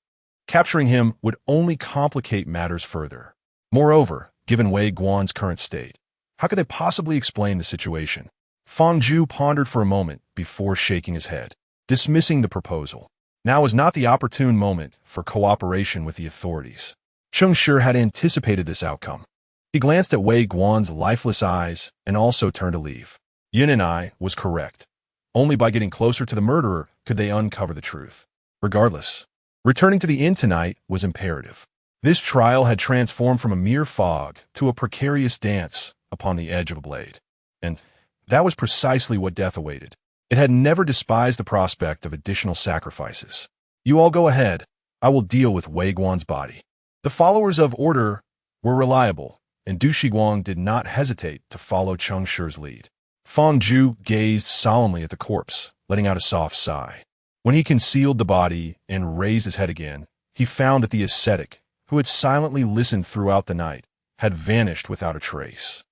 capturing him would only complicate matters further. Moreover, given Wei Guan's current state, how could they possibly explain the situation? Fang Zhu pondered for a moment before shaking his head, dismissing the proposal. Now was not the opportune moment for cooperation with the authorities. Cheng Shi had anticipated this outcome. He glanced at Wei Guan's lifeless eyes and also turned to leave. Yin and I was correct. Only by getting closer to the murderer could they uncover the truth. Regardless, returning to the inn tonight was imperative. This trial had transformed from a mere fog to a precarious dance upon the edge of a blade. And that was precisely what death awaited. It had never despised the prospect of additional sacrifices. You all go ahead. I will deal with Wei Guan's body. The followers of order were reliable, and Du Shiguang did not hesitate to follow Cheng Shi's lead. Fang Zhu gazed solemnly at the corpse, letting out a soft sigh. When he concealed the body and raised his head again, he found that the ascetic, who had silently listened throughout the night, had vanished without a trace.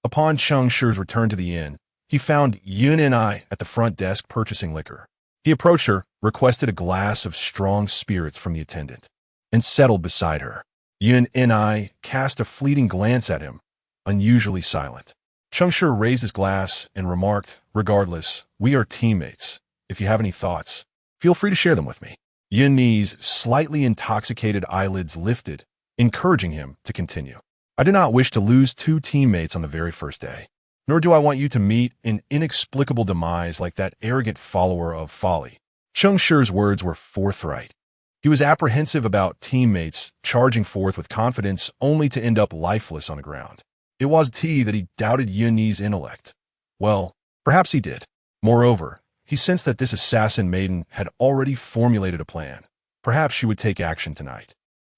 Upon Cheng Shi's return to the inn, he found Yun and I at the front desk purchasing liquor. He approached her, requested a glass of strong spirits from the attendant, and settled beside her. Yun and I cast a fleeting glance at him, unusually silent. Cheng Shi raised his glass and remarked, "Regardless, we are teammates. If you have any thoughts, feel free to share them with me." Yun Ni's slightly intoxicated eyelids lifted, encouraging him to continue. "I do not wish to lose two teammates on the very first day, nor do I want you to meet an inexplicable demise like that arrogant follower of folly." Cheng Shi's words were forthright. He was apprehensive about teammates charging forth with confidence only to end up lifeless on the ground. It was that he doubted Yun Ni's intellect. Well, perhaps he did. Moreover, he sensed that this assassin maiden had already formulated a plan. Perhaps she would take action tonight.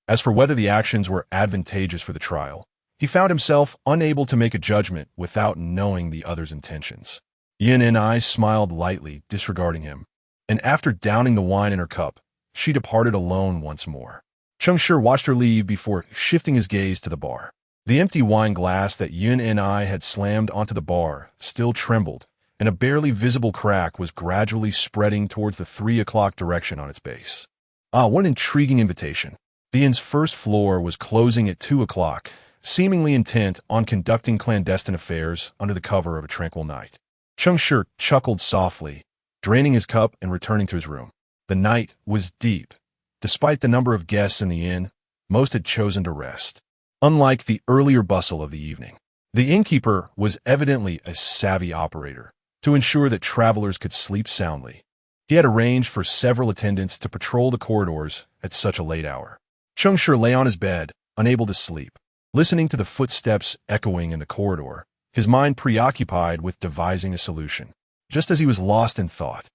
As for whether the actions were advantageous for the trial, he found himself unable to make a judgment without knowing the other's intentions. Yin and I smiled lightly, disregarding him, and after downing the wine in her cup, she departed alone once more. Cheng Shi watched her leave before shifting his gaze to the bar. The empty wine glass that Yin and I had slammed onto the bar still trembled, and a barely visible crack was gradually spreading towards the 3 o'clock direction on its base. Ah, what an intriguing invitation. The inn's first floor was closing at 2 o'clock, seemingly intent on conducting clandestine affairs under the cover of a tranquil night. Cheng Shi chuckled softly, draining his cup and returning to his room. The night was deep. Despite the number of guests in the inn, most had chosen to rest. Unlike the earlier bustle of the evening, the innkeeper was evidently a savvy operator. To ensure that travelers could sleep soundly, he had arranged for several attendants to patrol the corridors at such a late hour. Cheng Shi lay on his bed, unable to sleep, listening to the footsteps echoing in the corridor, his mind preoccupied with devising a solution. Just as he was lost in thought,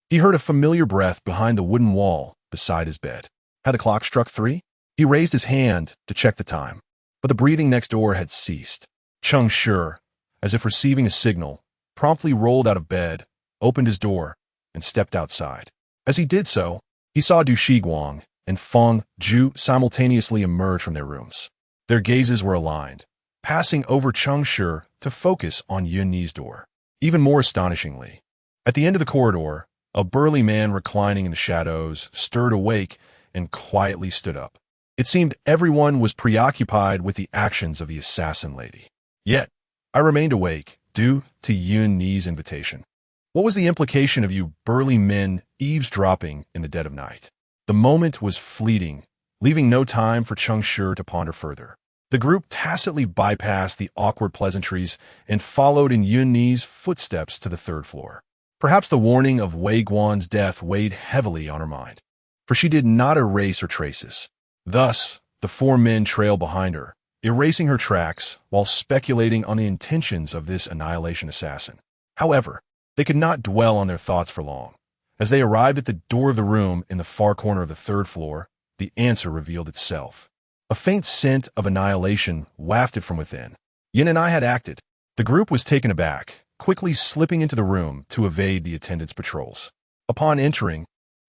he heard a familiar breath behind the wooden wall beside his bed. Had the clock struck 3? He raised his hand to check the time, but the breathing next door had ceased. Cheng Shi, as if receiving a signal, promptly rolled out of bed, opened his door, and stepped outside. As he did so, he saw Du Shiguang and Fang Zhu simultaneously emerge from their rooms. Their gazes were aligned, passing over Cheng Shi to focus on Yun Ni's door. Even more astonishingly, at the end of the corridor, a burly man reclining in the shadows stirred awake and quietly stood up. It seemed everyone was preoccupied with the actions of the assassin lady. Yet, I remained awake, due to Yun Ni's invitation. What was the implication of you burly men eavesdropping in the dead of night? The moment was fleeting, leaving no time for Cheng Shi to ponder further. The group tacitly bypassed the awkward pleasantries and followed in Yun Ni's footsteps to the 3rd floor. Perhaps the warning of Wei Guan's death weighed heavily on her mind, for she did not erase her traces. Thus, the four men trail behind her, erasing her tracks while speculating on the intentions of this annihilation assassin. However, they could not dwell on their thoughts for long. As they arrived at the door of the room in the far corner of the third floor, the answer revealed itself. A faint scent of annihilation wafted from within. Yin and I had acted. The group was taken aback, quickly slipping into the room to evade the attendants' patrols. Upon entering,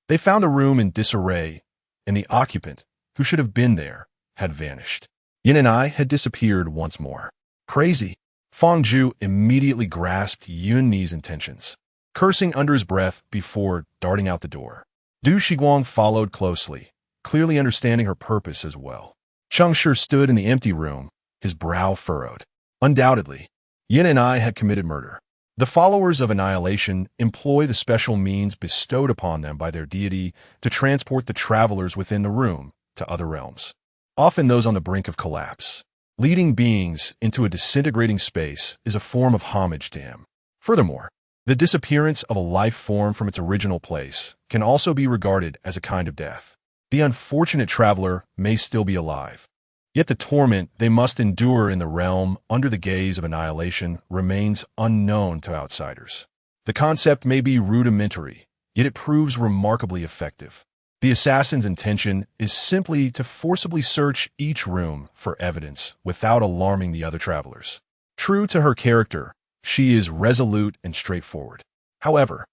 they found the room in disarray, and the occupant, who should have been there, had vanished. Yin and I had disappeared once more. Crazy. Fangzhu immediately grasped Yunni's intentions, cursing under his breath before darting out the door. Du Shiguang followed closely, clearly understanding her purpose as well. Cheng Shi stood in the empty room, his brow furrowed. Undoubtedly, Yin and I had committed murder. The followers of annihilation employ the special means bestowed upon them by their deity to transport the travelers within the room to other realms, often those on the brink of collapse. Leading beings into a disintegrating space is a form of homage to him. Furthermore, the disappearance of a life form from its original place can also be regarded as a kind of death. The unfortunate traveler may still be alive, yet the torment they must endure in the realm under the gaze of annihilation remains unknown to outsiders. The concept may be rudimentary, yet it proves remarkably effective. The assassin's intention is simply to forcibly search each room for evidence without alarming the other travelers. True to her character, she is resolute and straightforward. However,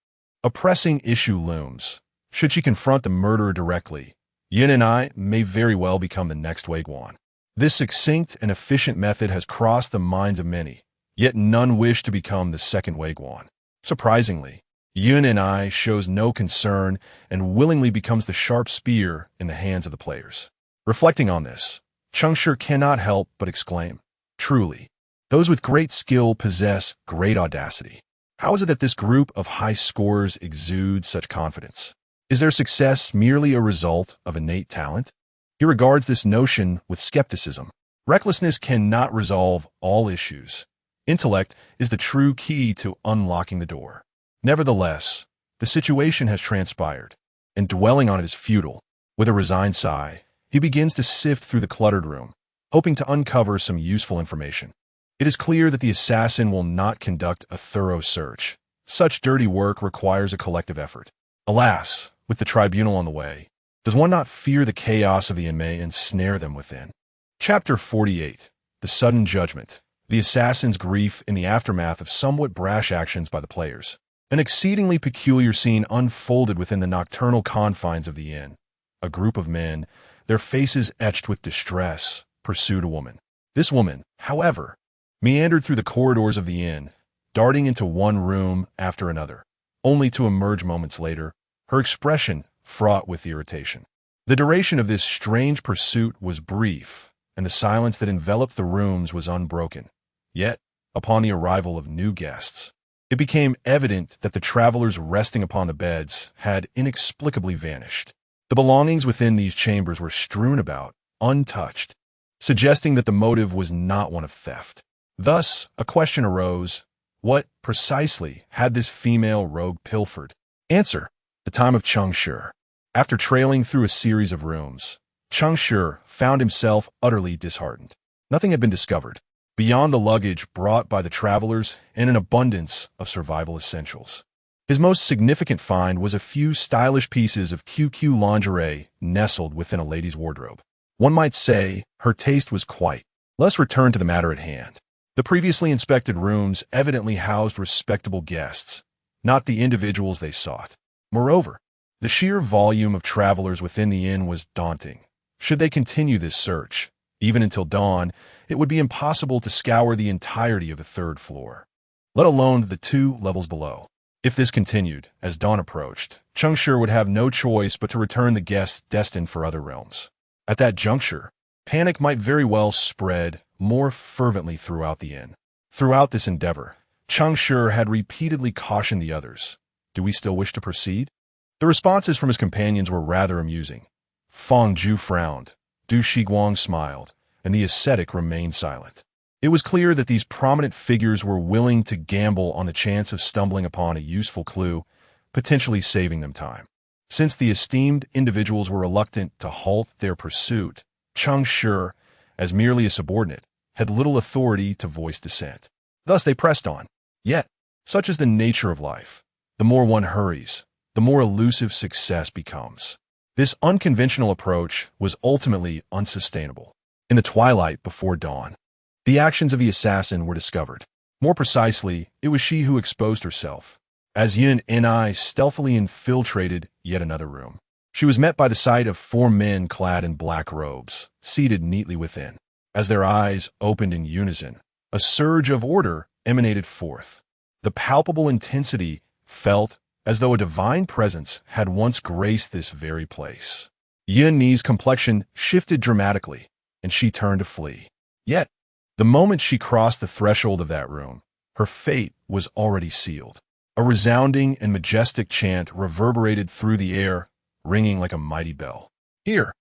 a pressing issue looms. Should she confront the murderer directly, Yin and I may very well become the next Wei-Guan. This succinct and efficient method has crossed the minds of many, yet none wish to become the second Wei-Guan. Surprisingly, Yun and I shows no concern and willingly becomes the sharp spear in the hands of the players. Reflecting on this, Cheng Shi cannot help but exclaim, "Truly, those with great skill possess great audacity. How is it that this group of high scorers exudes such confidence? Is their success merely a result of innate talent?" He regards this notion with skepticism. Recklessness cannot resolve all issues. Intellect is the true key to unlocking the door. Nevertheless, the situation has transpired, and dwelling on it is futile. With a resigned sigh, he begins to sift through the cluttered room, hoping to uncover some useful information. It is clear that the assassin will not conduct a thorough search. Such dirty work requires a collective effort. Alas, with the tribunal on the way, does one not fear the chaos of the inmate and ensnare them within? Chapter 48. The Sudden Judgment. The assassin's grief in the aftermath of somewhat brash actions by the players. An exceedingly peculiar scene unfolded within the nocturnal confines of the inn. A group of men, their faces etched with distress, pursued a woman. This woman, however, meandered through the corridors of the inn, darting into one room after another, only to emerge moments later, her expression fraught with irritation. The duration of this strange pursuit was brief, and the silence that enveloped the rooms was unbroken. Yet, upon the arrival of new guests, it became evident that the travelers resting upon the beds had inexplicably vanished. The belongings within these chambers were strewn about, untouched, suggesting that the motive was not one of theft. Thus, a question arose: what, precisely, had this female rogue pilfered? Answer: the time of Cheng Shi. After trailing through a series of rooms, Cheng Shi found himself utterly disheartened. Nothing had been discovered beyond the luggage brought by the travelers and an abundance of survival essentials. His most significant find was a few stylish pieces of QQ lingerie nestled within a lady's wardrobe. One might say her taste was quite. Let's return to the matter at hand. The previously inspected rooms evidently housed respectable guests, not the individuals they sought. Moreover, the sheer volume of travelers within the inn was daunting. Should they continue this search, even until dawn, it would be impossible to scour the entirety of the third floor, let alone the 2 levels below. If this continued, as dawn approached, Cheng Shi would have no choice but to return the guests destined for other realms. At that juncture, panic might very well spread more fervently throughout the inn. Throughout this endeavor, Cheng Shi had repeatedly cautioned the others. Do we still wish to proceed? The responses from his companions were rather amusing. Fangzhu frowned, Du Shiguang smiled, and the ascetic remained silent. It was clear that these prominent figures were willing to gamble on the chance of stumbling upon a useful clue, potentially saving them time. Since the esteemed individuals were reluctant to halt their pursuit, Cheng Shi, as merely a subordinate, had little authority to voice dissent. Thus they pressed on. Yet, such is the nature of life. The more one hurries, the more elusive success becomes. This unconventional approach was ultimately unsustainable. In the twilight before dawn, the actions of the assassin were discovered. More precisely, it was she who exposed herself, as Yin and I stealthily infiltrated yet another room. She was met by the sight of 4 men clad in black robes, seated neatly within. As their eyes opened in unison, a surge of order emanated forth. The palpable intensity felt as though a divine presence had once graced this very place. Yin Ni's complexion shifted dramatically, and she turned to flee. Yet, the moment she crossed the threshold of that room, her fate was already sealed. A resounding and majestic chant reverberated through the air, ringing like a mighty bell. Here,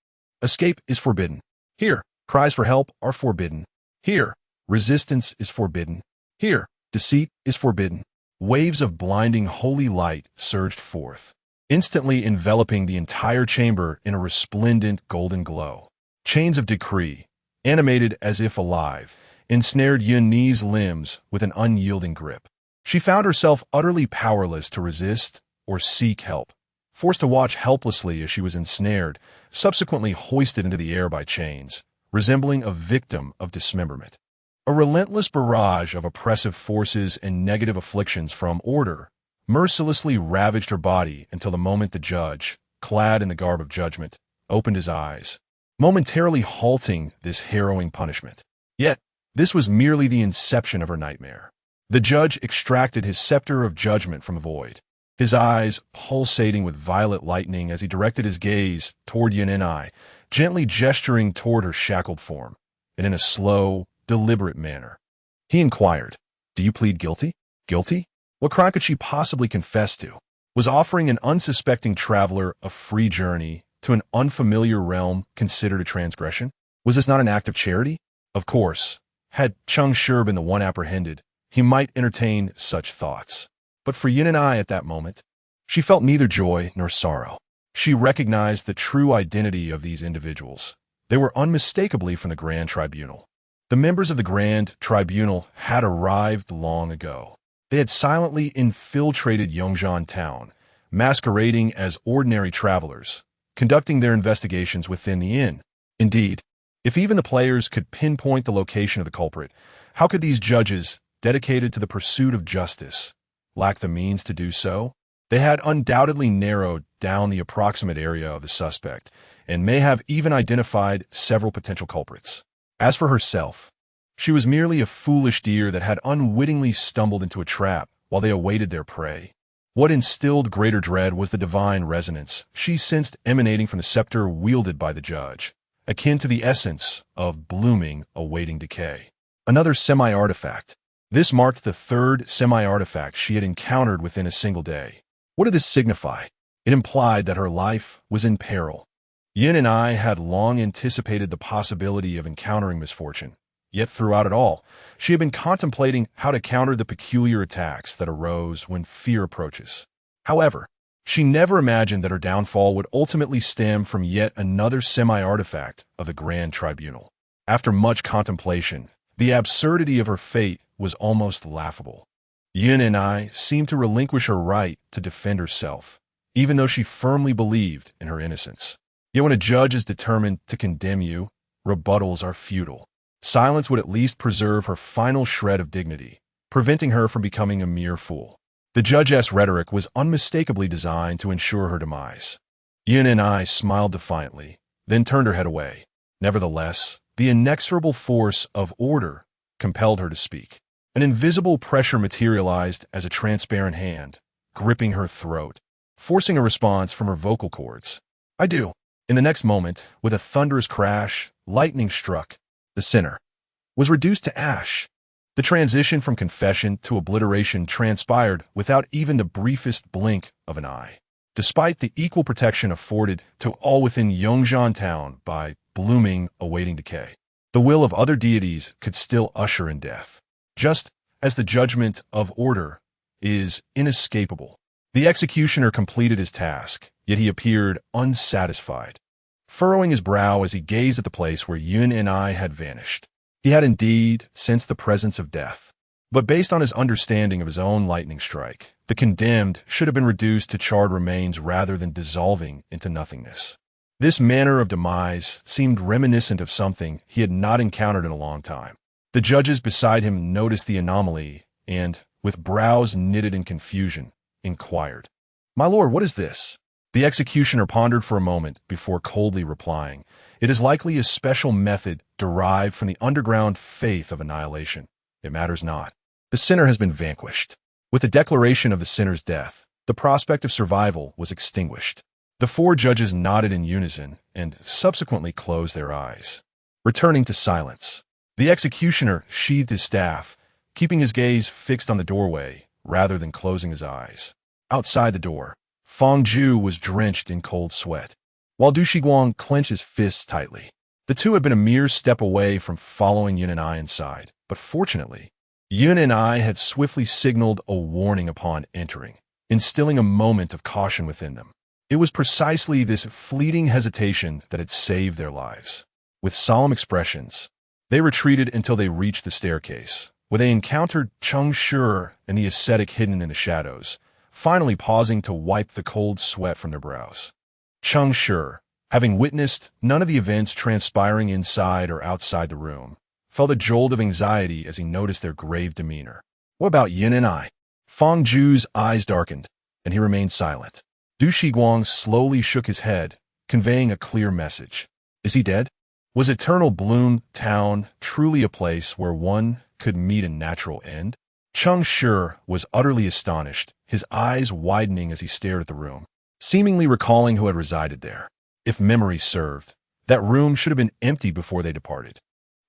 escape is forbidden. Here, cries for help are forbidden. Here, resistance is forbidden. Here, deceit is forbidden. Waves of blinding holy light surged forth, instantly enveloping the entire chamber in a resplendent golden glow. Chains of decree, animated as if alive, ensnared Yin Ni's limbs with an unyielding grip. She found herself utterly powerless to resist or seek help, forced to watch helplessly as she was ensnared, subsequently hoisted into the air by chains, resembling a victim of dismemberment. A relentless barrage of oppressive forces and negative afflictions from order mercilessly ravaged her body until the moment the judge, clad in the garb of judgment, opened his eyes, momentarily halting this harrowing punishment. Yet, this was merely the inception of her nightmare. The judge extracted his scepter of judgment from the void, his eyes pulsating with violet lightning as he directed his gaze toward Yin and I, gently gesturing toward her shackled form, and in a slow, deliberate manner. He inquired, "Do you plead guilty? Guilty? What crime could she possibly confess to? Was offering an unsuspecting traveler a free journey to an unfamiliar realm considered a transgression? Was this not an act of charity? Of course, had Cheng Shi been the one apprehended, he might entertain such thoughts. But for Yin and I at that moment, she felt neither joy nor sorrow. She recognized the true identity of these individuals. They were unmistakably from the Grand Tribunal. The members of the Grand Tribunal had arrived long ago. They had silently infiltrated Yongzhan town, masquerading as ordinary travelers, conducting their investigations within the inn. Indeed, if even the players could pinpoint the location of the culprit, how could these judges, dedicated to the pursuit of justice, lack the means to do so? They had undoubtedly narrowed down the approximate area of the suspect and may have even identified several potential culprits. As for herself, she was merely a foolish deer that had unwittingly stumbled into a trap while they awaited their prey. What instilled greater dread was the divine resonance she sensed emanating from the scepter wielded by the judge, akin to the essence of blooming awaiting decay. Another semi-artifact. This marked the 3rd semi-artifact she had encountered within a single day. What did this signify? It implied that her life was in peril. Yin and I had long anticipated the possibility of encountering misfortune, yet throughout it all, she had been contemplating how to counter the peculiar attacks that arose when fear approaches. However, she never imagined that her downfall would ultimately stem from yet another semi-artifact of the Grand Tribunal. After much contemplation, the absurdity of her fate was almost laughable. Yin and I seemed to relinquish her right to defend herself, even though she firmly believed in her innocence. Yet when a judge is determined to condemn you, rebuttals are futile. Silence would at least preserve her final shred of dignity, preventing her from becoming a mere fool. The judge's rhetoric was unmistakably designed to ensure her demise. Yin and I smiled defiantly, then turned her head away. Nevertheless, the inexorable force of order compelled her to speak. An invisible pressure materialized as a transparent hand, gripping her throat, forcing a response from her vocal cords. "I do." In the next moment, with a thunderous crash, lightning struck. The sinner was reduced to ash. The transition from confession to obliteration transpired without even the briefest blink of an eye. Despite the equal protection afforded to all within Yongzhan town by blooming awaiting decay, the will of other deities could still usher in death. Just as the judgment of order is inescapable, the executioner completed his task, yet he appeared unsatisfied, furrowing his brow as he gazed at the place where Yun and I had vanished. He had indeed sensed the presence of death, but based on his understanding of his own lightning strike, the condemned should have been reduced to charred remains rather than dissolving into nothingness. This manner of demise seemed reminiscent of something he had not encountered in a long time. The judges beside him noticed the anomaly and, with brows knitted in confusion, inquired, "My lord, what is this?" The executioner pondered for a moment before coldly replying, "It is likely a special method derived from the underground faith of annihilation. It matters not. The sinner has been vanquished." With the declaration of the sinner's death, the prospect of survival was extinguished. The four judges nodded in unison and subsequently closed their eyes, returning to silence. The executioner sheathed his staff, keeping his gaze fixed on the doorway rather than closing his eyes. Outside the door, Feng Zhu was drenched in cold sweat, while Du Shiguang clenched his fists tightly. The two had been a mere step away from following Yun and I inside, but fortunately, Yun and I had swiftly signaled a warning upon entering, instilling a moment of caution within them. It was precisely this fleeting hesitation that had saved their lives. With solemn expressions, they retreated until they reached the staircase, where they encountered Cheng Shi and the ascetic hidden in the shadows, finally pausing to wipe the cold sweat from their brows. Cheng Shi, having witnessed none of the events transpiring inside or outside the room, felt a jolt of anxiety as he noticed their grave demeanor. "What about Yin and I?" Feng Zhu's eyes darkened, and he remained silent. Du Shiguang slowly shook his head, conveying a clear message. "Is he dead? Was Eternal Bloom Town truly a place where one could meet a natural end?" Cheng Shi was utterly astonished, his eyes widening as he stared at the room, seemingly recalling who had resided there. If memory served, that room should have been empty before they departed.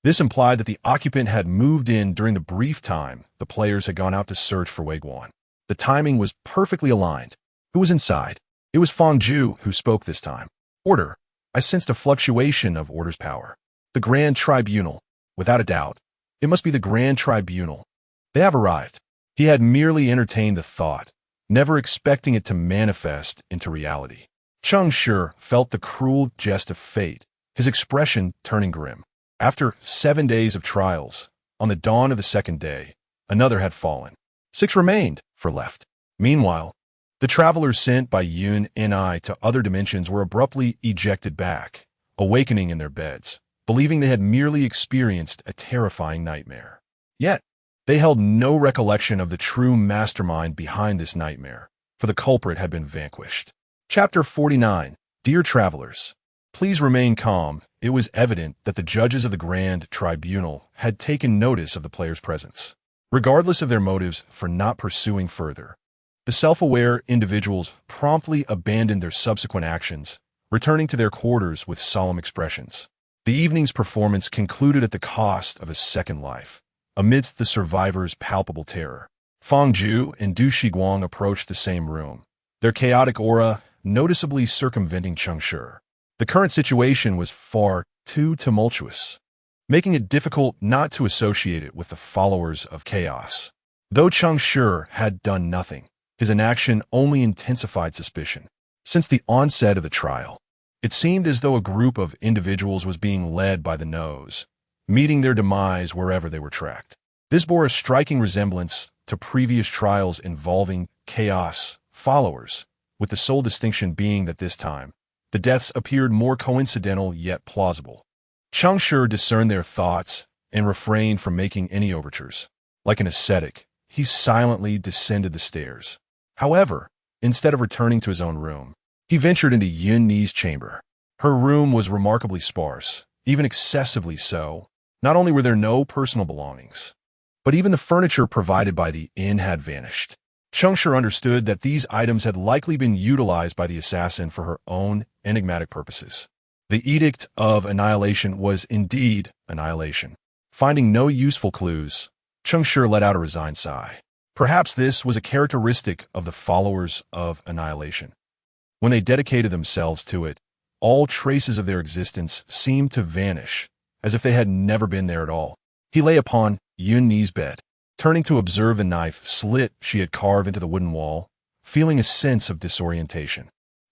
This implied that the occupant had moved in during the brief time the players had gone out to search for Wei Guan. The timing was perfectly aligned. Who was inside? It was Feng Zhu who spoke this time. "Order." I sensed a fluctuation of order's power. "The Grand Tribunal." Without a doubt, it must be the Grand Tribunal. They have arrived. He had merely entertained the thought, never expecting it to manifest into reality. Cheng Shi felt the cruel jest of fate, his expression turning grim. After 7 days of trials, on the dawn of the second day, another had fallen. 6 remained for left. Meanwhile, the travelers sent by Yun and I to other dimensions were abruptly ejected back, awakening in their beds, believing they had merely experienced a terrifying nightmare. Yet, they held no recollection of the true mastermind behind this nightmare, for the culprit had been vanquished. Chapter 49. Dear travelers, please remain calm. It was evident that the judges of the Grand Tribunal had taken notice of the players' presence. Regardless of their motives for not pursuing further, the self-aware individuals promptly abandoned their subsequent actions, returning to their quarters with solemn expressions. The evening's performance concluded at the cost of a second life. Amidst the survivors' palpable terror, Feng Zhu and Du Shiguang approached the same room, their chaotic aura noticeably circumventing Cheng Shi. The current situation was far too tumultuous, making it difficult not to associate it with the followers of chaos. Though Cheng Shi had done nothing, his inaction only intensified suspicion. Since the onset of the trial, it seemed as though a group of individuals was being led by the nose, meeting their demise wherever they were tracked. This bore a striking resemblance to previous trials involving chaos followers, with the sole distinction being that this time, the deaths appeared more coincidental yet plausible. Cheng Shi discerned their thoughts and refrained from making any overtures. Like an ascetic, he silently descended the stairs. However, instead of returning to his own room, he ventured into Yun Ni's chamber. Her room was remarkably sparse, even excessively so. Not only were there no personal belongings, but even the furniture provided by the inn had vanished. Cheng Shi understood that these items had likely been utilized by the assassin for her own enigmatic purposes. The Edict of Annihilation was indeed annihilation. Finding no useful clues, Cheng Shi let out a resigned sigh. Perhaps this was a characteristic of the followers of Annihilation. When they dedicated themselves to it, all traces of their existence seemed to vanish, as if they had never been there at all. He lay upon Yun Ni's bed, turning to observe the knife slit she had carved into the wooden wall, feeling a sense of disorientation.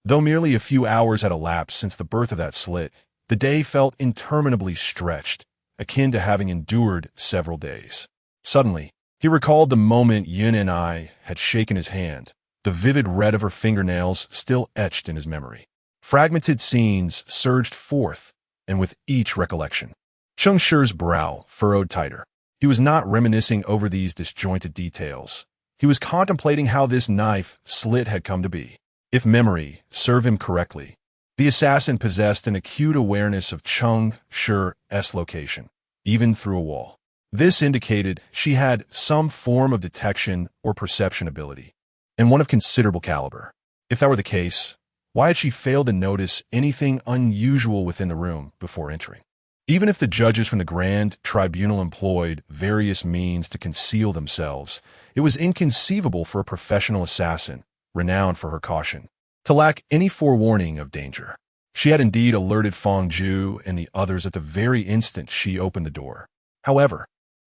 Though merely a few hours had elapsed since the birth of that slit, the day felt interminably stretched, akin to having endured several days. Suddenly, he recalled the moment uncanny had shaken his hand, the vivid red of her fingernails still etched in his memory. Fragmented scenes surged forth, and with each recollection, Cheng Shi's brow furrowed tighter. He was not reminiscing over these disjointed details. He was contemplating how this knife slit had come to be. If memory served him correctly, the assassin possessed an acute awareness of Cheng Shi's location, even through a wall. This indicated she had some form of detection or perception ability, and one of considerable caliber. If that were the case, why had she failed to notice anything unusual within the room before entering? Even if the judges from the Grand Tribunal employed various means to conceal themselves, it was inconceivable for a professional assassin, renowned for her caution, to lack any forewarning of danger. She had indeed alerted Fang Zhu and the others at the very instant she opened the door. However,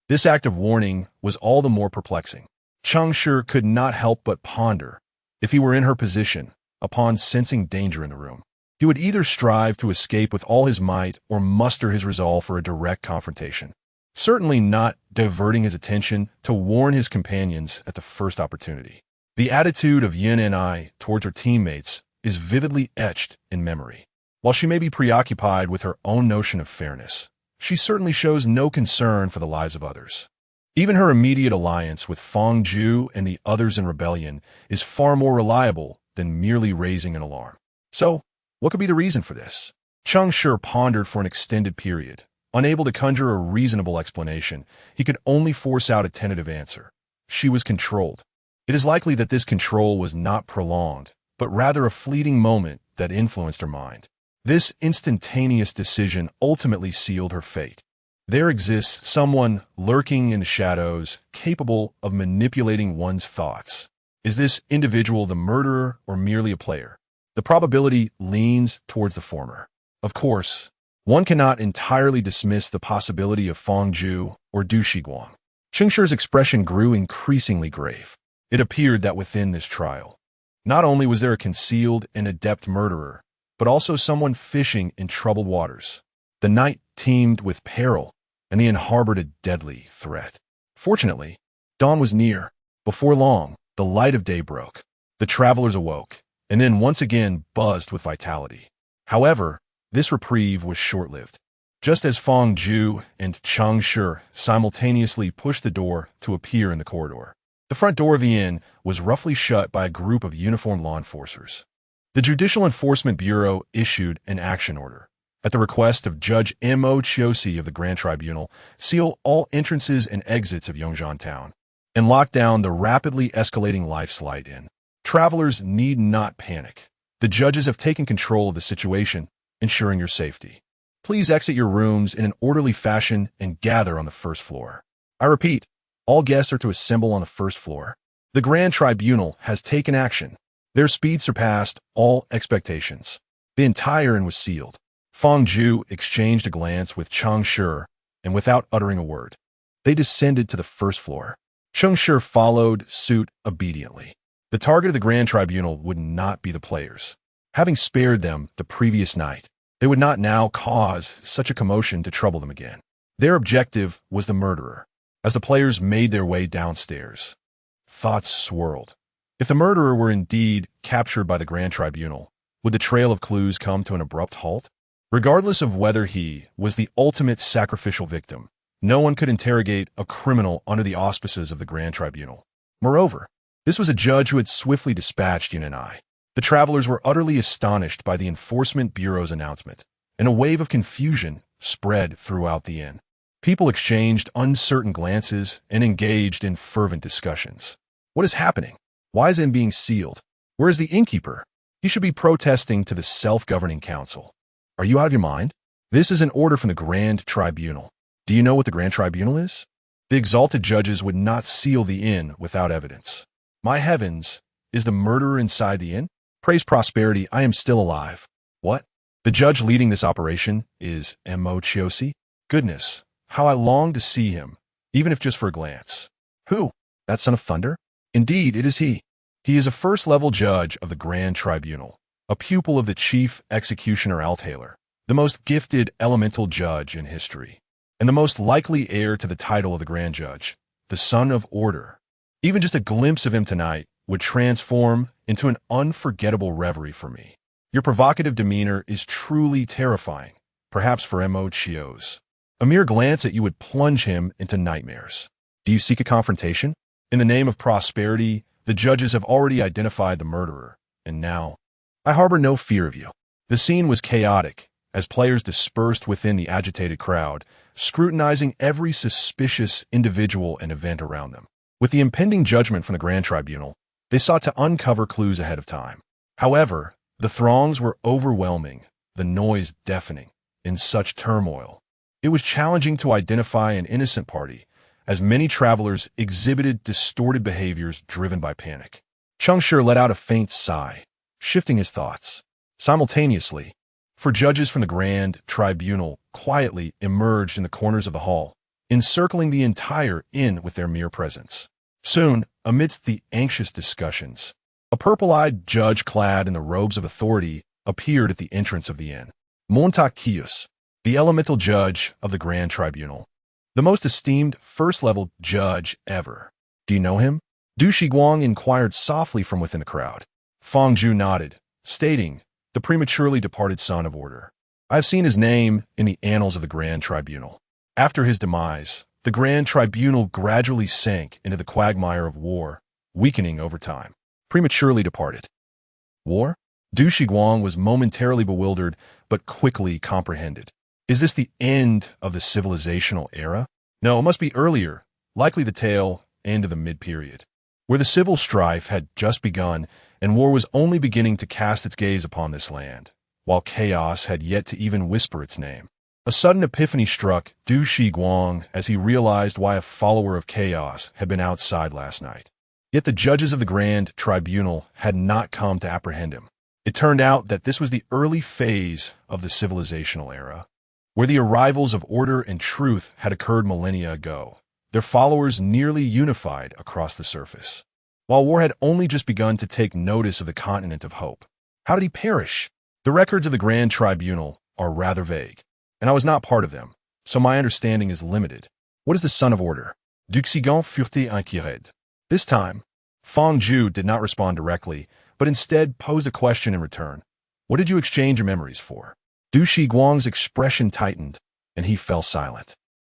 this act of warning was all the more perplexing. Cheng Shi could not help but ponder, if he were in her position, upon sensing danger in the room. He would either strive to escape with all his might or muster his resolve for a direct confrontation, certainly not diverting his attention to warn his companions at the first opportunity. The attitude of Yin and I towards her teammates is vividly etched in memory. While she may be preoccupied with her own notion of fairness, she certainly shows no concern for the lives of others. Even her immediate alliance with Fang Zhu and the others in rebellion is far more reliable than merely raising an alarm. So, what could be the reason for this? Cheng Shi pondered for an extended period. Unable to conjure a reasonable explanation, he could only force out a tentative answer. She was controlled. It is likely that this control was not prolonged, but rather a fleeting moment that influenced her mind. This instantaneous decision ultimately sealed her fate. There exists someone lurking in the shadows, capable of manipulating one's thoughts. Is this individual the murderer or merely a player? The probability leans towards the former. Of course, one cannot entirely dismiss the possibility of Fang Zhu or Du Shiguang. Cheng Shi's expression grew increasingly grave. It appeared that within this trial, not only was there a concealed and adept murderer, but also someone fishing in troubled waters. The night teemed with peril, and the inn harbored a deadly threat. Fortunately, dawn was near. Before long, the light of day broke. The travelers awoke, and then once again buzzed with vitality. However, this reprieve was short-lived. Just as Fang Zhu and Cheng Shi simultaneously pushed the door to appear in the corridor, the front door of the inn was roughly shut by a group of uniformed law enforcers. The Judicial Enforcement Bureau issued an action order. At the request of Judge M.O. Chiosi of the Grand Tribunal, seal all entrances and exits of Yongzhan Town, and lock down the rapidly escalating lifeslight inn. Travelers need not panic. The judges have taken control of the situation, ensuring your safety. Please exit your rooms in an orderly fashion and gather on the first floor. I repeat, all guests are to assemble on the first floor. The Grand Tribunal has taken action. Their speed surpassed all expectations. The entire inn was sealed. Fang Zhu exchanged a glance with Cheng Shi, and without uttering a word, they descended to the first floor. Cheng Shi followed suit obediently. The target of the Grand Tribunal would not be the players. Having spared them the previous night, they would not now cause such a commotion to trouble them again. Their objective was the murderer. As the players made their way downstairs, thoughts swirled. If the murderer were indeed captured by the Grand Tribunal, would the trail of clues come to an abrupt halt? Regardless of whether he was the ultimate sacrificial victim, no one could interrogate a criminal under the auspices of the Grand Tribunal. Moreover, this was a judge who had swiftly dispatched Yun and I. The travelers were utterly astonished by the Enforcement Bureau's announcement, and a wave of confusion spread throughout the inn. People exchanged uncertain glances and engaged in fervent discussions. What is happening? Why is it being sealed? Where is the innkeeper? He should be protesting to the self-governing council. Are you out of your mind? This is an order from the Grand Tribunal. Do you know what the Grand Tribunal is? The exalted judges would not seal the inn without evidence. My heavens, is the murderer inside the inn? Praise prosperity, I am still alive. What? The judge leading this operation is M.O. Chiosi? Goodness, how I long to see him, even if just for a glance. Who? That son of thunder? Indeed, it is he. He is a first-level judge of the Grand Tribunal, a pupil of the chief executioner Althaler, the most gifted elemental judge in history, and the most likely heir to the title of the Grand Judge, the Son of Order. Even just a glimpse of him tonight would transform into an unforgettable reverie for me. Your provocative demeanor is truly terrifying, perhaps for M.O. Chios. A mere glance at you would plunge him into nightmares. Do you seek a confrontation? In the name of prosperity, the judges have already identified the murderer, and now, I harbor no fear of you. The scene was chaotic, as players dispersed within the agitated crowd, scrutinizing every suspicious individual and event around them. With the impending judgment from the Grand Tribunal, they sought to uncover clues ahead of time. However, the throngs were overwhelming, the noise deafening. In such turmoil, it was challenging to identify an innocent party, as many travelers exhibited distorted behaviors driven by panic. Cheng Shi let out a faint sigh, shifting his thoughts. Simultaneously, four judges from the Grand Tribunal quietly emerged in the corners of the hall, encircling the entire inn with their mere presence. Soon, amidst the anxious discussions, a purple-eyed judge clad in the robes of authority appeared at the entrance of the inn. Montaquius, the elemental judge of the Grand Tribunal, the most esteemed first-level judge ever. Do you know him? Du Shiguang inquired softly from within the crowd. Fang Zhu nodded, stating, the prematurely departed Son of Order. I have seen his name in the annals of the Grand Tribunal. After his demise, the Grand Tribunal gradually sank into the quagmire of war, weakening over time. Prematurely departed. War? Du Shiguang was momentarily bewildered, but quickly comprehended. Is this the end of the civilizational era? No, it must be earlier, likely the tail end of the mid-period, where the civil strife had just begun and war was only beginning to cast its gaze upon this land, while chaos had yet to even whisper its name. A sudden epiphany struck Du Shiguang as he realized why a follower of chaos had been outside last night. Yet the judges of the Grand Tribunal had not come to apprehend him. It turned out that this was the early phase of the civilizational era, where the arrivals of order and truth had occurred millennia ago, their followers nearly unified across the surface. While war had only just begun to take notice of the continent of hope. How did he perish? The records of the Grand Tribunal are rather vague, and I was not part of them, so my understanding is limited. What is the Son of Order? Duxigan furti inquired. This time, Fang Zhu did not respond directly, but instead posed a question in return. What did you exchange your memories for? Du Shiguang's expression tightened, and he fell silent.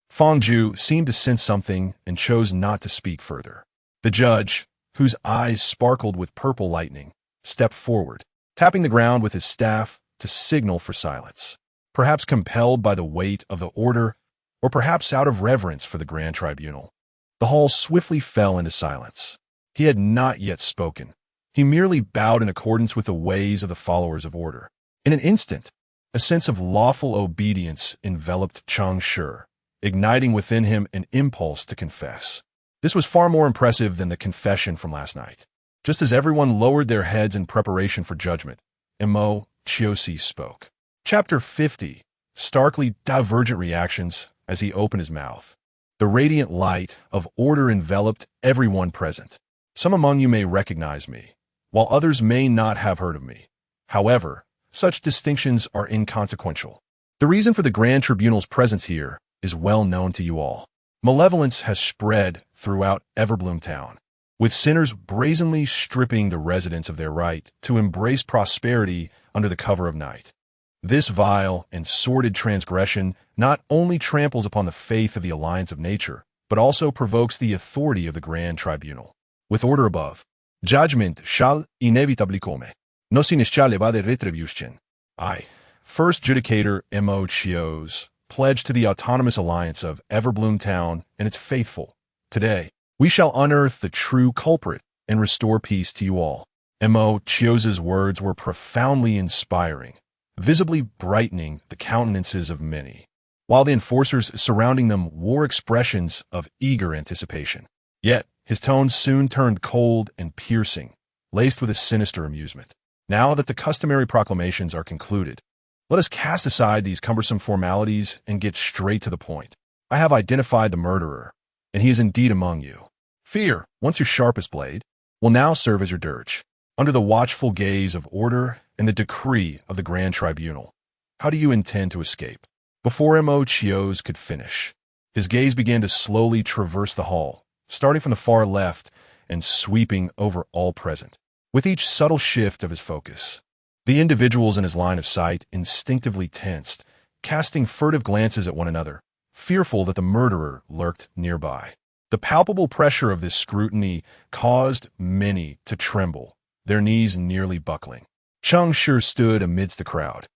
Fang Zhu seemed to sense something and chose not to speak further. The judge, whose eyes sparkled with purple lightning, stepped forward, tapping the ground with his staff to signal for silence. Perhaps compelled by the weight of the order, or perhaps out of reverence for the Grand Tribunal. The hall swiftly fell into silence. He had not yet spoken. He merely bowed in accordance with the ways of the followers of order. In an instant, a sense of lawful obedience enveloped Cheng Shi, igniting within him an impulse to confess. This was far more impressive than the confession from last night. Just as everyone lowered their heads in preparation for judgment, M.O. Chios spoke. Chapter 50, starkly divergent reactions as he opened his mouth. The radiant light of order enveloped everyone present. Some among you may recognize me, while others may not have heard of me. However, such distinctions are inconsequential. The reason for the Grand Tribunal's presence here is well known to you all. Malevolence has spread throughout Everbloom Town, with sinners brazenly stripping the residents of their right to embrace prosperity under the cover of night. This vile and sordid transgression not only tramples upon the faith of the Alliance of Nature, but also provokes the authority of the Grand Tribunal. With order above, judgment shall inevitably come. No sin shall evade retribution. I, First Judicator M.O. Chios, pledge to the autonomous alliance of Everbloom Town and its faithful. Today, we shall unearth the true culprit and restore peace to you all. M.O. Chios's words were profoundly inspiring, visibly brightening the countenances of many, while the enforcers surrounding them wore expressions of eager anticipation. Yet, his tones soon turned cold and piercing, laced with a sinister amusement. Now that the customary proclamations are concluded, let us cast aside these cumbersome formalities and get straight to the point. I have identified the murderer, and he is indeed among you. Fear, once your sharpest blade, will now serve as your dirge. Under the watchful gaze of order and the decree of the Grand Tribunal. How do you intend to escape? Before Mo Chios could finish, his gaze began to slowly traverse the hall, starting from the far left and sweeping over all present. With each subtle shift of his focus, the individuals in his line of sight instinctively tensed, casting furtive glances at one another, fearful that the murderer lurked nearby. The palpable pressure of this scrutiny caused many to tremble, their knees nearly buckling. Cheng Shi stood amidst the crowd,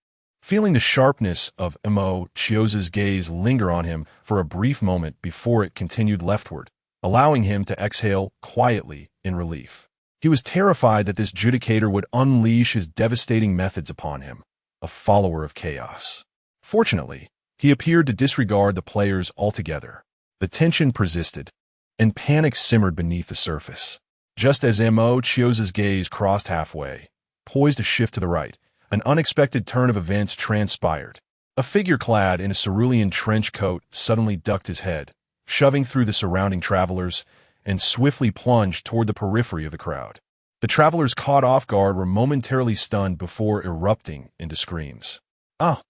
feeling the sharpness of Mo Chios's gaze linger on him for a brief moment before it continued leftward, allowing him to exhale quietly in relief. He was terrified that this judicator would unleash his devastating methods upon him, a follower of chaos. Fortunately, he appeared to disregard the players altogether. The tension persisted, and panic simmered beneath the surface. Just as Mo Chios's gaze crossed halfway, poised to shift to the right, an unexpected turn of events transpired. A figure clad in a cerulean trench coat suddenly ducked his head, shoving through the surrounding travelers, and swiftly plunged toward the periphery of the crowd. The travelers caught off guard were momentarily stunned before erupting into screams. "Ah!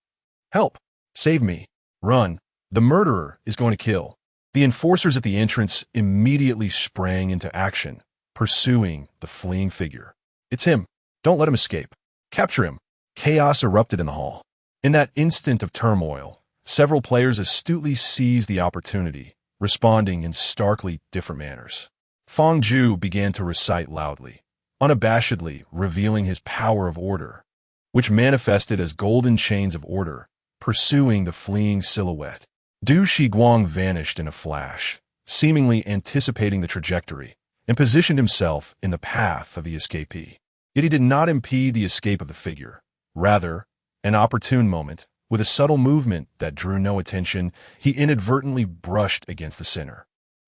Help! Save me! Run! The murderer is going to kill!" The enforcers at the entrance immediately sprang into action, pursuing the fleeing figure. "It's him! Don't let him escape! Capture him!" Chaos erupted in the hall. In that instant of turmoil, several players astutely seized the opportunity, responding in starkly different manners. Feng Zhu began to recite loudly, unabashedly revealing his power of order, which manifested as golden chains of order, pursuing the fleeing silhouette. Du Shiguang vanished in a flash, seemingly anticipating the trajectory, and positioned himself in the path of the escapee. Yet he did not impede the escape of the figure. Rather, an opportune moment, with a subtle movement that drew no attention, he inadvertently brushed against the center.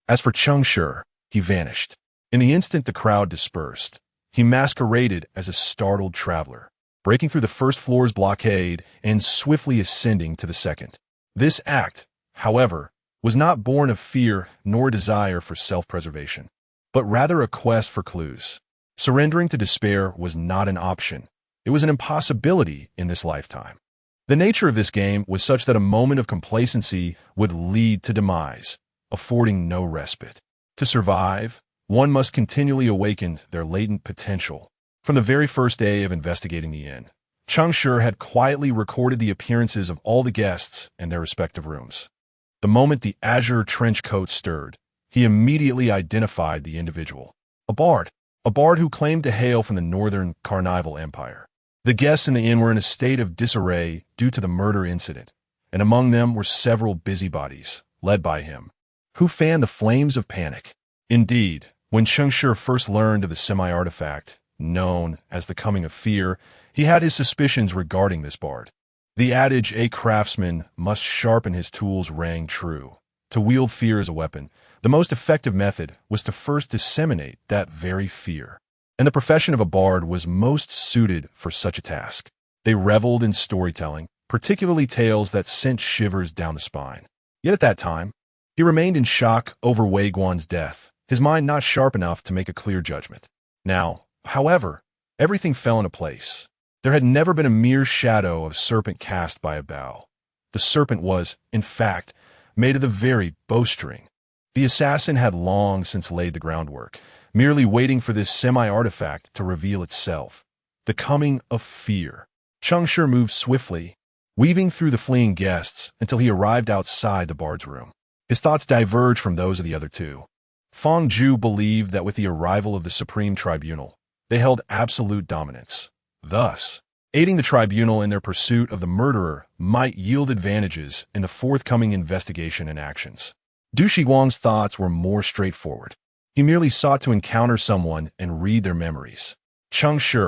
As for Cheng Shi, he vanished. In the instant the crowd dispersed, he masqueraded as a startled traveler, breaking through the first floor's blockade and swiftly ascending to the second. This act, however, was not born of fear nor desire for self-preservation, but rather a quest for clues. Surrendering to despair was not an option. It was an impossibility in this lifetime. The nature of this game was such that a moment of complacency would lead to demise, affording no respite. To survive, one must continually awaken their latent potential. From the very first day of investigating the inn, Cheng Shi had quietly recorded the appearances of all the guests in their respective rooms. The moment the azure trench coat stirred, he immediately identified the individual. A bard who claimed to hail from the northern Carnival Empire. The guests in the inn were in a state of disarray due to the murder incident, and among them were several busybodies, led by him, who fanned the flames of panic. Indeed, when Cheng Shi first learned of the semi-artifact, known as the Coming of Fear, he had his suspicions regarding this bard. The adage, "A craftsman must sharpen his tools," rang true. To wield fear as a weapon, the most effective method was to first disseminate that very fear. And the profession of a bard was most suited for such a task. They reveled in storytelling, particularly tales that sent shivers down the spine. Yet at that time, he remained in shock over Wei Guan's death, his mind not sharp enough to make a clear judgment. Now, however, everything fell into place. There had never been a mere shadow of a serpent cast by a bow. The serpent was, in fact, made of the very bowstring. The assassin had long since laid the groundwork, merely waiting for this semi-artifact to reveal itself. The Coming of Fear. Cheng Shi moved swiftly, weaving through the fleeing guests until he arrived outside the bard's room. His thoughts diverged from those of the other two. Feng Zhu believed that with the arrival of the Supreme Tribunal, they held absolute dominance. Thus, aiding the tribunal in their pursuit of the murderer might yield advantages in the forthcoming investigation and actions. Du Shiguang's thoughts were more straightforward. He merely sought to encounter someone and read their memories. Cheng Shi,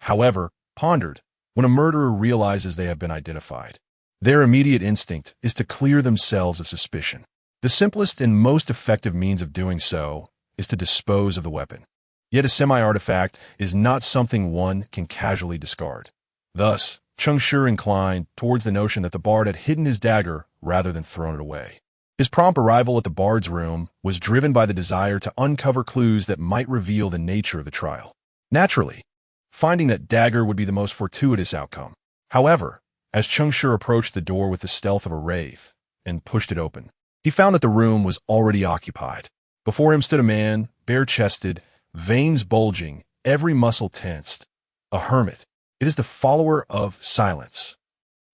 however, pondered, when a murderer realizes they have been identified, their immediate instinct is to clear themselves of suspicion. The simplest and most effective means of doing so is to dispose of the weapon. Yet a semi-artifact is not something one can casually discard. Thus, Cheng Shi inclined towards the notion that the bard had hidden his dagger rather than thrown it away. His prompt arrival at the bard's room was driven by the desire to uncover clues that might reveal the nature of the trial. Naturally, finding that dagger would be the most fortuitous outcome. However, as Cheng Shi approached the door with the stealth of a wraith and pushed it open, he found that the room was already occupied. Before him stood a man, bare-chested, veins bulging, every muscle tensed. A hermit. It is the follower of silence.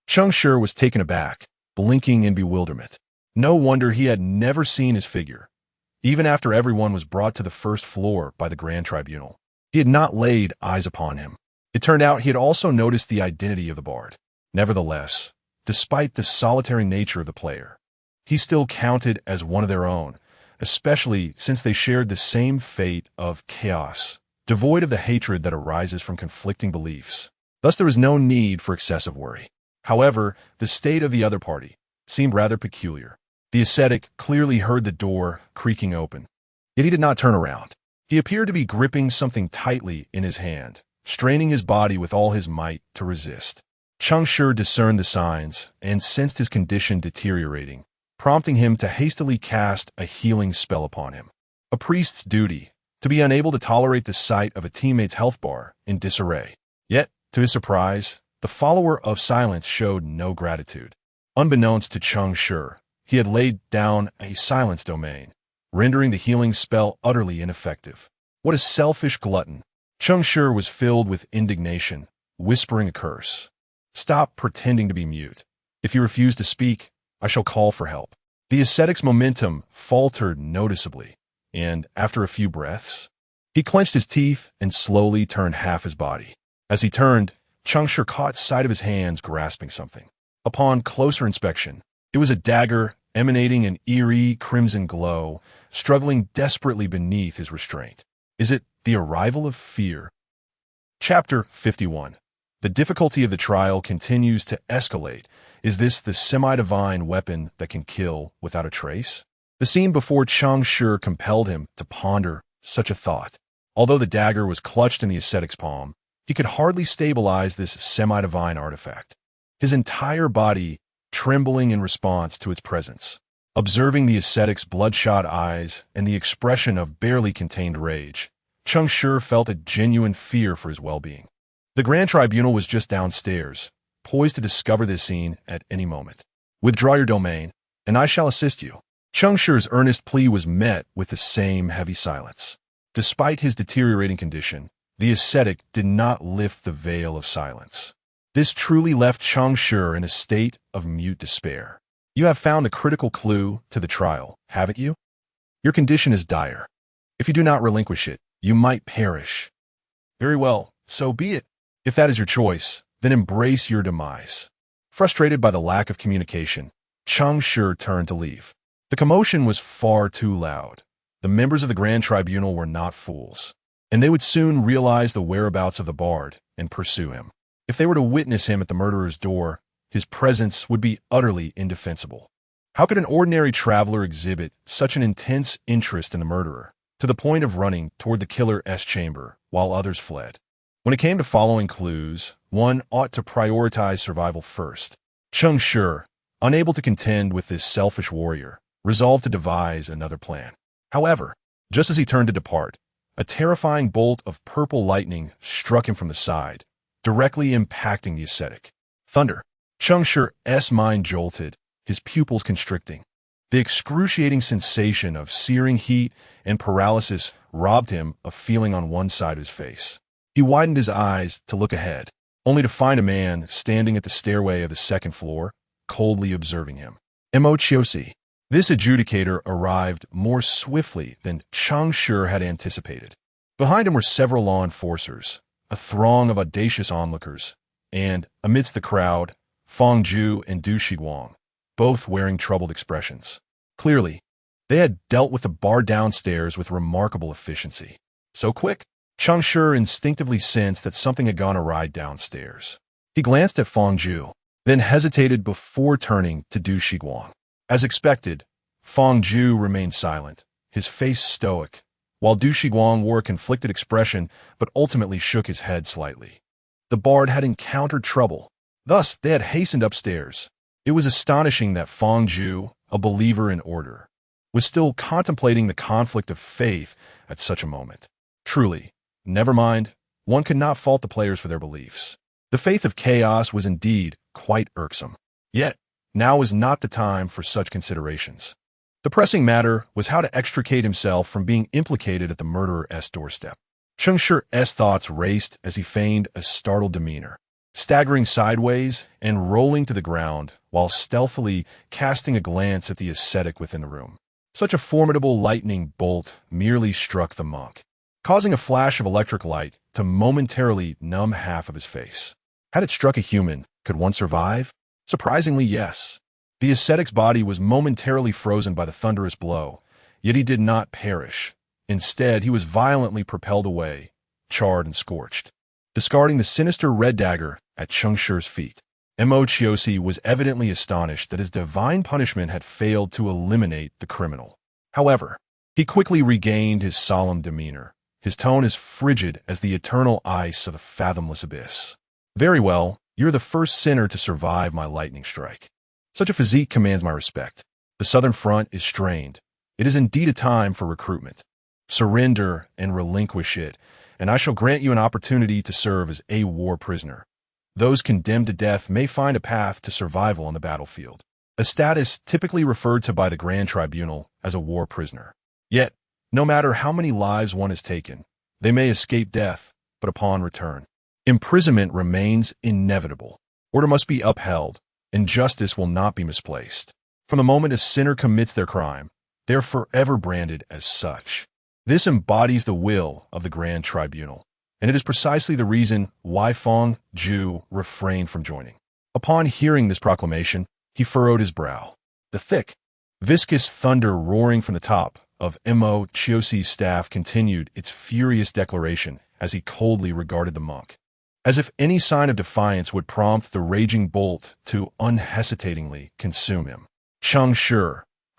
Cheng Shi was taken aback, blinking in bewilderment. No wonder he had never seen his figure. Even after everyone was brought to the first floor by the Grand Tribunal, he had not laid eyes upon him. It turned out he had also noticed the identity of the bard. Nevertheless, despite the solitary nature of the player, he still counted as one of their own, especially since they shared the same fate of chaos, devoid of the hatred that arises from conflicting beliefs. Thus there was no need for excessive worry. However, the state of the other party seemed rather peculiar. The ascetic clearly heard the door creaking open, yet he did not turn around. He appeared to be gripping something tightly in his hand, straining his body with all his might to resist. Cheng Shi discerned the signs and sensed his condition deteriorating, prompting him to hastily cast a healing spell upon him. A priest's duty, to be unable to tolerate the sight of a teammate's health bar in disarray. Yet, to his surprise, the follower of silence showed no gratitude. Unbeknownst to Cheng Shi, he had laid down a silence domain, rendering the healing spell utterly ineffective. What a selfish glutton! Cheng Shi was filled with indignation, whispering a curse. "Stop pretending to be mute. If you refuse to speak, I shall call for help." The ascetic's momentum faltered noticeably, and after a few breaths, he clenched his teeth and slowly turned half his body. As he turned, Cheng Shi caught sight of his hands grasping something. Upon closer inspection, it was a dagger emanating an eerie crimson glow, struggling desperately beneath his restraint. Is it the arrival of fear? Chapter 51. The difficulty of the trial continues to escalate. Is this the semi-divine weapon that can kill without a trace? The scene before Cheng Shi compelled him to ponder such a thought. Although the dagger was clutched in the ascetic's palm, he could hardly stabilize this semi-divine artifact, his entire body trembling in response to its presence. Observing the ascetic's bloodshot eyes and the expression of barely contained rage, Cheng Shi felt a genuine fear for his well-being. The Grand Tribunal was just downstairs, poised to discover this scene at any moment. "Withdraw your domain, and I shall assist you." Cheng Shi's earnest plea was met with the same heavy silence. Despite his deteriorating condition, the ascetic did not lift the veil of silence. This truly left Cheng Shi in a state of mute despair. "You have found a critical clue to the trial, haven't you? Your condition is dire. If you do not relinquish it, you might perish." "Very well, so be it. If that is your choice, then embrace your demise." Frustrated by the lack of communication, Cheng Shi turned to leave. The commotion was far too loud. The members of the Grand Tribunal were not fools, and they would soon realize the whereabouts of the bard and pursue him. If they were to witness him at the murderer's door, his presence would be utterly indefensible. How could an ordinary traveler exhibit such an intense interest in the murderer, to the point of running toward the killer's chamber while others fled? When it came to following clues, one ought to prioritize survival first. Cheng Shi, unable to contend with this selfish warrior, resolved to devise another plan. However, just as he turned to depart, a terrifying bolt of purple lightning struck him from the side, directly impacting the ascetic. Thunder! Cheng Shi's mind jolted, his pupils constricting. The excruciating sensation of searing heat and paralysis robbed him of feeling on one side of his face. He widened his eyes to look ahead, only to find a man standing at the stairway of the second floor, coldly observing him. Emochiosi. This adjudicator arrived more swiftly than Cheng Shi had anticipated. Behind him were several law enforcers, a throng of audacious onlookers, and, amidst the crowd, Feng Ju and Du Shiguang, both wearing troubled expressions. Clearly, they had dealt with the bar downstairs with remarkable efficiency. So quick? Cheng Shi instinctively sensed that something had gone awry downstairs. He glanced at Feng Ju, then hesitated before turning to Du Shiguang. As expected, Feng Ju remained silent, his face stoic, while Du Shiguang wore a conflicted expression but ultimately shook his head slightly. The bard had encountered trouble. Thus, they had hastened upstairs. It was astonishing that Feng Ju, a believer in order, was still contemplating the conflict of faith at such a moment. Truly, never mind, one could not fault the players for their beliefs. The faith of chaos was indeed quite irksome. Yet, now was not the time for such considerations. The pressing matter was how to extricate himself from being implicated at the murderer's doorstep. Cheng Shi's thoughts raced as he feigned a startled demeanor, staggering sideways and rolling to the ground while stealthily casting a glance at the ascetic within the room. Such a formidable lightning bolt merely struck the monk, causing a flash of electric light to momentarily numb half of his face. Had it struck a human, could one survive? Surprisingly, yes. The ascetic's body was momentarily frozen by the thunderous blow, yet he did not perish. Instead, he was violently propelled away, charred and scorched, discarding the sinister red dagger at Cheng Shi's feet. Cheng was evidently astonished that his divine punishment had failed to eliminate the criminal. However, he quickly regained his solemn demeanor, his tone as frigid as the eternal ice of the fathomless abyss. Very well, you're the first sinner to survive my lightning strike. Such a physique commands my respect. The southern front is strained. It is indeed a time for recruitment. Surrender and relinquish it, and I shall grant you an opportunity to serve as a war prisoner. Those condemned to death may find a path to survival on the battlefield, a status typically referred to by the Grand Tribunal as a war prisoner. Yet, no matter how many lives one has taken, they may escape death, but upon return, imprisonment remains inevitable. Order must be upheld, and justice will not be misplaced. From the moment a sinner commits their crime, they are forever branded as such. This embodies the will of the Grand Tribunal, and it is precisely the reason why Feng Zhu refrained from joining. Upon hearing this proclamation, he furrowed his brow. The thick, viscous thunder roaring from the top of Cheng's staff continued its furious declaration as he coldly regarded the monk, as if any sign of defiance would prompt the raging bolt to unhesitatingly consume him. Cheng Shi,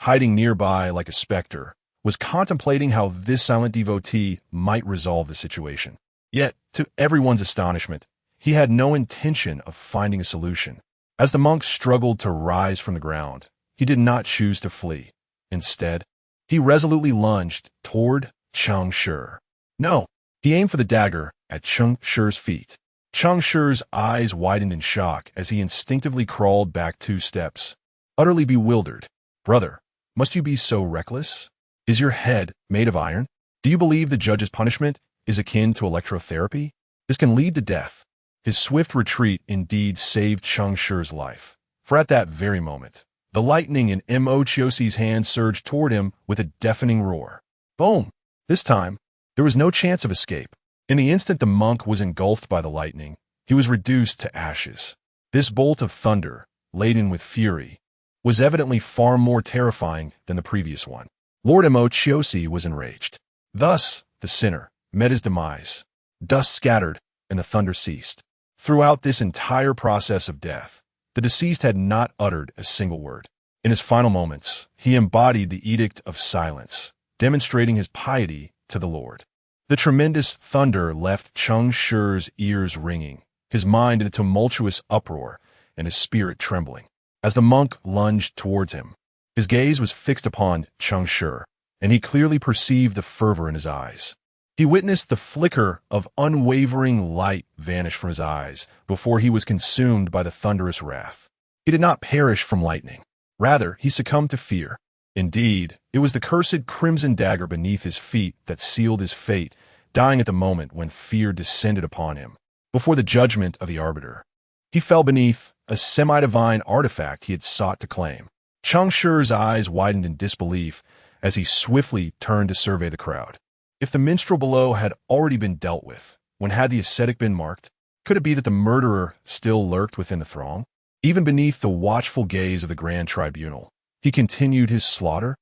hiding nearby like a specter, was contemplating how this silent devotee might resolve the situation. Yet, to everyone's astonishment, he had no intention of finding a solution. As the monk struggled to rise from the ground, he did not choose to flee. Instead, he resolutely lunged toward Cheng Shi. No, he aimed for the dagger at Cheng Shi's feet. Cheng Shi's eyes widened in shock as he instinctively crawled back 2 steps, utterly bewildered. Brother, must you be so reckless? Is your head made of iron? Do you believe the judge's punishment is akin to electrotherapy? This can lead to death. His swift retreat indeed saved Cheng Shi's life, for at that very moment, the lightning in Cheng's hand surged toward him with a deafening roar. Boom! This time, there was no chance of escape. In the instant the monk was engulfed by the lightning, he was reduced to ashes. This bolt of thunder, laden with fury, was evidently far more terrifying than the previous one. Lord Cheng was enraged. Thus, the sinner met his demise. Dust scattered, and the thunder ceased. Throughout this entire process of death, the deceased had not uttered a single word. In his final moments, he embodied the edict of silence, demonstrating his piety to the Lord. The tremendous thunder left Cheng Shi's ears ringing, his mind in a tumultuous uproar, and his spirit trembling. As the monk lunged towards him, his gaze was fixed upon Cheng Shi, and he clearly perceived the fervor in his eyes. He witnessed the flicker of unwavering light vanish from his eyes before he was consumed by the thunderous wrath. He did not perish from lightning. Rather, he succumbed to fear. Indeed, it was the cursed crimson dagger beneath his feet that sealed his fate, dying at the moment when fear descended upon him, before the judgment of the arbiter. He fell beneath a semi-divine artifact he had sought to claim. Cheng Shi's eyes widened in disbelief as he swiftly turned to survey the crowd. If the minstrel below had already been dealt with, when had the ascetic been marked? Could it be that the murderer still lurked within the throng? Even beneath the watchful gaze of the Grand Tribunal, he continued his slaughter.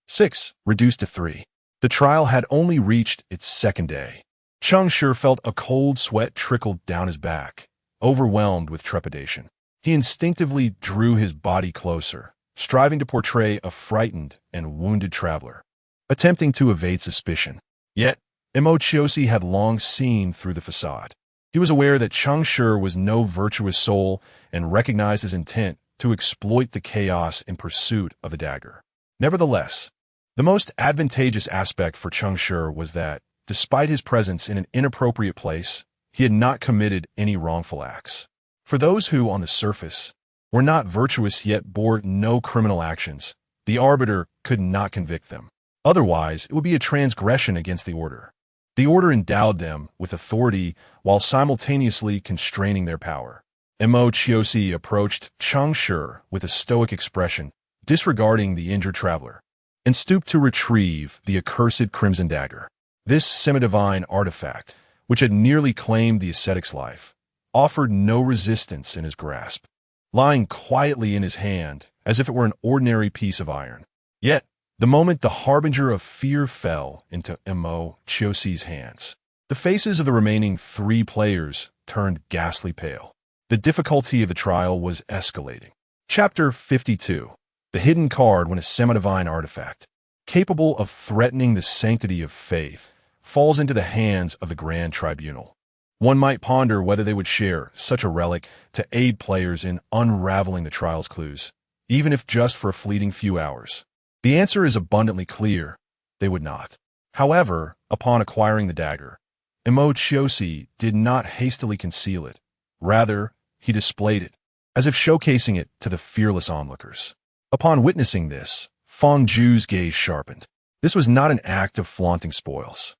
6, reduced to 3. The trial had only reached its second day. Cheng Shi felt a cold sweat trickle down his back, overwhelmed with trepidation. He instinctively drew his body closer, striving to portray a frightened and wounded traveler, attempting to evade suspicion. Yet, Cheng had long seen through the facade. He was aware that Cheng Shi was no virtuous soul and recognized his intent to exploit the chaos in pursuit of the dagger. Nevertheless, the most advantageous aspect for Cheng Shi was that, despite his presence in an inappropriate place he had not committed any wrongful acts. For those who, on the surface, were not virtuous yet bore no criminal actions, the arbiter could not convict them. Otherwise, it would be a transgression against the order. The order endowed them with authority while simultaneously constraining their power. Mo Chiosi approached Cheng Shi with a stoic expression, disregarding the injured traveler, and stooped to retrieve the accursed crimson dagger. This semi-divine artifact, which had nearly claimed the ascetic's life, offered no resistance in his grasp, lying quietly in his hand as if it were an ordinary piece of iron. Yet, the moment the harbinger of fear fell into Mo Chiosi's hands, the faces of the remaining 3 players turned ghastly pale. The difficulty of the trial was escalating. Chapter 52. The hidden card when a semi-divine artifact, capable of threatening the sanctity of faith, falls into the hands of the Grand Tribunal. One might ponder whether they would share such a relic to aid players in unraveling the trial's clues, even if just for a fleeting few hours. The answer is abundantly clear: they would not. However, upon acquiring the dagger, Mo Chiosi did not hastily conceal it. Rather, he displayed it, as if showcasing it to the fearless onlookers. Upon witnessing this, Fang Zhu's gaze sharpened. This was not an act of flaunting spoils.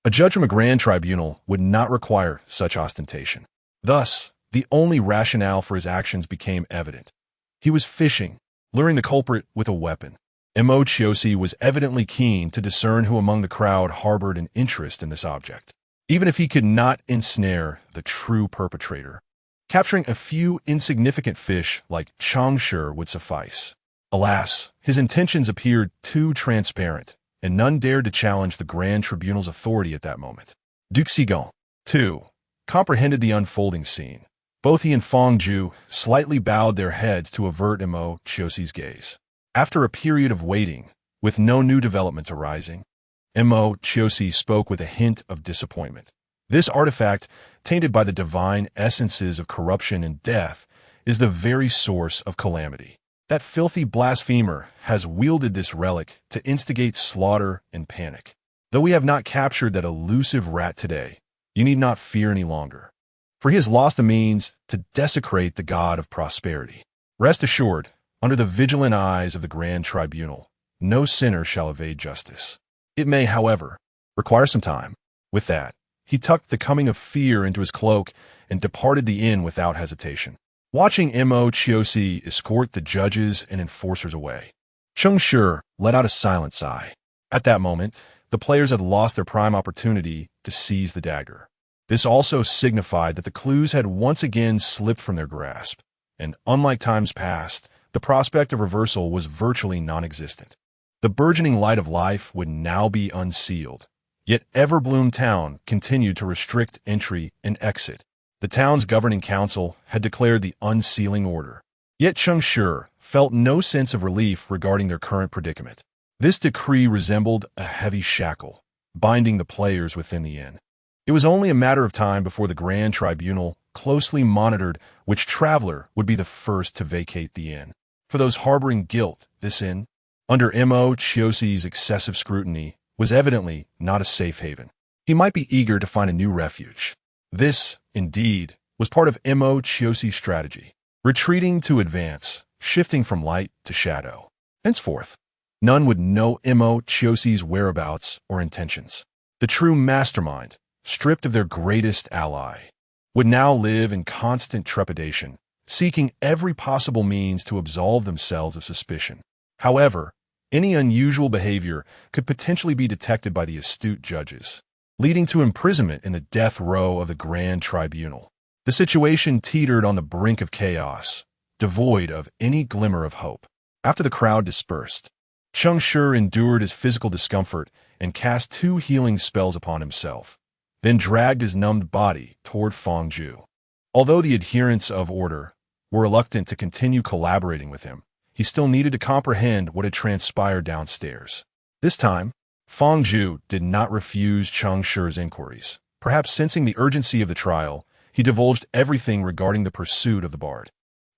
A judge from a grand tribunal would not require such ostentation. Thus, the only rationale for his actions became evident. He was fishing, luring the culprit with a weapon. Mo Chiosi was evidently keen to discern who among the crowd harbored an interest in this object. Even if he could not ensnare the true perpetrator, capturing a few insignificant fish like Cheng Shi would suffice. Alas, his intentions appeared too transparent, and none dared to challenge the Grand Tribunal's authority at that moment. Duke Sigon, too, comprehended the unfolding scene. Both he and Fang Zhu slightly bowed their heads to avert Mo Chiosi's gaze. After a period of waiting, with no new developments arising, Mo Chiosi spoke with a hint of disappointment. This artifact, tainted by the divine essences of corruption and death, is the very source of calamity. That filthy blasphemer has wielded this relic to instigate slaughter and panic. Though we have not captured that elusive rat today, you need not fear any longer, for he has lost the means to desecrate the god of prosperity. Rest assured, under the vigilant eyes of the Grand Tribunal, no sinner shall evade justice. It may, however, require some time. With that, he tucked the coming of fear into his cloak and departed the inn without hesitation. Watching Mo Chiosi escort the judges and enforcers away, Cheng Shi let out a silent sigh. At that moment, the players had lost their prime opportunity to seize the dagger. This also signified that the clues had once again slipped from their grasp, and unlike times past, the prospect of reversal was virtually non-existent. The burgeoning light of life would now be unsealed, yet Everbloom Town continued to restrict entry and exit. The town's governing council had declared the unsealing order. Yet Cheng Shi felt no sense of relief regarding their current predicament. This decree resembled a heavy shackle, binding the players within the inn. It was only a matter of time before the Grand Tribunal closely monitored which traveler would be the first to vacate the inn. For those harboring guilt, this inn, under Mo Chiosi's excessive scrutiny, was evidently not a safe haven. He might be eager to find a new refuge. This, indeed, was part of Mo Chiosi's strategy, retreating to advance, shifting from light to shadow. Henceforth, none would know Mo Chiosi's whereabouts or intentions. The true mastermind, stripped of their greatest ally, would now live in constant trepidation, seeking every possible means to absolve themselves of suspicion. However, any unusual behavior could potentially be detected by the astute judges, leading to imprisonment in the death row of the Grand Tribunal. The situation teetered on the brink of chaos, devoid of any glimmer of hope. After the crowd dispersed, Cheng Shi endured his physical discomfort and cast 2 healing spells upon himself, then dragged his numbed body toward Fang Zhu. Although the adherents of order were reluctant to continue collaborating with him, he still needed to comprehend what had transpired downstairs. This time, Fang Zhu did not refuse Cheng Shi's inquiries. Perhaps sensing the urgency of the trial, he divulged everything regarding the pursuit of the bard.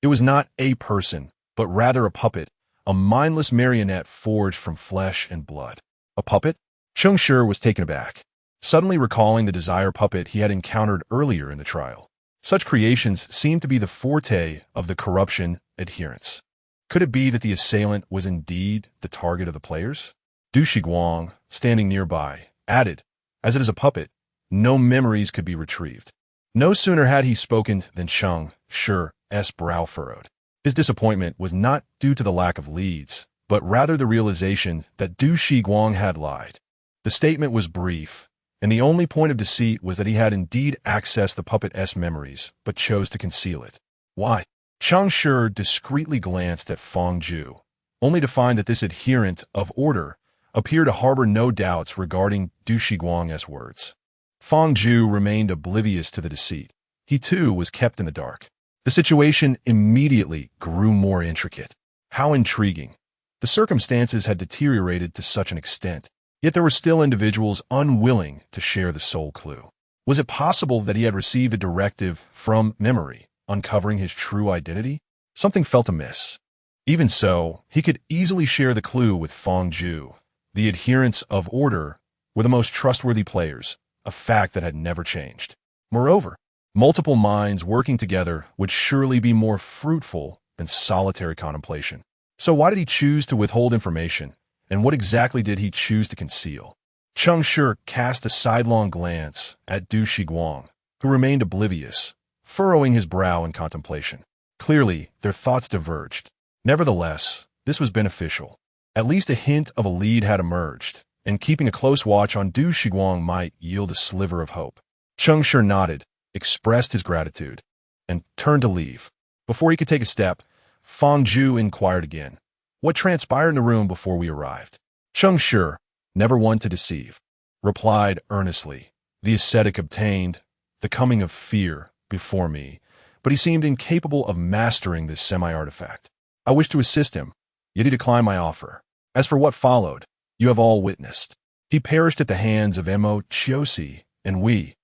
It was not a person, but rather a puppet, a mindless marionette forged from flesh and blood. A puppet? Cheng Shi was taken aback. suddenly recalling the desire puppet he had encountered earlier in the trial. Such creations seemed to be the forte of the corruption adherents. Could it be that the assailant was indeed the target of the players? Du Shiguang, standing nearby, added, "As it is a puppet, no memories could be retrieved." No sooner had he spoken than Cheng Shi's brow furrowed. His disappointment was not due to the lack of leads, but rather the realization that Du Shiguang had lied. The statement was brief, and the only point of deceit was that he had indeed accessed the puppet's memories, but chose to conceal it. Why? Cheng Shi discreetly glanced at Feng Zhu, only to find that this adherent of order appeared to harbor no doubts regarding Du Shiguang's words. Feng Zhu remained oblivious to the deceit. He too was kept in the dark. The situation immediately grew more intricate. How intriguing. The circumstances had deteriorated to such an extent, yet there were still individuals unwilling to share the sole clue. Was it possible that he had received a directive from memory, uncovering his true identity? Something felt amiss. Even so, he could easily share the clue with Feng Zhu. The adherents of order were the most trustworthy players, a fact that had never changed. Moreover, multiple minds working together would surely be more fruitful than solitary contemplation. So why did he choose to withhold information, and what exactly did he choose to conceal? Cheng Shi cast a sidelong glance at Du Shiguang, who remained oblivious, furrowing his brow in contemplation. Clearly, their thoughts diverged. Nevertheless, this was beneficial. At least a hint of a lead had emerged, and keeping a close watch on Du Shiguang might yield a sliver of hope. Cheng Shi nodded, expressed his gratitude, and turned to leave. Before he could take a step, Feng Zhu inquired again, "What transpired in the room before we arrived?" Cheng Shi, never one to deceive, replied earnestly, "The ascetic obtained the coming of fear before me, but he seemed incapable of mastering this semi-artifact. I wished to assist him, yet he declined my offer. As for what followed, you have all witnessed. He perished at the hands of Mo Chiosi, and we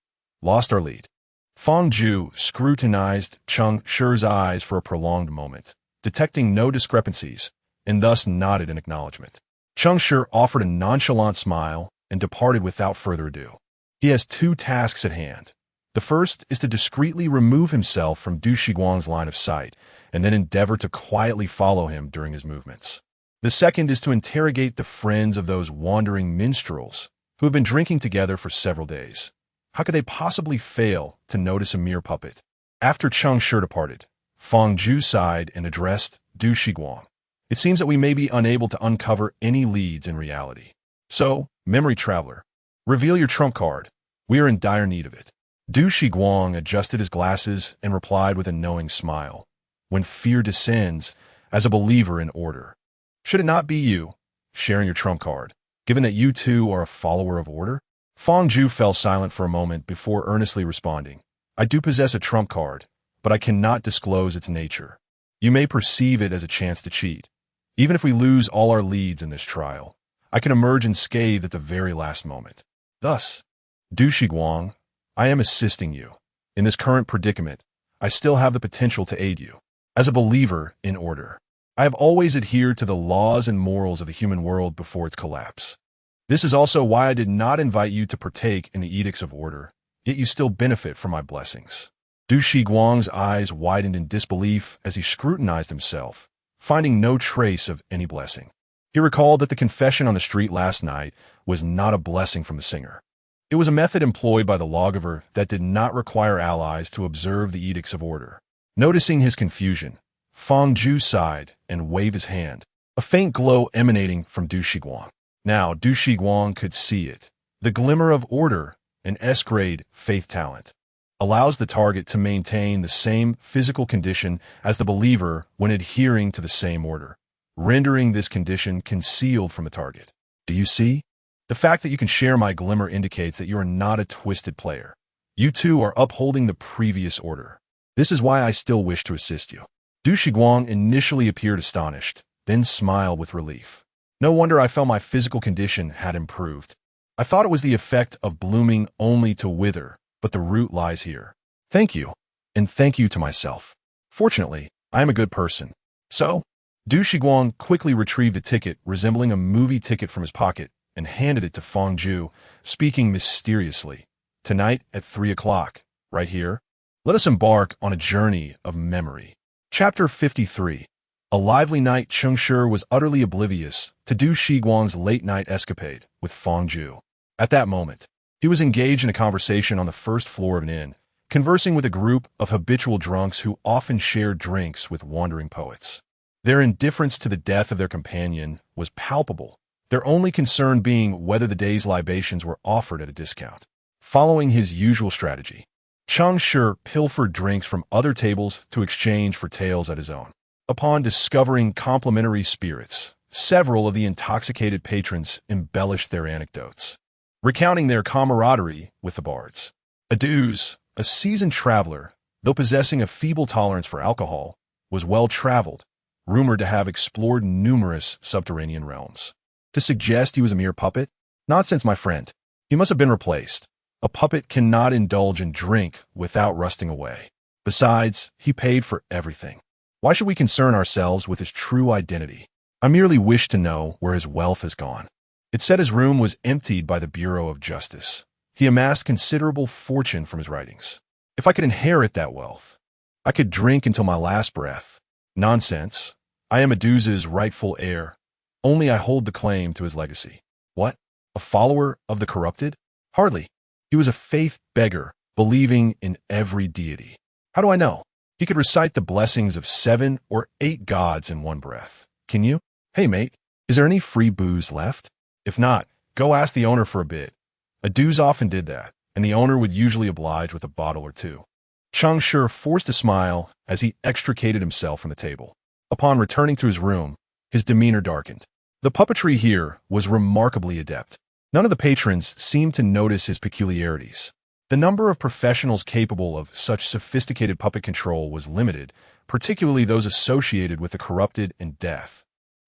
lost our lead." Feng Zhu scrutinized Cheng Shi's eyes for a prolonged moment, detecting no discrepancies, and thus nodded in acknowledgement. Cheng Shi offered a nonchalant smile and departed without further ado. He has two tasks at hand. The first is to discreetly remove himself from Du Shiguang's line of sight, and then endeavor to quietly follow him during his movements. The second is to interrogate the friends of those wandering minstrels who have been drinking together for several days. How could they possibly fail to notice a mere puppet? After Cheng Shi departed, Feng Zhu sighed and addressed Du Shiguang. "It seems that we may be unable to uncover any leads in reality. So, memory traveler, reveal your trump card. We are in dire need of it." Du Shiguang adjusted his glasses and replied with a knowing smile, "When fear descends, as a believer in order. Should it not be you, sharing your trump card, given that you too are a follower of order?" Feng Zhu fell silent for a moment before earnestly responding, "I do possess a trump card, but I cannot disclose its nature. You may perceive it as a chance to cheat. Even if we lose all our leads in this trial, I can emerge unscathed at the very last moment. Thus, Du Shiguang, I am assisting you. In this current predicament, I still have the potential to aid you. As a believer in order, I have always adhered to the laws and morals of the human world before its collapse. This is also why I did not invite you to partake in the edicts of order, yet you still benefit from my blessings." Du Shiguang's eyes widened in disbelief as he scrutinized himself, finding no trace of any blessing. He recalled that the confession on the street last night was not a blessing from the singer. It was a method employed by the lawgiver that did not require allies to observe the edicts of order. Noticing his confusion, Feng Zhu sighed and waved his hand, a faint glow emanating from Du Shiguang. Now Du Shiguang could see it. The glimmer of order, an S-grade faith talent, allows the target to maintain the same physical condition as the believer when adhering to the same order, rendering this condition concealed from the target. Do you see? The fact that you can share my glimmer indicates that you are not a twisted player. You too are upholding the previous order. This is why I still wish to assist you." Du Shiguang initially appeared astonished, then smiled with relief. "No wonder I felt my physical condition had improved. I thought it was the effect of blooming only to wither, but the root lies here. Thank you, and thank you to myself. Fortunately, I am a good person." So, Du Shiguang quickly retrieved a ticket resembling a movie ticket from his pocket and handed it to Fangju, speaking mysteriously. "Tonight at 3 o'clock, right here. Let us embark on a journey of memory." Chapter 53. A lively night. Cheng Shi was utterly oblivious to Du Shiguang's late-night escapade with Fangju. At that moment, he was engaged in a conversation on the first floor of an inn, conversing with a group of habitual drunks who often shared drinks with wandering poets. Their indifference to the death of their companion was palpable, their only concern being whether the day's libations were offered at a discount. Following his usual strategy, Cheng Shi pilfered drinks from other tables to exchange for tales at his own. Upon discovering complimentary spirits, several of the intoxicated patrons embellished their anecdotes, recounting their camaraderie with the bards. Aduz, a seasoned traveler, though possessing a feeble tolerance for alcohol, was well-traveled, rumored to have explored numerous subterranean realms. To suggest he was a mere puppet? Nonsense, my friend. He must have been replaced. A puppet cannot indulge in drink without rusting away. Besides, he paid for everything. Why should we concern ourselves with his true identity? I merely wish to know where his wealth has gone. It said his room was emptied by the Bureau of Justice. He amassed considerable fortune from his writings. If I could inherit that wealth, I could drink until my last breath. Nonsense. I am Aduz's rightful heir. Only I hold the claim to his legacy. What? A follower of the corrupted? Hardly. He was a faith beggar, believing in every deity. How do I know? He could recite the blessings of 7 or 8 gods in one breath. Can you? Hey, mate, is there any free booze left? If not, go ask the owner for a bit. Aduz often did that, and the owner would usually oblige with a bottle or two. Cheng Shi forced a smile as he extricated himself from the table. Upon returning to his room, his demeanor darkened. The puppetry here was remarkably adept. None of the patrons seemed to notice his peculiarities. The number of professionals capable of such sophisticated puppet control was limited, particularly those associated with the corrupted and death.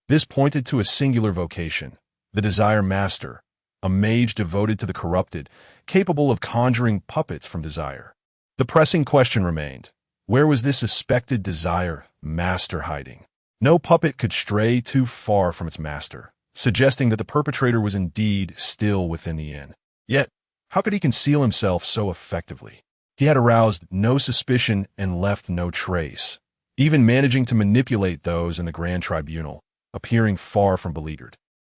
This pointed to a singular vocation, the desire master, a mage devoted to the corrupted, capable of conjuring puppets from desire. The pressing question remained, where was this suspected desire master hiding? No puppet could stray too far from its master, suggesting that the perpetrator was indeed still within the inn. Yet, how could he conceal himself so effectively? He had aroused no suspicion and left no trace, even managing to manipulate those in the Grand Tribunal, appearing far from beleaguered.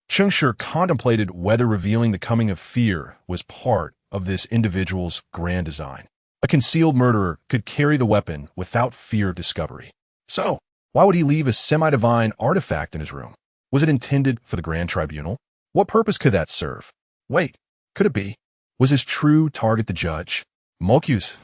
Cheng Shi contemplated whether revealing the coming of fear was part of this individual's grand design. A concealed murderer could carry the weapon without fear of discovery. So, why would he leave a semi-divine artifact in his room? Was it intended for the Grand Tribunal? What purpose could that serve? Wait, could it be? Was his true target the judge? Mokyus.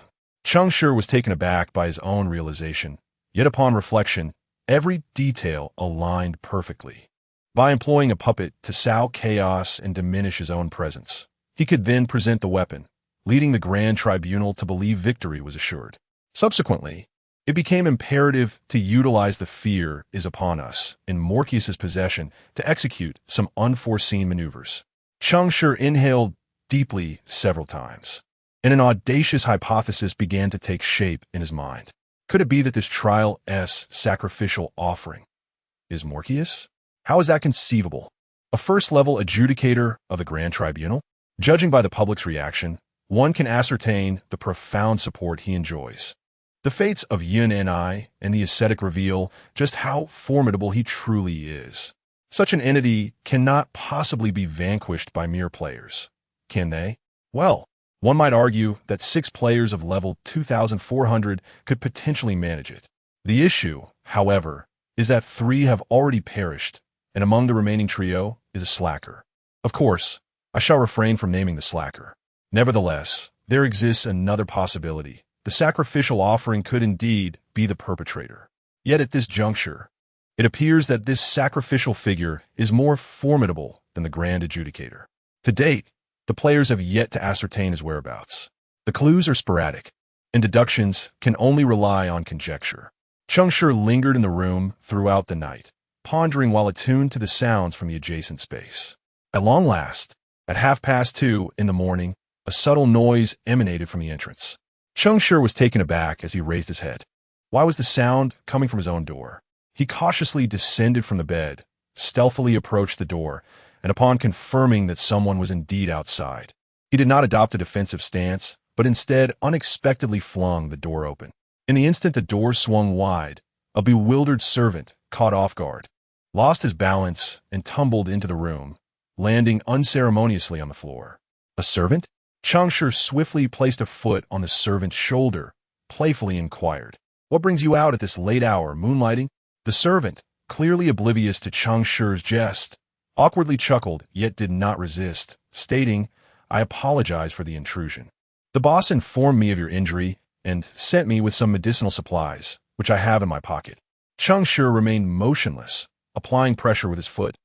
Cheng Shi was taken aback by his own realization, yet upon reflection, every detail aligned perfectly. By employing a puppet to sow chaos and diminish his own presence, he could then present the weapon, leading the Grand Tribunal to believe victory was assured. Subsequently, it became imperative to utilize the fear is upon us in Morpheus's possession to execute some unforeseen maneuvers. Cheng Shi inhaled deeply several times, and an audacious hypothesis began to take shape in his mind. Could it be that this trial-s sacrificial offering is Morpheus? How is that conceivable? A first-level adjudicator of the Grand Tribunal? Judging by the public's reaction, one can ascertain the profound support he enjoys. The fates of Yun and I and the ascetic reveal just how formidable he truly is. Such an entity cannot possibly be vanquished by mere players. Can they? Well, one might argue that 6 players of level 2,400 could potentially manage it. The issue, however, is that 3 have already perished, and among the remaining trio is a slacker. Of course, I shall refrain from naming the slacker. Nevertheless, there exists another possibility. The sacrificial offering could indeed be the perpetrator. Yet at this juncture, it appears that this sacrificial figure is more formidable than the Grand Adjudicator. To date, the players have yet to ascertain his whereabouts. The clues are sporadic, and deductions can only rely on conjecture. Cheng Shi lingered in the room throughout the night, pondering while attuned to the sounds from the adjacent space. At long last, at 2:30 in the morning, a subtle noise emanated from the entrance. Cheng Shi was taken aback as he raised his head. Why was the sound coming from his own door? He cautiously descended from the bed, stealthily approached the door, and upon confirming that someone was indeed outside, he did not adopt a defensive stance, but instead unexpectedly flung the door open. In the instant the door swung wide, a bewildered servant, caught off guard, lost his balance and tumbled into the room, landing unceremoniously on the floor. A servant? Cheng Shi swiftly placed a foot on the servant's shoulder, playfully inquired, "What brings you out at this late hour, moonlighting?" The servant, clearly oblivious to Cheng Shi's jest, awkwardly chuckled, yet did not resist, stating, "I apologize for the intrusion. The boss informed me of your injury and sent me with some medicinal supplies, which I have in my pocket." Cheng Shi remained motionless, applying pressure with his foot.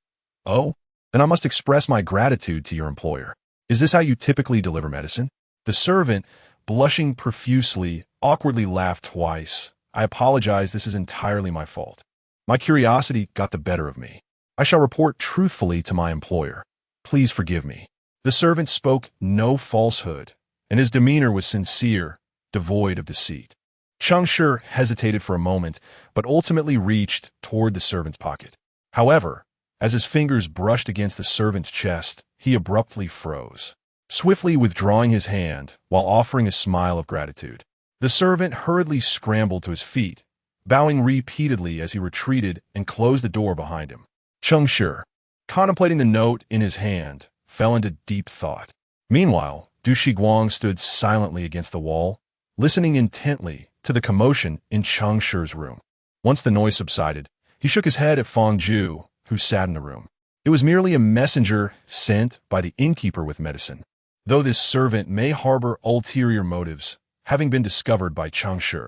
"Oh, then I must express my gratitude to your employer. Is this how you typically deliver medicine?" The servant, blushing profusely, awkwardly laughed twice. "I apologize, this is entirely my fault. My curiosity got the better of me. I shall report truthfully to my employer. Please forgive me." The servant spoke no falsehood, and his demeanor was sincere, devoid of deceit. Cheng Shi hesitated for a moment, but ultimately reached toward the servant's pocket. However, as his fingers brushed against the servant's chest, he abruptly froze, swiftly withdrawing his hand while offering a smile of gratitude. The servant hurriedly scrambled to his feet, bowing repeatedly as he retreated and closed the door behind him. Cheng Shi, contemplating the note in his hand, fell into deep thought. Meanwhile, Du Shiguang stood silently against the wall, listening intently to the commotion in Cheng Shi's room. Once the noise subsided, he shook his head at Feng Ju, who sat in the room. It was merely a messenger sent by the innkeeper with medicine, though this servant may harbor ulterior motives, having been discovered by Cheng Shi.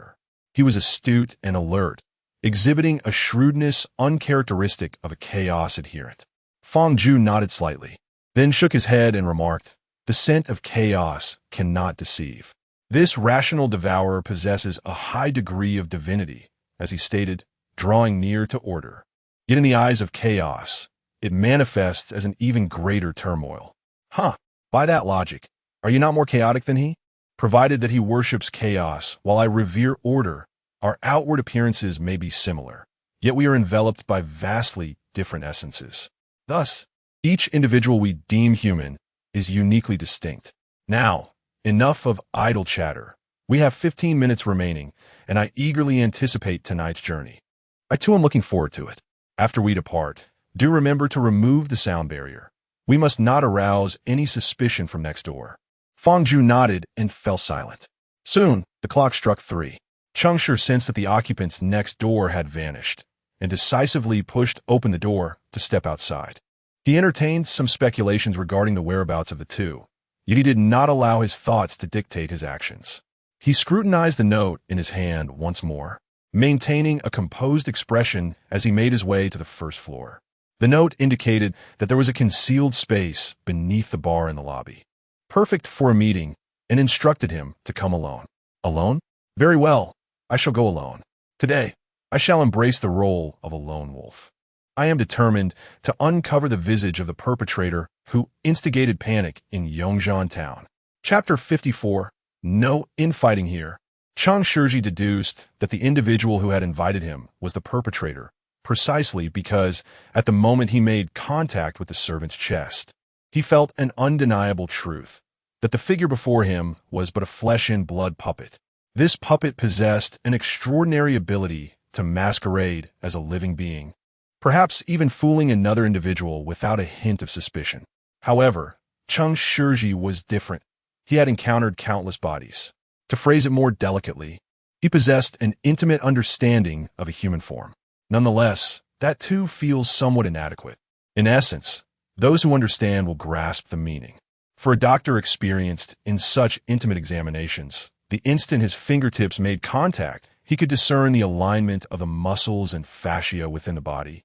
He was astute and alert, exhibiting a shrewdness uncharacteristic of a chaos adherent. Feng Ju nodded slightly, then shook his head and remarked, "The scent of chaos cannot deceive. This rational devourer possesses a high degree of divinity," as he stated, drawing near to order. Yet in the eyes of chaos, it manifests as an even greater turmoil. Huh, by that logic, are you not more chaotic than he? Provided that he worships chaos while I revere order, our outward appearances may be similar, yet we are enveloped by vastly different essences. Thus, each individual we deem human is uniquely distinct. Now, enough of idle chatter. We have 15 minutes remaining, and I eagerly anticipate tonight's journey. I too am looking forward to it. After we depart, do remember to remove the sound barrier. We must not arouse any suspicion from next door. Feng Ju nodded and fell silent. Soon, the clock struck 3. Cheng Shi sensed that the occupants next door had vanished, and decisively pushed open the door to step outside. He entertained some speculations regarding the whereabouts of the two, yet he did not allow his thoughts to dictate his actions. He scrutinized the note in his hand once more, maintaining a composed expression as he made his way to the first floor. The note indicated that there was a concealed space beneath the bar in the lobby, perfect for a meeting, and instructed him to come alone. Alone? Very well, I shall go alone. Today, I shall embrace the role of a lone wolf. I am determined to uncover the visage of the perpetrator who instigated panic in Yongzhan town. Chapter 54. No infighting here. Cheng Shi deduced that the individual who had invited him was the perpetrator, precisely because at the moment he made contact with the servant's chest, he felt an undeniable truth, that the figure before him was but a flesh-and-blood puppet. This puppet possessed an extraordinary ability to masquerade as a living being, perhaps even fooling another individual without a hint of suspicion. However, Cheng Shi was different. He had encountered countless bodies. To phrase it more delicately, he possessed an intimate understanding of a human form. Nonetheless, that too feels somewhat inadequate. In essence, those who understand will grasp the meaning. For a doctor experienced in such intimate examinations, the instant his fingertips made contact, he could discern the alignment of the muscles and fascia within the body,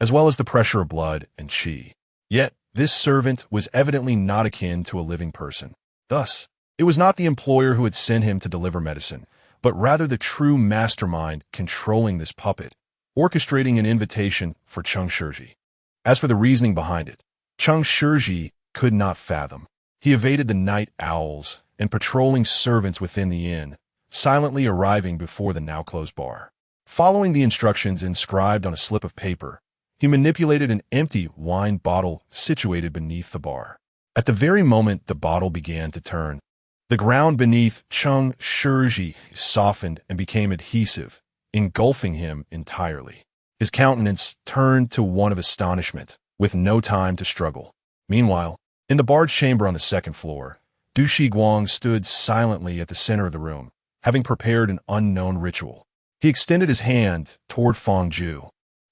as well as the pressure of blood and qi. Yet, this servant was evidently not akin to a living person. Thus, it was not the employer who had sent him to deliver medicine, but rather the true mastermind controlling this puppet, orchestrating an invitation for Cheng Shi. As for the reasoning behind it, Cheng Shi could not fathom. He evaded the night owls and patrolling servants within the inn, silently arriving before the now-closed bar. Following the instructions inscribed on a slip of paper, He manipulated an empty wine bottle situated beneath the bar. At the very moment the bottle began to turn, the ground beneath Cheng Shi softened and became adhesive, engulfing him entirely. His countenance turned to one of astonishment, with no time to struggle. Meanwhile, in the barred chamber on the second floor, Du Shiguang stood silently at the center of the room, having prepared an unknown ritual. He extended his hand toward Fang Ju,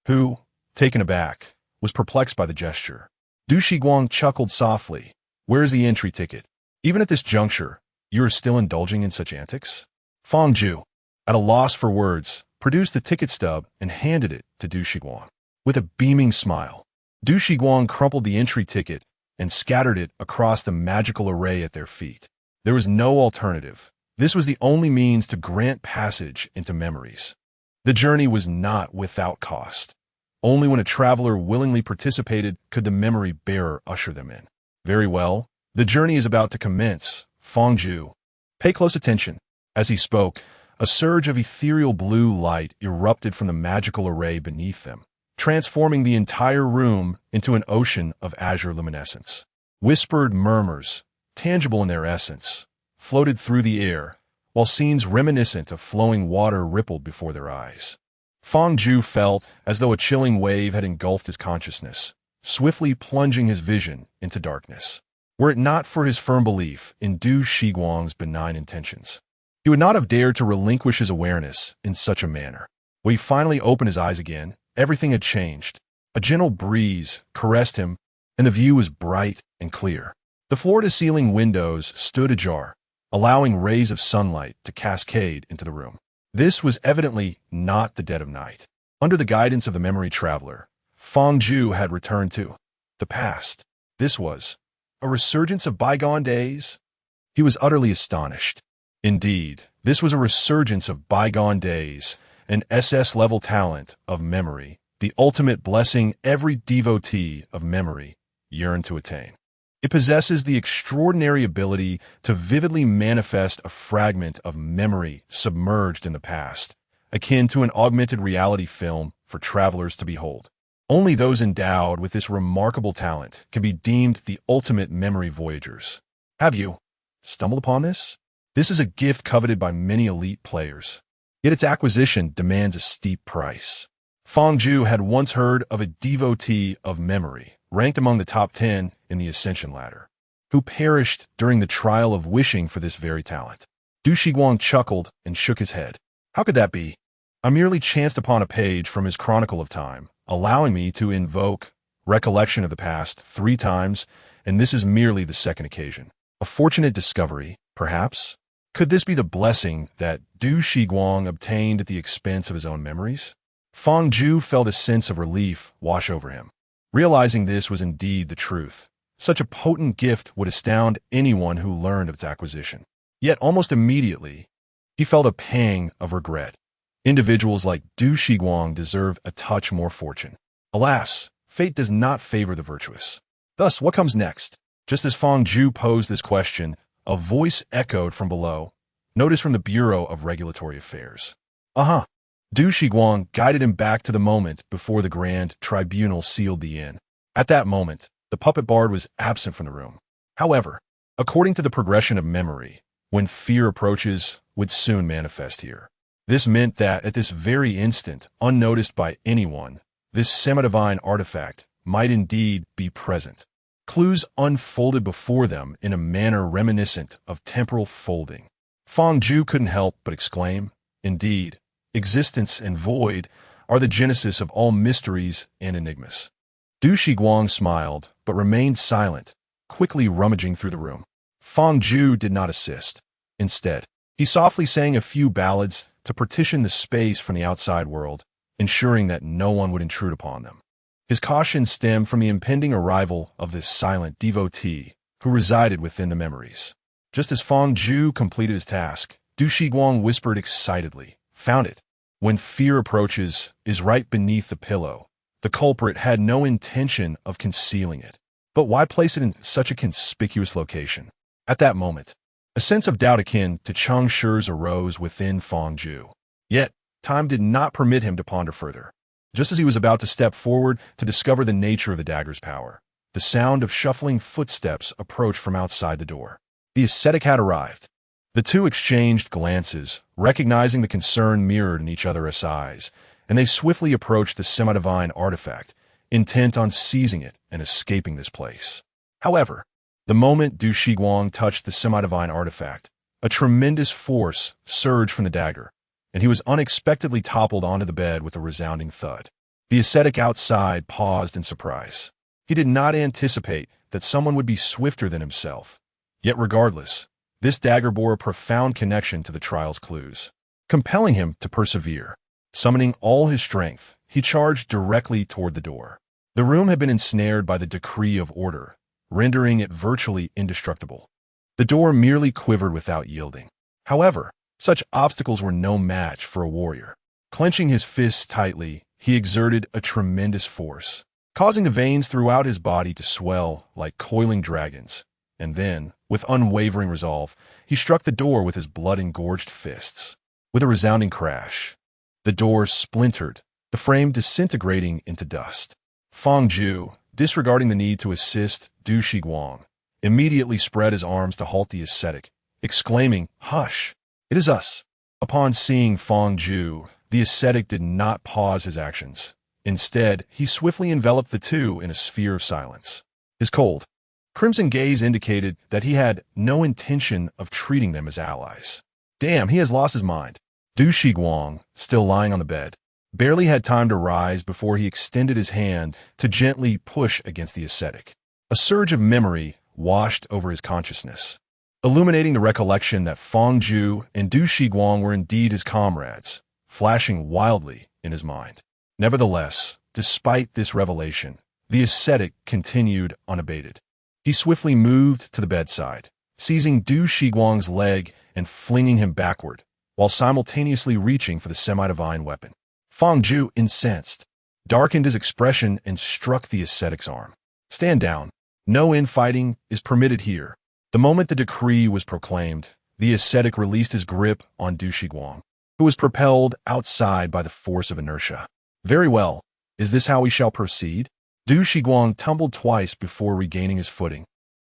who, taken aback, was perplexed by the gesture. Du Shiguang chuckled softly. "Where is the entry ticket? Even at this juncture, you are still indulging in such antics?" Fang Ju, at a loss for words, produced the ticket stub and handed it to Du Shiguang. With a beaming smile, Du Shiguang crumpled the entry ticket and scattered it across the magical array at their feet. There was no alternative. This was the only means to grant passage into memories. The journey was not without cost. Only when a traveler willingly participated could the memory bearer usher them in. Very well, the journey is about to commence, Fang Ju. Pay close attention. As he spoke, a surge of ethereal blue light erupted from the magical array beneath them, transforming the entire room into an ocean of azure luminescence. Whispered murmurs, tangible in their essence, floated through the air, while scenes reminiscent of flowing water rippled before their eyes. Fang Ju felt as though a chilling wave had engulfed his consciousness, swiftly plunging his vision into darkness. Were it not for his firm belief in Du Shiguang's benign intentions, he would not have dared to relinquish his awareness in such a manner. When he finally opened his eyes again, everything had changed. A gentle breeze caressed him, and the view was bright and clear. The floor-to-ceiling windows stood ajar, allowing rays of sunlight to cascade into the room. This was evidently not the dead of night. Under the guidance of the memory traveler, Fang Ju had returned to the past. This was a resurgence of bygone days. He was utterly astonished. Indeed, this was a resurgence of bygone days, an SS-level talent of memory, the ultimate blessing every devotee of memory yearned to attain. It possesses the extraordinary ability to vividly manifest a fragment of memory submerged in the past, akin to an augmented reality film for travelers to behold. Only those endowed with this remarkable talent can be deemed the ultimate memory voyagers. Have you stumbled upon this? This is a gift coveted by many elite players, yet its acquisition demands a steep price. Fang Ju had once heard of a devotee of memory, ranked among the top 10 in the Ascension ladder, who perished during the trial of wishing for this very talent. Du Shiguang chuckled and shook his head. How could that be? I merely chanced upon a page from his Chronicle of Time, allowing me to invoke recollection of the past 3 times, and this is merely the second occasion. A fortunate discovery, perhaps? Could this be the blessing that Du Shiguang obtained at the expense of his own memories? Fang Ju felt a sense of relief wash over him. Realizing this was indeed the truth, such a potent gift would astound anyone who learned of its acquisition. Yet almost immediately, he felt a pang of regret. Individuals like Du Shiguang deserve a touch more fortune. Alas, fate does not favor the virtuous. Thus, what comes next? Just as Fang Ju posed this question, a voice echoed from below. Notice from the Bureau of Regulatory Affairs. Du Shiguang guided him back to the moment before the Grand Tribunal sealed the inn. At that moment, the puppet bard was absent from the room. However, according to the progression of memory, when fear approaches, would soon manifest here. This meant that at this very instant, unnoticed by anyone, this semi-divine artifact might indeed be present. Clues unfolded before them in a manner reminiscent of temporal folding. Fang Ju couldn't help but exclaim, indeed, existence and void are the genesis of all mysteries and enigmas. Du Shiguang smiled, but remained silent, quickly rummaging through the room. Fang Ju did not assist. Instead, he softly sang a few ballads to partition the space from the outside world, ensuring that no one would intrude upon them. His caution stemmed from the impending arrival of this silent devotee who resided within the memories. Just as Fang Ju completed his task, Du Shiguang whispered excitedly, "Found it. When fear approaches is right beneath the pillow. The culprit had no intention of concealing it. But why place it in such a conspicuous location?" At that moment, a sense of doubt akin to Cheng Shi's arose within Fang Ju. Yet, time did not permit him to ponder further. Just as he was about to step forward to discover the nature of the dagger's power, the sound of shuffling footsteps approached from outside the door. The ascetic had arrived. The two exchanged glances, recognizing the concern mirrored in each other's eyes, and they swiftly approached the semi-divine artifact, intent on seizing it and escaping this place. However, the moment Du Shiguang touched the semi-divine artifact, a tremendous force surged from the dagger, and he was unexpectedly toppled onto the bed with a resounding thud. The ascetic outside paused in surprise. He did not anticipate that someone would be swifter than himself. Yet regardless, this dagger bore a profound connection to the trial's clues, compelling him to persevere. Summoning all his strength, he charged directly toward the door. The room had been ensnared by the decree of order, rendering it virtually indestructible. The door merely quivered without yielding. However, such obstacles were no match for a warrior. Clenching his fists tightly, he exerted a tremendous force, causing the veins throughout his body to swell like coiling dragons. And then, with unwavering resolve, he struck the door with his blood-engorged fists. With a resounding crash, the door splintered, the frame disintegrating into dust. Fang Ju, disregarding the need to assist Du Shiguang, immediately spread his arms to halt the ascetic, exclaiming, "Hush! It is us!" Upon seeing Fang Ju, the ascetic did not pause his actions. Instead, he swiftly enveloped the two in a sphere of silence. His cold, crimson gaze indicated that he had no intention of treating them as allies. Damn, he has lost his mind. Du Shiguang, still lying on the bed, barely had time to rise before he extended his hand to gently push against the ascetic. A surge of memory washed over his consciousness, illuminating the recollection that Fang Ju and Du Shiguang were indeed his comrades, flashing wildly in his mind. Nevertheless, despite this revelation, the ascetic continued unabated. He swiftly moved to the bedside, seizing Du Shiguang's leg and flinging him backward, while simultaneously reaching for the semi-divine weapon. Fang Ju, incensed, darkened his expression and struck the ascetic's arm. "Stand down. No infighting is permitted here." The moment the decree was proclaimed, the ascetic released his grip on Du Shiguang, who was propelled outside by the force of inertia. "Very well. Is this how we shall proceed?" Du Shiguang tumbled twice before regaining his footing,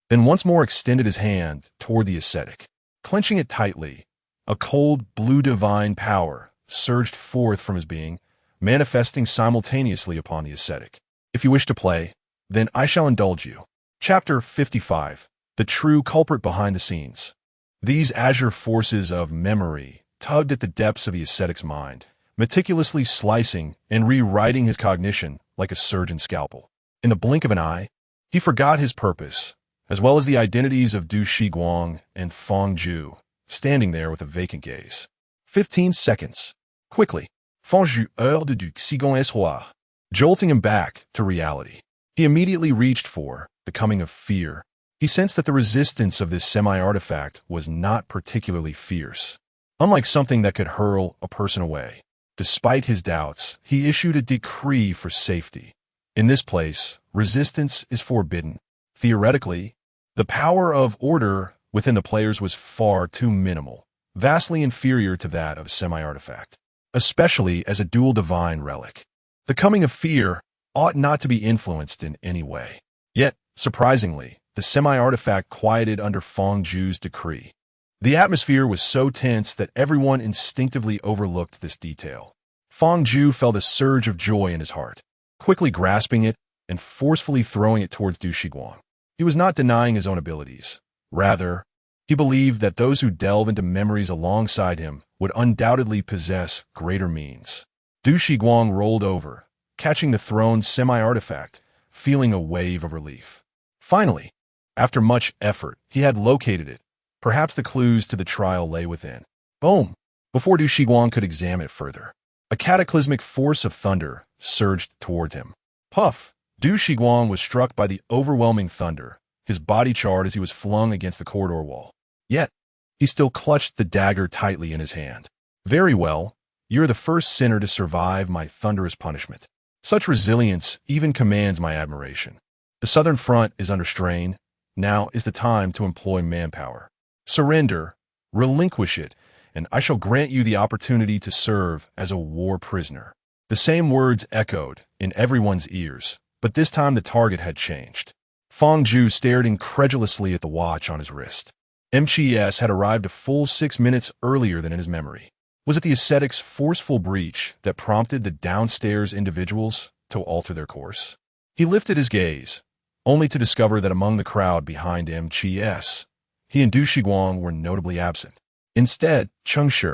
then once more extended his hand toward the ascetic. Clenching it tightly, a cold blue divine power surged forth from his being, manifesting simultaneously upon the ascetic. "If you wish to play, then I shall indulge you." Chapter 55. The true culprit behind the scenes. These azure forces of memory tugged at the depths of the ascetic's mind, meticulously slicing and rewriting his cognition like a surgeon's scalpel. In the blink of an eye, he forgot his purpose, as well as the identities of Du Shiguang and Fang Ju, standing there with a vacant gaze. 15 seconds. Quickly, Fang Ju hors de Du Shiguang espoir, jolting him back to reality. He immediately reached for the coming of fear. He sensed that the resistance of this semi-artifact was not particularly fierce. Unlike something that could hurl a person away, despite his doubts, he issued a decree for safety. In this place, resistance is forbidden. Theoretically, the power of order within the players was far too minimal, vastly inferior to that of a semi-artifact, especially as a dual divine relic. The coming of fear ought not to be influenced in any way. Yet, surprisingly, the semi-artifact quieted under Fang Ju's decree. The atmosphere was so tense that everyone instinctively overlooked this detail. Fang Ju felt a surge of joy in his heart, quickly grasping it and forcefully throwing it towards Du Shiguang. He was not denying his own abilities. Rather, he believed that those who delve into memories alongside him would undoubtedly possess greater means. Du Shiguang rolled over, catching the throne's semi-artifact, feeling a wave of relief. Finally, after much effort, he had located it. Perhaps the clues to the trial lay within. Boom! Before Du Shiguang could examine it further, a cataclysmic force of thunder surged toward him. Puff! Du Shiguang was struck by the overwhelming thunder, his body charred as he was flung against the corridor wall. Yet, he still clutched the dagger tightly in his hand. "Very well. You're the first sinner to survive my thunderous punishment. Such resilience even commands my admiration. The southern front is under strain. Now is the time to employ manpower. Surrender, relinquish it, and I shall grant you the opportunity to serve as a war prisoner." The same words echoed in everyone's ears, but this time the target had changed. Feng Zhu stared incredulously at the watch on his wrist. MGS had arrived a full 6 minutes earlier than in his memory. Was it the ascetic's forceful breach that prompted the downstairs individuals to alter their course? He lifted his gaze, only to discover that among the crowd behind MGS, he and Du Shiguang were notably absent. Instead, Cheng Shi,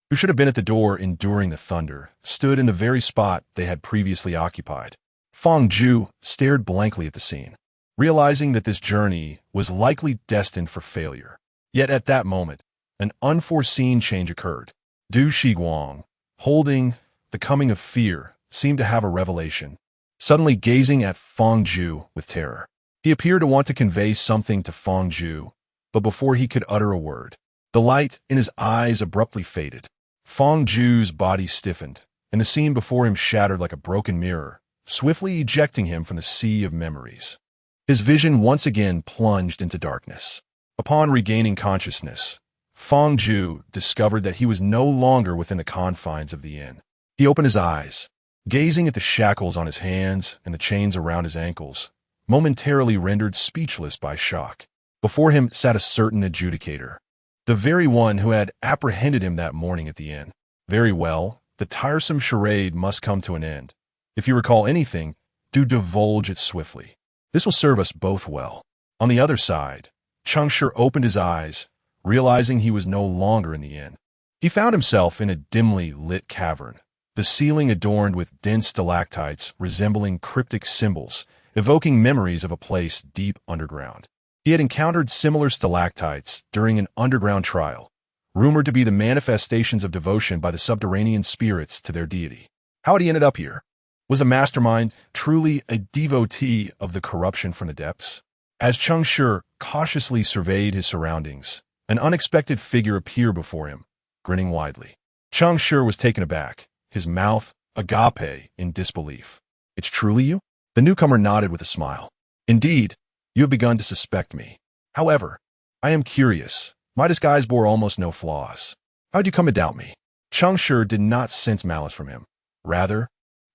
who should have been at the door enduring the thunder, stood in the very spot they had previously occupied. Feng Zhu stared blankly at the scene, realizing that this journey was likely destined for failure. Yet at that moment, an unforeseen change occurred. Du Shiguang, holding the coming of fear, seemed to have a revelation, suddenly gazing at Feng Zhu with terror. He appeared to want to convey something to Feng Zhu, but before he could utter a word, the light in his eyes abruptly faded. Feng Zhu's body stiffened, and the scene before him shattered like a broken mirror, swiftly ejecting him from the sea of memories. His vision once again plunged into darkness. Upon regaining consciousness, Feng Zhu discovered that he was no longer within the confines of the inn. He opened his eyes, gazing at the shackles on his hands and the chains around his ankles, momentarily rendered speechless by shock. Before him sat a certain adjudicator, the very one who had apprehended him that morning at the inn. Very well, the tiresome charade must come to an end. If you recall anything, do divulge it swiftly. This will serve us both well. On the other side, Cheng Shi opened his eyes, realizing he was no longer in the inn. He found himself in a dimly lit cavern, the ceiling adorned with dense stalactites resembling cryptic symbols, evoking memories of a place deep underground. He had encountered similar stalactites during an underground trial, rumored to be the manifestations of devotion by the subterranean spirits to their deity. How had he ended up here? Was the mastermind truly a devotee of the corruption from the depths? As Cheng Shi cautiously surveyed his surroundings, an unexpected figure appeared before him, grinning widely. Cheng Shi was taken aback, his mouth agape in disbelief. It's truly you? The newcomer nodded with a smile. Indeed, you have begun to suspect me. However, I am curious. My disguise bore almost no flaws. How'd you come to doubt me? Cheng Shi did not sense malice from him. Rather,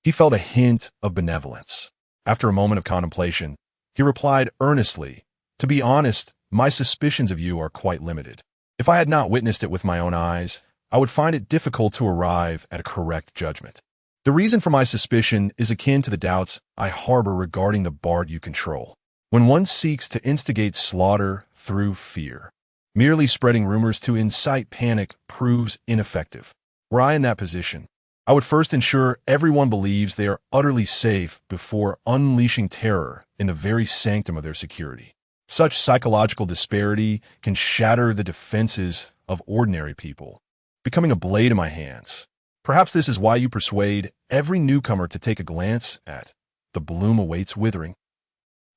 he felt a hint of benevolence. After a moment of contemplation, he replied earnestly, "To be honest, my suspicions of you are quite limited. If I had not witnessed it with my own eyes, I would find it difficult to arrive at a correct judgment. The reason for my suspicion is akin to the doubts I harbor regarding the bard you control. When one seeks to instigate slaughter through fear, merely spreading rumors to incite panic proves ineffective. Were I in that position, I would first ensure everyone believes they are utterly safe before unleashing terror in the very sanctum of their security. Such psychological disparity can shatter the defenses of ordinary people, becoming a blade in my hands. Perhaps this is why you persuade every newcomer to take a glance at the bloom awaits withering."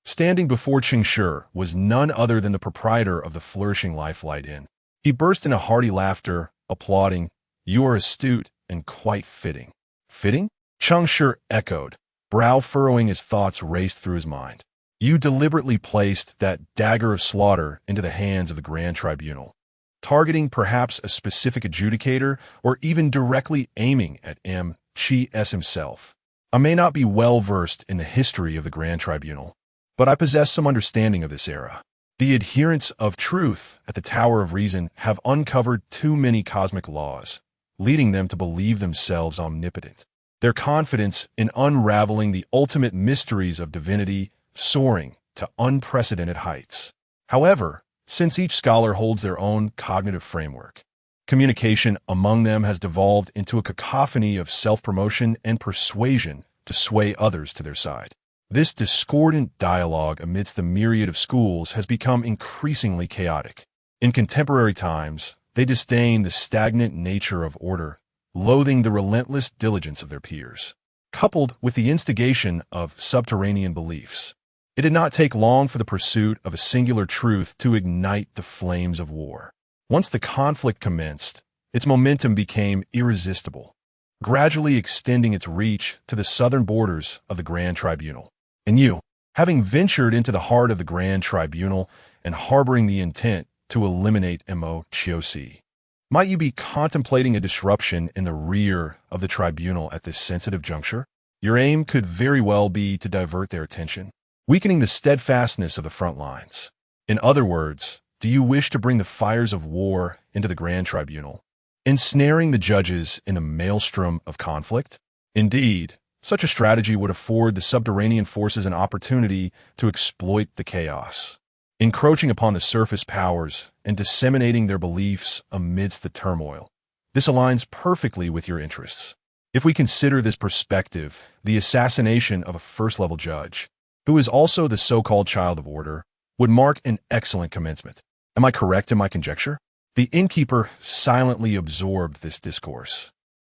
Standing before Cheng Shi was none other than the proprietor of the flourishing Lifelight Inn. He burst into hearty laughter, applauding, "You are astute and quite fitting." "Fitting?" Cheng Shi echoed, brow furrowing as thoughts raced through his mind. "You deliberately placed that dagger of slaughter into the hands of the Grand Tribunal, targeting perhaps a specific adjudicator or even directly aiming at MGS himself. I may not be well versed in the history of the Grand Tribunal, but I possess some understanding of this era. The adherents of truth at the Tower of Reason have uncovered too many cosmic laws, leading them to believe themselves omnipotent. Their confidence in unraveling the ultimate mysteries of divinity soaring to unprecedented heights. However, since each scholar holds their own cognitive framework, communication among them has devolved into a cacophony of self-promotion and persuasion to sway others to their side. This discordant dialogue amidst the myriad of schools has become increasingly chaotic. In contemporary times, they disdain the stagnant nature of order, loathing the relentless diligence of their peers. Coupled with the instigation of subterranean beliefs, it did not take long for the pursuit of a singular truth to ignite the flames of war. Once the conflict commenced, its momentum became irresistible, gradually extending its reach to the southern borders of the Grand Tribunal. And you, having ventured into the heart of the Grand Tribunal and harboring the intent to eliminate MOCOC, Might you be contemplating a disruption in the rear of the tribunal at this sensitive juncture? Your aim could very well be to divert their attention, weakening the steadfastness of the front lines. In other words, do you wish to bring the fires of war into the Grand Tribunal, ensnaring the judges in the maelstrom of conflict? Indeed, such a strategy would afford the subterranean forces an opportunity to exploit the chaos, encroaching upon the surface powers and disseminating their beliefs amidst the turmoil. This aligns perfectly with your interests. If we consider this perspective, the assassination of a first-level judge, who is also the so-called child of order, would mark an excellent commencement. Am I correct in my conjecture? The innkeeper silently absorbed this discourse,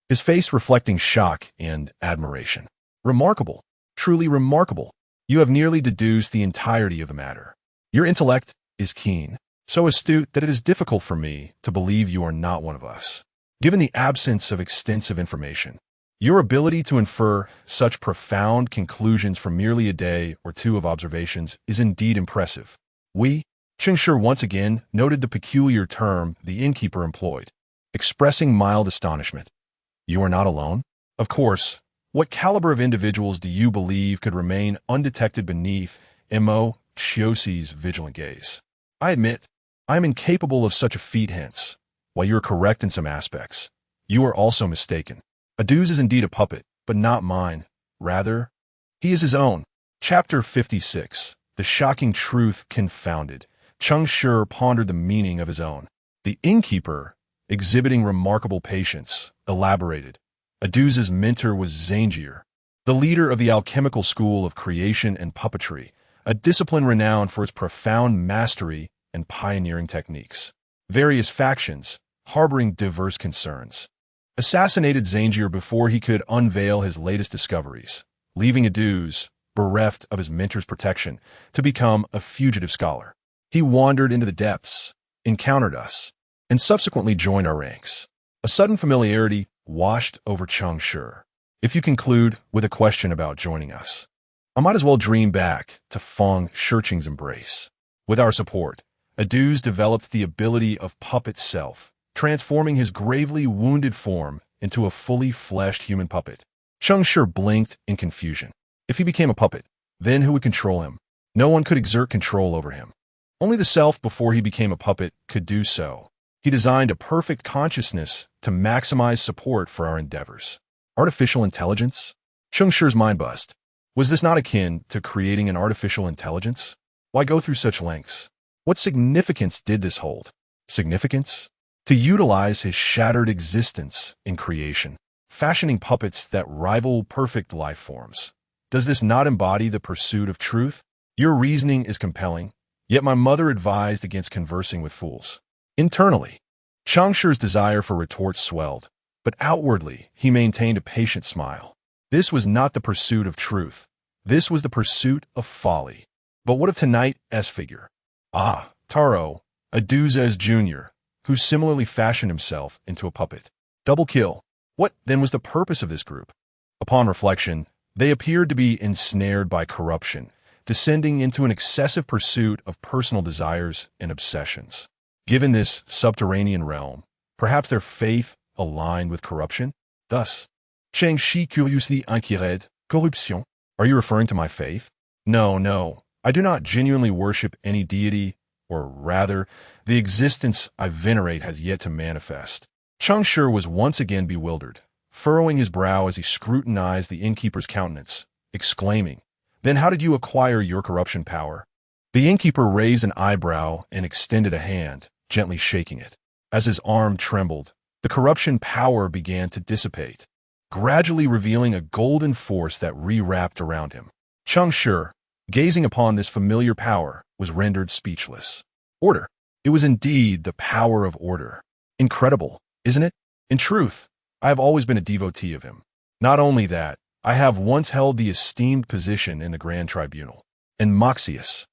his face reflecting shock and admiration. Remarkable, truly remarkable. You have nearly deduced the entirety of the matter. Your intellect is keen, so astute that it is difficult for me to believe you are not one of us. Given the absence of extensive information, your ability to infer such profound conclusions from merely a day or two of observations is indeed impressive. Cheng Shi once again noted the peculiar term the innkeeper employed, expressing mild astonishment. You are not alone? Of course. What caliber of individuals do you believe could remain undetected beneath Mo Chiosi's vigilant gaze? I admit, I am incapable of such a feat hence. While you are correct in some aspects, you are also mistaken. Aduz is indeed a puppet, but not mine. Rather, he is his own. Chapter 56. The shocking truth confounded. Cheng Shi pondered the meaning of his own. The innkeeper, exhibiting remarkable patience, elaborated. Aduz's mentor was Zangier, the leader of the alchemical school of creation and puppetry, a discipline renowned for its profound mastery and pioneering techniques. Various factions, harboring diverse concerns, assassinated Zangier before he could unveil his latest discoveries, leaving Aduz, bereft of his mentor's protection, to become a fugitive scholar. He wandered into the depths, encountered us, and subsequently joined our ranks. A sudden familiarity washed over Cheng Shi. If you conclude with a question about joining us, I might as well dream back to Feng Shirqing's embrace. With our support, Aduz developed the ability of puppet self, transforming his gravely wounded form into a fully fleshed human puppet. Cheng Shi blinked in confusion. If he became a puppet, then who would control him? No one could exert control over him. Only the self before he became a puppet could do so. He designed a perfect consciousness to maximize support for our endeavors. Artificial intelligence? Cheng Shi's mind buzzed. Was this not akin to creating an artificial intelligence? Why go through such lengths? What significance did this hold? Significance? To utilize his shattered existence in creation, fashioning puppets that rival perfect life forms. Does this not embody the pursuit of truth? Your reasoning is compelling, yet my mother advised against conversing with fools. Internally, Cheng Shi's desire for retorts swelled, but outwardly he maintained a patient smile. This was not the pursuit of truth. This was the pursuit of folly. But what of tonight's figure? Ah, Taro, Aduz's Jr., who similarly fashioned himself into a puppet. Double kill. What, then, was the purpose of this group? Upon reflection, they appeared to be ensnared by corruption, descending into an excessive pursuit of personal desires and obsessions. Given this subterranean realm, perhaps their faith aligned with corruption? Thus, Cheng Shi curiously inquired, corruption? Are you referring to my faith? No, I do not genuinely worship any deity, or rather, the existence I venerate has yet to manifest. Cheng Shi was once again bewildered, furrowing his brow as he scrutinized the innkeeper's countenance, exclaiming, "Then how did you acquire your corruption power?" The innkeeper raised an eyebrow and extended a hand, gently shaking it. As his arm trembled, the corruption power began to dissipate, gradually revealing a golden force that re-wrapped around him. Cheng Shi, gazing upon this familiar power, was rendered speechless. Order. It was indeed the power of order. Incredible, isn't it? In truth, I have always been a devotee of him. Not only that, I have once held the esteemed position in the Grand Tribunal. And Maxius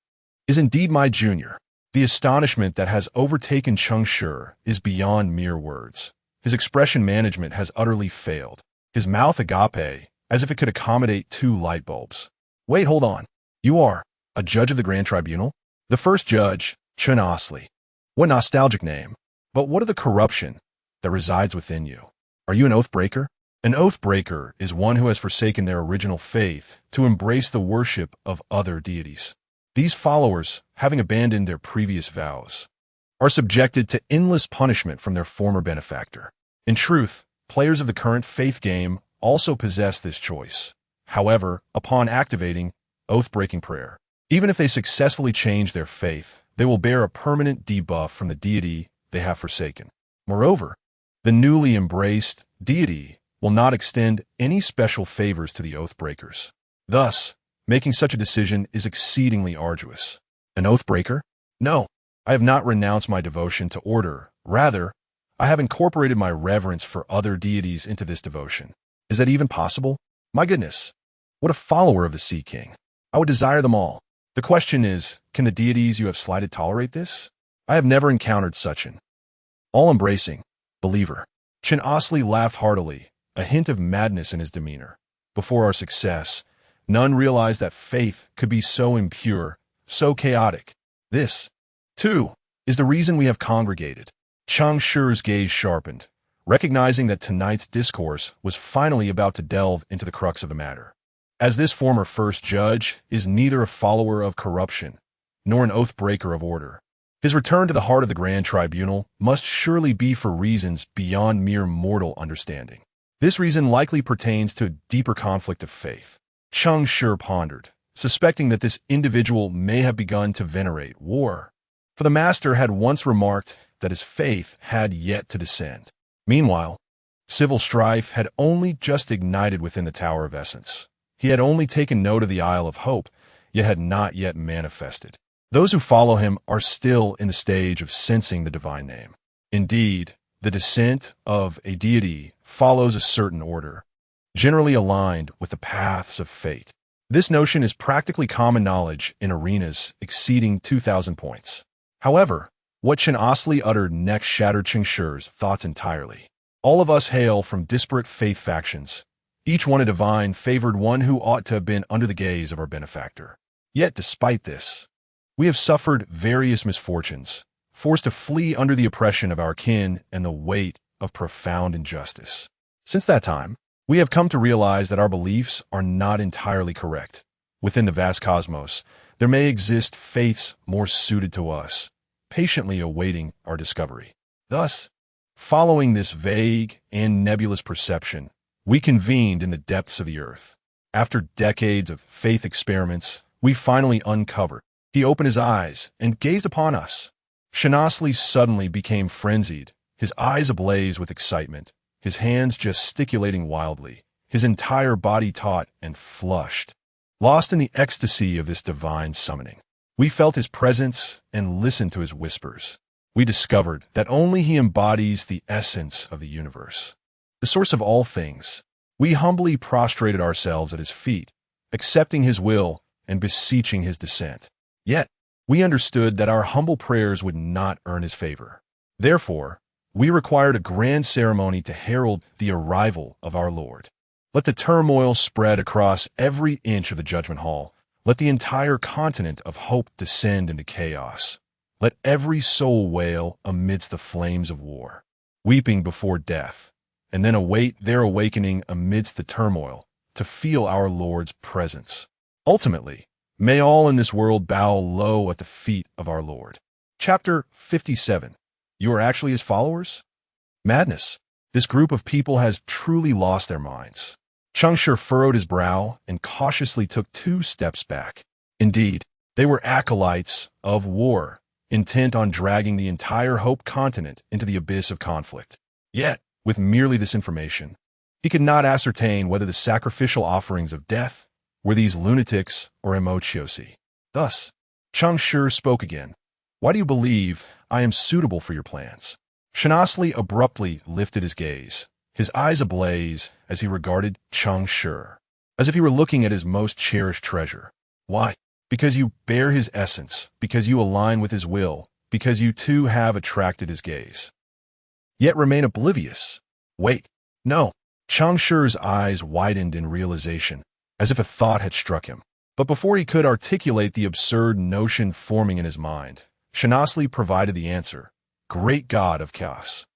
is indeed my junior. The astonishment that has overtaken Cheng Shi is beyond mere words. His expression management has utterly failed. His mouth agape, as if it could accommodate 2 light bulbs. Wait, hold on. You are a judge of the Grand Tribunal? The first judge, Chen Osley. What nostalgic name. But what of the corruption? that resides within you. Are you an oath breaker? An oath breaker is one who has forsaken their original faith to embrace the worship of other deities. These followers, having abandoned their previous vows, are subjected to endless punishment from their former benefactor. In truth, players of the current faith game also possess this choice. However, upon activating oath-breaking prayer, even if they successfully change their faith, they will bear a permanent debuff from the deity they have forsaken. Moreover, the newly embraced deity will not extend any special favors to the oath breakers. Thus, making such a decision is exceedingly arduous. An oath breaker? No, I have not renounced my devotion to order. Rather, I have incorporated my reverence for other deities into this devotion. Is that even possible? My goodness, what a follower of the Sea King. I would desire them all. The question is, can the deities you have slighted tolerate this? I have never encountered such an all-embracing believer. Chen Shi laughed heartily, a hint of madness in his demeanor. Before our success, none realized that faith could be so impure, so chaotic. This, too, is the reason we have congregated. Cheng Shi's gaze sharpened, recognizing that tonight's discourse was finally about to delve into the crux of the matter. As this former first judge is neither a follower of corruption nor an oath breaker of order, his return to the heart of the Grand Tribunal must surely be for reasons beyond mere mortal understanding. This reason likely pertains to a deeper conflict of faith. Cheng Shi pondered, suspecting that this individual may have begun to venerate war, for the master had once remarked that his faith had yet to descend. Meanwhile, civil strife had only just ignited within the Tower of Essence. He had only taken note of the Isle of Hope, yet had not yet manifested. Those who follow him are still in the stage of sensing the divine name. Indeed, the descent of a deity follows a certain order, generally aligned with the paths of fate. This notion is practically common knowledge in arenas exceeding 2,000 points. However, what Chen Shi uttered next shattered Cheng Shi's thoughts entirely. All of us hail from disparate faith factions, each one a divine favored one who ought to have been under the gaze of our benefactor. Yet despite this, we have suffered various misfortunes, forced to flee under the oppression of our kin and the weight of profound injustice. Since that time, we have come to realize that our beliefs are not entirely correct. Within the vast cosmos, there may exist faiths more suited to us, patiently awaiting our discovery. Thus, following this vague and nebulous perception, we convened in the depths of the earth. After decades of faith experiments, we finally uncovered. He opened his eyes and gazed upon us. Chen Shi suddenly became frenzied, his eyes ablaze with excitement, his hands gesticulating wildly, his entire body taut and flushed. Lost in the ecstasy of this divine summoning, we felt his presence and listened to his whispers. We discovered that only he embodies the essence of the universe, the source of all things. We humbly prostrated ourselves at his feet, accepting his will and beseeching his descent. Yet, we understood that our humble prayers would not earn his favor. Therefore, we required a grand ceremony to herald the arrival of our Lord. Let the turmoil spread across every inch of the judgment hall. Let the entire continent of hope descend into chaos. Let every soul wail amidst the flames of war, weeping before death, and then await their awakening amidst the turmoil to feel our Lord's presence. Ultimately, may all in this world bow low at the feet of our Lord. Chapter 57. You are actually his followers? Madness. This group of people has truly lost their minds. Cheng Shi furrowed his brow and cautiously took 2 steps back. Indeed, they were acolytes of war, intent on dragging the entire Hope continent into the abyss of conflict. Yet, with merely this information, he could not ascertain whether the sacrificial offerings of death were these lunatics or emociosi. Thus, Cheng Shi spoke again. Why do you believe I am suitable for your plans? Chen Shi abruptly lifted his gaze, his eyes ablaze as he regarded Cheng Shi, as if he were looking at his most cherished treasure. Why? Because you bear his essence, because you align with his will, because you too have attracted his gaze. Yet remain oblivious. Wait, no. Cheng Shi's eyes widened in realization, as if a thought had struck him. But before he could articulate the absurd notion forming in his mind, Chen Shi provided the answer. Great God of chaos,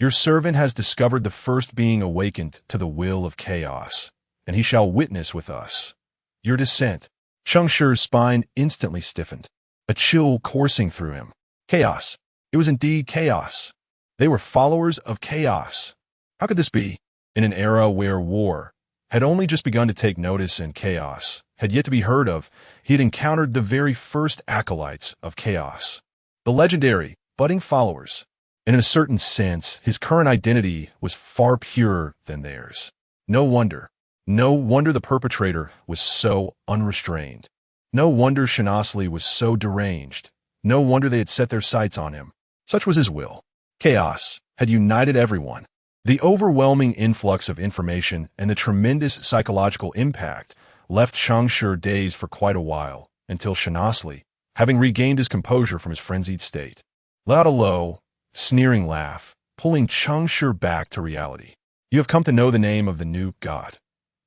Your servant has discovered the first being awakened to the will of chaos, and he shall witness with us your descent. Cheng Shi's spine instantly stiffened, a chill coursing through him. Chaos. It was indeed chaos. They were followers of chaos. How could this be? In an era where war had only just begun to take notice and chaos had yet to be heard of, he had encountered the very first acolytes of chaos. The legendary, budding followers. And in a certain sense, his current identity was far purer than theirs. No wonder the perpetrator was so unrestrained. No wonder Shanasli was so deranged. No wonder they had set their sights on him. Such was his will. Chaos had united everyone. The overwhelming influx of information and the tremendous psychological impact left Cheng Shi dazed for quite a while, until Shanasli, having regained his composure from his frenzied state, let out a low, sneering laugh, pulling Cheng Shi back to reality. You have come to know the name of the new god.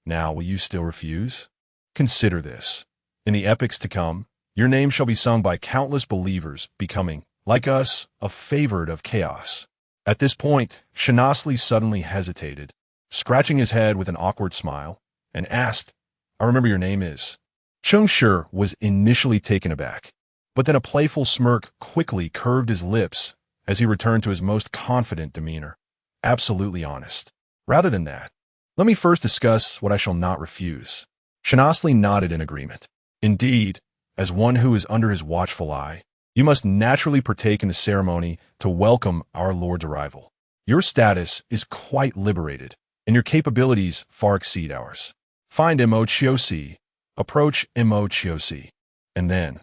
Now, will you still refuse? Consider this. In the epochs to come, your name shall be sung by countless believers, becoming, like us, a favored of chaos. At this point, Shanasli suddenly hesitated, scratching his head with an awkward smile, and asked, I remember your name is. Cheng Shi was initially taken aback, but then a playful smirk quickly curved his lips as he returned to his most confident demeanor. Absolutely honest. Rather than that, let me first discuss what I shall not refuse. Shanasli nodded in agreement. Indeed, as one who is under his watchful eye, you must naturally partake in the ceremony to welcome our Lord's arrival. Your status is quite liberated, and your capabilities far exceed ours. Find Emochiosi, approach Emochiosi, and then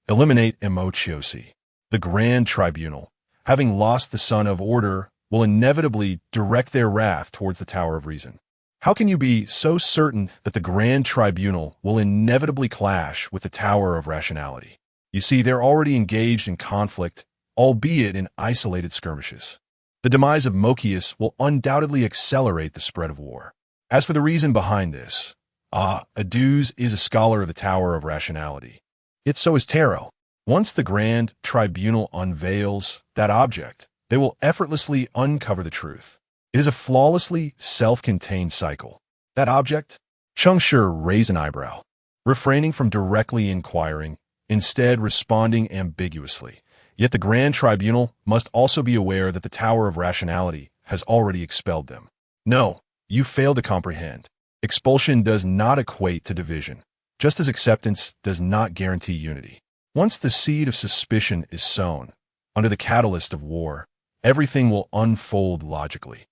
eliminate Emochiosi. The Grand Tribunal, having lost the Son of Order, will inevitably direct their wrath towards the Tower of Reason. How can you be so certain that the Grand Tribunal will inevitably clash with the Tower of Rationality? You see, they're already engaged in conflict, albeit in isolated skirmishes. The demise of Mokius will undoubtedly accelerate the spread of war. As for the reason behind this, Aduz is a scholar of the Tower of Rationality. Yet so is Tarot. Once the Grand Tribunal unveils that object, they will effortlessly uncover the truth. It is a flawlessly self-contained cycle. That object? Cheng Shi raised an eyebrow, refraining from directly inquiring, instead responding ambiguously. Yet the Grand Tribunal must also be aware that the Tower of Rationality has already expelled them. No, you fail to comprehend. Expulsion does not equate to division, just as acceptance does not guarantee unity. Once the seed of suspicion is sown, under the catalyst of war, everything will unfold logically.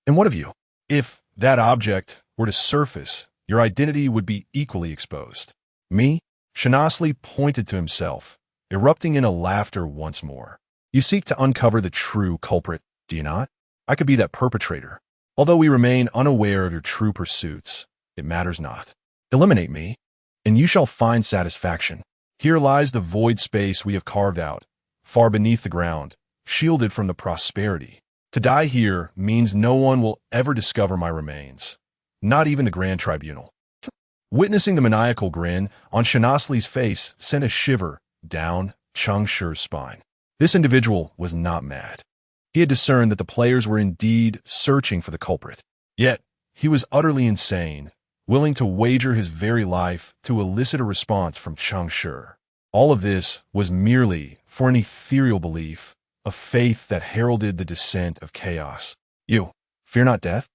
And what of you? If that object were to surface, your identity would be equally exposed. Me? Shanasli pointed to himself, erupting in a laughter once more. You seek to uncover the true culprit, do you not? I could be that perpetrator. Although we remain unaware of your true pursuits, it matters not. Eliminate me, and you shall find satisfaction. Here lies the void space we have carved out, far beneath the ground, shielded from the prosperity. To die here means no one will ever discover my remains, not even the Grand Tribunal. Witnessing the maniacal grin on Shanasli's face sent a shiver down Cheng Shi's spine. This individual was not mad. He had discerned that the players were indeed searching for the culprit. Yet, he was utterly insane, willing to wager his very life to elicit a response from Cheng Shi. All of this was merely for an ethereal belief, a faith that heralded the descent of chaos. You fear not death?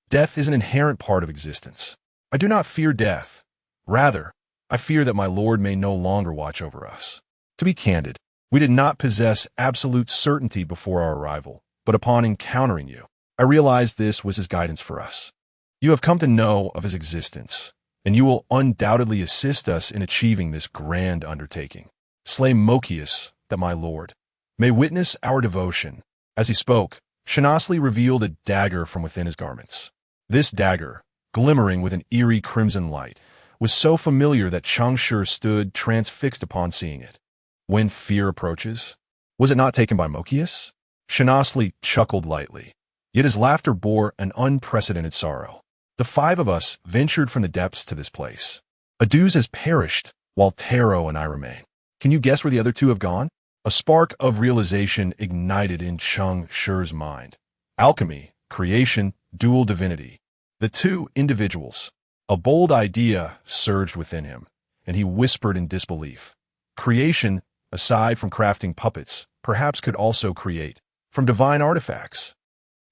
Death is an inherent part of existence. I do not fear death. Rather, I fear that my Lord may no longer watch over us. To be candid, we did not possess absolute certainty before our arrival, but upon encountering you, I realized this was his guidance for us. You have come to know of his existence, and you will undoubtedly assist us in achieving this grand undertaking. Slay Mokius, that my Lord may witness our devotion. As he spoke, Shanasli revealed a dagger from within his garments. This dagger, glimmering with an eerie crimson light, was so familiar that Cheng Shi stood transfixed upon seeing it. When fear approaches, was it not taken by Mokius? Shanasli chuckled lightly, yet his laughter bore an unprecedented sorrow. The five of us ventured from the depths to this place. Aduz has perished, while Tarot and I remain. Can you guess where the other two have gone? A spark of realization ignited in Cheng Shi's mind. Alchemy, creation, dual divinity. The two individuals. A bold idea surged within him, and he whispered in disbelief. Creation, aside from crafting puppets, perhaps could also create from divine artifacts.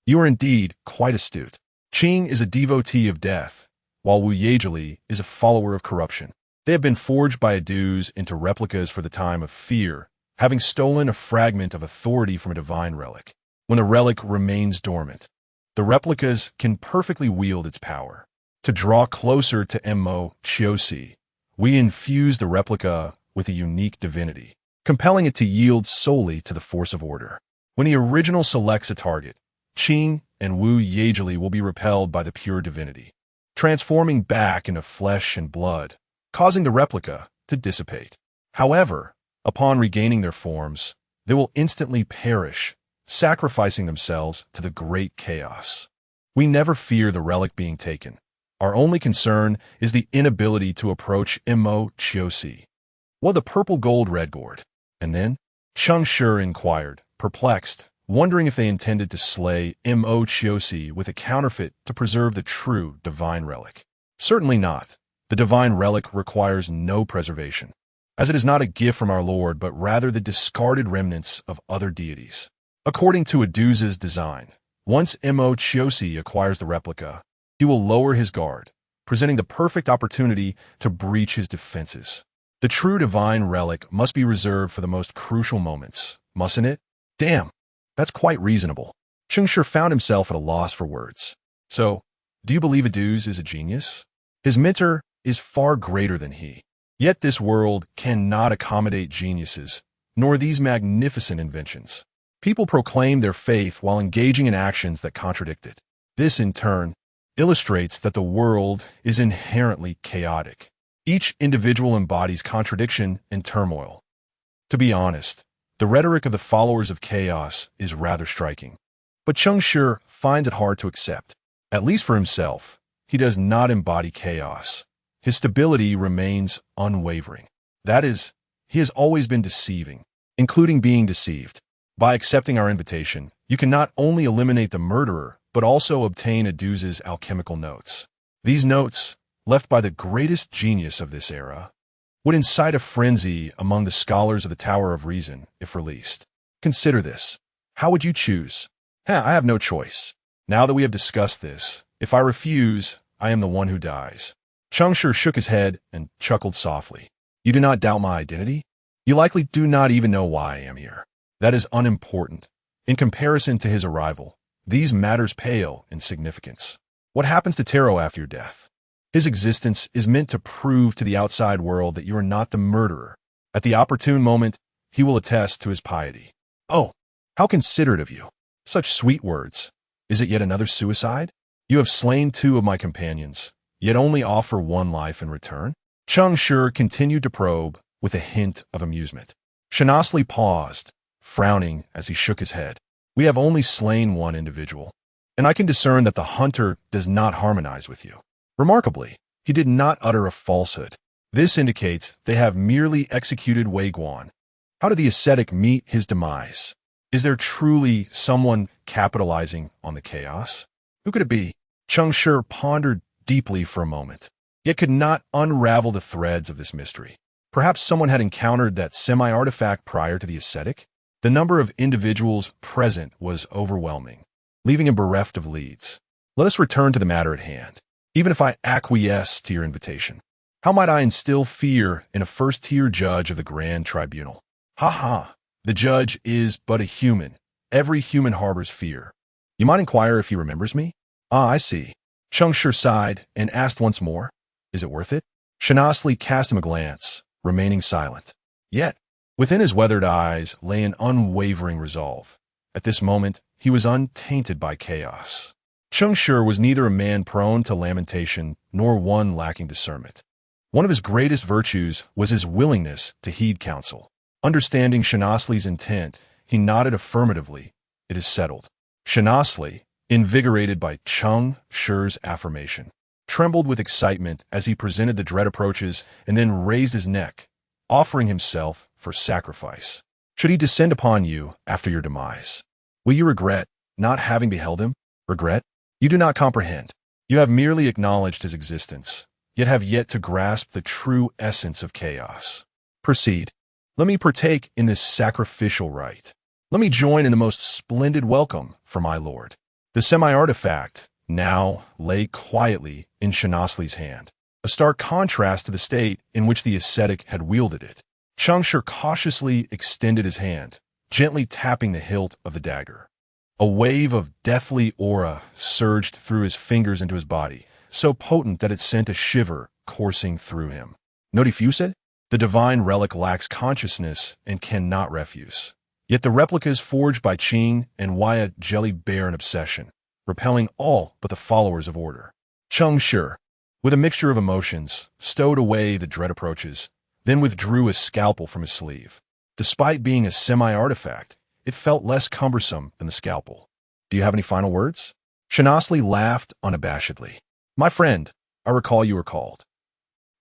You are indeed quite astute. Qing is a devotee of death, while Wu Yejili is a follower of corruption. They have been forged by Adus into replicas for the time of fear, having stolen a fragment of authority from a divine relic. When a relic remains dormant, the replicas can perfectly wield its power. To draw closer to Mo Chiosi, we infuse the replica with a unique divinity, compelling it to yield solely to the force of order. When the original selects a target, Qing and Wu Yejili will be repelled by the pure divinity, transforming back into flesh and blood, causing the replica to dissipate. However, upon regaining their forms, they will instantly perish, sacrificing themselves to the great chaos. We never fear the relic being taken. Our only concern is the inability to approach Mo Chiosi. What the purple gold red gourd? And then? Cheng Shi inquired, perplexed, wondering if they intended to slay Mo Chiosi with a counterfeit to preserve the true divine relic. Certainly not. The divine relic requires no preservation, as it is not a gift from our Lord, but rather the discarded remnants of other deities. According to Adus's design, once Mo Chiosi acquires the replica, he will lower his guard, presenting the perfect opportunity to breach his defenses. The true divine relic must be reserved for the most crucial moments, mustn't it? Damn, that's quite reasonable. Cheng Shi found himself at a loss for words. So, do you believe Adus is a genius? His mentor is far greater than he. Yet this world cannot accommodate geniuses, nor these magnificent inventions. People proclaim their faith while engaging in actions that contradict it. This, in turn, illustrates that the world is inherently chaotic. Each individual embodies contradiction and turmoil. To be honest, the rhetoric of the followers of chaos is rather striking. But Cheng Shi finds it hard to accept. At least for himself, he does not embody chaos. His stability remains unwavering. That is, he has always been deceiving, including being deceived. By accepting our invitation, you can not only eliminate the murderer, but also obtain Adus's alchemical notes. These notes, left by the greatest genius of this era, would incite a frenzy among the scholars of the Tower of Reason if released. Consider this. How would you choose? I have no choice. Now that we have discussed this, if I refuse, I am the one who dies. Cheng Shi shook his head and chuckled softly. You do not doubt my identity? You likely do not even know why I am here. That is unimportant. In comparison to his arrival, these matters pale in significance. What happens to Taro after your death? His existence is meant to prove to the outside world that you are not the murderer. At the opportune moment, he will attest to his piety. Oh, how considerate of you. Such sweet words. Is it yet another suicide? You have slain 2 of my companions, yet only offer 1 life in return? Cheng Shi continued to probe with a hint of amusement. Shanasli paused, frowning as he shook his head. We have only slain 1 individual, and I can discern that the hunter does not harmonize with you. Remarkably, he did not utter a falsehood. This indicates they have merely executed Wei Guan. How did the ascetic meet his demise? Is there truly someone capitalizing on the chaos? Who could it be? Cheng Shi pondered deeply for a moment, yet could not unravel the threads of this mystery. Perhaps someone had encountered that semi-artifact prior to the ascetic? The number of individuals present was overwhelming, leaving him bereft of leads. Let us return to the matter at hand. Even if I acquiesce to your invitation, how might I instill fear in a first-tier judge of the Grand Tribunal? Ha ha! The judge is but a human. Every human harbors fear. You might inquire if he remembers me? Ah, I see. Cheng Shi sighed and asked once more, is it worth it? Shanasli cast him a glance, remaining silent. Yet, within his weathered eyes lay an unwavering resolve. At this moment, he was untainted by chaos. Cheng Shi was neither a man prone to lamentation nor one lacking discernment. One of his greatest virtues was his willingness to heed counsel. Understanding Shanasli's intent, he nodded affirmatively. It is settled. Shanasli, invigorated by Cheng Shi's affirmation, trembled with excitement as he presented the dread approaches and then raised his neck, offering himself for sacrifice. Should he descend upon you after your demise? Will you regret not having beheld him? Regret? You do not comprehend. You have merely acknowledged his existence, yet have yet to grasp the true essence of chaos. Proceed. Let me partake in this sacrificial rite. Let me join in the most splendid welcome for my lord. The semi-artifact now lay quietly in Shanasli's hand, a stark contrast to the state in which the ascetic had wielded it. Cheng Shi cautiously extended his hand, gently tapping the hilt of the dagger. A wave of deathly aura surged through his fingers into his body, so potent that it sent a shiver coursing through him. No diffuse? The divine relic lacks consciousness and cannot refuse. Yet the replicas forged by Qing and Wyatt jelly bear an obsession, repelling all but the followers of order. Cheng Shi, with a mixture of emotions, stowed away the dread approaches, then withdrew a scalpel from his sleeve. Despite being a semi-artifact, it felt less cumbersome than the scalpel. Do you have any final words? Shanasli laughed unabashedly. My friend, I recall you were called.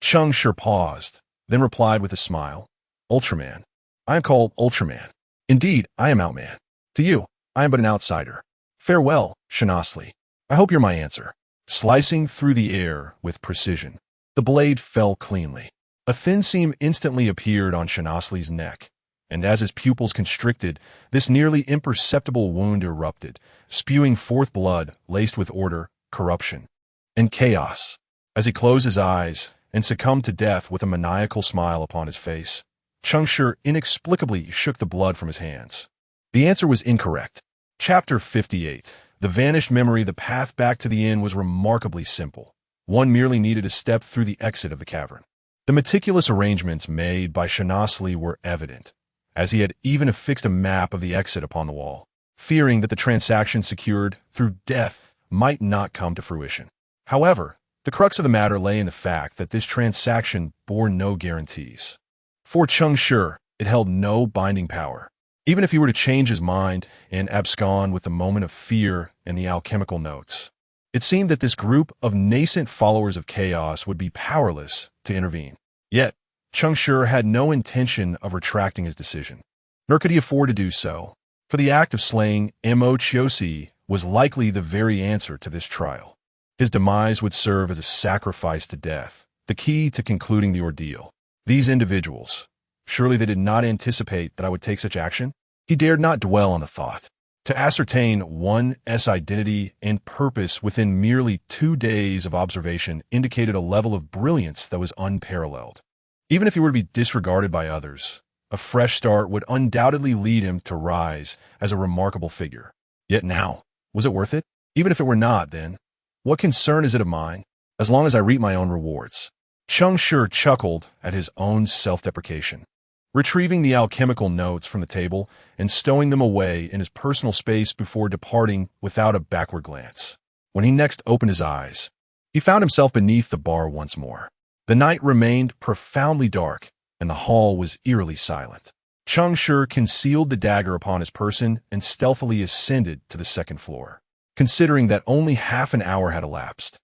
Cheng Shi paused, then replied with a smile. Ultraman. I am called Ultraman. Indeed, I am Outman. To you, I am but an outsider. Farewell, Shanasli. I hope you're my answer. Slicing through the air with precision, the blade fell cleanly. A thin seam instantly appeared on Shanasli's neck, and as his pupils constricted, this nearly imperceptible wound erupted, spewing forth blood laced with order, corruption, and chaos. As he closed his eyes and succumbed to death with a maniacal smile upon his face, Cheng Shi inexplicably shook the blood from his hands. The answer was incorrect. Chapter 58. The vanished memory. The path back to the inn was remarkably simple. One merely needed to step through the exit of the cavern. The meticulous arrangements made by Shanasli were evident, as he had even affixed a map of the exit upon the wall, fearing that the transaction secured through death might not come to fruition. However, the crux of the matter lay in the fact that this transaction bore no guarantees. For Cheng Shi, it held no binding power. Even if he were to change his mind and abscond with the moment of fear and the alchemical notes, it seemed that this group of nascent followers of chaos would be powerless to intervene. Yet, Cheng Shi had no intention of retracting his decision, nor could he afford to do so, for the act of slaying Mo Chiosi was likely the very answer to this trial. His demise would serve as a sacrifice to death, the key to concluding the ordeal. These individuals, surely they did not anticipate that I would take such action? He dared not dwell on the thought. To ascertain one's identity and purpose within merely 2 days of observation indicated a level of brilliance that was unparalleled. Even if he were to be disregarded by others, a fresh start would undoubtedly lead him to rise as a remarkable figure. Yet now, was it worth it? Even if it were not, then, what concern is it of mine, as long as I reap my own rewards? Cheng Shi chuckled at his own self-deprecation, retrieving the alchemical notes from the table and stowing them away in his personal space before departing without a backward glance. When he next opened his eyes, he found himself beneath the bar once more. The night remained profoundly dark, and the hall was eerily silent. Cheng Shi concealed the dagger upon his person and stealthily ascended to the second floor, considering that only half an hour had elapsed.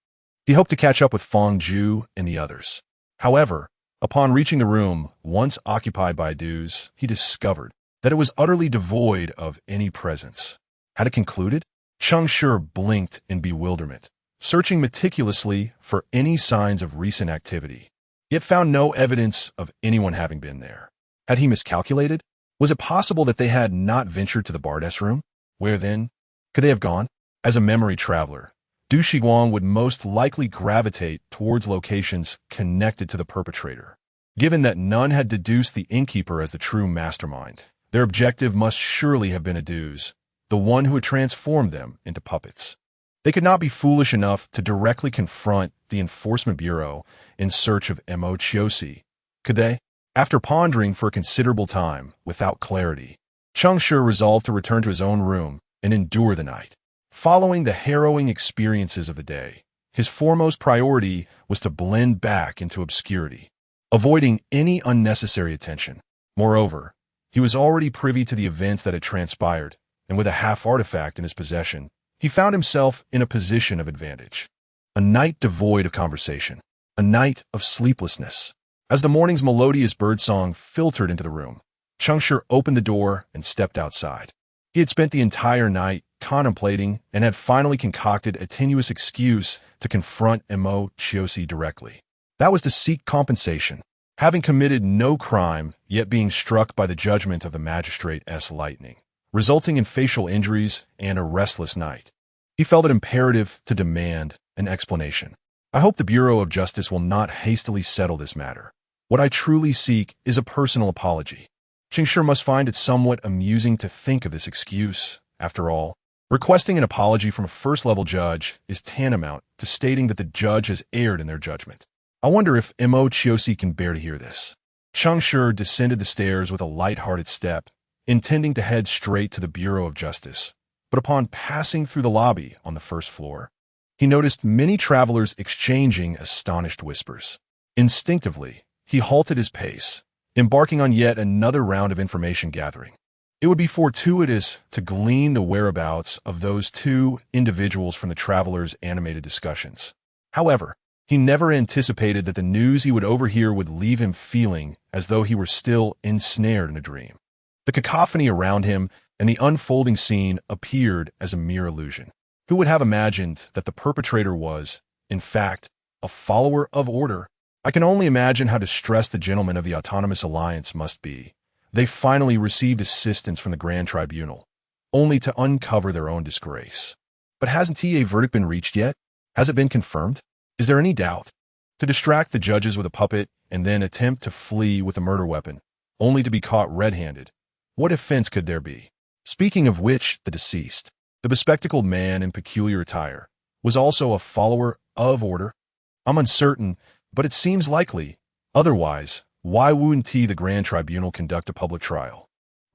He hoped to catch up with Feng Zhu and the others. However, upon reaching the room once occupied by Duz, he discovered that it was utterly devoid of any presence. Had it concluded? Cheng Shi blinked in bewilderment, searching meticulously for any signs of recent activity, yet found no evidence of anyone having been there. Had he miscalculated? Was it possible that they had not ventured to the Bardess room? Where, then, could they have gone? As a memory traveler, Du Shiguang would most likely gravitate towards locations connected to the perpetrator. Given that none had deduced the innkeeper as the true mastermind, their objective must surely have been Duz, the one who had transformed them into puppets. They could not be foolish enough to directly confront the Enforcement Bureau in search of Mo Chiosi, could they? After pondering for a considerable time without clarity, Cheng Shi resolved to return to his own room and endure the night. Following the harrowing experiences of the day, his foremost priority was to blend back into obscurity, avoiding any unnecessary attention. Moreover, he was already privy to the events that had transpired, and with a half-artifact in his possession, he found himself in a position of advantage. A night devoid of conversation, a night of sleeplessness. As the morning's melodious birdsong filtered into the room, Cheng Shi opened the door and stepped outside. He had spent the entire night contemplating, and had finally concocted a tenuous excuse to confront Mo Chiosi directly. That was to seek compensation, having committed no crime, yet being struck by the judgment of the magistrate's lightning, resulting in facial injuries and a restless night. He felt it imperative to demand an explanation. I hope the Bureau of Justice will not hastily settle this matter. What I truly seek is a personal apology. Cheng Shi must find it somewhat amusing to think of this excuse. After all, requesting an apology from a first-level judge is tantamount to stating that the judge has erred in their judgment. I wonder if Mo Chiosi can bear to hear this. Cheng Shi descended the stairs with a light-hearted step, intending to head straight to the Bureau of Justice. But upon passing through the lobby on the first floor, he noticed many travelers exchanging astonished whispers. Instinctively, he halted his pace, embarking on yet another round of information gathering. It would be fortuitous to glean the whereabouts of those two individuals from the travelers' animated discussions. However, he never anticipated that the news he would overhear would leave him feeling as though he were still ensnared in a dream. The cacophony around him and the unfolding scene appeared as a mere illusion. Who would have imagined that the perpetrator was, in fact, a follower of order? I can only imagine how distressed the gentlemen of the Autonomous Alliance must be. They finally received assistance from the Grand Tribunal, only to uncover their own disgrace. But hasn't a verdict been reached yet? Has it been confirmed? Is there any doubt? To distract the judges with a puppet and then attempt to flee with a murder weapon, only to be caught red-handed. What offense could there be? Speaking of which, the deceased, the bespectacled man in peculiar attire, was also a follower of order. I'm uncertain, but it seems likely. Otherwise, why wouldn't the Grand Tribunal conduct a public trial?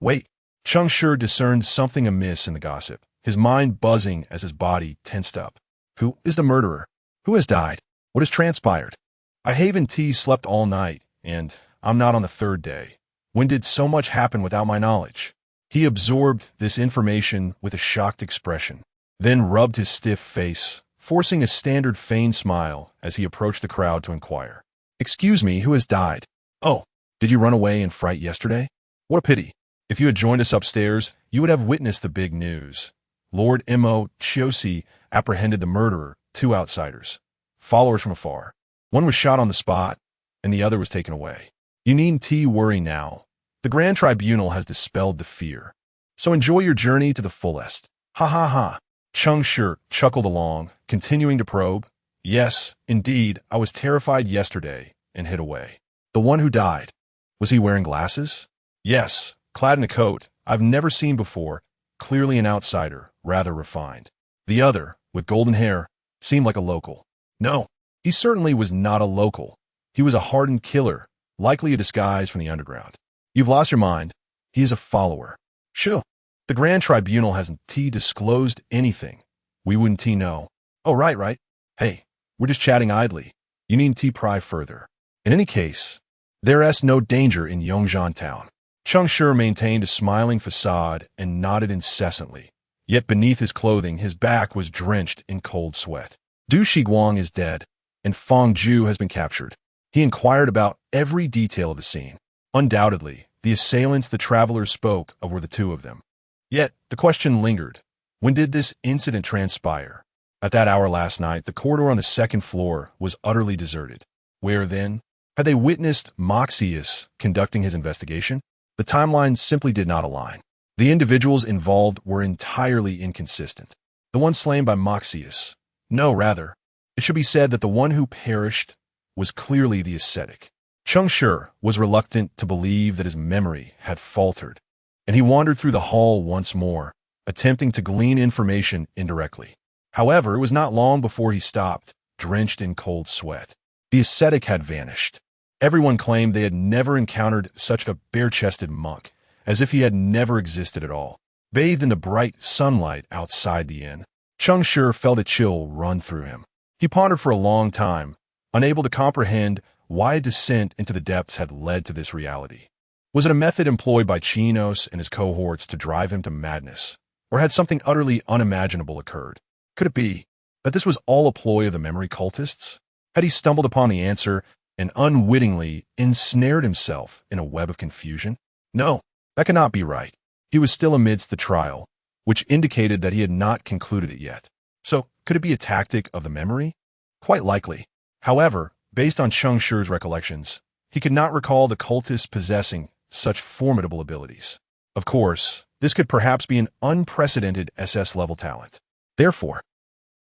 Wait, Cheng Shi discerned something amiss in the gossip, his mind buzzing as his body tensed up. Who is the murderer? Who has died? What has transpired? I haven't slept all night, and I'm not on the third day. When did so much happen without my knowledge? He absorbed this information with a shocked expression, then rubbed his stiff face, forcing a standard feigned smile as he approached the crowd to inquire. Excuse me, who has died? Oh, did you run away in fright yesterday? What a pity. If you had joined us upstairs, you would have witnessed the big news. Lord Mo Chiosi apprehended the murderer, two outsiders, followers from afar. One was shot on the spot, and the other was taken away. You needn't worry now. The Grand Tribunal has dispelled the fear. So enjoy your journey to the fullest. Ha ha ha. Cheng Shi chuckled along, continuing to probe. Yes, indeed, I was terrified yesterday and hid away. The one who died, was he wearing glasses? Yes, clad in a coat I've never seen before, clearly an outsider, rather refined. The other, with golden hair, seemed like a local. No, he certainly was not a local. He was a hardened killer, likely a disguise from the underground. You've lost your mind. He is a follower. Sure. The Grand Tribunal hasn't disclosed anything. We wouldn't know. Oh, right. Hey, we're just chatting idly. You needn't pry further. In any case, there's no danger in Yongzhan town. Cheng Shi maintained a smiling facade and nodded incessantly. Yet beneath his clothing, his back was drenched in cold sweat. Du Shiguang is dead, and Feng Zhu has been captured. He inquired about every detail of the scene. Undoubtedly, the assailants the travelers spoke of were the two of them. Yet, the question lingered. When did this incident transpire? At that hour last night, the corridor on the second floor was utterly deserted. Where, then? Had they witnessed Moxius conducting his investigation? The timelines simply did not align. The individuals involved were entirely inconsistent. The one slain by Moxius. No, rather, it should be said that the one who perished was clearly the ascetic. Cheng Shi was reluctant to believe that his memory had faltered, and he wandered through the hall once more, attempting to glean information indirectly. However, it was not long before he stopped, drenched in cold sweat. The ascetic had vanished. Everyone claimed they had never encountered such a bare-chested monk, as if he had never existed at all. Bathed in the bright sunlight outside the inn, Cheng Shi felt a chill run through him. He pondered for a long time, unable to comprehend why a descent into the depths had led to this reality. Was it a method employed by Chinos and his cohorts to drive him to madness, or had something utterly unimaginable occurred? Could it be that this was all a ploy of the memory cultists? Had he stumbled upon the answer and unwittingly ensnared himself in a web of confusion? No, that could not be right. He was still amidst the trial, which indicated that he had not concluded it yet. So, could it be a tactic of the memory? Quite likely. However, based on Cheng Shi's recollections, he could not recall the cultist possessing such formidable abilities. Of course, this could perhaps be an unprecedented SS-level talent. Therefore,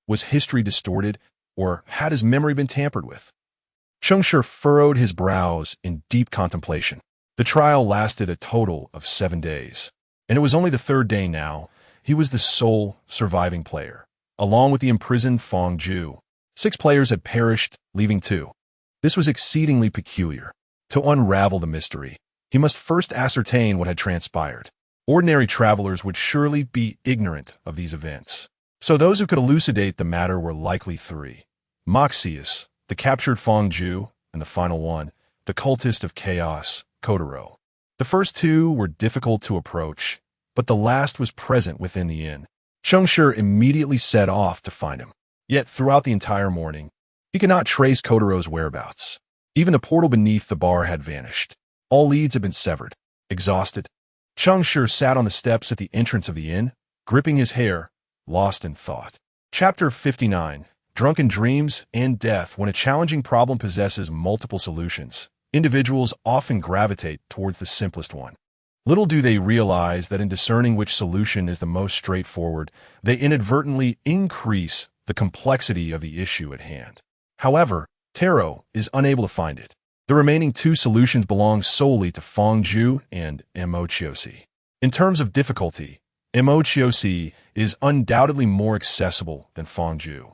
was history distorted, or had his memory been tampered with? Cheng Shi furrowed his brows in deep contemplation. The trial lasted a total of 7 days, and it was only the 3rd day now. He was the sole surviving player, along with the imprisoned Fong Ju. 6 players had perished, leaving 2. This was exceedingly peculiar. To unravel the mystery, he must first ascertain what had transpired. Ordinary travelers would surely be ignorant of these events. So those who could elucidate the matter were likely 3. Moxius, the captured Fong Ju, and the final one, the cultist of chaos, Kotaro. The first 2 were difficult to approach, but the last was present within the inn. Cheng Shi immediately set off to find him. Yet throughout the entire morning, he could not trace Kotaro's whereabouts. Even the portal beneath the bar had vanished. All leads had been severed. Exhausted, Cheng Shi sat on the steps at the entrance of the inn, gripping his hair, lost in thought. Chapter 59. Drunken Dreams and Death. When a challenging problem possesses multiple solutions, individuals often gravitate towards the simplest one. Little do they realize that in discerning which solution is the most straightforward, they inadvertently increase the complexity of the issue at hand. However, Taro is unable to find it. The remaining 2 solutions belong solely to Fong Ju and Mochiosi. In terms of difficulty, Mochiosi is undoubtedly more accessible than Fong Ju.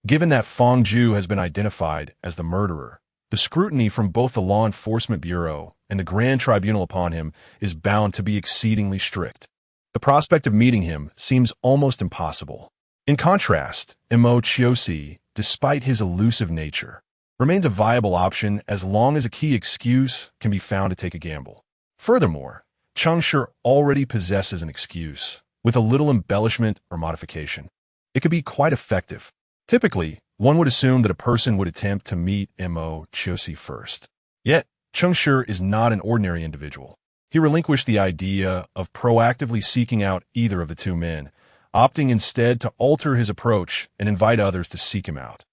Given that Fong Ju has been identified as the murderer, the scrutiny from both the Law Enforcement Bureau and the Grand Tribunal upon him is bound to be exceedingly strict. The prospect of meeting him seems almost impossible. In contrast, Mochiosi, despite his elusive nature, remains a viable option as long as a key excuse can be found to take a gamble. Furthermore, Cheng Shi already possesses an excuse, with a little embellishment or modification. It could be quite effective. Typically, one would assume that a person would attempt to meet Mochiosi first. Yet, Cheng Shi is not an ordinary individual. He relinquished the idea of proactively seeking out either of the 2 men, opting instead to alter his approach and invite others to seek him out.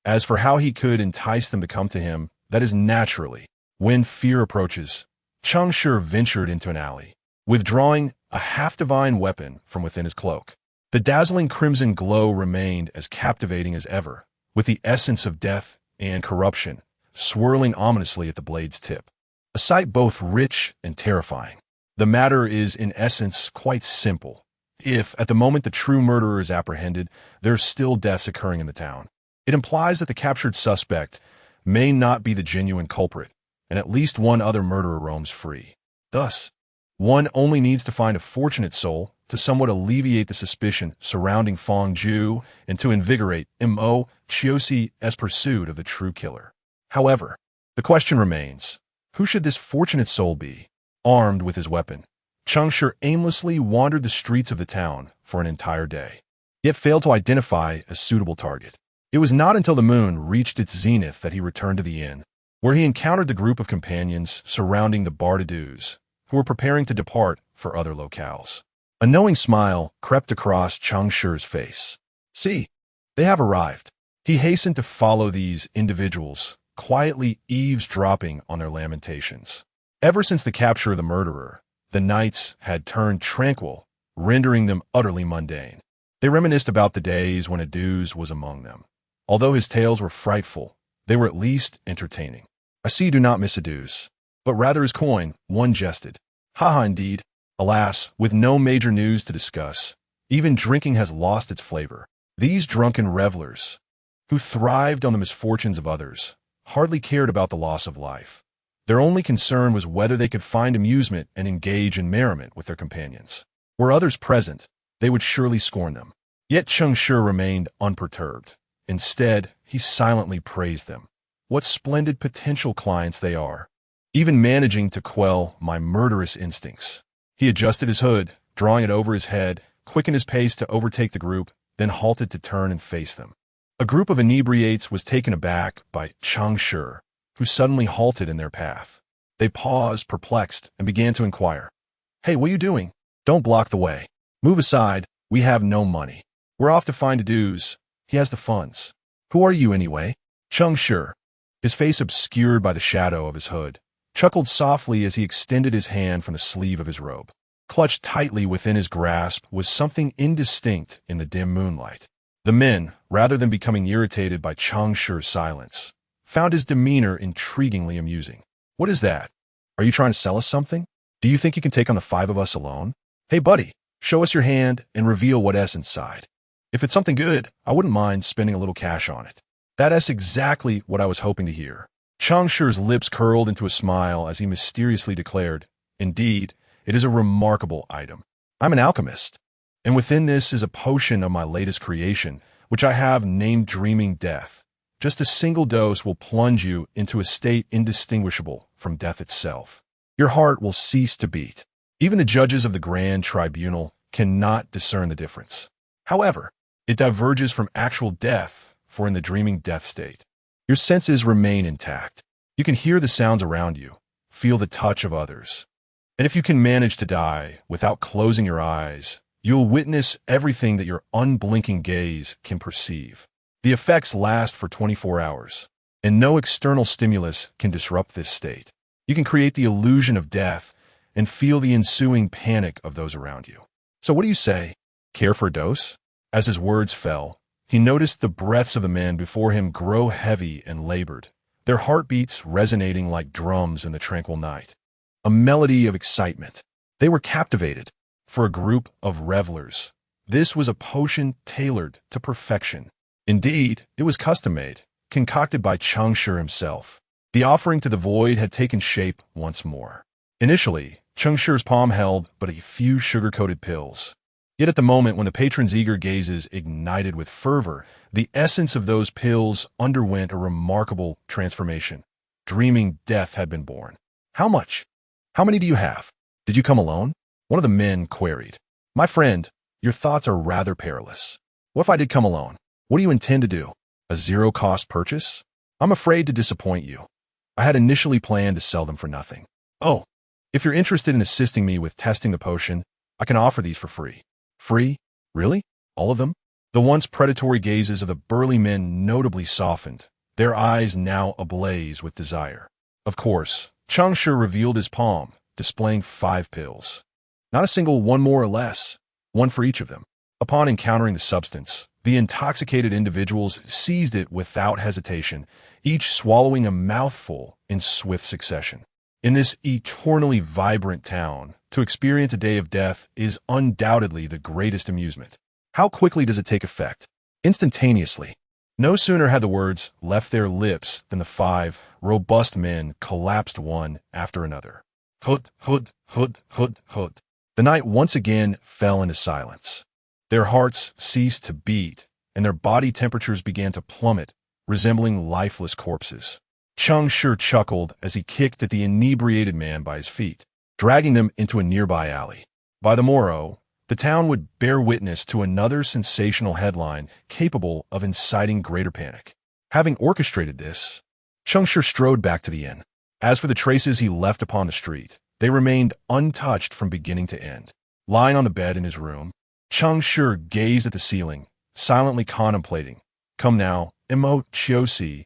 As for how he could entice them to come to him, that is naturally. When fear approaches, Cheng Shi ventured into an alley, withdrawing a half-divine weapon from within his cloak. The dazzling crimson glow remained as captivating as ever, with the essence of death and corruption swirling ominously at the blade's tip. A sight both rich and terrifying. The matter is, in essence, quite simple. If, at the moment the true murderer is apprehended, there are still deaths occurring in the town, it implies that the captured suspect may not be the genuine culprit, and at least one other murderer roams free. Thus, one only needs to find a fortunate soul to somewhat alleviate the suspicion surrounding Fong Ju and to invigorate Mochiosi's pursuit of the true killer. However, the question remains, who should this fortunate soul be? Armed with his weapon, Cheng Shi aimlessly wandered the streets of the town for an entire day, yet failed to identify a suitable target. It was not until the moon reached its zenith that he returned to the inn, where he encountered the group of companions surrounding the bar de deux, who were preparing to depart for other locales. A knowing smile crept across Cheng Shi's face. See, they have arrived. He hastened to follow these individuals, quietly eavesdropping on their lamentations. Ever since the capture of the murderer, the nights had turned tranquil, rendering them utterly mundane. They reminisced about the days when a Deuce was among them. Although his tales were frightful, they were at least entertaining. I see you do not miss a Deuce, but rather his coin, one jested. Ha ha indeed. Alas, with no major news to discuss, even drinking has lost its flavor. These drunken revelers, who thrived on the misfortunes of others, hardly cared about the loss of life. Their only concern was whether they could find amusement and engage in merriment with their companions. Were others present, they would surely scorn them. Yet Cheng Shi remained unperturbed. Instead, he silently praised them. What splendid potential clients they are, even managing to quell my murderous instincts. He adjusted his hood, drawing it over his head, quickened his pace to overtake the group, then halted to turn and face them. A group of inebriates was taken aback by Cheng Shi, who suddenly halted in their path. They paused, perplexed, and began to inquire. Hey, what are you doing? Don't block the way. Move aside, we have no money. We're off to find dues. He has the funds. Who are you anyway? Cheng Shi, his face obscured by the shadow of his hood, chuckled softly as he extended his hand from the sleeve of his robe. Clutched tightly within his grasp was something indistinct in the dim moonlight. The men, rather than becoming irritated by Cheng Shi's silence, found his demeanor intriguingly amusing. What is that? Are you trying to sell us something? Do you think you can take on the five of us alone? Hey, buddy, show us your hand and reveal what's inside. If it's something good, I wouldn't mind spending a little cash on it. That's exactly what I was hoping to hear. Cheng Shi's lips curled into a smile as he mysteriously declared, Indeed, it is a remarkable item. I'm an alchemist, and within this is a potion of my latest creation, which I have named Dreaming Death. Just a single dose will plunge you into a state indistinguishable from death itself. Your heart will cease to beat. Even the judges of the Grand Tribunal cannot discern the difference. However, it diverges from actual death, for in the dreaming death state, your senses remain intact. You can hear the sounds around you, feel the touch of others. And if you can manage to die without closing your eyes, you'll witness everything that your unblinking gaze can perceive. The effects last for 24 hours, and no external stimulus can disrupt this state. You can create the illusion of death and feel the ensuing panic of those around you. So what do you say? Care for a dose? As his words fell, he noticed the breaths of the men before him grow heavy and labored, their heartbeats resonating like drums in the tranquil night. A melody of excitement. They were captivated. For a group of revelers, this was a potion tailored to perfection. Indeed, it was custom-made, concocted by Cheng Shi himself. The offering to the void had taken shape once more. Initially, Cheng Shi's palm held but a few sugar-coated pills. Yet at the moment when the patron's eager gazes ignited with fervor, the essence of those pills underwent a remarkable transformation. Dreaming death had been born. How much? How many do you have? Did you come alone? One of the men queried. My friend, your thoughts are rather perilous. What if I did come alone? What do you intend to do? A zero-cost purchase? I'm afraid to disappoint you. I had initially planned to sell them for nothing. Oh, if you're interested in assisting me with testing the potion, I can offer these for free. Free? Really? All of them? The once predatory gazes of the burly men notably softened, their eyes now ablaze with desire. Of course, Cheng Shi revealed his palm, displaying 5 pills. Not a single one more or less, one for each of them. Upon encountering the substance, the intoxicated individuals seized it without hesitation, each swallowing a mouthful in swift succession. In this eternally vibrant town, to experience a day of death is undoubtedly the greatest amusement. How quickly does it take effect? Instantaneously. No sooner had the words left their lips than the 5 robust men collapsed one after another. Hud, hud, hud, hud, hud. The night once again fell into silence. Their hearts ceased to beat, and their body temperatures began to plummet, resembling lifeless corpses. Cheng Shi chuckled as he kicked at the inebriated man by his feet, dragging them into a nearby alley. By the morrow, the town would bear witness to another sensational headline capable of inciting greater panic. Having orchestrated this, Cheng Shi strode back to the inn. As for the traces he left upon the street, they remained untouched from beginning to end. Lying on the bed in his room, Cheng Shi gazed at the ceiling, silently contemplating. Come now, Imo Chiosi,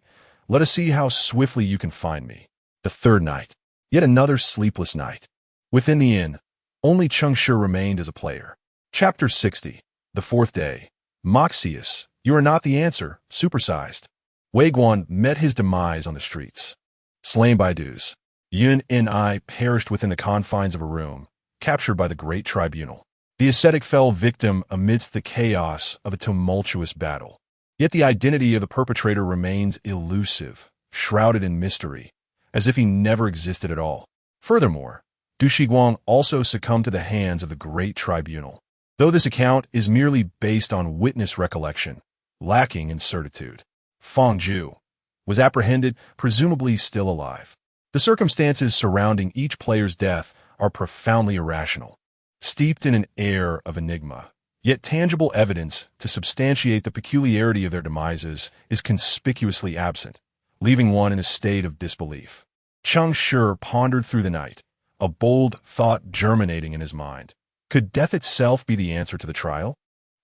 let us see how swiftly you can find me. The 3rd night. Yet another sleepless night. Within the inn, only Cheng Shi remained as a player. Chapter 60. The 4th day. Moxius, you are not the answer, supersized. Wei Guan met his demise on the streets. Slain by dues. Yun and I perished within the confines of a room, captured by the great tribunal. The ascetic fell victim amidst the chaos of a tumultuous battle. Yet the identity of the perpetrator remains elusive, shrouded in mystery, as if he never existed at all. Furthermore, Du Shiguang also succumbed to the hands of the great tribunal, though this account is merely based on witness recollection, lacking in certitude. Feng Zhu was apprehended, presumably still alive. The circumstances surrounding each player's death are profoundly irrational, steeped in an air of enigma. Yet tangible evidence to substantiate the peculiarity of their demises is conspicuously absent, leaving one in a state of disbelief. Cheng Shi pondered through the night, a bold thought germinating in his mind. Could death itself be the answer to the trial?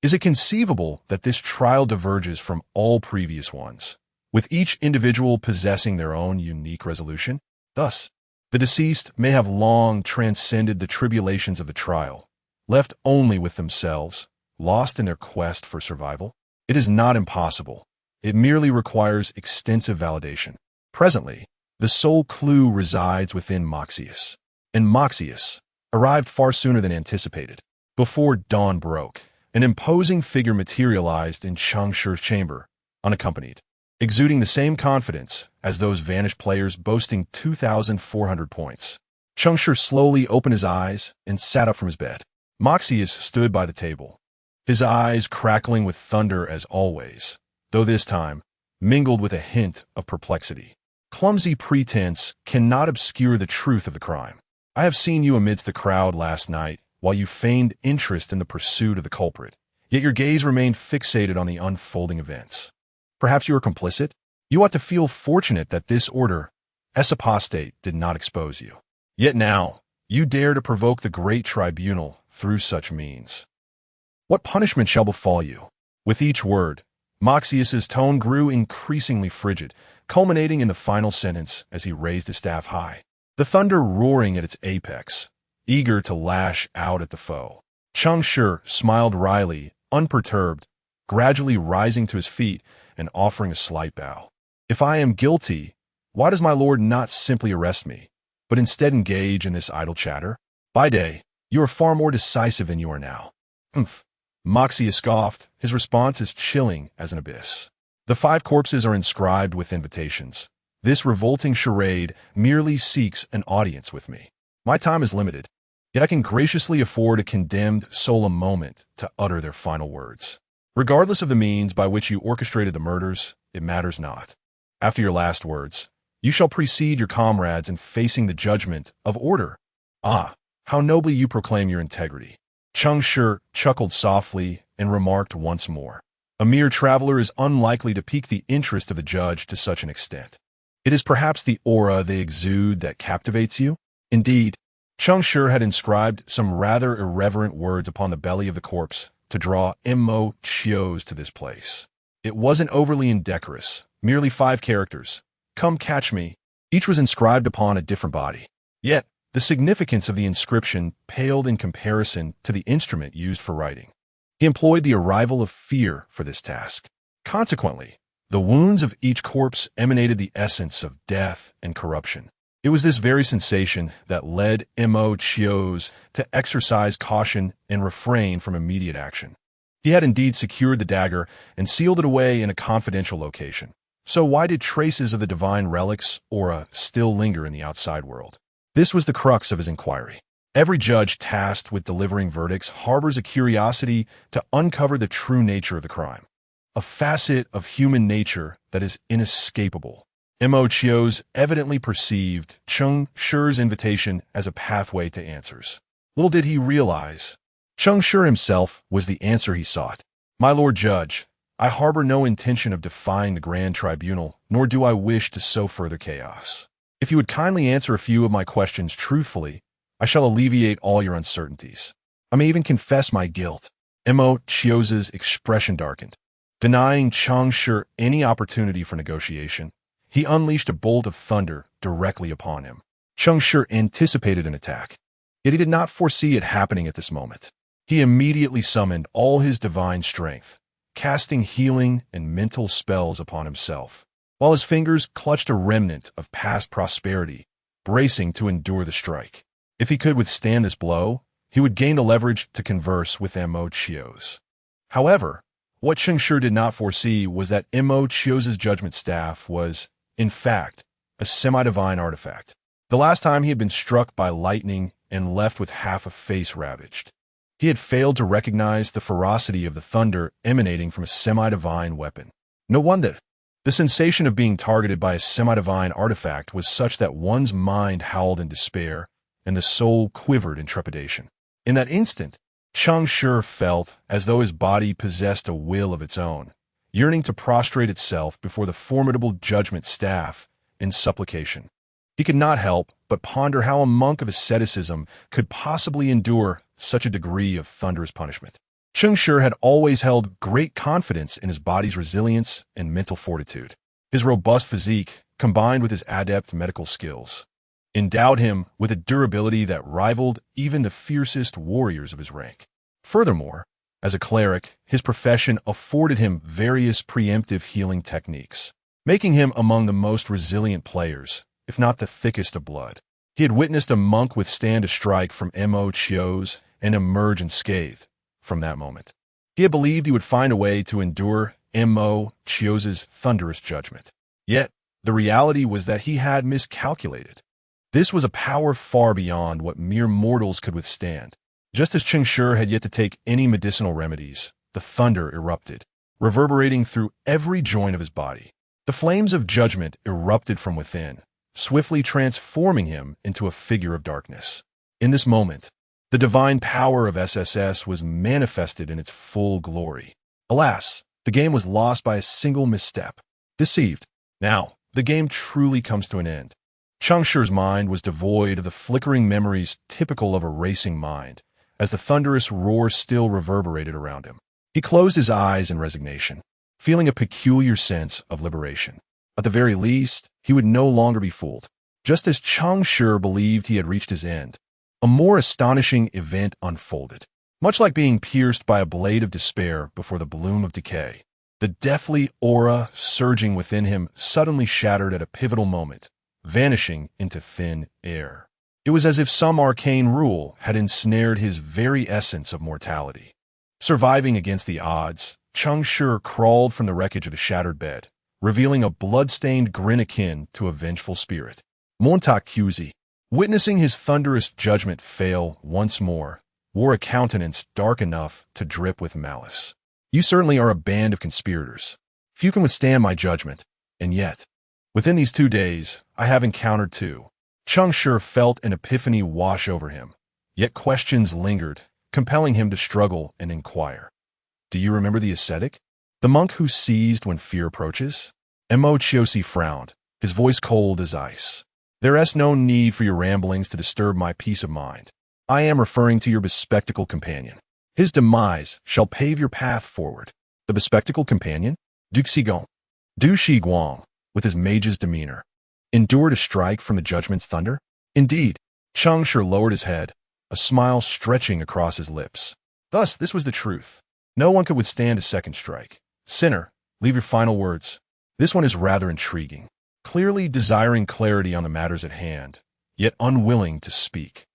Is it conceivable that this trial diverges from all previous ones, with each individual possessing their own unique resolution? Thus, the deceased may have long transcended the tribulations of the trial, left only with themselves, lost in their quest for survival. It is not impossible. It merely requires extensive validation. Presently, the sole clue resides within Moxius. And Moxius arrived far sooner than anticipated. Before dawn broke, an imposing figure materialized in Cheng Shi's chamber, unaccompanied, exuding the same confidence as those vanished players boasting 2,400 points. Cheng Shi slowly opened his eyes and sat up from his bed. Moxius stood by the table, his eyes crackling with thunder as always, though this time mingled with a hint of perplexity. Clumsy pretense cannot obscure the truth of the crime. I have seen you amidst the crowd last night while you feigned interest in the pursuit of the culprit, yet your gaze remained fixated on the unfolding events. Perhaps you were complicit? You ought to feel fortunate that this order, as apostate, did not expose you. Yet now, you dare to provoke the great tribunal through such means. What punishment shall befall you? With each word, Moxius's tone grew increasingly frigid, culminating in the final sentence as he raised his staff high, the thunder roaring at its apex, eager to lash out at the foe. Cheng Shi smiled wryly, unperturbed, gradually rising to his feet and offering a slight bow. If I am guilty, why does my lord not simply arrest me, but instead engage in this idle chatter? By day, you are far more decisive than you are now. Humph. Moxius scoffed, his response as chilling as an abyss. The 5 corpses are inscribed with invitations. This revolting charade merely seeks an audience with me. My time is limited, yet I can graciously afford a condemned soul a moment to utter their final words. Regardless of the means by which you orchestrated the murders, it matters not. After your last words, you shall precede your comrades in facing the judgment of order. Ah, how nobly you proclaim your integrity. Cheng Shi chuckled softly and remarked once more, a mere traveler is unlikely to pique the interest of the judge to such an extent. It is perhaps the aura they exude that captivates you? Indeed, Cheng Shi had inscribed some rather irreverent words upon the belly of the corpse to draw Mo Chios to this place. It wasn't overly indecorous, merely 5 characters. Come catch me. Each was inscribed upon a different body. Yet, the significance of the inscription paled in comparison to the instrument used for writing. He employed the arrival of fear for this task. Consequently, the wounds of each corpse emanated the essence of death and corruption. It was this very sensation that led Mo Chios to exercise caution and refrain from immediate action. He had indeed secured the dagger and sealed it away in a confidential location. So why did traces of the divine relic's aura still linger in the outside world? This was the crux of his inquiry. Every judge tasked with delivering verdicts harbors a curiosity to uncover the true nature of the crime, a facet of human nature that is inescapable. Mo Chios evidently perceived Cheng Shi's invitation as a pathway to answers. Little did he realize, Cheng Shi himself was the answer he sought. My lord judge, I harbor no intention of defying the grand tribunal, nor do I wish to sow further chaos. If you would kindly answer a few of my questions truthfully, I shall alleviate all your uncertainties. I may even confess my guilt. Mo Chios's expression darkened. Denying Cheng Shi any opportunity for negotiation, he unleashed a bolt of thunder directly upon him. Cheng Shi anticipated an attack, yet he did not foresee it happening at this moment. He immediately summoned all his divine strength, casting healing and mental spells upon himself, while his fingers clutched a remnant of past prosperity, bracing to endure the strike. If he could withstand this blow, he would gain the leverage to converse with Mo Chios. However, what Cheng Shi did not foresee was that Mo Chios's judgment staff was, in fact, a semi-divine artifact. The last time he had been struck by lightning and left with half a face ravaged, he had failed to recognize the ferocity of the thunder emanating from a semi-divine weapon. No wonder. The sensation of being targeted by a semi-divine artifact was such that one's mind howled in despair and the soul quivered in trepidation. In that instant, Cheng Shi felt as though his body possessed a will of its own, yearning to prostrate itself before the formidable judgment staff in supplication. He could not help but ponder how a monk of asceticism could possibly endure such a degree of thunderous punishment. Cheng Shi had always held great confidence in his body's resilience and mental fortitude. His robust physique, combined with his adept medical skills, endowed him with a durability that rivaled even the fiercest warriors of his rank. Furthermore, as a cleric, his profession afforded him various preemptive healing techniques, making him among the most resilient players, if not the thickest of blood. He had witnessed a monk withstand a strike from Mo Chio's and emerge unscathed from that moment. He had believed he would find a way to endure Mo Chio's thunderous judgment. Yet, the reality was that he had miscalculated. This was a power far beyond what mere mortals could withstand. Just as Cheng Shi had yet to take any medicinal remedies, the thunder erupted, reverberating through every joint of his body. The flames of judgment erupted from within, swiftly transforming him into a figure of darkness. In this moment, the divine power of SSS was manifested in its full glory. Alas, the game was lost by a single misstep. Deceived. Now, the game truly comes to an end. Cheng Shi's mind was devoid of the flickering memories typical of a racing mind, as the thunderous roar still reverberated around him. He closed his eyes in resignation, feeling a peculiar sense of liberation. At the very least, he would no longer be fooled. Just as Cheng Shi believed he had reached his end, a more astonishing event unfolded. Much like being pierced by a blade of despair before the bloom of decay, the deathly aura surging within him suddenly shattered at a pivotal moment, vanishing into thin air. It was as if some arcane rule had ensnared his very essence of mortality. Surviving against the odds, Cheng Shi crawled from the wreckage of his shattered bed, revealing a blood-stained grin akin to a vengeful spirit. Montauk Cusi, witnessing his thunderous judgment fail once more, wore a countenance dark enough to drip with malice. You certainly are a band of conspirators. Few can withstand my judgment, and yet, within these 2 days, I have encountered two. Cheng Shi felt an epiphany wash over him, yet questions lingered, compelling him to struggle and inquire. Do you remember the ascetic? The monk who seized when fear approaches? Mo Chiosi frowned, his voice cold as ice. There is no need for your ramblings to disturb my peace of mind. I am referring to your bespectacled companion. His demise shall pave your path forward. The bespectacled companion? Du Guang, with his mage's demeanor, endured a strike from the judgment's thunder? Indeed. Cheng Shi lowered his head, a smile stretching across his lips. Thus, this was the truth. No one could withstand a second strike. Sinner, leave your final words. This one is rather intriguing. Clearly desiring clarity on the matters at hand, yet unwilling to speak.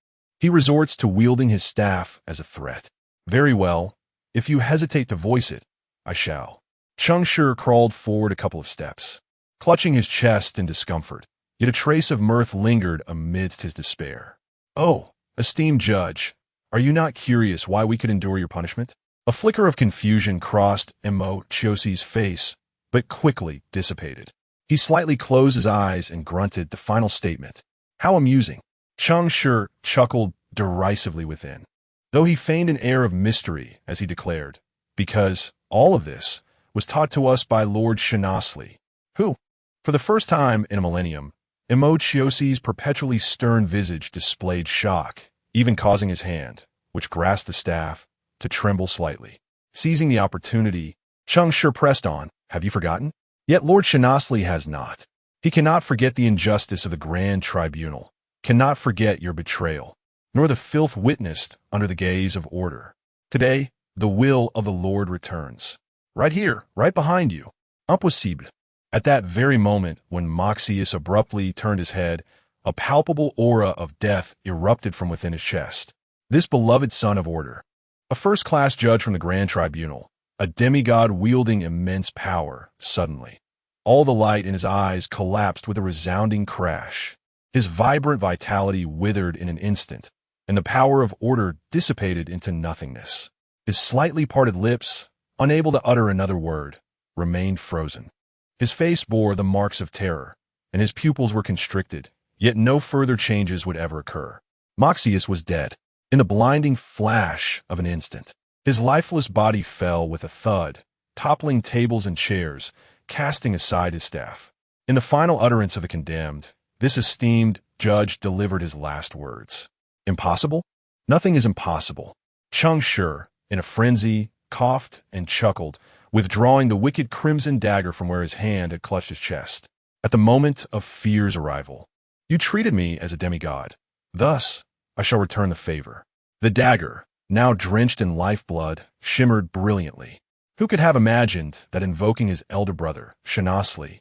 He resorts to wielding his staff as a threat. Very well. If you hesitate to voice it, I shall. Cheng Shi crawled forward a couple of steps, clutching his chest in discomfort, yet a trace of mirth lingered amidst his despair. Oh, esteemed judge, are you not curious why we could endure your punishment? A flicker of confusion crossed Mo Chiosi's face, but quickly dissipated. He slightly closed his eyes and grunted the final statement. How amusing. Cheng Shi chuckled derisively within, though he feigned an air of mystery as he declared, because all of this was taught to us by Lord Shanasli, who, for the first time in a millennium, Mo Chiosi's perpetually stern visage displayed shock, even causing his hand, which grasped the staff, to tremble slightly. Seizing the opportunity, Cheng Shi pressed on. Have you forgotten? Yet Lord Shanasli has not. He cannot forget the injustice of the Grand Tribunal, cannot forget your betrayal, nor the filth witnessed under the gaze of order. Today, the will of the Lord returns. Right here, right behind you. Impossible. At that very moment, when Maxius abruptly turned his head, a palpable aura of death erupted from within his chest. This beloved son of order, a first-class judge from the Grand Tribunal, a demigod wielding immense power, suddenly. All the light in his eyes collapsed with a resounding crash. His vibrant vitality withered in an instant, and the power of order dissipated into nothingness. His slightly parted lips, unable to utter another word, remained frozen. His face bore the marks of terror, and his pupils were constricted, yet no further changes would ever occur. Maxius was dead. In the blinding flash of an instant, his lifeless body fell with a thud, toppling tables and chairs, casting aside his staff. In the final utterance of the condemned, this esteemed judge delivered his last words. Impossible? Nothing is impossible. Cheng Shi, in a frenzy, coughed and chuckled, withdrawing the wicked crimson dagger from where his hand had clutched his chest. At the moment of fear's arrival, you treated me as a demigod. Thus, I shall return the favor. The dagger, now drenched in lifeblood, shimmered brilliantly. Who could have imagined that invoking his elder brother, Shanasli,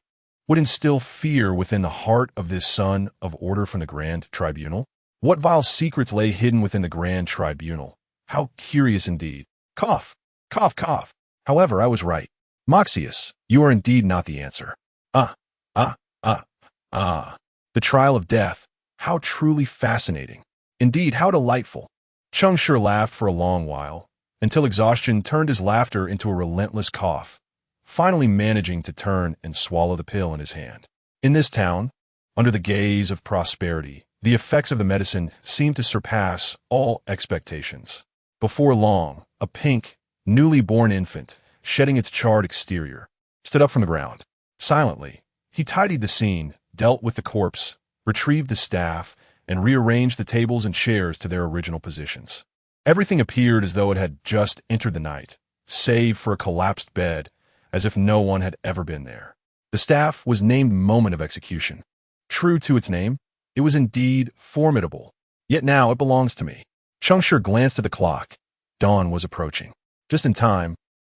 would instill fear within the heart of this son of order from the Grand Tribunal? What vile secrets lay hidden within the Grand Tribunal? How curious indeed. Cough, cough, cough. However, I was right. Moxius, you are indeed not the answer. Ah, ah, ah, ah. The trial of death. How truly fascinating. Indeed, how delightful. Cheng Shi laughed for a long while, until exhaustion turned his laughter into a relentless cough, finally managing to turn and swallow the pill in his hand. In this town, under the gaze of prosperity, the effects of the medicine seemed to surpass all expectations. Before long, a pink, newly born infant, shedding its charred exterior, stood up from the ground. Silently, he tidied the scene, dealt with the corpse, retrieved the staff, and rearranged the tables and chairs to their original positions. Everything appeared as though it had just entered the night, save for a collapsed bed, as if no one had ever been there. The staff was named Moment of Execution. True to its name, it was indeed formidable. Yet now it belongs to me. Cheng Shi glanced at the clock. Dawn was approaching. Just in time,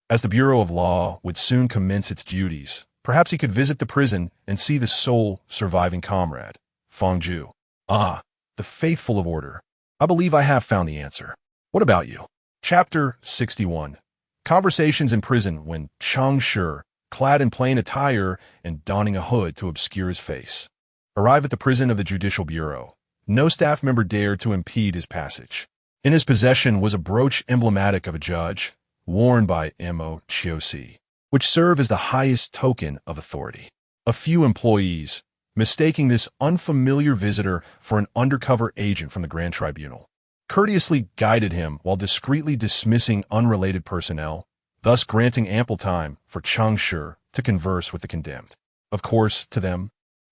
as the Bureau of Law would soon commence its duties, perhaps he could visit the prison and see the sole surviving comrade, Fang Ju. Ah, the faithful of order. I believe I have found the answer. What about you? Chapter 61. Conversations in prison when Cheng Shi, clad in plain attire and donning a hood to obscure his face, arrived at the prison of the Judicial Bureau. No staff member dared to impede his passage. In his possession was a brooch emblematic of a judge, worn by Mo Chiosi, which served as the highest token of authority. A few employees, mistaking this unfamiliar visitor for an undercover agent from the Grand Tribunal, courteously guided him while discreetly dismissing unrelated personnel, thus granting ample time for Cheng Shi to converse with the condemned. Of course, to them,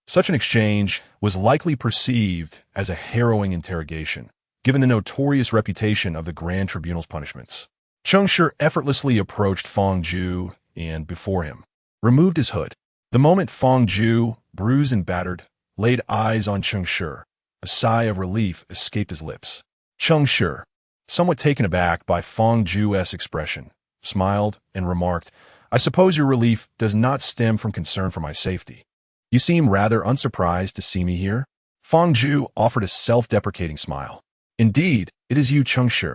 such an exchange was likely perceived as a harrowing interrogation, given the notorious reputation of the Grand Tribunal's punishments. Cheng Shi effortlessly approached Fang Ju and, before him, removed his hood. The moment Fang Ju, bruised and battered, laid eyes on Cheng Shi, a sigh of relief escaped his lips. Cheng Shi, somewhat taken aback by Fang Ju's expression, smiled and remarked, I suppose your relief does not stem from concern for my safety. You seem rather unsurprised to see me here. Fang Ju offered a self-deprecating smile. Indeed, it is you, Cheng Shi.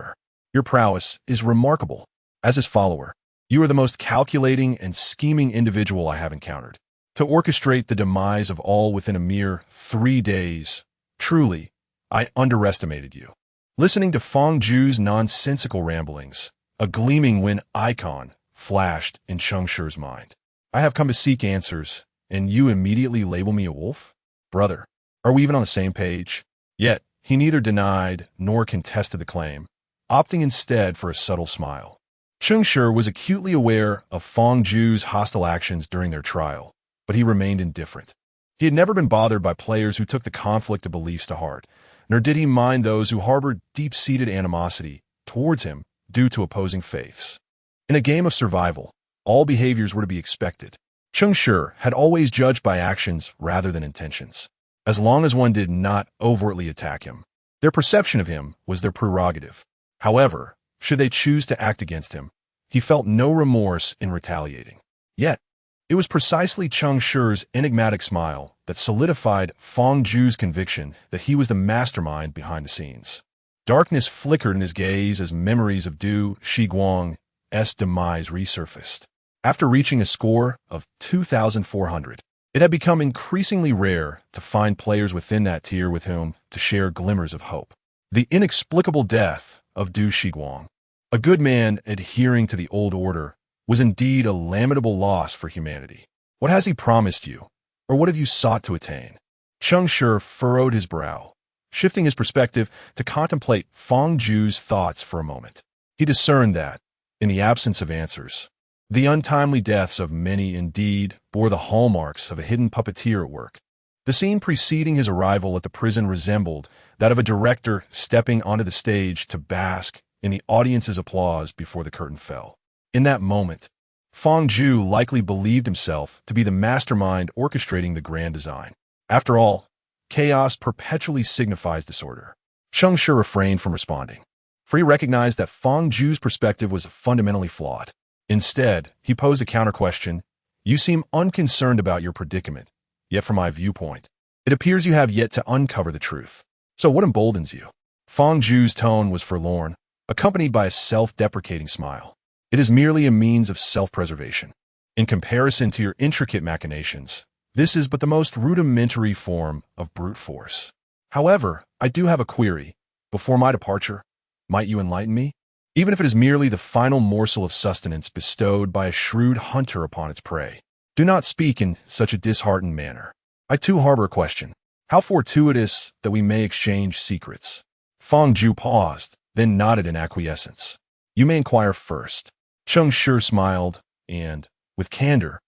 Your prowess is remarkable. As his follower, you are the most calculating and scheming individual I have encountered. To orchestrate the demise of all within a mere 3 days, truly, I underestimated you. Listening to Fang Ju's nonsensical ramblings, a gleaming Wen icon flashed in Cheng Shi's mind. I have come to seek answers, and you immediately label me a wolf? Brother, are we even on the same page? Yet, he neither denied nor contested the claim, opting instead for a subtle smile. Cheng Shi was acutely aware of Fang Ju's hostile actions during their trial, but he remained indifferent. He had never been bothered by players who took the conflict of beliefs to heart, nor did he mind those who harbored deep-seated animosity towards him due to opposing faiths. In a game of survival, all behaviors were to be expected. Cheng Shi had always judged by actions rather than intentions. As long as one did not overtly attack him, their perception of him was their prerogative. However, should they choose to act against him, he felt no remorse in retaliating. Yet, it was precisely Cheng Shi's enigmatic smile that solidified Fang Ju's conviction that he was the mastermind behind the scenes. Darkness flickered in his gaze as memories of Du Shiguang's demise resurfaced. After reaching a score of 2,400, it had become increasingly rare to find players within that tier with whom to share glimmers of hope. The inexplicable death of Du Shiguang, a good man adhering to the old order, was indeed a lamentable loss for humanity. What has he promised you, or what have you sought to attain? Cheng Shi furrowed his brow, shifting his perspective to contemplate Fang Ju's thoughts for a moment. He discerned that, in the absence of answers, the untimely deaths of many indeed bore the hallmarks of a hidden puppeteer at work. The The scene preceding his arrival at the prison resembled that of a director stepping onto the stage to bask in the audience's applause before the curtain fell. In that moment, Fang Zhu likely believed himself to be the mastermind orchestrating the grand design. After all, chaos perpetually signifies disorder. Cheng Shi refrained from responding, for he recognized that Fang Zhu's perspective was fundamentally flawed. Instead, he posed a counter-question. You seem unconcerned about your predicament, yet from my viewpoint, it appears you have yet to uncover the truth. So what emboldens you? Fang Zhu's tone was forlorn, accompanied by a self-deprecating smile. It is merely a means of self-preservation. In comparison to your intricate machinations, this is but the most rudimentary form of brute force. However, I do have a query. Before my departure, might you enlighten me? Even if it is merely the final morsel of sustenance bestowed by a shrewd hunter upon its prey. Do not speak in such a disheartened manner. I too harbor a question. How fortuitous that we may exchange secrets. Fang Zhu paused, then nodded in acquiescence. You may inquire first. Cheng Shi smiled and, with candor,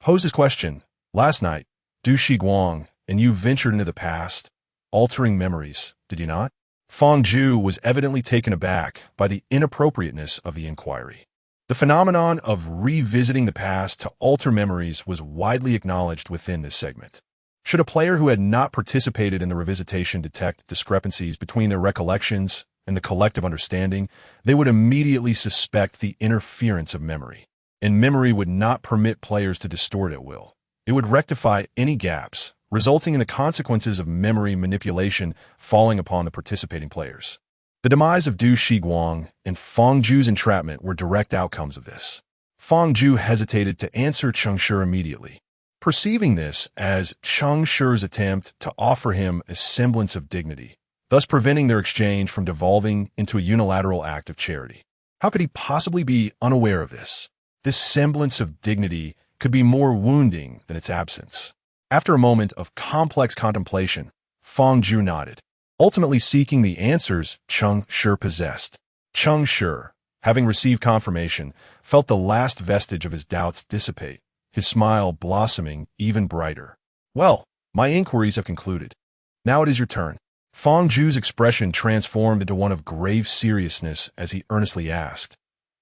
posed his question. Last night, Du Shiguang and you ventured into the past, altering memories, did you not? Fang Zhu was evidently taken aback by the inappropriateness of the inquiry. The phenomenon of revisiting the past to alter memories was widely acknowledged within this segment. Should a player who had not participated in the revisitation detect discrepancies between their recollections and the collective understanding, they would immediately suspect the interference of memory. And memory would not permit players to distort at will. It would rectify any gaps, resulting in the consequences of memory manipulation falling upon the participating players. The demise of Du Shiguang and Fang Zhu's entrapment were direct outcomes of this. Fang Zhu hesitated to answer Cheng Shi immediately, perceiving this as Cheng Shi's attempt to offer him a semblance of dignity, thus preventing their exchange from devolving into a unilateral act of charity. How could he possibly be unaware of this? This semblance of dignity could be more wounding than its absence. After a moment of complex contemplation, Fang Zhu nodded, ultimately seeking the answers Cheng Shi possessed. Cheng Shi, having received confirmation, felt the last vestige of his doubts dissipate, his smile blossoming even brighter. Well, my inquiries have concluded. Now it is your turn. Fang Zhu's expression transformed into one of grave seriousness as he earnestly asked.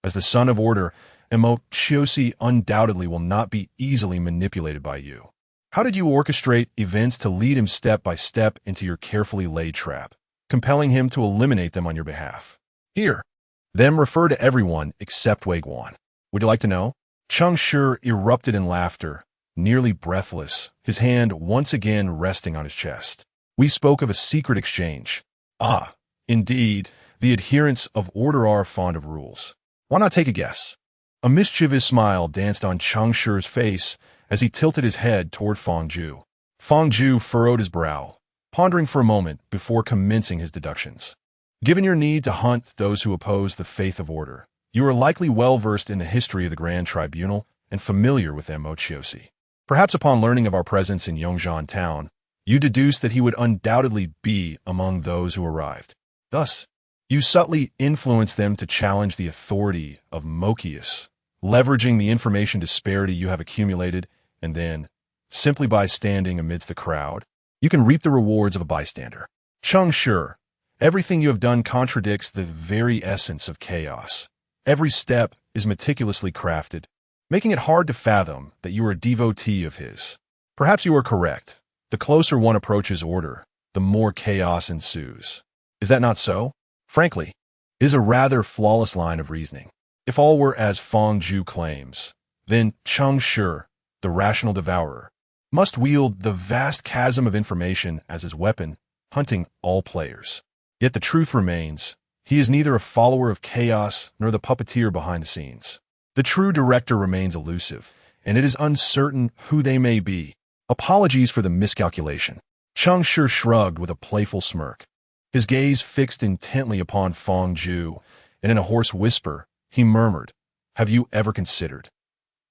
As the son of order, Mo-Chiosi undoubtedly will not be easily manipulated by you. How did you orchestrate events to lead him step by step into your carefully laid trap, compelling him to eliminate them on your behalf? Here, them refer to everyone except Wei Guan. Would you like to know? Cheng Shi erupted in laughter, nearly breathless, his hand once again resting on his chest. We spoke of a secret exchange. Ah, indeed, the adherents of order are fond of rules. Why not take a guess? A mischievous smile danced on Cheng Shi's face as he tilted his head toward Fang Zhu. Fang Zhu furrowed his brow, pondering for a moment before commencing his deductions. Given your need to hunt those who oppose the faith of order, you are likely well-versed in the history of the Grand Tribunal and familiar with Mo-Chiosi. Perhaps upon learning of our presence in Yongzhan town, you deduced that he would undoubtedly be among those who arrived. Thus, you subtly influenced them to challenge the authority of Mochius, leveraging the information disparity you have accumulated, and then, simply by standing amidst the crowd, you can reap the rewards of a bystander. Cheng Shi, everything you have done contradicts the very essence of chaos. Every step is meticulously crafted, making it hard to fathom that you are a devotee of his. Perhaps you are correct. The closer one approaches order, the more chaos ensues. Is that not so? Frankly, it is a rather flawless line of reasoning. If all were as Fang Zhu claims, then Cheng Shi, the rational devourer, must wield the vast chasm of information as his weapon, hunting all players. Yet the truth remains, he is neither a follower of chaos nor the puppeteer behind the scenes. The true director remains elusive, and it is uncertain who they may be. Apologies for the miscalculation. Cheng Shi shrugged with a playful smirk, his gaze fixed intently upon Fang Zhu, and in a hoarse whisper, he murmured, "Have you ever considered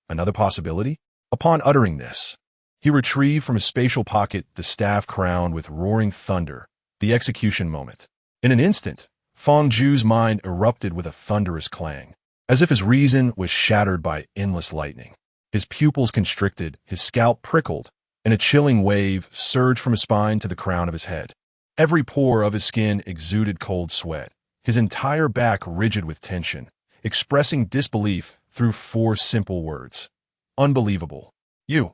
another possibility?" Upon uttering this, he retrieved from his spatial pocket the staff crowned with roaring thunder, the execution moment. In an instant, Fang Zhu's mind erupted with a thunderous clang, as if his reason was shattered by endless lightning. His pupils constricted, his scalp prickled, and a chilling wave surged from his spine to the crown of his head. Every pore of his skin exuded cold sweat, his entire back rigid with tension, expressing disbelief through 4 simple words. Unbelievable. You.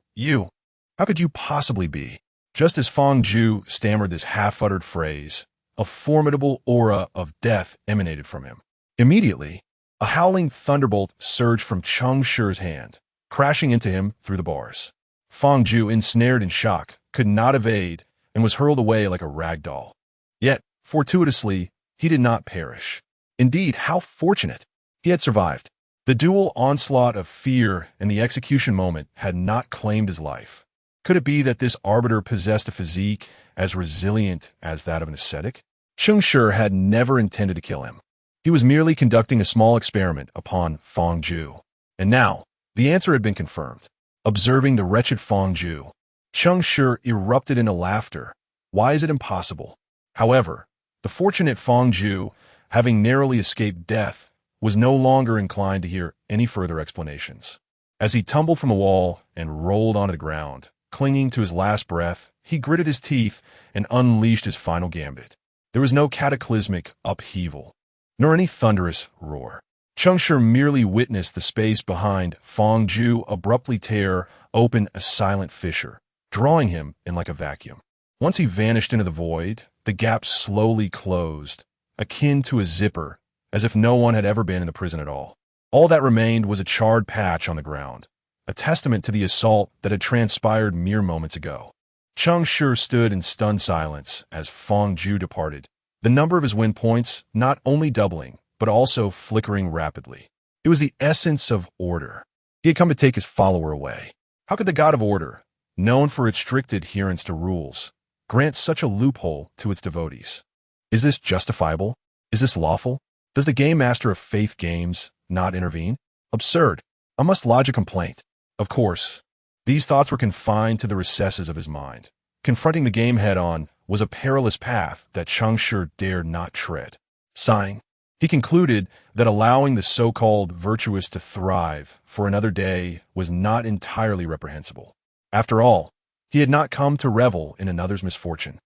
How could you possibly be? Just as Fang Zhu stammered this half-uttered phrase, a formidable aura of death emanated from him. Immediately, a howling thunderbolt surged from Cheng Shi's hand, crashing into him through the bars. Fang Zhu, ensnared in shock, could not evade and was hurled away like a rag doll. Yet, fortuitously, he did not perish. Indeed, how fortunate! He had survived. The dual onslaught of fear and the execution moment had not claimed his life. Could it be that this arbiter possessed a physique as resilient as that of an ascetic? Cheng Shi had never intended to kill him. He was merely conducting a small experiment upon Fang Zhu. And now, the answer had been confirmed. Observing the wretched Fang Zhu, Cheng Shi erupted into laughter. Why is it impossible? However, the fortunate Fang Zhu, having narrowly escaped death, was no longer inclined to hear any further explanations. As he tumbled from the wall and rolled onto the ground, clinging to his last breath, he gritted his teeth and unleashed his final gambit. There was no cataclysmic upheaval, nor any thunderous roar. Cheng Shi merely witnessed the space behind Fang Zhu abruptly tear open a silent fissure, drawing him in like a vacuum. Once he vanished into the void, the gap slowly closed, akin to a zipper, as if no one had ever been in the prison at all. All that remained was a charred patch on the ground, a testament to the assault that had transpired mere moments ago. Cheng Shi stood in stunned silence as Fang Zhu departed, the number of his win points not only doubling, but also flickering rapidly. It was the essence of order. He had come to take his follower away. How could the god of order, known for its strict adherence to rules, grant such a loophole to its devotees? Is this justifiable? Is this lawful? Does the game master of faith games not intervene? Absurd. I must lodge a complaint. Of course, these thoughts were confined to the recesses of his mind. Confronting the game head-on was a perilous path that Cheng Shi dared not tread. Sighing, he concluded that allowing the so-called virtuous to thrive for another day was not entirely reprehensible. After all, he had not come to revel in another's misfortune.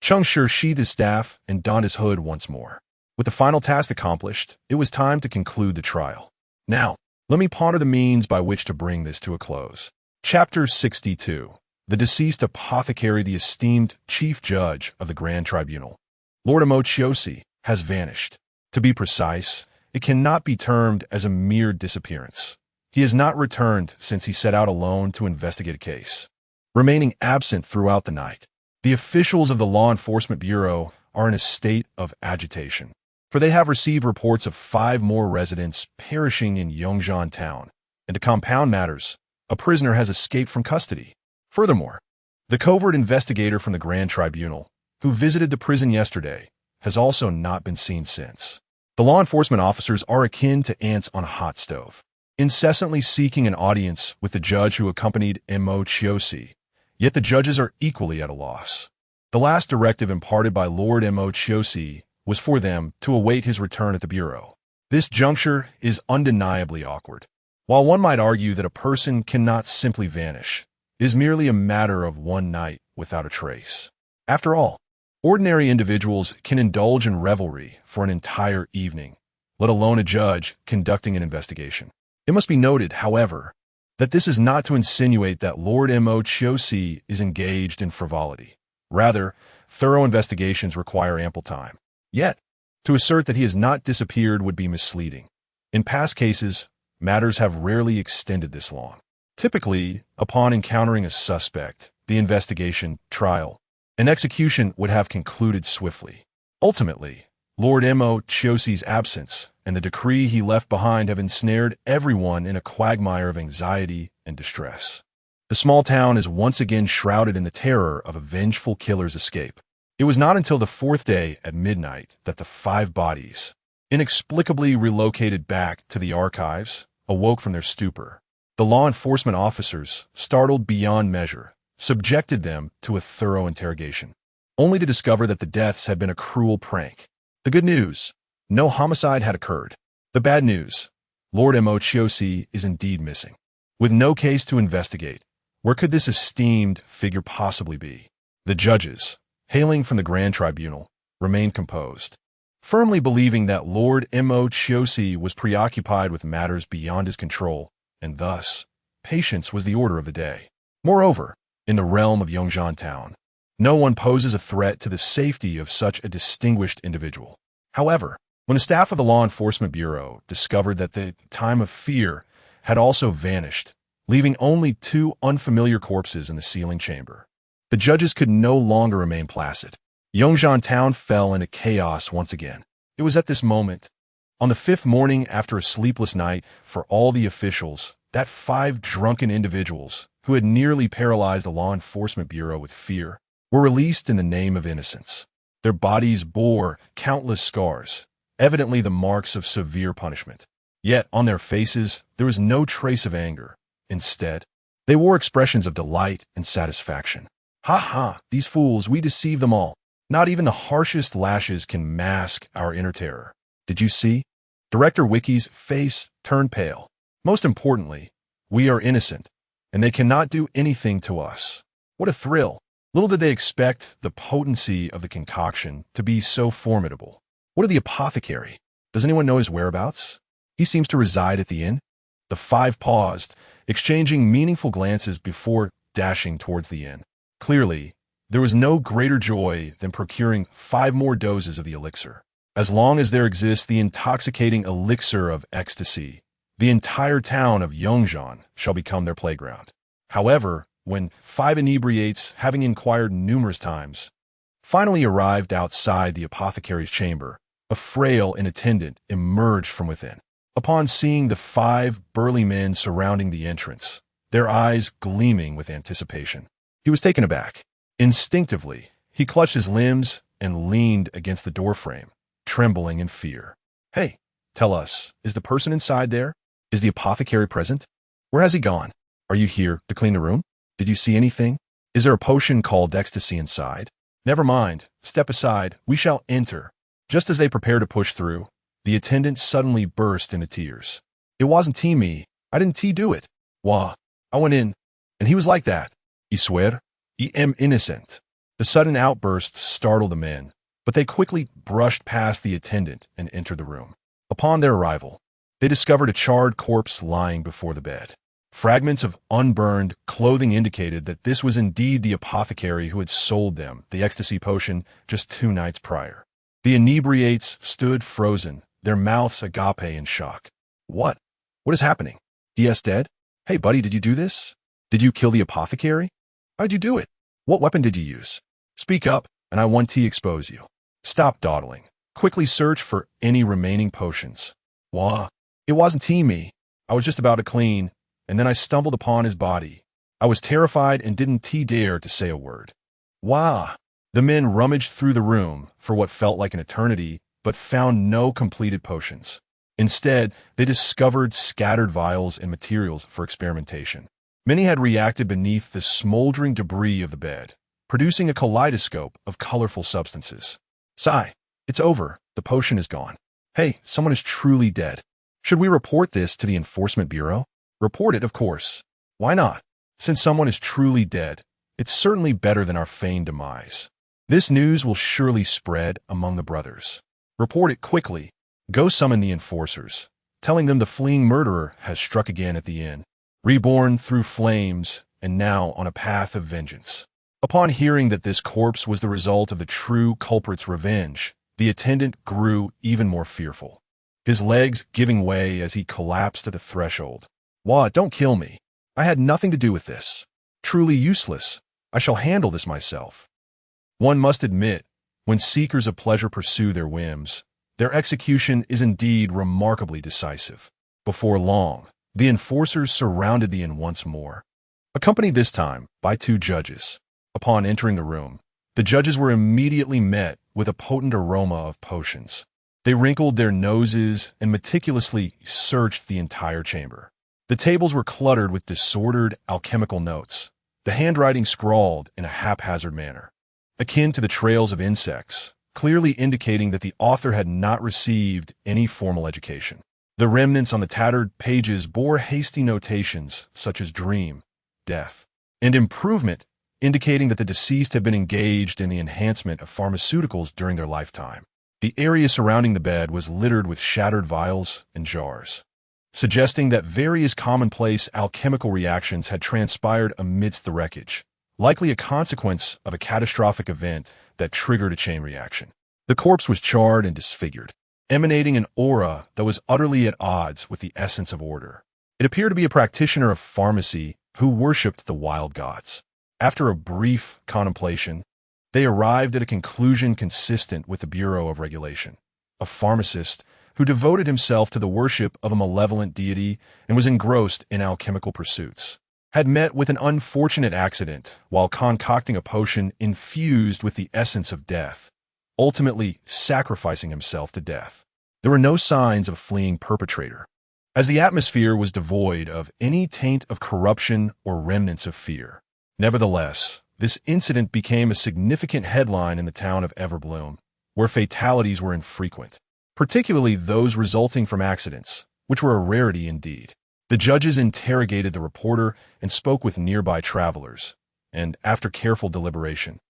Cheng Shi sheathed his staff and donned his hood once more. With the final task accomplished, it was time to conclude the trial. Now, let me ponder the means by which to bring this to a close. Chapter 62. The deceased apothecary, the esteemed chief judge of the Grand Tribunal, Lord Emo has vanished. To be precise, it cannot be termed as a mere disappearance. He has not returned since he set out alone to investigate a case, remaining absent throughout the night. The officials of the Law Enforcement Bureau are in a state of agitation, for they have received reports of 5 more residents perishing in Yongzhan town, and to compound matters, a prisoner has escaped from custody. Furthermore, the covert investigator from the Grand Tribunal, who visited the prison yesterday, has also not been seen since. The law enforcement officers are akin to ants on a hot stove, incessantly seeking an audience with the judge who accompanied Emo, yet the judges are equally at a loss. The last directive imparted by Lord Emo was for them to await his return at the Bureau. This juncture is undeniably awkward. While one might argue that a person cannot simply vanish, it is merely a matter of one night without a trace. After all, ordinary individuals can indulge in revelry for an entire evening, let alone a judge conducting an investigation. It must be noted, however, that this is not to insinuate that Lord Emo is engaged in frivolity. Rather, thorough investigations require ample time. Yet, to assert that he has not disappeared would be misleading. In past cases, matters have rarely extended this long. Typically, upon encountering a suspect, the investigation, trial, and execution would have concluded swiftly. Ultimately, Lord Emo absence and the decree he left behind have ensnared everyone in a quagmire of anxiety and distress. The small town is once again shrouded in the terror of a vengeful killer's escape. It was not until the 4th day at midnight that the 5 bodies, inexplicably relocated back to the archives, awoke from their stupor. The law enforcement officers, startled beyond measure, subjected them to a thorough interrogation, only to discover that the deaths had been a cruel prank. The good news: no homicide had occurred. The bad news: Lord Emo is indeed missing. With no case to investigate, Where could this esteemed figure possibly be? The judges, hailing from the Grand Tribunal, remained composed, firmly believing that Lord Mo Chiosi was preoccupied with matters beyond his control, and thus, patience was the order of the day. Moreover, in the realm of Yongzhan Town, no one poses a threat to the safety of such a distinguished individual. However, when the staff of the Law Enforcement Bureau discovered that the time of fear had also vanished, leaving only 2 unfamiliar corpses in the sealing chamber, the judges could no longer remain placid. Yongzhan Town fell into chaos once again. It was at this moment, on the 5th morning after a sleepless night for all the officials, that 5 drunken individuals, who had nearly paralyzed the Law Enforcement Bureau with fear, were released in the name of innocence. Their bodies bore countless scars, evidently the marks of severe punishment. Yet, on their faces, there was no trace of anger. Instead, they wore expressions of delight and satisfaction. Ha ha, these fools, we deceive them all. Not even the harshest lashes can mask our inner terror. Did you see? Director Wiki's face turned pale. Most importantly, we are innocent, and they cannot do anything to us. What a thrill! Little did they expect the potency of the concoction to be so formidable. What of the apothecary? Does anyone know his whereabouts? He seems to reside at the inn. The 5 paused, exchanging meaningful glances before dashing towards the inn. Clearly, there was no greater joy than procuring 5 more doses of the elixir. As long as there exists the intoxicating elixir of ecstasy, the entire town of Yongzhan shall become their playground. However, when 5 inebriates, having inquired numerous times, finally arrived outside the apothecary's chamber, a frail attendant emerged from within. Upon seeing the 5 burly men surrounding the entrance, their eyes gleaming with anticipation, he was taken aback. Instinctively, he clutched his limbs and leaned against the doorframe, trembling in fear. Hey, tell us, is the person inside there? Is the apothecary present? Where has he gone? Are you here to clean the room? Did you see anything? Is there a potion called ecstasy inside? Never mind. Step aside. We shall enter. Just as they prepare to push through, the attendant suddenly burst into tears. It wasn't me. I didn't do it. Wah. I went in, and he was like that. I swear, I am innocent. The sudden outburst startled the men, but they quickly brushed past the attendant and entered the room. Upon their arrival, they discovered a charred corpse lying before the bed. Fragments of unburned clothing indicated that this was indeed the apothecary who had sold them the ecstasy potion just 2 nights prior. The inebriates stood frozen, their mouths agape in shock. What? What is happening? He.S. dead? Hey, buddy, did you do this? Did you kill the apothecary? How'd you do it? What weapon did you use? Speak up, and I want to expose you. Stop dawdling. Quickly search for any remaining potions. Wah. It wasn't me. I was just about to clean, and then I stumbled upon his body. I was terrified and didn't dare to say a word. Wah. The men rummaged through the room for what felt like an eternity, but found no completed potions. Instead, they discovered scattered vials and materials for experimentation. Many had reacted beneath the smoldering debris of the bed, producing a kaleidoscope of colorful substances. Sigh. It's over. The potion is gone. Hey, someone is truly dead. Should we report this to the Enforcement Bureau? Report it, of course. Why not? Since someone is truly dead, it's certainly better than our feigned demise. This news will surely spread among the brothers. Report it quickly. Go summon the enforcers, telling them the fleeing murderer has struck again at the inn, reborn through flames and now on a path of vengeance. Upon hearing that this corpse was the result of the true culprit's revenge, the attendant grew even more fearful, his legs giving way as he collapsed at the threshold. Wah, don't kill me. I had nothing to do with this. Truly useless. I shall handle this myself. One must admit, when seekers of pleasure pursue their whims, their execution is indeed remarkably decisive. Before long, the enforcers surrounded the inn once more, accompanied this time by 2 judges. Upon entering the room, the judges were immediately met with a potent aroma of potions. They wrinkled their noses and meticulously searched the entire chamber. The tables were cluttered with disordered alchemical notes, the handwriting scrawled in a haphazard manner, akin to the trails of insects, clearly indicating that the author had not received any formal education. The remnants on the tattered pages bore hasty notations such as dream, death, and improvement, indicating that the deceased had been engaged in the enhancement of pharmaceuticals during their lifetime. The area surrounding the bed was littered with shattered vials and jars, suggesting that various commonplace alchemical reactions had transpired amidst the wreckage, likely a consequence of a catastrophic event that triggered a chain reaction. The corpse was charred and disfigured, emanating an aura that was utterly at odds with the essence of order. It appeared to be a practitioner of pharmacy who worshipped the wild gods. After a brief contemplation, they arrived at a conclusion consistent with the Bureau of Regulation. A pharmacist who devoted himself to the worship of a malevolent deity and was engrossed in alchemical pursuits, had met with an unfortunate accident while concocting a potion infused with the essence of death, ultimately sacrificing himself to death. There were no signs of a fleeing perpetrator, as the atmosphere was devoid of any taint of corruption or remnants of fear. Nevertheless, this incident became a significant headline in the town of Everbloom, where fatalities were infrequent, particularly those resulting from accidents, which were a rarity indeed. The judges interrogated the reporter and spoke with nearby travelers, and after careful deliberation,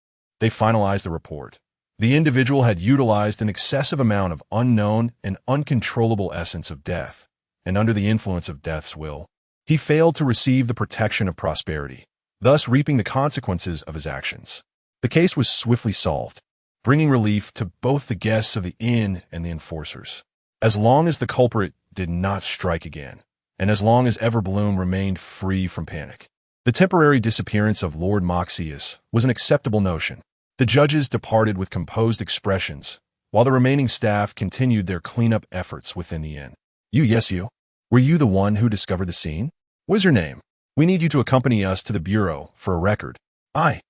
they finalized the report. The individual had utilized an excessive amount of unknown and uncontrollable essence of death, and under the influence of death's will, he failed to receive the protection of prosperity, thus reaping the consequences of his actions. The case was swiftly solved, bringing relief to both the guests of the inn and the enforcers. As long as the culprit did not strike again, and as long as Everbloom remained free from panic, the temporary disappearance of Lord Moxius was an acceptable notion. The judges departed with composed expressions, while the remaining staff continued their cleanup efforts within the inn. You. Were you the one who discovered the scene? What is your name? We need you to accompany us to the Bureau for a record. I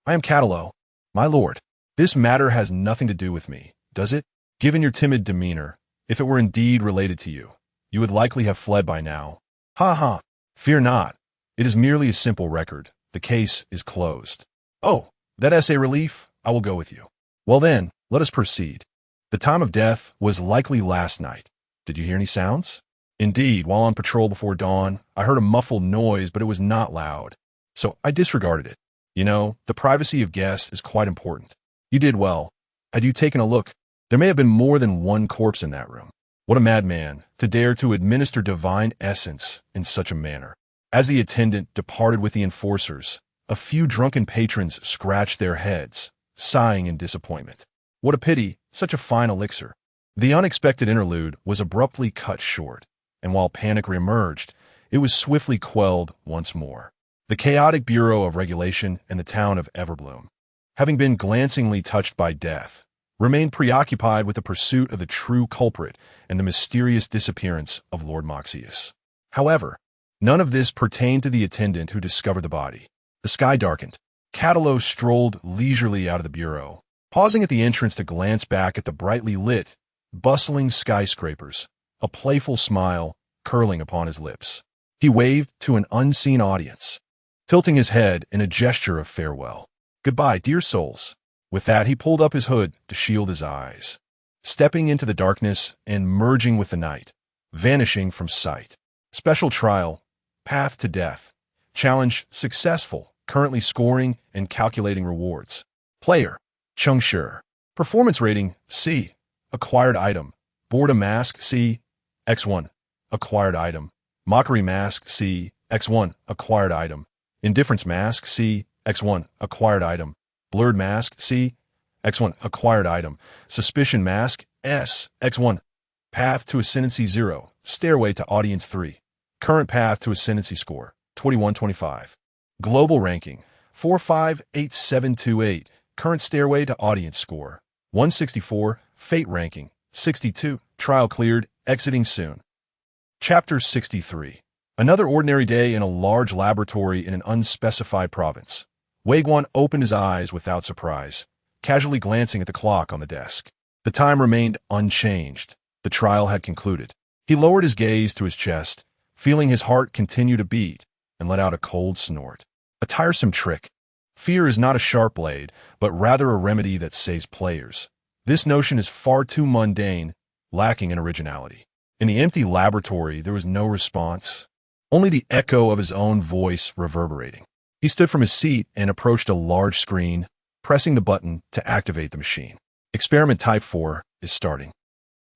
am Catallo, my lord. This matter has nothing to do with me, does it? Given your timid demeanor, if it were indeed related to you, you would likely have fled by now. Ha ha. Fear not. It is merely a simple record. The case is closed. Oh, that essay relief? I will go with you. Well then, let us proceed. The time of death was likely last night. Did you hear any sounds? Indeed, while on patrol before dawn, I heard a muffled noise, but it was not loud, so I disregarded it. You know, the privacy of guests is quite important. You did well. Had you taken a look, there may have been more than one corpse in that room. What a madman, to dare to administer divine essence in such a manner. As the attendant departed with the enforcers, a few drunken patrons scratched their heads, sighing in disappointment. What a pity, such a fine elixir. The unexpected interlude was abruptly cut short, and while panic reemerged, it was swiftly quelled once more. The chaotic Bureau of Regulation and the town of Everbloom, having been glancingly touched by death, remained preoccupied with the pursuit of the true culprit and the mysterious disappearance of Lord Moxius. However, none of this pertained to the attendant who discovered the body. The sky darkened. Catallo strolled leisurely out of the bureau, pausing at the entrance to glance back at the brightly lit, bustling skyscrapers, a playful smile curling upon his lips. He waved to an unseen audience, tilting his head in a gesture of farewell. Goodbye, dear souls. With that, he pulled up his hood to shield his eyes, stepping into the darkness and merging with the night, vanishing from sight. Special trial, path to death. Challenge successful, currently scoring and calculating rewards. Player, Cheng Shi. Performance rating, C. Acquired item. Boredom mask, C. X1. Acquired item. Mockery mask, C. X1. Acquired item. Indifference mask, C. X1. Acquired item. Blurred mask, C. X1. Acquired item. Suspicion mask, S. X1. Path to ascendancy 0. Stairway to audience 3. Current path to ascendancy score, 2125. Global ranking, 458728. Current stairway to audience score, 164. Fate ranking, 62. Trial cleared, exiting soon. Chapter 63. Another ordinary day in a large laboratory in an unspecified province. Wei Guan opened his eyes without surprise, casually glancing at the clock on the desk. The time remained unchanged. The trial had concluded. He lowered his gaze to his chest, feeling his heart continue to beat, and let out a cold snort. A tiresome trick. Fear is not a sharp blade, but rather a remedy that saves players. This notion is far too mundane, lacking in originality. In the empty laboratory, there was no response, only the echo of his own voice reverberating. He stood from his seat and approached a large screen, pressing the button to activate the machine. Experiment Type 4 is starting.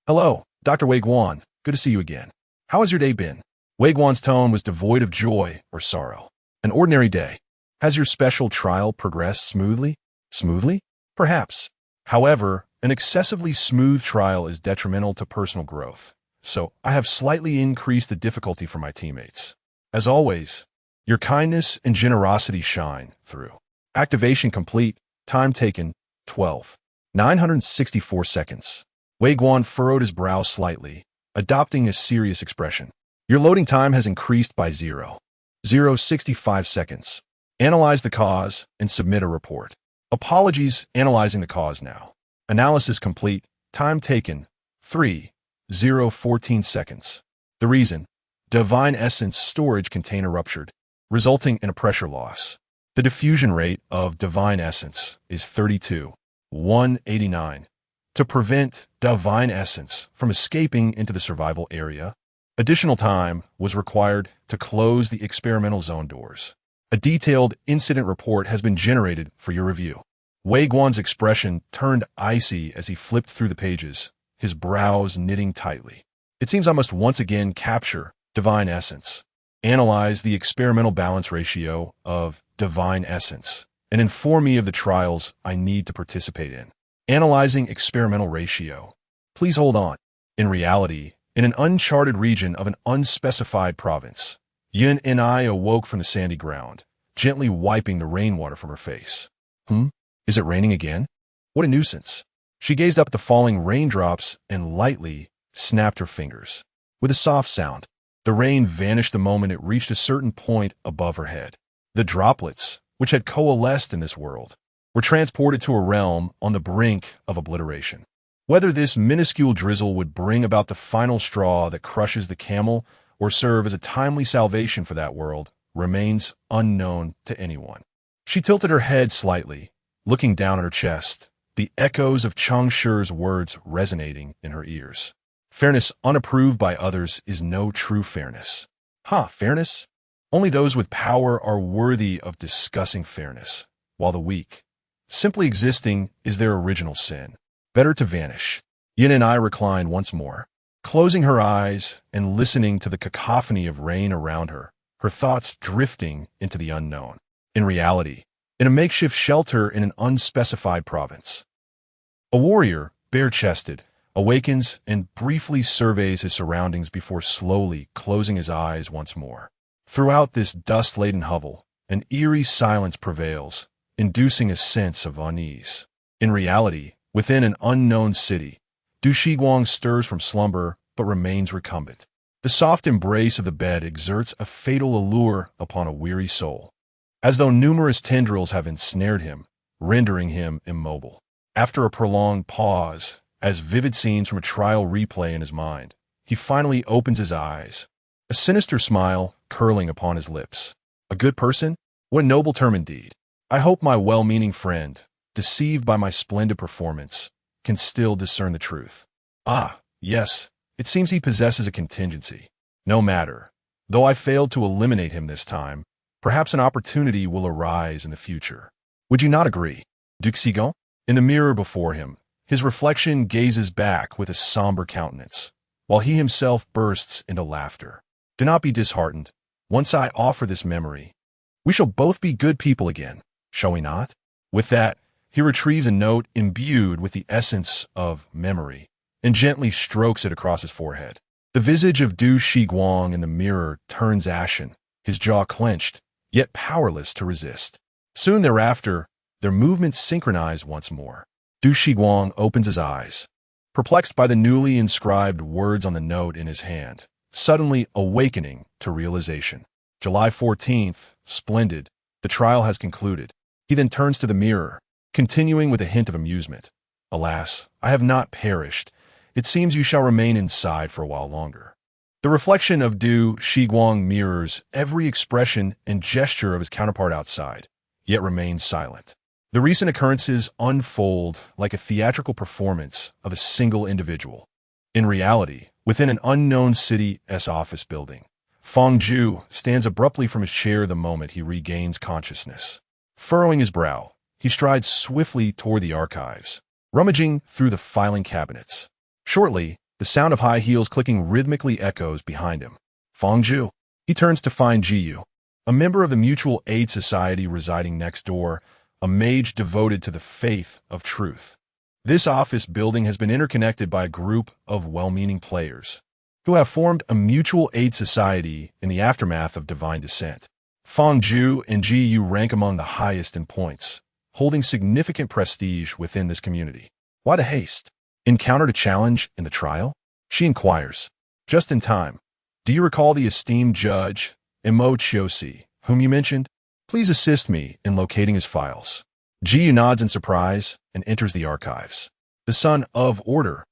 Hello, Dr. Wei Guan. Good to see you again. How has your day been? Wei Guan's tone was devoid of joy or sorrow. An ordinary day. Has your special trial progressed smoothly? Smoothly? Perhaps. However, an excessively smooth trial is detrimental to personal growth, so I have slightly increased the difficulty for my teammates. As always, your kindness and generosity shine through. Activation complete. Time taken, 12,964 seconds. Wei Guan furrowed his brow slightly, adopting a serious expression. Your loading time has increased by 0.065 seconds. Analyze the cause and submit a report. Apologies, analyzing the cause now. Analysis complete. Time taken, 3,014 seconds. The reason, divine essence storage container ruptured, resulting in a pressure loss. The diffusion rate of divine essence is 32,189. To prevent divine essence from escaping into the survival area, additional time was required to close the experimental zone doors. A detailed incident report has been generated for your review. Wei Guan's expression turned icy as he flipped through the pages, his brows knitting tightly. It seems I must once again capture divine essence, analyze the experimental balance ratio of divine essence, and inform me of the trials I need to participate in. Analyzing experimental ratio. Please hold on. In reality, in an uncharted region of an unspecified province, Yun and I awoke from the sandy ground, gently wiping the rainwater from her face. Is it raining again? What a nuisance. She gazed up at the falling raindrops and lightly snapped her fingers. With a soft sound, the rain vanished the moment it reached a certain point above her head. The droplets, which had coalesced in this world, were transported to a realm on the brink of obliteration. Whether this minuscule drizzle would bring about the final straw that crushes the camel or serve as a timely salvation for that world remains unknown to anyone. She tilted her head slightly, looking down at her chest, the echoes of Cheng Shi's words resonating in her ears. Fairness unapproved by others is no true fairness. Fairness? Only those with power are worthy of discussing fairness, while the weak, simply existing, is their original sin. Better to vanish. Yin and I reclined once more, closing her eyes and listening to the cacophony of rain around her, her thoughts drifting into the unknown. In reality, in a makeshift shelter in an unspecified province, a warrior, bare-chested, awakens and briefly surveys his surroundings before slowly closing his eyes once more. Throughout this dust-laden hovel, an eerie silence prevails, inducing a sense of unease. In reality, within an unknown city, Du Shiguang stirs from slumber but remains recumbent. The soft embrace of the bed exerts a fatal allure upon a weary soul, as though numerous tendrils have ensnared him, rendering him immobile. After a prolonged pause, as vivid scenes from a trial replay in his mind, he finally opens his eyes, a sinister smile curling upon his lips. A good person? What a noble term indeed. I hope my well-meaning friend, deceived by my splendid performance, can still discern the truth. Yes, it seems he possesses a contingency. No matter. Though I failed to eliminate him this time, perhaps an opportunity will arise in the future. Would you not agree? Duxigon? In the mirror before him, his reflection gazes back with a somber countenance, while he himself bursts into laughter. Do not be disheartened. Once I offer this memory, we shall both be good people again, shall we not? With that, he retrieves a note imbued with the essence of memory and gently strokes it across his forehead. The visage of Du Shiguang in the mirror turns ashen, his jaw clenched, yet powerless to resist. Soon thereafter, their movements synchronize once more. Du Shiguang opens his eyes, perplexed by the newly inscribed words on the note in his hand, suddenly awakening to realization. July 14th, splendid. The trial has concluded. He then turns to the mirror, continuing with a hint of amusement. Alas, I have not perished. It seems you shall remain inside for a while longer. The reflection of Du Shiguang mirrors every expression and gesture of his counterpart outside, yet remains silent. The recent occurrences unfold like a theatrical performance of a single individual. In reality, within an unknown city's office building, Feng Zhu stands abruptly from his chair the moment he regains consciousness. Furrowing his brow, he strides swiftly toward the archives, rummaging through the filing cabinets. Shortly, the sound of high heels clicking rhythmically echoes behind him. Feng Zhu. He turns to find Jiyu, a member of the Mutual Aid Society residing next door, a mage devoted to the faith of truth. This office building has been interconnected by a group of well-meaning players who have formed a mutual aid society in the aftermath of divine descent. Feng Zhu and Jiyu rank among the highest in points, holding significant prestige within this community. Why the haste? Encountered a challenge in the trial? She inquires. Just in time. Do you recall the esteemed judge, Cheng, whom you mentioned? Please assist me in locating his files. Jiyu nods in surprise and enters the archives. The son of Order,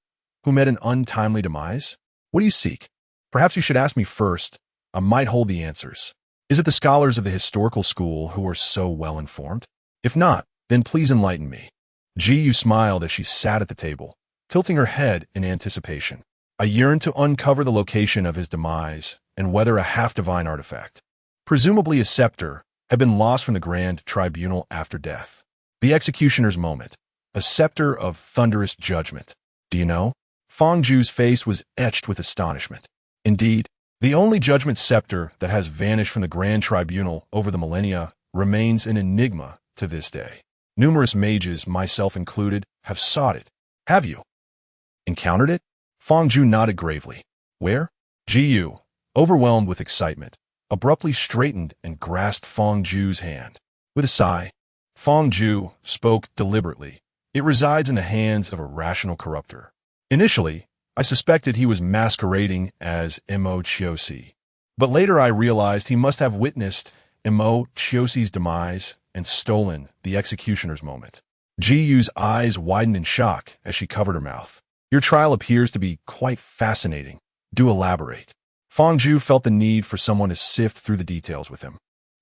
who met an untimely demise? What do you seek? Perhaps you should ask me first. I might hold the answers. Is it the scholars of the historical school who are so well informed? If not, then please enlighten me. Jiyu smiled as she sat at the table, tilting her head in anticipation. I yearned to uncover the location of his demise and whether a half-divine artifact, presumably a scepter, had been lost from the Grand Tribunal after death. The executioner's moment. A scepter of thunderous judgment. Do you know? Feng Zhu's face was etched with astonishment. Indeed, the only judgment scepter that has vanished from the Grand Tribunal over the millennia remains an enigma to this day. Numerous mages, myself included, have sought it. Have you encountered it? Feng Zhu nodded gravely. Where? Jiyu, overwhelmed with excitement, abruptly straightened and grasped Feng Zhu's hand. With a sigh, Feng Zhu spoke deliberately. It resides in the hands of a rational corrupter. Initially, I suspected he was masquerading as Cheng, but later I realized he must have witnessed Cheng's demise and stolen the executioner's moment. Jiyu's eyes widened in shock as she covered her mouth. Your trial appears to be quite fascinating. Do elaborate. Feng Zhu felt the need for someone to sift through the details with him.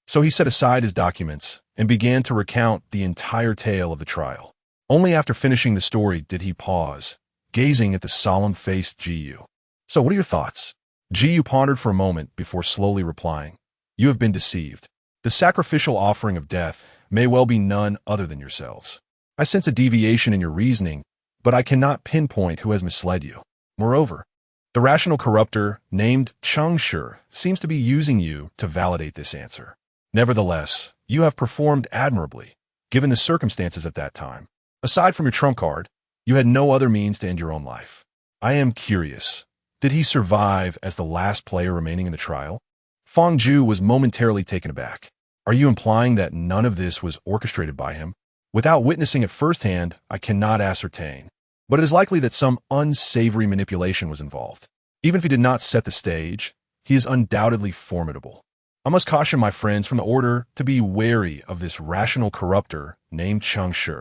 So he set aside his documents and began to recount the entire tale of the trial. Only after finishing the story did he pause, gazing at the solemn-faced Jiyu. So what are your thoughts? Jiyu pondered for a moment before slowly replying. You have been deceived. The sacrificial offering of death may well be none other than yourselves. I sense a deviation in your reasoning, but I cannot pinpoint who has misled you. Moreover, the rational corrupter named Cheng Shi seems to be using you to validate this answer. Nevertheless, you have performed admirably, given the circumstances at that time. Aside from your trump card, you had no other means to end your own life. I am curious. Did he survive as the last player remaining in the trial? Feng Zhu was momentarily taken aback. Are you implying that none of this was orchestrated by him? Without witnessing it firsthand, I cannot ascertain. But it is likely that some unsavory manipulation was involved. Even if he did not set the stage, he is undoubtedly formidable. I must caution my friends from the Order to be wary of this rational corrupter named Cheng Shi.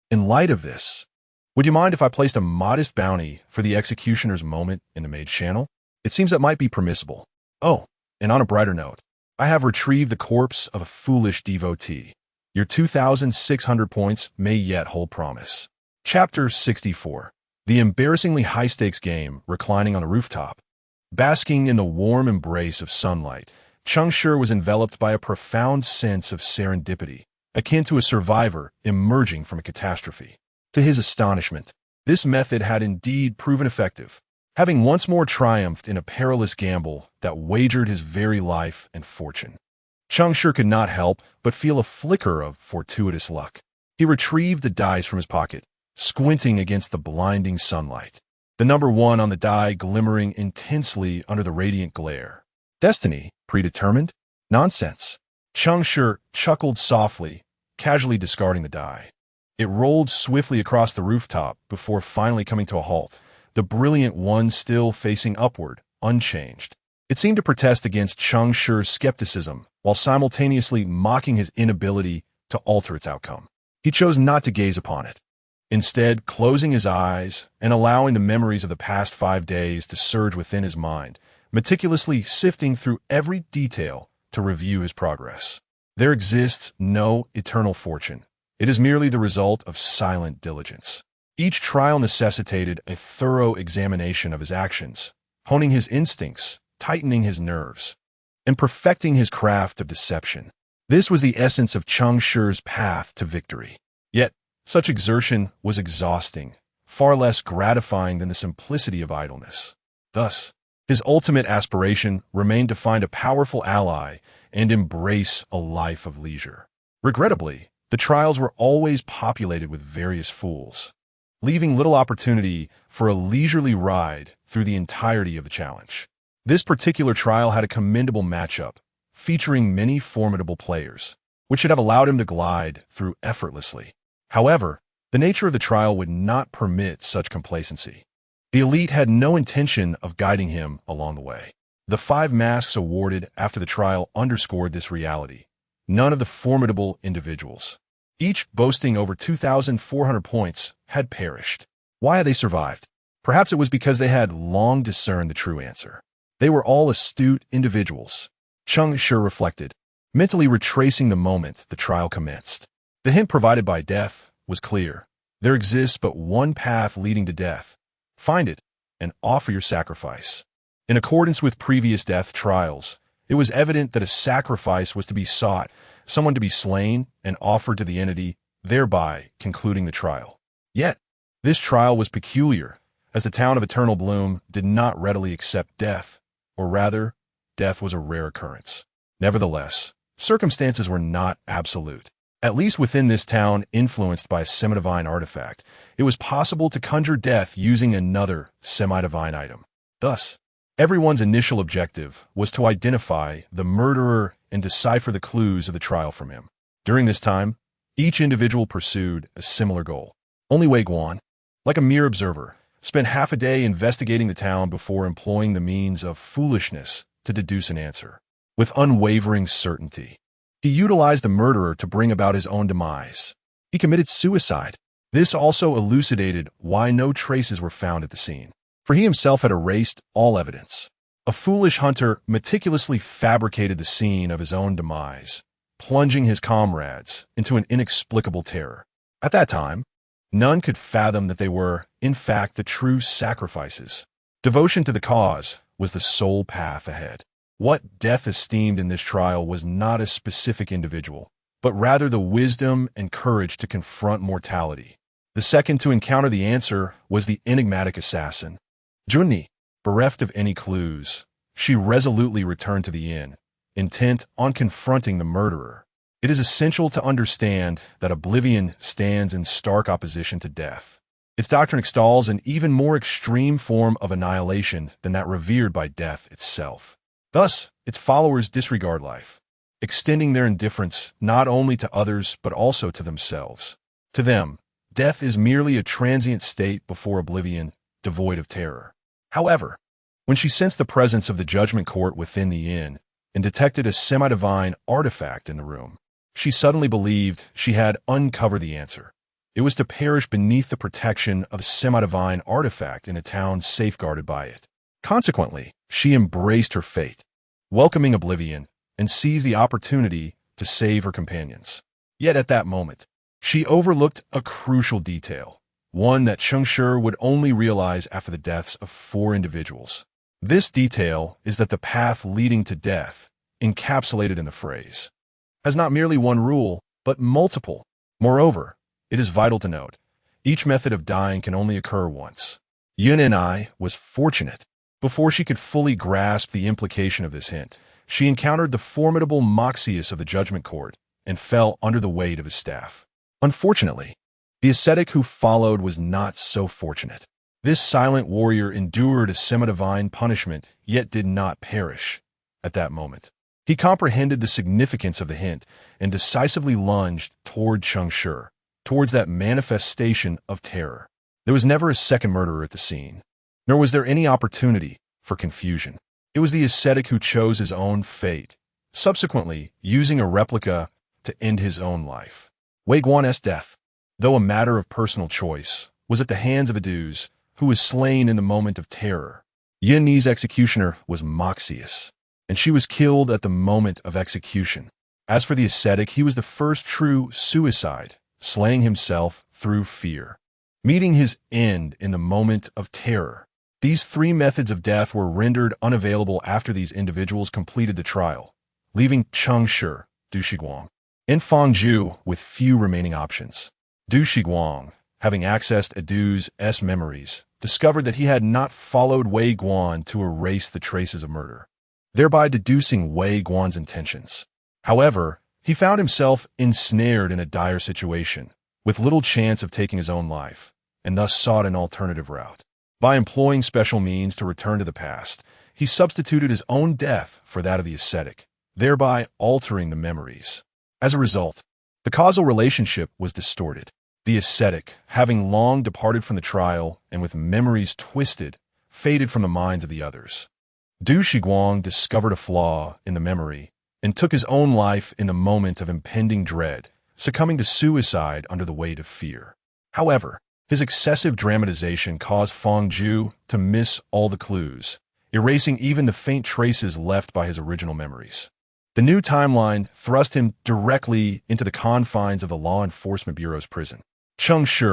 In light of this, would you mind if I placed a modest bounty for the executioner's moment in the Mage Channel? It seems that might be permissible. Oh, and on a brighter note, I have retrieved the corpse of a foolish devotee. Your 2,600 points may yet hold promise. Chapter 64. The embarrassingly high-stakes game reclining on a rooftop. Basking in the warm embrace of sunlight, Cheng Shi was enveloped by a profound sense of serendipity, akin to a survivor emerging from a catastrophe. To his astonishment, this method had indeed proven effective, having once more triumphed in a perilous gamble that wagered his very life and fortune. Cheng Shi could not help but feel a flicker of fortuitous luck. He retrieved the dice from his pocket, squinting against the blinding sunlight. The number 1 on the die glimmering intensely under the radiant glare. Destiny? Predetermined? Nonsense. Cheng Shi chuckled softly, casually discarding the die. It rolled swiftly across the rooftop before finally coming to a halt, the brilliant one still facing upward, unchanged. It seemed to protest against Cheng Shi's skepticism while simultaneously mocking his inability to alter its outcome. He chose not to gaze upon it, instead closing his eyes and allowing the memories of the past 5 days to surge within his mind, meticulously sifting through every detail to review his progress. There exists no eternal fortune. It is merely the result of silent diligence. Each trial necessitated a thorough examination of his actions, honing his instincts, tightening his nerves. and perfecting his craft of deception. This was the essence of Cheng Shi's path to victory. Yet, such exertion was exhausting, far less gratifying than the simplicity of idleness. Thus, his ultimate aspiration remained to find a powerful ally and embrace a life of leisure. Regrettably, the trials were always populated with various fools, leaving little opportunity for a leisurely ride through the entirety of the challenge. This particular trial had a commendable matchup, featuring many formidable players, which should have allowed him to glide through effortlessly. However, the nature of the trial would not permit such complacency. The elite had no intention of guiding him along the way. The 5 masks awarded after the trial underscored this reality. None of the formidable individuals, each boasting over 2,400 points, had perished. Why had they survived? Perhaps it was because they had long discerned the true answer. They were all astute individuals. Cheng Shi reflected, mentally retracing the moment the trial commenced. The hint provided by death was clear. There exists but one path leading to death. Find it and offer your sacrifice. In accordance with previous death trials, it was evident that a sacrifice was to be sought, someone to be slain and offered to the entity, thereby concluding the trial. Yet, this trial was peculiar, as the town of Eternal Bloom did not readily accept death, or rather, death was a rare occurrence. Nevertheless, circumstances were not absolute. At least within this town influenced by a semi-divine artifact, it was possible to conjure death using another semi-divine item. Thus, everyone's initial objective was to identify the murderer and decipher the clues of the trial from him. During this time, each individual pursued a similar goal. Only Wei Guan, like a mere observer, spent half a day investigating the town before employing the means of foolishness to deduce an answer. With unwavering certainty, he utilized the murderer to bring about his own demise. He committed suicide. This also elucidated why no traces were found at the scene, for he himself had erased all evidence. A foolish hunter meticulously fabricated the scene of his own demise, plunging his comrades into an inexplicable terror. At that time, none could fathom that they were, in fact, the true sacrifices. Devotion to the cause was the sole path ahead. What death esteemed in this trial was not a specific individual, but rather the wisdom and courage to confront mortality. The second to encounter the answer was the enigmatic assassin. Junni, bereft of any clues, she resolutely returned to the inn, intent on confronting the murderer. It is essential to understand that oblivion stands in stark opposition to death. Its doctrine extols an even more extreme form of annihilation than that revered by death itself. Thus, its followers disregard life, extending their indifference not only to others but also to themselves. To them, death is merely a transient state before oblivion, devoid of terror. However, when she sensed the presence of the judgment court within the inn and detected a semi-divine artifact in the room, she suddenly believed she had uncovered the answer. It was to perish beneath the protection of a semi-divine artifact in a town safeguarded by it. Consequently, she embraced her fate, welcoming oblivion, and seized the opportunity to save her companions. Yet at that moment, she overlooked a crucial detail, one that Cheng Shi would only realize after the deaths of 4 individuals. This detail is that the path leading to death, encapsulated in the phrase, has not merely one rule, but multiple. Moreover, it is vital to note, each method of dying can only occur once. Yun and I was fortunate. Before she could fully grasp the implication of this hint, she encountered the formidable Moxius of the Judgment Court and fell under the weight of his staff. Unfortunately, the ascetic who followed was not so fortunate. This silent warrior endured a semi-divine punishment, yet did not perish. At that moment, he comprehended the significance of the hint and decisively lunged toward Cheng Shi, towards that manifestation of terror. There was never a second murderer at the scene, nor was there any opportunity for confusion. It was the ascetic who chose his own fate, subsequently using a replica to end his own life. Wei Guan's death, though a matter of personal choice, was at the hands of a Deuce who was slain in the moment of terror. Yin Ni's executioner was Moxius, and she was killed at the moment of execution. As for the ascetic, he was the first true suicide, slaying himself through fear, meeting his end in the moment of terror. These three methods of death were rendered unavailable after these individuals completed the trial, leaving Cheng Shi, Du Shiguang, and Fang Zhu with few remaining options. Du Shiguang, having accessed Du's memories, discovered that he had not followed Wei Guan to erase the traces of murder, thereby deducing Wei Guan's intentions. However, he found himself ensnared in a dire situation, with little chance of taking his own life, and thus sought an alternative route. By employing special means to return to the past, he substituted his own death for that of the ascetic, thereby altering the memories. As a result, the causal relationship was distorted. The ascetic, having long departed from the trial and with memories twisted, faded from the minds of the others. Du Shiguang discovered a flaw in the memory and took his own life in the moment of impending dread, succumbing to suicide under the weight of fear. However, his excessive dramatization caused Fang Zhu to miss all the clues, erasing even the faint traces left by his original memories. The new timeline thrust him directly into the confines of the Law Enforcement Bureau's prison. Cheng Shi,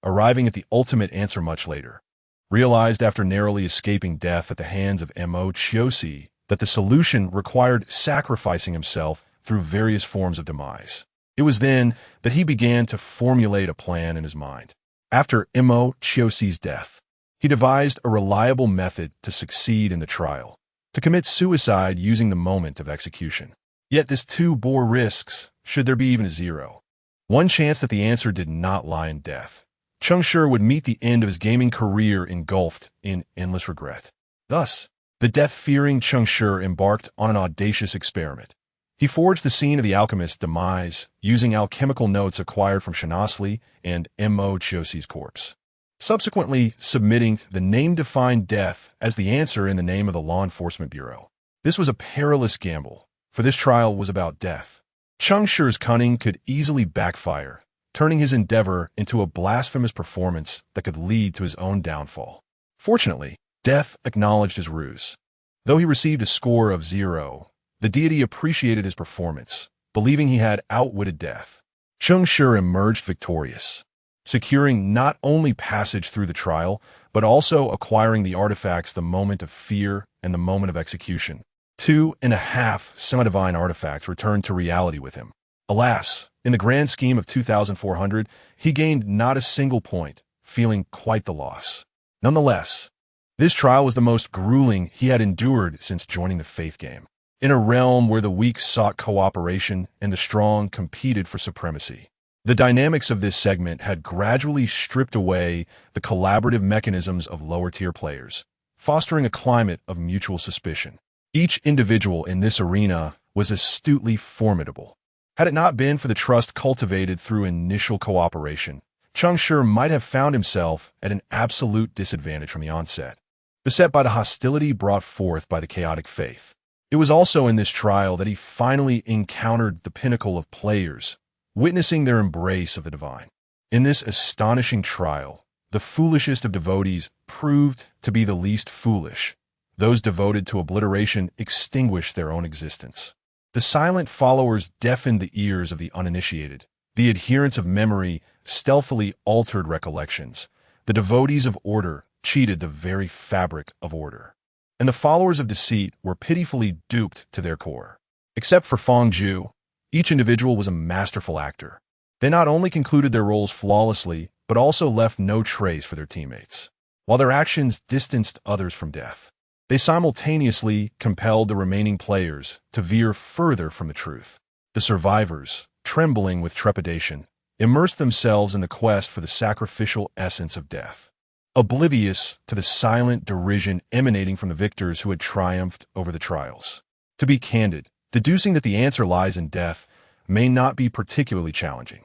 arriving at the ultimate answer much later, realized after narrowly escaping death at the hands of Mo Chiosi that the solution required sacrificing himself through various forms of demise. It was then that he began to formulate a plan in his mind. After Mo Chiosi's death, he devised a reliable method to succeed in the trial, to commit suicide using the moment of execution. Yet this too bore risks, should there be even a zero. One chance that the answer did not lie in death. Cheng Shi would meet the end of his gaming career engulfed in endless regret. Thus, the death-fearing Cheng Shi embarked on an audacious experiment. He forged the scene of the alchemist's demise using alchemical notes acquired from Shanasli and Mo Chiosi's corpse, subsequently submitting the name-defined death as the answer in the name of the Law Enforcement Bureau. This was a perilous gamble, for this trial was about death. Cheng Shi's cunning could easily backfire, turning his endeavor into a blasphemous performance that could lead to his own downfall. Fortunately, death acknowledged his ruse. Though he received a score of 0, the deity appreciated his performance, believing he had outwitted death. Cheng Shi emerged victorious, securing not only passage through the trial, but also acquiring the artifacts the moment of fear and the moment of execution. 2.5 semi-divine artifacts returned to reality with him. Alas, in the grand scheme of 2,400, he gained not a single point, feeling quite the loss. Nonetheless, this trial was the most grueling he had endured since joining the faith game. In a realm where the weak sought cooperation and the strong competed for supremacy, the dynamics of this segment had gradually stripped away the collaborative mechanisms of lower-tier players, fostering a climate of mutual suspicion. Each individual in this arena was astutely formidable. Had it not been for the trust cultivated through initial cooperation, Cheng Shi might have found himself at an absolute disadvantage from the onset, beset by the hostility brought forth by the chaotic faith. It was also in this trial that he finally encountered the pinnacle of players, witnessing their embrace of the divine. In this astonishing trial, the foolishest of devotees proved to be the least foolish. Those devoted to obliteration extinguished their own existence. The silent followers deafened the ears of the uninitiated. The adherents of memory stealthily altered recollections. The devotees of order cheated the very fabric of order. And the followers of deceit were pitifully duped to their core. Except for Fang Zhu, each individual was a masterful actor. They not only concluded their roles flawlessly, but also left no trace for their teammates. While their actions distanced others from death, they simultaneously compelled the remaining players to veer further from the truth. The survivors, trembling with trepidation, immersed themselves in the quest for the sacrificial essence of death, oblivious to the silent derision emanating from the victors who had triumphed over the trials. To be candid, deducing that the answer lies in death may not be particularly challenging.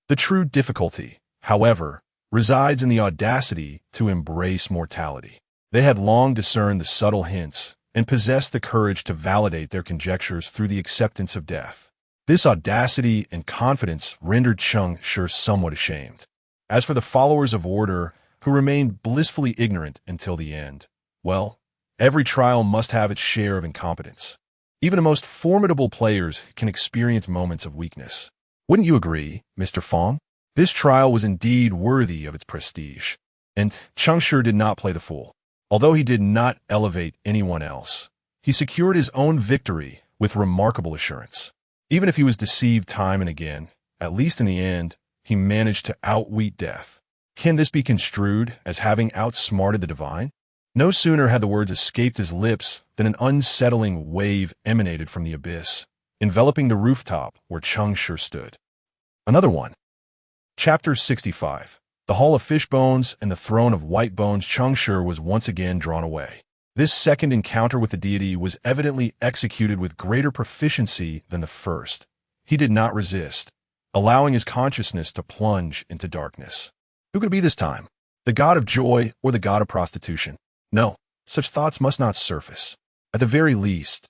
The true difficulty, however, resides in the audacity to embrace mortality. They had long discerned the subtle hints and possessed the courage to validate their conjectures through the acceptance of death. This audacity and confidence rendered Cheng Shi somewhat ashamed. As for the followers of order, who remained blissfully ignorant until the end, well, every trial must have its share of incompetence. Even the most formidable players can experience moments of weakness. Wouldn't you agree, Mr. Fang? This trial was indeed worthy of its prestige, and Cheng Shi did not play the fool. Although he did not elevate anyone else, he secured his own victory with remarkable assurance. Even if he was deceived time and again, at least in the end, he managed to outwit death. Can this be construed as having outsmarted the divine? No sooner had the words escaped his lips than an unsettling wave emanated from the abyss, enveloping the rooftop where Cheng Shi stood. Another one. Chapter 65. The Hall of Fishbones and the Throne of White Bones. Cheng Shi was once again drawn away. This second encounter with the deity was evidently executed with greater proficiency than the first. He did not resist, allowing his consciousness to plunge into darkness. Who could it be this time? The god of joy or the god of prostitution? No, such thoughts must not surface. At the very least,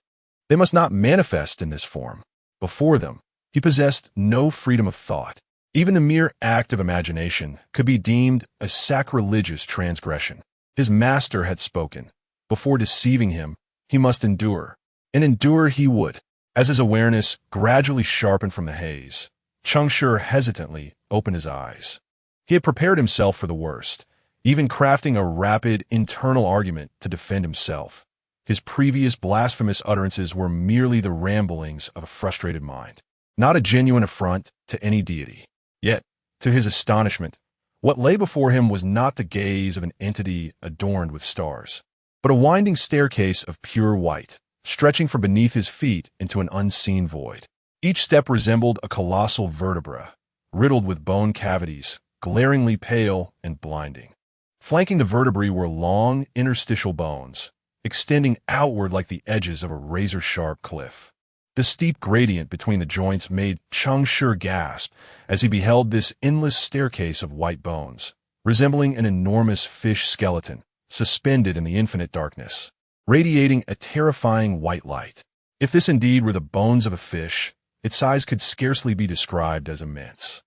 they must not manifest in this form. Before them, he possessed no freedom of thought. Even the mere act of imagination could be deemed a sacrilegious transgression. His master had spoken. Before deceiving him, he must endure. And endure he would. As his awareness gradually sharpened from the haze, Cheng Shi hesitantly opened his eyes. He had prepared himself for the worst, even crafting a rapid internal argument to defend himself. His previous blasphemous utterances were merely the ramblings of a frustrated mind, not a genuine affront to any deity. Yet, to his astonishment, what lay before him was not the gaze of an entity adorned with stars, but a winding staircase of pure white, stretching from beneath his feet into an unseen void. Each step resembled a colossal vertebra, riddled with bone cavities, glaringly pale and blinding. Flanking the vertebrae were long, interstitial bones, extending outward like the edges of a razor-sharp cliff. The steep gradient between the joints made Cheng Shi gasp as he beheld this endless staircase of white bones, resembling an enormous fish skeleton, suspended in the infinite darkness, radiating a terrifying white light. If this indeed were the bones of a fish, its size could scarcely be described as immense.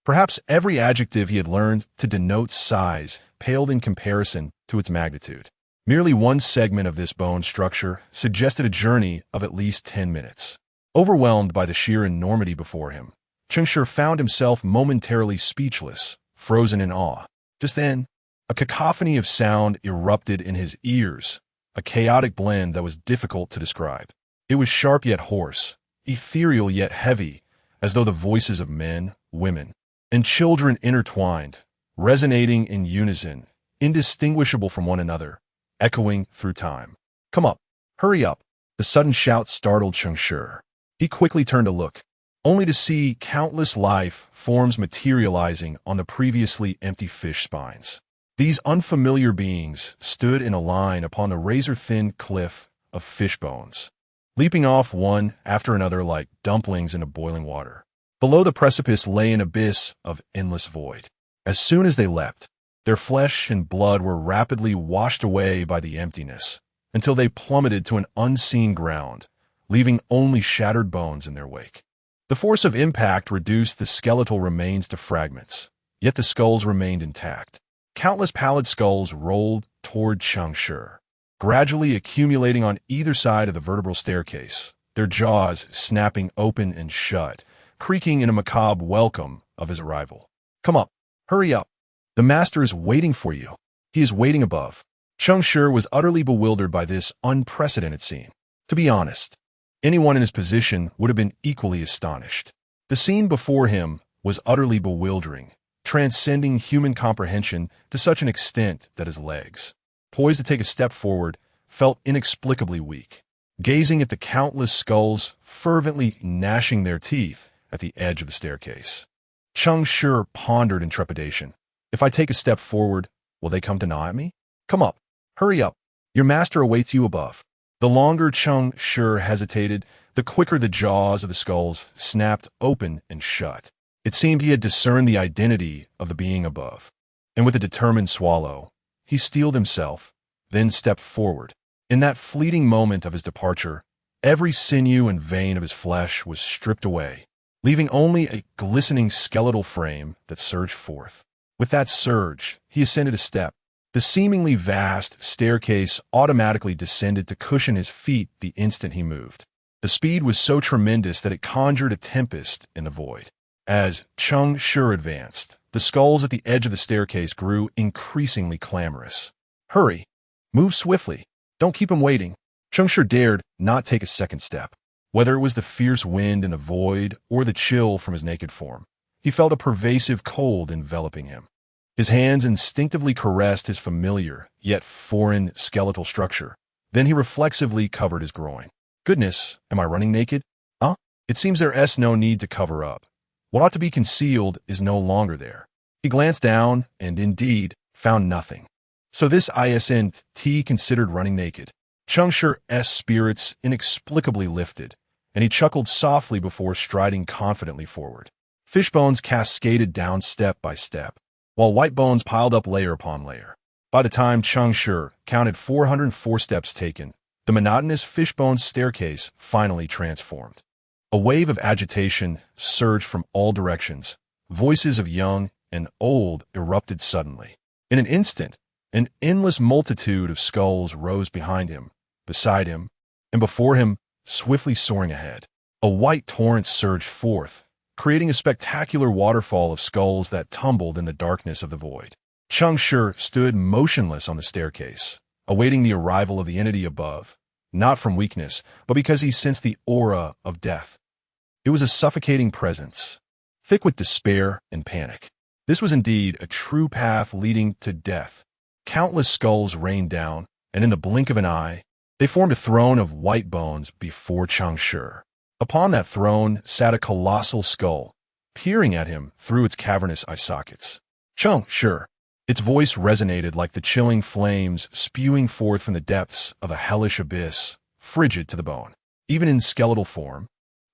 Perhaps every adjective he had learned to denote size paled in comparison to its magnitude. Merely one segment of this bone structure suggested a journey of at least 10 minutes. Overwhelmed by the sheer enormity before him, Cheng Shi found himself momentarily speechless, frozen in awe. Just then, a cacophony of sound erupted in his ears, a chaotic blend that was difficult to describe. It was sharp yet hoarse, ethereal yet heavy, as though the voices of men, women, and children intertwined, resonating in unison, indistinguishable from one another, echoing through time. "Come up! Hurry up!" The sudden shout startled Cheng Shi. He quickly turned to look, only to see countless life forms materializing on the previously empty fish spines. These unfamiliar beings stood in a line upon the razor-thin cliff of fish bones, leaping off one after another like dumplings into boiling water. Below the precipice lay an abyss of endless void. As soon as they leapt, their flesh and blood were rapidly washed away by the emptiness, until they plummeted to an unseen ground, leaving only shattered bones in their wake. The force of impact reduced the skeletal remains to fragments, yet the skulls remained intact. Countless pallid skulls rolled toward Cheng Shi, gradually accumulating on either side of the vertebral staircase, their jaws snapping open and shut, creaking in a macabre welcome of his arrival. "Come up! Hurry up! The master is waiting for you. He is waiting above." Cheng Shi was utterly bewildered by this unprecedented scene. To be honest, anyone in his position would have been equally astonished. The scene before him was utterly bewildering, transcending human comprehension to such an extent that his legs, poised to take a step forward, felt inexplicably weak. Gazing at the countless skulls fervently gnashing their teeth at the edge of the staircase, Cheng Shi pondered in trepidation. If I take a step forward, will they come to gnaw at me? "Come up! Hurry up! Your master awaits you above." The longer Cheng Shi hesitated, the quicker the jaws of the skulls snapped open and shut. It seemed he had discerned the identity of the being above, and with a determined swallow, he steeled himself, then stepped forward. In that fleeting moment of his departure, every sinew and vein of his flesh was stripped away, leaving only a glistening skeletal frame that surged forth. With that surge, he ascended a step. The seemingly vast staircase automatically descended to cushion his feet the instant he moved. The speed was so tremendous that it conjured a tempest in the void. As Cheng Shi advanced, the skulls at the edge of the staircase grew increasingly clamorous. "Hurry! Move swiftly. Don't keep him waiting. Cheng Shi dared not take a second step. Whether it was the fierce wind in the void or the chill from his naked form, he felt a pervasive cold enveloping him. His hands instinctively caressed his familiar, yet foreign, skeletal structure. Then he reflexively covered his groin. Goodness, am I running naked? Huh? It seems there's no need to cover up. What ought to be concealed is no longer there. He glanced down and, indeed, found nothing. So this isn't considered running naked. Cheng Shi's spirits inexplicably lifted, and he chuckled softly before striding confidently forward. Fish bones cascaded down step by step, while white bones piled up layer upon layer. By the time Cheng Shi counted 404 steps taken, the monotonous fishbone staircase finally transformed. A wave of agitation surged from all directions. Voices of young and old erupted suddenly. In an instant, an endless multitude of skulls rose behind him, beside him, and before him, swiftly soaring ahead. A white torrent surged forth, creating a spectacular waterfall of skulls that tumbled in the darkness of the void. Cheng Shi stood motionless on the staircase, awaiting the arrival of the entity above, not from weakness, but because he sensed the aura of death. It was a suffocating presence, thick with despair and panic. This was indeed a true path leading to death. Countless skulls rained down, and in the blink of an eye, they formed a throne of white bones before Cheng Shi. Upon that throne sat a colossal skull, peering at him through its cavernous eye sockets. Cheng Shi. Its voice resonated like the chilling flames spewing forth from the depths of a hellish abyss, frigid to the bone. Even in skeletal form,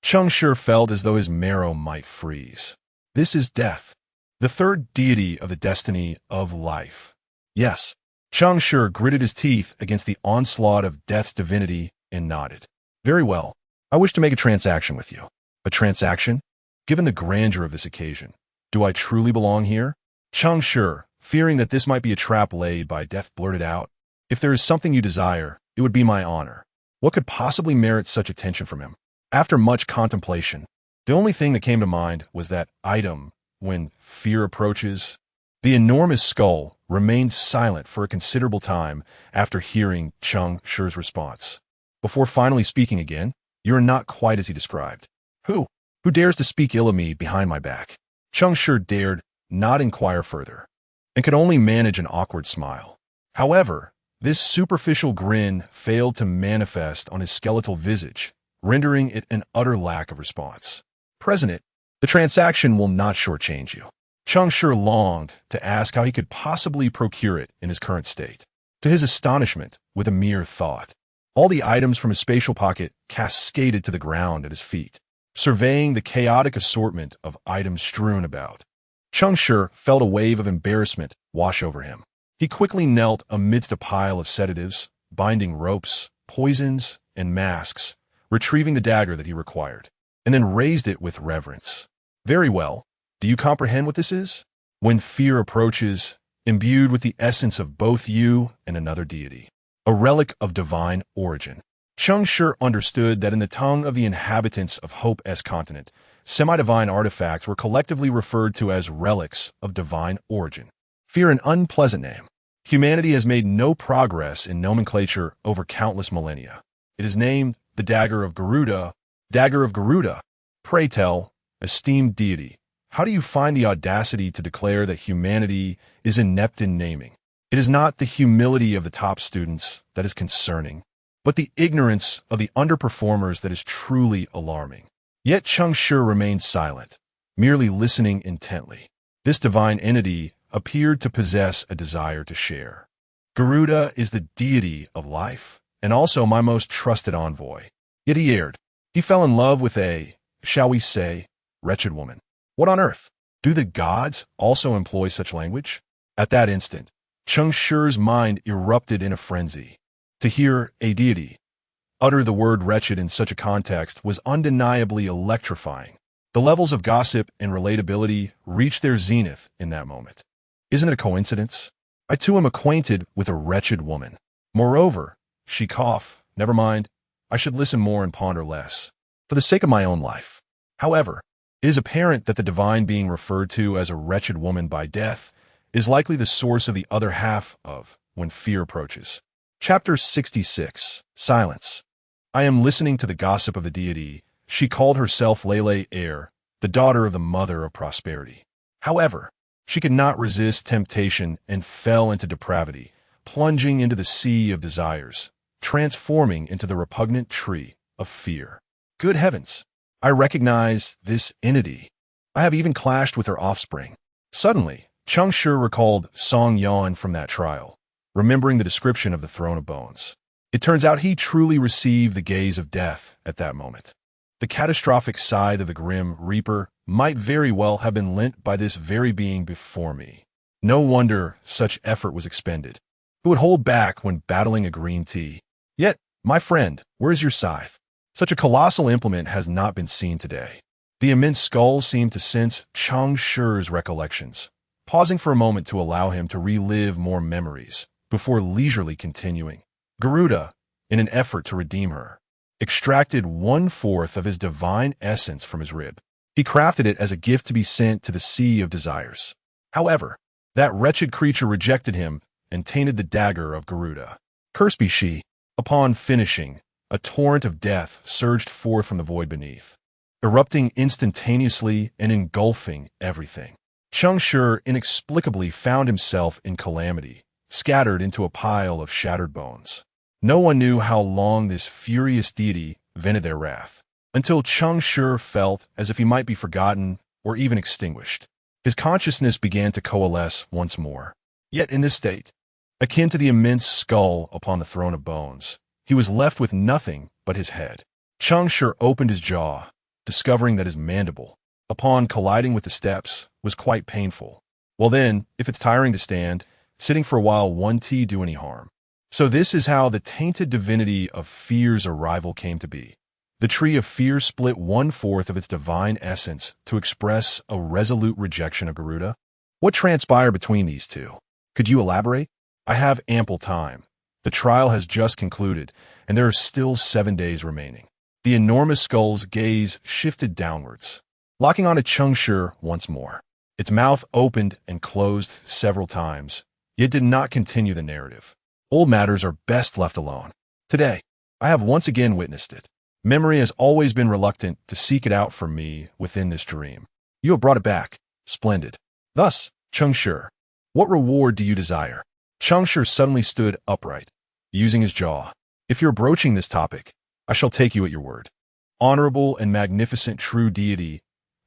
Cheng Shi felt as though his marrow might freeze. This is death, the third deity of the destiny of life. Yes, Cheng Shi gritted his teeth against the onslaught of death's divinity and nodded. Very well. I wish to make a transaction with you. A transaction? Given the grandeur of this occasion, do I truly belong here? Cheng Shi, fearing that this might be a trap laid by death, blurted out, "If there is something you desire, it would be my honor." What could possibly merit such attention from him? After much contemplation, the only thing that came to mind was that item, when fear approaches. The enormous skull remained silent for a considerable time after hearing Cheng Shi's response. Before finally speaking again, "You are not quite as he described." Who? Who dares to speak ill of me behind my back? Cheng Shi dared not inquire further, and could only manage an awkward smile. However, this superficial grin failed to manifest on his skeletal visage, rendering it an utter lack of response. President, the transaction will not shortchange you. Cheng Shi longed to ask how he could possibly procure it in his current state. To his astonishment, with a mere thought, all the items from his spatial pocket cascaded to the ground at his feet. Surveying the chaotic assortment of items strewn about, Cheng Shi felt a wave of embarrassment wash over him. He quickly knelt amidst a pile of sedatives, binding ropes, poisons, and masks, retrieving the dagger that he required, and then raised it with reverence. Very well. Do you comprehend what this is? When fear approaches, imbued with the essence of both you and another deity, a relic of divine origin. Cheng Shi understood that in the tongue of the inhabitants of Hope's continent, semi-divine artifacts were collectively referred to as relics of divine origin. Fear an unpleasant name. Humanity has made no progress in nomenclature over countless millennia. It is named the Dagger of Garuda. Dagger of Garuda. Pray tell, esteemed deity, how do you find the audacity to declare that humanity is inept in naming? It is not the humility of the top students that is concerning, but the ignorance of the underperformers that is truly alarming. Yet Cheng Shi remained silent, merely listening intently. This divine entity appeared to possess a desire to share. Garuda is the deity of life, and also my most trusted envoy. Yet he erred. He fell in love with a, shall we say, wretched woman. What on earth? Do the gods also employ such language? At that instant, Cheng Shi's mind erupted in a frenzy. To hear a deity utter the word wretched in such a context was undeniably electrifying. The levels of gossip and relatability reached their zenith in that moment. Isn't it a coincidence? I too am acquainted with a wretched woman. Moreover, she coughed. Never mind. I should listen more and ponder less, for the sake of my own life. However, it is apparent that the divine being referred to as a wretched woman by death is likely the source of the other half of when fear approaches. Chapter 66. Silence. I am listening to the gossip of the deity. She called herself Lele Air, the daughter of the mother of prosperity. However, she could not resist temptation and fell into depravity, plunging into the sea of desires, transforming into the repugnant tree of fear. Good heavens! I recognize this entity. I have even clashed with her offspring. Suddenly, Cheng Shi recalled Song Yan from that trial, remembering the description of the throne of bones. It turns out he truly received the gaze of death at that moment. The catastrophic scythe of the grim reaper might very well have been lent by this very being before me. No wonder such effort was expended. Who would hold back when battling a green tea? Yet, my friend, where is your scythe? Such a colossal implement has not been seen today. The immense skull seemed to sense Cheng Shi's recollections, pausing for a moment to allow him to relive more memories, before leisurely continuing. Garuda, in an effort to redeem her, extracted 1/4 of his divine essence from his rib. He crafted it as a gift to be sent to the sea of desires. However, that wretched creature rejected him and tainted the dagger of Garuda. Cursed be she. Upon finishing, a torrent of death surged forth from the void beneath, erupting instantaneously and engulfing everything. Cheng Shi inexplicably found himself in calamity, scattered into a pile of shattered bones. No one knew how long this furious deity vented their wrath, until Cheng Shi felt as if he might be forgotten or even extinguished. His consciousness began to coalesce once more. Yet in this state, akin to the immense skull upon the throne of bones, he was left with nothing but his head. Cheng Shi opened his jaw, discovering that his mandible, upon colliding with the steps, was quite painful. Well then, if it's tiring to stand, sitting for a while won't do any harm. So this is how the tainted divinity of fear's arrival came to be. The tree of fear split 1/4 of its divine essence to express a resolute rejection of Garuda. What transpired between these two? Could you elaborate? I have ample time. The trial has just concluded, and there are still 7 days remaining. The enormous skull's gaze shifted downwards, locking onto Cheng Shi once more. Its mouth opened and closed several times, yet did not continue the narrative. Old matters are best left alone. Today, I have once again witnessed it. Memory has always been reluctant to seek it out for me within this dream. You have brought it back. Splendid. Thus, Cheng Shi, what reward do you desire? Cheng Shi suddenly stood upright, using his jaw. If you're broaching this topic, I shall take you at your word. Honorable and magnificent true deity,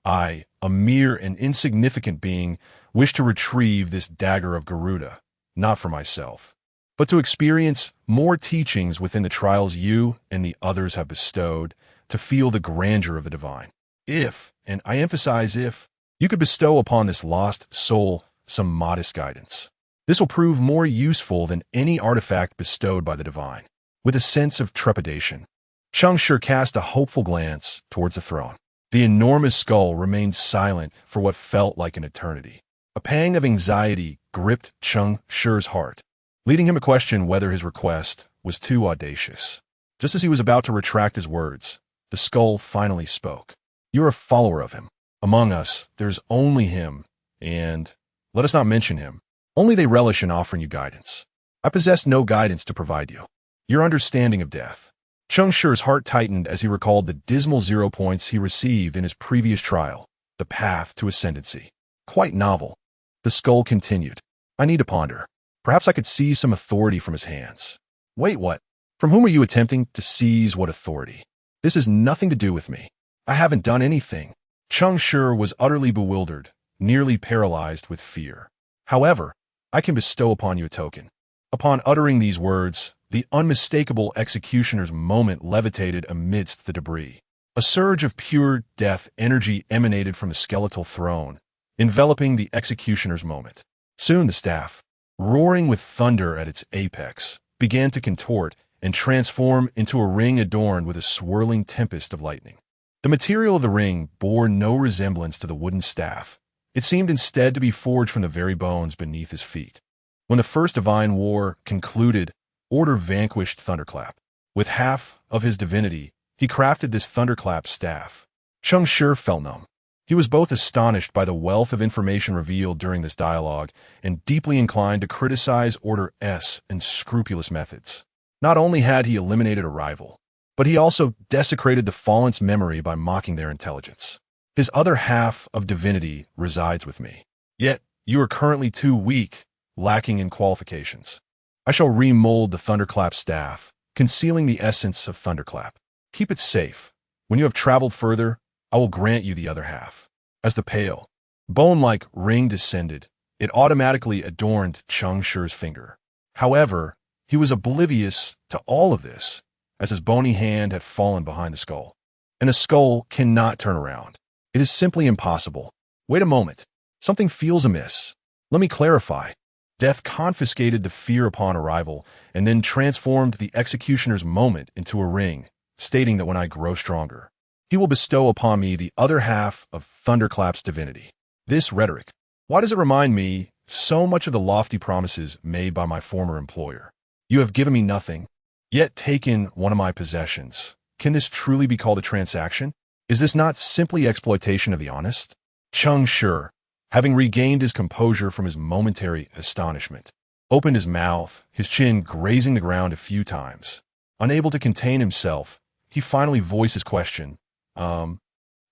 I, a mere and insignificant being, wish to retrieve this dagger of Garuda, not for myself, but to experience more teachings within the trials you and the others have bestowed, to feel the grandeur of the divine. If, and I emphasize if, you could bestow upon this lost soul some modest guidance, this will prove more useful than any artifact bestowed by the divine. With a sense of trepidation, Cheng Shi cast a hopeful glance towards the throne. The enormous skull remained silent for what felt like an eternity. A pang of anxiety gripped Cheng Shi's heart, leading him to question whether his request was too audacious. Just as he was about to retract his words, the skull finally spoke. You're a follower of him. Among us, there's only him, and, let us not mention him, only they relish in offering you guidance. I possess no guidance to provide you. Your understanding of death. Cheng Shi's heart tightened as he recalled the dismal 0 points he received in his previous trial, the path to ascendancy. Quite novel. The skull continued. I need to ponder. Perhaps I could seize some authority from his hands. Wait, what? From whom are you attempting to seize what authority? This has nothing to do with me. I haven't done anything. Cheng Shi was utterly bewildered, nearly paralyzed with fear. However, I can bestow upon you a token. Upon uttering these words, the unmistakable executioner's moment levitated amidst the debris. A surge of pure death energy emanated from the skeletal throne, enveloping the executioner's moment. Soon the staff, roaring with thunder at its apex, began to contort and transform into a ring adorned with a swirling tempest of lightning. The material of the ring bore no resemblance to the wooden staff. It seemed instead to be forged from the very bones beneath his feet. When the first divine war concluded, order vanquished Thunderclap. With half of his divinity, he crafted this Thunderclap staff. Cheng Shi felt numb. He was both astonished by the wealth of information revealed during this dialogue and deeply inclined to criticize Order S and scrupulous methods. Not only had he eliminated a rival, but he also desecrated the fallen's memory by mocking their intelligence. His other half of divinity resides with me. Yet, you are currently too weak, lacking in qualifications. I shall remold the Thunderclap staff, concealing the essence of Thunderclap. Keep it safe. When you have traveled further, I will grant you the other half. As the pale, bone-like ring descended, it automatically adorned Cheng Shi's finger. However, he was oblivious to all of this, as his bony hand had fallen behind the skull. And a skull cannot turn around. It is simply impossible. Wait a moment. Something feels amiss. Let me clarify. Death confiscated the fear upon arrival, and then transformed the executioner's moment into a ring, stating that when I grow stronger, he will bestow upon me the other half of Thunderclap's divinity. This rhetoric, why does it remind me so much of the lofty promises made by my former employer? You have given me nothing, yet taken one of my possessions. Can this truly be called a transaction? Is this not simply exploitation of the honest? Cheng Shi, having regained his composure from his momentary astonishment, opened his mouth, his chin grazing the ground a few times. Unable to contain himself, he finally voiced his question.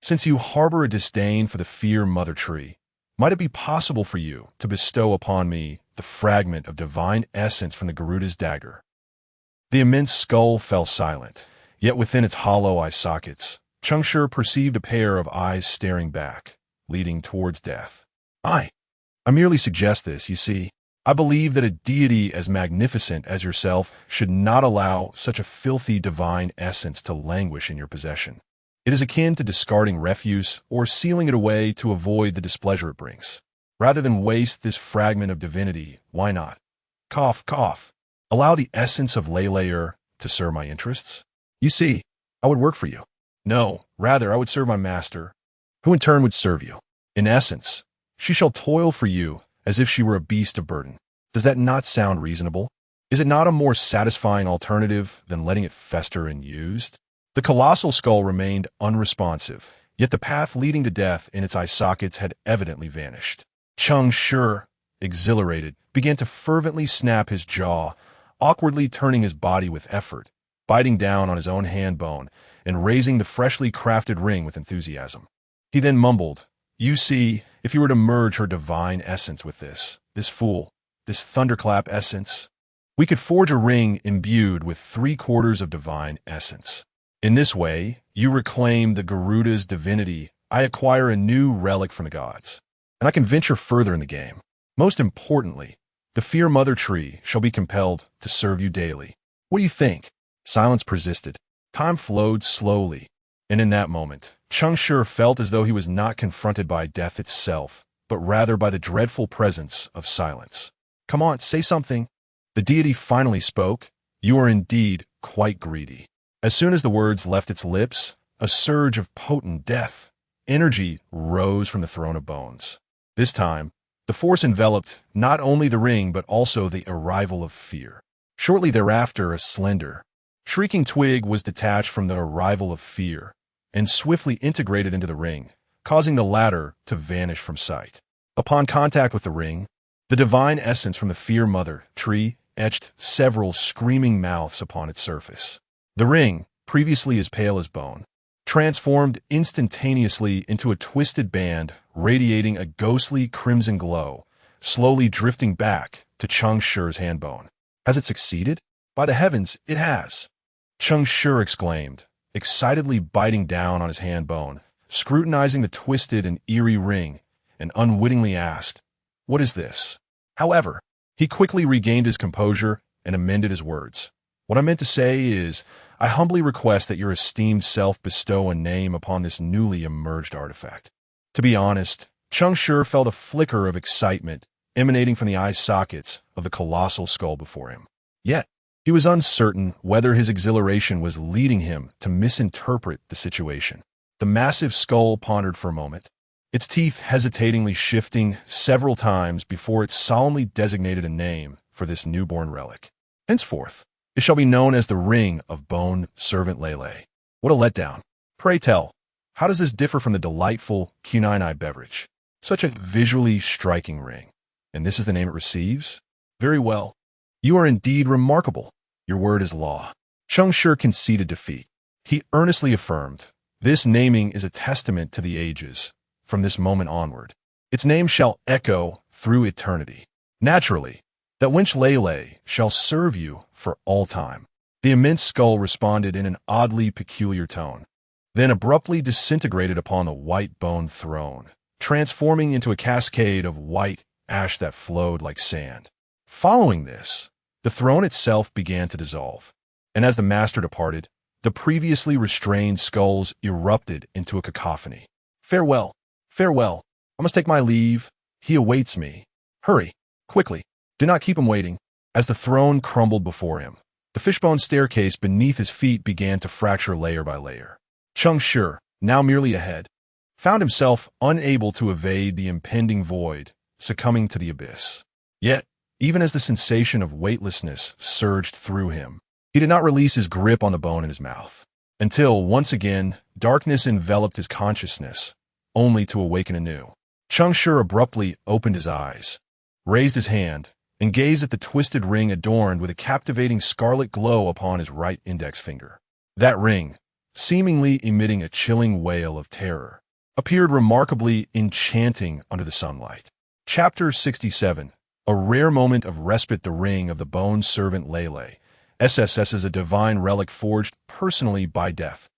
Since you harbor a disdain for the fear mother tree, might it be possible for you to bestow upon me the fragment of divine essence from the Garuda's dagger? The immense skull fell silent, yet within its hollow eye sockets, Cheng Shi perceived a pair of eyes staring back, leading towards death. I merely suggest this, you see. I believe that a deity as magnificent as yourself should not allow such a filthy divine essence to languish in your possession. It is akin to discarding refuse or sealing it away to avoid the displeasure it brings. Rather than waste this fragment of divinity, why not? Cough, cough. Allow the essence of Leleir to serve my interests? You see, I would work for you. No, rather I would serve my master, who in turn would serve you. In essence, she shall toil for you as if she were a beast of burden. Does that not sound reasonable? Is it not a more satisfying alternative than letting it fester unused? The colossal skull remained unresponsive, yet the path leading to death in its eye sockets had evidently vanished. Cheng Shi, exhilarated, began to fervently snap his jaw, awkwardly turning his body with effort, biting down on his own hand bone, and raising the freshly crafted ring with enthusiasm. He then mumbled, "You see, if you were to merge her divine essence with this fool, this thunderclap essence, we could forge a ring imbued with 3/4 of divine essence. In this way, you reclaim the Garuda's divinity, I acquire a new relic from the gods, and I can venture further in the game. Most importantly, the Fear Mother Tree shall be compelled to serve you daily. What do you think?" Silence persisted. Time flowed slowly, and in that moment, Cheng Shi felt as though he was not confronted by death itself, but rather by the dreadful presence of silence. "Come on, say something." The deity finally spoke. "You are indeed quite greedy." As soon as the words left its lips, a surge of potent death energy rose from the throne of bones. This time, the force enveloped not only the ring but also the arrival of fear. Shortly thereafter, a slender, shrieking twig was detached from the arrival of fear and swiftly integrated into the ring, causing the latter to vanish from sight. Upon contact with the ring, the divine essence from the Fear Mother Tree etched several screaming mouths upon its surface. The ring, previously as pale as bone, transformed instantaneously into a twisted band radiating a ghostly crimson glow, slowly drifting back to Cheng Shi's handbone. Has it succeeded? By the heavens, it has! Cheng Shi exclaimed, excitedly biting down on his handbone, scrutinizing the twisted and eerie ring, and unwittingly asked, "What is this?" However, he quickly regained his composure and amended his words. "What I meant to say is, I humbly request that your esteemed self bestow a name upon this newly emerged artifact." To be honest, Cheng Shi felt a flicker of excitement emanating from the eye sockets of the colossal skull before him. Yet, he was uncertain whether his exhilaration was leading him to misinterpret the situation. The massive skull pondered for a moment, its teeth hesitatingly shifting several times before it solemnly designated a name for this newborn relic. "Henceforth, it shall be known as the Ring of Bone Servant Lele." What a letdown. Pray tell, How does this differ from the delightful quinine beverage? Such a visually striking ring. And this is the name it receives? Very well. You are indeed remarkable. Your word is law. Cheng Shi conceded defeat. He earnestly affirmed, this naming is a testament to the ages. From this moment onward, its name shall echo through eternity. Naturally, that wench Lele shall serve you for all time. The immense skull responded in an oddly peculiar tone, then abruptly disintegrated upon the white bone throne, transforming into a cascade of white ash that flowed like sand. Following this, the throne itself began to dissolve, and as the master departed, the previously restrained skulls erupted into a cacophony. Farewell, farewell. I must take my leave. He awaits me. Hurry, quickly. Do not keep him waiting. As the throne crumbled before him, the fishbone staircase beneath his feet began to fracture layer by layer. Cheng Shi, now merely ahead, found himself unable to evade the impending void, succumbing to the abyss. Yet, even as the sensation of weightlessness surged through him, he did not release his grip on the bone in his mouth, until, once again, darkness enveloped his consciousness, only to awaken anew. Cheng Shi abruptly opened his eyes, raised his hand, and gazed at the twisted ring adorned with a captivating scarlet glow upon his right index finger. That ring, seemingly emitting a chilling wail of terror, appeared remarkably enchanting under the sunlight. Chapter 67. A rare moment of respite. The ring of the bone servant Lele, SSS, is a divine relic forged personally by death.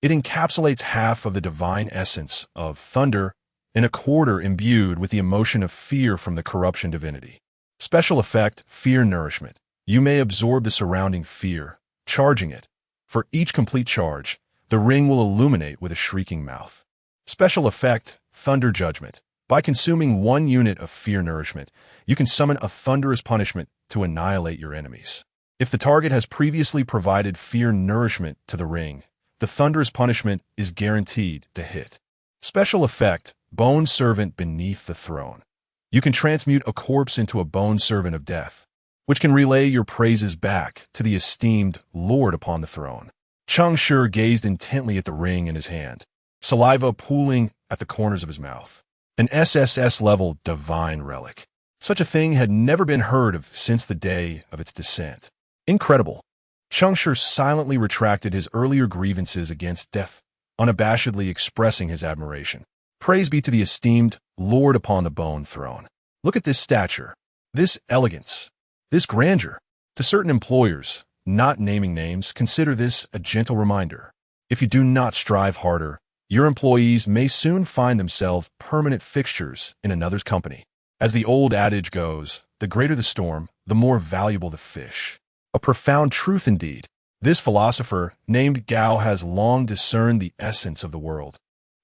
It encapsulates half of the divine essence of thunder and a quarter imbued with the emotion of fear from the corruption divinity. Special effect, fear nourishment. You may absorb the surrounding fear, charging it. For each complete charge, the ring will illuminate with a shrieking mouth. Special effect, thunder judgment. By consuming 1 unit of fear nourishment, you can summon a thunderous punishment to annihilate your enemies. If the target has previously provided fear nourishment to the ring, the thunderous punishment is guaranteed to hit. Special effect, bone servant beneath the throne. You can transmute a corpse into a bone servant of death, which can relay your praises back to the esteemed Lord upon the throne. Cheng Shi gazed intently at the ring in his hand, saliva pooling at the corners of his mouth. An SSS-level divine relic. Such a thing had never been heard of since the day of its descent. Incredible. Cheng Shi silently retracted his earlier grievances against death, unabashedly expressing his admiration. Praise be to the esteemed Lord upon the bone throne. Look at this stature, this elegance, this grandeur. To certain employers, not naming names, consider this a gentle reminder. If you do not strive harder, your employees may soon find themselves permanent fixtures in another's company. As the old adage goes, the greater the storm, the more valuable the fish. A profound truth indeed. This philosopher, named Gao, has long discerned the essence of the world.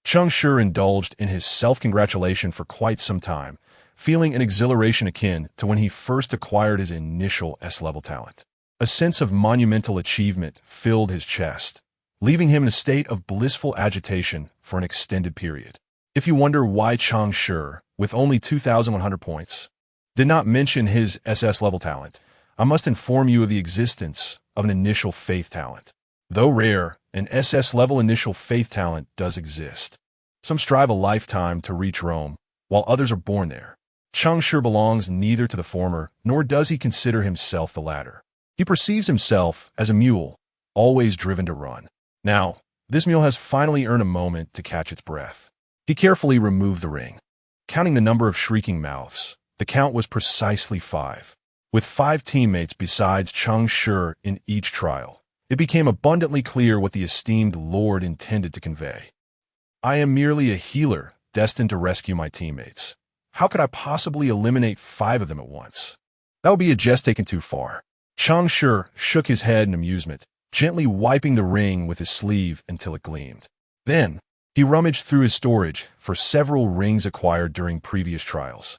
Cheng Shi indulged in his self-congratulation for quite some time, feeling an exhilaration akin to when he first acquired his initial S-level talent. A sense of monumental achievement filled his chest, leaving him in a state of blissful agitation for an extended period. If you wonder why Cheng Shi, with only 2,100 points, did not mention his SS-level talent, I must inform you of the existence of an initial faith talent. Though rare, an SS-level initial faith talent does exist. Some strive a lifetime to reach Rome, while others are born there. Cheng Shi belongs neither to the former, nor does he consider himself the latter. He perceives himself as a mule, always driven to run. Now, this mule has finally earned a moment to catch its breath. He carefully removed the ring. Counting the number of shrieking mouths, the count was precisely 5. With 5 teammates besides Cheng Shi in each trial, it became abundantly clear what the esteemed Lord intended to convey. I am merely a healer destined to rescue my teammates. How could I possibly eliminate 5 of them at once? That would be a jest taken too far. Cheng Shi shook his head in amusement, gently wiping the ring with his sleeve until it gleamed. Then, he rummaged through his storage for several rings acquired during previous trials,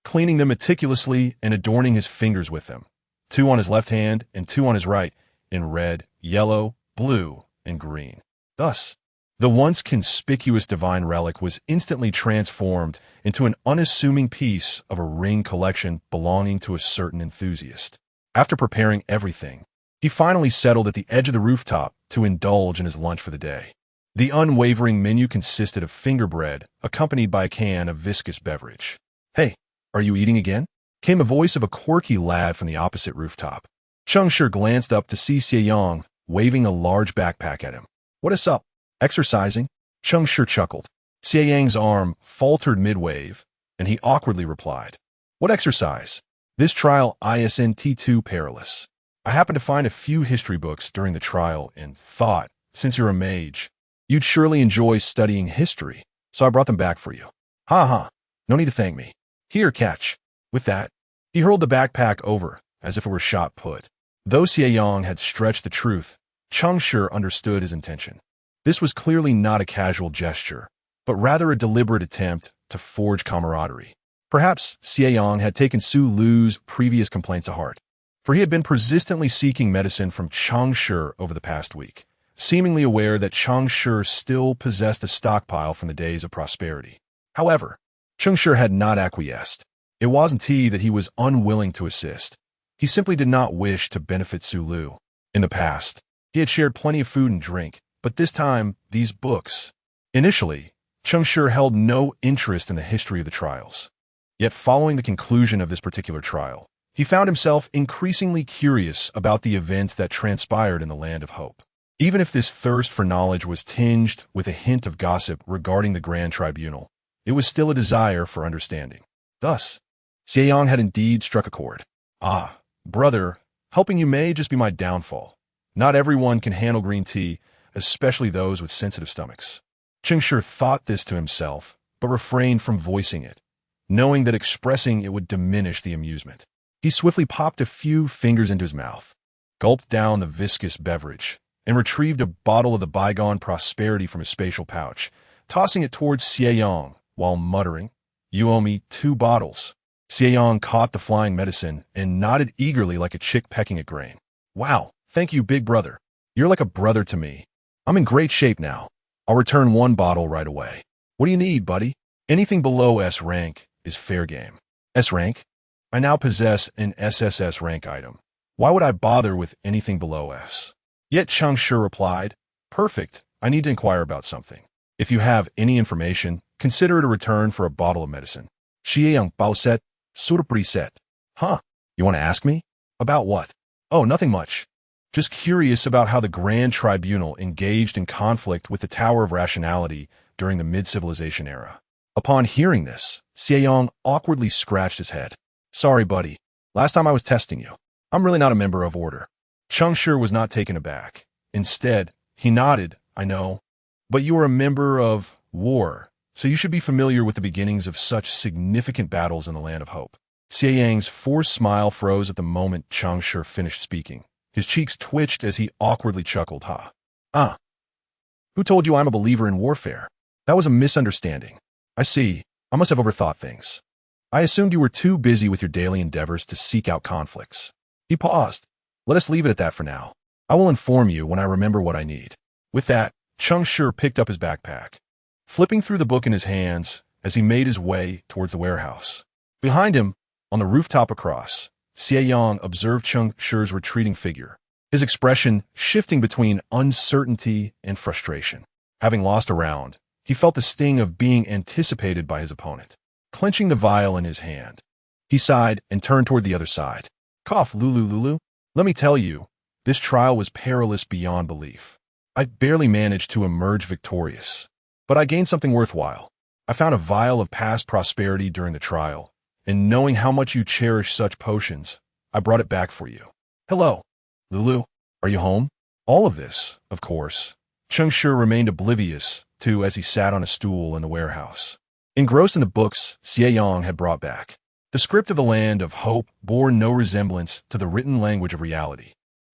cleaning them meticulously and adorning his fingers with them, 2 on his left hand and 2 on his right, in red, yellow, blue, and green. Thus, the once conspicuous divine relic was instantly transformed into an unassuming piece of a ring collection belonging to a certain enthusiast. After preparing everything, he finally settled at the edge of the rooftop to indulge in his lunch for the day. The unwavering menu consisted of finger bread, accompanied by a can of viscous beverage. "Hey, are you eating again?" came a voice of a quirky lad from the opposite rooftop. Cheng Shi glanced up to see Xie Yang, waving a large backpack at him. "What is up? Exercising?" Cheng Shi chuckled. Xie Yang's arm faltered mid-wave, and he awkwardly replied, "What exercise? This trial isn't too perilous. I happened to find a few history books during the trial and thought, since you're a mage, you'd surely enjoy studying history, so I brought them back for you." "Ha ha, no need to thank me. Here, catch." With that, he hurled the backpack over, as if it were shot put. Though Xie Yang had stretched the truth, Cheng Shi understood his intention. This was clearly not a casual gesture, but rather a deliberate attempt to forge camaraderie. Perhaps Xie Yang had taken Su Lu's previous complaints to heart, for he had been persistently seeking medicine from Cheng Shi over the past week, seemingly aware that Cheng Shi still possessed a stockpile from the days of prosperity. However, Cheng Shi had not acquiesced. It wasn't that he was unwilling to assist. He simply did not wish to benefit Su Lu. In the past, he had shared plenty of food and drink, but this time, these books. Initially, Cheng Shi held no interest in the history of the trials. Yet following the conclusion of this particular trial, he found himself increasingly curious about the events that transpired in the Land of Hope. Even if this thirst for knowledge was tinged with a hint of gossip regarding the Grand Tribunal, it was still a desire for understanding. Thus, Xie Yang had indeed struck a chord. "Ah, brother, helping you may just be my downfall. Not everyone can handle green tea, especially those with sensitive stomachs." Cheng Shi thought this to himself, but refrained from voicing it, knowing that expressing it would diminish the amusement. He swiftly popped a few fingers into his mouth, gulped down the viscous beverage, and retrieved a bottle of the bygone prosperity from his spatial pouch, tossing it towards Xie Yang while muttering, "You owe me 2 bottles." Xie Yang caught the flying medicine and nodded eagerly like a chick pecking at grain. "Wow, thank you, big brother. You're like a brother to me. I'm in great shape now. I'll return 1 bottle right away." "What do you need, buddy?" "Anything below S rank is fair game." "S rank? I now possess an SSS rank item. Why would I bother with anything below S?" Yet Cheng Shi replied, "Perfect. I need to inquire about something. If you have any information, consider it a return for a bottle of medicine." "Xie Yang bao set, surprise." "Huh? You want to ask me? About what?" "Oh, nothing much. Just curious about how the Grand Tribunal engaged in conflict with the Tower of Rationality during the mid-civilization era." Upon hearing this, Xie Yang awkwardly scratched his head. "Sorry, buddy. Last time I was testing you. I'm really not a member of Order." Cheng Shi was not taken aback. Instead, he nodded, "I know. But you are a member of War, so you should be familiar with the beginnings of such significant battles in the Land of Hope." Xie Yang's forced smile froze at the moment Cheng Shi finished speaking. His cheeks twitched as he awkwardly chuckled, "Ha. Ah. Who told you I'm a believer in warfare? That was a misunderstanding. I see. I must have overthought things. I assumed you were too busy with your daily endeavors to seek out conflicts." He paused. "Let us leave it at that for now. I will inform you when I remember what I need." With that, Cheng Shi picked up his backpack, flipping through the book in his hands as he made his way towards the warehouse. Behind him, on the rooftop across, Xie Yang observed Cheng Shi's retreating figure, his expression shifting between uncertainty and frustration. Having lost a round, he felt the sting of being anticipated by his opponent. Clenching the vial in his hand, he sighed and turned toward the other side. "Cough, Lulu. Let me tell you, this trial was perilous beyond belief. I barely managed to emerge victorious, but I gained something worthwhile. I found a vial of past prosperity during the trial, and knowing how much you cherish such potions, I brought it back for you." "Hello, Lulu. Are you home?" All of this, of course, Cheng Shi remained oblivious to as he sat on a stool in the warehouse, engrossed in the books Xie Yang had brought back. The script of the Land of Hope bore no resemblance to the written language of reality.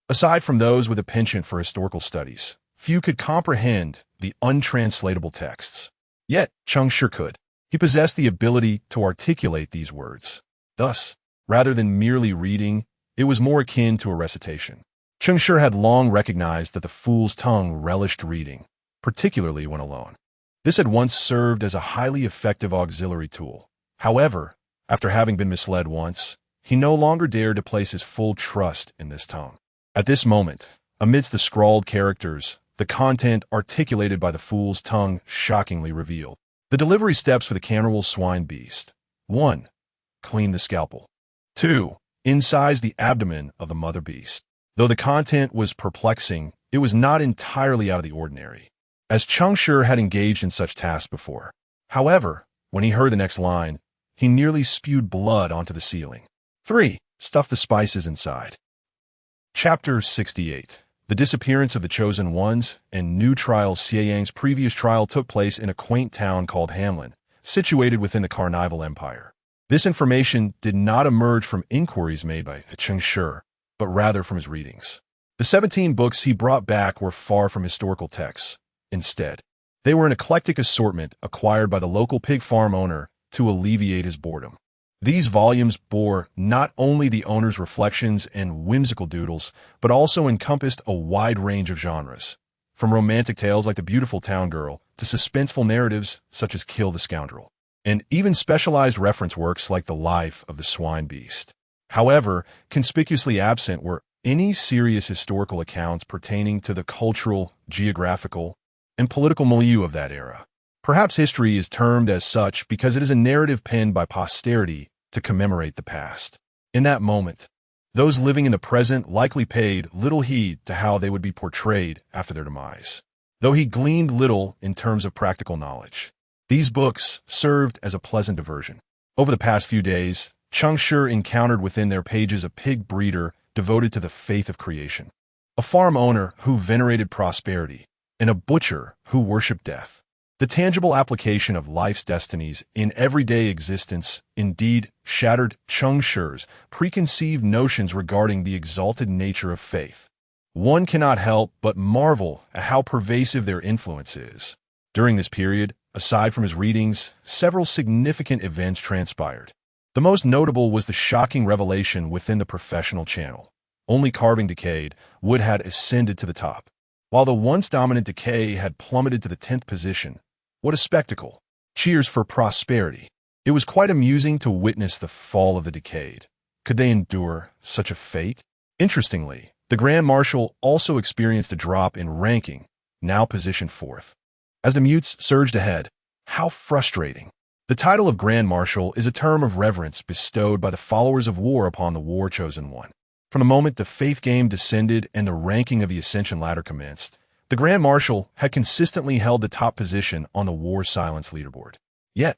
Aside from those with a penchant for historical studies, few could comprehend the untranslatable texts. Yet Cheng Shi could. He possessed the ability to articulate these words. Thus, rather than merely reading, it was more akin to a recitation. Cheng Shi had long recognized that the fool's tongue relished reading, particularly when alone. This had once served as a highly effective auxiliary tool. However, after having been misled once, he no longer dared to place his full trust in this tongue. At this moment, amidst the scrawled characters, the content articulated by the fool's tongue shockingly revealed. The delivery steps for the cannibal swine beast. 1. Clean the scalpel. 2. Incise the abdomen of the mother beast. Though the content was perplexing, it was not entirely out of the ordinary, as Cheng Shi had engaged in such tasks before. However, when he heard the next line, he nearly spewed blood onto the ceiling. 3. Stuff the spices inside. Chapter 68. The disappearance of the Chosen Ones and new trial. Xieyang's previous trial took place in a quaint town called Hamlin, situated within the Carnival Empire. This information did not emerge from inquiries made by Cheng Shi, but rather from his readings. The 17 books he brought back were far from historical texts. Instead, they were an eclectic assortment acquired by the local pig farm owner to alleviate his boredom. These volumes bore not only the owner's reflections and whimsical doodles, but also encompassed a wide range of genres, from romantic tales like The Beautiful Town Girl to suspenseful narratives such as Kill the Scoundrel, and even specialized reference works like The Life of the Swine Beast. However, conspicuously absent were any serious historical accounts pertaining to the cultural, geographical, and political milieu of that era. Perhaps history is termed as such because it is a narrative penned by posterity to commemorate the past. In that moment, those living in the present likely paid little heed to how they would be portrayed after their demise, though he gleaned little in terms of practical knowledge. These books served as a pleasant diversion. Over the past few days, Cheng Shi encountered within their pages a pig breeder devoted to the faith of creation, a farm owner who venerated prosperity, and a butcher who worshipped death. The tangible application of life's destinies in everyday existence indeed shattered Cheng Shi's preconceived notions regarding the exalted nature of faith. One cannot help but marvel at how pervasive their influence is. During this period, aside from his readings, several significant events transpired. The most notable was the shocking revelation within the professional channel. Only carving decayed, wood had ascended to the top, while the once dominant decay had plummeted to the 10th position. What a spectacle! Cheers for prosperity. It was quite amusing to witness the fall of the decayed. Could they endure such a fate? Interestingly, the Grand Marshal also experienced a drop in ranking, now positioned 4th. As the mutes surged ahead, how frustrating! The title of Grand Marshal is a term of reverence bestowed by the followers of war upon the war chosen one. From the moment the faith game descended and the ranking of the ascension ladder commenced, the Grand Marshal had consistently held the top position on the war silence leaderboard. Yet,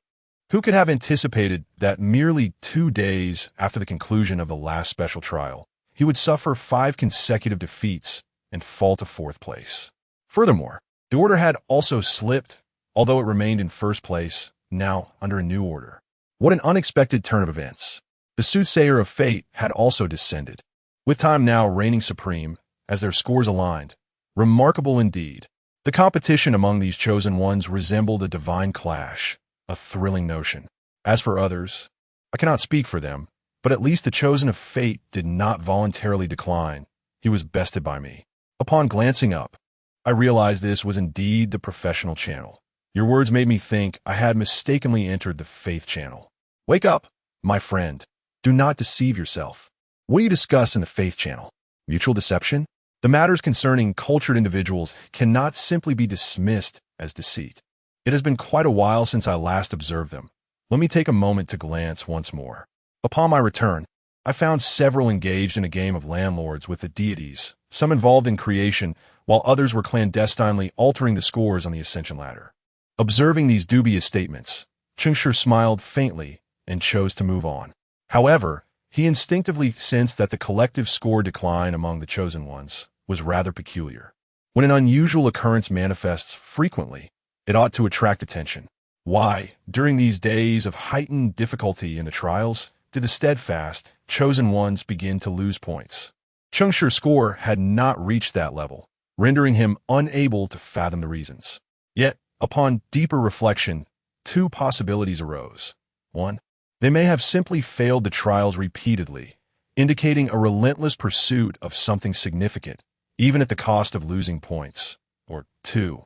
who could have anticipated that merely 2 days after the conclusion of the last special trial, he would suffer 5 consecutive defeats and fall to 4th place? Furthermore, the order had also slipped, although it remained in 1st place, now under a new order. What an unexpected turn of events. The soothsayer of fate had also descended, with time now reigning supreme as their scores aligned. Remarkable indeed. The competition among these chosen ones resembled a divine clash, a thrilling notion. As for others, I cannot speak for them, but at least the chosen of fate did not voluntarily decline. He was bested by me. Upon glancing up, I realized this was indeed the professional channel. Your words made me think I had mistakenly entered the faith channel. Wake up, my friend. Do not deceive yourself. What do you discuss in the faith channel? Mutual deception? The matters concerning cultured individuals cannot simply be dismissed as deceit. It has been quite a while since I last observed them. Let me take a moment to glance once more. Upon my return, I found several engaged in a game of landlords with the deities, some involved in creation, while others were clandestinely altering the scores on the ascension ladder. Observing these dubious statements, Cheng Shi smiled faintly and chose to move on. However, he instinctively sensed that the collective score decline among the chosen ones was rather peculiar. When an unusual occurrence manifests frequently, it ought to attract attention. Why, during these days of heightened difficulty in the trials, did the steadfast, chosen ones begin to lose points? Cheng Shi's score had not reached that level, rendering him unable to fathom the reasons. Yet, upon deeper reflection, 2 possibilities arose. 1. They may have simply failed the trials repeatedly, indicating a relentless pursuit of something significant, even at the cost of losing points. Or 2.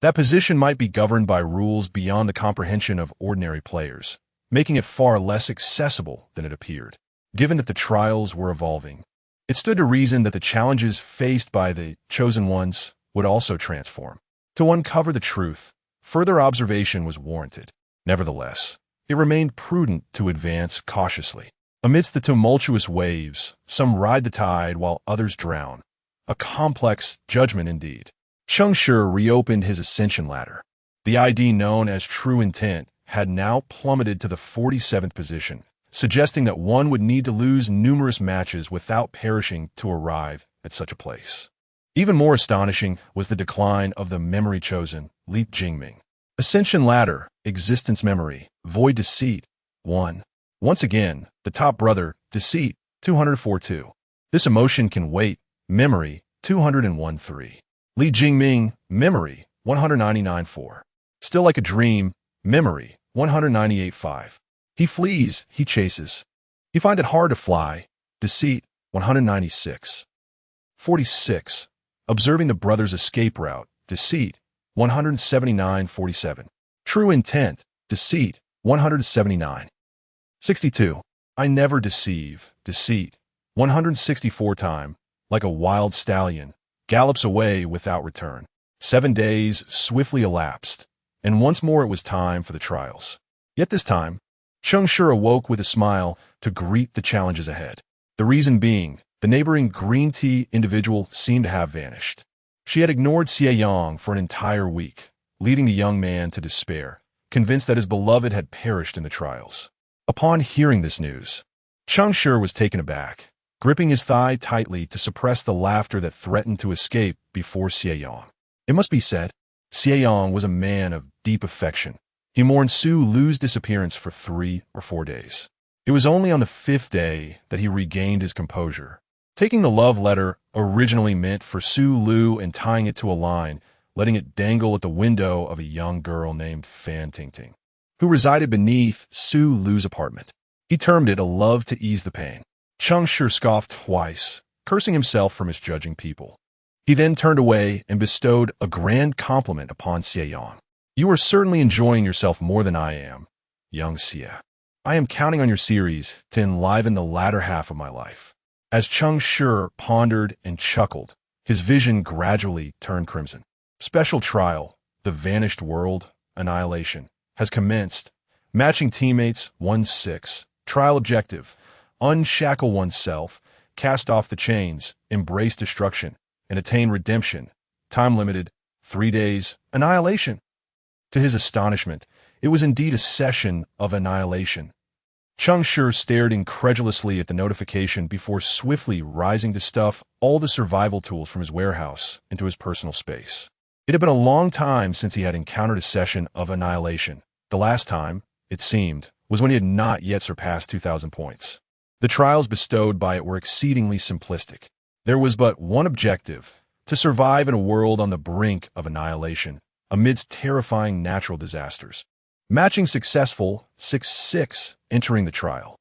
That position might be governed by rules beyond the comprehension of ordinary players, making it far less accessible than it appeared. Given that the trials were evolving, it stood to reason that the challenges faced by the chosen ones would also transform. To uncover the truth, further observation was warranted. Nevertheless, it remained prudent to advance cautiously. Amidst the tumultuous waves, some ride the tide while others drown. A complex judgment indeed. Cheng Shi reopened his ascension ladder. The ID known as true intent had now plummeted to the 47th position, suggesting that one would need to lose numerous matches without perishing to arrive at such a place. Even more astonishing was the decline of the memory chosen, Li Jingming. Ascension ladder, existence memory, void deceit, 1. Once again, the top brother, deceit, 204-2. This emotion can wait, memory, 201-3. Li Jingming, memory, 199-4. Still like a dream, memory, 198-5. He flees, he chases. He find it hard to fly, deceit, 196. 46. Observing the brother's escape route, deceit, 179-47. True intent, deceit, 179. 62. I never deceive, deceit, 164 time, like a wild stallion, gallops away without return. 7 days swiftly elapsed, and once more it was time for the trials. Yet this time, Cheng Shi awoke with a smile to greet the challenges ahead. The reason being, the neighboring green tea individual seemed to have vanished. She had ignored Xie Yang for an entire week, leading the young man to despair, convinced that his beloved had perished in the trials. Upon hearing this news, Cheng Shi was taken aback, gripping his thigh tightly to suppress the laughter that threatened to escape before Xie Yang. It must be said, Xie Yang was a man of deep affection. He mourned Su Lu's disappearance for 3 or 4 days. It was only on the 5th day that he regained his composure, taking the love letter originally meant for Su Lu and tying it to a line, letting it dangle at the window of a young girl named Fan Tingting, who resided beneath Su Lu's apartment. He termed it a love to ease the pain. Cheng Shi scoffed twice, cursing himself for misjudging people. He then turned away and bestowed a grand compliment upon Xie Yang. You are certainly enjoying yourself more than I am, young Xie. I am counting on your series to enliven the latter half of my life. As Cheng Shi pondered and chuckled, his vision gradually turned crimson. Special trial, the vanished world, annihilation, has commenced. Matching teammates, 1-6. Trial objective, unshackle oneself, cast off the chains, embrace destruction, and attain redemption. Time limited, 3 days, annihilation. To his astonishment, it was indeed a session of annihilation. Cheng Shi stared incredulously at the notification before swiftly rising to stuff all the survival tools from his warehouse into his personal space. It had been a long time since he had encountered a session of annihilation. The last time, it seemed, was when he had not yet surpassed 2,000 points. The trials bestowed by it were exceedingly simplistic. There was but one objective: to survive in a world on the brink of annihilation, amidst terrifying natural disasters. Matching successful, 6-6, entering the trial.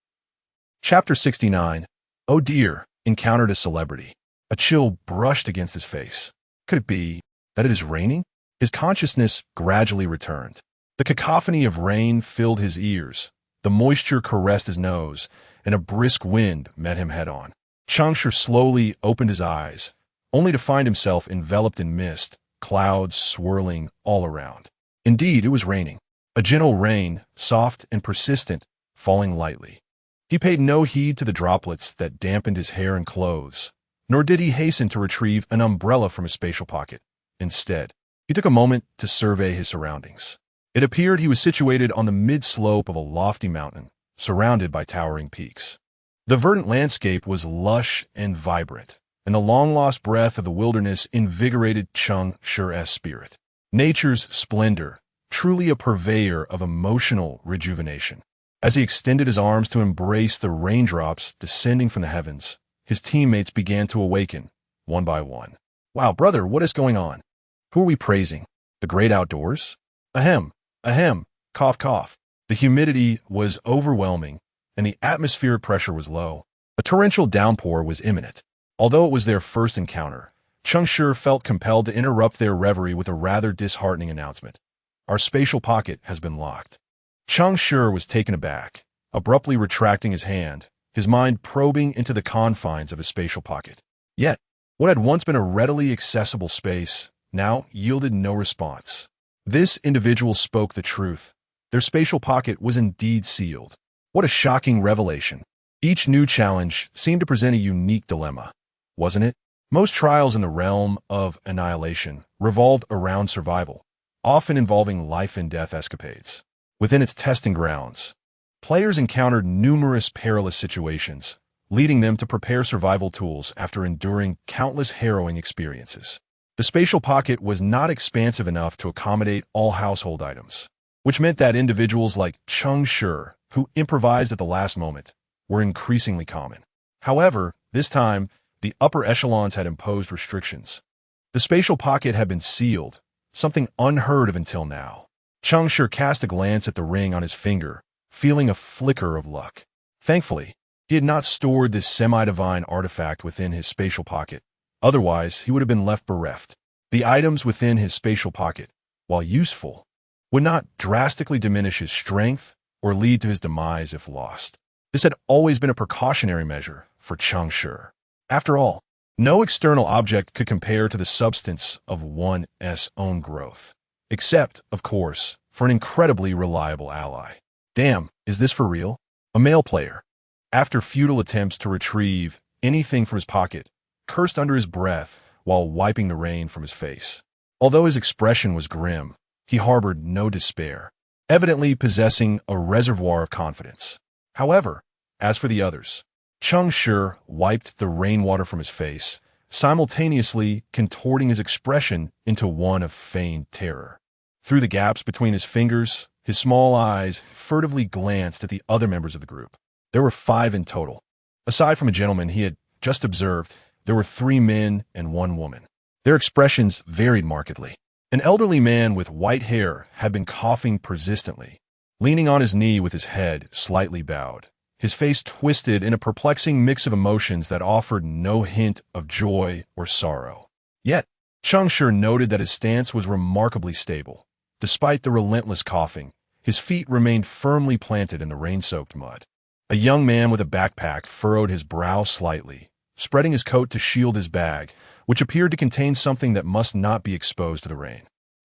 Chapter 69. Oh dear, encountered a celebrity. A chill brushed against his face. Could it be that it is raining? His consciousness gradually returned. The cacophony of rain filled his ears, the moisture caressed his nose, and a brisk wind met him head-on. Cheng Shi slowly opened his eyes, only to find himself enveloped in mist, clouds swirling all around. Indeed, it was raining. A gentle rain, soft and persistent, falling lightly. He paid no heed to the droplets that dampened his hair and clothes, nor did he hasten to retrieve an umbrella from his spatial pocket. Instead, he took a moment to survey his surroundings. It appeared he was situated on the mid-slope of a lofty mountain, surrounded by towering peaks. The verdant landscape was lush and vibrant, and the long-lost breath of the wilderness invigorated Cheng Shi's spirit. Nature's splendor, truly a purveyor of emotional rejuvenation. As he extended his arms to embrace the raindrops descending from the heavens, his teammates began to awaken, one by one. Wow, brother, what is going on? Who are we praising? The great outdoors? Ahem, ahem, cough, cough. The humidity was overwhelming, and the atmospheric pressure was low. A torrential downpour was imminent. Although it was their first encounter, Cheng Shi felt compelled to interrupt their reverie with a rather disheartening announcement. Our spatial pocket has been locked. Cheng Shi was taken aback, abruptly retracting his hand, his mind probing into the confines of his spatial pocket. Yet, what had once been a readily accessible space now yielded no response. This individual spoke the truth. Their spatial pocket was indeed sealed. What a shocking revelation. Each new challenge seemed to present a unique dilemma, wasn't it? Most trials in the realm of annihilation revolved around survival, often involving life-and-death escapades. Within its testing grounds, players encountered numerous perilous situations, leading them to prepare survival tools after enduring countless harrowing experiences. The spatial pocket was not expansive enough to accommodate all household items, which meant that individuals like Cheng Shi, who improvised at the last moment, were increasingly common. However, this time, the upper echelons had imposed restrictions. The spatial pocket had been sealed, something unheard of until now. Cheng Shi cast a glance at the ring on his finger, feeling a flicker of luck. Thankfully, he had not stored this semi-divine artifact within his spatial pocket. Otherwise, he would have been left bereft. The items within his spatial pocket, while useful, would not drastically diminish his strength or lead to his demise if lost. This had always been a precautionary measure for Cheng Shi. After all, no external object could compare to the substance of one's own growth, except, of course, for an incredibly reliable ally. Damn, is this for real? A male player, after futile attempts to retrieve anything from his pocket, cursed under his breath while wiping the rain from his face. Although his expression was grim, he harbored no despair, evidently possessing a reservoir of confidence. However, as for the others, Cheng Shi wiped the rainwater from his face, simultaneously contorting his expression into one of feigned terror. Through the gaps between his fingers, his small eyes furtively glanced at the other members of the group. There were 5 in total. Aside from a gentleman he had just observed, there were 3 men and 1 woman. Their expressions varied markedly. An elderly man with white hair had been coughing persistently, leaning on his knee with his head slightly bowed, his face twisted in a perplexing mix of emotions that offered no hint of joy or sorrow. Yet, Cheng Shi noted that his stance was remarkably stable. Despite the relentless coughing, his feet remained firmly planted in the rain-soaked mud. A young man with a backpack furrowed his brow slightly, spreading his coat to shield his bag, which appeared to contain something that must not be exposed to the rain.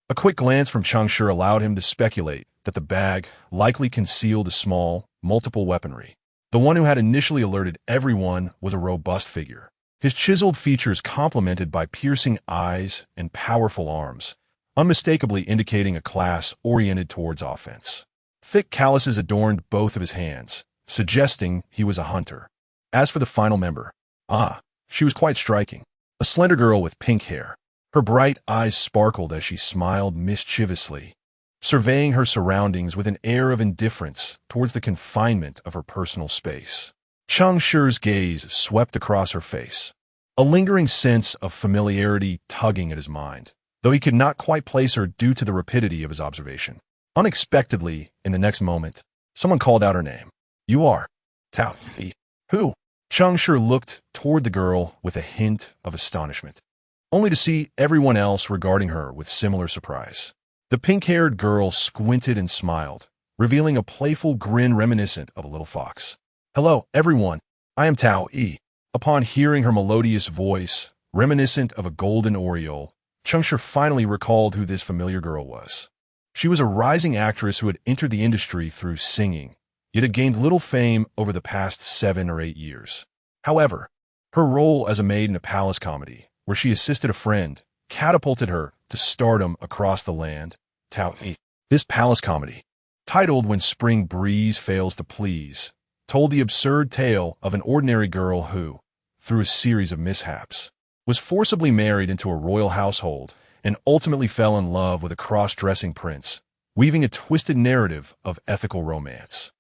A quick glance from Cheng Shi allowed him to speculate that the bag likely concealed a small, multiple weaponry. The one who had initially alerted everyone was a robust figure, his chiseled features complemented by piercing eyes and powerful arms, unmistakably indicating a class oriented towards offense. Thick calluses adorned both of his hands, suggesting he was a hunter. As for the final member, she was quite striking. A slender girl with pink hair. Her bright eyes sparkled as she smiled mischievously, surveying her surroundings with an air of indifference towards the confinement of her personal space. Cheng Shi's gaze swept across her face, a lingering sense of familiarity tugging at his mind, though he could not quite place her due to the rapidity of his observation. Unexpectedly, in the next moment, someone called out her name. "You are Tao Yi." "Who?" Cheng Shi looked toward the girl with a hint of astonishment, only to see everyone else regarding her with similar surprise. The pink-haired girl squinted and smiled, revealing a playful grin reminiscent of a little fox. "Hello, everyone. I am Tao Yi." Upon hearing her melodious voice, reminiscent of a golden oriole, Cheng Shi finally recalled who this familiar girl was. She was a rising actress who had entered the industry through singing, yet had gained little fame over the past 7 or 8 years. However, her role as a maid in a palace comedy, where she assisted a friend, catapulted her to stardom across the land. This palace comedy, titled When Spring Breeze Fails to Please, told the absurd tale of an ordinary girl who, through a series of mishaps, was forcibly married into a royal household and ultimately fell in love with a cross-dressing prince, weaving a twisted narrative of ethical romance.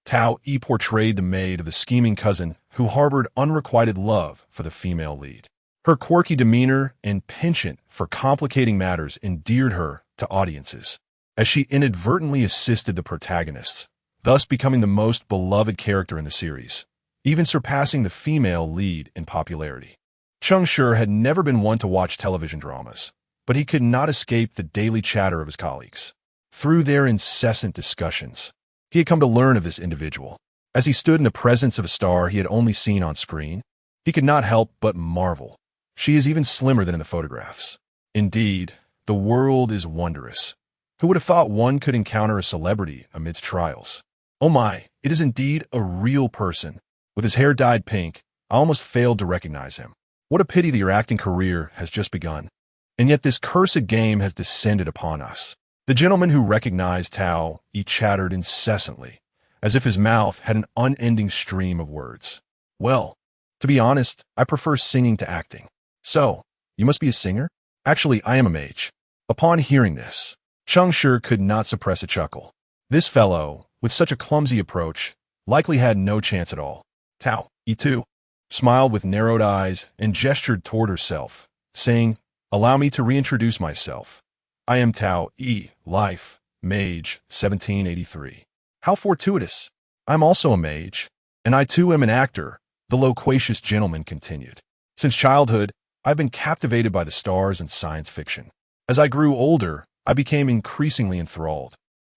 Tao Yi portrayed the maid of the scheming cousin who harbored unrequited love for the female lead. Her quirky demeanor and penchant for complicating matters endeared her to audiences, as she inadvertently assisted the protagonists, thus becoming the most beloved character in the series, even surpassing the female lead in popularity. Cheng Shi had never been one to watch television dramas, but he could not escape the daily chatter of his colleagues. Through their incessant discussions, he had come to learn of this individual. As he stood in the presence of a star he had only seen on screen, he could not help but marvel. She is even slimmer than in the photographs. Indeed, The world is wondrous. Who would have thought one could encounter a celebrity amidst trials? Oh my, it is indeed a real person. With his hair dyed pink, I almost failed to recognize him. What a pity that your acting career has just begun. And yet this cursed game has descended upon us. The gentleman who recognized Tao, he chattered incessantly, as if his mouth had an unending stream of words. Well, to be honest, I prefer singing to acting. So, you must be a singer? Actually, I am a mage. Upon hearing this, Cheng Shi could not suppress a chuckle. This fellow, with such a clumsy approach, likely had no chance at all. Tao, he too, smiled with narrowed eyes and gestured toward herself, saying, "Allow me to reintroduce myself. I am Tao E. Life, Mage, 1783. How fortuitous. I'm also a mage, and I too am an actor," the loquacious gentleman continued. "Since childhood, I've been captivated by the stars and science fiction. As I grew older, I became increasingly enthralled,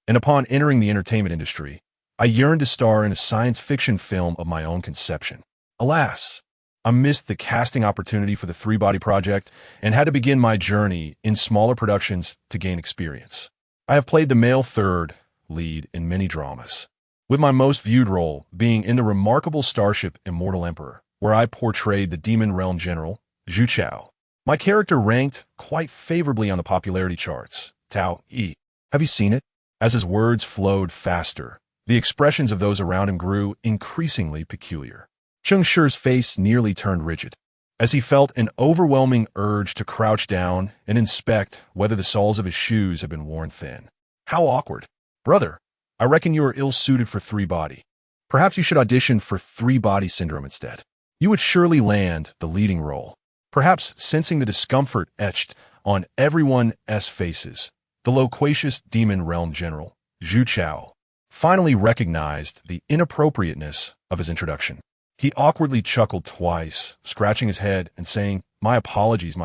and upon entering the entertainment industry, I yearned to star in a science fiction film of my own conception. Alas, I missed the casting opportunity for the Three-Body Project and had to begin my journey in smaller productions to gain experience. I have played the male third lead in many dramas, with my most viewed role being in the remarkable starship Immortal Emperor, where I portrayed the Demon Realm General, Zhu Chao. My character ranked quite favorably on the popularity charts. Tao E. Have you seen it?" As his words flowed faster, the expressions of those around him grew increasingly peculiar. Cheng Shi's face nearly turned rigid, as he felt an overwhelming urge to crouch down and inspect whether the soles of his shoes had been worn thin. How awkward. "Brother, I reckon you are ill-suited for three-body. Perhaps you should audition for three-body syndrome instead. You would surely land the leading role." Perhaps sensing the discomfort etched on everyone's faces, the loquacious Demon Realm General, Zhu Chao, finally recognized the inappropriateness of his introduction. He awkwardly chuckled twice, scratching his head and saying, my apologies.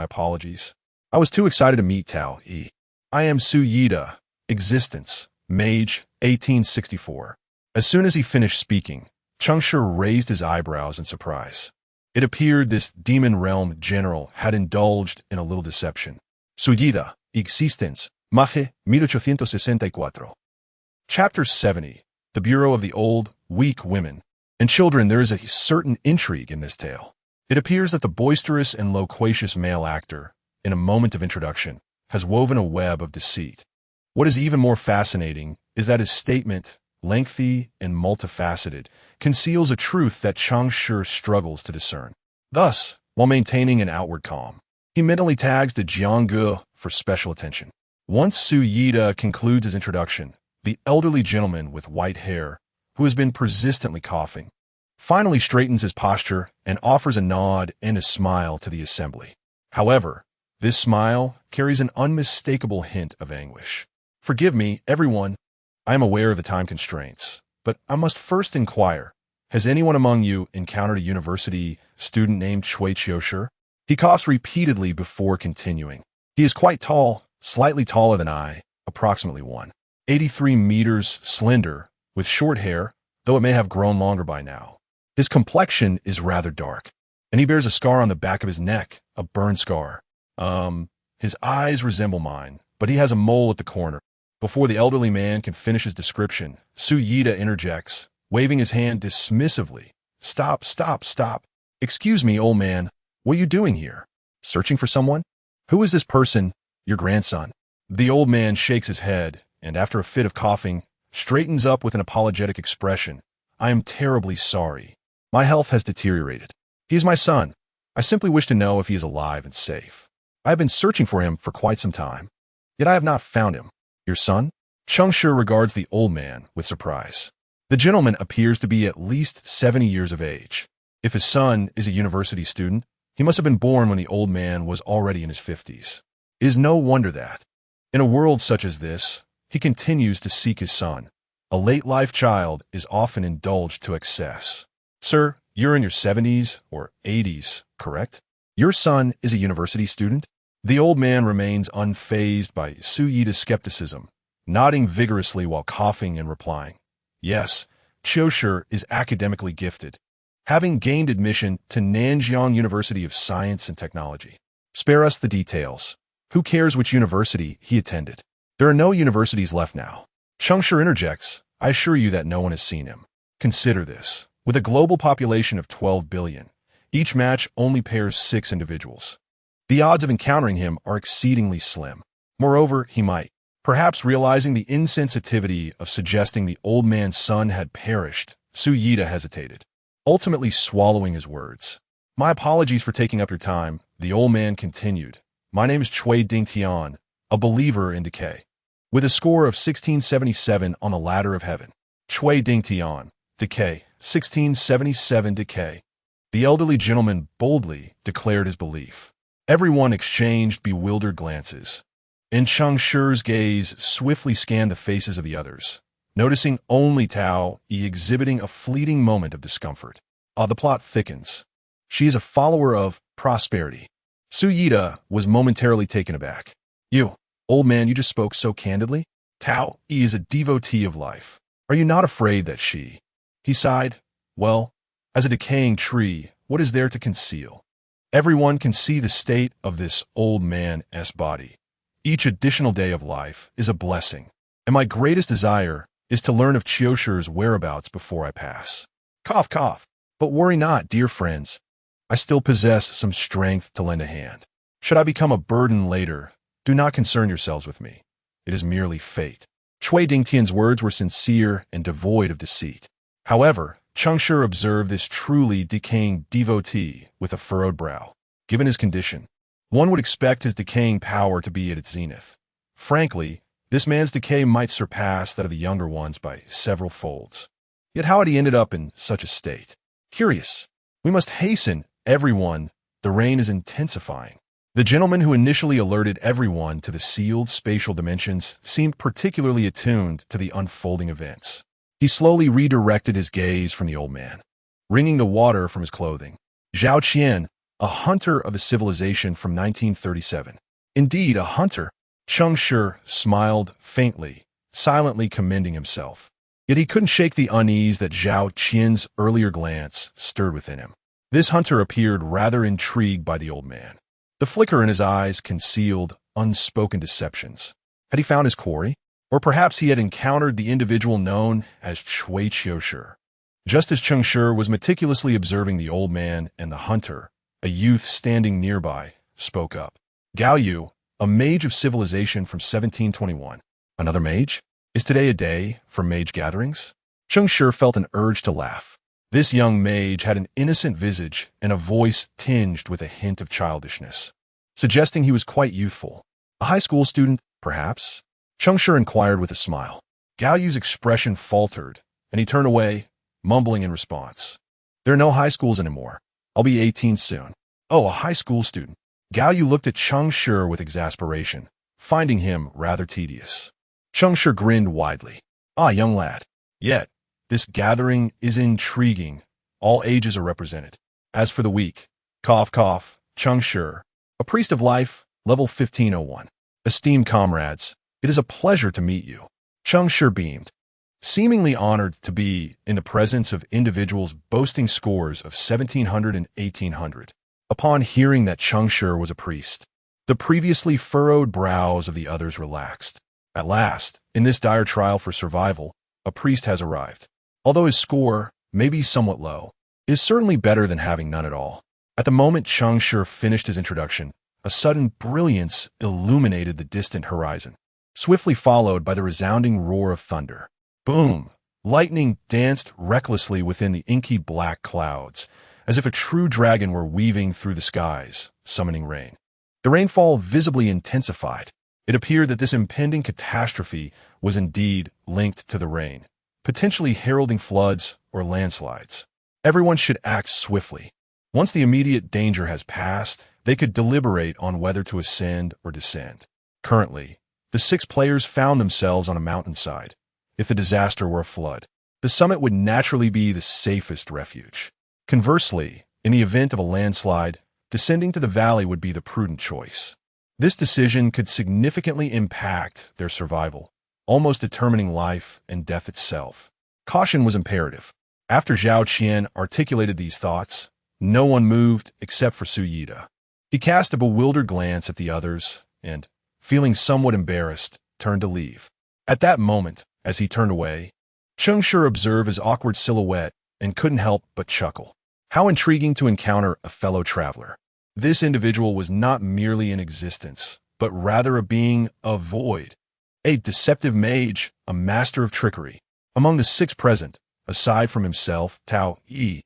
I was too excited to meet Tao E. I am Su Yida, Existence, Mage, 1864. As soon as he finished speaking, Cheng Shi raised his eyebrows in surprise. It appeared this Demon Realm General had indulged in a little deception. Su Yida, Existence, Mage, 1864. Chapter 70. The Bureau of the Old, Weak Women. And children, there is a certain intrigue in this tale. It appears that the boisterous and loquacious male actor, in a moment of introduction, has woven a web of deceit. What is even more fascinating is that his statement, lengthy and multifaceted, conceals a truth that Cheng Shi struggles to discern. Thus, while maintaining an outward calm, he mentally tags the Jiangge for special attention. Once Su Yida concludes his introduction, the elderly gentleman with white hair, who has been persistently coughing, finally straightens his posture and offers a nod and a smile to the assembly. However, this smile carries an unmistakable hint of anguish. "Forgive me, everyone. I am aware of the time constraints, but I must first inquire, has anyone among you encountered a university student named Chui Chiushi?" He coughs repeatedly before continuing. He is quite tall, slightly taller than I, approximately 183 meters, slender, with short hair, though it may have grown longer by now. His complexion is rather dark, and he bears a scar on the back of his neck, a burn scar. His eyes resemble mine, but he has a mole at the corner. Before the elderly man can finish his description, Su Yida interjects, waving his hand dismissively. Stop. Excuse me, old man. What are you doing here? Searching for someone? Who is this person? Your grandson." The old man shakes his head, and after a fit of coughing, straightens up with an apologetic expression. "I am terribly sorry. My health has deteriorated. He is my son. I simply wish to know if he is alive and safe. I have been searching for him for quite some time, yet I have not found him." "Your son?" Cheng Shi regards the old man with surprise. The gentleman appears to be at least 70 years of age. If his son is a university student, he must have been born when the old man was already in his 50s. It is no wonder that, in a world such as this, he continues to seek his son. A late-life child is often indulged to excess. "Sir, you're in your 70s or 80s, correct? Your son is a university student?" The old man remains unfazed by Su Yida's skepticism, nodding vigorously while coughing and replying, "Yes, Chiushi is academically gifted, having gained admission to Nanjiang University of Science and Technology." "Spare us the details. Who cares which university he attended? There are no universities left now. Cheng Shi interjects, I assure you that no one has seen him. Consider this. With a global population of 12 billion, each match only pairs 6 individuals. The odds of encountering him are exceedingly slim. Moreover, he might, perhaps realizing the insensitivity of suggesting the old man's son had perished, Su Yida hesitated, ultimately swallowing his words. My apologies for taking up your time, the old man continued. My name is Chui Dingtian, a believer in decay. With a score of 1677 on the ladder of heaven. Chui Dingtian, decay, 1677 decay. The elderly gentleman boldly declared his belief. Everyone exchanged bewildered glances. And Cheng Shi's gaze swiftly scanned the faces of the others, noticing only Tao Yi exhibiting a fleeting moment of discomfort. The plot thickens. She is a follower of prosperity. Su Yida was momentarily taken aback. You, old man, you just spoke so candidly? Tao Yi is a devotee of life. Are you not afraid that she... He sighed. Well, as a decaying tree, what is there to conceal? Everyone can see the state of this old man's body. Each additional day of life is a blessing, and my greatest desire is to learn of Qiushi's whereabouts before I pass. Cough, cough. But worry not, dear friends. I still possess some strength to lend a hand. Should I become a burden later, do not concern yourselves with me. It is merely fate. Chui Dingtian's words were sincere and devoid of deceit. However, Cheng Shi observed this truly decaying devotee with a furrowed brow. Given his condition, one would expect his decaying power to be at its zenith. Frankly, this man's decay might surpass that of the younger ones by several folds. Yet how had he ended up in such a state? Curious. We must hasten, everyone. The rain is intensifying. The gentleman who initially alerted everyone to the sealed spatial dimensions seemed particularly attuned to the unfolding events. He slowly redirected his gaze from the old man, wringing the water from his clothing. Zhao Qian, a hunter of the civilization from 1937. Indeed, a hunter. Cheng Shi smiled faintly, silently commending himself. Yet he couldn't shake the unease that Zhao Qian's earlier glance stirred within him. This hunter appeared rather intrigued by the old man. The flicker in his eyes concealed unspoken deceptions. Had he found his quarry? Or perhaps he had encountered the individual known as Chui Qiushi. Just as Cheng Shi was meticulously observing the old man and the hunter, a youth standing nearby spoke up. Gao Yu, a mage of civilization from 1721. Another mage? Is today a day for mage gatherings? Cheng Shi felt an urge to laugh. This young mage had an innocent visage and a voice tinged with a hint of childishness, suggesting he was quite youthful. A high school student, perhaps? Cheng Shi inquired with a smile. Gao Yu's expression faltered, and he turned away, mumbling in response. There are no high schools anymore. I'll be 18 soon. Oh, a high school student. Gao Yu looked at Cheng Shi with exasperation, finding him rather tedious. Cheng Shi grinned widely. Ah, young lad. Yet, this gathering is intriguing. All ages are represented. As for the weak, cough, cough, Cheng Shi, a priest of life, level 1501. Esteemed comrades, it is a pleasure to meet you. Cheng Shi beamed, seemingly honored to be in the presence of individuals boasting scores of 1700 and 1800. Upon hearing that Cheng Shi was a priest, the previously furrowed brows of the others relaxed. At last, in this dire trial for survival, a priest has arrived. Although his score may be somewhat low, it is certainly better than having none at all. At the moment Cheng Shi finished his introduction, a sudden brilliance illuminated the distant horizon, swiftly followed by the resounding roar of thunder. Boom! Lightning danced recklessly within the inky black clouds, as if a true dragon were weaving through the skies, summoning rain. The rainfall visibly intensified. It appeared that this impending catastrophe was indeed linked to the rain, potentially heralding floods or landslides. Everyone should act swiftly. Once the immediate danger has passed, they could deliberate on whether to ascend or descend. Currently, the 6 players found themselves on a mountainside. If the disaster were a flood, the summit would naturally be the safest refuge. Conversely, in the event of a landslide, descending to the valley would be the prudent choice. This decision could significantly impact their survival, almost determining life and death itself. Caution was imperative. After Zhao Qian articulated these thoughts, no one moved except for Su Yida. He cast a bewildered glance at the others, and, feeling somewhat embarrassed, turned to leave. At that moment, as he turned away, Cheng Shi observed his awkward silhouette and couldn't help but chuckle. How intriguing to encounter a fellow traveler. This individual was not merely in existence, but rather a being of void, a deceptive mage, a master of trickery. Among the six present, aside from himself, Tao Yi,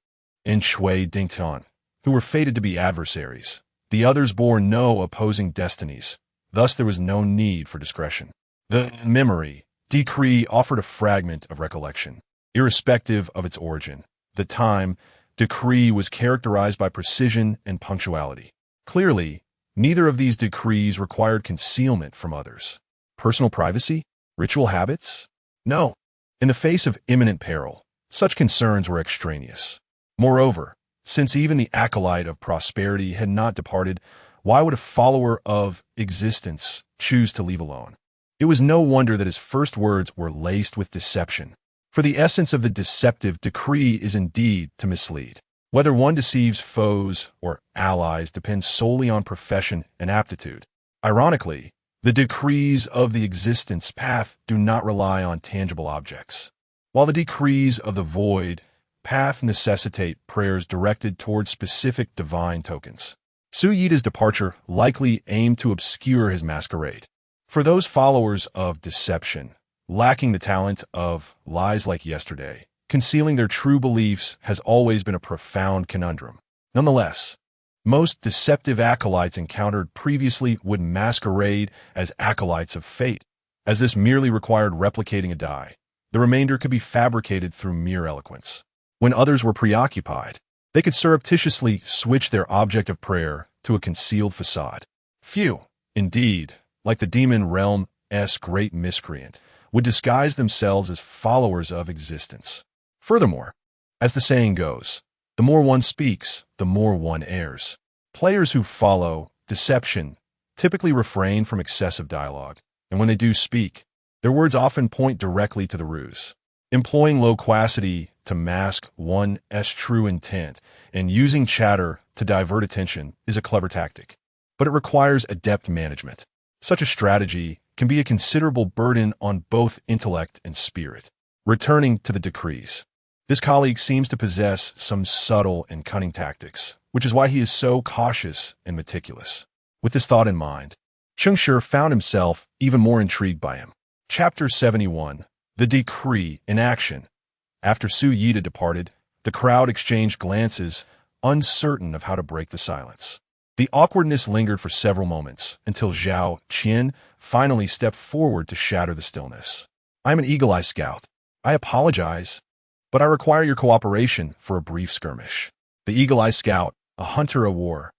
and Shui Dingtian, who were fated to be adversaries, the others bore no opposing destinies. Thus there was no need for discretion. The memory decree offered a fragment of recollection, irrespective of its origin. The time decree was characterized by precision and punctuality. Clearly, neither of these decrees required concealment from others. Personal privacy? Ritual habits? No. In the face of imminent peril, such concerns were extraneous. Moreover, since even the acolyte of prosperity had not departed, why would a follower of existence choose to leave alone? It was no wonder that his first words were laced with deception. For the essence of the deceptive decree is indeed to mislead. Whether one deceives foes or allies depends solely on profession and aptitude. Ironically, the decrees of the existence path do not rely on tangible objects, while the decrees of the void path necessitate prayers directed toward specific divine tokens. Su Yida's departure likely aimed to obscure his masquerade. For those followers of deception, lacking the talent of lies like yesterday, concealing their true beliefs has always been a profound conundrum. Nonetheless, most deceptive acolytes encountered previously would masquerade as acolytes of fate. As this merely required replicating a die, the remainder could be fabricated through mere eloquence. When others were preoccupied, they could surreptitiously switch their object of prayer to a concealed facade. Few, indeed, like the demon realm's great miscreant, would disguise themselves as followers of existence. Furthermore, as the saying goes, the more one speaks, the more one errs. Players who follow deception typically refrain from excessive dialogue, and when they do speak, their words often point directly to the ruse. Employing loquacity to mask one's true intent and using chatter to divert attention is a clever tactic, but it requires adept management. Such a strategy can be a considerable burden on both intellect and spirit. Returning to the decrees, this colleague seems to possess some subtle and cunning tactics, which is why he is so cautious and meticulous. With this thought in mind, Cheng Shi found himself even more intrigued by him. Chapter 71. The Decree in Action. After Su Yida departed, the crowd exchanged glances, uncertain of how to break the silence. The awkwardness lingered for several moments, until Zhao Qian finally stepped forward to shatter the stillness. "I'm an Eagle Eye Scout. I apologize, but I require your cooperation for a brief skirmish." The Eagle Eye Scout, a hunter of war.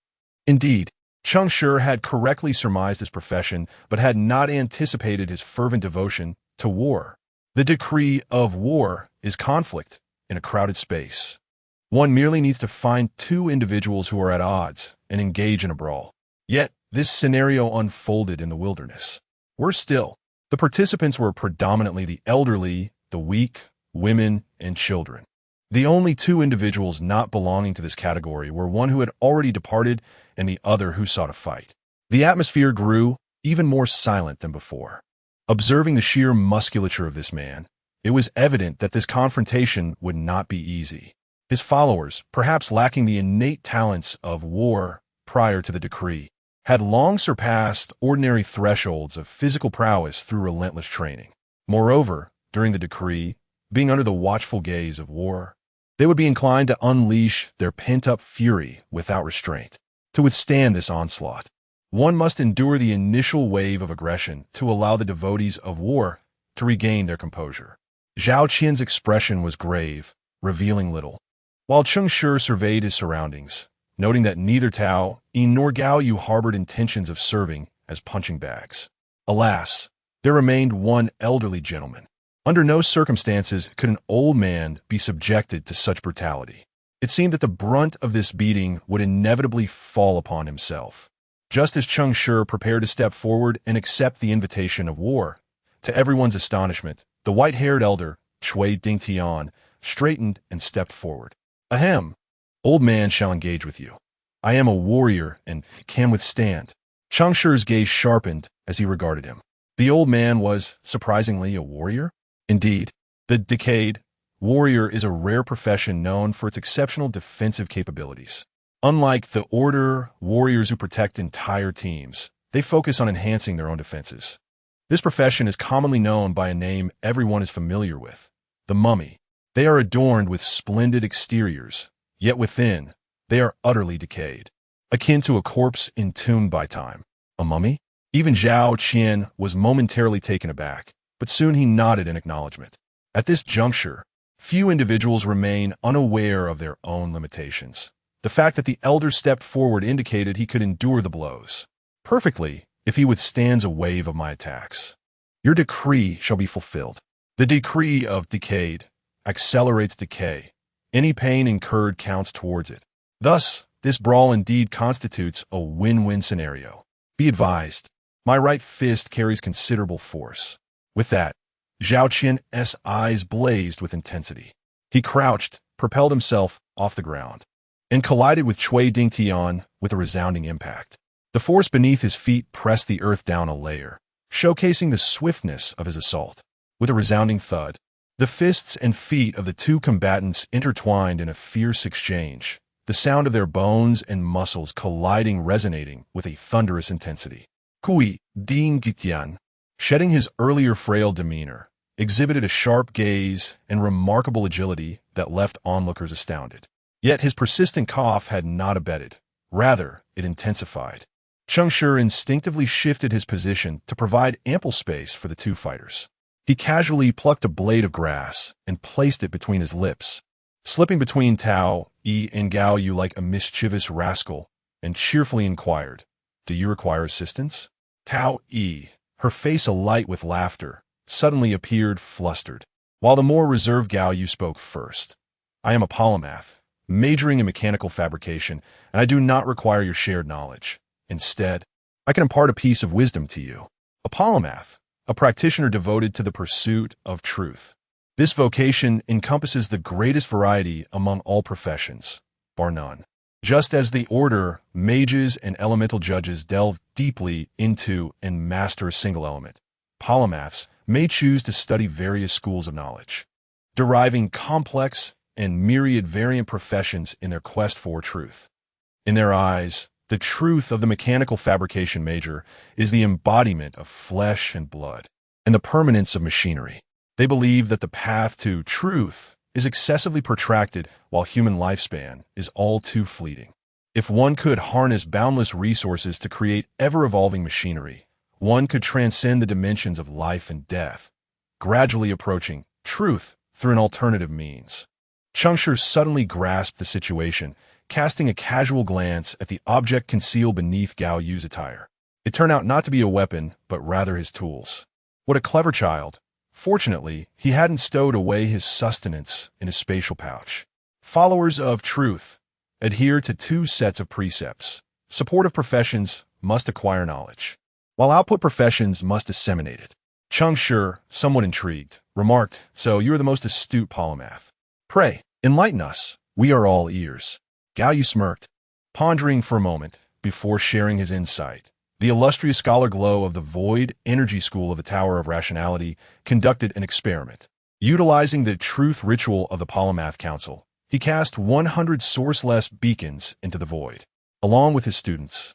Indeed, Cheng Shi had correctly surmised his profession, but had not anticipated his fervent devotion to war. The decree of war is conflict in a crowded space. One merely needs to find two individuals who are at odds and engage in a brawl. Yet, this scenario unfolded in the wilderness. Worse still, the participants were predominantly the elderly, the weak, women, and children. The only two individuals not belonging to this category were one who had already departed and the other who sought a fight. The atmosphere grew even more silent than before. Observing the sheer musculature of this man, it was evident that this confrontation would not be easy. His followers, perhaps lacking the innate talents of war prior to the decree, had long surpassed ordinary thresholds of physical prowess through relentless training. Moreover, during the decree, being under the watchful gaze of war, they would be inclined to unleash their pent-up fury without restraint. To withstand this onslaught, one must endure the initial wave of aggression to allow the devotees of war to regain their composure. Zhao Qian's expression was grave, revealing little, while Cheng Shi surveyed his surroundings, noting that neither Tao Yi nor Gao Yu harbored intentions of serving as punching bags. Alas, there remained one elderly gentleman. Under no circumstances could an old man be subjected to such brutality. It seemed that the brunt of this beating would inevitably fall upon himself. Just as Cheng Shi prepared to step forward and accept the invitation of war, to everyone's astonishment, the white-haired elder, Shui Dingtian, straightened and stepped forward. "Ahem, old man shall engage with you. I am a warrior and can withstand." Cheng Shi's gaze sharpened as he regarded him. The old man was, surprisingly, a warrior. Indeed, the decayed warrior is a rare profession known for its exceptional defensive capabilities. Unlike the order warriors who protect entire teams, they focus on enhancing their own defenses. This profession is commonly known by a name everyone is familiar with, the mummy. They are adorned with splendid exteriors, yet within, they are utterly decayed, akin to a corpse entombed by time. A mummy? Even Zhao Qian was momentarily taken aback, but soon he nodded in acknowledgement. At this juncture, few individuals remain unaware of their own limitations. The fact that the elder stepped forward indicated he could endure the blows perfectly if he withstands a wave of my attacks. Your decree shall be fulfilled. The decree of decayed accelerates decay. Any pain incurred counts towards it. Thus, this brawl indeed constitutes a win-win scenario. Be advised, my right fist carries considerable force. With that, Zhao Qian's eyes blazed with intensity. He crouched, propelled himself off the ground, and collided with Cui Dingtian with a resounding impact. The force beneath his feet pressed the earth down a layer, showcasing the swiftness of his assault. With a resounding thud, the fists and feet of the two combatants intertwined in a fierce exchange, the sound of their bones and muscles colliding resonating with a thunderous intensity. Cui Dingtian, shedding his earlier frail demeanor, exhibited a sharp gaze and remarkable agility that left onlookers astounded. Yet his persistent cough had not abated. Rather, it intensified. Cheng Shi instinctively shifted his position to provide ample space for the two fighters. He casually plucked a blade of grass and placed it between his lips, slipping between Tao Yi and Gao Yu like a mischievous rascal, and cheerfully inquired, "Do you require assistance?" Tao Yi, her face alight with laughter, suddenly appeared flustered, while the more reserved Gao Yu spoke first. "I am a polymath, majoring in mechanical fabrication, and I do not require your shared knowledge. Instead, I can impart a piece of wisdom to you." A polymath, a practitioner devoted to the pursuit of truth. This vocation encompasses the greatest variety among all professions, bar none. Just as the order, mages, and elemental judges delve deeply into and master a single element, polymaths may choose to study various schools of knowledge, deriving complex and myriad variant professions in their quest for truth. In their eyes, the truth of the mechanical fabrication major is the embodiment of flesh and blood, and the permanence of machinery. They believe that the path to truth is excessively protracted while human lifespan is all too fleeting. If one could harness boundless resources to create ever-evolving machinery, one could transcend the dimensions of life and death, gradually approaching truth through an alternative means. Cheng Shi suddenly grasped the situation, casting a casual glance at the object concealed beneath Gao Yu's attire. It turned out not to be a weapon, but rather his tools. What a clever child. Fortunately, he hadn't stowed away his sustenance in a spatial pouch. Followers of truth adhere to two sets of precepts. Supportive professions must acquire knowledge, while output professions must disseminate it. Cheng Shi, somewhat intrigued, remarked, "So you are the most astute polymath. Pray, enlighten us. We are all ears." Gao Yu smirked, pondering for a moment before sharing his insight. The illustrious scholar Glow of the Void Energy School of the Tower of Rationality conducted an experiment. Utilizing the truth ritual of the Polymath Council, he cast 100 sourceless beacons into the void. Along with his students,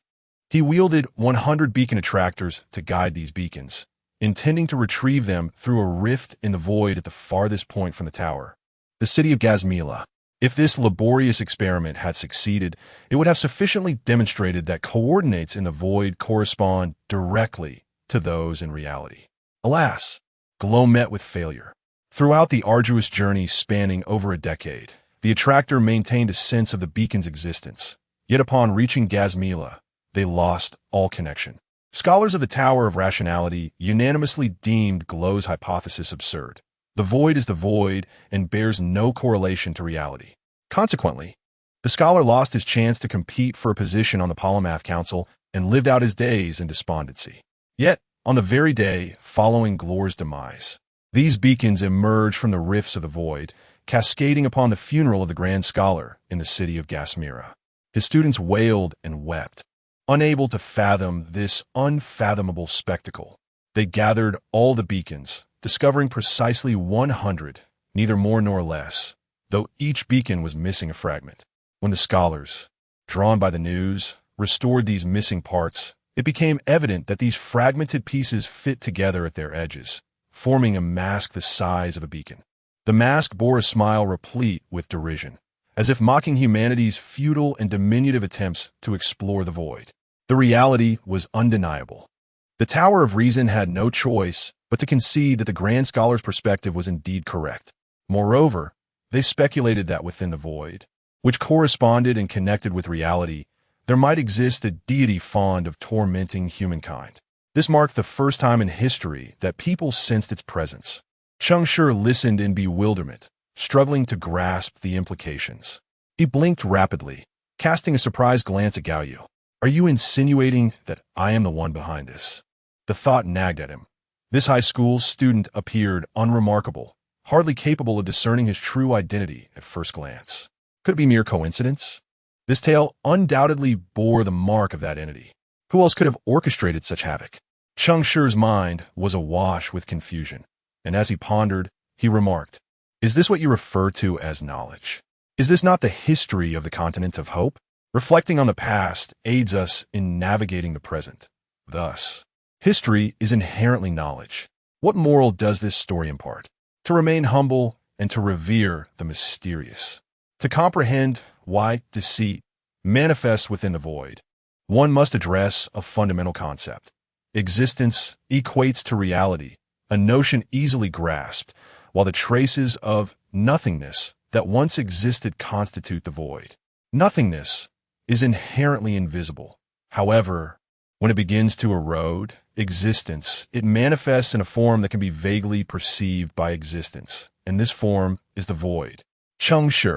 he wielded 100 beacon attractors to guide these beacons, intending to retrieve them through a rift in the void at the farthest point from the tower, the city of Gazmila. If this laborious experiment had succeeded, it would have sufficiently demonstrated that coordinates in the void correspond directly to those in reality. Alas, Glow met with failure. Throughout the arduous journey spanning over a decade, the attractor maintained a sense of the beacon's existence. Yet upon reaching Gazmila, they lost all connection. Scholars of the Tower of Rationality unanimously deemed Glow's hypothesis absurd. The void is the void and bears no correlation to reality. Consequently, the scholar lost his chance to compete for a position on the Polymath Council and lived out his days in despondency. Yet, on the very day following Glow's demise, these beacons emerged from the rifts of the void, cascading upon the funeral of the grand scholar in the city of Gasmira. His students wailed and wept, Unable to fathom this unfathomable spectacle, they gathered all the beacons, discovering precisely 100, neither more nor less, though each beacon was missing a fragment. When the scholars, drawn by the news, restored these missing parts, it became evident that these fragmented pieces fit together at their edges, forming a mask the size of a beacon. The mask bore a smile replete with derision, as if mocking humanity's futile and diminutive attempts to explore the void. The reality was undeniable. The Tower of Reason had no choice but to concede that the Grand Scholar's perspective was indeed correct. Moreover, they speculated that within the void, which corresponded and connected with reality, there might exist a deity fond of tormenting humankind. This marked the first time in history that people sensed its presence. Cheng Shi listened in bewilderment, struggling to grasp the implications. He blinked rapidly, casting a surprised glance at Gao Yu. "Are you insinuating that I am the one behind this?" The thought nagged at him. This high school student appeared unremarkable, hardly capable of discerning his true identity at first glance. Could it be mere coincidence? This tale undoubtedly bore the mark of that entity. Who else could have orchestrated such havoc? Cheng Shi's mind was awash with confusion, and as he pondered, he remarked, "Is this what you refer to as knowledge? Is this not the history of the continent of hope? Reflecting on the past aids us in navigating the present. Thus, history is inherently knowledge. What moral does this story impart? To remain humble and to revere the mysterious. To comprehend why deceit manifests within the void, one must address a fundamental concept. Existence equates to reality, a notion easily grasped, while the traces of nothingness that once existed constitute the void. Nothingness is inherently invisible. However, when it begins to erode existence, it manifests in a form that can be vaguely perceived by existence, and this form is the void." Cheng Shi,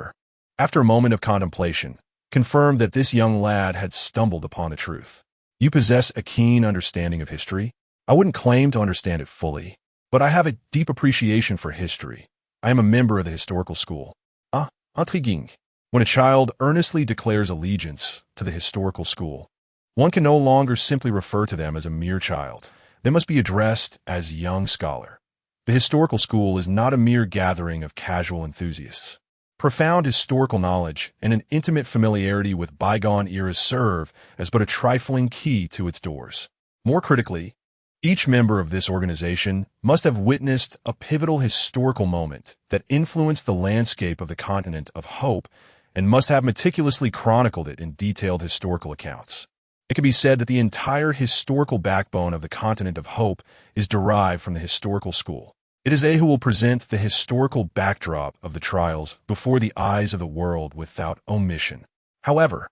after a moment of contemplation, confirmed that this young lad had stumbled upon the truth. "You possess a keen understanding of history. I wouldn't claim to understand it fully, but I have a deep appreciation for history. I am a member of the historical school." Ah, intriguing. When a child earnestly declares allegiance to the historical school, one can no longer simply refer to them as a mere child. They must be addressed as young scholar. The historical school is not a mere gathering of casual enthusiasts. Profound historical knowledge and an intimate familiarity with bygone eras serve as but a trifling key to its doors. More critically, each member of this organization must have witnessed a pivotal historical moment that influenced the landscape of the continent of hope and must have meticulously chronicled it in detailed historical accounts. It can be said that the entire historical backbone of the continent of hope is derived from the historical school. It is they who will present the historical backdrop of the trials before the eyes of the world without omission. However,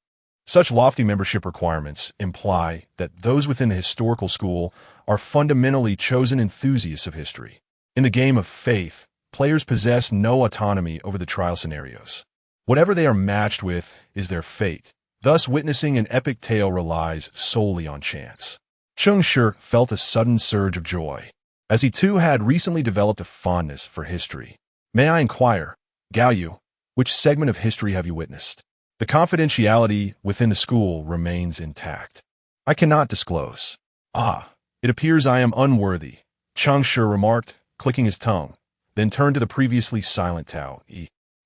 such lofty membership requirements imply that those within the historical school are fundamentally chosen enthusiasts of history. In the game of faith, players possess no autonomy over the trial scenarios. Whatever they are matched with is their fate. Thus, witnessing an epic tale relies solely on chance. Cheng Shi felt a sudden surge of joy, as he too had recently developed a fondness for history. "May I inquire, Gao Yu, which segment of history have you witnessed?" "The confidentiality within the school remains intact. I cannot disclose." "Ah, it appears I am unworthy," Cheng Shi remarked, clicking his tongue, then turned to the previously silent Tao.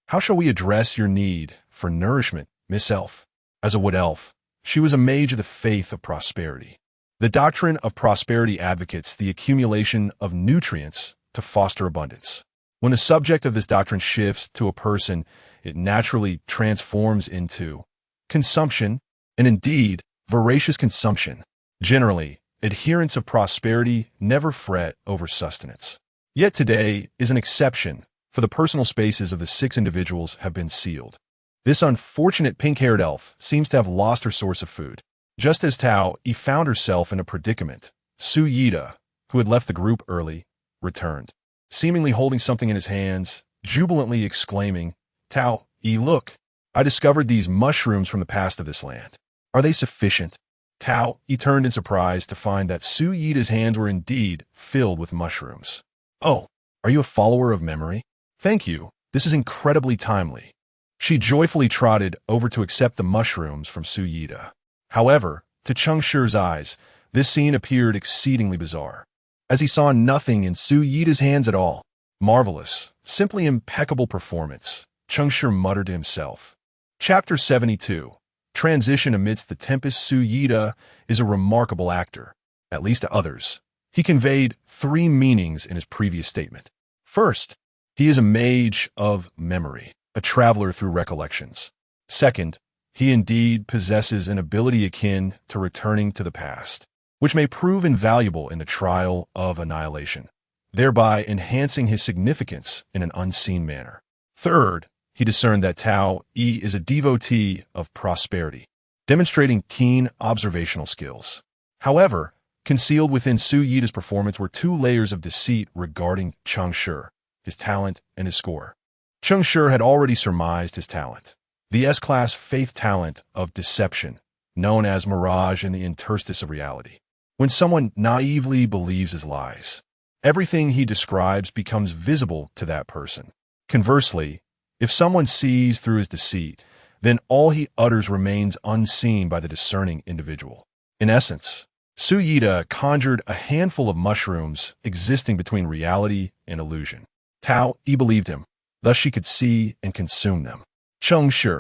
"How shall we address your need for nourishment, Miss Elf?" As a wood elf, she was a mage of the faith of prosperity. The doctrine of prosperity advocates the accumulation of nutrients to foster abundance. When the subject of this doctrine shifts to a person, it naturally transforms into consumption, and indeed, voracious consumption. Generally, adherents of prosperity never fret over sustenance. Yet today is an exception, for the personal spaces of the 6 individuals have been sealed. This unfortunate pink-haired elf seems to have lost her source of food. Just as Tao found herself in a predicament, Su Yida, who had left the group early, returned, seemingly holding something in his hands, jubilantly exclaiming, "Tao, look! I discovered these mushrooms from the past of this land. Are they sufficient?" Tao turned in surprise to find that Su Yida's hands were indeed filled with mushrooms. "Oh, are you a follower of memory? Thank you. This is incredibly timely." She joyfully trotted over to accept the mushrooms from Su Yida. However, To Cheng Shi's eyes, this scene appeared exceedingly bizarre, as he saw nothing in Su Yida's hands at all. Marvelous, simply impeccable performance, Cheng Shi muttered to himself. Chapter 72. Transition amidst the tempest. Su Yida is a remarkable actor, at least to others. He conveyed 3 meanings in his previous statement. First, he is a mage of memory, a traveler through recollections. Second, he indeed possesses an ability akin to returning to the past, which may prove invaluable in the trial of annihilation, thereby enhancing his significance in an unseen manner. Third, he discerned that Tao Yi is a devotee of prosperity, demonstrating keen observational skills. However, concealed within Su Yida's performance were 2 layers of deceit regarding Cheng Shi, his talent and his score. Cheng Shi had already surmised his talent, the S-class faith talent of deception, known as mirage in the interstice of reality. When someone naively believes his lies, everything he describes becomes visible to that person. Conversely, if someone sees through his deceit, then all he utters remains unseen by the discerning individual. In essence, Su Yida conjured a handful of mushrooms existing between reality and illusion. Tao Yi believed him, thus she could see and consume them. Cheng Shi,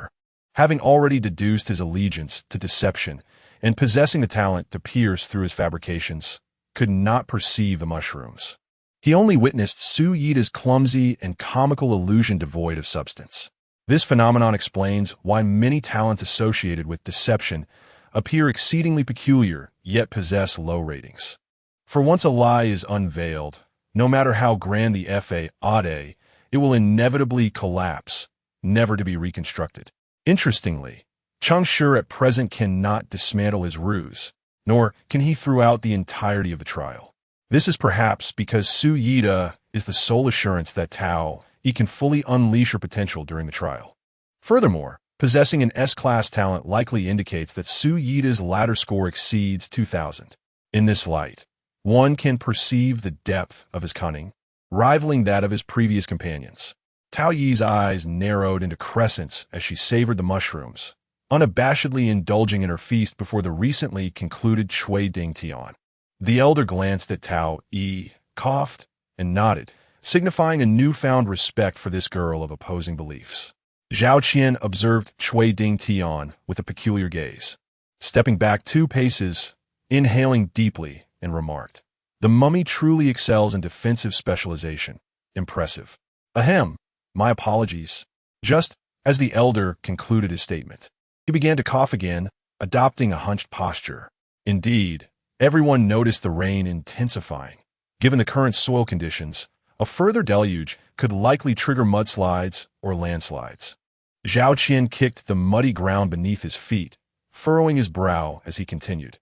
having already deduced his allegiance to deception and possessing the talent to pierce through his fabrications, could not perceive the mushrooms. He only witnessed Su Yida's clumsy and comical illusion devoid of substance. This phenomenon explains why many talents associated with deception appear exceedingly peculiar, yet possess low ratings. For once a lie is unveiled, no matter how grand the faade, it will inevitably collapse, never to be reconstructed. Interestingly, Cheng Shi at present cannot dismantle his ruse, nor can he throughout the entirety of the trial. This is perhaps because Su Yida is the sole assurance that Tao Yi can fully unleash her potential during the trial. Furthermore, possessing an S-class talent likely indicates that Su Yida's latter score exceeds 2,000. In this light, one can perceive the depth of his cunning, rivaling that of his previous companions. Tao Yi's eyes narrowed into crescents as she savored the mushrooms, unabashedly indulging in her feast before the recently concluded Shui Ding Tian. The elder glanced at Tao Yi, coughed, and nodded, signifying a newfound respect for this girl of opposing beliefs. Zhao Qian observed Shui Ding Tian with a peculiar gaze, stepping back 2 paces, inhaling deeply, and remarked, "The mummy truly excels in defensive specialization. Impressive." Ahem, my apologies. Just as the elder concluded his statement, he began to cough again, adopting a hunched posture. Indeed, everyone noticed the rain intensifying. Given the current soil conditions, a further deluge could likely trigger mudslides or landslides. Zhao Qian kicked the muddy ground beneath his feet, furrowing his brow as he continued.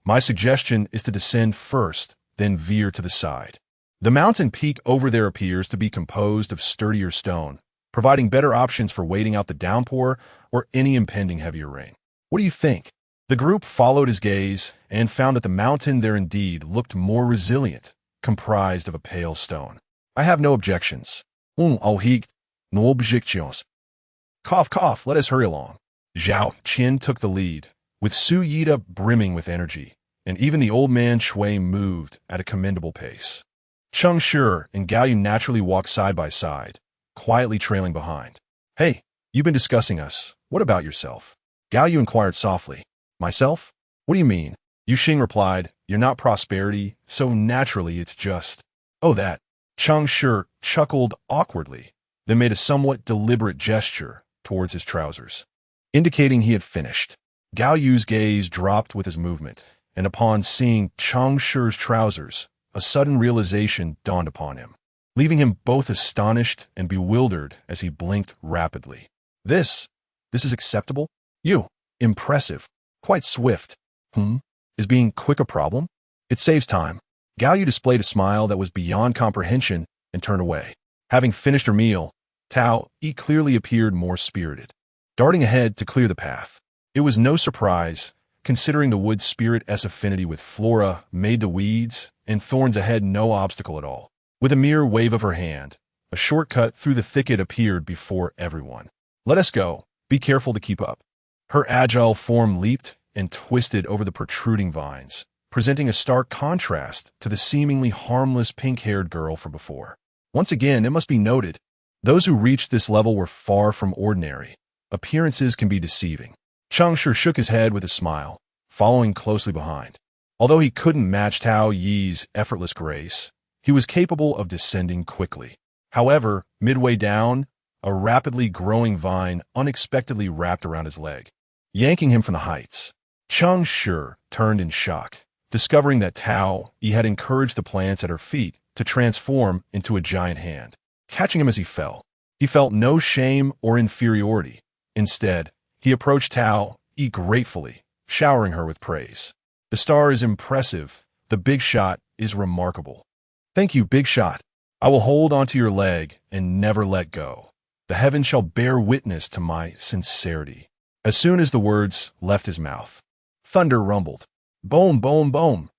"My suggestion is to descend first, then veer to the side. The mountain peak over there appears to be composed of sturdier stone, providing better options for waiting out the downpour or any impending heavier rain. What do you think?" The group followed his gaze and found that the mountain there indeed looked more resilient, comprised of a pale stone. "I have no objections. No objections. Cough, cough, let us hurry along." Zhao Qian took the lead, with Su Yida brimming with energy, and even the old man Shui moved at a commendable pace. Cheng Shi and Gao Yu naturally walked side by side, quietly trailing behind. "Hey, you've been discussing us. What about yourself?" Gao Yu inquired softly. "Myself? What do you mean?" Yu Xing replied, "You're not prosperity, so naturally it's just—" "Oh, that." Cheng Shi chuckled awkwardly, then made a somewhat deliberate gesture towards his trousers, indicating he had finished. Gao Yu's gaze dropped with his movement, and upon seeing Cheng Shi's trousers, a sudden realization dawned upon him, leaving him both astonished and bewildered as he blinked rapidly. This is acceptable? You, impressive, quite swift. Is being quick a problem? It saves time." Gao Yu displayed a smile that was beyond comprehension and turned away. Having finished her meal, Tao Yi clearly appeared more spirited, darting ahead to clear the path. It was no surprise, considering the wood spirit's affinity with flora made the weeds and thorns ahead no obstacle at all. With a mere wave of her hand, a shortcut through the thicket appeared before everyone. "Let us go. Be careful to keep up." Her agile form leaped and twisted over the protruding vines, presenting a stark contrast to the seemingly harmless pink-haired girl from before. Once again, it must be noted, those who reached this level were far from ordinary. Appearances can be deceiving. Cheng Shi shook his head with a smile, following closely behind. Although he couldn't match Tao Yi's effortless grace, he was capable of descending quickly. However, midway down, a rapidly growing vine unexpectedly wrapped around his leg, yanking him from the heights. Cheng Shi turned in shock, discovering that Tao Yi had encouraged the plants at her feet to transform into a giant hand, catching him as he fell. He felt no shame or inferiority. Instead, he approached Tao Yi gratefully, showering her with praise. The star is impressive. The big shot is remarkable. Thank you, big shot. I will hold onto your leg and never let go. The heavens shall bear witness to my sincerity. As soon as the words left his mouth, thunder rumbled. Boom, boom, boom.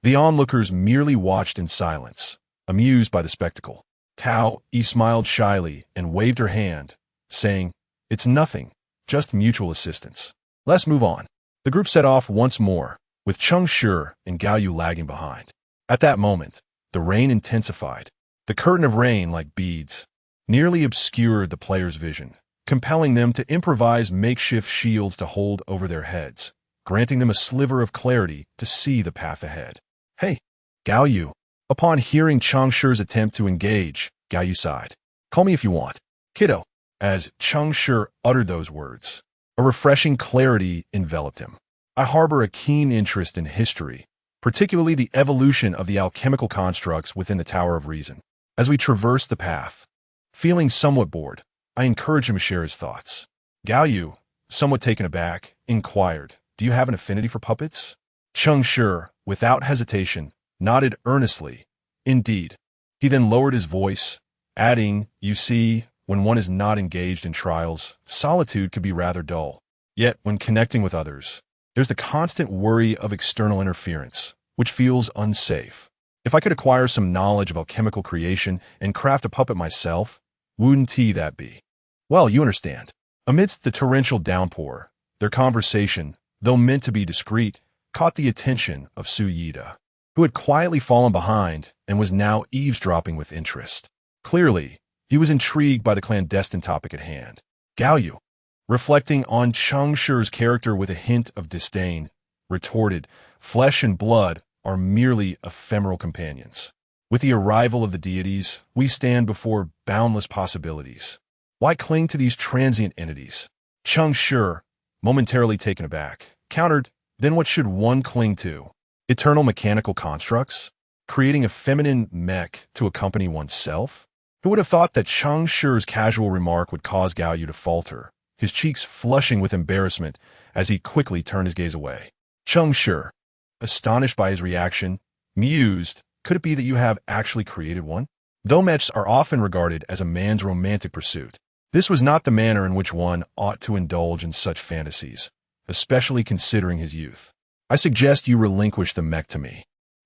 The onlookers merely watched in silence, amused by the spectacle. Tao Yi smiled shyly and waved her hand, saying, "It's nothing, just mutual assistance. Let's move on." The group set off once more, with Cheng Shi and Gao Yu lagging behind. At that moment, the rain intensified. The curtain of rain, like beads, nearly obscured the players' vision, compelling them to improvise makeshift shields to hold over their heads, granting them a sliver of clarity to see the path ahead. "Hey, Gao Yu." Upon hearing Cheng Shi's attempt to engage, Gao Yu sighed. "Call me if you want, kiddo." As Cheng Shi uttered those words, a refreshing clarity enveloped him. "I harbor a keen interest in history, particularly the evolution of the alchemical constructs within the Tower of Reason. As we traverse the path, feeling somewhat bored, I encourage him to share his thoughts." Gao Yu, somewhat taken aback, inquired, "Do you have an affinity for puppets?" Cheng Shi, without hesitation, nodded earnestly. "Indeed." He then lowered his voice, adding, "You see, when one is not engaged in trials, solitude could be rather dull. Yet, when connecting with others, there's the constant worry of external interference, which feels unsafe. If I could acquire some knowledge of alchemical creation and craft a puppet myself, wouldn't that be?" "Well, you understand." Amidst the torrential downpour, their conversation, though meant to be discreet, caught the attention of Su Yida, who had quietly fallen behind and was now eavesdropping with interest. Clearly, he was intrigued by the clandestine topic at hand. Gao Yu, reflecting on Cheng Shi's character with a hint of disdain, retorted, "Flesh and blood are merely ephemeral companions. With the arrival of the deities, we stand before boundless possibilities. Why cling to these transient entities?" Cheng Shi, momentarily taken aback, countered, "Then what should one cling to? Eternal mechanical constructs? Creating a feminine mech to accompany oneself?" Who would have thought that Cheng Shi's casual remark would cause Gao Yu to falter, his cheeks flushing with embarrassment as he quickly turned his gaze away. Cheng Shi, astonished by his reaction, mused, "Could it be that you have actually created one?" Though mechs are often regarded as a man's romantic pursuit, this was not the manner in which one ought to indulge in such fantasies, especially considering his youth. "I suggest you relinquish the mech to me.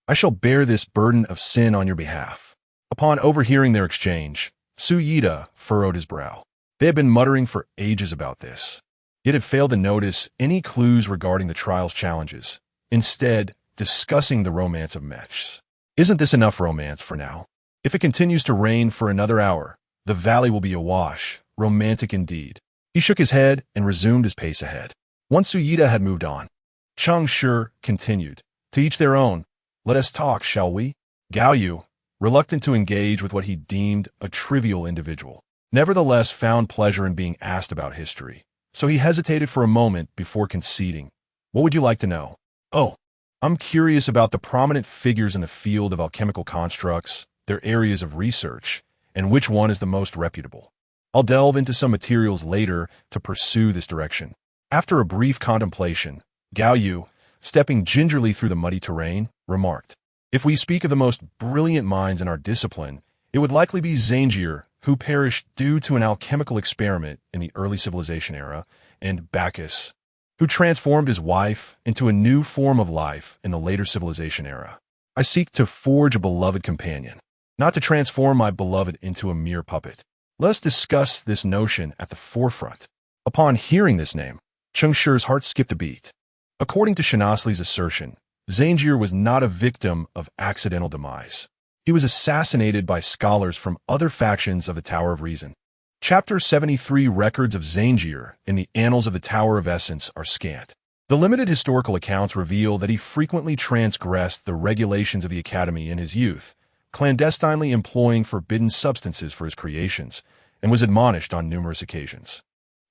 I shall bear this burden of sin on your behalf." Upon overhearing their exchange, Su Yida furrowed his brow. They had been muttering for ages about this, yet had failed to notice any clues regarding the trial's challenges, instead discussing the romance of mechs. "Isn't this enough romance for now? If it continues to rain for another hour, the valley will be awash, romantic indeed." He shook his head and resumed his pace ahead. Once Su Yida had moved on, Cheng Shi continued, "To each their own. Let us talk, shall we?" Gao Yu, reluctant to engage with what he deemed a trivial individual, nevertheless found pleasure in being asked about history, so he hesitated for a moment before conceding. "What would you like to know?" "Oh, I'm curious about the prominent figures in the field of alchemical constructs, their areas of research, and which one is the most reputable. I'll delve into some materials later to pursue this direction." After a brief contemplation, Gao Yu, stepping gingerly through the muddy terrain, remarked, "If we speak of the most brilliant minds in our discipline, it would likely be Zangier, who perished due to an alchemical experiment in the early civilization era, and Bacchus, who transformed his wife into a new form of life in the later civilization era. I seek to forge a beloved companion, not to transform my beloved into a mere puppet. Let's discuss this notion at the forefront." Upon hearing this name, Cheng Shi's heart skipped a beat. According to Shanasli's assertion, Zangier was not a victim of accidental demise. He was assassinated by scholars from other factions of the Tower of Reason. Chapter 73 records of Zangier in the Annals of the Tower of Essence are scant. The limited historical accounts reveal that he frequently transgressed the regulations of the Academy in his youth, clandestinely employing forbidden substances for his creations, and was admonished on numerous occasions.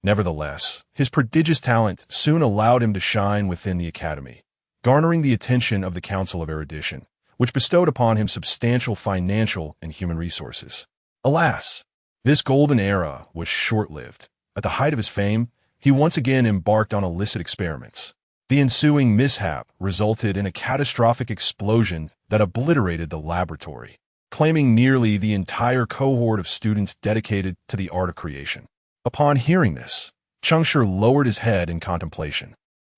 Nevertheless, his prodigious talent soon allowed him to shine within the Academy, garnering the attention of the Council of Erudition, which bestowed upon him substantial financial and human resources. Alas, this golden era was short-lived. At the height of his fame, he once again embarked on illicit experiments. The ensuing mishap resulted in a catastrophic explosion that obliterated the laboratory, claiming nearly the entire cohort of students dedicated to the art of creation. Upon hearing this, Cheng Shi lowered his head in contemplation.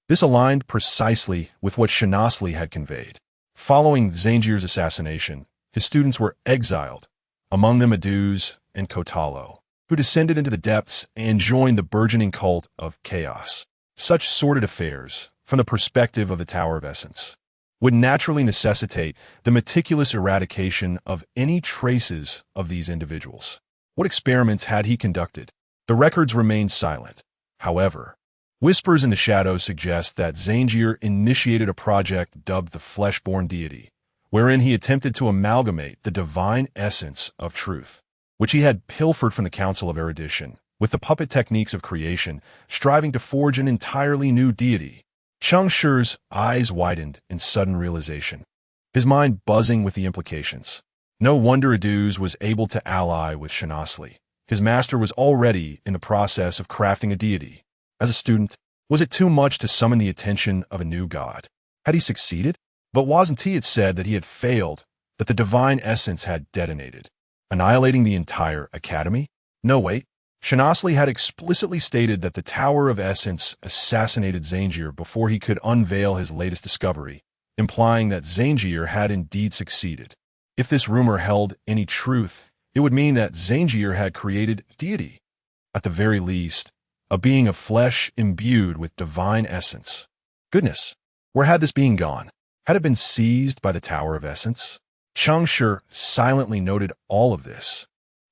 This aligned precisely with what Shanasli had conveyed. Following Zangier's assassination, his students were exiled, among them Aduz and Kotalo, who descended into the depths and joined the burgeoning cult of chaos. Such sordid affairs, from the perspective of the Tower of Essence, would naturally necessitate the meticulous eradication of any traces of these individuals. What experiments had he conducted? The records remain silent. However, whispers in the shadows suggest that Zangier initiated a project dubbed the Fleshborn Deity, wherein he attempted to amalgamate the divine essence of truth, which he had pilfered from the Council of Erudition, with the puppet techniques of creation, striving to forge an entirely new deity. Cheng Shi's eyes widened in sudden realization, his mind buzzing with the implications. No wonder Aduz was able to ally with Shanasli. His master was already in the process of crafting a deity. As a student, was it too much to summon the attention of a new god? Had he succeeded? But wasn't he had said that he had failed, that the divine essence had detonated, annihilating the entire Academy? No, wait. Shanasli had explicitly stated that the Tower of Essence assassinated Zangier before he could unveil his latest discovery, implying that Zangier had indeed succeeded. If this rumor held any truth, it would mean that Zangier had created deity. At the very least, a being of flesh imbued with divine essence. Goodness, where had this being gone? Had it been seized by the Tower of Essence? Cheng Shi silently noted all of this,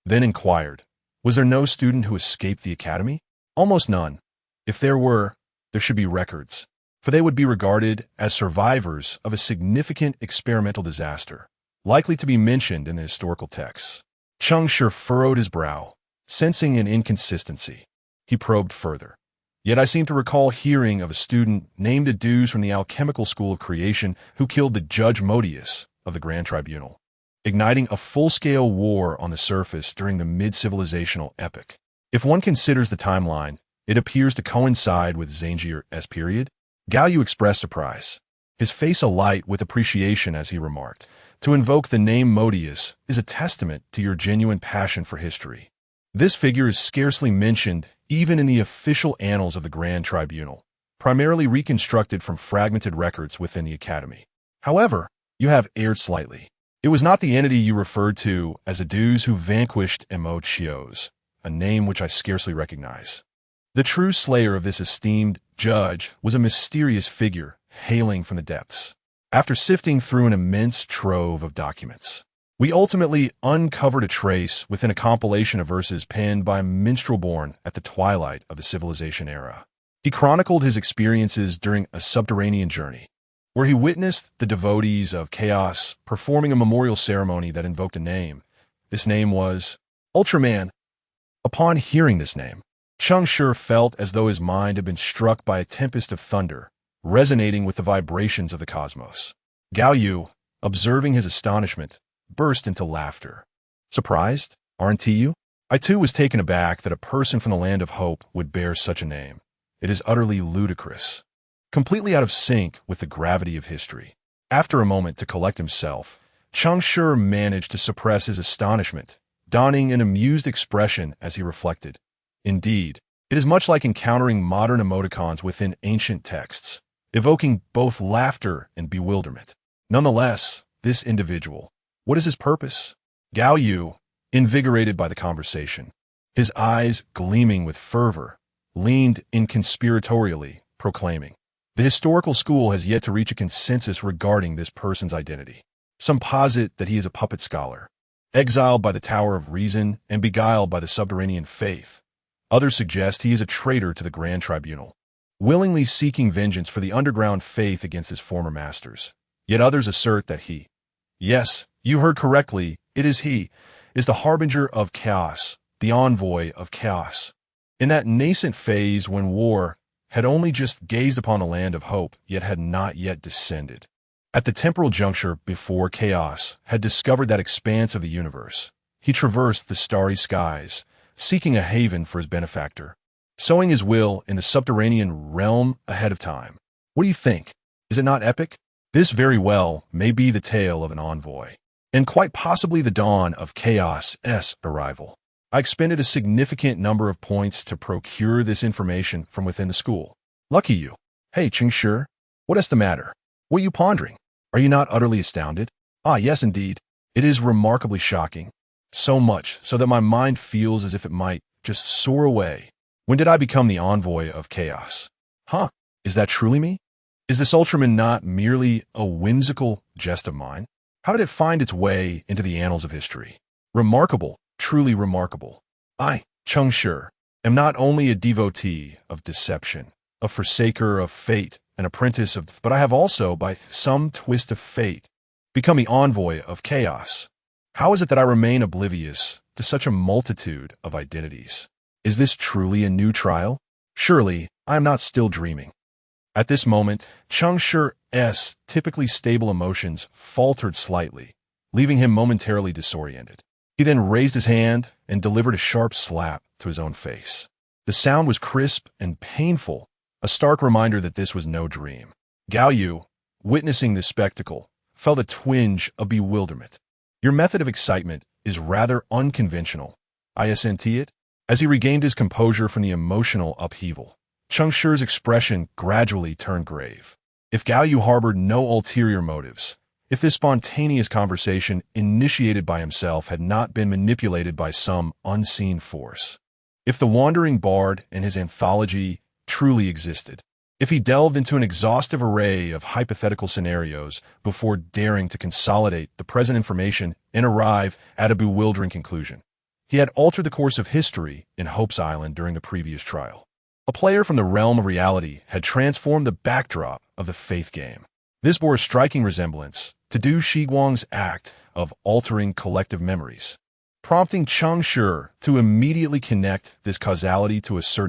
then inquired, was there no student who escaped the Academy? Almost none. If there were, there should be records, for they would be regarded as survivors of a significant experimental disaster, likely to be mentioned in the historical texts. Cheng Shi furrowed his brow, sensing an inconsistency. He probed further. Yet I seem to recall hearing of a student named Aduz from the alchemical school of creation who killed the Judge Modius of the Grand Tribunal, igniting a full-scale war on the surface during the mid-civilizational epoch. If one considers the timeline, it appears to coincide with Zangier's period. Galyu expressed surprise, his face alight with appreciation as he remarked, to invoke the name Modius is a testament to your genuine passion for history. This figure is scarcely mentioned even in the official annals of the Grand Tribunal, primarily reconstructed from fragmented records within the Academy. However, you have erred slightly. It was not the entity you referred to as Aduz who vanquished Emochios, a name which I scarcely recognize. The true slayer of this esteemed judge was a mysterious figure hailing from the depths. After sifting through an immense trove of documents, we ultimately uncovered a trace within a compilation of verses penned by a minstrel born at the twilight of the civilization era. He chronicled his experiences during a subterranean journey, where he witnessed the devotees of chaos performing a memorial ceremony that invoked a name. This name was Ultraman. Upon hearing this name, Cheng Shi felt as though his mind had been struck by a tempest of thunder, resonating with the vibrations of the cosmos. Galyu, observing his astonishment, burst into laughter. Surprised, aren't you? I too was taken aback that a person from the land of hope would bear such a name. It is utterly ludicrous, completely out of sync with the gravity of history. After a moment to collect himself, Cheng Shi managed to suppress his astonishment, donning an amused expression as he reflected. Indeed, it is much like encountering modern emoticons within ancient texts, evoking both laughter and bewilderment. Nonetheless, this individual, what is his purpose? Galyu, invigorated by the conversation, his eyes gleaming with fervor, leaned in conspiratorially, proclaiming, The historical school has yet to reach a consensus regarding this person's identity. Some posit that he is a puppet scholar, exiled by the Tower of Reason and beguiled by the subterranean faith. Others suggest he is a traitor to the Grand Tribunal, willingly seeking vengeance for the underground faith against his former masters. Yet others assert that he, yes, you heard correctly, it is he, is the harbinger of chaos, the envoy of chaos. In that nascent phase when war had only just gazed upon a land of hope, yet had not yet descended. At the temporal juncture before chaos had discovered that expanse of the universe, he traversed the starry skies, seeking a haven for his benefactor, sowing his will in the subterranean realm ahead of time. What do you think? Is it not epic? This very well may be the tale of an envoy, and quite possibly the dawn of chaos's arrival. I expended a significant number of points to procure this information from within the school. Lucky you. Hey, Cheng Shi, what is the matter? What are you pondering? Are you not utterly astounded? Ah, yes, indeed. It is remarkably shocking. So much so that my mind feels as if it might just soar away. When did I become the envoy of chaos? Huh? Is that truly me? Is this Ultraman not merely a whimsical jest of mine? How did it find its way into the annals of history? Remarkable. Truly remarkable. I, Cheng Shi, am not only a devotee of deception, a forsaker of fate, an apprentice of, but I have also, by some twist of fate, become the envoy of chaos. How is it that I remain oblivious to such a multitude of identities? Is this truly a new trial? Surely, I am not still dreaming. At this moment, Cheng Shi's typically stable emotions faltered slightly, leaving him momentarily disoriented. He then raised his hand and delivered a sharp slap to his own face. The sound was crisp and painful, a stark reminder that this was no dream. Gao Yu, witnessing this spectacle, felt a twinge of bewilderment. Your method of excitement is rather unconventional. I assent it. As he regained his composure from the emotional upheaval, Cheng Shi's expression gradually turned grave. If Gao Yu harbored no ulterior motives, if this spontaneous conversation initiated by himself had not been manipulated by some unseen force, if the wandering bard and his anthology truly existed, if he delved into an exhaustive array of hypothetical scenarios before daring to consolidate the present information and arrive at a bewildering conclusion, he had altered the course of history in Hope's Island during the previous trial. A player from the realm of reality had transformed the backdrop of the faith game. This bore a striking resemblance to Du Shiguang's act of altering collective memories, prompting Cheng Shi to immediately connect this causality to a certain